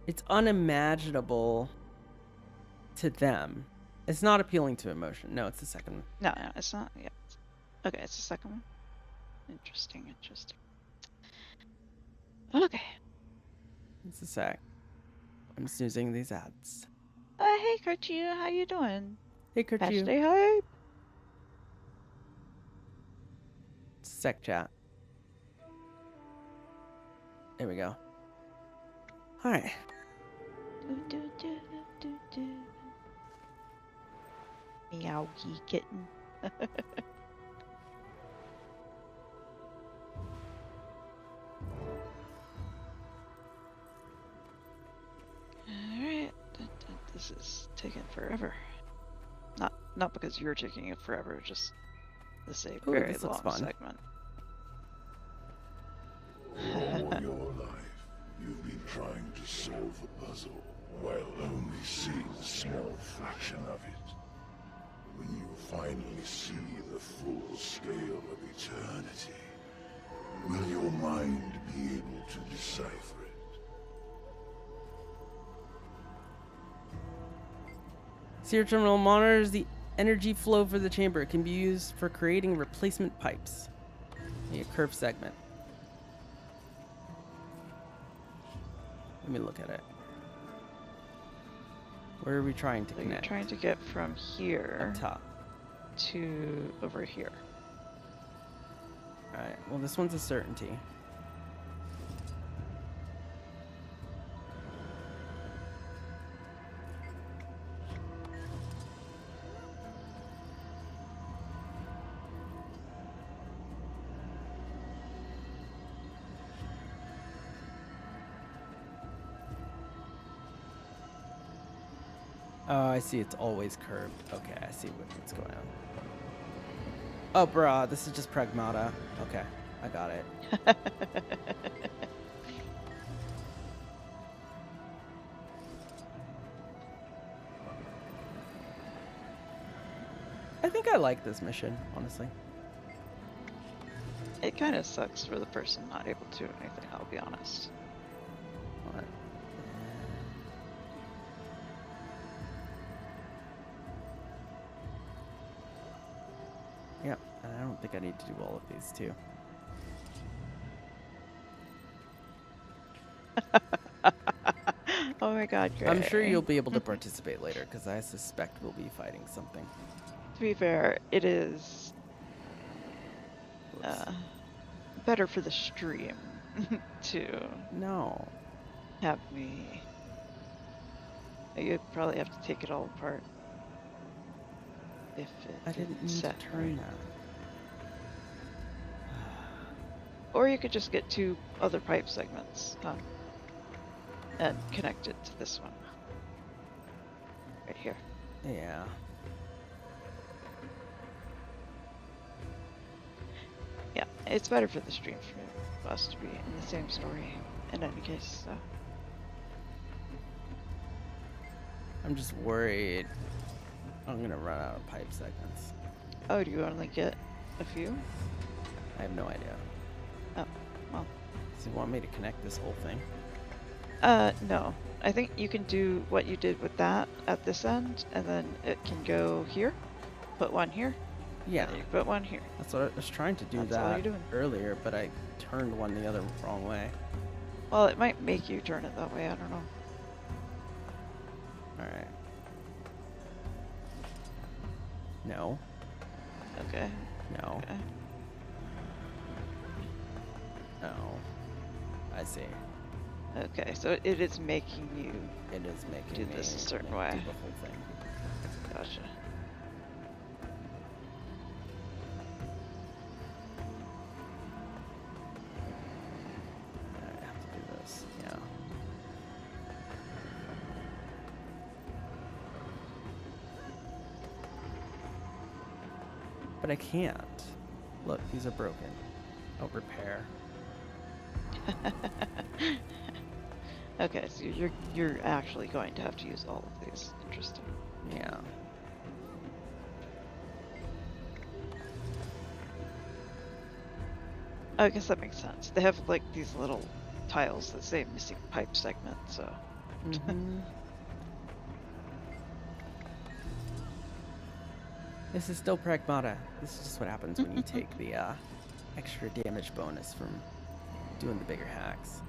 it's unimaginable to them. It's not appealing to emotion. No, it's the second one. No, it's not. Yeah. Okay, it's the second one. Interesting. Okay. It's a sec. I'm snoozing these ads. Hey, Kerchu, how you doing? Hey, Kerchu. Stay hype. Sec chat. There we go. Alright. Meowie kitten. Alright. This is taking forever. Not because you're taking it forever, just this is a very this looks long fun. segment. All your life, you've been trying to solve the puzzle, while only seeing a small fraction of it. When you finally see the full scale of eternity, will your mind be able to decipher it? Seer terminal monitors the energy flow for the chamber. It can be used for creating replacement pipes. A curved segment. Let me look at it. Where are we trying to connect? You're trying to get from here up top to over here. Alright, well this one's a certainty. Oh, I see. It's always curved. Okay, I see what's going on. Oh, bruh, this is just Pragmata. Okay, I got it. I think I like this mission, honestly. It kind of sucks for the person not able to do anything, I'll be honest. What? Yep, and I don't think I need to do all of these too. Oh my god, Gray. I'm sure you'll be able to participate later, because I suspect we'll be fighting something. To be fair, it is better for the stream to have me. You'd probably have to take it all apart. If it I didn't mean to turn that. Or you could just get 2 other pipe segments and connect it to this one. Right here. Yeah. Yeah, it's better for the stream for us to be in the same story in any case, so. I'm just worried I'm gonna run out of pipe segments. Oh, do you only get a few? I have no idea. Oh, well. So you want me to connect this whole thing? No. I think you can do what you did with that at this end, and then it can go here, put one here. Yeah. You put one here. That's what I was trying to do. That's all you're doing. Earlier, but I turned one the other wrong way. Well, it might make you turn it that way, I don't know. Alright. No. Okay. No. Okay. No. I see. Okay, so it is making you do this a certain way. Do the whole thing. Gotcha. I have to do this. Yeah. But I can't. Look, these are broken. Oh, repair. Okay, so you're actually going to have to use all of these. Interesting. Yeah. I guess that makes sense. They have like these little tiles that say missing pipe segment, so. Mm-hmm. This is still Pragmata. This is just what happens when you take the extra damage bonus from doing the bigger hacks.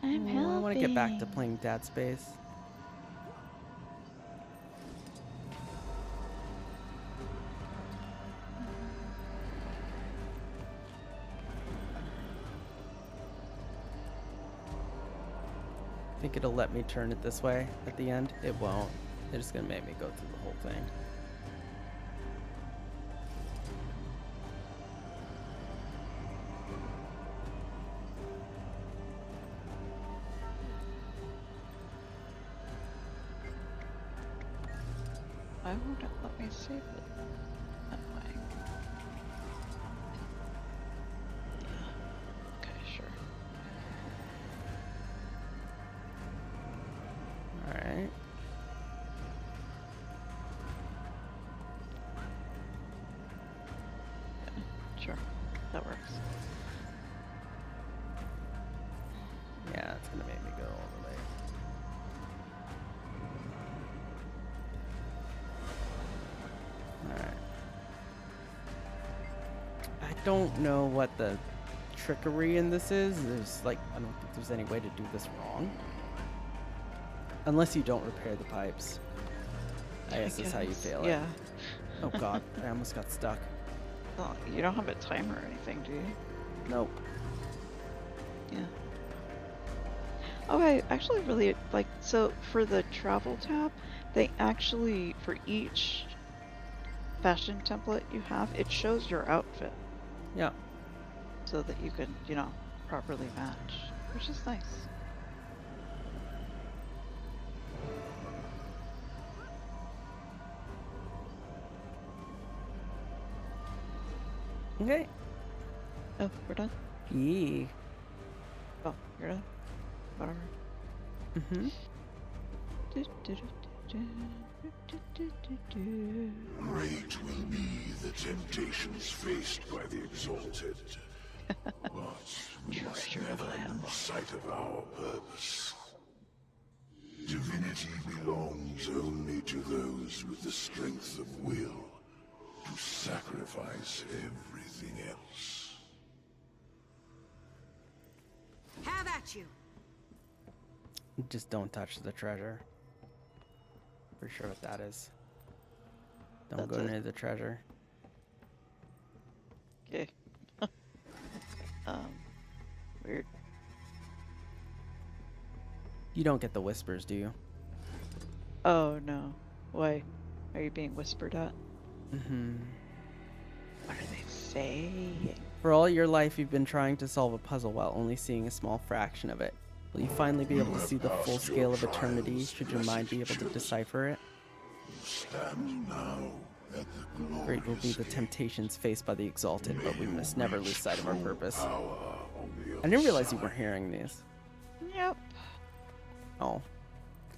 I want to get back to playing Dead Space. I think it'll let me turn it this way at the end. It won't. They're just gonna make me go through the whole thing. Why won't it let me save it that way? Okay, sure. Alright. Sure, that works. Yeah, it's gonna make me go all the way. Alright. I don't know what the trickery in this is. There's like, I don't think there's any way to do this wrong. Unless you don't repair the pipes. I guess is how you fail it. Yeah. Oh god, I almost got stuck. Well, you don't have a timer or anything, do you? Nope. Yeah. Oh, I actually really like, so for the travel tab, they actually, for each fashion template you have, it shows your outfit. Yeah. So that you can, you know, properly match, which is nice. Okay. Oh, we're done? Yeah. Oh, you're done? Whatever. Mm-hmm. Great will be the temptations faced by the Exalted. But we must never lose sight of our purpose. Divinity belongs only to those with the strength of will to sacrifice everything else. Have at you! Just don't touch the treasure. Pretty sure what that is. Don't go near the treasure. Okay. Weird. You don't get the whispers, do you? Oh no. Why? Are you being whispered at? Mm-hmm. What are they saying? For all your life, you've been trying to solve a puzzle while only seeing a small fraction of it. Will you finally be able to see the full scale of eternity, should your mind be able to decipher it? Stand now at the glorious Great will be the temptations faced by the Exalted, but we must never lose sight of our purpose. I didn't realize you were hearing these. Yep. Oh.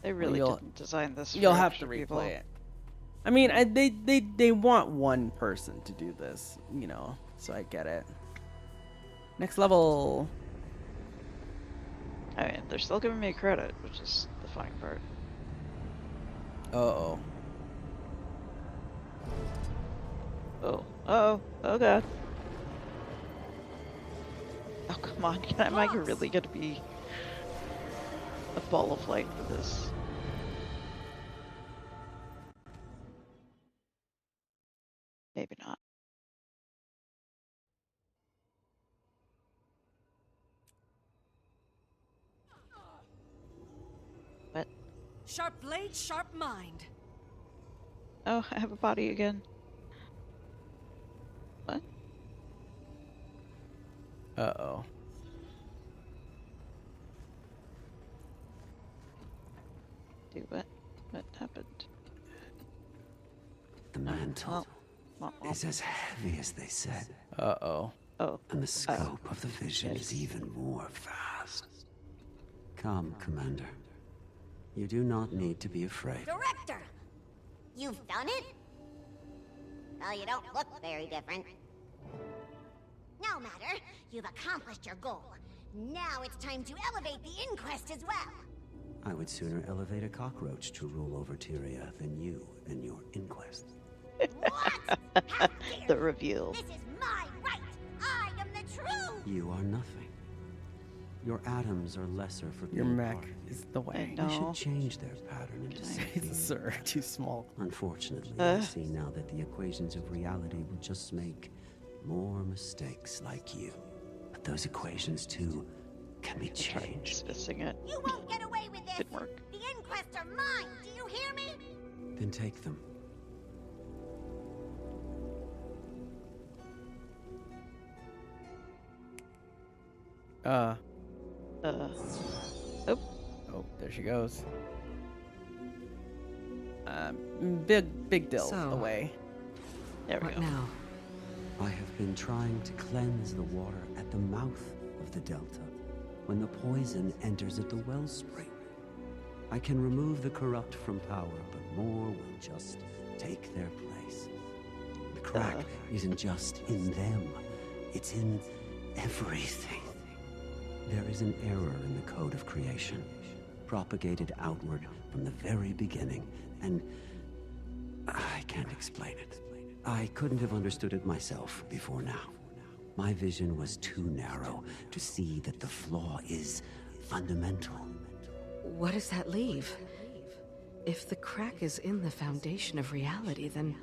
They really didn't design this. You'll for have to extra replay people. it. I mean, they want one person to do this, you know, so I get it. Next level. I mean, they're still giving me credit, which is the funny part. Uh-oh. Oh. Uh-oh. Oh, God. Oh, come on. Am I really going to be a ball of light for this? Maybe not. What? Sharp blade, sharp mind. Oh, I have a body again. What? Uh-oh. Do what? What happened? The mantle is as heavy as they said. Uh-oh. Oh. And the scope of the vision is even more vast. Come, Commander. You do not need to be afraid. Director! You've done it? Well, you don't look very different. No matter. You've accomplished your goal. Now it's time to elevate the inquest as well. I would sooner elevate a cockroach to rule over Tyria than you and your inquest. The reveal. This is my right. I am the truth. You are nothing. Your atoms are lesser for Your being mech part of you. is the way. We should change their pattern into something. Sir, too small. Unfortunately, I see now that the equations of reality will just make more mistakes like you. But those equations, too, can be changed. Dismissing it. You won't get away with this. Didn't work. The inquests are mine. Do you hear me? Then take them. Oh, there she goes. Big Dill away. There we go. Now? I have been trying to cleanse the water at the mouth of the delta when the poison enters at the wellspring. I can remove the corrupt from power, but more will just take their place. The crack isn't just in them, it's in everything. There is an error in the code of creation, propagated outward from the very beginning, and I can't explain it. I couldn't have understood it myself before now. My vision was too narrow to see that the flaw is fundamental. What does that leave? If the crack is in the foundation of reality, then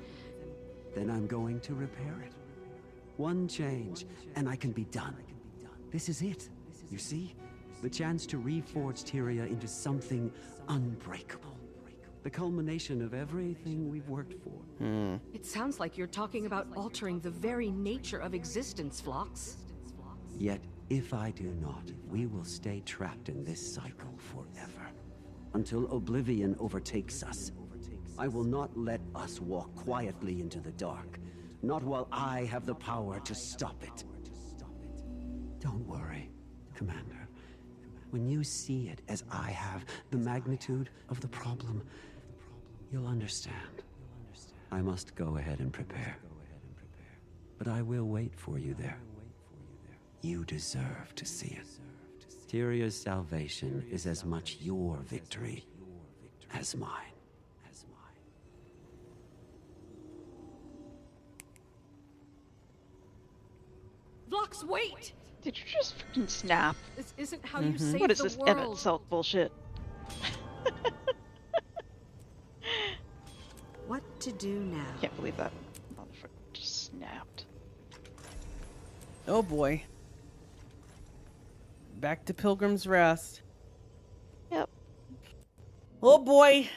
I'm going to repair it. One change, and I can be done. This is it, you see? The chance to reforge Tyria into something unbreakable. The culmination of everything we've worked for. It sounds like you're talking about altering the very nature of existence, Phlox. Yet, if I do not, we will stay trapped in this cycle forever. Until oblivion overtakes us. I will not let us walk quietly into the dark. Not while I have the power to stop it. Don't worry, Commander. When you see it as I have, the magnitude of the problem, you'll understand. I must go ahead and prepare. But I will wait for you there. You deserve to see it. Tyria's salvation is as much your victory as mine. Phlox, wait! Did you just freaking snap? This isn't how you save What is the this world. Emmett Self bullshit? What to do now? Can't believe that motherfucker just snapped. Oh boy. Back to Pilgrim's Rest. Yep. Oh boy.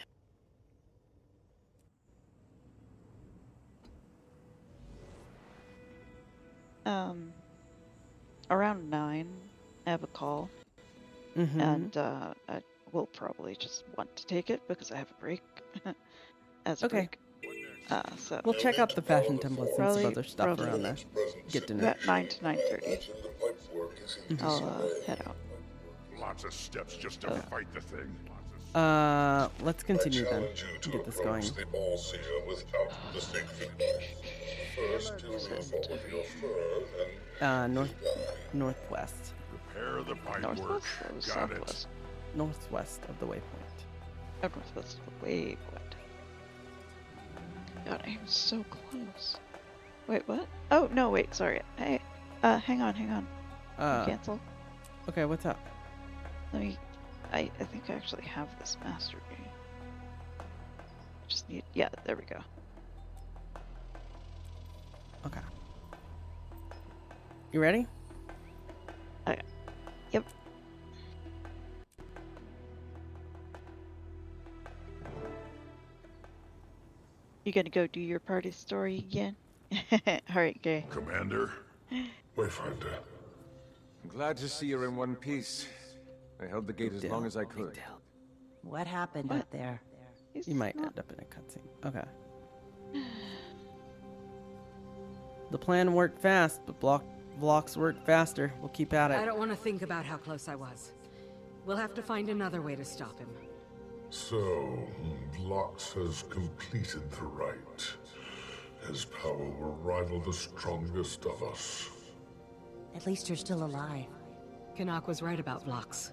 Around 9, I have a call. And I will probably just want to take it because I have a break. As a break. So We'll check out the fashion templates and some other stuff around there. Get to know. At 9 to 9:30. I'll head out. Lots of steps just to fight the thing. Let's continue then. Get this going. Northwest. Repair the pipe work. Northwest? Got Southwest? Northwest of the waypoint. Oh, northwest of the waypoint. God, I am so close. Wait, what? Oh, no, wait, sorry. Hey, hang on. Cancel. Okay, what's up? Let me... I think I actually have this master key. Just need... Yeah, there we go. Okay. You ready? Okay. Yep. You gonna go do your party story again? Alright, Gay. Commander? Wayfinder. I'm glad to see you're in one piece. I held the gate as long as I could. What happened up there? You might end up in a cutscene. Okay. The plan worked fast, but blocks worked faster. We'll keep at it. I don't want to think about how close I was. We'll have to find another way to stop him. So, Vlox has completed the rite. His power will rival the strongest of us. At least you're still alive. Kanak was right about Vlox.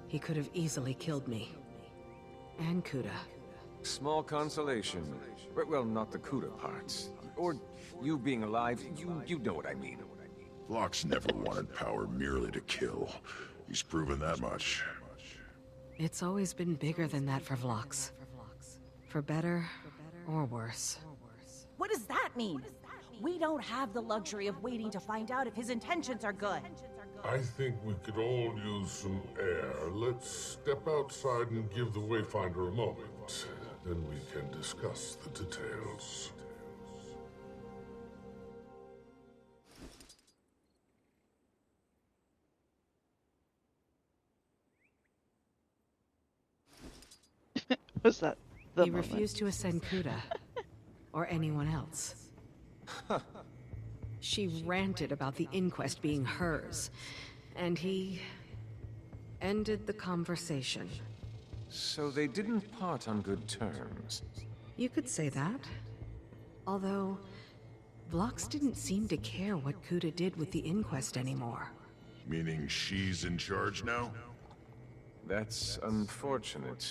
He could have easily killed me. And Kuda. Small consolation. Well, not the Kuda parts. Or you being alive, you know what I mean. Vlox never wanted power merely to kill. He's proven that much. It's always been bigger than that for Vlox. For better or worse. What does that mean? We don't have the luxury of waiting to find out if his intentions are good. I think we could all use some air. Let's step outside and give the Wayfinder a moment. Then we can discuss the details. Was that the He moment? refused to ascend Kuda. Or anyone else. She ranted about the inquest being hers. And he ended the conversation. So they didn't part on good terms. You could say that. Although, Vlox didn't seem to care what Kuda did with the inquest anymore. Meaning she's in charge now? That's unfortunate.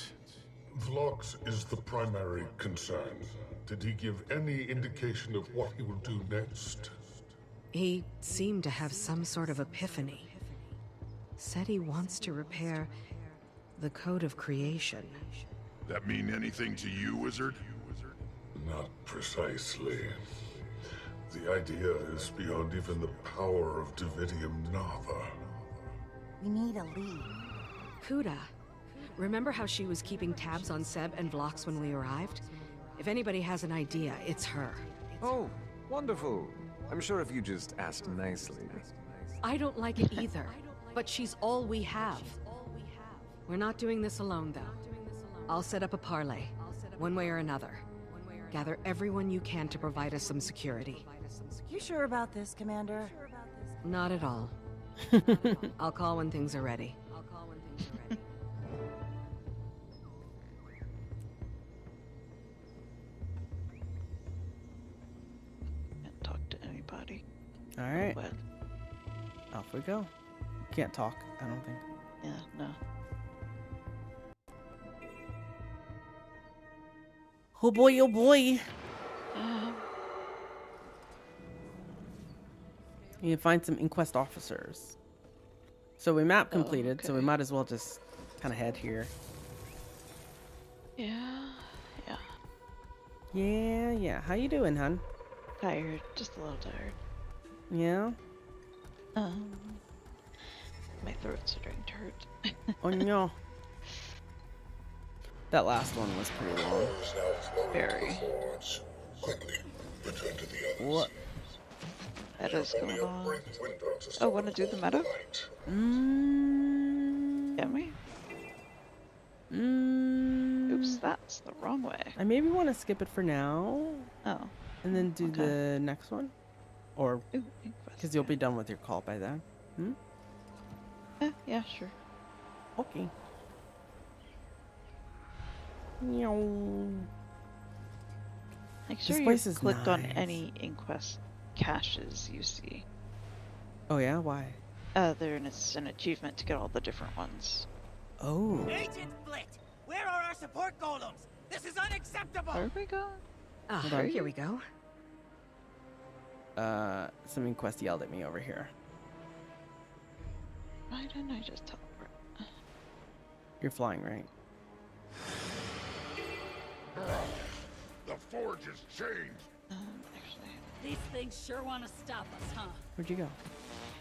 Vlox is the primary concern. Did he give any indication of what he will do next? He seemed to have some sort of epiphany. Said he wants to repair the Code of Creation. That mean anything to you, Wizard? Not precisely. The idea is beyond even the power of Davidium Nava. We need a lead. Kuda. Remember how she was keeping tabs on Seb and Vlox when we arrived? If anybody has an idea, it's her. Oh, wonderful. I'm sure if you just asked nicely. I don't like it either, but she's all we have. We're not doing this alone, though. I'll set up a parlay, one way or another. Gather everyone you can to provide us some security. You sure about this, Commander? Not at all. I'll call when things are ready. Can't talk to anybody. All right. But Off we go. Can't talk, I don't think. yeah, no. Oh boy, oh boy. You can find some inquest officers. So we map completed, so we might as well just kind of head here. Yeah, Yeah. How you doing, hun? tired, just a little tired. Yeah? My throat's starting to hurt. Oh no. That last one was pretty long. Very. Quickly, return to the others. What? That is going on. Oh, want to do the meta? Can we? Oops, that's the wrong way. I maybe want to skip it for now. Oh. And then do the next one? Or, because you'll be done with your call by then. Yeah, sure. Okay. Meow. Make This sure you place is click on nice. any inquest caches you see. Oh yeah? Why? There's an achievement to get all the different ones. Oh. Agent Flit, where are our support golems? This is unacceptable. Where we go? Ah, here we go. Some inquest yelled at me over here. Why didn't I just teleport? You're flying, right? The forge has changed. These things sure want to stop us, huh? Where'd you go?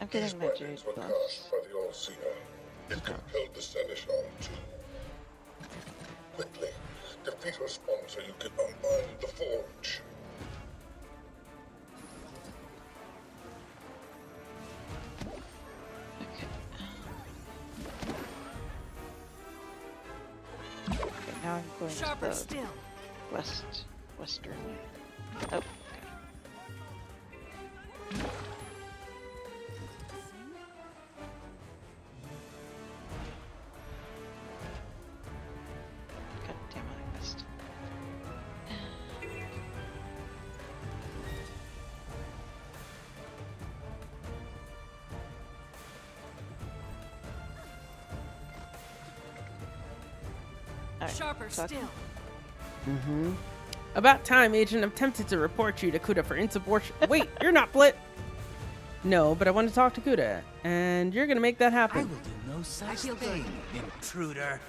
I'm getting my jade Were buff. cast by the All-Seer. It compelled the Seneschal to... Quickly, defeat her spawn so you can unbind the forge. Okay, now I'm going Sharper to the still. western. Oh, okay. God damn it, I missed. Alright, Sharper talk. still. Mm-hmm. About time, Agent. I'm tempted to report you to Kuda for insubordination. Wait, you're not Blit. No, but I want to talk to Kuda, and you're gonna make that happen. I will do no such thing, intruder.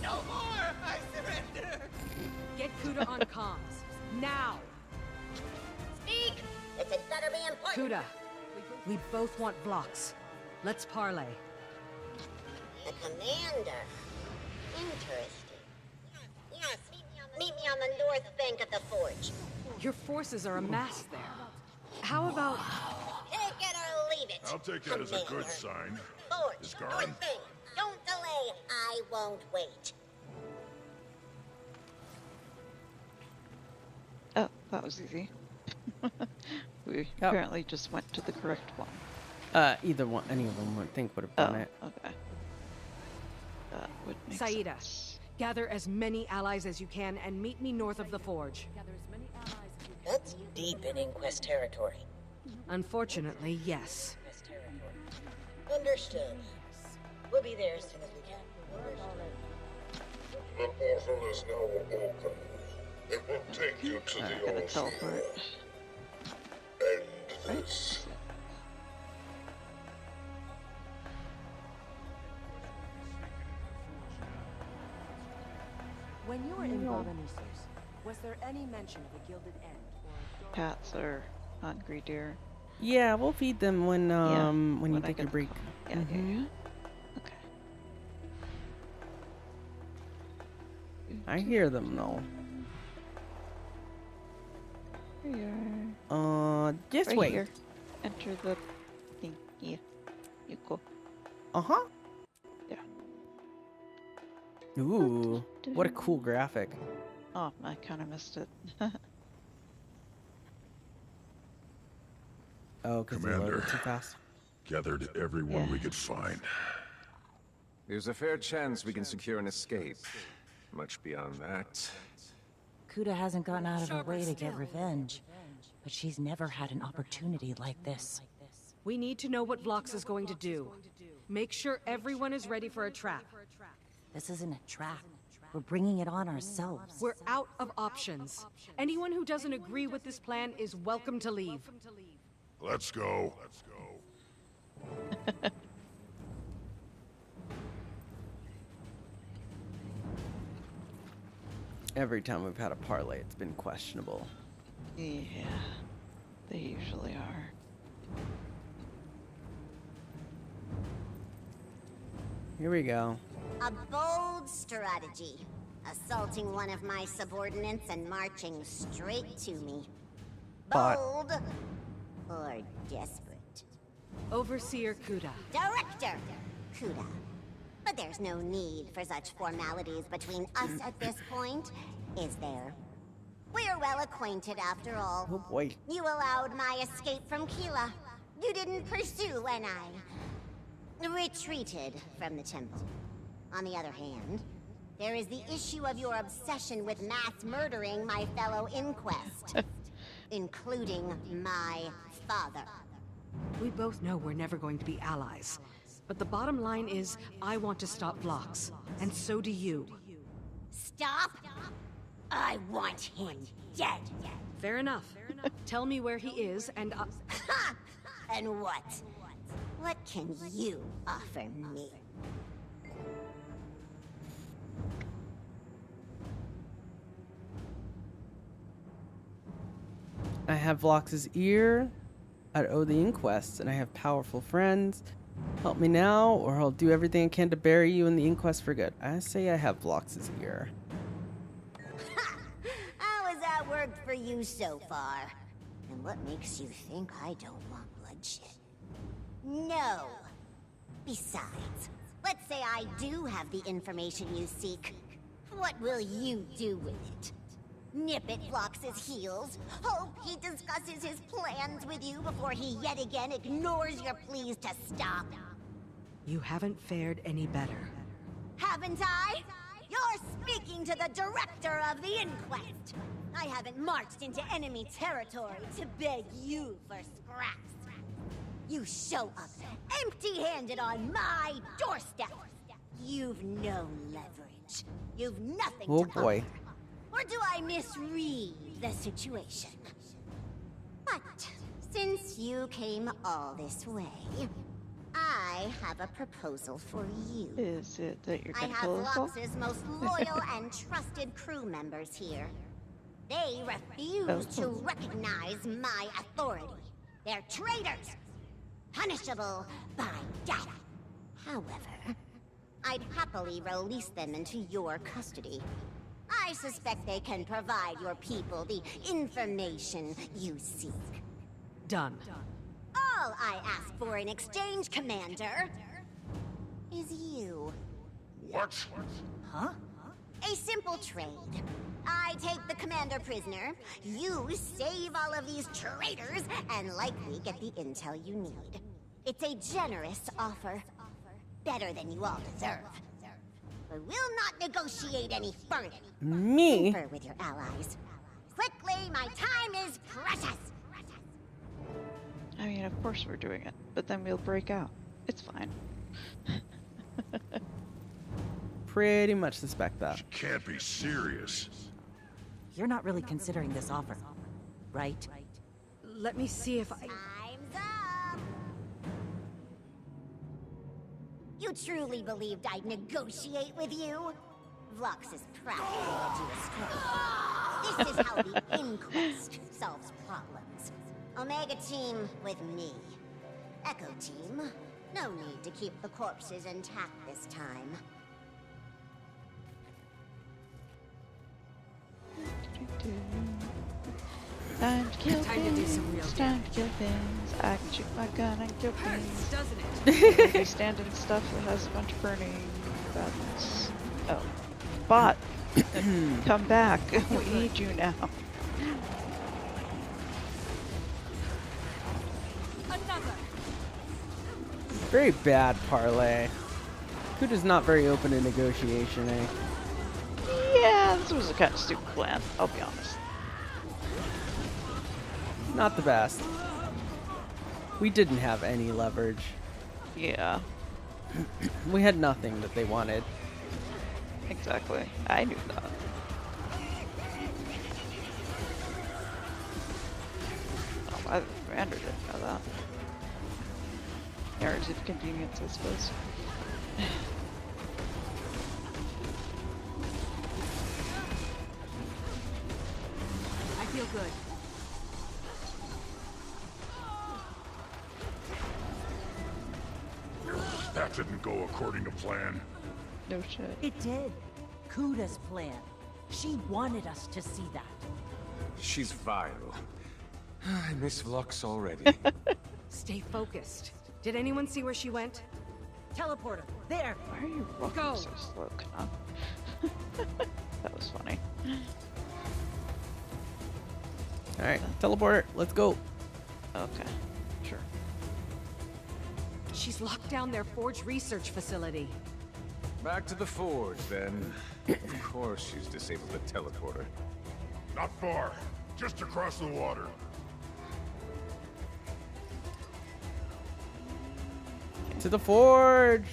No more! I surrender! Kuda on comms. Now! Speak! It better be important. Kuda, we both want Vlox. Let's parley. The commander. Interesting. Yes, meet me on the north bank of the forge. Your forces are amassed there. How about... Take it or leave it. I'll take that as a good sign. Forge, Is Garn? north bank. Don't delay. I won't wait. Oh, that was easy. We apparently just went to the correct one. Either one, any of them would think would have done it. Okay. That would make Saida, sense. gather as many allies as you can and meet me north of the forge. That's deep in Inquest territory. Unfortunately, yes. Understood. We'll be there as soon as we can. The portal is now open. It will take you to the Gonna All-Seer. teleport. End this. When you were in Baldanissos, was there any mention of a gilded end? Or... Cats are hungry deer. Yeah, we'll feed them when when you take your break. Yeah, Mhm. Okay. I hear them though. Here you are. This Right way. here. Enter the thing. Yeah. You go. Uh-huh. Yeah. Ooh, what a cool graphic. Oh, I kind of missed it. Oh, because they Commander. loaded too fast. Gathered everyone we could find. There's a fair chance we can secure an escape. Much beyond that. Kuda hasn't gone out of her way to get revenge, but she's never had an opportunity like this. We need to know what Vlox is going to do. Make sure everyone is ready for a trap. This isn't a trap. We're bringing it on ourselves. We're out of options. Anyone who doesn't agree with this plan is welcome to leave. Let's go. Every time we've had a parlay, it's been questionable. Yeah, they usually are. Here we go. A bold strategy. Assaulting one of my subordinates and marching straight to me. Bot. Bold or desperate. Overseer Kuda. Director Kuda. But there's no need for such formalities between us at this point, is there? We're well acquainted after all. Oh boy. You allowed my escape from Keela. You didn't pursue when I retreated from the temple. On the other hand, there is the issue of your obsession with mass murdering my fellow Inquest, including my father. We both know we're never going to be allies. But the bottom line is, I want to stop Vlox. And so do you. Stop? I want him dead. Fair enough. Tell me where he is, and And what? What can you offer me? I have Vlox's ear. I'd owe the Inquest, and I have powerful friends. Help me now, or I'll do everything I can to bury you in the Inquest for good. I say I have Vlox's ear. How has that worked for you so far? And what makes you think I don't want bloodshed? No. Besides, let's say I do have the information you seek. What will you do with it? Nip at Vlox's heels? Hope he discusses his plans with you before he yet again ignores your pleas to stop? you haven't fared any better. Haven't I? You're speaking to the director of the Inquest. I haven't marched into enemy territory to beg you for scraps. You show up empty-handed on my doorstep. You've no leverage. You've nothing Oh to boy. offer. Or do I misread the situation? But since you came all this way, I have a proposal for you. Is it that you're I gonna have kill us all? Vlox's most loyal and trusted crew members here. They refuse to recognize my authority. They're traitors, punishable by death. However, I'd happily release them into your custody. I suspect they can provide your people the information you seek. Done. All I ask for in exchange, Commander, is you. What? Huh? A simple trade. I take the commander prisoner, you save all of these traitors, and likely get the intel you need. It's a generous offer. Better than you all deserve. But we'll not negotiate any further. Me? Confer with your allies. Quickly, my time is precious. I mean, of course we're doing it, but then we'll break out. It's fine. Pretty much suspect that. You can't be serious. You're not really considering this offer, right? Let me see if I... Time's up! You truly believed I'd negotiate with you? Vlox is practically a destroyer. This is how the Inquest solves problems. Omega Team with me. Echo Team, no need to keep the corpses intact this time. Time to kill Time to do some real things. Time to kill things. I can shoot my gun and kill things. Doesn't it? Maybe standing stuff that has a bunch of burning buttons. Oh. Bot! Come back. We need you now. Another. Very bad parlay. Kuda's not very open to negotiation, eh? Yeah, this was a kind of stupid plan, I'll be honest. Not the best. We didn't have any leverage. Yeah. We had nothing that they wanted. Exactly. I knew that. Oh, I Commander didn't know that. Yards of convenience, I suppose. I feel good. That didn't go according to plan. No shit. It did. Kuda's plan. She wanted us to see that. She's vile. I miss Vlox already. Stay focused. Did anyone see where she went? Teleporter, there! Why are you walking Go. so slow, Kana? That was funny. Alright, teleporter, let's go. Okay, sure. She's locked down their Forge research facility. Back to the Forge, then. Of course she's disabled the teleporter. Not far. Just across the water. To the Forge!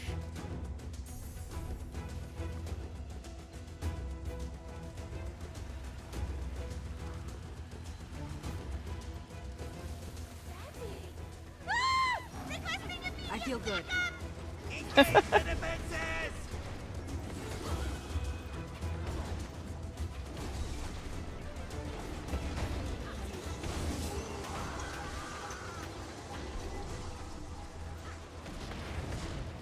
I feel good.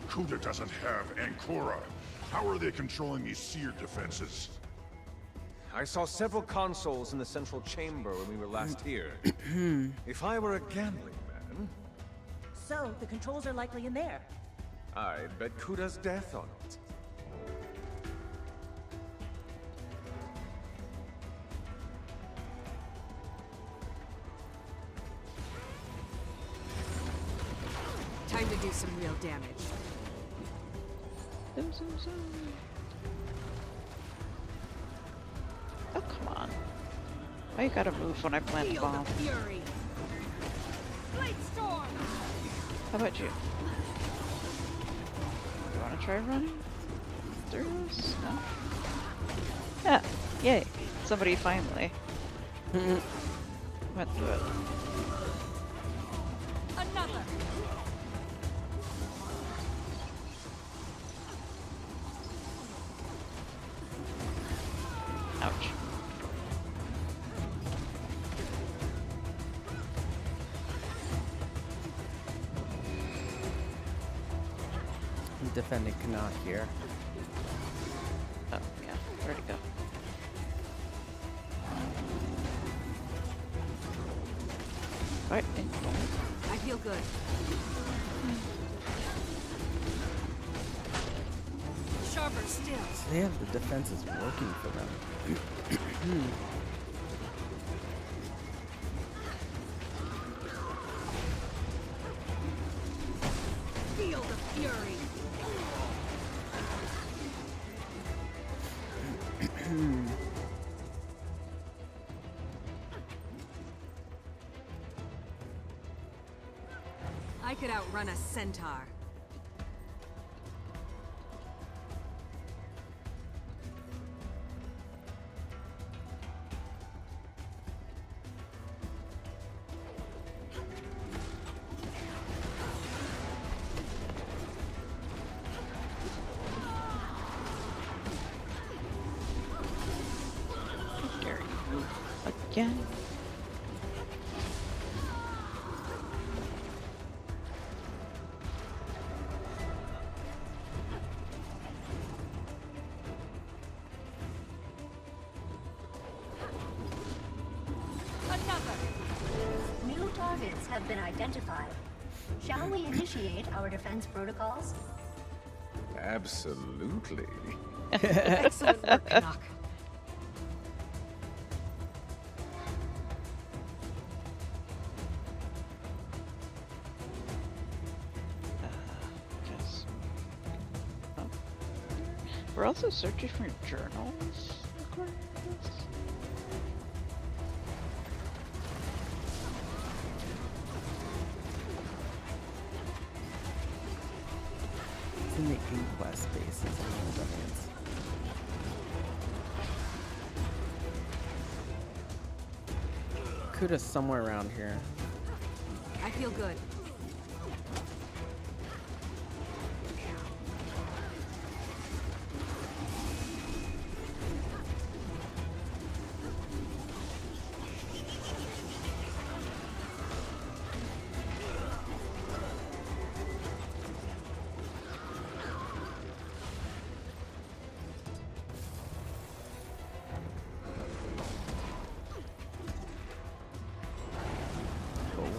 Kuda doesn't have Ankura. How are they controlling these seer defenses? I saw several consoles in the central chamber when we were last here. If I were a gambling man, So, the controls are likely in there. I'd bet Kuda's death on it. Time to do some real damage. Oh, come on. Why you gotta move when I plant the bomb? Fury. Blade storm. How about you? You wanna try running through this? No? Yeah, yay. Somebody finally went through it. Another. Ouch. defending Canuck here. Oh, yeah. Where'd it go? Right. I feel good. Sharper still. So they have the defenses working for them. Feel the fury. I could outrun a centaur. Again. New targets have been identified. Shall we initiate our defense protocols? Absolutely. Excellent work, Canuck. We're also searching for journals, according to this. It's in the inquest bases and those evidence. Kuda's somewhere around here. I feel good.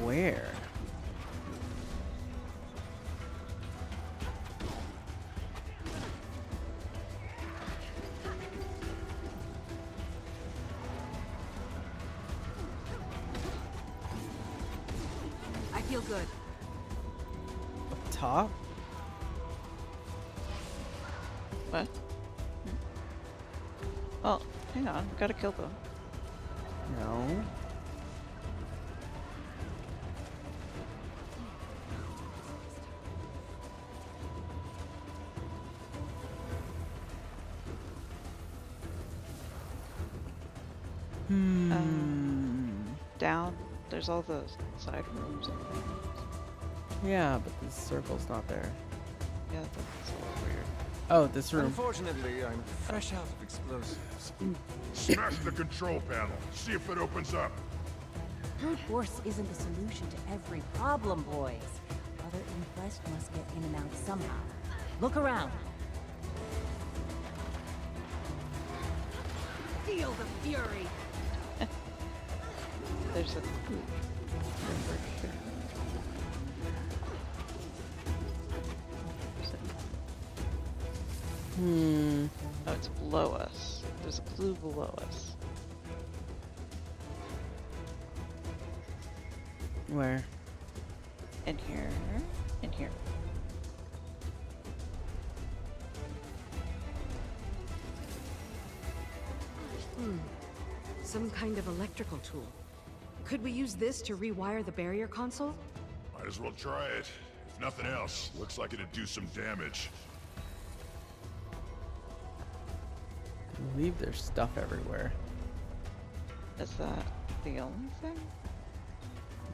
Where? I feel good. Up top? What? Oh, hang on. Gotta kill them. No. Down. There's all the side rooms and things. Yeah, but the circle's not there. Yeah, that's a little weird. Oh, this room. Unfortunately, I'm fresh out of explosives. Smash the control panel. See if it opens up. Brute force isn't the solution to every problem, boys. Other Inquest must get in and out somehow. Look around. Feel the fury. There's a number here. Oh, it's below us. There's a clue below us. Where? In here. In here. Some kind of electrical tool. Could we use this to rewire the barrier console? Might as well try it. If nothing else, looks like it'd do some damage. I believe there's stuff everywhere. Is that the only thing?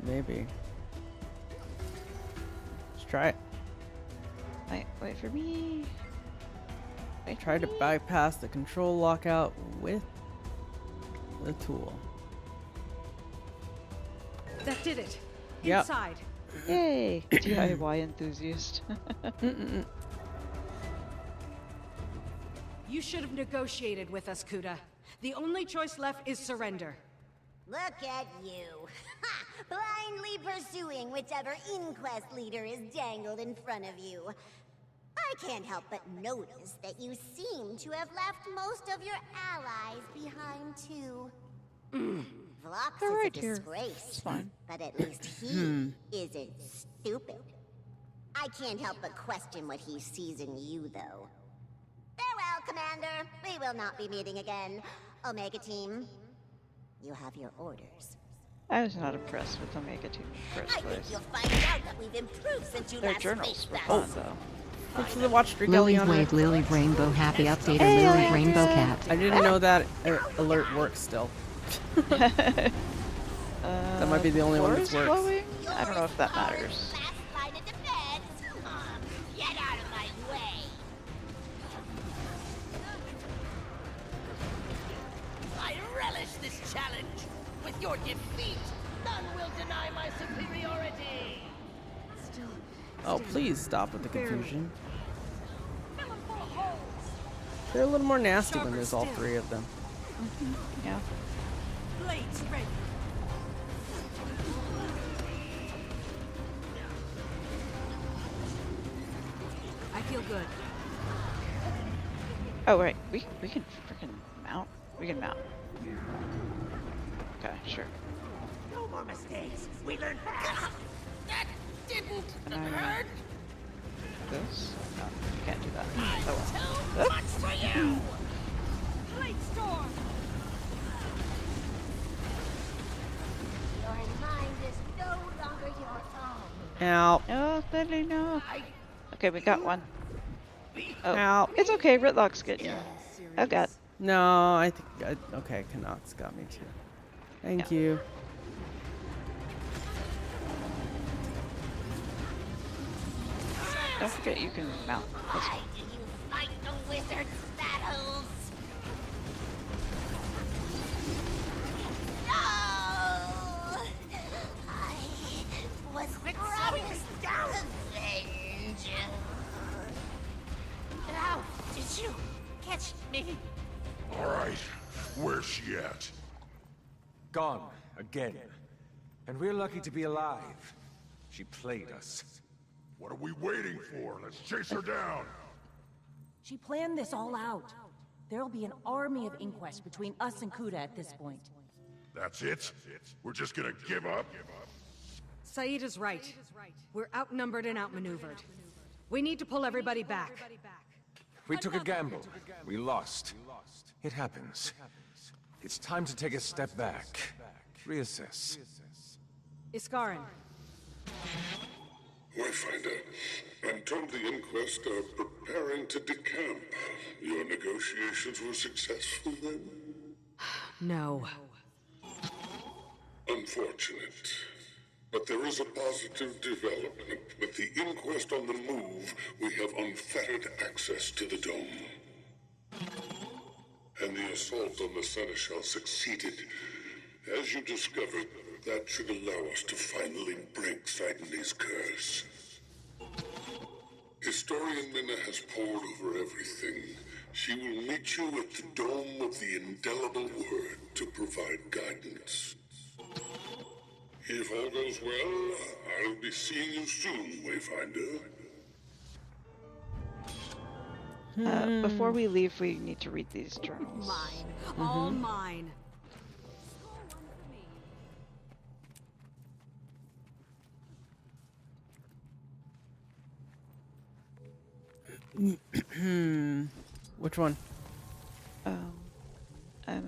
Maybe. Let's try it. Wait for me. Wait Try to bypass the control lockout with the tool. That did it. Yep. Inside. Yay! DIY enthusiast. You should have negotiated with us, Kuda. The only choice left is surrender. Look at you. Blindly pursuing whichever inquest leader is dangled in front of you. I can't help but notice that you seem to have left most of your allies behind, too. Vlox is a disgrace, but at least he isn't stupid. I can't help but question what he sees in you, though. Farewell, Commander. We will not be meeting again. Omega Team, you have your orders. I was not impressed with Omega Team in the first place. You'll find out that we've improved since you Their last journals faced were us. fun, though. Thanks for the watch, Lily Wave, Lily Rainbow, happy updater, Lily Rainbow Cat. I didn't know that alert works still. That might be the only one that's works. Flowing? I don't know if that matters. Get out of my way. I relish this challenge. With your defeat, none will deny my superiority. Oh, please stop with the confusion. They're a little more nasty when there's all three of them. Yeah. Blades ready. I feel good. Oh, right. We can freaking mount. We can mount. Okay, sure. No more mistakes. We learned fast. That didn't hurt. This? No, you can't do that. I'm Oh too much for you. Blade storm. Your mind is no longer your own. Ow. Oh, Lily, no. Okay, we got one. Oh, Ow. it's okay. Ritlock's good. Oh, God. No, I think... okay, Canucks got me too. Thank you. Don't forget you can mount. Why did you fight the wizard's battles? No! I was promised revenge. How did you catch me? All right, where's she at? Gone. Again. And we're lucky to be alive. She played us. What are we waiting for? Let's chase her down. She planned this all out. There'll be an army of inquests between us and Kuda at this point. That's it? We're just gonna give up? Saeed is right. We're outnumbered and outmaneuvered. We need to pull everybody back. We took a gamble. We lost. It happens. It's time to take a step back. Reassess. Iskarin. Wayfinder, I'm told the Inquest are preparing to decamp. Your negotiations were successful then? No. Unfortunate. But there is a positive development. With the Inquest on the move, we have unfettered access to the Dome. And the assault on the Seneschal succeeded. As you discovered, that should allow us to finally break Sidonie's curse. Historian Minna has pored over everything. She will meet you at the Dome of the Indelible Word to provide guidance. If all goes well, I'll be seeing you soon, Wayfinder. Before we leave, we need to read these journals. Mine. All mine. Which one? I'm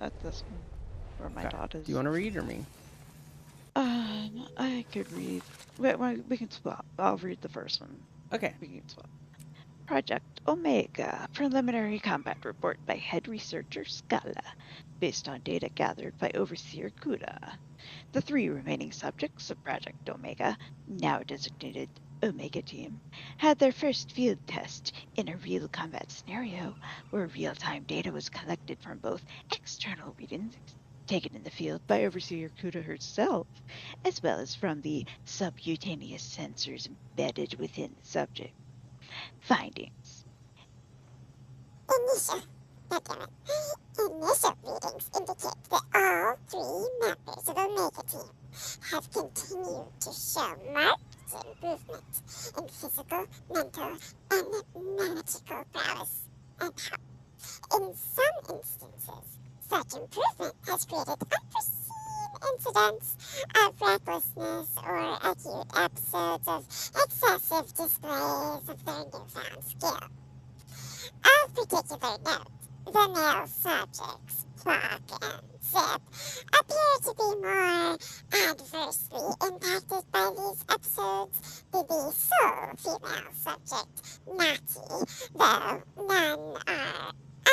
at this one, where my dot is. Do you want to read or me? I could read. Wait, we can swap. I'll read the first one. Okay. We can swap. Project Omega. Preliminary combat report by head researcher Scala, based on data gathered by Overseer Kuda. The 3 remaining subjects of Project Omega, now designated Omega Team, had their first field test in a real combat scenario where real-time data was collected from both external readings taken in the field by Overseer Kuda herself, as well as from the subcutaneous sensors embedded within the subject. Findings. Initial readings indicate that all 3 members of Omega Team have continued to show marked improvement in physical, mental, and magical prowess and health. In some instances, such improvement has created unforeseen incidents of recklessness or acute episodes of excessive displays of their newfound skill. Of particular note, the male subjects, Pluck and Zip, appear to be more adversely impacted by these episodes than the sole female subject, Natty, though none are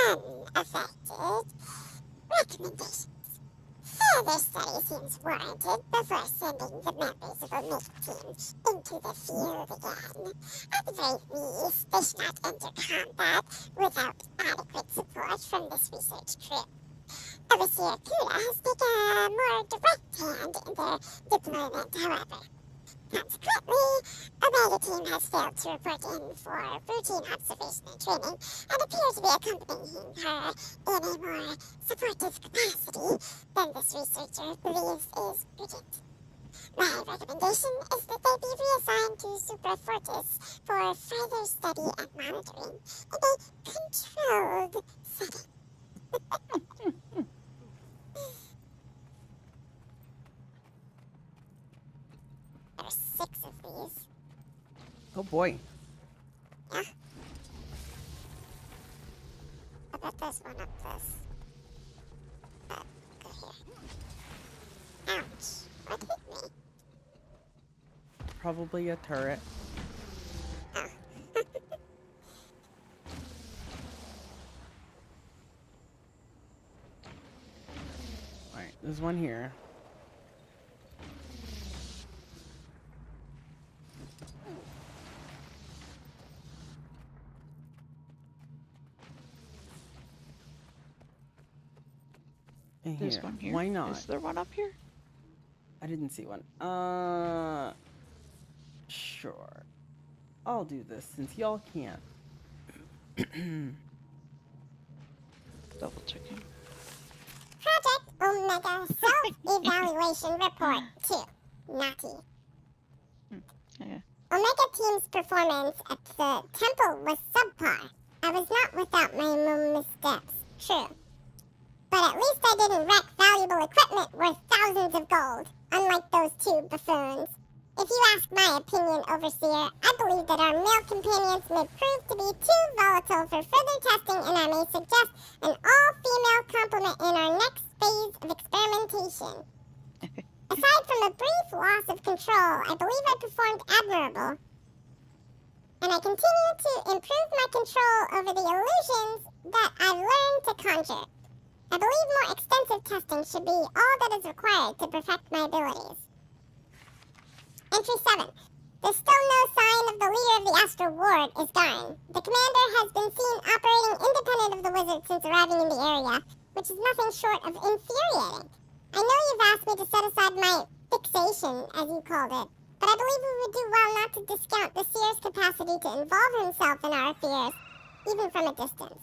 unaffected. Recommendations. Further study seems warranted before sending the members of Omega Team into the field again. At the very least, they should not enter combat without adequate support from this research crew. Overseer Kuda has taken a more direct hand in their deployment, however. Consequently, Omega Team has failed to report in for routine observation and training and appear to be accompanying her in a more supportive capacity than this researcher believes is prudent. My recommendation is that they be reassigned to Supra Fortis for further study and monitoring in a controlled setting. There are 6 of these. Oh boy. Yeah. I bet there's one up this. Go here. Ouch. What hit me? Probably a turret. Oh. Alright, there's one here. And There's here. one here. Why not? Is there one up here? I didn't see one. Sure. I'll do this since y'all can't. Double checking. Project Omega Self-Evaluation Report 2. Natty. Yeah. Omega Team's performance at the temple was subpar. I was not without my missteps, true. But at least I didn't wreck valuable equipment worth thousands of gold, unlike those 2 buffoons. If you ask my opinion, Overseer, I believe that our male companions may prove to be too volatile for further testing, and I may suggest an all-female complement in our next phase of experimentation. Aside from a brief loss of control, I believe I performed admirable. And I continue to improve my control over the illusions that I've learned to conjure. I believe more extensive testing should be all that is required to perfect my abilities. Entry 7. There's still no sign of the leader of the Astral Ward, Isgarin. The commander has been seen operating independent of the wizard since arriving in the area, which is nothing short of infuriating. I know you've asked me to set aside my fixation, as you called it, but I believe we would do well not to discount the seer's capacity to involve himself in our affairs, even from a distance.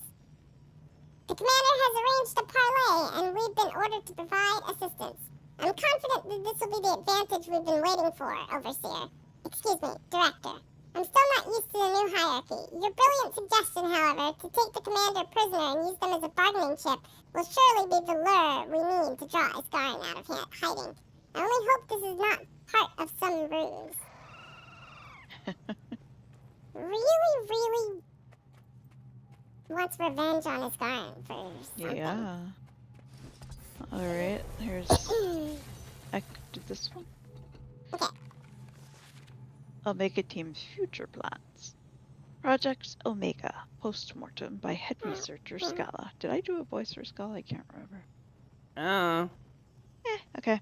The commander has arranged a parley, and we've been ordered to provide assistance. I'm confident that this will be the advantage we've been waiting for, Overseer. Excuse me, Director. I'm still not used to the new hierarchy. Your brilliant suggestion, however, to take the commander prisoner and use them as a bargaining chip will surely be the lure we need to draw Isgarin out of hiding. I only hope this is not part of some ruse. Really wants revenge on Isgarin for something. Yeah. Alright, here's... I could do this one. Okay. Omega Team's future plans. Project Omega, postmortem by head researcher Scala. Did I do a voice for Scala? I can't remember. Oh. Okay.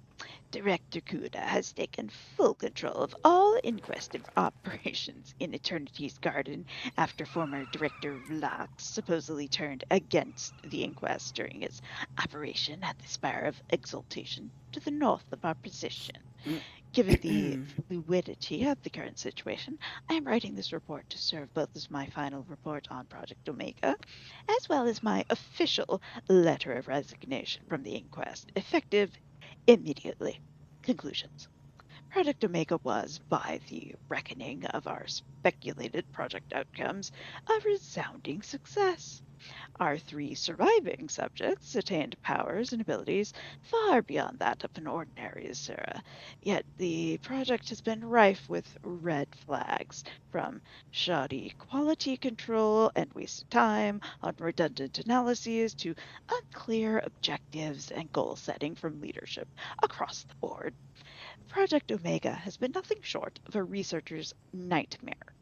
Director Kuda has taken full control of all Inquest operations in Eternity's Garden after former Director Vlax supposedly turned against the Inquest during his operation at the Spire of Exaltation to the north of our position. Given the fluidity of the current situation, I am writing this report to serve both as my final report on Project Omega, as well as my official letter of resignation from the inquest, effective immediately. Conclusions. Project Omega was, by the reckoning of our speculated project outcomes, a resounding success. Our 3 surviving subjects attained powers and abilities far beyond that of an ordinary Asura, yet the project has been rife with red flags, from shoddy quality control and wasted time on redundant analyses to unclear objectives and goal setting from leadership across the board. Project Omega has been nothing short of a researcher's nightmare.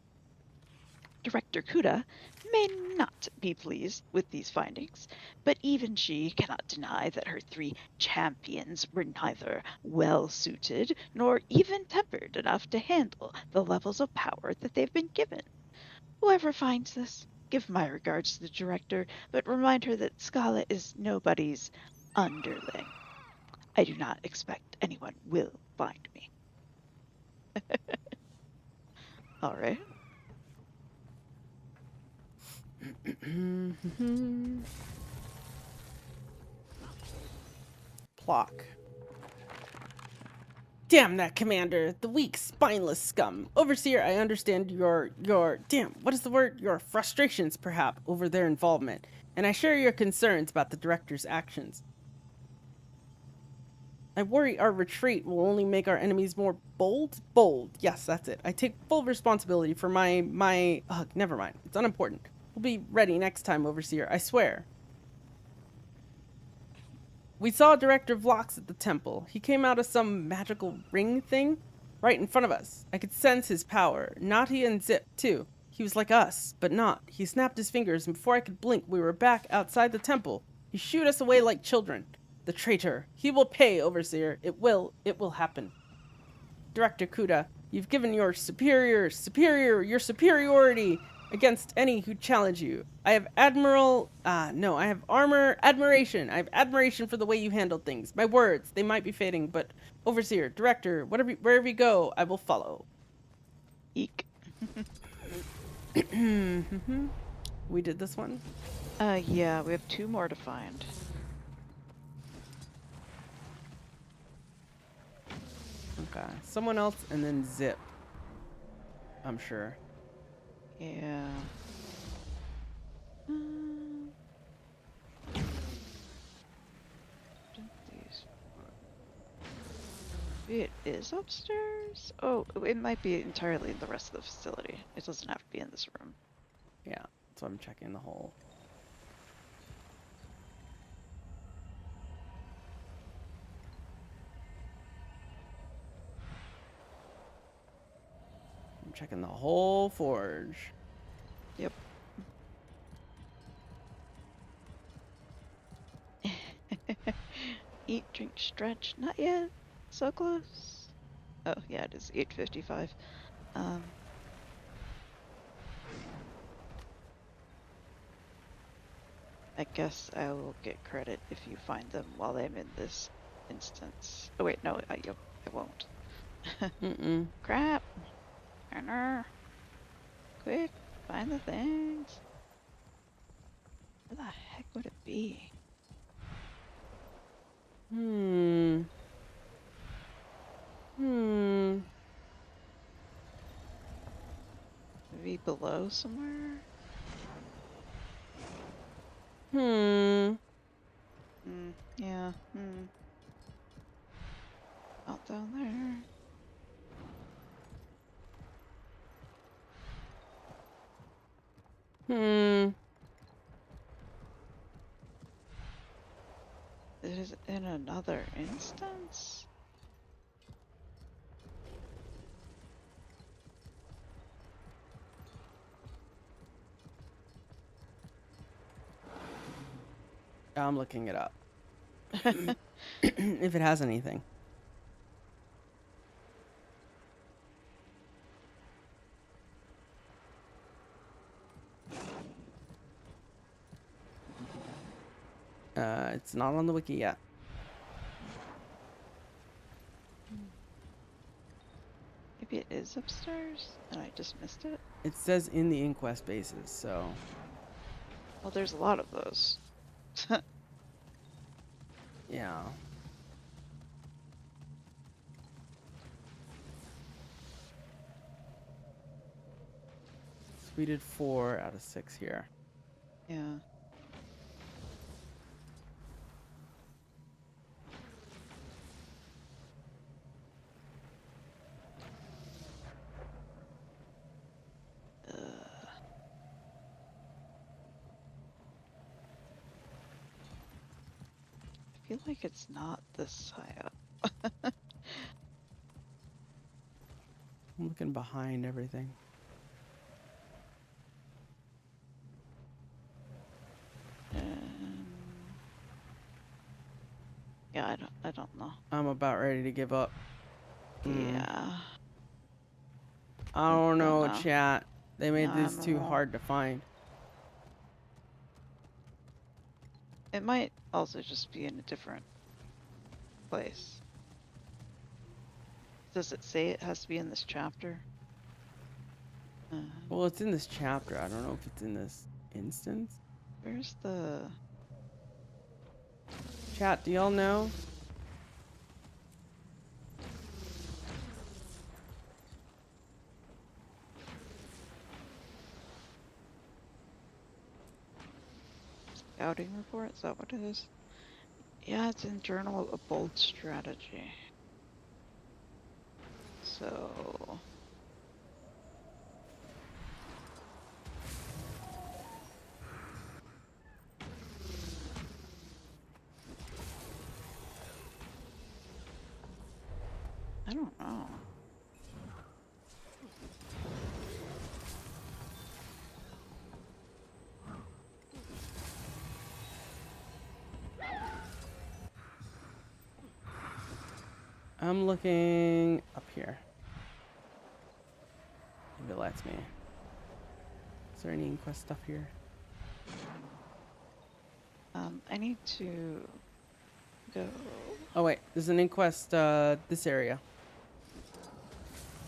Director Kuda may not be pleased with these findings, but even she cannot deny that her 3 champions were neither well-suited nor even tempered enough to handle the levels of power that they've been given. Whoever finds this, give my regards to the director, but remind her that Scala is nobody's underling. I do not expect anyone will find me. All right. Plock. Damn that commander, the weak, spineless scum. Overseer, I understand your what is the word? Your frustrations, perhaps, over their involvement, and I share your concerns about the director's actions. I worry our retreat will only make our enemies more bold? Bold. Yes, that's it. I take full responsibility for my ugh, never mind. It's unimportant. We'll be ready next time, Overseer. I swear. We saw Director Vlox at the temple. He came out of some magical ring thing right in front of us. I could sense his power. Nati and Zip, too. He was like us, but not. He snapped his fingers, and before I could blink, we were back outside the temple. He shooed us away like children. The traitor. He will pay, Overseer. It will happen. Director Kuda, you've given your superiority against any who challenge you. I have admiration. I have admiration for the way you handled things. My words, they might be fading, but Overseer, Director, wherever you go, I will follow. Eek. We did this one? Yeah, we have 2 more to find. Okay, someone else and then Zip. I'm sure. Yeah. It is upstairs? Oh, it might be entirely in the rest of the facility. It doesn't have to be in this room. Yeah, so I'm checking the whole. I'm checking the whole forge. Yep. Eat, drink, stretch. Not yet. So close. Oh, yeah, it is 8:55. I guess I will get credit if you find them while I'm in this instance. Oh wait, no, I won't. Crap. Turner. Quick, find the things. Where the heck would it be? Maybe below somewhere? Yeah, Out down there. It is in another instance? I'm looking it up. If it has anything. It's not on the wiki yet. Maybe it is upstairs and I just missed it. It says in the inquest bases, so. Well, there's a lot of those. Yeah. So we did 4 out of 6 here. Yeah. I feel like it's not this high up. I'm looking behind everything. Yeah, I don't know. I'm about ready to give up. Yeah. I don't know, know. chat. They made I this don't too know. hard to find. It might also just be in a different place. Does it say it has to be in this chapter? Well, it's in this chapter. I don't know if it's in this instance. Where's the... Chat, do y'all know? Scouting report? Is that what it is? Yeah, it's in Journal of Bold Strategy. So... I don't know. I'm looking up here. Maybe it lets me. Is there any inquest stuff here? I need to go... Oh wait, there's an inquest this area.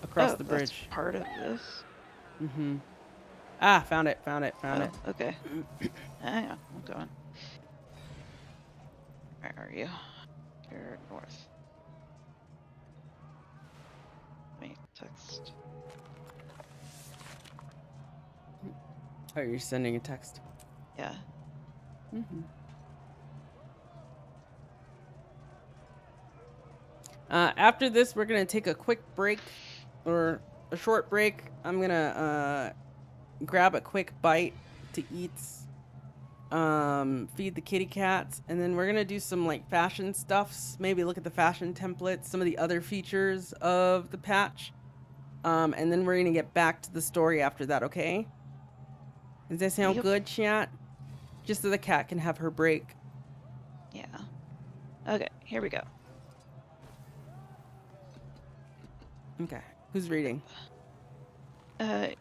Across the bridge. That's part of this? Mm-hmm. Ah, found it. Okay. Hang on, I'm going. Where are you? You're north. Let me text. Oh, you're sending a text. Yeah. Mm-hmm. After this, we're gonna take a quick break, or a short break. I'm gonna grab a quick bite to eat, feed the kitty cats, and then we're gonna do some like fashion stuffs. Maybe look at the fashion templates, some of the other features of the patch, and then we're gonna get back to the story after that. Okay? Does that sound good, chat? Just so the cat can have her break. Yeah. Okay, here we go. Okay. Who's reading? Why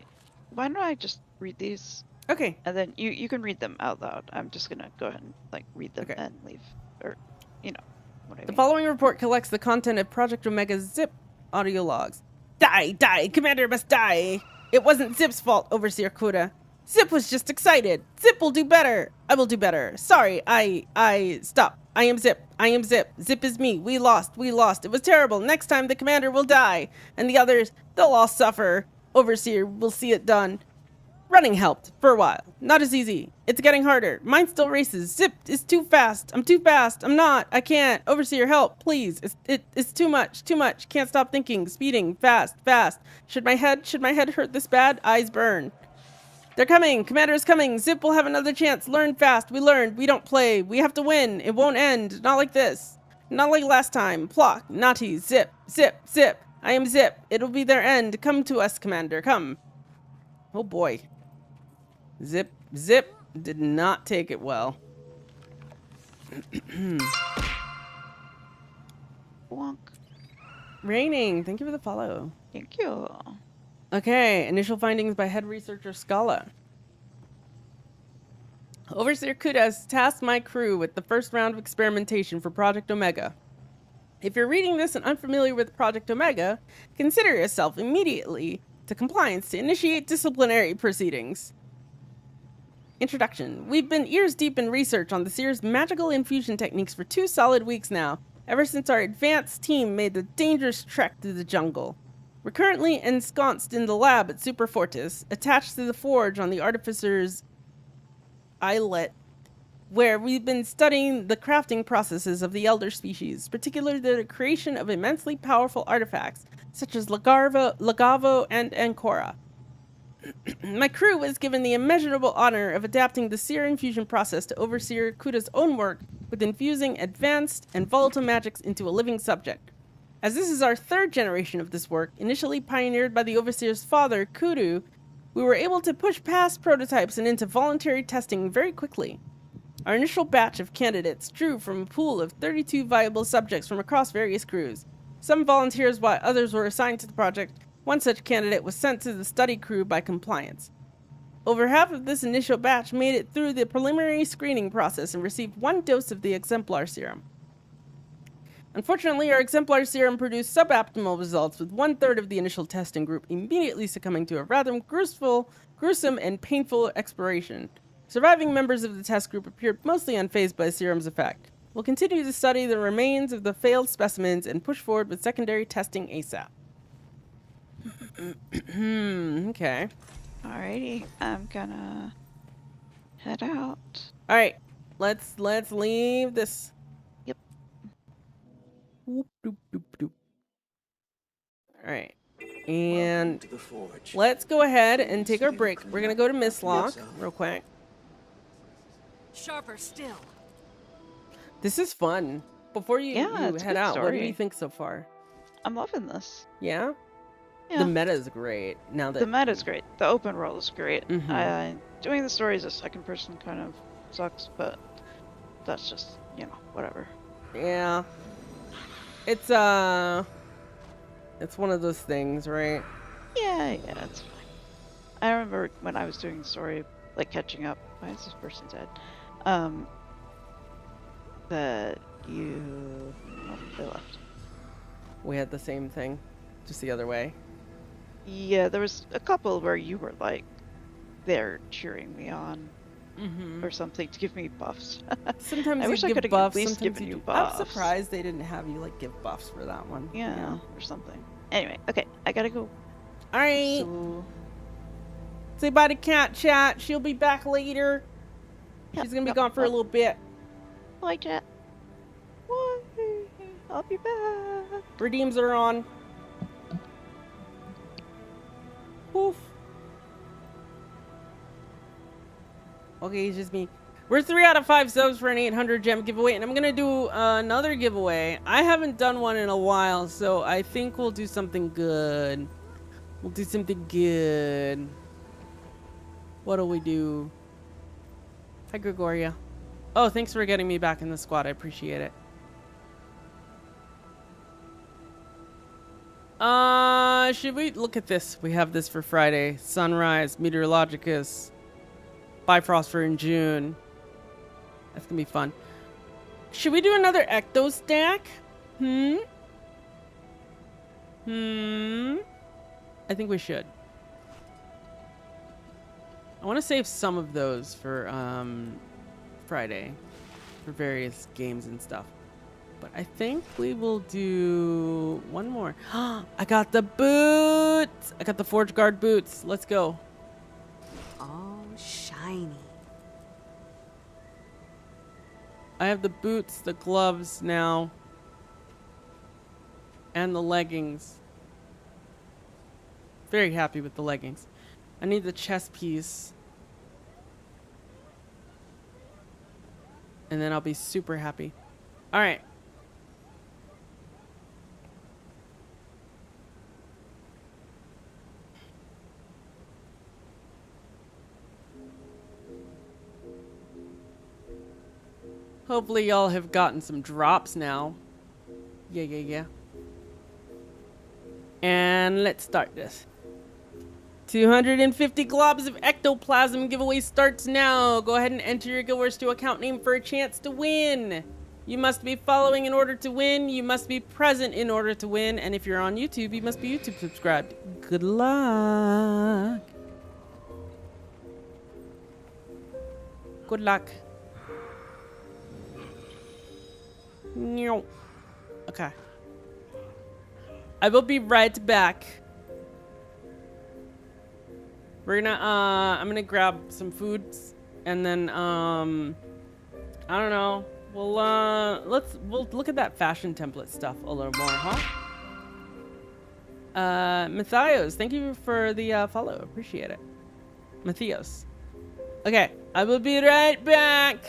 don't I just read these? Okay. And then you can read them out loud. I'm just gonna go ahead and like read them and leave, or you know what I mean. The following report collects the content of Project Omega's Zip audio logs. Die! Commander must die! It wasn't Zip's fault, Overseer Kuda. Zip was just excited. Zip will do better. I will do better. Sorry, stop. I am Zip. Zip is me. We lost. It was terrible. Next time the commander will die. And the others, they'll all suffer. Overseer will see it done. Running helped, for a while. Not as easy. It's getting harder. Mine still races. Zip is too fast. I'm too fast. I'm not. I can't. Overseer, help, please. It's too much. Can't stop thinking. Speeding. Fast. Should my head hurt this bad? Eyes burn. They're coming! Commander is coming! Zip will have another chance! Learn fast! We learned! We don't play! We have to win! It won't end! Not like this! Not like last time! Plock! Naughty! Zip! I am Zip! It'll be their end! Come to us, Commander! Come! Oh boy. Zip did not take it well. Wonk. Raining, thank you for the follow. Thank you. Okay, initial findings by head researcher Scala. Overseer Kuda has tasked my crew with the first round of experimentation for Project Omega. If you're reading this and unfamiliar with Project Omega, consider yourself immediately to compliance to initiate disciplinary proceedings. Introduction. We've been ears deep in research on the Seer's magical infusion techniques for 2 solid weeks now, ever since our advanced team made the dangerous trek through the jungle. We're currently ensconced in the lab at Super Fortis, attached to the forge on the Artificer's Islet, where we've been studying the crafting processes of the Elder species, particularly the creation of immensely powerful artifacts, such as Lagavo and Ancora. My crew was given the immeasurable honor of adapting the Seer infusion process to Overseer Kuda's own work with infusing advanced and volatile magics into a living subject. As this is our 3rd generation of this work, initially pioneered by the Overseer's father, Kudu, we were able to push past prototypes and into voluntary testing very quickly. Our initial batch of candidates drew from a pool of 32 viable subjects from across various crews. Some volunteers while others were assigned to the project. One such candidate was sent to the study crew by compliance. Over half of this initial batch made it through the preliminary screening process and received 1 dose of the exemplar serum. Unfortunately, our exemplar serum produced suboptimal results, with 1/3 of the initial testing group immediately succumbing to a rather gruesome and painful expiration. Surviving members of the test group appeared mostly unfazed by the serum's effect. We'll continue to study the remains of the failed specimens and push forward with secondary testing ASAP. Okay. Alrighty, I'm gonna head out. Alright, let's leave this. Yep. Whoop, doop, doop, doop. Alright. And let's go ahead and take our break. We're gonna go to Mistlock real quick. Sharper still. This is fun. Before you head out, what do you think so far? I'm loving this. Yeah? Yeah. The meta is great. Now that the meta is great. The open world is great. Doing the story as a second person kind of sucks, but that's just, whatever. Yeah. It's one of those things, right? Yeah, it's fine. I remember when I was doing the story, like catching up. Why is this person dead? That they left. We had the same thing, just the other way. Yeah, there was a couple where you were like, they're cheering me on, or something to give me buffs. Sometimes I wish I could have at least given you buffs. I'm surprised they didn't have you like give buffs for that one. Yeah, or something. Anyway, okay, I gotta go. All right. So... Say bye to Cat Chat. She'll be back later. She's gonna be gone for a little bit. Bye, Chat. Bye. I'll be back. Redeems are on. Poof. Okay, it's just me. We're 3 out of 5 subs for an 800 gem giveaway, and I'm gonna do another giveaway. I haven't done one in a while, so I think we'll do something good. We'll do something good. What'll we do? Hi, Gregoria. Oh, thanks for getting me back in the squad. I appreciate it. Should we look at this? We have this for Friday. Sunrise, Meteorologicus, Bifrost for in June. That's gonna be fun. Should we do another Ecto stack? I think we should. I want to save some of those for Friday for various games and stuff. But I think we will do one more. I got the boots. I got the Forge Guard boots. Let's go. All shiny. I have the boots, the gloves now, and the leggings. Very happy with the leggings. I need the chest piece. And then I'll be super happy. All right. Hopefully y'all have gotten some drops now. Yeah. And let's start this. 250 globs of ectoplasm giveaway starts now. Go ahead and enter your Guild Wars 2 account name for a chance to win. You must be following in order to win. You must be present in order to win. And if you're on YouTube, you must be YouTube subscribed. Good luck. Good luck. Okay. I will be right back. We're gonna, I'm gonna grab some foods and then, I don't know. We'll look at that fashion template stuff a little more, huh? Matthias, thank you for the follow. Appreciate it. Matthias. Okay, I will be right back.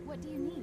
What do you need?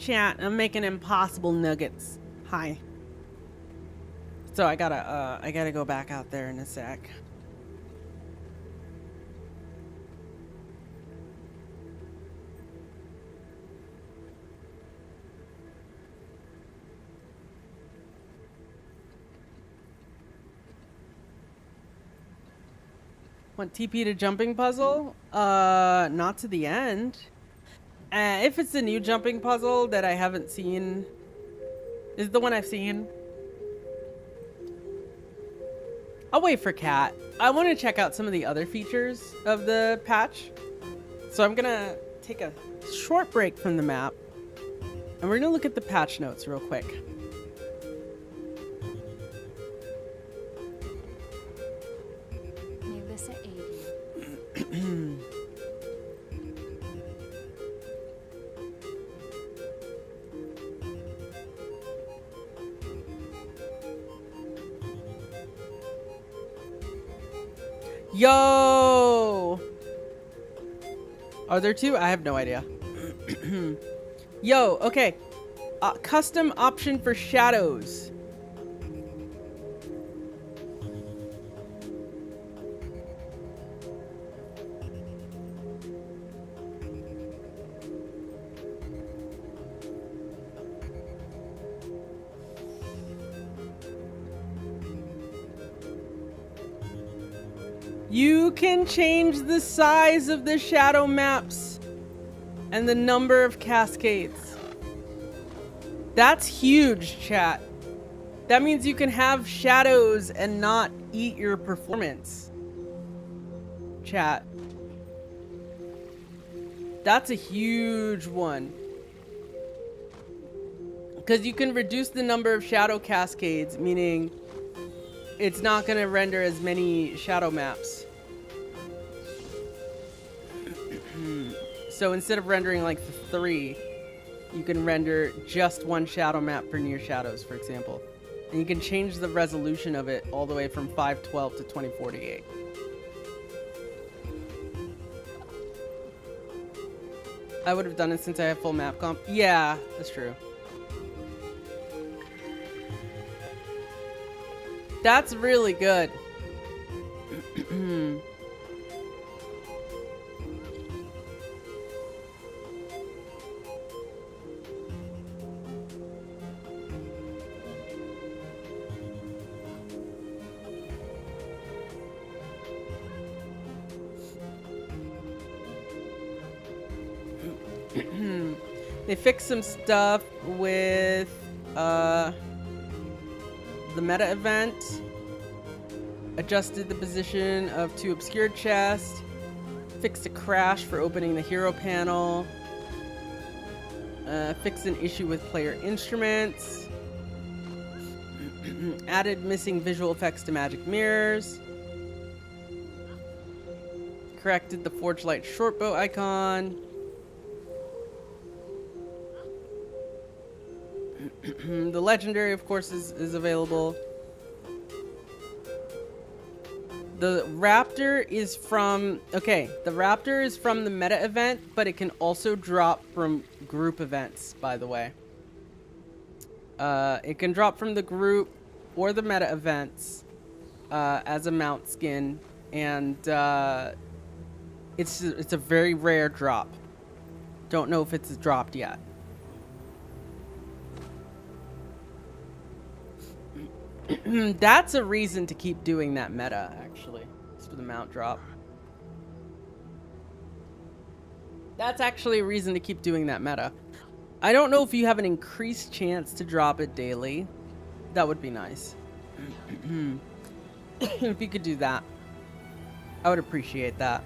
chat. I'm making impossible nuggets. Hi. So I gotta go back out there in a sec. Want TP to jumping puzzle? Not to the end. If it's a new jumping puzzle that I haven't seen, is the one I've seen. I'll wait for Cat. I want to check out some of the other features of the patch. So I'm gonna take a short break from the map, and we're gonna look at the patch notes real quick. Leave this at 80. Yo! Are there two? I have no idea. Yo, okay. Custom option for shadows. You can change the size of the shadow maps and the number of cascades. That's huge, chat. That means you can have shadows and not eat your performance. Chat. That's a huge one. Because you can reduce the number of shadow cascades, meaning it's not going to render as many shadow maps. So instead of rendering like the 3, you can render just one shadow map for near shadows, for example. And you can change the resolution of it all the way from 512 to 2048. I would have done it since I have full map comp. Yeah, that's true. That's really good. They fixed some stuff with the meta event, adjusted the position of 2 obscured chests, fixed a crash for opening the hero panel, fixed an issue with player instruments, added missing visual effects to magic mirrors, corrected the Forge Light shortbow icon, the legendary, of course, is available. The Raptor is from... Okay, the Raptor is from the meta event, but it can also drop from group events, by the way. It can drop from the group or the meta events as a mount skin, and it's a very rare drop. Don't know if it's dropped yet. That's a reason to keep doing that meta, actually. It's for the mount drop. That's actually a reason to keep doing that meta. I don't know if you have an increased chance to drop it daily. That would be nice. If you could do that, I would appreciate that.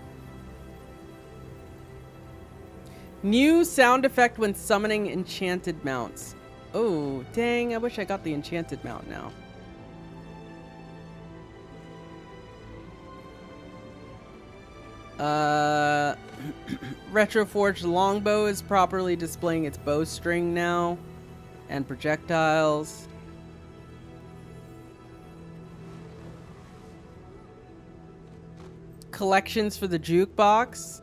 New sound effect when summoning enchanted mounts. Oh, dang, I wish I got the enchanted mount now. Retroforged longbow is properly displaying its bowstring now, and projectiles. Collections for the jukebox.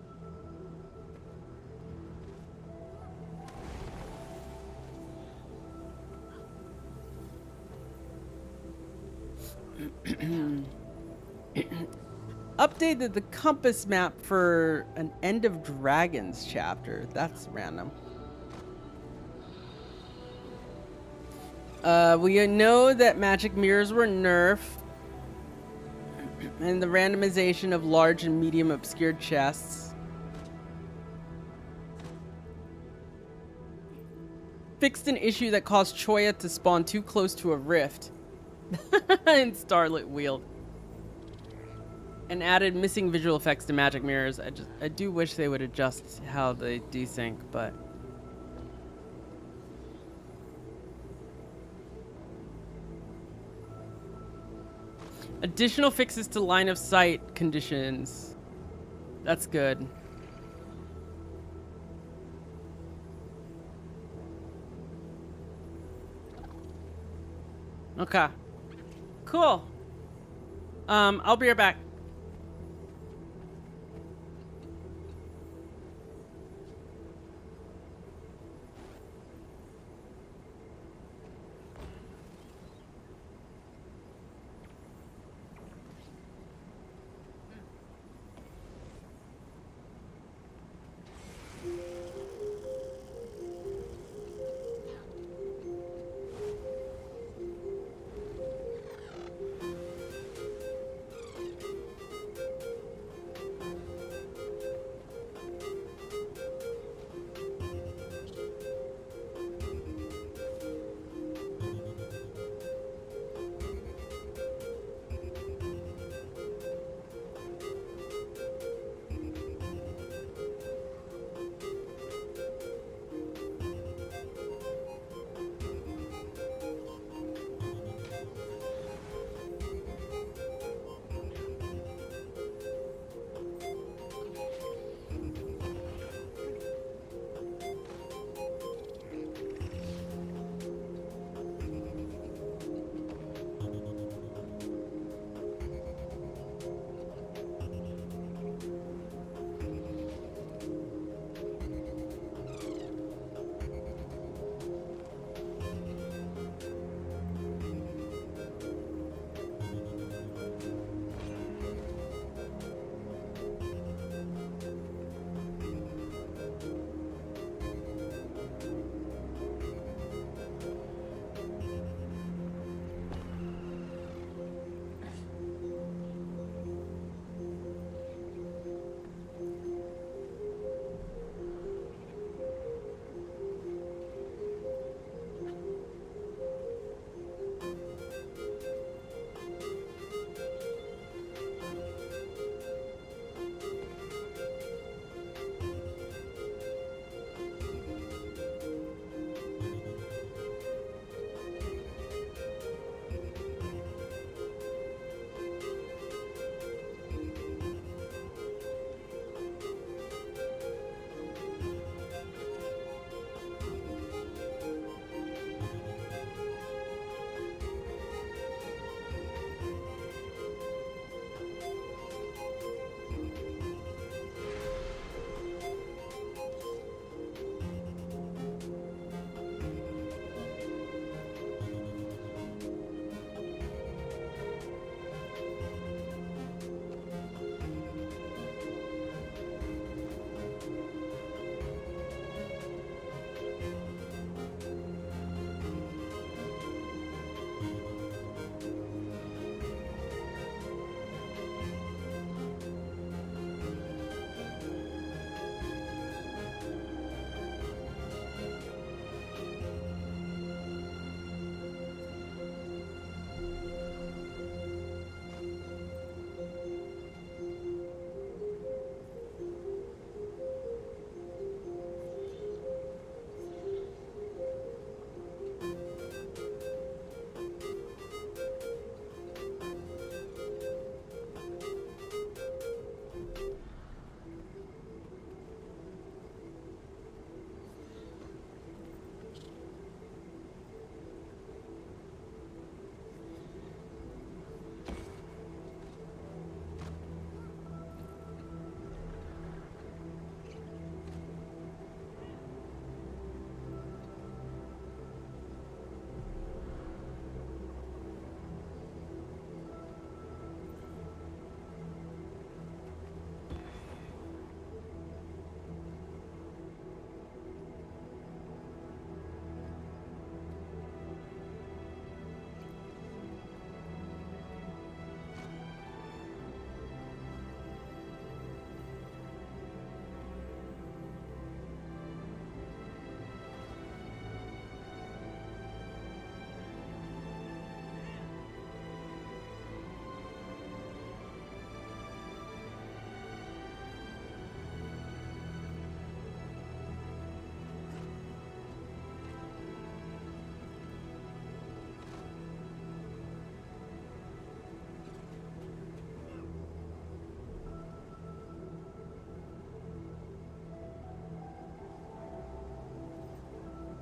Updated the compass map for an End of Dragons chapter. That's random. We know that magic mirrors were nerfed, and the randomization of large and medium obscured chests. Fixed an issue that caused Choya to spawn too close to a rift in Starlit Weald. And added missing visual effects to magic mirrors. I do wish they would adjust how they desync, but additional fixes to line of sight conditions. That's good. Okay. Cool. I'll be right back.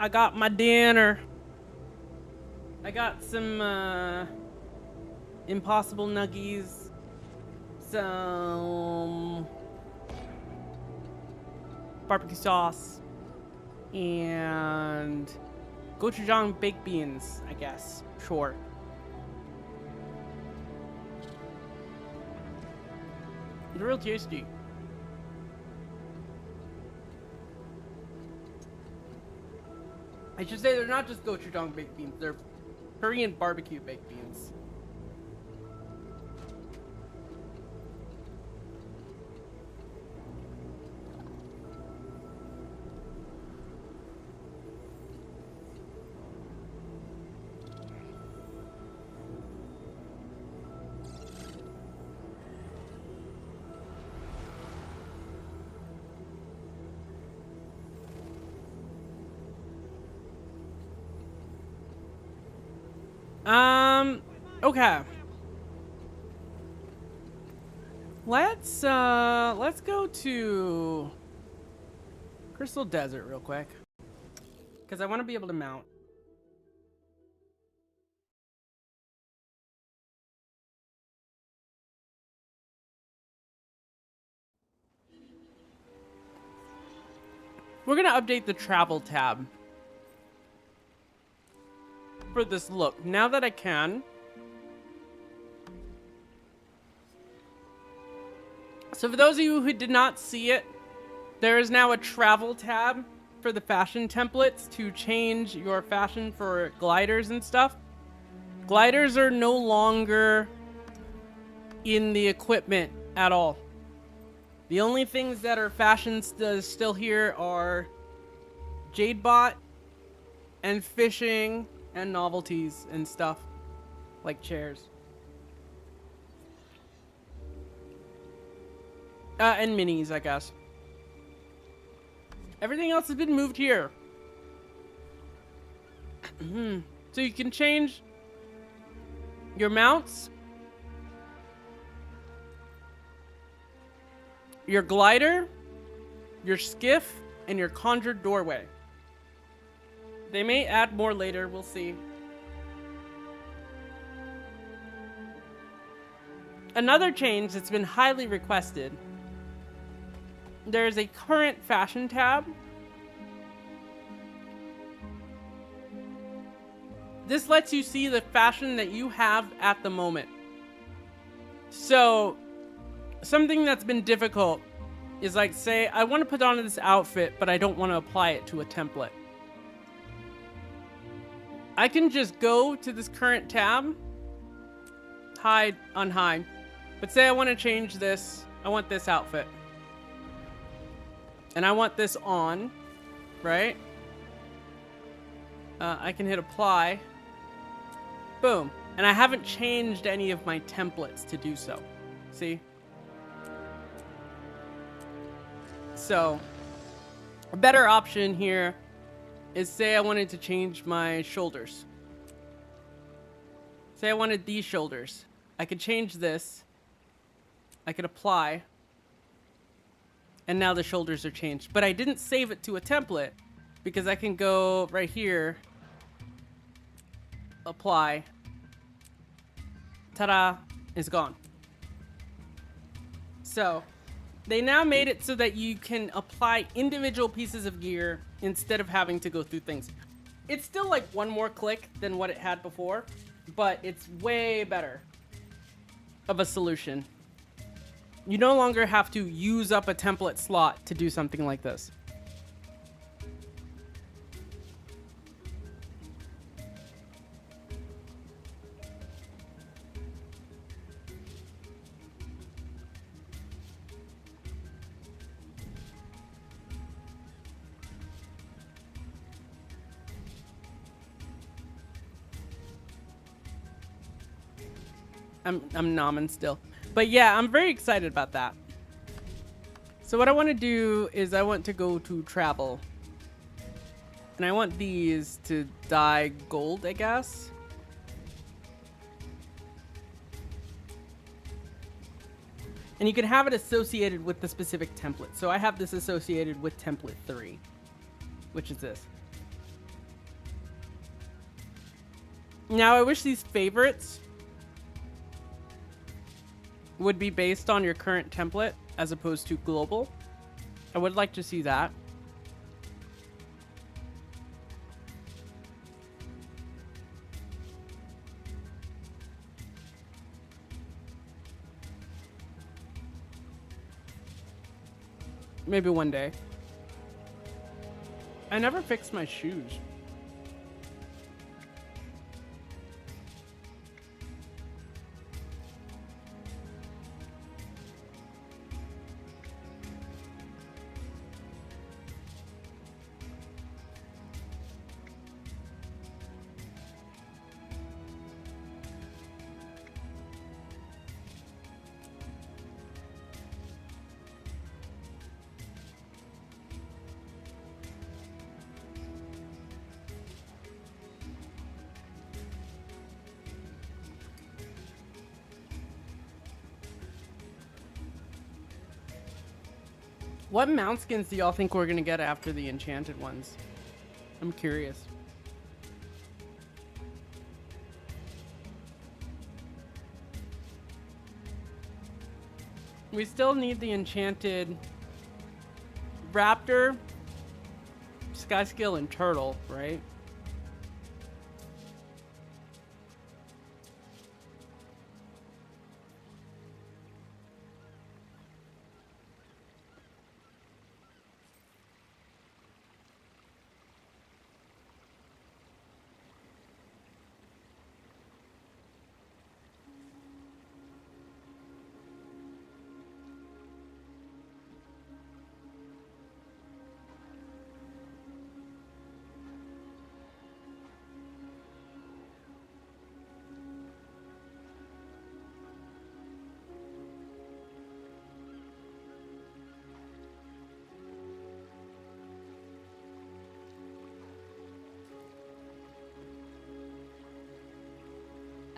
I got my dinner. I got some Impossible Nuggies, some barbecue sauce, and gochujang baked beans, I guess. Sure. They're real tasty. I should say they're not just gochujang baked beans, they're Korean barbecue baked beans. Okay. Let's go to Crystal Desert real quick. Because I want to be able to mount. We're gonna update the travel tab for this look. Now that I can. So for those of you who did not see it, there is now a travel tab for the fashion templates to change your fashion for gliders and stuff. Gliders are no longer in the equipment at all. The only things that are fashions still here are Jadebot and fishing and novelties and stuff like chairs. And minis, I guess. Everything else has been moved here. So you can change your mounts, your glider, your skiff, and your conjured doorway. They may add more later, we'll see. Another change that's been highly requested. There's a current fashion tab. This lets you see the fashion that you have at the moment. So, something that's been difficult is like, say, I want to put on this outfit, but I don't want to apply it to a template. I can just go to this current tab, hide, unhide, but say I want to change this, I want this outfit. And I want this on, right? I can hit apply. Boom. And I haven't changed any of my templates to do so. See? So, a better option here is say I wanted to change my shoulders. Say I wanted these shoulders. I could change this. I could apply. And now the shoulders are changed. But I didn't save it to a template because I can go right here, apply, ta-da, it's gone. So they now made it so that you can apply individual pieces of gear instead of having to go through things. It's still like one more click than what it had before, but it's way better of a solution. You no longer have to use up a template slot to do something like this. I'm nomming still. But yeah, I'm very excited about that. So what I want to do is I want to go to travel. And I want these to dye gold, I guess. And you can have it associated with the specific template. So I have this associated with template 3, which is this. Now, I wish these favorites would be based on your current template as opposed to global. I would like to see that. Maybe one day. I never fixed my shoes. What mount skins do y'all think we're gonna get after the enchanted ones? I'm curious. We still need the enchanted raptor, Skyskill, and turtle, right?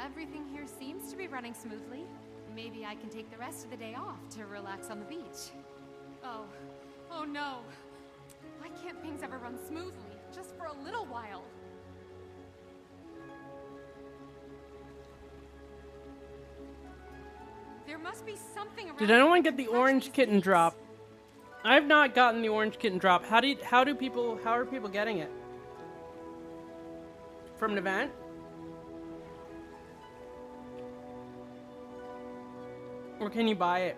Everything here seems to be running smoothly. Maybe I can take the rest of the day off to relax on the beach. Oh no. Why can't things ever run smoothly, just for a little while? There must be something around. Did anyone get the orange kitten drop? I've not gotten the orange kitten drop. How are people getting it? From an event? Or can you buy it?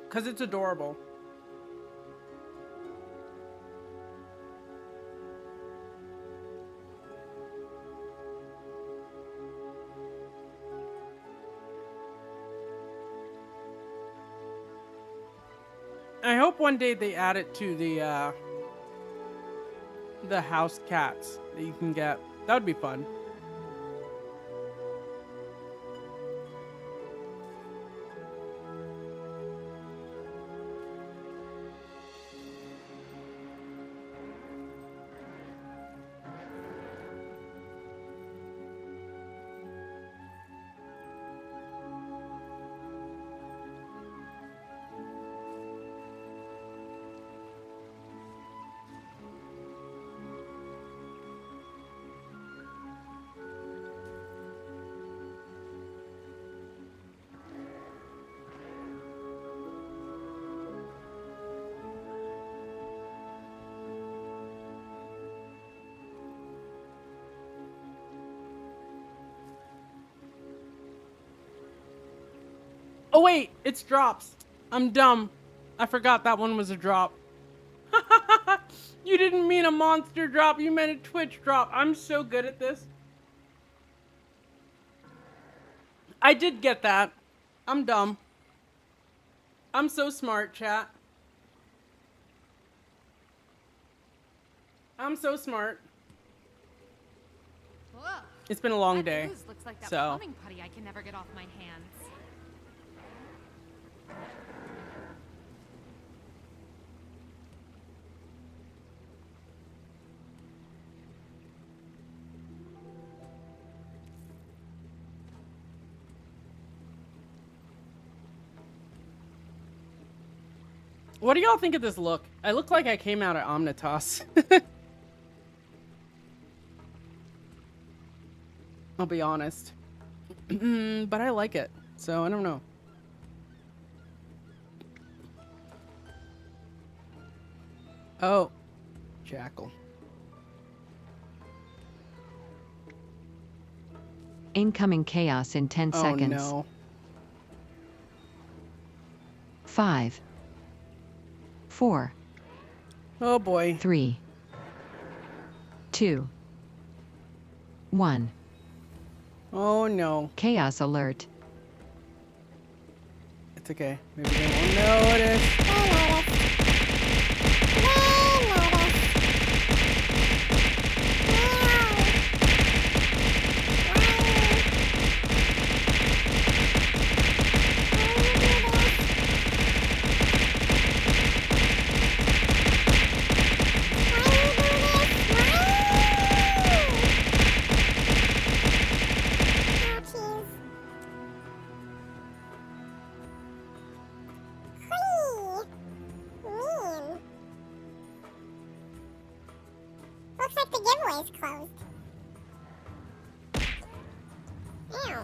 Because it's adorable. I hope one day they add it to the house cats that you can get. That would be fun. Oh wait, it's drops. I'm dumb. I forgot that one was a drop. You didn't mean a monster drop, you meant a Twitch drop. I'm so good at this. I did get that. I'm dumb. I'm so smart, chat. I'm so smart. Whoa. It's been a long That day. ooze looks like that So plumbing putty I can never get off my hands. What do y'all think of this look? I look like I came out of Omnitas. I'll be honest. But I like it, so I don't know. Oh, Jackal. Incoming chaos in 10 seconds. Oh no. 5, 4. Oh boy. 3, 2, 1. Oh no. Chaos alert. It's okay. Maybe they won't notice. Looks like the giveaway's closed. Ew.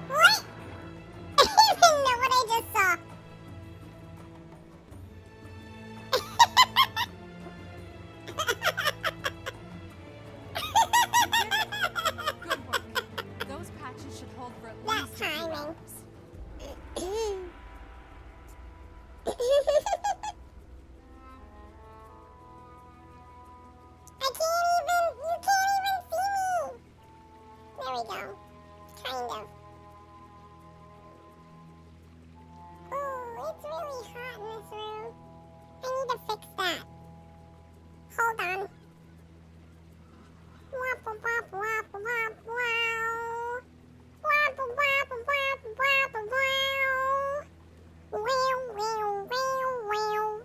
What? I don't know what I just saw. Good work. Those patches should hold for at least a few hours. You can't even see me. There we go. Kind of. Oh, it's really hot in this room. I need to fix that. Hold on. Wop, wop, wop, wop, wop, wow. Wop, wop, wop, wop, wop, wow. Wow, wow, wow, wow, wow, wow,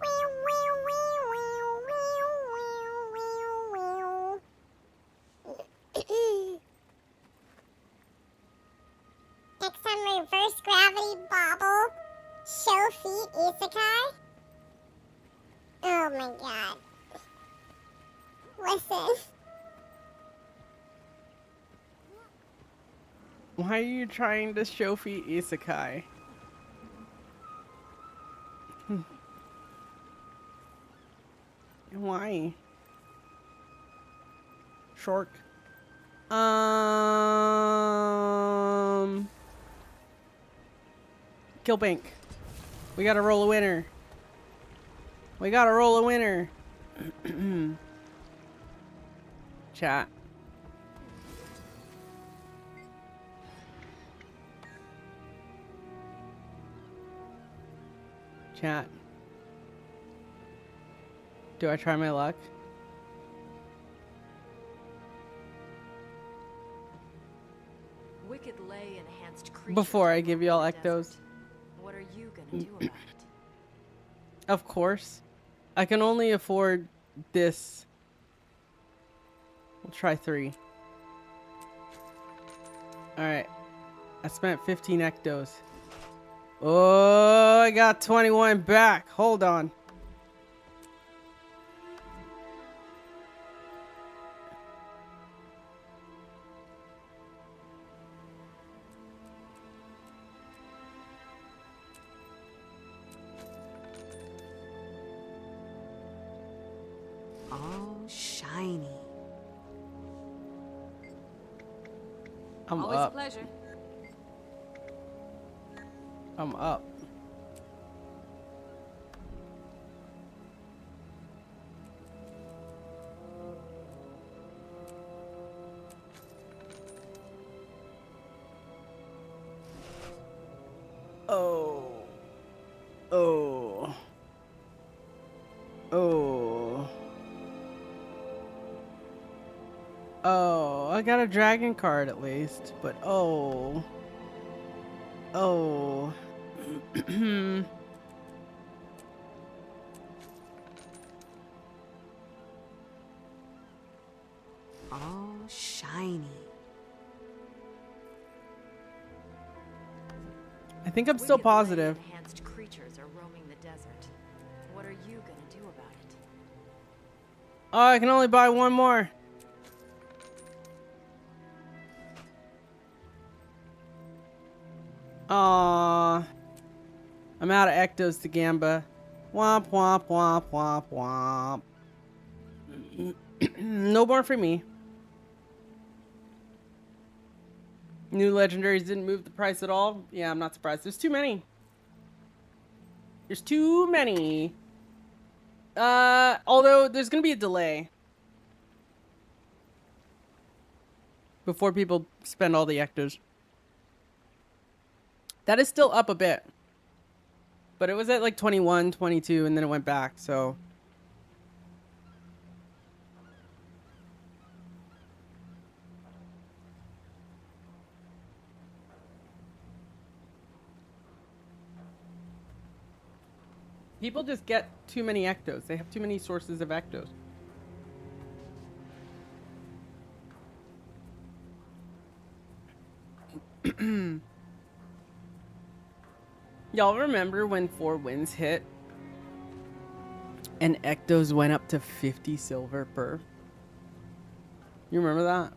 wow, wow, wow, wow. Next time, reverse gravity bobble. Show feet isekai. Oh my god. Listen. Why are you trying to Shofi Isekai? Why? Shork. Kill Bank. We gotta roll a winner. We gotta roll a winner. Chat. Chat. Do I try my luck? Wicked lay enhanced creatures. Before I give y'all ectos. What are you gonna do about it? Of course. I can only afford this. We'll try 3. Alright. I spent 15 ectos. Oh, I got 21 back. Hold on. Oh, shiny. I'm Always up. a pleasure. I'm up. Oh. Oh. Oh. Oh, I got a dragon card at least, but oh. Oh. Oh, shiny. I think I'm still positive. Enhanced creatures are roaming the desert. What are you gonna do about it? Oh, I can only buy one more. Aww. I'm out of Ectos to Gamba. Womp womp womp womp womp. No more for me. New legendaries didn't move the price at all. Yeah, I'm not surprised. There's too many. There's too many. Although there's gonna be a delay before people spend all the Ectos. That is still up a bit. But it was at like 21, 22, and then it went back, so. People just get too many Ectos. They have too many sources of Ectos. Y'all remember when 4 Winds hit and Ectos went up to 50 silver per? You remember that?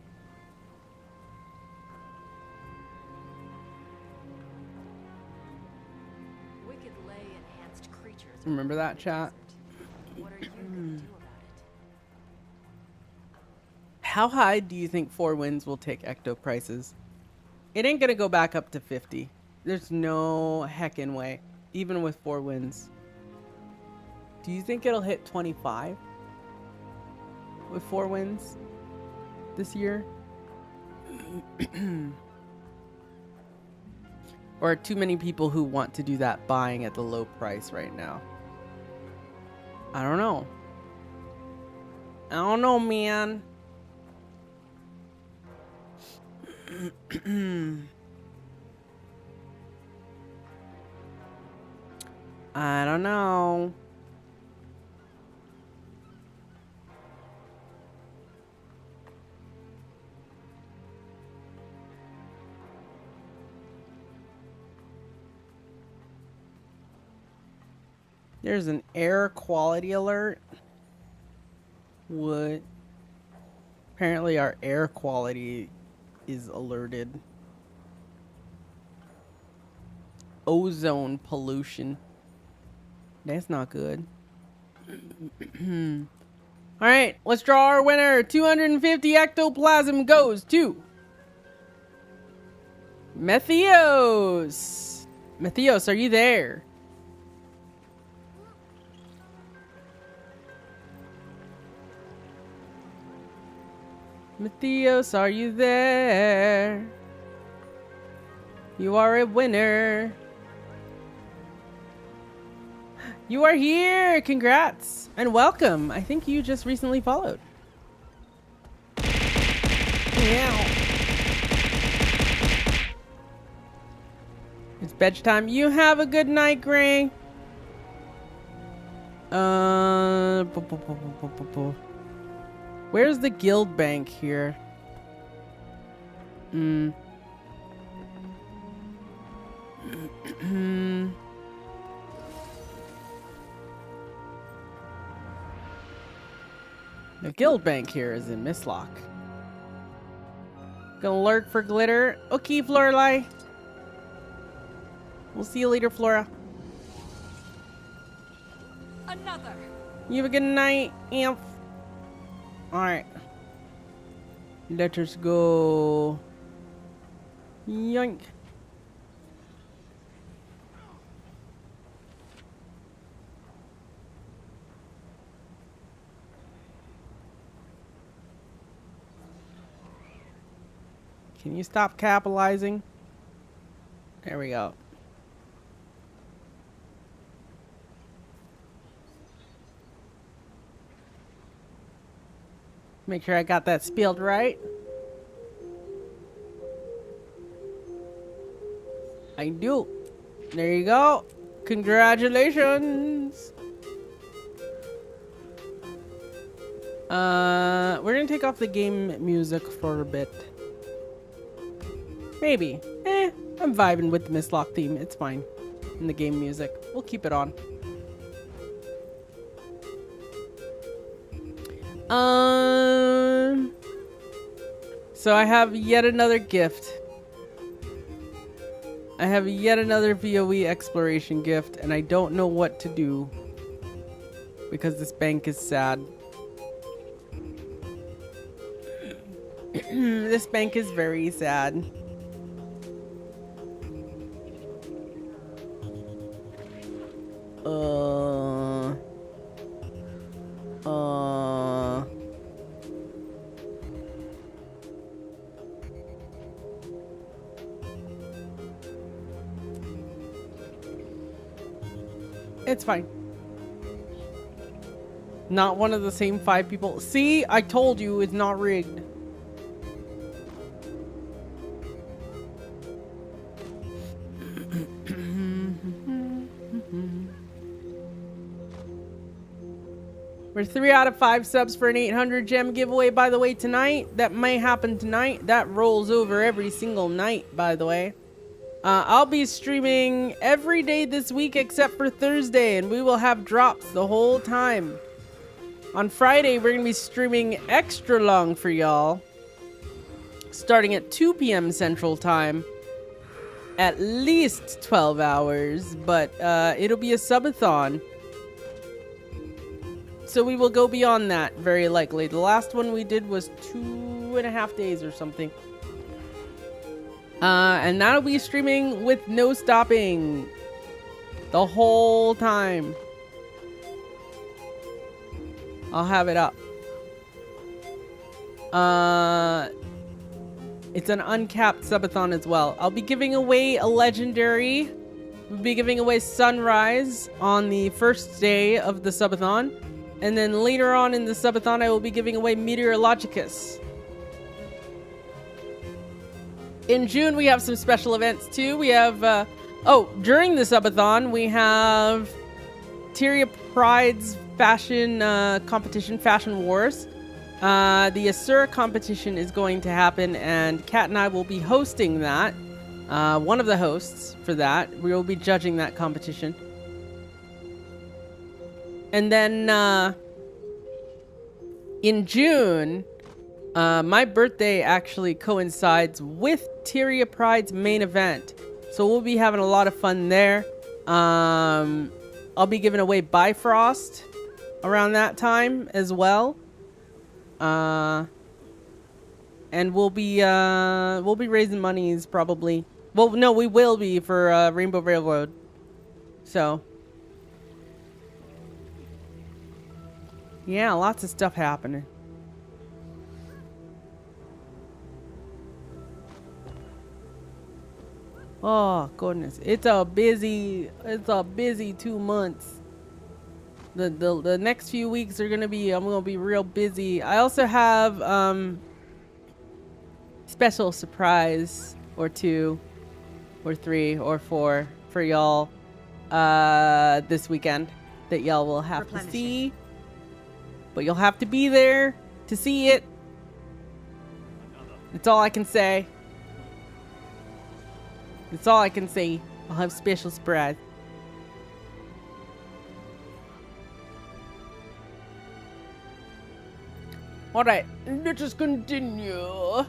Wicked Lay enhanced creatures. Remember that, chat? What are you gonna do about it? How high do you think 4 Winds will take Ecto prices? It ain't gonna go back up to 50. There's no heckin' way. Even with 4 Winds. Do you think it'll hit 25? With 4 Winds? This year? Or are too many people who want to do that buying at the low price right now? I don't know. I don't know, man. I don't know. There's an air quality alert. What? Apparently our air quality is alerted. Ozone pollution. That's not good. Alright, let's draw our winner. 250 ectoplasm goes to Methios. Methios, are you there? Methios, are you there? You are a winner. You are here! Congrats! And welcome! I think you just recently followed. Meow. It's bedtime. You have a good night, Gray. Where's the guild bank here? The guild bank here is in Mistlock. Gonna lurk for glitter. Okay, Florelai. We'll see you later, Flora. Another. You have a good night, Amp. Alright. Let us go. Yoink. Can you stop capitalizing? There we go. Make sure I got that spelled right. I do. There you go. Congratulations. We're gonna take off the game music for a bit. Maybe. I'm vibing with the Mistlock theme. It's fine. And the game music. We'll keep it on. So I have yet another gift. I have yet another VOE exploration gift, and I don't know what to do. Because this bank is sad. This bank is very sad. It's fine. Not one of the same 5 people. See, I told you it's not rigged. We're 3 out of 5 subs for an 800 gem giveaway, by the way, tonight. That may happen tonight. That rolls over every single night, by the way. I'll be streaming every day this week except for Thursday, and we will have drops the whole time. On Friday, we're going to be streaming extra long for y'all, starting at 2 p.m. Central Time. At least 12 hours, but it'll be a subathon. So we will go beyond that, very likely. The last one we did was 2.5 days or something. And that'll be streaming with no stopping the whole time. I'll have it up. It's an uncapped subathon as well. I'll be giving away a legendary. We'll be giving away Sunrise on the first day of the subathon. And then later on in the subathon, I will be giving away Meteorologicus. In June, we have some special events too. We have, during the subathon, we have Tyria Pride's fashion competition, Fashion Wars. The Asura competition is going to happen, and Kat and I will be hosting that. One of the hosts for that. We will be judging that competition. And then in June, my birthday actually coincides with Tyria Pride's main event. So we'll be having a lot of fun there. I'll be giving away Bifrost around that time as well. And we'll be raising monies probably. Well, no, we will be for Rainbow Railroad. So yeah, lots of stuff happening. Oh goodness, it's a busy 2 months. The next few weeks are gonna be, I'm gonna be real busy. I also have special surprise or 2 or 3 or 4 for y'all this weekend that y'all will have to see. But you'll have to be there to see it. That's all I can say. That's all I can say. I'll have special surprise. Alright, let us continue.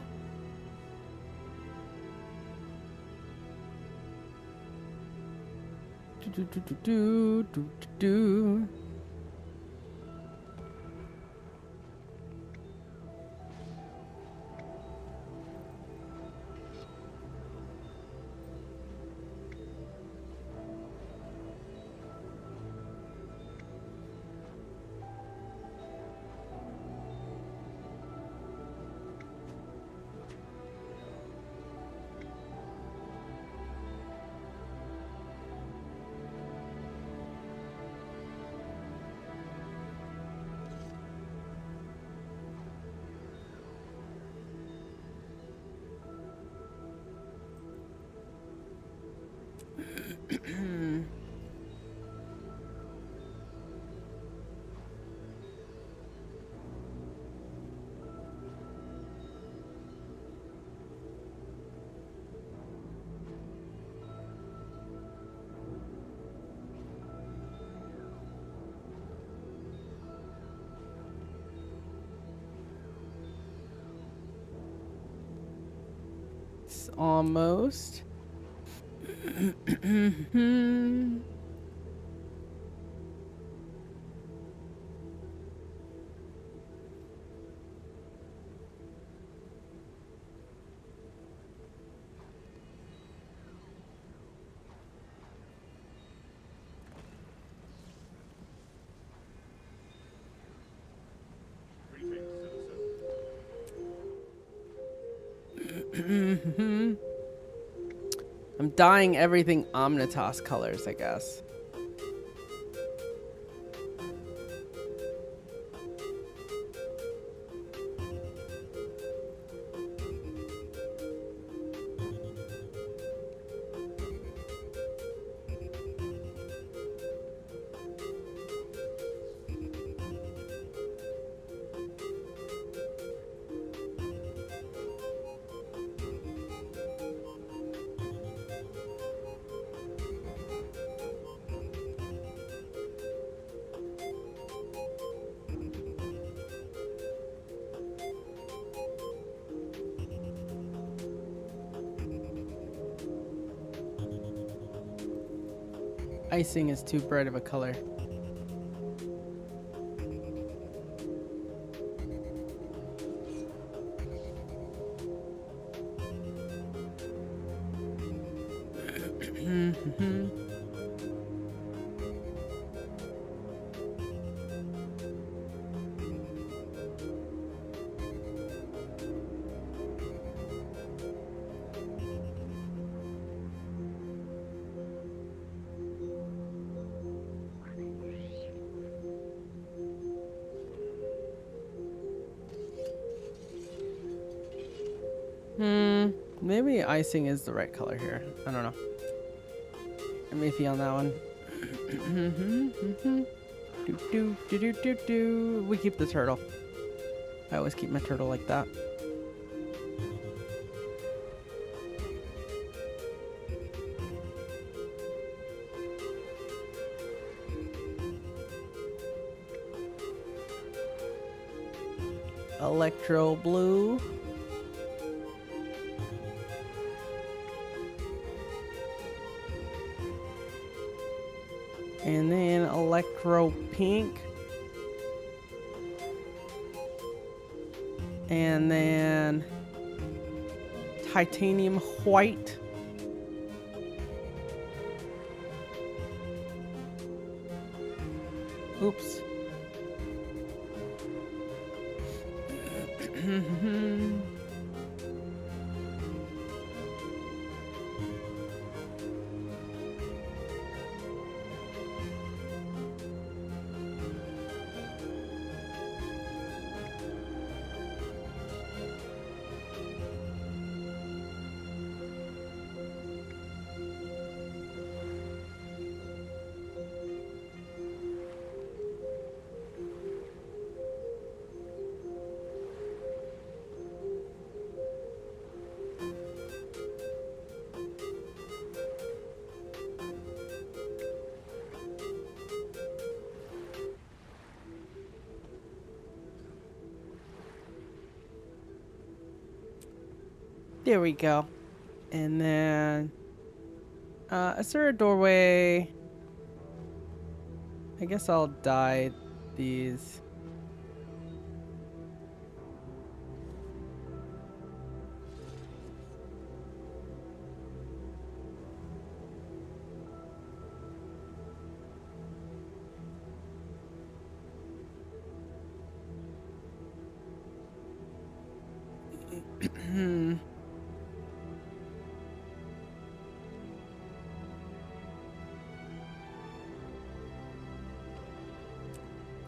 Almost. Almost. I'm dyeing everything Omnitas colors, I guess. Icing is too bright of a color. Maybe icing is the right color here. I don't know. I'm iffy on that one. We keep the turtle. I always keep my turtle like that. Electro blue. And then electro pink. And then titanium white. Oops. There we go. And then, is there a doorway? I guess I'll dye these.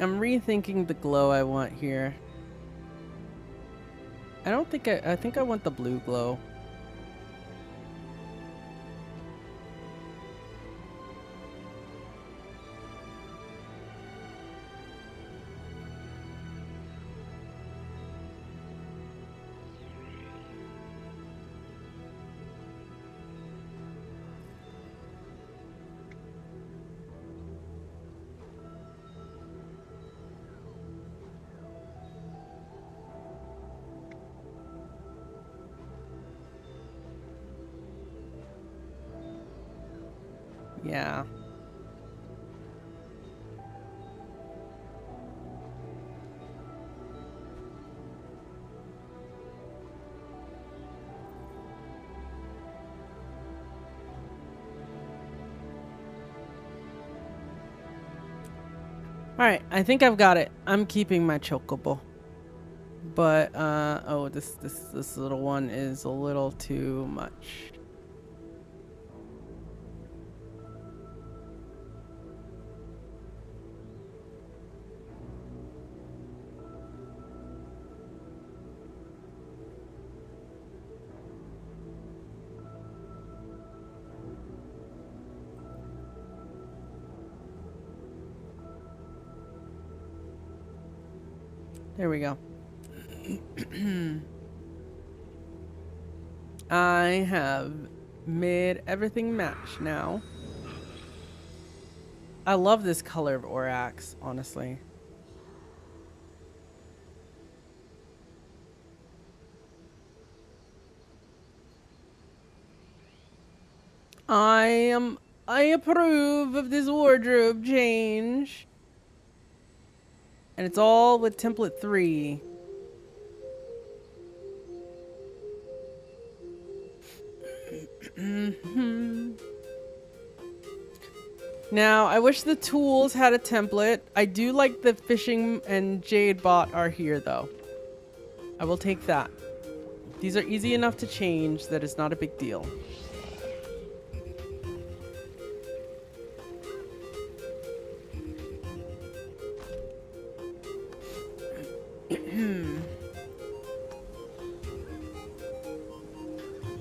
I'm rethinking the glow I want here. I don't think I think I want the blue glow. Yeah. Alright, I think I've got it. I'm keeping my chocobo. But, oh, this little one is a little too much. There we go. I have made everything match now. I love this color of Orax, honestly. I approve of this wardrobe change. And it's all with template 3. Now, I wish the tools had a template. I do like the fishing and jade bot are here, though. I will take that. These are easy enough to change that it's not a big deal.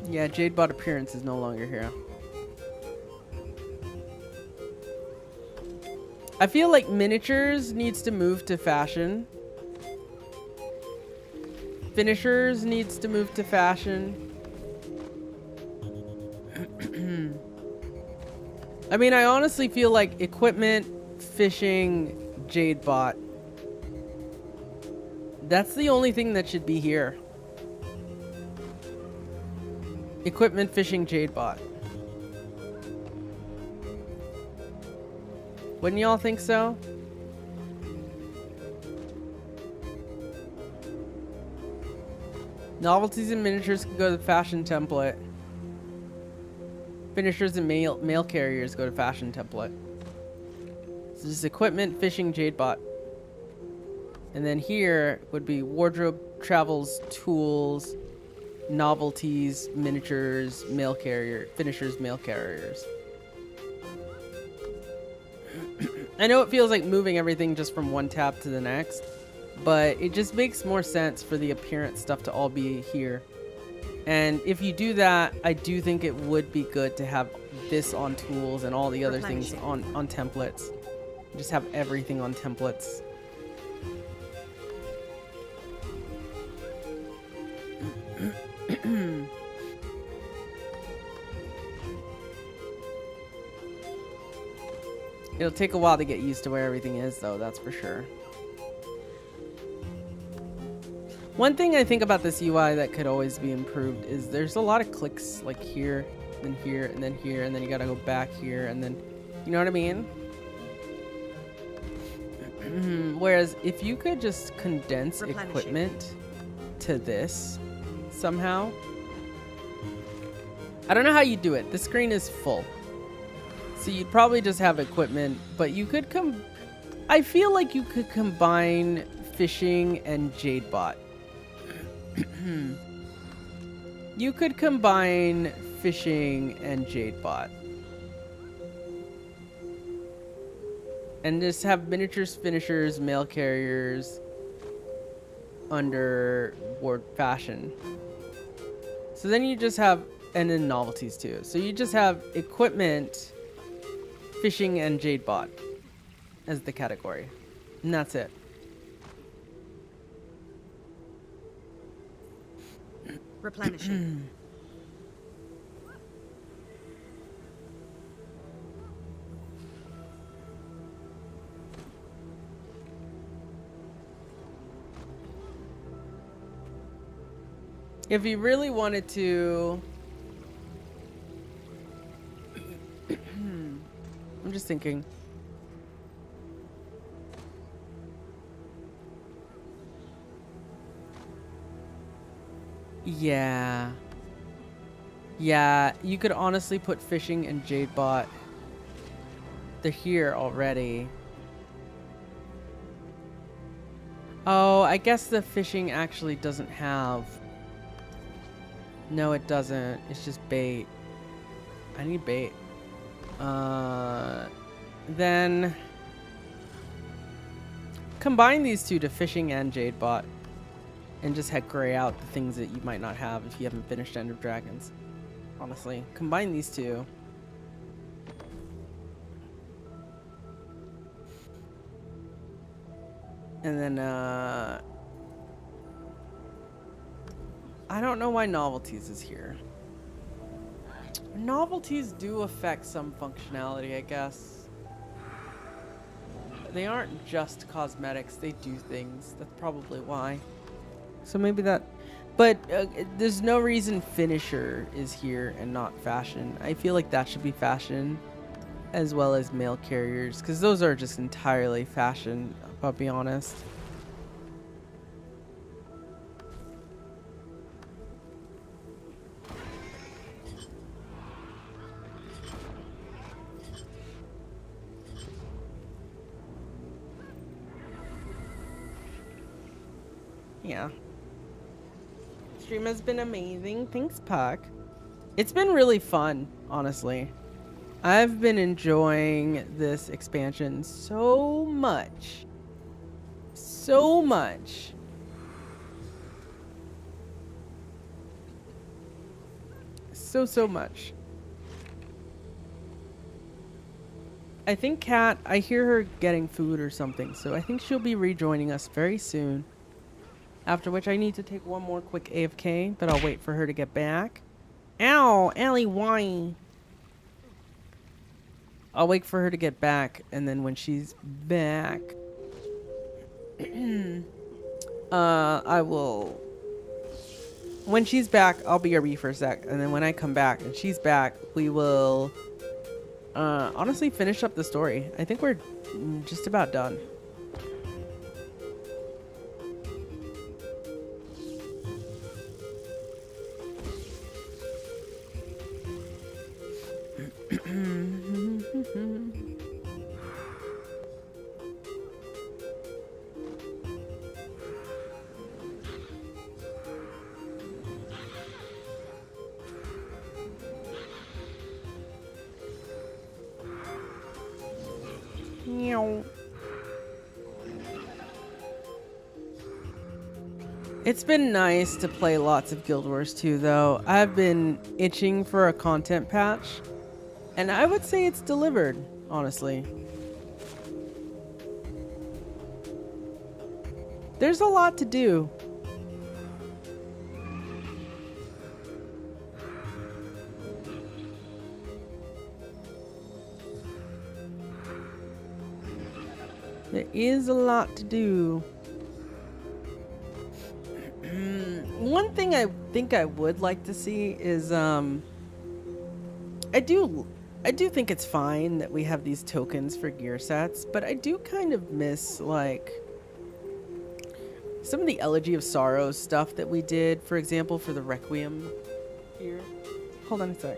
Yeah, Jadebot appearance is no longer here. I feel like miniatures needs to move to fashion. Finishers needs to move to fashion. I mean, I honestly feel like equipment, fishing, Jadebot. That's the only thing that should be here. Equipment, fishing, Jadebot. Wouldn't y'all think so? Novelties and miniatures can go to the fashion template. Finishers and mail carriers go to fashion template. So this is equipment, fishing, Jadebot. And then here would be wardrobe, travels, tools, novelties, miniatures, mail carrier, finishers, mail carriers. I know it feels like moving everything just from one tab to the next, but it just makes more sense for the appearance stuff to all be here. And if you do that, I do think it would be good to have this on tools and all the other things on templates. Just have everything on templates. It'll take a while to get used to where everything is, though, that's for sure. One thing I think about this UI that could always be improved is there's a lot of clicks, like here, then here, and then here, and then you gotta go back here, and then, you know what I mean? Whereas if you could just condense equipment to this somehow. I don't know how you do it. The screen is full. So you'd probably just have equipment, but you could I feel like you could combine fishing and Jadebot. You could combine fishing and Jadebot. And just have miniatures, finishers, mail carriers under ward fashion. So then you just have, and then novelties too. So you just have equipment, fishing, and Jadebot as the category. And that's it. Replenishing. If you really wanted to just thinking. Yeah. Yeah, you could honestly put fishing and Jadebot. They're here already. Oh, I guess the fishing actually doesn't have... No, it doesn't. It's just bait. I need bait. Then... combine these two to fishing and Jadebot. And just head gray out the things that you might not have if you haven't finished End of Dragons. Honestly. Combine these two. And then, I don't know why Novelties is here. Novelties do affect some functionality, I guess. They aren't just cosmetics, they do things. That's probably why. So maybe that... But there's no reason Finisher is here and not Fashion. I feel like that should be Fashion, as well as Mail Carriers, because those are just entirely Fashion, I'll be honest. Yeah. Stream has been amazing. Thanks, Puck. It's been really fun, honestly. I've been enjoying this expansion so much. So much. So much. I think Kat, I hear her getting food or something, so I think she'll be rejoining us very soon. After which I need to take one more quick AFK, but I'll wait for her to get back. Ow! Allie, why? I'll wait for her to get back, and then when she's back... I will... When she's back, I'll BRB for a sec, and then when I come back and she's back, we will... honestly finish up the story. I think we're just about done. It's been nice to play lots of Guild Wars 2, though. I've been itching for a content patch, and I would say it's delivered, honestly. There's a lot to do. There is a lot to do. One thing I think I would like to see is I do think it's fine that we have these tokens for gear sets, but I do kind of miss like some of the Elegy of Sorrow stuff that we did, for example, for the Requiem here. Hold on a sec.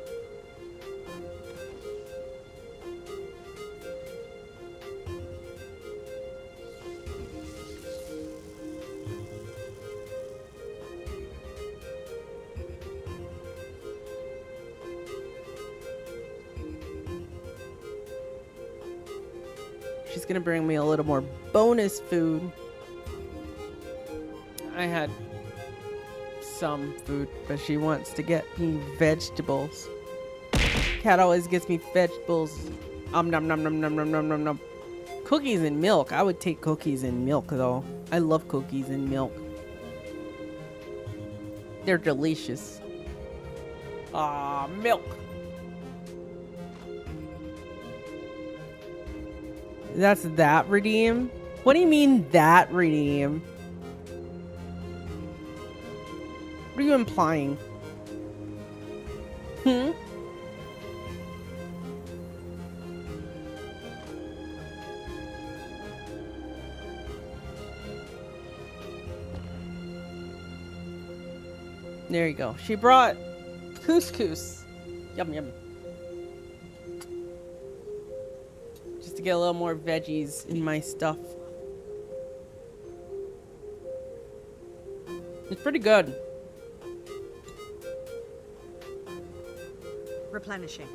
She's gonna bring me a little more bonus food. I had some food, but she wants to get me vegetables. Cat always gets me vegetables. Nom nom nom nom nom nom nom nom. Cookies and milk. I would take cookies and milk though. I love cookies and milk. They're delicious. Ah, milk. That's that redeem? What do you mean that redeem? What are you implying? There you go. She brought couscous. Yum, yum. Just to get a little more veggies in my stuff. It's pretty good. Replenishing.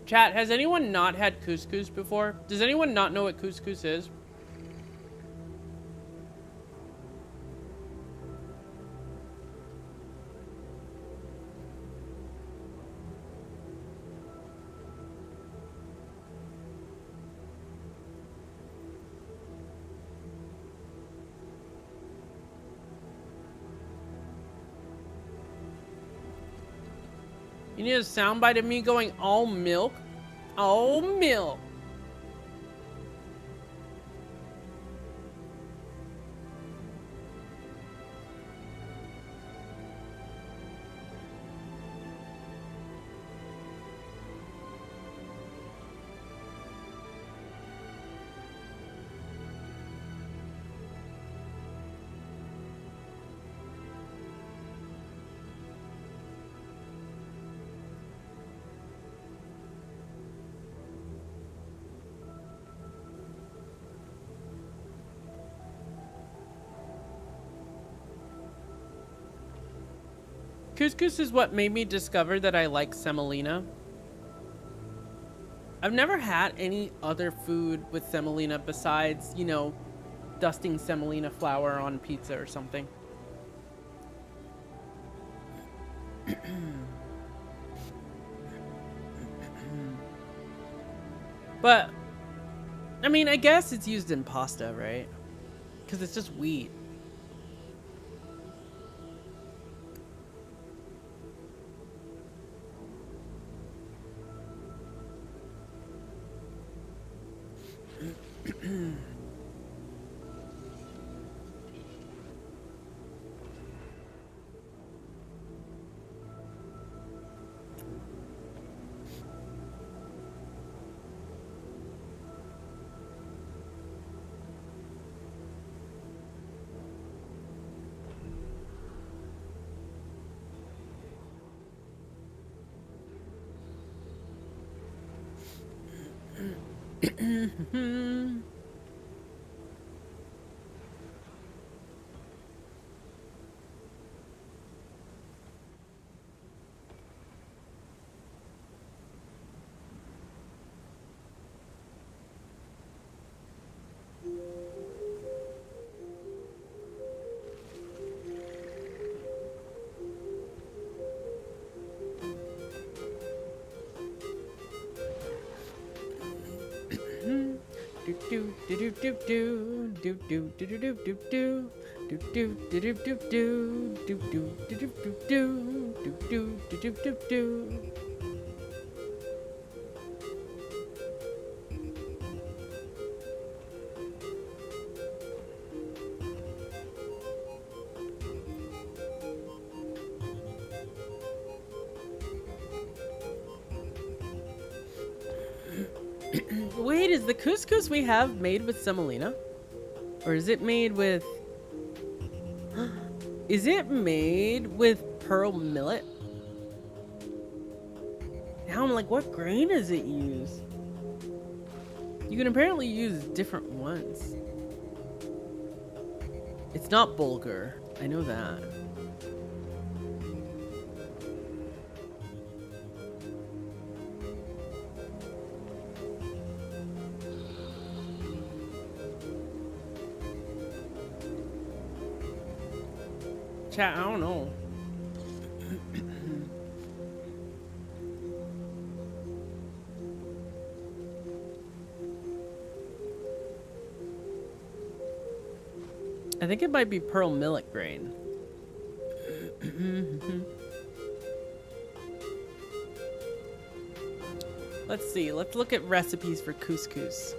Chat, has anyone not had couscous before? Does anyone not know what couscous is? You need a soundbite of me going all milk? All milk. Couscous is what made me discover that I like semolina. I've never had any other food with semolina besides, you know, dusting semolina flour on pizza or something. But, I mean, I guess it's used in pasta, right? Because it's just wheat. Wait, is the couscous we have made with semolina? Or is it made with... Is it made with pearl millet? Now I'm like, what grain does it use? You can apparently use different ones. It's not bulgur. I know that. Chat, I don't know. I think it might be pearl millet grain. Let's see. Let's look at recipes for couscous.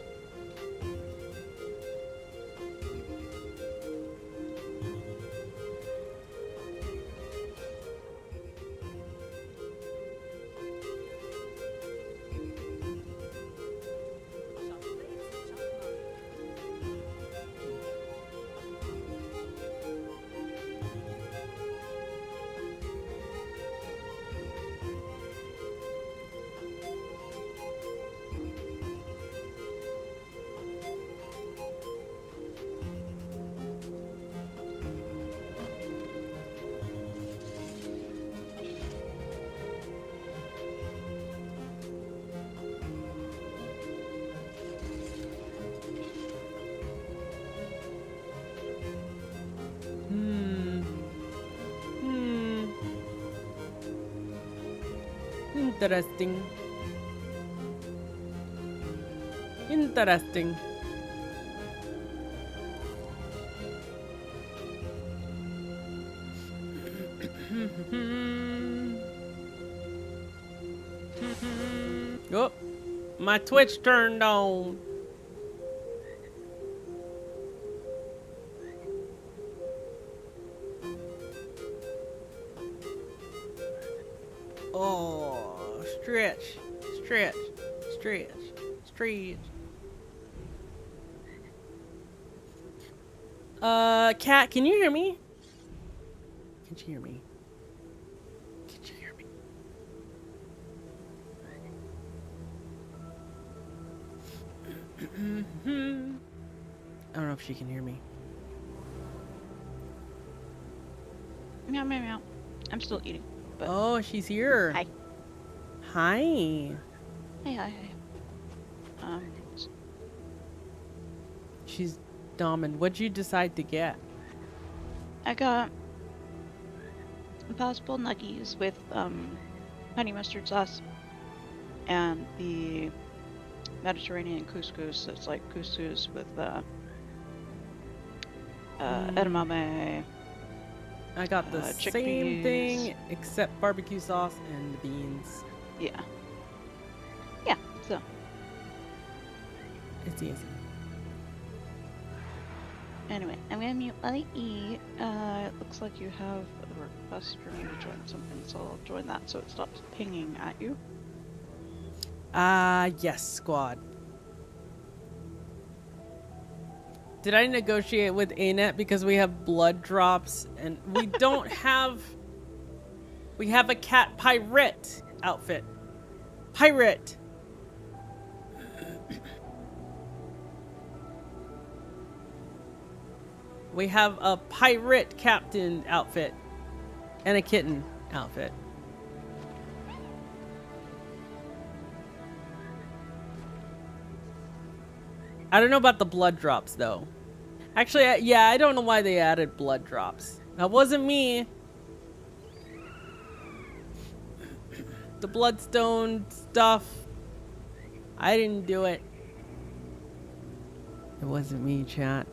Interesting. Interesting. Oh, my Twitch turned on. Oh, stretch, stretch, stretch, stretch. Cat, can you hear me? Can you hear me? Can you hear me? I don't know if she can hear me. Meow, meow, meow. I'm still eating. But Oh, she's here. Hi. Hi. Hey, hi, hi. She's Domin. What'd you decide to get? I got Impossible Nuggies with honey mustard sauce and the Mediterranean couscous. It's like couscous with edamame. I got the same thing except barbecue sauce and the beans. Yeah. Yeah, so. It's easy. Anyway, I'm gonna mute while I eat. It looks like you have a request for me to join something, so I'll join that so it stops pinging at you. Yes, squad. Did I negotiate with ANET because we have blood drops and we don't have... We have a cat pirate outfit. Pirate! We have a pirate captain outfit and a kitten outfit. I don't know about the blood drops though. Actually, yeah, I don't know why they added blood drops. That wasn't me. The bloodstone stuff, I didn't do it. It wasn't me, chat.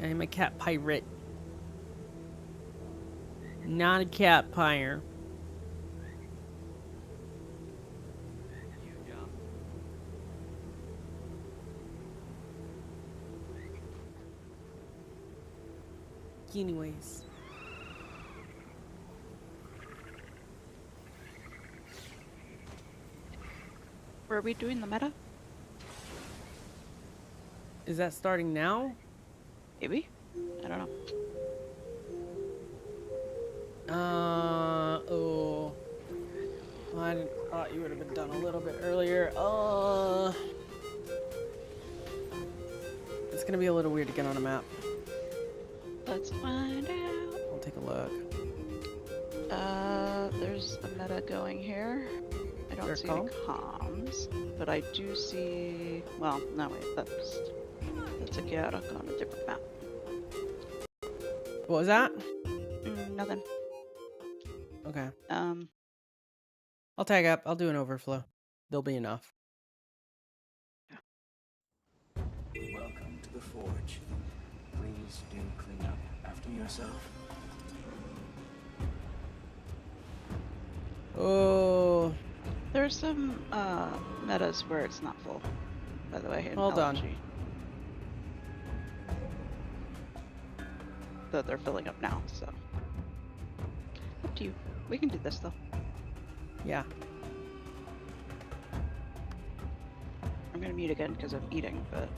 I'm a cat pirate. Not a cat pyre. Anyways. Were we doing the meta? Is that starting now? Maybe? I don't know. Oh. I thought you would have been done a little bit earlier. It's gonna be a little weird to get on a map. Let's find out. I'll take a look. There's a meta going here. I don't see any comms, but I do see... Well, no wait, that's a Gyarok on a different map. What was that? Nothing. Okay. I'll tag up. I'll do an overflow. There'll be enough. Welcome to the Forge. Please do clean up after yourself. Oh. There's some metas where it's not full, by the way. Hold on. That they're filling up now, so. Up to you. We can do this though. Yeah. I'm gonna mute again because I'm eating, but.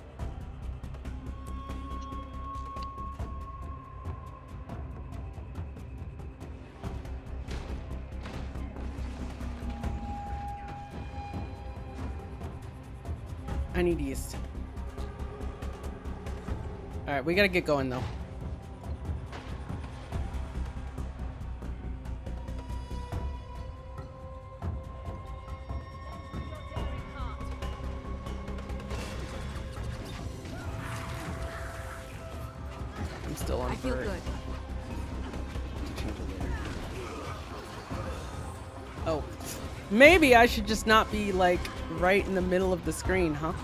I need yeast. Alright, we gotta get going though. I feel for it good. to change it later. Oh, maybe I should just not be like right in the middle of the screen, huh?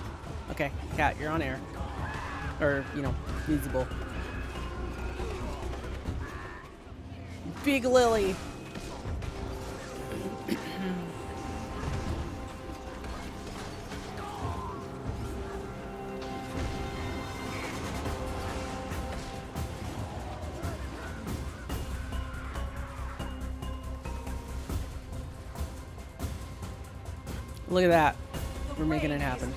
Okay, Cat, you're on air. Or, you know, feasible. Big Lily. Look at that. We're making it happen.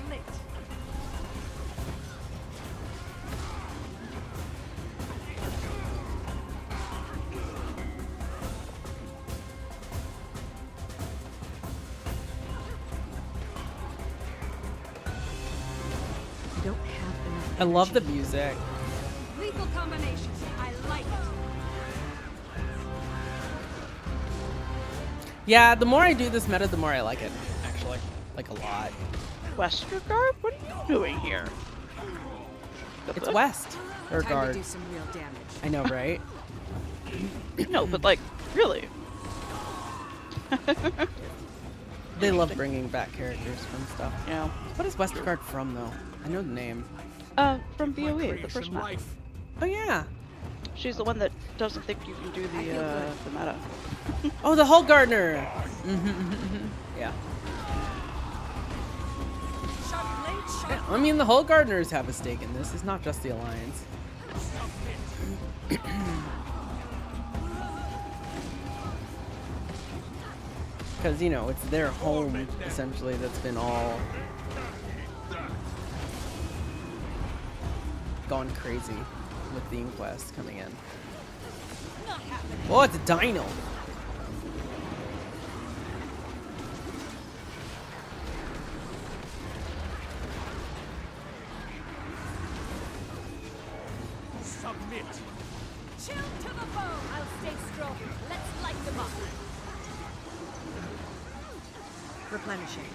Don't have enough. I love the music. Lethal combination. I like it. Yeah, the more I do this meta, the more I like it, actually. Like a lot. Westergaard? What are you doing here? It's West. Or Time to guard. do some real damage. I know, right? No, but like, really? They love bringing back characters from stuff. Yeah. What is Westergaard from, though? I know the name. From BOE, the first map. Oh, yeah. She's the one that doesn't think you can do the meta. Oh, the Hull Gardener! Yeah. Yeah, I mean, the Hull Gardeners have a stake in this. It's not just the Alliance. Because, you know, it's their home, essentially, that's been all gone crazy with the Inquest coming in. Oh, it's a dino! Submit. Chill to the bone. I'll stay strong. Let's light them up. Replenishing.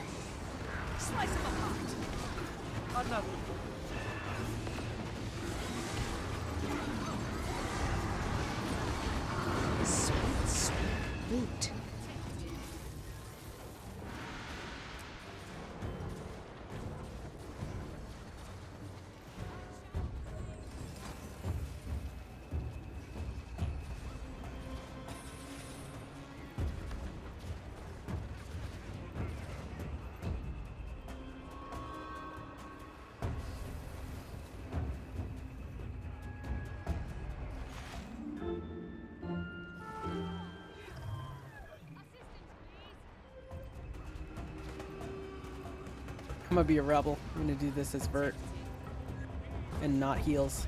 Slice them apart. Another. Sweet, sweet loot. I'm gonna be a rebel. I'm gonna do this as Vert. And not heals.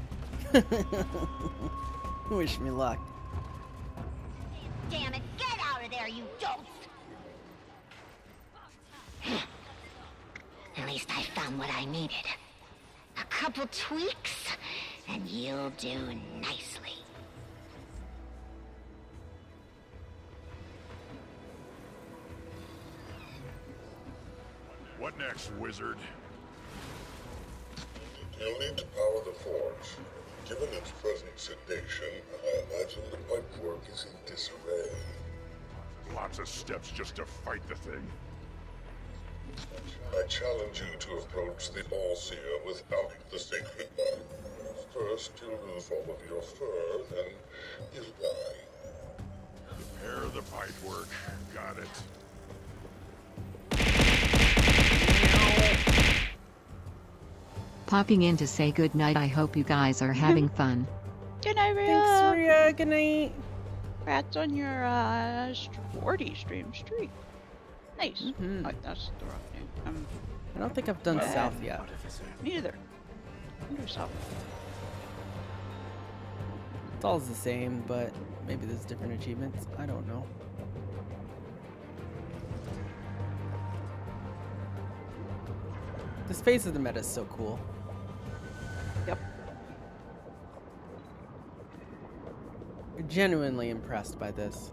Wish me luck. Damn it, get out of there, you dope! At least I found what I needed. A couple tweaks, and you'll do nicely. What next, wizard? You'll need to power the forge. Given its present sedation, I imagine the pipework is in disarray. Lots of steps just to fight the thing. I challenge you to approach the All-Seer without the sacred bind. First, you'll lose all of your fur, then you'll die. Repair the pipework. Got it. Popping in to say good night. I hope you guys are having fun. Good night, Rhea. Thanks, Rhea. Good night. Congrats on your 40 stream streak. Nice. Mhm. Oh, that's the wrong name. I don't think I've done South yet. Me neither. Do South. It's all the same, but maybe there's different achievements. I don't know. This phase of the meta is so cool. Yep. Genuinely impressed by this.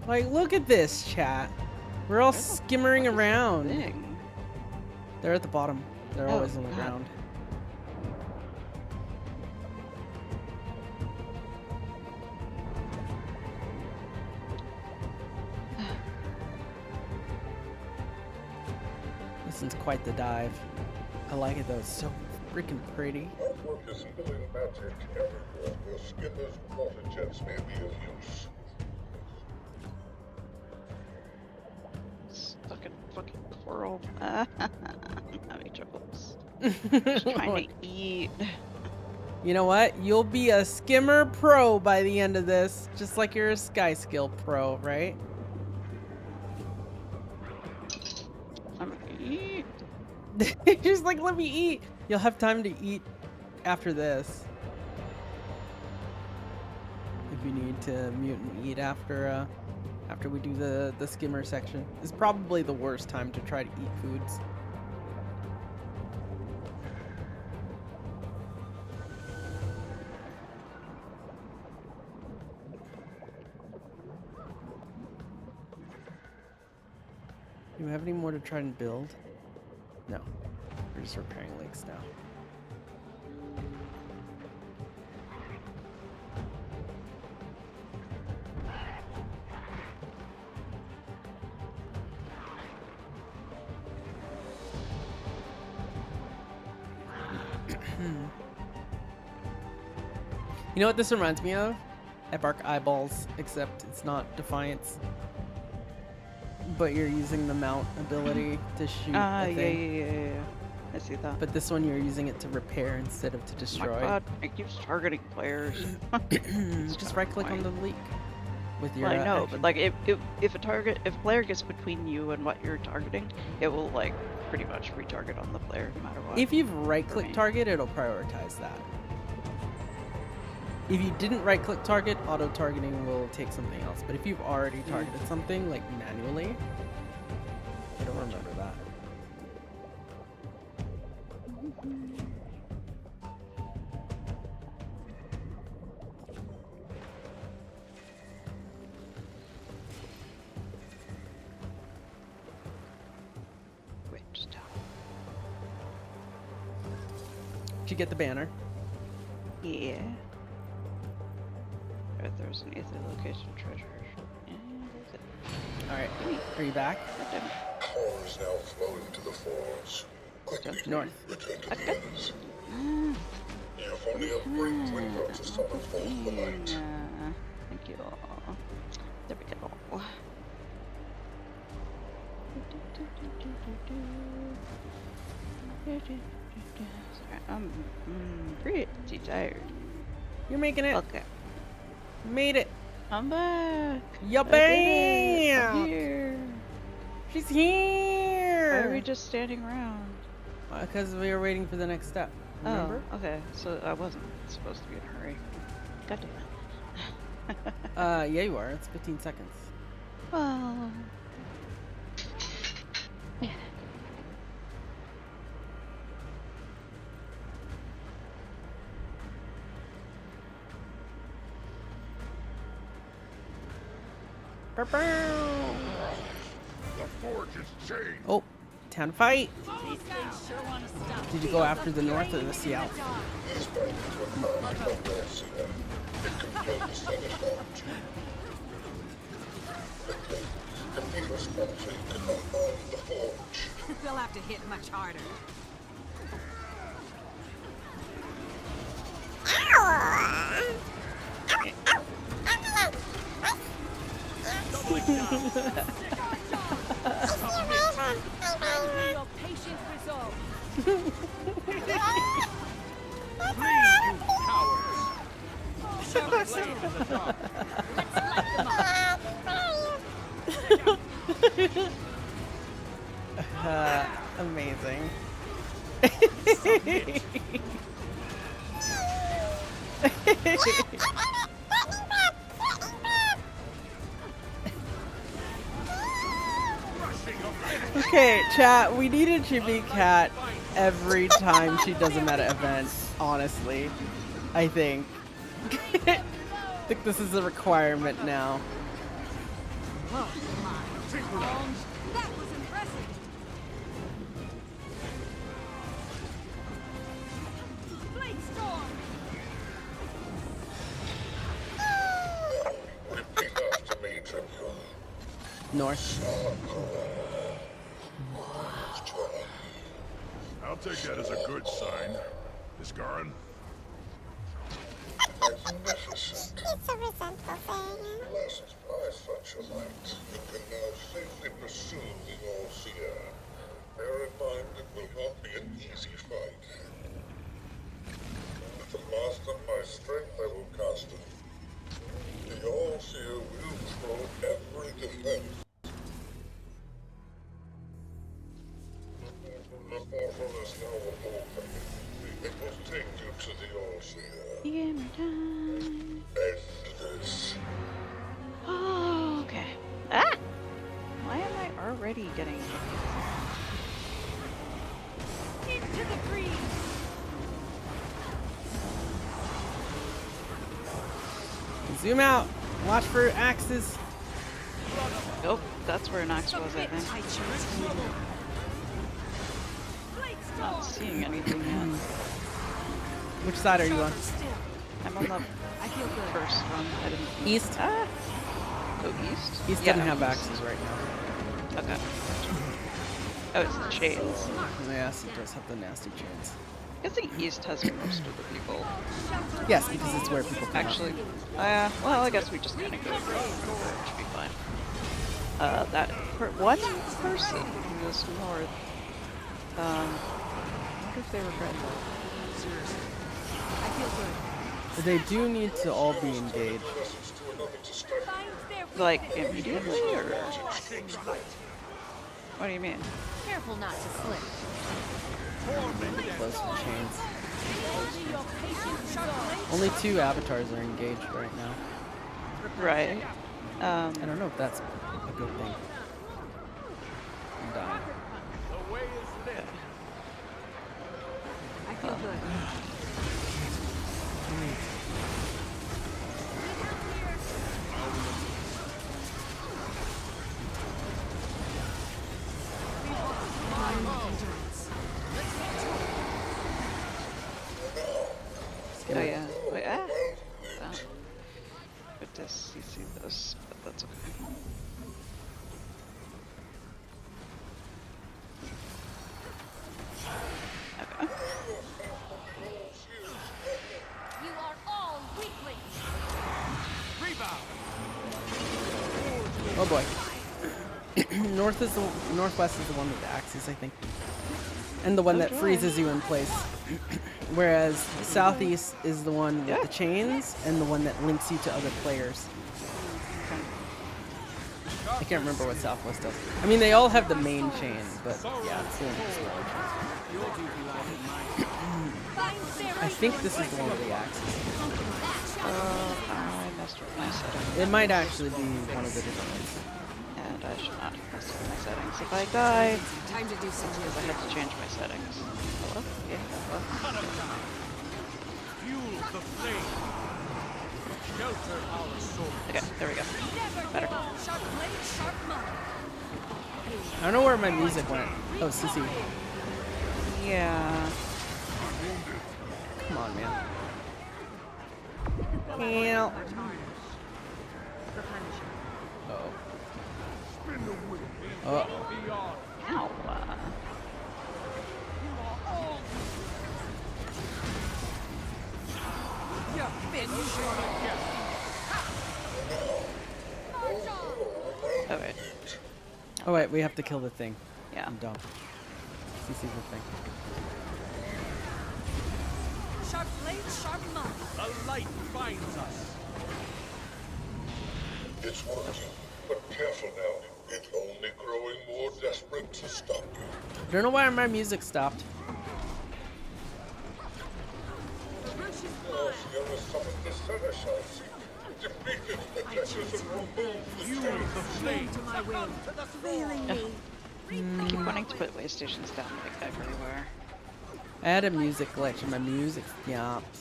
Like, look at this, chat. We're all skimmering around. They're at the bottom. They're always on the ground. This one's quite the dive. I like it though. It's so freaking pretty. Artwork is healing magic everywhere where Skinner's water jets may be of use. Fucking coral. I'm having troubles. Just trying to eat. You know what? You'll be a skimmer pro by the end of this, just like you're a sky skill pro, right? I'm gonna eat. Just like, let me eat. You'll have time to eat after this. If you need to mute and eat after we do the skimmer section. It's probably the worst time to try to eat foods. Do you have any more to try and build? No. We're just repairing leaks now. You know what this reminds me of? Ebark Eyeballs, except it's not Defiance. But you're using the mount ability to shoot a thing. Yeah. I see that. But this one you're using it to repair instead of to destroy. My God, it keeps targeting players. Just right click on the leak with your I know, action. but like if a player gets between you and what you're targeting, it will like pretty much retarget on the player no matter what. If you've right click target, it'll prioritize that. If you didn't right click target, auto targeting will take something else. But if you've already targeted something like manually, it'll remember that. Did you get the banner? Yeah. There's an Aether location treasure. Alright, are you back? Power is now flowing to the forge. Quickly, North. return to the others. You have only a brief window to summon forth the light. Thank you. There we go. Sorry, I'm pretty tired. You're making it. Okay. Made it. I'm back. Ya bam! I'm here. She's here. Why are we just standing around? Because we were waiting for the next step. Remember? Oh, okay. So I wasn't supposed to be in a hurry. God damn it. Yeah, you are. It's 15 seconds. Well. Yeah. The forge is changed. Oh, time to fight. Did you go after the north or the south? They'll have to hit much harder. Your patient resolve. Amazing. Okay, chat, we need a Chibi Cat every time she does a meta event, honestly. I think. I think this is a requirement now. Oh my. That was impressive. Blade storm. Repeat after me, Tribune. North. I'll take that as a good sign, Miss Garin. Magnificent. It's a resentful thing. Blessed by such a light, you can now safely pursue the All-Seer. Bear in mind it will not be an easy fight. With the last of my strength, I will cast it. The All-Seer will throw every defense. The portal is now open. It will take you to the All-Seer. Gamer time. End this. Oh, okay. Ah! Why am I already getting... Into the breeze. Zoom out. Watch for axes. Nope, that's where an axe was, I think. Not seeing anything yet. Which side are you on? I'm on the first one. I didn't... East? Ah! Go east? East Yeah, doesn't I'm have east. axes right now. Okay. Oh, it's the chains. Yes, it does have the nasty chains. I think east has most of the people. Yes, because it's where people come Actually, well, I guess we just kind of go through it. It should be fine. That one person who was north, I wonder if they were friends. I feel good. But they do need to all be engaged. Like, immediately, or? What do you mean? Careful not to slip. Close to the chains. Only 2 avatars are engaged right now. Right. I don't know if that's a good thing. I'm dying. I feel good. Oh yeah. Wait, ah! Good to see this, but that's okay. Okay. You are all weaklings. Oh boy. Northwest is the one with the axes, I think. And the one that freezes you in place. Whereas southeast is the one with the chains and the one that links you to other players. I can't remember what southwest does. I mean, they all have the main chain, but yeah, it's the one with the chain. I think this is the one with the axes. I messed with my settings. It might actually be one of the different ones. And I should not mess with my settings. If I die, Time to do some because I had to change my settings. Hello? Yeah, hello. Fuel the flame. Shelter our soul. Okay, there we go. Better. I don't know where my music went. Oh, CC. Yeah. Come on, man. Help. Uh-oh. Ow. Oh wait. Oh wait, we have to kill the thing. Yeah. I'm dumb. CC's the thing. Sharp blade, sharp mud. The light finds us. It's working, but careful now. It's only growing more desperate to stop you. I don't know why my music stopped. Sierra summoned the Seneschals. Defeated the Texas and removed the flame. To my will. Failing me. I keep wanting to put waystations down like everywhere. I had a music glitch and my music stopped.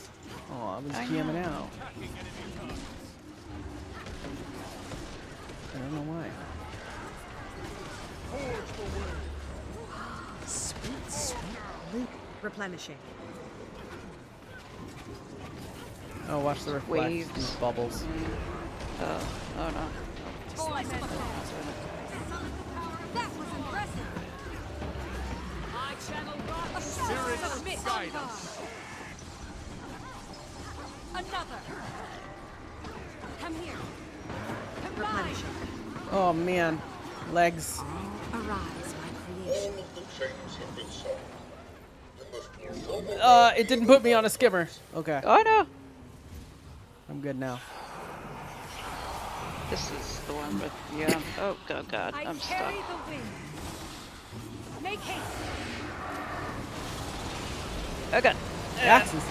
Oh, I was jamming out. I don't know why. Sweet, sweet loot. Replenishing. Oh, watch the reflex. Waves. These bubbles. Oh no. That was impressive. I channel God. Spirit guidance. Another. Come here. Combine. Oh man, legs. Arise, my creation. It didn't put me on a skimmer. Okay. Oh no. I'm good now. This is the one with yeah. Oh god, I'm stuck. Carry the wind. Make haste. Oh god. Axes.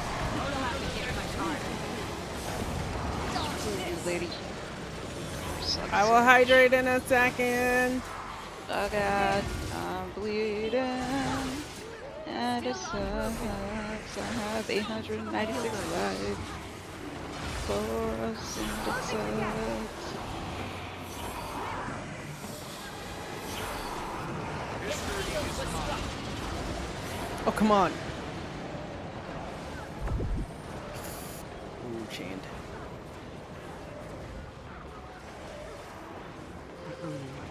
Lady. I will hydrate in a second. Oh god, I'm bleeding. And it sucks. I have 896 lives. For us, and it sucks. Oh, come on. Ooh, chained.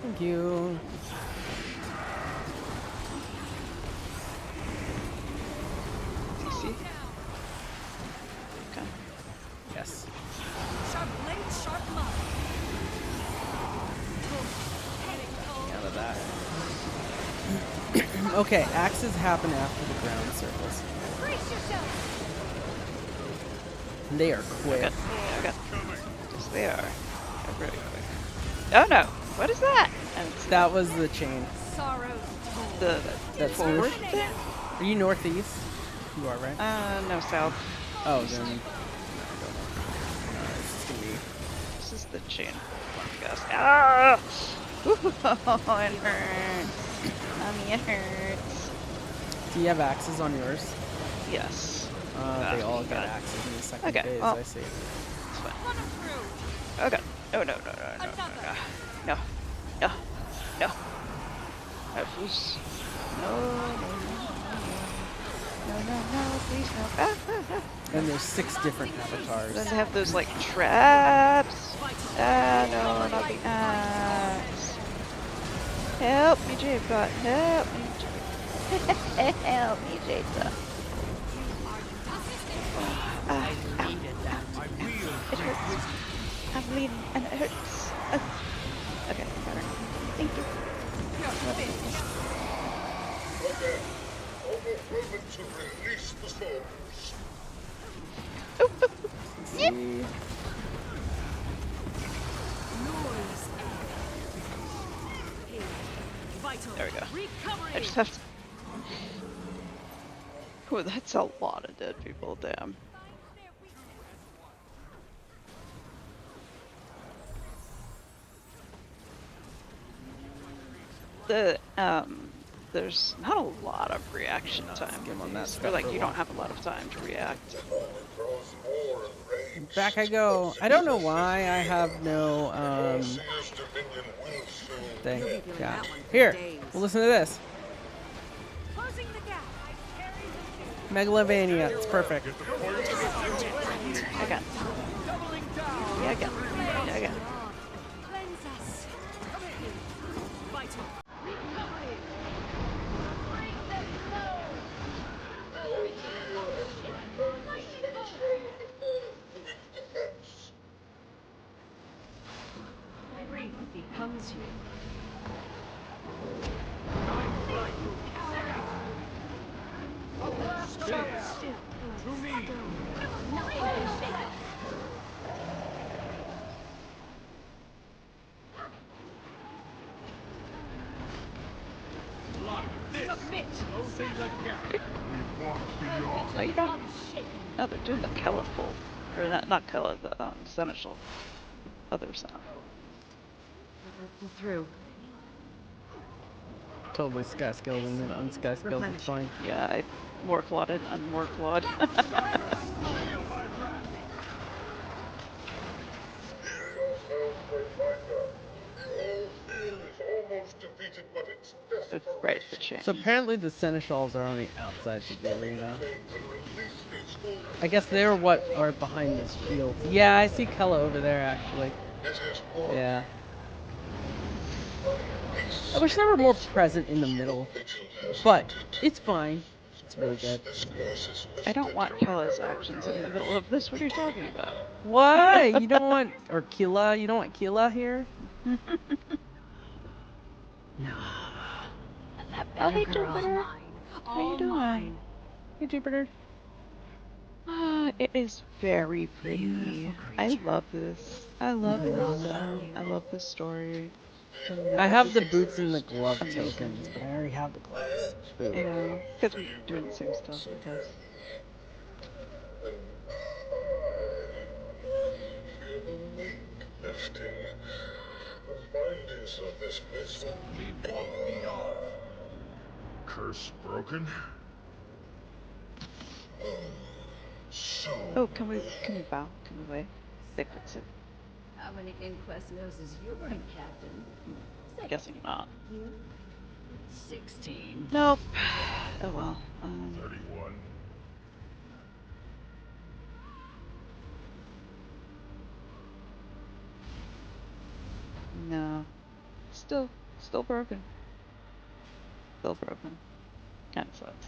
Thank you. CC? Okay. Yes. Sharp blade, sharp mud. Out of that. Okay, axes happen after the ground surface. Brace yourself. They are quick. Okay. Yes, they are. They're really quick. Oh no! What is that? That was the chain. Sorrow. That's forward north. thing? Are you northeast? You are, right? No, south. Oh, then. This is the chain. Yes. Ah! Ooh, it hurts. Mommy, it hurts. Do you have axes on yours? Yes. They all got axes in the second Okay, phase, well, I see. It's fine. Okay. No. No. No. Please. No, please no. And there's 6 different avatars. Then they have those like traps. No, not the axe. Help me, J-Bot. Help me, help me, J-Bot. Ow. It hurts. I'm bleeding and it hurts. Okay, better. Thank you. To release the souls. Yep. There we go. I just have to. Oh, that's a lot of dead people. Damn. There's not a lot of reaction time on that. Or like you don't have a lot of time to react. Back I go. I don't know why I have no thing. Yeah. Here, we'll listen to this. Megalovania. It's perfect. Okay. Yeah, again. Yeah, again. Becomes you. To me. No, you don't. No, they're doing the colorful. Or not color, the seneschal. Other sound. Through. Totally sky skilled and then unsky skilled. It's fine. Yeah, I more clawed and more clawed. It's right at the change. So apparently the seneschals are on the outsides of the arena. I guess they're what are behind this shield. Yeah, I see Kella over there actually. Yeah. I wish they were more present in the middle, but it's fine. It's really good. I don't want Kella's actions in the middle of this. What are you talking about? Why? You don't want, or Killa? You don't want Killa here? No. Oh, hey, Jupiter. How you doing? Hey, Jupiter. It is very pretty. I love this. I love this set. I love this story. I have the boots and the glove tokens, but I already have the gloves. Boo. Yeah, because we're doing the same stuff, I guess. Lifting. The bindings of this place Lead me off. Curse broken? Oh, can we bow? Can we wait? They fix it. How many inquest noses you bring, Captain? Guessing not. You? 16. Nope. Oh well. 31. No. Still broken. Still broken. Kinda sucks.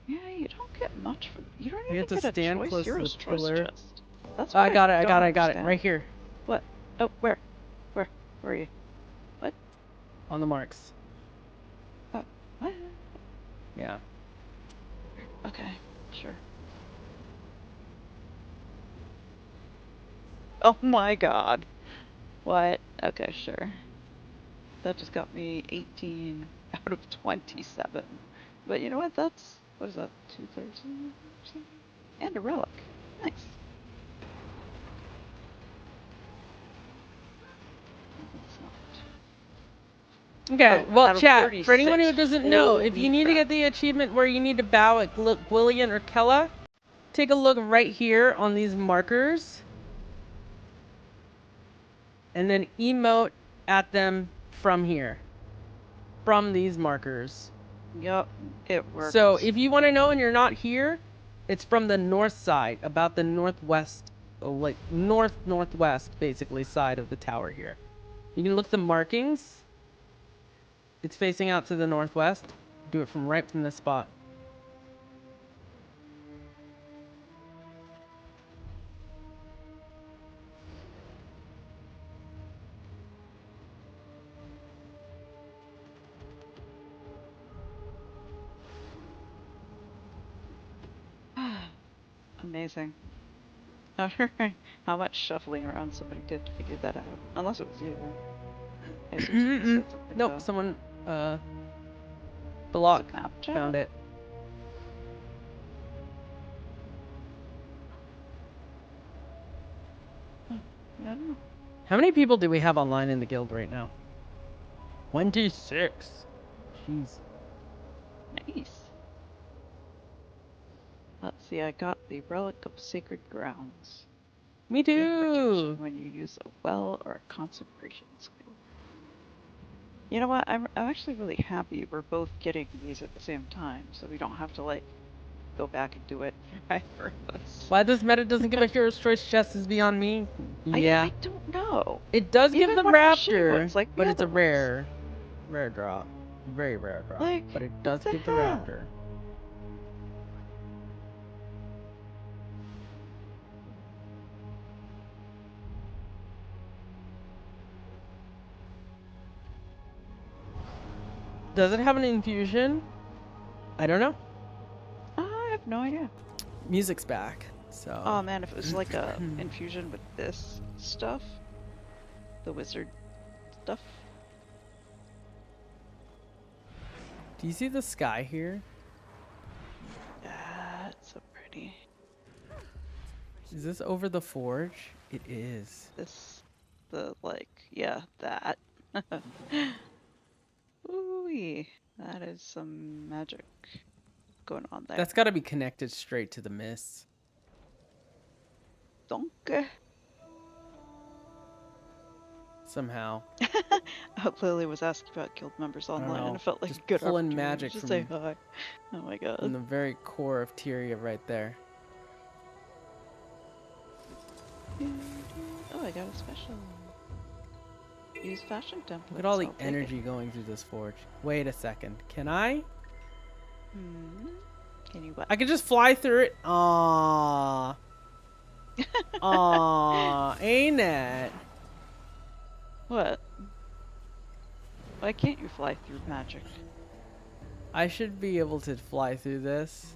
Yeah, you don't get much for you don't You even have to get a stand choice close to hero's the choice pillar. chest. That's I what got it, I don't got it, understand. right here. What? Oh, where? Where are you? What? On the marks. Oh, what? Yeah. Okay, sure. Oh my god. What? Okay, sure. That just got me 18 out of 27. But you know what? That's, what is that, 2/3? And a relic. Nice. Okay, Oh, well, out of chat, for anyone who 36. doesn't know, if Holy you need to crap. get the achievement where you need to bow at Gwillian or Kella, take a look right here on these markers. And then emote at them from here. From these markers. Yup, it works. So, if you want to know and you're not here, it's from the north side, about the northwest, like northwest, basically, side of the tower here. You can look at the markings. It's facing out to the northwest. Do it right from this spot. Amazing. I wonder how much shuffling around somebody did to figure that out. Unless it was you. I assume somebody said something, Nope, though. someone, Block Snapchat? found it. I don't know. How many people do we have online in the guild right now? 26. Jeez. Nice. Let's see, I got the Relic of Sacred Grounds. Me too. When you use a well or a consecration skill. You know what? I'm actually really happy we're both getting these at the same time, so we don't have to like go back and do it for either of us. Why this meta doesn't give a hero's choice chest is beyond me. Yeah. I don't know. It does Even give the one of the shitty raptor, ones, like the but it's a other ones. rare drop. Very rare drop. Like, but it does what the give the hell? raptor. Does it have an infusion? I don't know. I have no idea. Music's back, so. Oh man, if it was like a infusion with this stuff, the wizard stuff, Do you see the sky here? Yeah, it's so pretty. Is this over the forge? It is. Yeah, that. Ooh, that is some magic going on there. That's got to be connected straight to the mists. Donkey. Somehow. Lily was asking about guild members online, and know, it felt like just a good pulling opportunity magic to from- say hi. Oh my god. In the very core of Tyria right there. Oh, I got a special. Use fashion templates. Look at all the I'll take it. energy going through this forge. Wait a second. Can I? Can you what? I can just fly through it. Aww. Aww. Ain't it? What? Why can't you fly through magic? I should be able to fly through this.